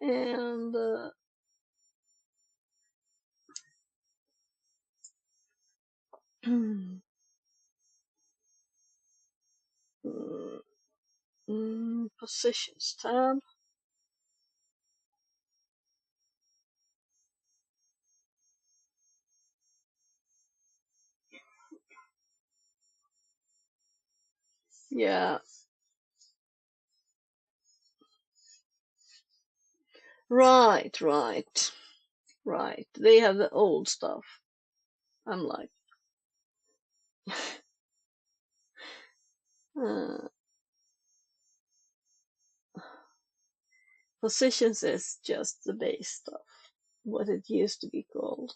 Speaker 1: And positions tab. Yeah. Right. They have the old stuff. I'm like, positions is just the base stuff, what it used to be called.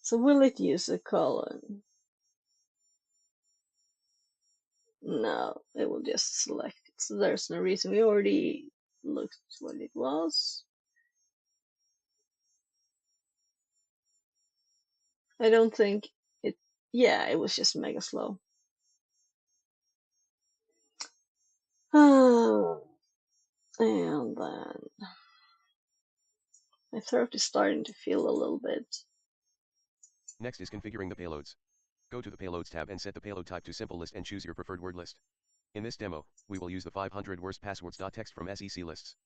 Speaker 1: So will it use a colon? No, it will just select it. So there's no reason. We already looked what it was. I don't think it, yeah, it was just mega slow. And then my throat is starting to feel a little bit.
Speaker 6: Next is configuring the payloads. Go to the Payloads tab and set the payload type to simple list and choose your preferred word list. In this demo, we will use the 500 worst passwords.txt from SEC lists.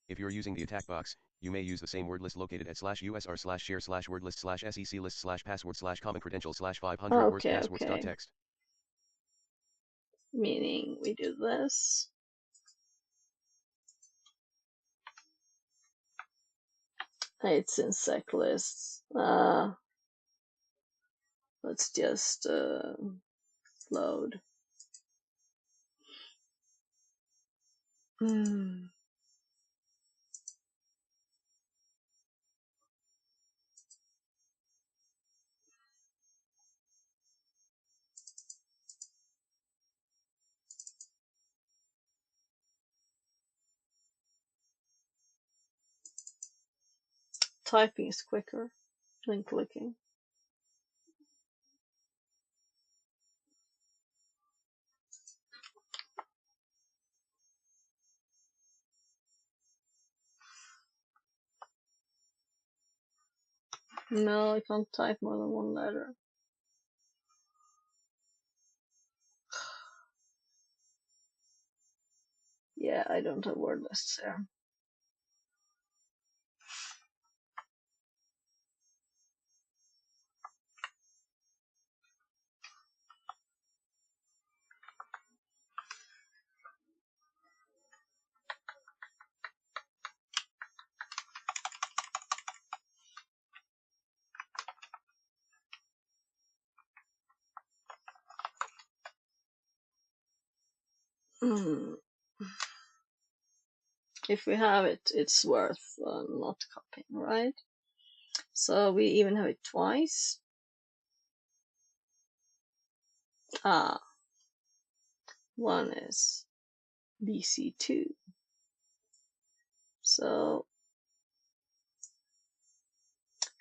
Speaker 6: If you're using the attack box, you may use the same word list located at /usr/share/wordlist/sec/list/password/common credentials/500 worst passwords.txt.
Speaker 1: Meaning we do this. It's in sec lists. Let's just load. Typing is quicker than clicking. No, I can't type more than one letter. Yeah, I don't have word lists here. If we have it, it's worth not copying, right? So we even have it twice. One is BC2. So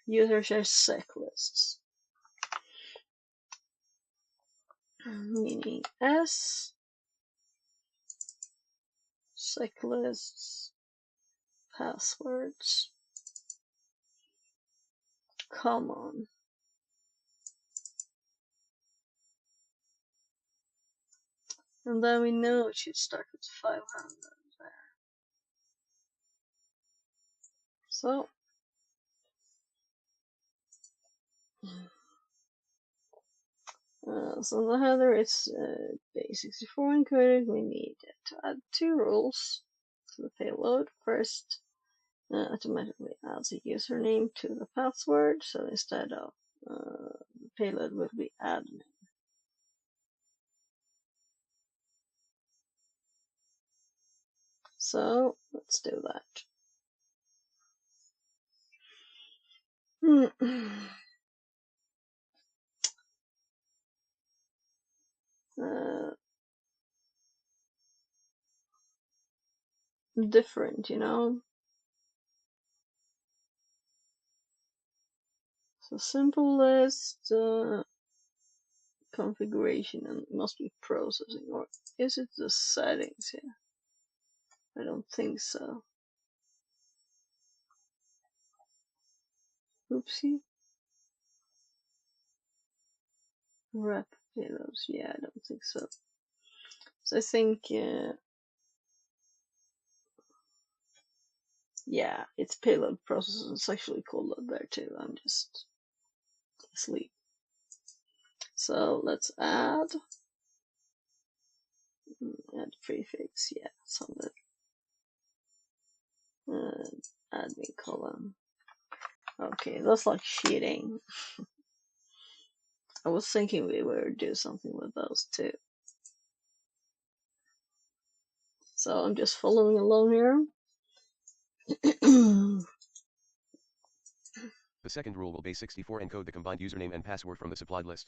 Speaker 1: user shares sec lists, meaning S sec lists passwords common. And then we know it should start with 500 there. So so the header is base64 encoded. We need to add two rules to the payload. First, automatically adds a username to the password. So instead of the payload will be admin. So let's do that. Different, you know. So simple list configuration and must be processing, or is it the settings here? I don't think so. Oopsie. Wrap payloads. Yeah, I don't think so. So I think yeah, it's payload processing. It's actually called out there too. I'm just asleep. So let's add prefix, yeah, something. Admin column. Okay, that's like cheating. I was thinking we would do something with those too. So I'm just following along here.
Speaker 6: The second rule will base64 encode the combined username and password from the supplied list.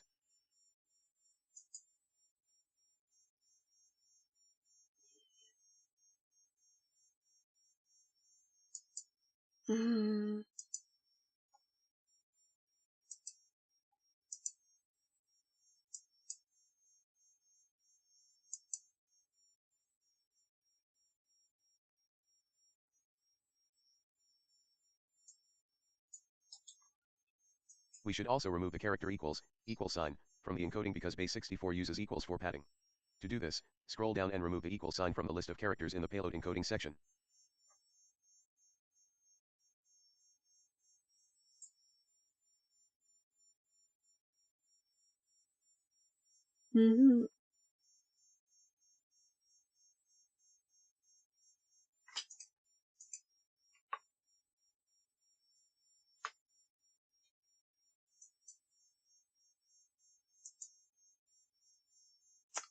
Speaker 6: We should also remove the character equals, equal sign, from the encoding because base64 uses equals for padding. To do this, scroll down and remove the equal sign from the list of characters in the payload encoding section.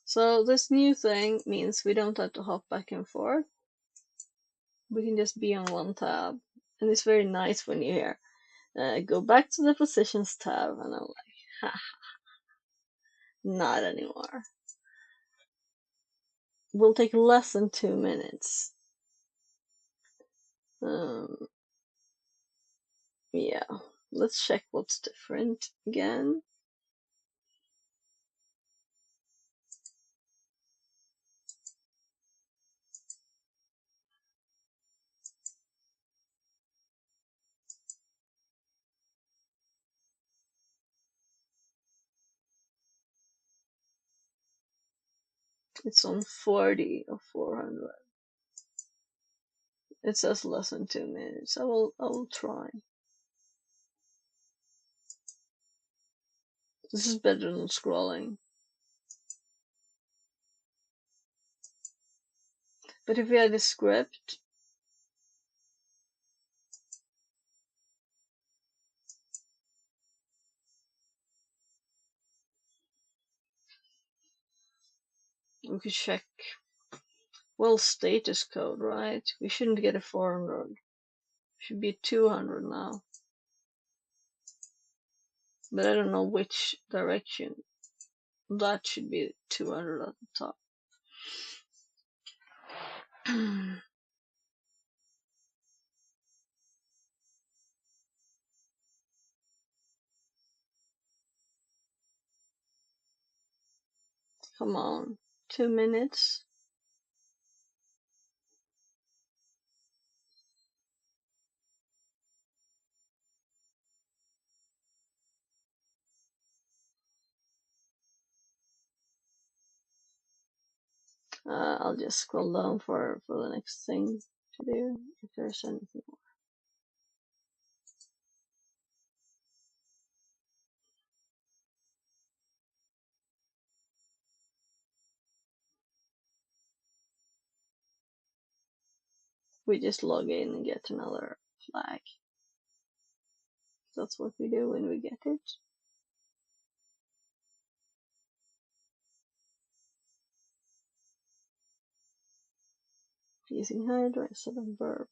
Speaker 1: So this new thing means we don't have to hop back and forth. We can just be on one tab. And it's very nice when you hear, go back to the positions tab. And I'm like, ha, not anymore. Will take less than 2 minutes. Yeah, let's check what's different again. It's on 40 or 400. It says less than 2 minutes. I will try. This is better than scrolling. But if we had a script, we could check, well, status code, right? We shouldn't get a 400. Should be 200 now. But I don't know which direction. That should be 200 at the top. Come on, 2 minutes. I'll just scroll down for the next thing to do, if there's anything more. We just log in and get another flag. That's what we do when we get it. Using hydra instead of verb.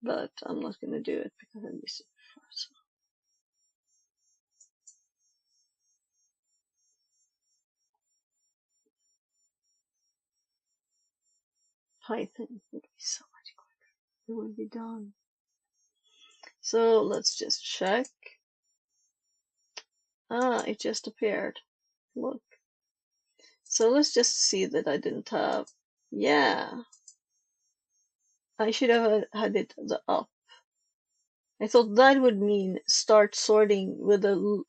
Speaker 1: But I'm not going to do it because I missed it before. So. Python would be so much quicker. It would be done. So let's just check. It just appeared. Look. So let's just see that I didn't have. Yeah. I should have had it the up. I thought that would mean start sorting with the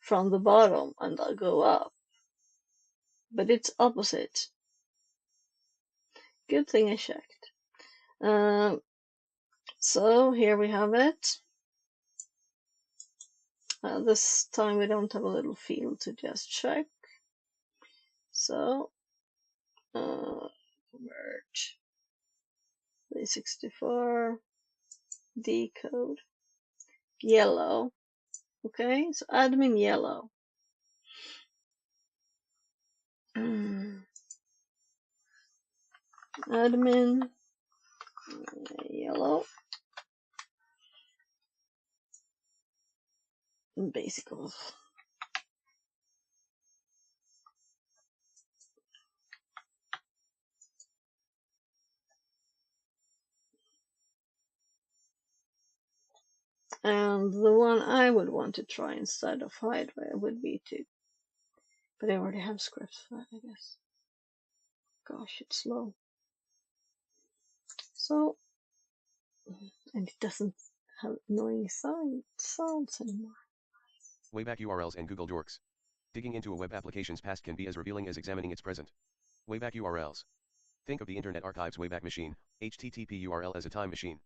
Speaker 1: from the bottom and I'll go up. But it's opposite. Good thing I checked. So here we have it. This time we don't have a little field to just check. So, convert 364, decode, yellow. Okay, so admin yellow. Admin yellow. Basic of. And the one I would want to try instead of Hydra would be to, but I already have scripts for that, I guess. Gosh, it's slow. So, and it doesn't have annoying sounds anymore.
Speaker 6: Wayback URLs and Google Dorks. Digging into a web application's past can be as revealing as examining its present. Wayback URLs. Think of the Internet Archive's Wayback Machine, HTTP URL, as a time machine.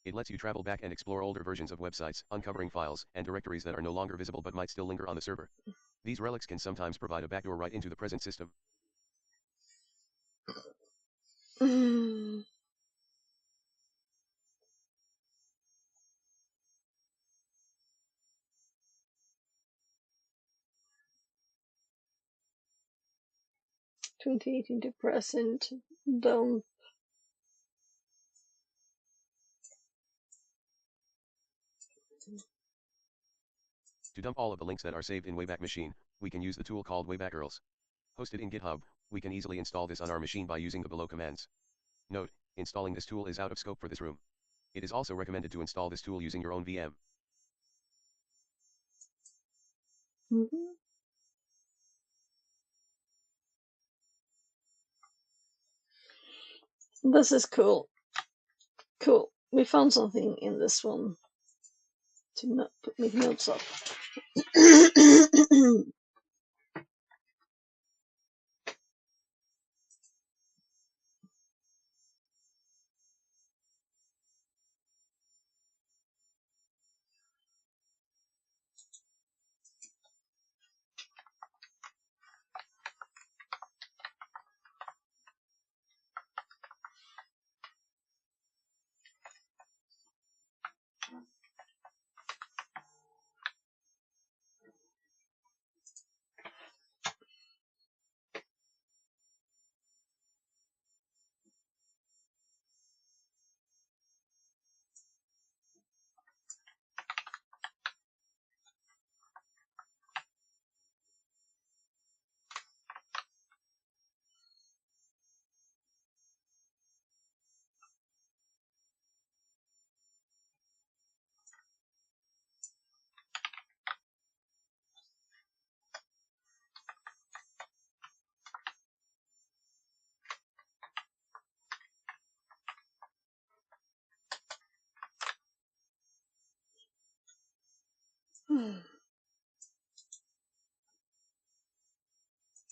Speaker 6: It lets you travel back and explore older versions of websites, uncovering files and directories that are no longer visible but might still linger on the server. These relics can sometimes provide a backdoor right into the present system.
Speaker 1: To present, don't.
Speaker 6: To dump all of the links that are saved in Wayback Machine, we can use the tool called Wayback URLs. Hosted in GitHub, we can easily install this on our machine by using the below commands. Note, installing this tool is out of scope for this room. It is also recommended to install this tool using your own VM.
Speaker 1: This is cool. Cool. We found something in this one to make notes of.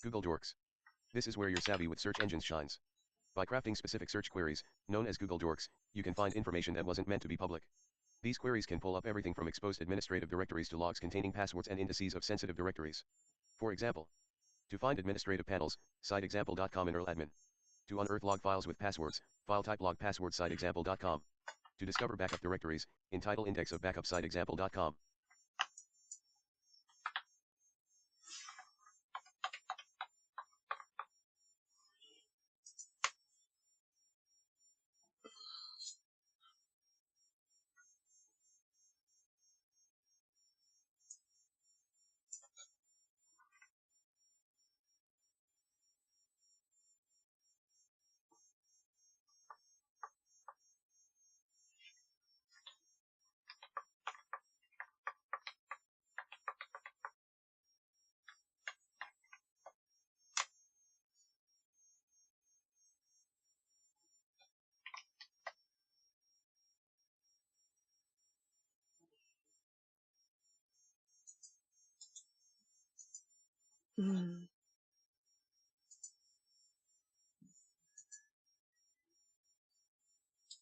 Speaker 6: Google Dorks. This is where your savvy with search engines shines. By crafting specific search queries, known as Google Dorks, you can find information that wasn't meant to be public. These queries can pull up everything from exposed administrative directories to logs containing passwords and indices of sensitive directories. For example, to find administrative panels, cite example.com in EarlAdmin. To unearth log files with passwords, file type log password cite example.com. To discover backup directories, in title index of backup cite example.com.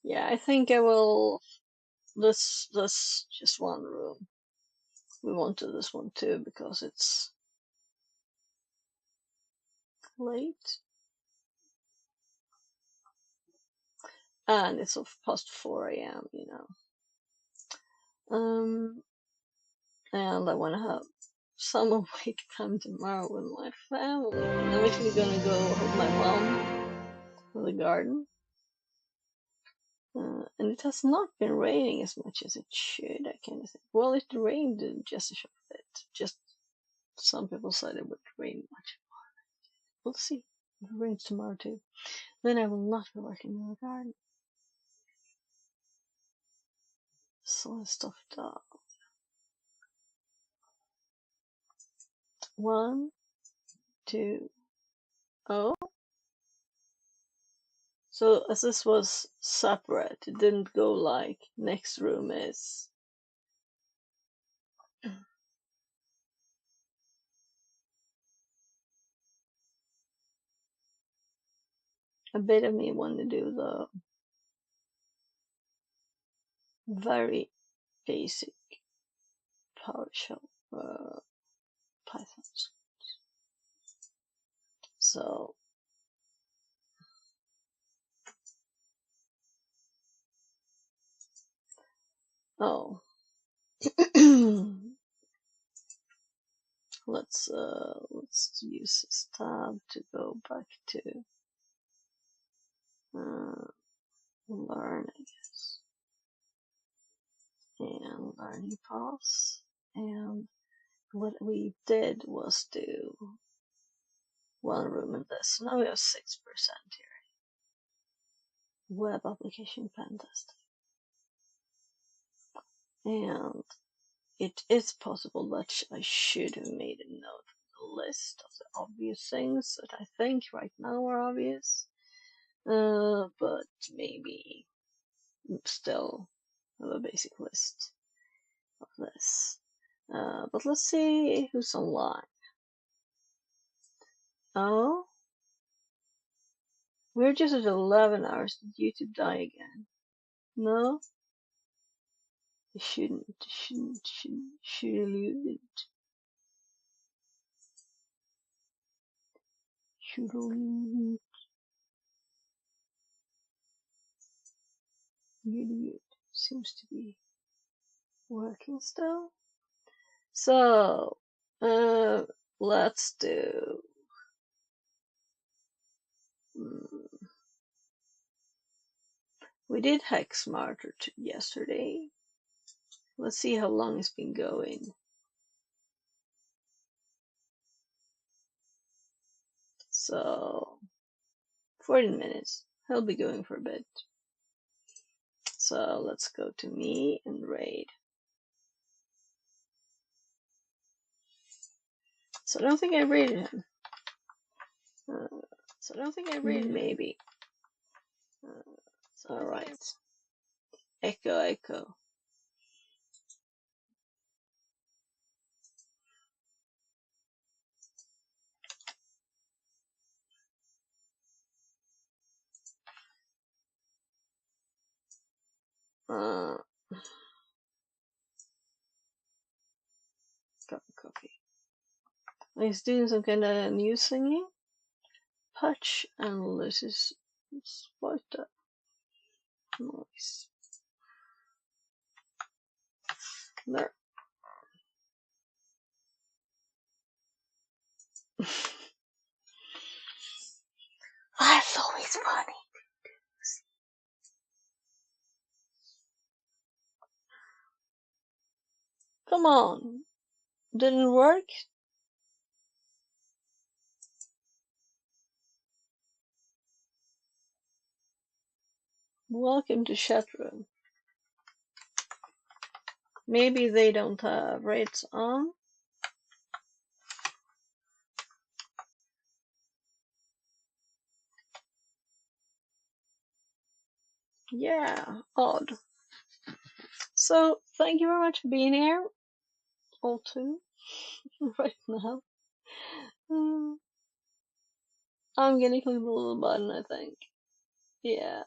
Speaker 1: Yeah, I think I will. This just one room. we wanted this one too because it's late. And it's past 4 a.m., you know. And I want to have some awake time tomorrow with my family. And I'm actually gonna go help my mom in the garden. And it has not been raining as much as it should, I kind of think. Well, it rained just a short bit. Just some people said it would rain much more. We'll see. If it rains tomorrow too, then I will not be working in the garden. So I stuffed up. 1, 2, oh. So as this was separate, it didn't go like next room is. A bit of me wanted to do the very basic PowerShell Python. So oh let's use this tab to go back to learn, I guess, and learning paths. And what we did was do one room in this. Now we have 6% here. Web application pen testing. And it is possible that I should have made a note of the list of the obvious things that I think right now are obvious. But maybe still have a basic list of this. But let's see who's online. Oh, we're just at 11 hours. Did YouTube die again? No? It shouldn't have. YouTube seems to be working still. So, let's do. We did Hack Smarter yesterday. Let's see how long it's been going. So, 14 minutes. He'll be going for a bit. So let's go to me and raid. So I don't think I raided him. Maybe. Alright. Echo. Copy. He's doing some kind of news singing. Patch analysis. What the noise? There. That's always funny. Come on. Didn't work? Welcome to chat room. Maybe they don't have raids on. Yeah, odd. So, thank you very much for being here. All two. Right now. I'm gonna click the little button, I think. Yeah.